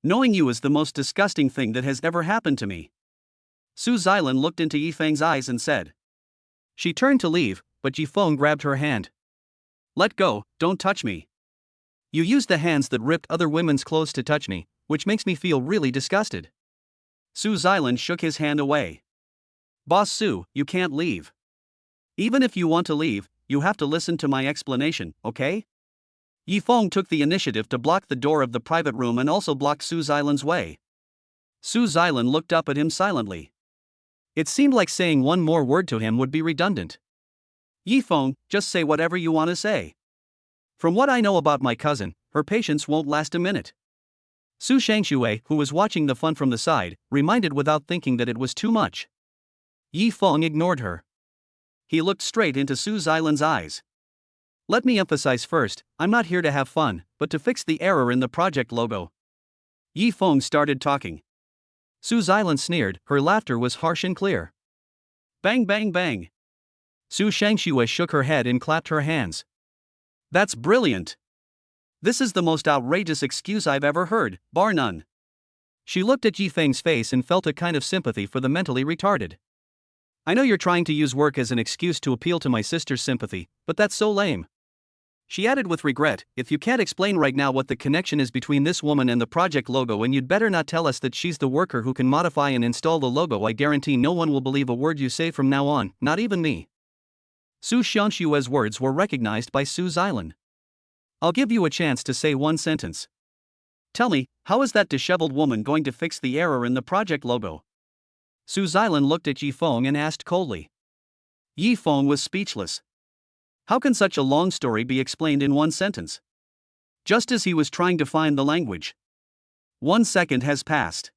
Knowing you is the most disgusting thing that has ever happened to me. Su Xilan looked into Yifeng's eyes and said. She turned to leave, but Yifeng grabbed her hand. Let go, don't touch me. You used the hands that ripped other women's clothes to touch me, which makes me feel really disgusted. Su Xilan shook his hand away. Boss Su, you can't leave. Even if you want to leave, you have to listen to my explanation, okay? Yifeng took the initiative to block the door of the private room and also blocked Su Xilan's way. Su Xilan looked up at him silently. It seemed like saying one more word to him would be redundant. Yifeng, just say whatever you want to say. From what I know about my cousin, her patience won't last a minute. Su Shangxue, who was watching the fun from the side, reminded without thinking that it was too much. Yifeng ignored her. He looked straight into Su Xilan's eyes. Let me emphasize first, I'm not here to have fun, but to fix the error in the project logo. Yifeng started talking. Su Xilan sneered, her laughter was harsh and clear. Bang bang bang. Su Shangxue shook her head and clapped her hands. That's brilliant. This is the most outrageous excuse I've ever heard, bar none. She looked at Yifeng's face and felt a kind of sympathy for the mentally retarded. I know you're trying to use work as an excuse to appeal to my sister's sympathy, but that's so lame. She added with regret, if you can't explain right now what the connection is between this woman and the project logo, and you'd better not tell us that she's the worker who can modify and install the logo, I guarantee no one will believe a word you say from now on, not even me. Su Xiangshue's words were recognized by Su Xilan. I'll give you a chance to say one sentence. Tell me, how is that disheveled woman going to fix the error in the project logo? Su Xilan looked at Yifeng and asked coldly. Yifeng was speechless. How can such a long story be explained in one sentence? Just as he was trying to find the language. 1 second has passed.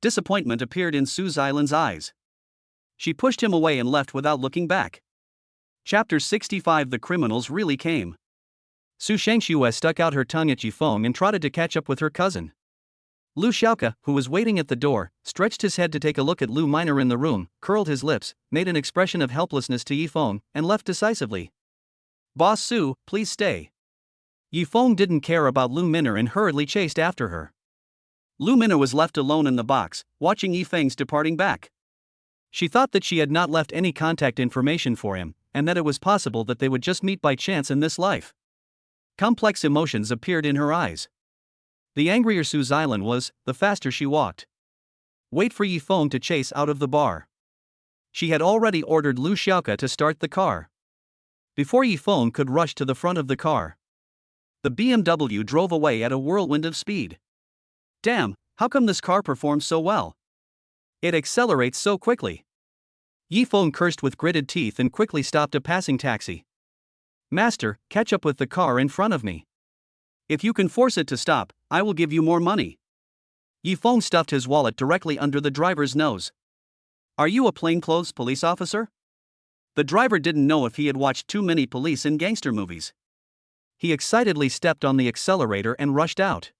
Disappointment appeared in Su Xilan's eyes. She pushed him away and left without looking back. Chapter 65. The criminals really came. Su Shangxue stuck out her tongue at Yifeng and trotted to catch up with her cousin. Lu Xiaoke, who was waiting at the door, stretched his head to take a look at Lu Minor in the room, curled his lips, made an expression of helplessness to Yifeng, and left decisively. Boss Su, please stay. Yifeng didn't care about Lu Minor and hurriedly chased after her. Lu Minor was left alone in the box, watching Yifeng's departing back. She thought that she had not left any contact information for him, and that it was possible that they would just meet by chance in this life. Complex emotions appeared in her eyes. The angrier Su Xilan was, the faster she walked. Wait for Yifeng to chase out of the bar. She had already ordered Lu Xiaoke to start the car. Before Yifeng could rush to the front of the car, the BMW drove away at a whirlwind of speed. Damn, how come this car performs so well? It accelerates so quickly. Yifeng cursed with gritted teeth and quickly stopped a passing taxi. Master, catch up with the car in front of me. If you can force it to stop, I will give you more money. Yifeng stuffed his wallet directly under the driver's nose. Are you a plainclothes police officer? The driver didn't know if he had watched too many police and gangster movies. He excitedly stepped on the accelerator and rushed out.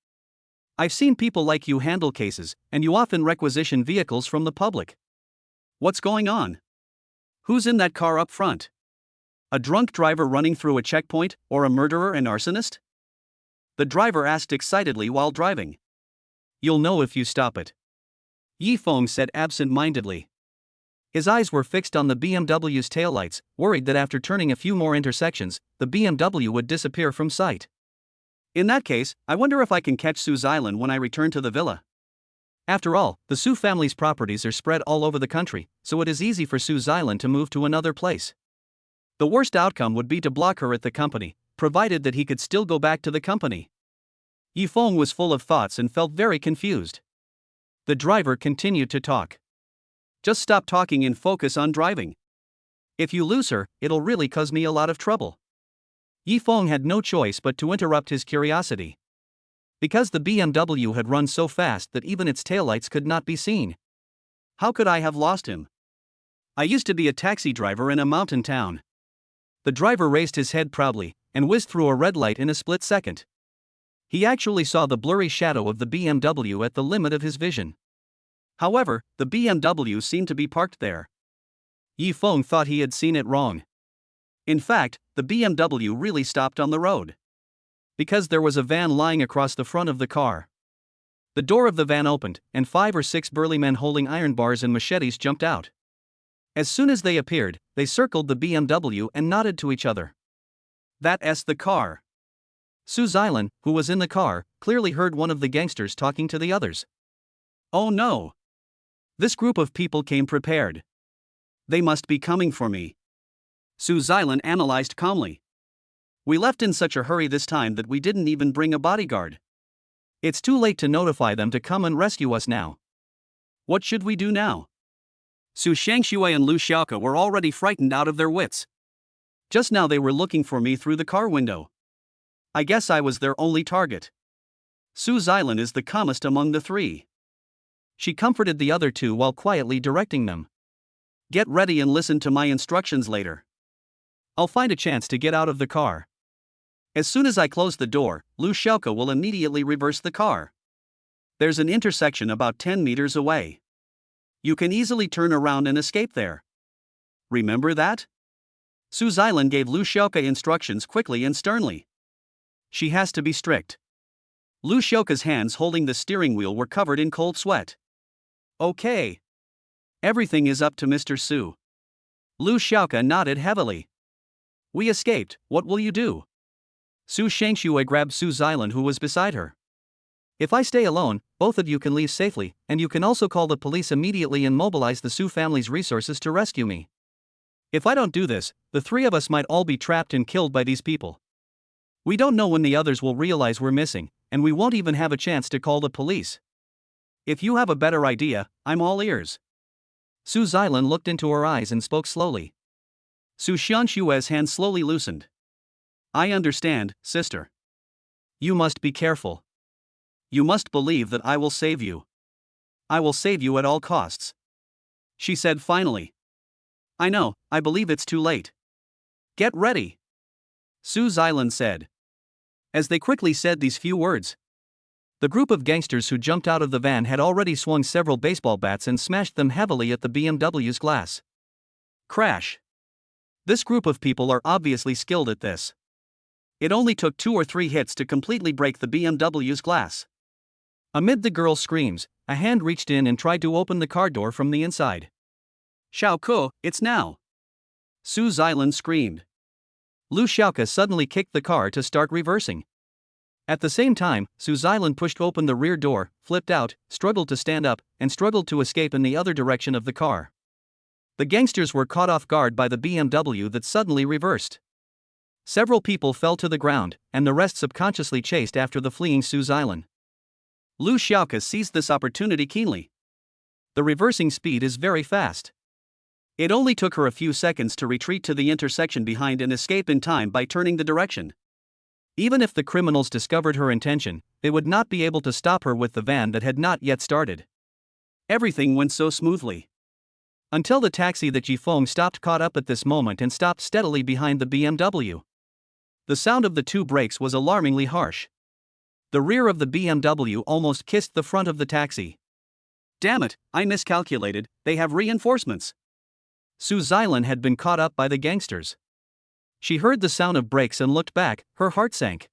I've seen people like you handle cases, and you often requisition vehicles from the public. What's going on? Who's in that car up front? A drunk driver running through a checkpoint, or a murderer and arsonist? The driver asked excitedly while driving. You'll know if you stop it. Yifeng said absent-mindedly. His eyes were fixed on the BMW's taillights, worried that after turning a few more intersections, the BMW would disappear from sight. In that case, I wonder if I can catch Su Xilan when I return to the villa. After all, the Su family's properties are spread all over the country, so it is easy for Su Xilan to move to another place. The worst outcome would be to block her at the company, provided that he could still go back to the company. Yifeng was full of thoughts and felt very confused. The driver continued to talk. Just stop talking and focus on driving. If you lose her, it'll really cause me a lot of trouble. Yifeng had no choice but to interrupt his curiosity. Because the BMW had run so fast that even its taillights could not be seen. How could I have lost him? I used to be a taxi driver in a mountain town. The driver raised his head proudly and whizzed through a red light in a split second. He actually saw the blurry shadow of the BMW at the limit of his vision. However, the BMW seemed to be parked there. Yifeng thought he had seen it wrong. In fact, the BMW really stopped on the road. Because there was a van lying across the front of the car. The door of the van opened, and 5 or 6 burly men holding iron bars and machetes jumped out. As soon as they appeared, they circled the BMW and nodded to each other. That's the car. Su Xilan, who was in the car, clearly heard one of the gangsters talking to the others. Oh no! This group of people came prepared. They must be coming for me. Su Xilan analyzed calmly. We left in such a hurry this time that we didn't even bring a bodyguard. It's too late to notify them to come and rescue us now. What should we do now? Su Shangxue and Lu Xiaoke were already frightened out of their wits. Just now they were looking for me through the car window. I guess I was their only target. Su Xilan is the calmest among the three. She comforted the other two while quietly directing them. Get ready and listen to my instructions later. I'll find a chance to get out of the car. As soon as I close the door, Lu Xiaoke will immediately reverse the car. There's an intersection about 10 meters away. You can easily turn around and escape there. Remember that? Su Xilan gave Lu Xiaoke instructions quickly and sternly. She has to be strict. Lu Xiaoke's hands holding the steering wheel were covered in cold sweat. Okay. Everything is up to Mr. Su. Lu Xiaoke nodded heavily. We escaped, what will you do? Su Shangxue grabbed Su Xilan, who was beside her. If I stay alone, both of you can leave safely, and you can also call the police immediately and mobilize the Su family's resources to rescue me. If I don't do this, the three of us might all be trapped and killed by these people. We don't know when the others will realize we're missing, and we won't even have a chance to call the police. If you have a better idea, I'm all ears. Su Xilan looked into her eyes and spoke slowly. Su Xianshue's hand slowly loosened. I understand, sister. You must be careful. You must believe that I will save you. I will save you at all costs. She said finally. I know, I believe it's too late. Get ready. Su Xilan said. As they quickly said these few words, the group of gangsters who jumped out of the van had already swung several baseball bats and smashed them heavily at the BMW's glass. Crash. This group of people are obviously skilled at this. It only took 2 or 3 hits to completely break the BMW's glass. Amid the girls' screams, a hand reached in and tried to open the car door from the inside. Xiaoke, it's now! Su Xilan screamed. Lu Xiaoke suddenly kicked the car to start reversing. At the same time, Su Xilan pushed open the rear door, flipped out, struggled to stand up, and struggled to escape in the other direction of the car. The gangsters were caught off guard by the BMW that suddenly reversed. Several people fell to the ground, and the rest subconsciously chased after the fleeing Su Xilan. Lu Xiaoke seized this opportunity keenly. The reversing speed is very fast. It only took her a few seconds to retreat to the intersection behind and escape in time by turning the direction. Even if the criminals discovered her intention, they would not be able to stop her with the van that had not yet started. Everything went so smoothly. Until the taxi that Jifeng stopped caught up at this moment and stopped steadily behind the BMW. The sound of the 2 brakes was alarmingly harsh. The rear of the BMW almost kissed the front of the taxi. Damn it, I miscalculated, they have reinforcements. Su Xilan had been caught up by the gangsters. She heard the sound of brakes and looked back, her heart sank.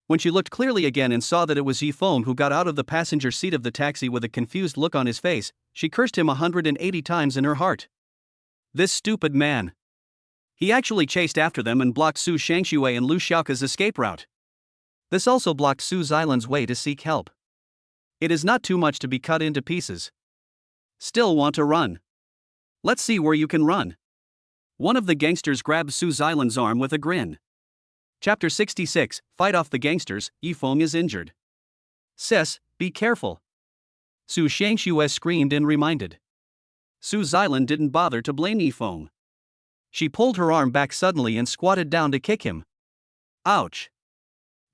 When she looked clearly again and saw that it was Yifeng who got out of the passenger seat of the taxi with a confused look on his face, she cursed him 180 times in her heart. This stupid man. He actually chased after them and blocked Su Shangxue and Lu Xiaoke's escape route. This also blocked Su Xilan's way to seek help. It is not too much to be cut into pieces. Still want to run? Let's see where you can run. One of the gangsters grabbed Su Xilan's arm with a grin. Chapter 66, Fight off the gangsters, Yifeng is injured. Sis, be careful. Su Shangxue screamed and reminded. Su Xilan didn't bother to blame Yifeng. She pulled her arm back suddenly and squatted down to kick him. Ouch.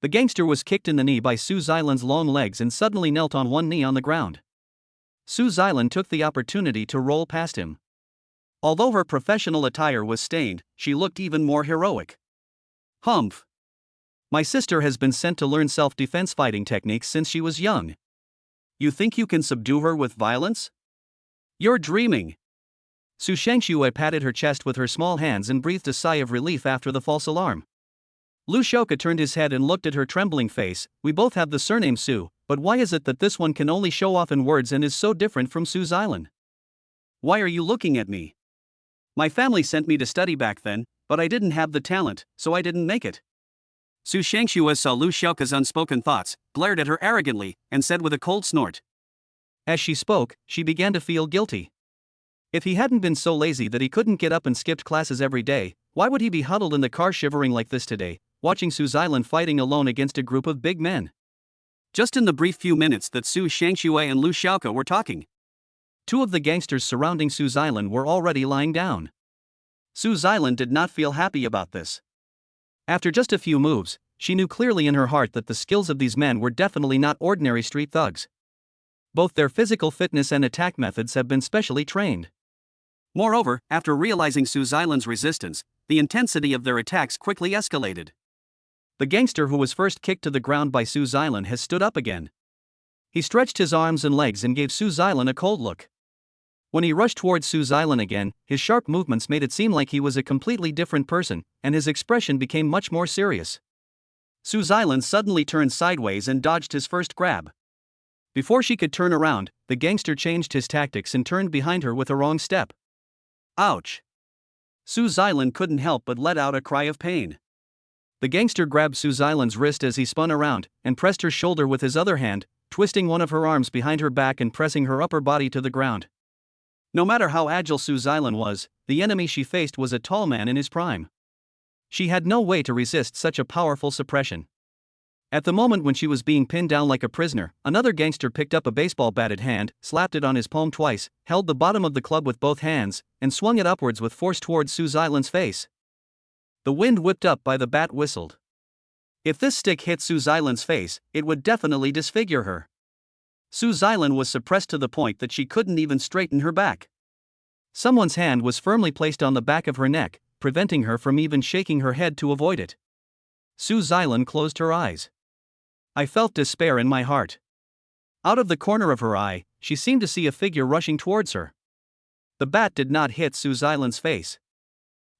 The gangster was kicked in the knee by Su Xilan's long legs and suddenly knelt on one knee on the ground. Su Xilan took the opportunity to roll past him. Although her professional attire was stained, she looked even more heroic. Humph. My sister has been sent to learn self-defense fighting techniques since she was young. You think you can subdue her with violence? You're dreaming. Su Shangxue patted her chest with her small hands and breathed a sigh of relief after the false alarm. Lu Xiaoke turned his head and looked at her trembling face. We both have the surname Su, but why is it that this one can only show off in words and is so different from Su Xilan? Why are you looking at me? My family sent me to study back then, but I didn't have the talent, so I didn't make it. Su Shangxue saw Lu Xiaoke's unspoken thoughts, glared at her arrogantly, and said with a cold snort. As she spoke, she began to feel guilty. If he hadn't been so lazy that he couldn't get up and skipped classes every day, why would he be huddled in the car shivering like this today, watching Su Xilan fighting alone against a group of big men? Just in the brief few minutes that Su Shangxue and Lu Xiaoke were talking. Two of the gangsters surrounding Sue's island were already lying down. Sue's island did not feel happy about this. After just a few moves, she knew clearly in her heart that the skills of these men were definitely not ordinary street thugs. Both their physical fitness and attack methods have been specially trained. Moreover, after realizing Sue's island's resistance, the intensity of their attacks quickly escalated. The gangster who was first kicked to the ground by Sue's island has stood up again. He stretched his arms and legs and gave Sue's island a cold look. When he rushed towards Sue's island again, his sharp movements made it seem like he was a completely different person, and his expression became much more serious. Sue's island suddenly turned sideways and dodged his first grab. Before she could turn around, the gangster changed his tactics and turned behind her with a wrong step. Ouch! Sue's island couldn't help but let out a cry of pain. The gangster grabbed Sue's island's wrist as he spun around, and pressed her shoulder with his other hand, twisting one of her arms behind her back and pressing her upper body to the ground. No matter how agile Sue's island was, the enemy she faced was a tall man in his prime. She had no way to resist such a powerful suppression. At the moment when she was being pinned down like a prisoner, another gangster picked up a baseball bat at hand, slapped it on his palm twice, held the bottom of the club with both hands, and swung it upwards with force towards Sue's island's face. The wind whipped up by the bat whistled. If this stick hit Sue's island's face, it would definitely disfigure her. Sue's island was suppressed to the point that she couldn't even straighten her back. Someone's hand was firmly placed on the back of her neck, preventing her from even shaking her head to avoid it. Sue's island closed her eyes. I felt despair in my heart. Out of the corner of her eye, she seemed to see a figure rushing towards her. The bat did not hit Sue's island's face,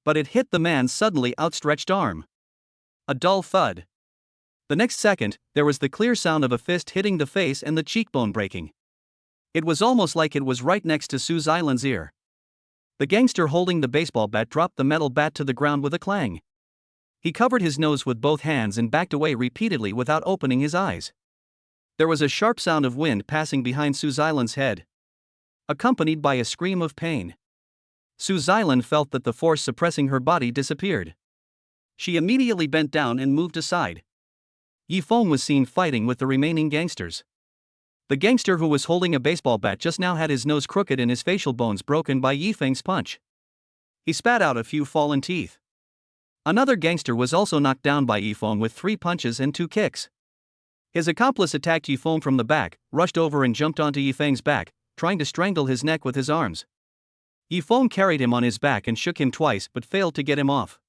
but it hit the man's suddenly outstretched arm. A dull thud. The next second, there was the clear sound of a fist hitting the face and the cheekbone breaking. It was almost like it was right next to Sue's island's ear. The gangster holding the baseball bat dropped the metal bat to the ground with a clang. He covered his nose with both hands and backed away repeatedly without opening his eyes. There was a sharp sound of wind passing behind Sue's island's head, accompanied by a scream of pain. Sue's island felt that the force suppressing her body disappeared. She immediately bent down and moved aside. Yifeng was seen fighting with the remaining gangsters. The gangster who was holding a baseball bat just now had his nose crooked and his facial bones broken by Yifeng's punch. He spat out a few fallen teeth. Another gangster was also knocked down by Yifeng with 3 punches and 2 kicks. His accomplice attacked Yifeng from the back, rushed over and jumped onto Yifeng's back, trying to strangle his neck with his arms. Yifeng carried him on his back and shook him twice but failed to get him off.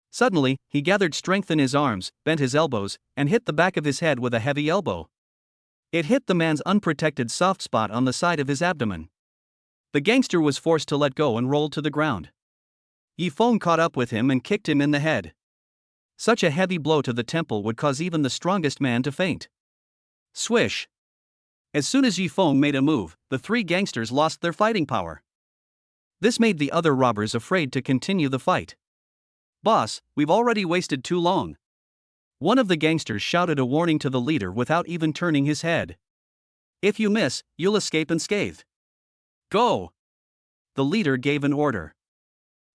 Suddenly, he gathered strength in his arms, bent his elbows, and hit the back of his head with a heavy elbow. It hit the man's unprotected soft spot on the side of his abdomen. The gangster was forced to let go and rolled to the ground. Yifeng caught up with him and kicked him in the head. Such a heavy blow to the temple would cause even the strongest man to faint. Swish! As soon as Yifeng made a move, the 3 gangsters lost their fighting power. This made the other robbers afraid to continue the fight. "Boss, we've already wasted too long." One of the gangsters shouted a warning to the leader without even turning his head. "If you miss, you'll escape unscathed. Go!" The leader gave an order.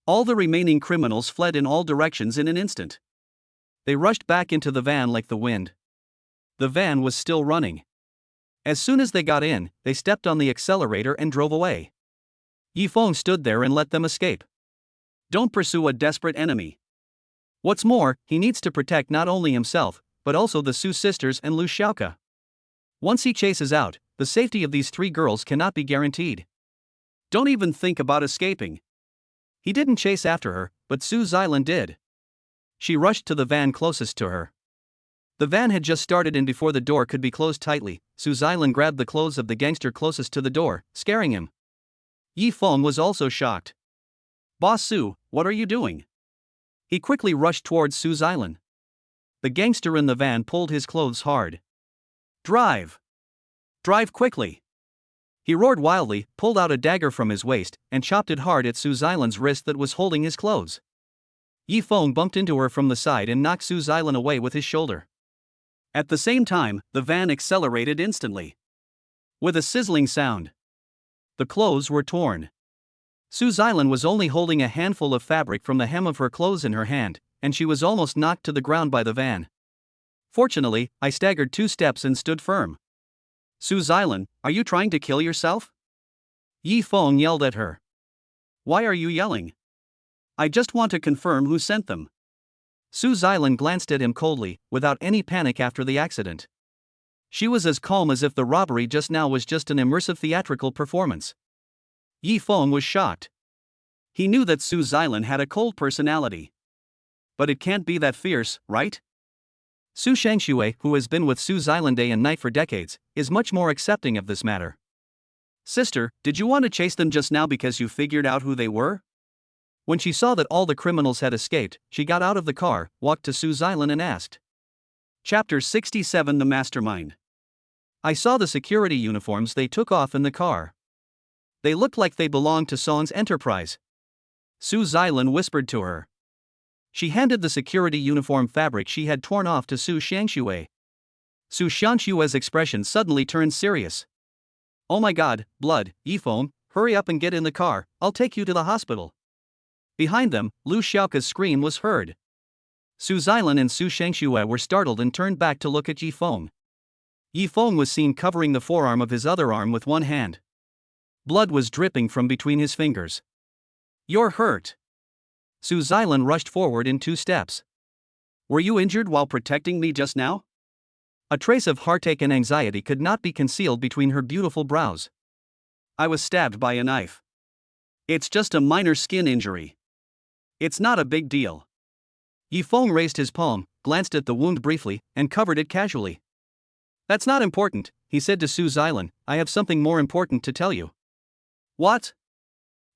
All the remaining criminals fled in all directions in an instant. They rushed back into the van like the wind. The van was still running. As soon as they got in, they stepped on the accelerator and drove away. Yifeng stood there and let them escape. Don't pursue a desperate enemy. What's more, he needs to protect not only himself, but also the Su sisters and Lu Xiaoke. Once he chases out, the safety of these 3 girls cannot be guaranteed. Don't even think about escaping. He didn't chase after her, but Sue's island did. She rushed to the van closest to her. The van had just started and before the door could be closed tightly, Sue's island grabbed the clothes of the gangster closest to the door, scaring him. Yifeng was also shocked. "Boss Su, what are you doing?" He quickly rushed towards Sue's island. The gangster in the van pulled his clothes hard. "Drive! Drive quickly!" He roared wildly, pulled out a dagger from his waist, and chopped it hard at Sue's island's wrist that was holding his clothes. Yifeng bumped into her from the side and knocked Sue's island away with his shoulder. At the same time, the van accelerated instantly. With a sizzling sound, the clothes were torn. Sue's island was only holding a handful of fabric from the hem of her clothes in her hand, and she was almost knocked to the ground by the van. Fortunately, I staggered 2 steps and stood firm. "Sue's island, are you trying to kill yourself?" Yi Feng yelled at her. Why are you yelling? I just want to confirm who sent them. Su Xilan glanced at him coldly, without any panic after the accident. She was as calm as if the robbery just now was just an immersive theatrical performance. Yi Feng was shocked. He knew that Su Xilan had a cold personality. But it can't be that fierce, right? Su Shangxue, who has been with Su Xilan day and night for decades, is much more accepting of this matter. Sister, did you want to chase them just now because you figured out who they were? When she saw that all the criminals had escaped, she got out of the car, walked to Su Xilan and asked. Chapter 67 The Mastermind. I saw the security uniforms they took off in the car. They looked like they belonged to Song's enterprise. Su Xilan whispered to her. She handed the security uniform fabric she had torn off to Su Shangxue. Su Shangshue's expression suddenly turned serious. Oh my god, blood, Yi Feng, hurry up and get in the car, I'll take you to the hospital. Behind them, Lu Xiaoka's scream was heard. Su Xilan and Su Shangxue were startled and turned back to look at Yi Feng. Yi Feng was seen covering the forearm of his other arm with one hand. Blood was dripping from between his fingers. You're hurt. Su Xilan rushed forward in 2 steps. Were you injured while protecting me just now? A trace of heartache and anxiety could not be concealed between her beautiful brows. I was stabbed by a knife. It's just a minor skin injury. It's not a big deal. Yi Feng raised his palm, glanced at the wound briefly, and covered it casually. That's not important, he said to Su Xilan, I have something more important to tell you. What?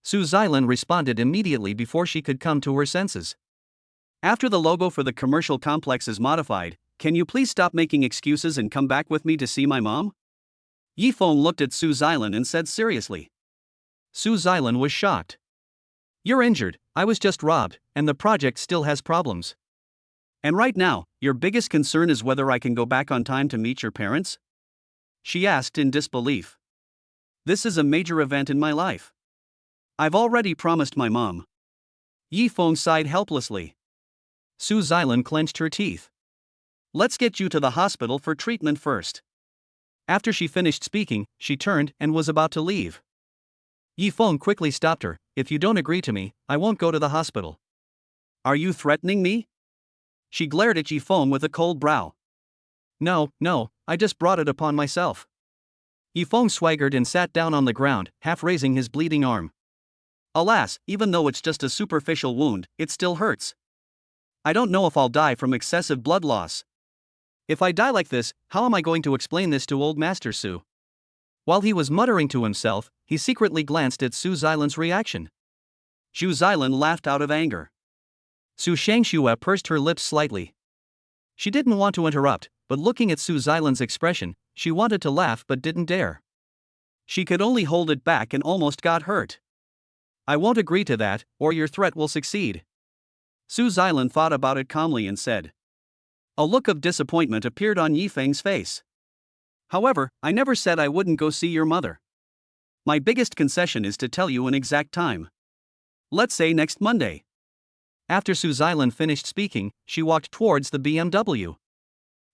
Su Xilan responded immediately before she could come to her senses. After the logo for the commercial complex is modified, can you please stop making excuses and come back with me to see my mom? Yi Feng looked at Su Xilan and said seriously. Su Xilan was shocked. You're injured, I was just robbed, and the project still has problems. And right now, your biggest concern is whether I can go back on time to meet your parents? She asked in disbelief. This is a major event in my life. I've already promised my mom. Yi Feng sighed helplessly. Su Xilan clenched her teeth. Let's get you to the hospital for treatment first. After she finished speaking, she turned and was about to leave. Yi Feng quickly stopped her. If you don't agree to me, I won't go to the hospital. Are you threatening me? She glared at Yi Feng with a cold brow. No, I just brought it upon myself. Yi Feng swaggered and sat down on the ground, half raising his bleeding arm. Alas, even though it's just a superficial wound, it still hurts. I don't know if I'll die from excessive blood loss. If I die like this, how am I going to explain this to old Master Su? While he was muttering to himself, he secretly glanced at Su Xilan's reaction. Su Xilan laughed out of anger. Su Shangxue pursed her lips slightly. She didn't want to interrupt, but looking at Su Xilan's expression, she wanted to laugh but didn't dare. She could only hold it back and almost got hurt. I won't agree to that, or your threat will succeed. Su Xilan thought about it calmly and said. A look of disappointment appeared on Yi Feng's face. However, I never said I wouldn't go see your mother. My biggest concession is to tell you an exact time. Let's say next Monday. After Su Xilan finished speaking, she walked towards the BMW.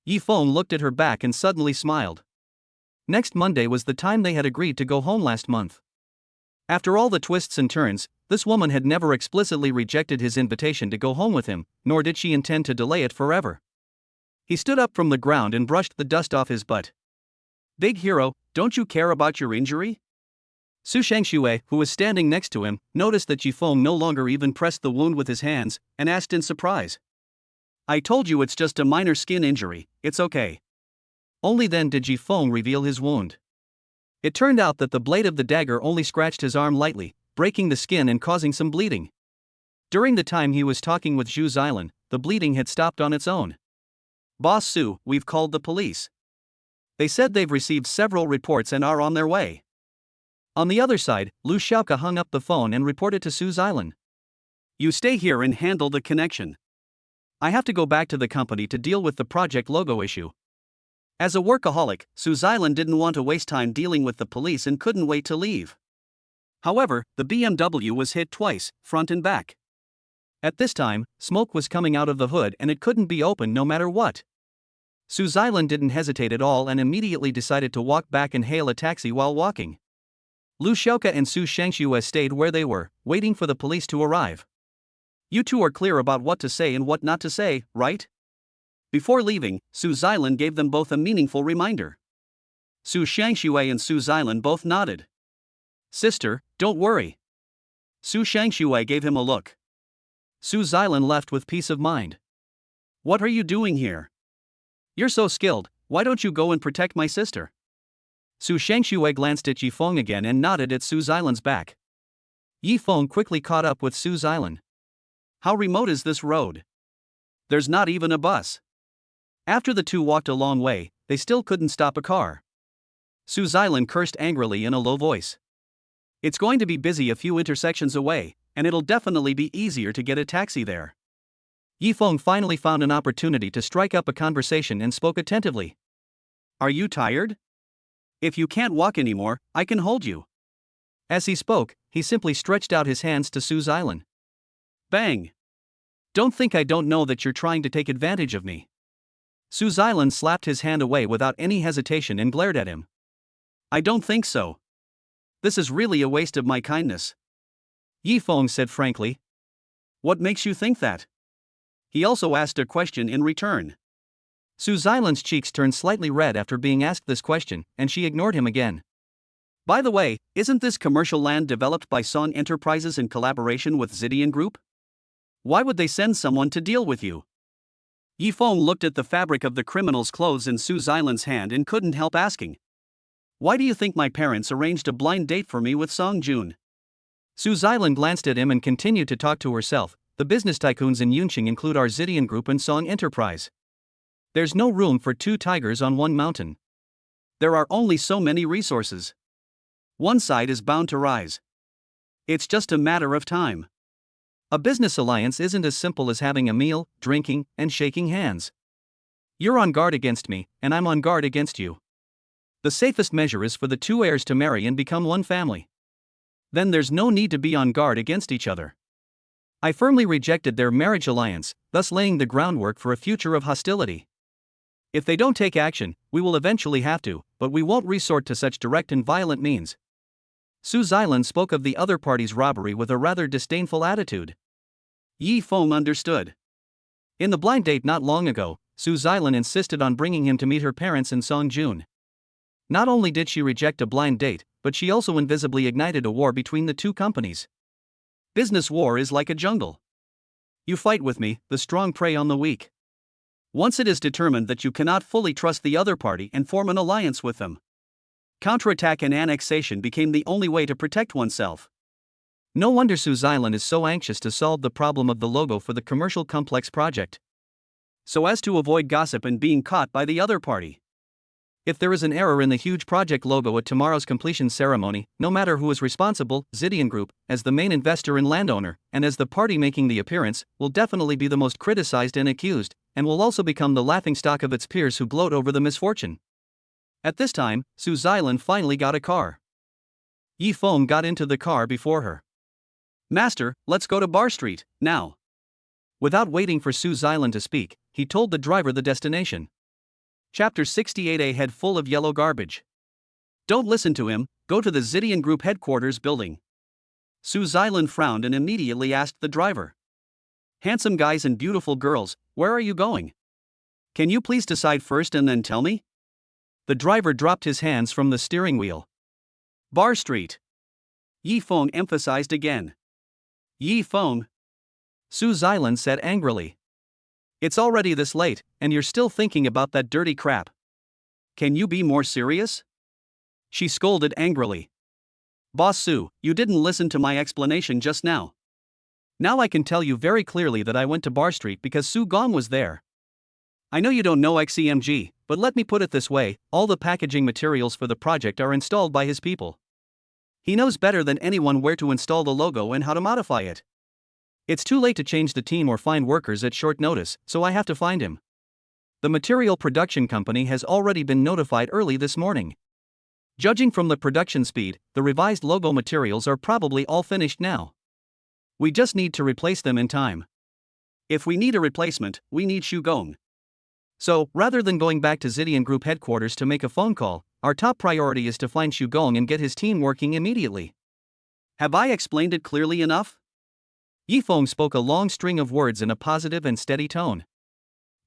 Yi Feng looked at her back and suddenly smiled. Next Monday was the time they had agreed to go home last month. After all the twists and turns, this woman had never explicitly rejected his invitation to go home with him, nor did she intend to delay it forever. He stood up from the ground and brushed the dust off his butt. Big hero, don't you care about your injury? Su Shangxue, who was standing next to him, noticed that Yi Feng no longer even pressed the wound with his hands, and asked in surprise. I told you it's just a minor skin injury, it's okay. Only then did Yi Feng reveal his wound. It turned out that the blade of the dagger only scratched his arm lightly, breaking the skin and causing some bleeding. During the time he was talking with Su Xilan, the bleeding had stopped on its own. Boss Su, we've called the police. They said they've received several reports and are on their way. On the other side, Lu Xiaoka hung up the phone and reported to Su Xilan. You stay here and handle the connection. I have to go back to the company to deal with the project logo issue. As a workaholic, Su Xilan didn't want to waste time dealing with the police and couldn't wait to leave. However, the BMW was hit twice, front and back. At this time, smoke was coming out of the hood and it couldn't be opened no matter what. Su Xilan didn't hesitate at all and immediately decided to walk back and hail a taxi while walking. Lu Xiaoka and Su Shangxue stayed where they were, waiting for the police to arrive. You two are clear about what to say and what not to say, right? Before leaving, Su Xilan gave them both a meaningful reminder. Su Shangxue and Su Xilan both nodded. Sister, don't worry. Su Shangxue gave him a look. Su Xilan left with peace of mind. What are you doing here? You're so skilled, why don't you go and protect my sister? Su Shangxue glanced at Yifeng again and nodded at Su Xilan's back. Yifeng quickly caught up with Su Xilan. How remote is this road? There's not even a bus. After the two walked a long way, they still couldn't stop a car. Su Xilan cursed angrily in a low voice. It's going to be busy a few intersections away, and it'll definitely be easier to get a taxi there. Yifeng finally found an opportunity to strike up a conversation and spoke attentively. Are you tired? If you can't walk anymore, I can hold you. As he spoke, he simply stretched out his hands to Su Xilan. Bang! Don't think I don't know that you're trying to take advantage of me. Su Xilan slapped his hand away without any hesitation and glared at him. I don't think so. This is really a waste of my kindness. Yifeng said frankly. What makes you think that? He also asked a question in return. Su Xilan's cheeks turned slightly red after being asked this question, and she ignored him again. By the way, isn't this commercial land developed by Song Enterprises in collaboration with Zidian Group? Why would they send someone to deal with you? Yifeng looked at the fabric of the criminal's clothes in Su Xilan's hand and couldn't help asking. Why do you think my parents arranged a blind date for me with Song Jun? Su Xilan glanced at him and continued to talk to herself. The business tycoons in Yunqing include our Zidian Group and Song Enterprise. There's no room for two tigers on one mountain. There are only so many resources. One side is bound to rise. It's just a matter of time. A business alliance isn't as simple as having a meal, drinking, and shaking hands. You're on guard against me, and I'm on guard against you. The safest measure is for the two heirs to marry and become one family. Then there's no need to be on guard against each other. I firmly rejected their marriage alliance, thus laying the groundwork for a future of hostility. If they don't take action, we will eventually have to, but we won't resort to such direct and violent means. Su Xilan spoke of the other party's robbery with a rather disdainful attitude. Yifeng understood. In the blind date not long ago, Su Xilan insisted on bringing him to meet her parents and Song Jun. Not only did she reject a blind date, but she also invisibly ignited a war between the two companies. Business war is like a jungle. You fight with me, the strong prey on the weak. Once it is determined that you cannot fully trust the other party and form an alliance with them, counterattack and annexation became the only way to protect oneself. No wonder Su Xilan is so anxious to solve the problem of the logo for the commercial complex project, so as to avoid gossip and being caught by the other party. If there is an error in the huge project logo at tomorrow's completion ceremony, no matter who is responsible, Zidian Group, as the main investor and landowner, and as the party making the appearance, will definitely be the most criticized and accused, and will also become the laughingstock of its peers who gloat over the misfortune. At this time, Su Xilan finally got a car. Yifeng got into the car before her. Master, let's go to Bar Street, now. Without waiting for Su Xilan to speak, he told the driver the destination. Chapter 68. A head full of yellow garbage. Don't listen to him, go to the Zidian Group headquarters building. Su Xilan frowned and immediately asked the driver. Handsome guys and beautiful girls, where are you going? Can you please decide first and then tell me? The driver dropped his hands from the steering wheel. Bar Street. Yifeng emphasized again. Yifeng. Su Xilan said angrily. It's already this late, and you're still thinking about that dirty crap. Can you be more serious? She scolded angrily. Boss Su, you didn't listen to my explanation just now. Now I can tell you very clearly that I went to Bar Street because Su Gong was there. I know you don't know XCMG, but let me put it this way, all the packaging materials for the project are installed by his people. He knows better than anyone where to install the logo and how to modify it. It's too late to change the team or find workers at short notice, so I have to find him. The material production company has already been notified early this morning. Judging from the production speed, the revised logo materials are probably all finished now. We just need to replace them in time. If we need a replacement, we need Shu Gong. So, rather than going back to Zidian Group headquarters to make a phone call, our top priority is to find Shugong and get his team working immediately. Have I explained it clearly enough? Yifeng spoke a long string of words in a positive and steady tone.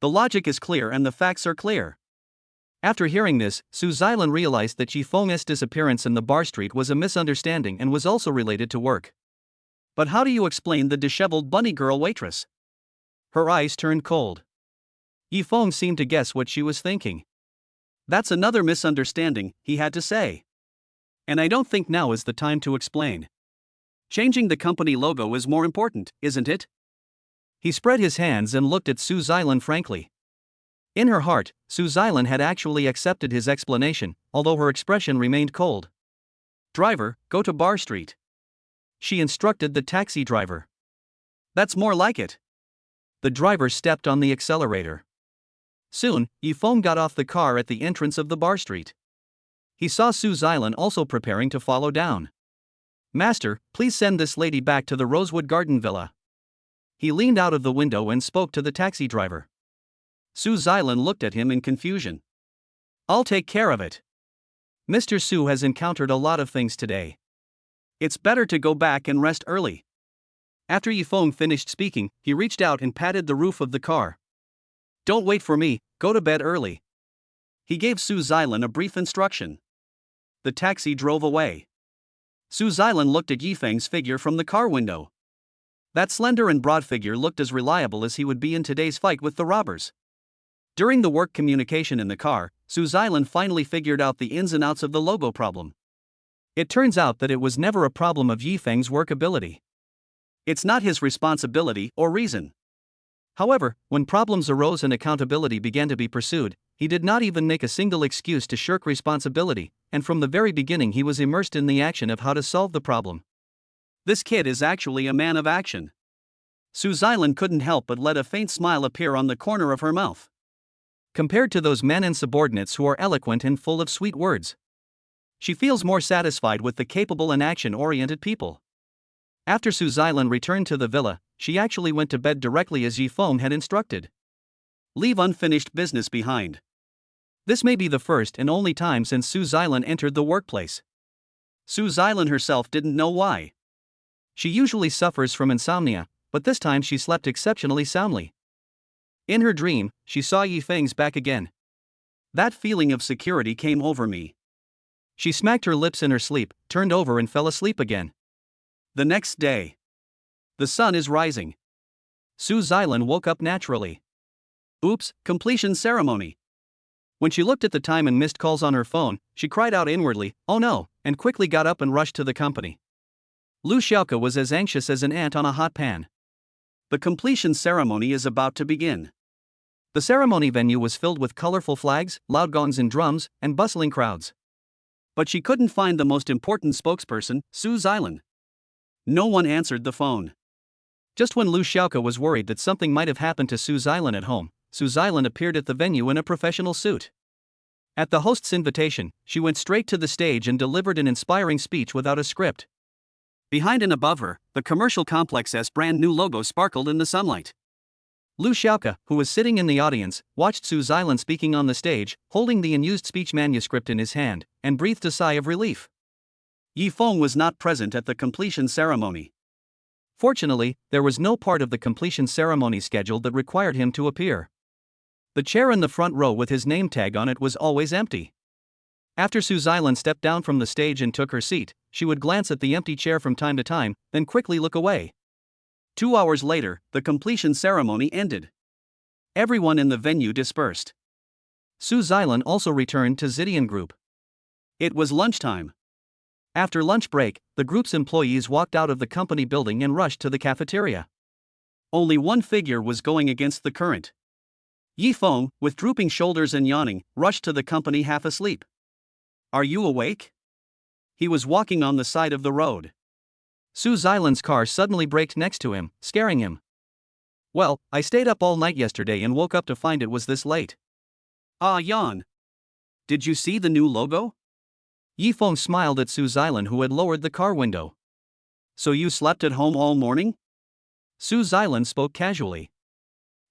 The logic is clear and the facts are clear. After hearing this, Su Xilan realized that Yifeng's disappearance in the bar street was a misunderstanding and was also related to work. But how do you explain the disheveled bunny girl waitress? Her eyes turned cold. Yifeng seemed to guess what she was thinking. That's another misunderstanding, he had to say. And I don't think now is the time to explain. Changing the company logo is more important, isn't it? He spread his hands and looked at Su Xilan frankly. In her heart, Su Xilan had actually accepted his explanation, although her expression remained cold. Driver, go to Bar Street. She instructed the taxi driver. That's more like it. The driver stepped on the accelerator. Soon, Yifeng got off the car at the entrance of the bar street. He saw Su Xilan also preparing to follow down. Master, please send this lady back to the Rosewood Garden Villa. He leaned out of the window and spoke to the taxi driver. Su Xilan looked at him in confusion. I'll take care of it. Mr. Su has encountered a lot of things today. It's better to go back and rest early. After Yifeng finished speaking, he reached out and patted the roof of the car. Don't wait for me, go to bed early. He gave Su Xilan a brief instruction. The taxi drove away. Su Xilan looked at Yifeng's figure from the car window. That slender and broad figure looked as reliable as he would be in today's fight with the robbers. During the work communication in the car, Su Xilan finally figured out the ins and outs of the logo problem. It turns out that it was never a problem of Yifeng's workability. It's not his responsibility or reason. However, when problems arose and accountability began to be pursued, he did not even make a single excuse to shirk responsibility, and from the very beginning he was immersed in the action of how to solve the problem. This kid is actually a man of action. Su Xilan couldn't help but let a faint smile appear on the corner of her mouth. Compared to those men and subordinates who are eloquent and full of sweet words, she feels more satisfied with the capable and action-oriented people. After Su Xilan returned to the villa, she actually went to bed directly as Yifeng had instructed. Leave unfinished business behind. This may be the first and only time since Su Xilan entered the workplace. Su Xilan herself didn't know why. She usually suffers from insomnia, but this time she slept exceptionally soundly. In her dream, she saw Yifeng's back again. That feeling of security came over me. She smacked her lips in her sleep, turned over and fell asleep again. The next day. The sun is rising. Su Xilan woke up naturally. Oops, completion ceremony. When she looked at the time and missed calls on her phone, she cried out inwardly, oh no, and quickly got up and rushed to the company. Lu Xiaoke was as anxious as an ant on a hot pan. The completion ceremony is about to begin. The ceremony venue was filled with colorful flags, loud gongs and drums, and bustling crowds. But she couldn't find the most important spokesperson, Su Xilan. No one answered the phone. Just when Lu Xiaoke was worried that something might have happened to Su Xilan at home, Su Xilan appeared at the venue in a professional suit. At the host's invitation, she went straight to the stage and delivered an inspiring speech without a script. Behind and above her, the commercial complex's brand new logo sparkled in the sunlight. Lu Xiaoke, who was sitting in the audience, watched Su Xilan speaking on the stage, holding the unused speech manuscript in his hand, and breathed a sigh of relief. Yifeng was not present at the completion ceremony. Fortunately, there was no part of the completion ceremony scheduled that required him to appear. The chair in the front row with his name tag on it was always empty. After Su Xilan stepped down from the stage and took her seat, she would glance at the empty chair from time to time, then quickly look away. 2 hours later, the completion ceremony ended. Everyone in the venue dispersed. Su Xilan also returned to Zidian Group. It was lunchtime. After lunch break, the group's employees walked out of the company building and rushed to the cafeteria. Only one figure was going against the current. Yifeng, with drooping shoulders and yawning, rushed to the company half asleep. Are you awake? He was walking on the side of the road. Su Xilan's car suddenly braked next to him, scaring him. Well, I stayed up all night yesterday and woke up to find it was this late. Ah, yawn. Did you see the new logo? Yifeng smiled at Su Xilan, who had lowered the car window. So you slept at home all morning? Su Xilan spoke casually.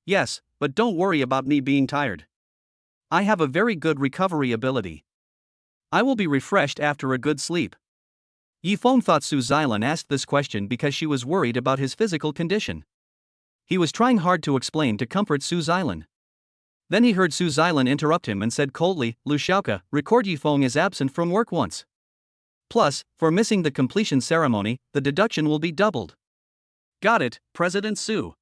Yes, but don't worry about me being tired. I have a very good recovery ability. I will be refreshed after a good sleep. Yifeng thought Su Xilan asked this question because she was worried about his physical condition. He was trying hard to explain to comfort Su Xilan. Then he heard Su Xilan interrupt him and said coldly, Lu Xiaoke, record Yifeng is absent from work once. Plus, for missing the completion ceremony, the deduction will be doubled. Got it, President Su.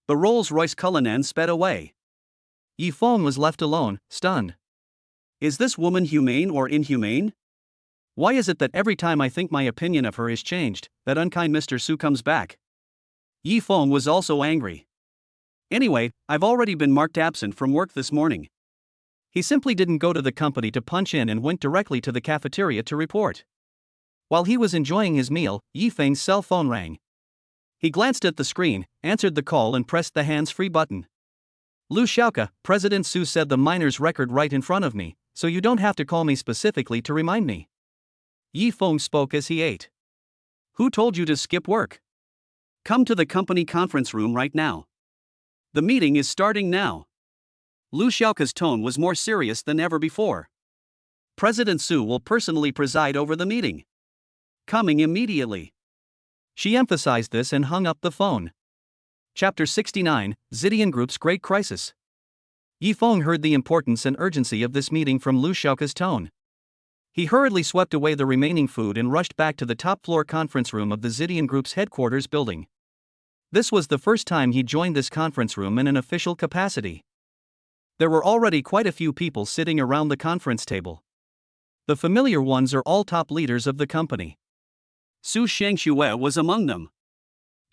The Rolls-Royce Cullinan sped away. Yifeng was left alone, stunned. Is this woman humane or inhumane? Why is it that every time I think my opinion of her is changed, that unkind Mr. Su comes back? Yifeng was also angry. Anyway, I've already been marked absent from work this morning. He simply didn't go to the company to punch in and went directly to the cafeteria to report. While he was enjoying his meal, Yifeng's cell phone rang. He glanced at the screen, answered the call and pressed the hands-free button. Lu Xiaoke, President Su said the miner's record right in front of me, so you don't have to call me specifically to remind me. Yifeng spoke as he ate. Who told you to skip work? Come to the company conference room right now. The meeting is starting now. Lu Xiaoke's tone was more serious than ever before. President Su will personally preside over the meeting. Coming immediately. She emphasized this and hung up the phone. Chapter 69, Zidian Group's Great Crisis. Yifeng heard the importance and urgency of this meeting from Lu Xiaoke's tone. He hurriedly swept away the remaining food and rushed back to the top-floor conference room of the Zidian Group's headquarters building. This was the first time he joined this conference room in an official capacity. There were already quite a few people sitting around the conference table. The familiar ones are all top leaders of the company. Su Shangxue was among them.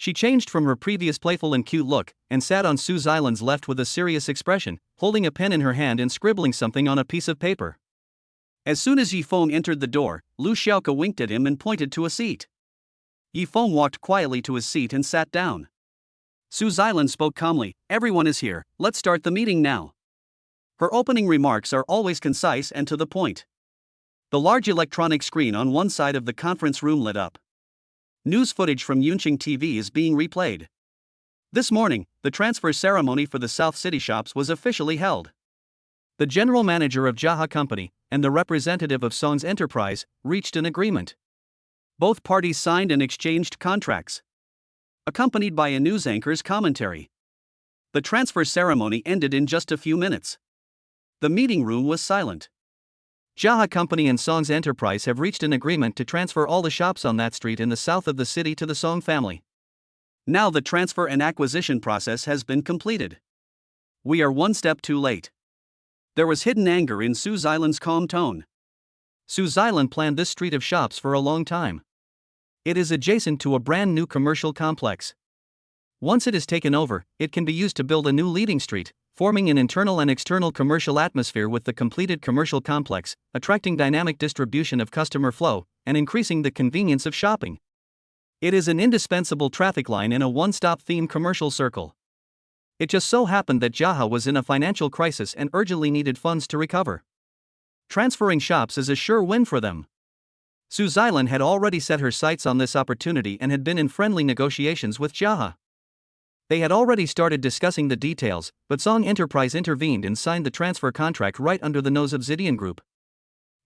She changed from her previous playful and cute look, and sat on Su Xilan's left with a serious expression, holding a pen in her hand and scribbling something on a piece of paper. As soon as Yifeng entered the door, Lu Xiaoke winked at him and pointed to a seat. Yifeng walked quietly to his seat and sat down. Su Xilan spoke calmly, everyone is here, let's start the meeting now. Her opening remarks are always concise and to the point. The large electronic screen on one side of the conference room lit up. News footage from Yunqing TV is being replayed. This morning, the transfer ceremony for the South City shops was officially held. The general manager of Jaha Company and the representative of Song's Enterprise reached an agreement. Both parties signed and exchanged contracts, accompanied by a news anchor's commentary. The transfer ceremony ended in just a few minutes. The meeting room was silent. Jaha Company and Song's Enterprise have reached an agreement to transfer all the shops on that street in the south of the city to the Song family. Now the transfer and acquisition process has been completed. We are one step too late. There was hidden anger in Su Xilan's calm tone. Su Xilan planned this street of shops for a long time. It is adjacent to a brand new commercial complex. Once it is taken over, it can be used to build a new leading street, forming an internal and external commercial atmosphere with the completed commercial complex, attracting dynamic distribution of customer flow, and increasing the convenience of shopping. It is an indispensable traffic line in a one-stop theme commercial circle. It just so happened that Jaha was in a financial crisis and urgently needed funds to recover. Transferring shops is a sure win for them. Su Xilan had already set her sights on this opportunity and had been in friendly negotiations with Jaha. They had already started discussing the details, but Song Enterprise intervened and signed the transfer contract right under the nose of Zidian Group.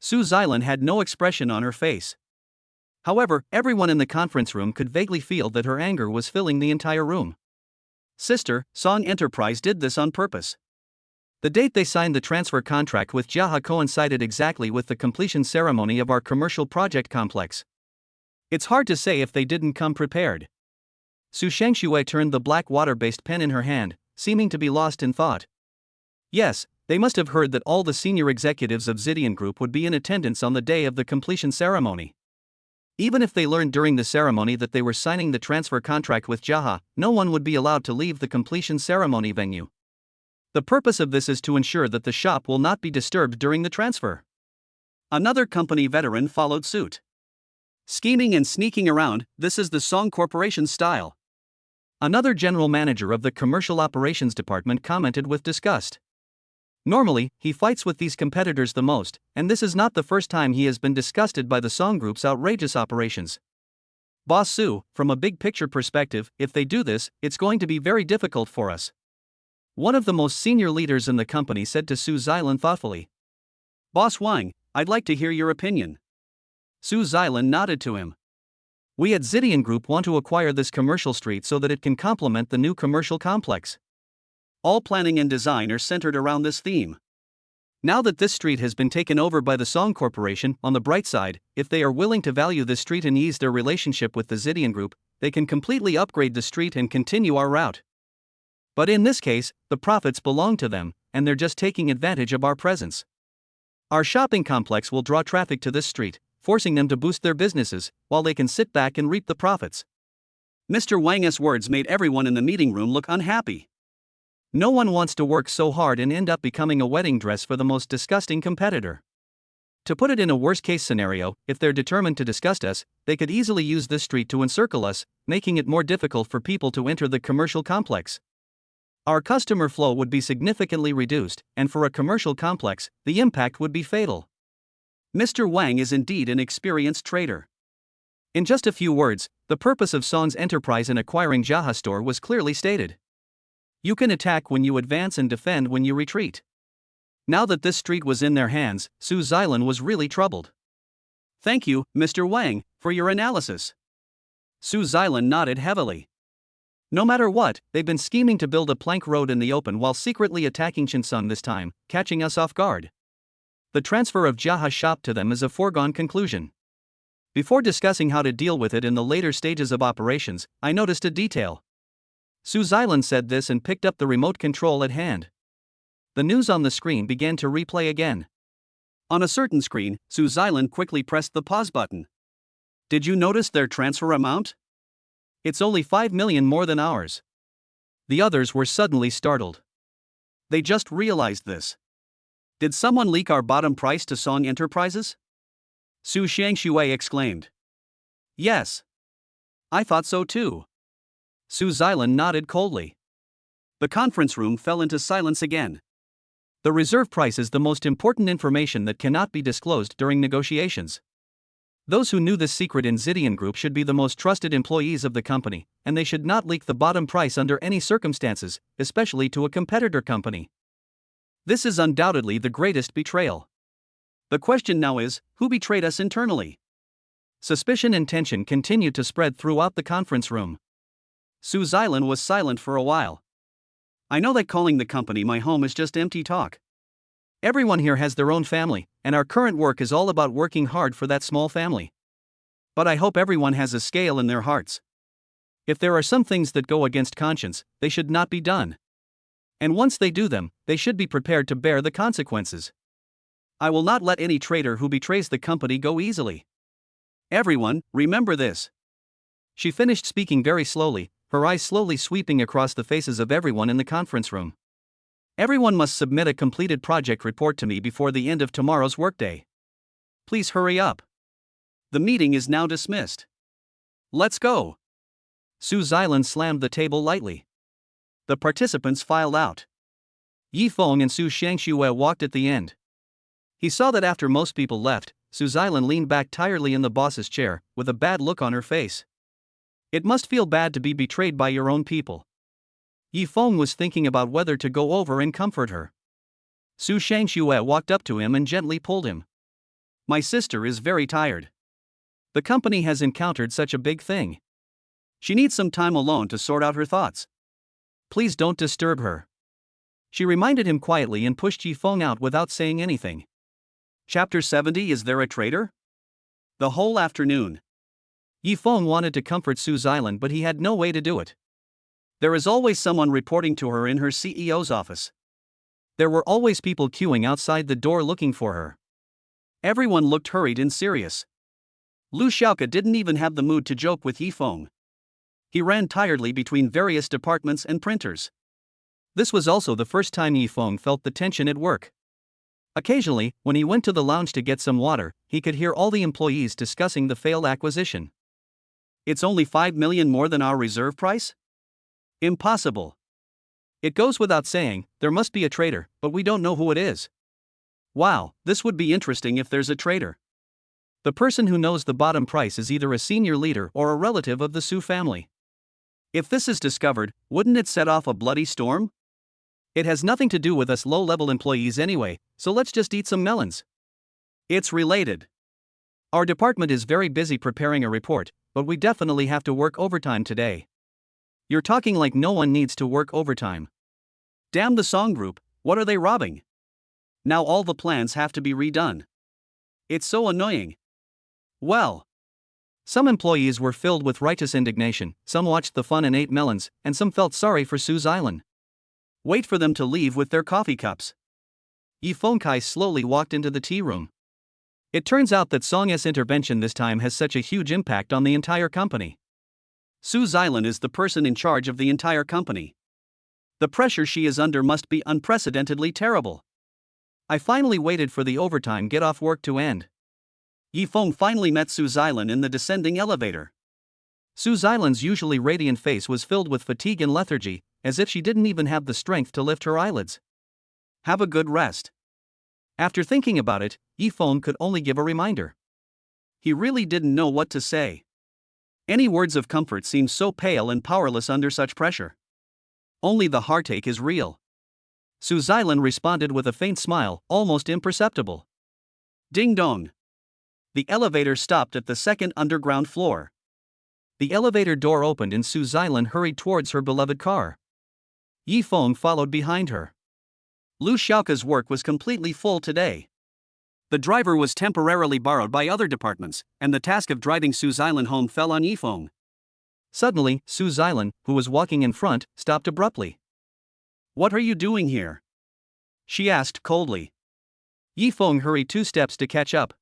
Su Xilan had no expression on her face. However, everyone in the conference room could vaguely feel that her anger was filling the entire room. Sister, Song Enterprise did this on purpose. The date they signed the transfer contract with Jaha coincided exactly with the completion ceremony of our commercial project complex. It's hard to say if they didn't come prepared. Su Shangxue turned the black water-based pen in her hand, seeming to be lost in thought. Yes, they must have heard that all the senior executives of Zidian Group would be in attendance on the day of the completion ceremony. Even if they learned during the ceremony that they were signing the transfer contract with Jaha, no one would be allowed to leave the completion ceremony venue. The purpose of this is to ensure that the shop will not be disturbed during the transfer. Another company veteran followed suit. Scheming and sneaking around, this is the Song Corporation style. Another general manager of the Commercial Operations Department commented with disgust. Normally, he fights with these competitors the most, and this is not the first time he has been disgusted by the Song Group's outrageous operations. Boss Su, from a big picture perspective, if they do this, it's going to be very difficult for us. One of the most senior leaders in the company said to Su Xilan thoughtfully. Boss Wang, I'd like to hear your opinion. Su Xilan nodded to him. We at Zidian Group want to acquire this commercial street so that it can complement the new commercial complex. All planning and design are centered around this theme. Now that this street has been taken over by the Song Corporation, on the bright side, if they are willing to value this street and ease their relationship with the Zidian Group, they can completely upgrade the street and continue our route. But in this case, the profits belong to them, and they're just taking advantage of our presence. Our shopping complex will draw traffic to this street, forcing them to boost their businesses, while they can sit back and reap the profits. Mr. Wang's words made everyone in the meeting room look unhappy. No one wants to work so hard and end up becoming a wedding dress for the most disgusting competitor. To put it in a worst-case scenario, if they're determined to disgust us, they could easily use this street to encircle us, making it more difficult for people to enter the commercial complex. Our customer flow would be significantly reduced, and for a commercial complex, the impact would be fatal. Mr. Wang is indeed an experienced trader. In just a few words, the purpose of Song's enterprise in acquiring Jaha Store was clearly stated. You can attack when you advance and defend when you retreat. Now that this street was in their hands, Su Xilan was really troubled. Thank you, Mr. Wang, for your analysis. Su Xilan nodded heavily. No matter what, they've been scheming to build a plank road in the open while secretly attacking Chinsung this time, catching us off guard. The transfer of Jaha shop to them is a foregone conclusion. Before discussing how to deal with it in the later stages of operations, I noticed a detail. Su Xilan said this and picked up the remote control at hand. The news on the screen began to replay again. On a certain screen, Su Xilan quickly pressed the pause button. Did you notice their transfer amount? It's only 5 million more than ours. The others were suddenly startled. They just realized this. Did someone leak our bottom price to Song Enterprises? Su Xiangxue exclaimed. Yes. I thought so too. Su Xilan nodded coldly. The conference room fell into silence again. The reserve price is the most important information that cannot be disclosed during negotiations. Those who knew this secret in Zidian Group should be the most trusted employees of the company, and they should not leak the bottom price under any circumstances, especially to a competitor company. This is undoubtedly the greatest betrayal. The question now is, who betrayed us internally? Suspicion and tension continued to spread throughout the conference room. Su Xilan was silent for a while. I know that calling the company my home is just empty talk. Everyone here has their own family, and our current work is all about working hard for that small family. But I hope everyone has a scale in their hearts. If there are some things that go against conscience, they should not be done. And once they do them, they should be prepared to bear the consequences. I will not let any traitor who betrays the company go easily. Everyone, remember this. She finished speaking very slowly, her eyes slowly sweeping across the faces of everyone in the conference room. Everyone must submit a completed project report to me before the end of tomorrow's workday. Please hurry up. The meeting is now dismissed. Let's go. Su Xilan slammed the table lightly. The participants filed out. Yi Feng and Su Xiangxue walked at the end. He saw that after most people left, Su Xilan leaned back tiredly in the boss's chair, with a bad look on her face. It must feel bad to be betrayed by your own people. Yi Feng was thinking about whether to go over and comfort her. Su Xiangxue walked up to him and gently pulled him. My sister is very tired. The company has encountered such a big thing. She needs some time alone to sort out her thoughts. Please don't disturb her. She reminded him quietly and pushed Yi Feng out without saying anything. Chapter 70. Is there a traitor? The whole afternoon, Yi Feng wanted to comfort Su Xilan, but he had no way to do it. There is always someone reporting to her in her CEO's office. There were always people queuing outside the door looking for her. Everyone looked hurried and serious. Lu Xiaoke didn't even have the mood to joke with Yi Feng. He ran tiredly between various departments and printers. This was also the first time Yi Feng felt the tension at work. Occasionally, when he went to the lounge to get some water, he could hear all the employees discussing the failed acquisition. It's only 5 million more than our reserve price? Impossible. It goes without saying, there must be a traitor, but we don't know who it is. Wow, this would be interesting if there's a traitor. The person who knows the bottom price is either a senior leader or a relative of the Su family. If this is discovered, wouldn't it set off a bloody storm? It has nothing to do with us low-level employees anyway, so let's just eat some melons. It's related. Our department is very busy preparing a report, but we definitely have to work overtime today. You're talking like no one needs to work overtime. Damn the song group, what are they robbing? Now all the plans have to be redone. It's so annoying. Well, some employees were filled with righteous indignation, some watched the fun and ate melons, and some felt sorry for Sue's Island. Wait for them to leave with their coffee cups. Yi Fengkai slowly walked into the tea room. It turns out that Song's intervention this time has such a huge impact on the entire company. Sue's Island is the person in charge of the entire company. The pressure she is under must be unprecedentedly terrible. I finally waited for the overtime get-off work to end. Yi Feng finally met Sue's Island in the descending elevator. Sue's Island's usually radiant face was filled with fatigue and lethargy, as if she didn't even have the strength to lift her eyelids. Have a good rest. After thinking about it, Yi Feng could only give a reminder. He really didn't know what to say. Any words of comfort seemed so pale and powerless under such pressure. Only the heartache is real. Sue's Island responded with a faint smile, almost imperceptible. Ding dong. The elevator stopped at the second underground floor. The elevator door opened and Sue's Island hurried towards her beloved car. Yi Feng followed behind her. Lu Xiaoka's work was completely full today. The driver was temporarily borrowed by other departments, and the task of driving Sue's Island home fell on Yi Feng. Suddenly, Sue's Island, who was walking in front, stopped abruptly. What are you doing here? She asked coldly. Yi Feng hurried 2 steps to catch up.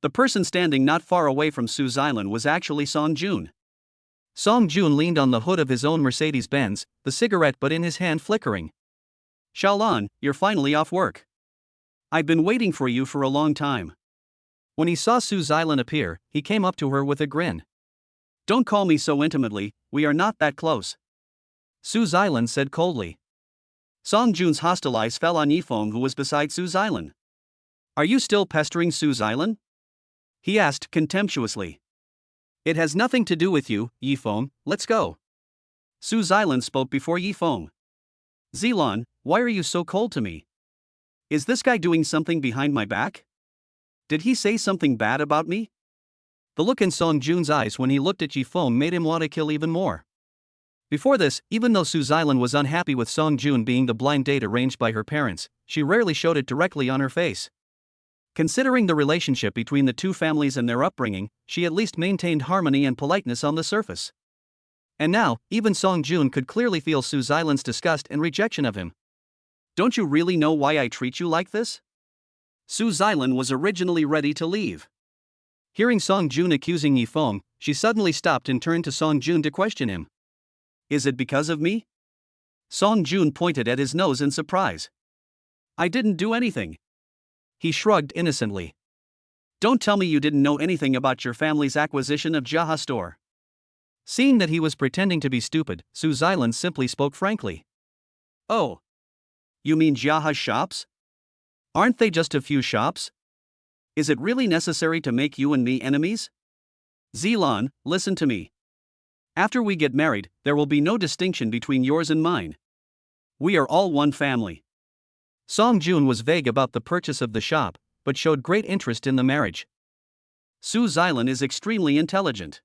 The person standing not far away from Sue's Island was actually Song Jun. Song Jun leaned on the hood of his own Mercedes-Benz, the cigarette butt in his hand flickering. Xiaolan, you're finally off work. I've been waiting for you for a long time. When he saw Sue's Island appear, he came up to her with a grin. Don't call me so intimately, we are not that close. Sue's Island said coldly. Song Jun's hostile eyes fell on Yi Feng, who was beside Sue's Island. Are you still pestering Sue's Island? He asked contemptuously. It has nothing to do with you, Yi Feng, let's go. Sue's Island spoke before Yi Feng. Zilan, why are you so cold to me? Is this guy doing something behind my back? Did he say something bad about me? The look in Song Jun's eyes when he looked at Yi Feng made him want to kill even more. Before this, even though Sue's Island was unhappy with Song Jun being the blind date arranged by her parents, she rarely showed it directly on her face. Considering the relationship between the two families and their upbringing, she at least maintained harmony and politeness on the surface. And now, even Song Jun could clearly feel Sue's Island's disgust and rejection of him. Don't you really know why I treat you like this? Sue's Island was originally ready to leave. Hearing Song Jun accusing Yi Feng, she suddenly stopped and turned to Song Jun to question him. Is it because of me? Song Jun pointed at his nose in surprise. I didn't do anything. He shrugged innocently. Don't tell me you didn't know anything about your family's acquisition of Jaha store. Seeing that he was pretending to be stupid, Sue's Island simply spoke frankly. Oh. You mean Jaha's shops? Aren't they just a few shops? Is it really necessary to make you and me enemies? Zilan, listen to me. After we get married, there will be no distinction between yours and mine. We are all one family. Song Jun was vague about the purchase of the shop, but showed great interest in the marriage. Sue's Island is extremely intelligent.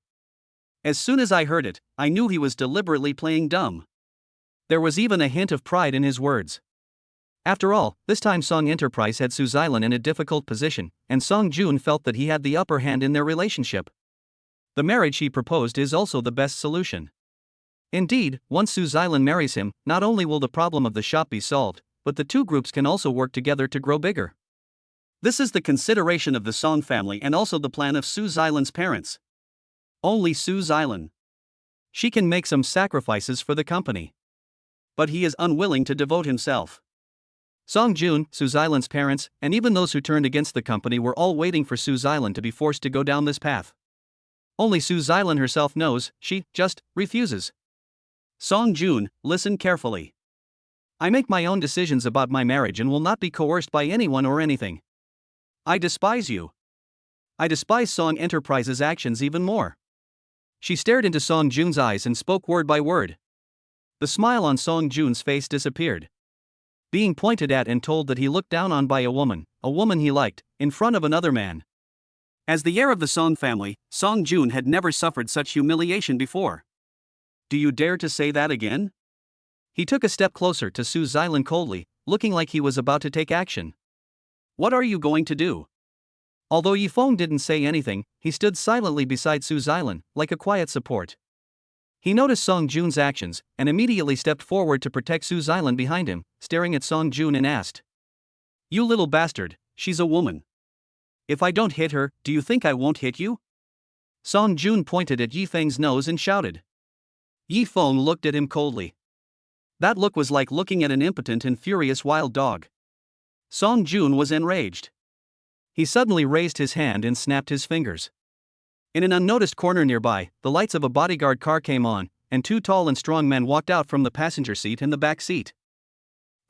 As soon as I heard it, I knew he was deliberately playing dumb. There was even a hint of pride in his words. After all, this time Song Enterprise had Sue's Island in a difficult position, and Song Jun felt that he had the upper hand in their relationship. The marriage he proposed is also the best solution. Indeed, once Sue's Island marries him, not only will the problem of the shop be solved, but the two groups can also work together to grow bigger. This is the consideration of the Song family and also the plan of Sue's Island's parents. Only Sue's Island. She can make some sacrifices for the company. But he is unwilling to devote himself. Song Jun, Sue's Island's parents, and even those who turned against the company were all waiting for Sue's Island to be forced to go down this path. Only Sue's Island herself knows, she just refuses. Song Jun, listen carefully. I make my own decisions about my marriage and will not be coerced by anyone or anything. I despise you. I despise Song Enterprise's actions even more. She stared into Song Jun's eyes and spoke word by word. The smile on Song Jun's face disappeared. Being pointed at and told that he looked down on by a woman he liked, in front of another man. As the heir of the Song family, Song Joon had never suffered such humiliation before. Do you dare to say that again? He took a step closer to Su Xilan coldly, looking like he was about to take action. What are you going to do? Although Yifeng didn't say anything, he stood silently beside Su Xilan, like a quiet support. He noticed Song Jun's actions, and immediately stepped forward to protect Su Xilan behind him, staring at Song Jun and asked. You little bastard, she's a woman. If I don't hit her, do you think I won't hit you? Song Jun pointed at Yifeng's nose and shouted. Yifeng looked at him coldly. That look was like looking at an impotent and furious wild dog. Song Jun was enraged. He suddenly raised his hand and snapped his fingers. In an unnoticed corner nearby, the lights of a bodyguard car came on, and two tall and strong men walked out from the passenger seat and the back seat.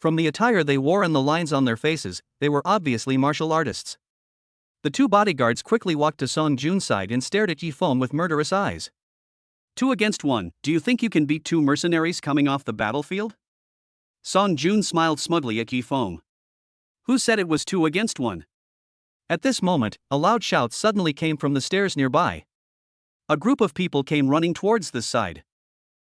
From the attire they wore and the lines on their faces, they were obviously martial artists. The two bodyguards quickly walked to Song Jun's side and stared at Yifeng with murderous eyes. 2 against 1, do you think you can beat 2 mercenaries coming off the battlefield? Song Jun smiled smugly at Yifeng. Who said it was 2 against 1? At this moment, a loud shout suddenly came from the stairs nearby. A group of people came running towards this side.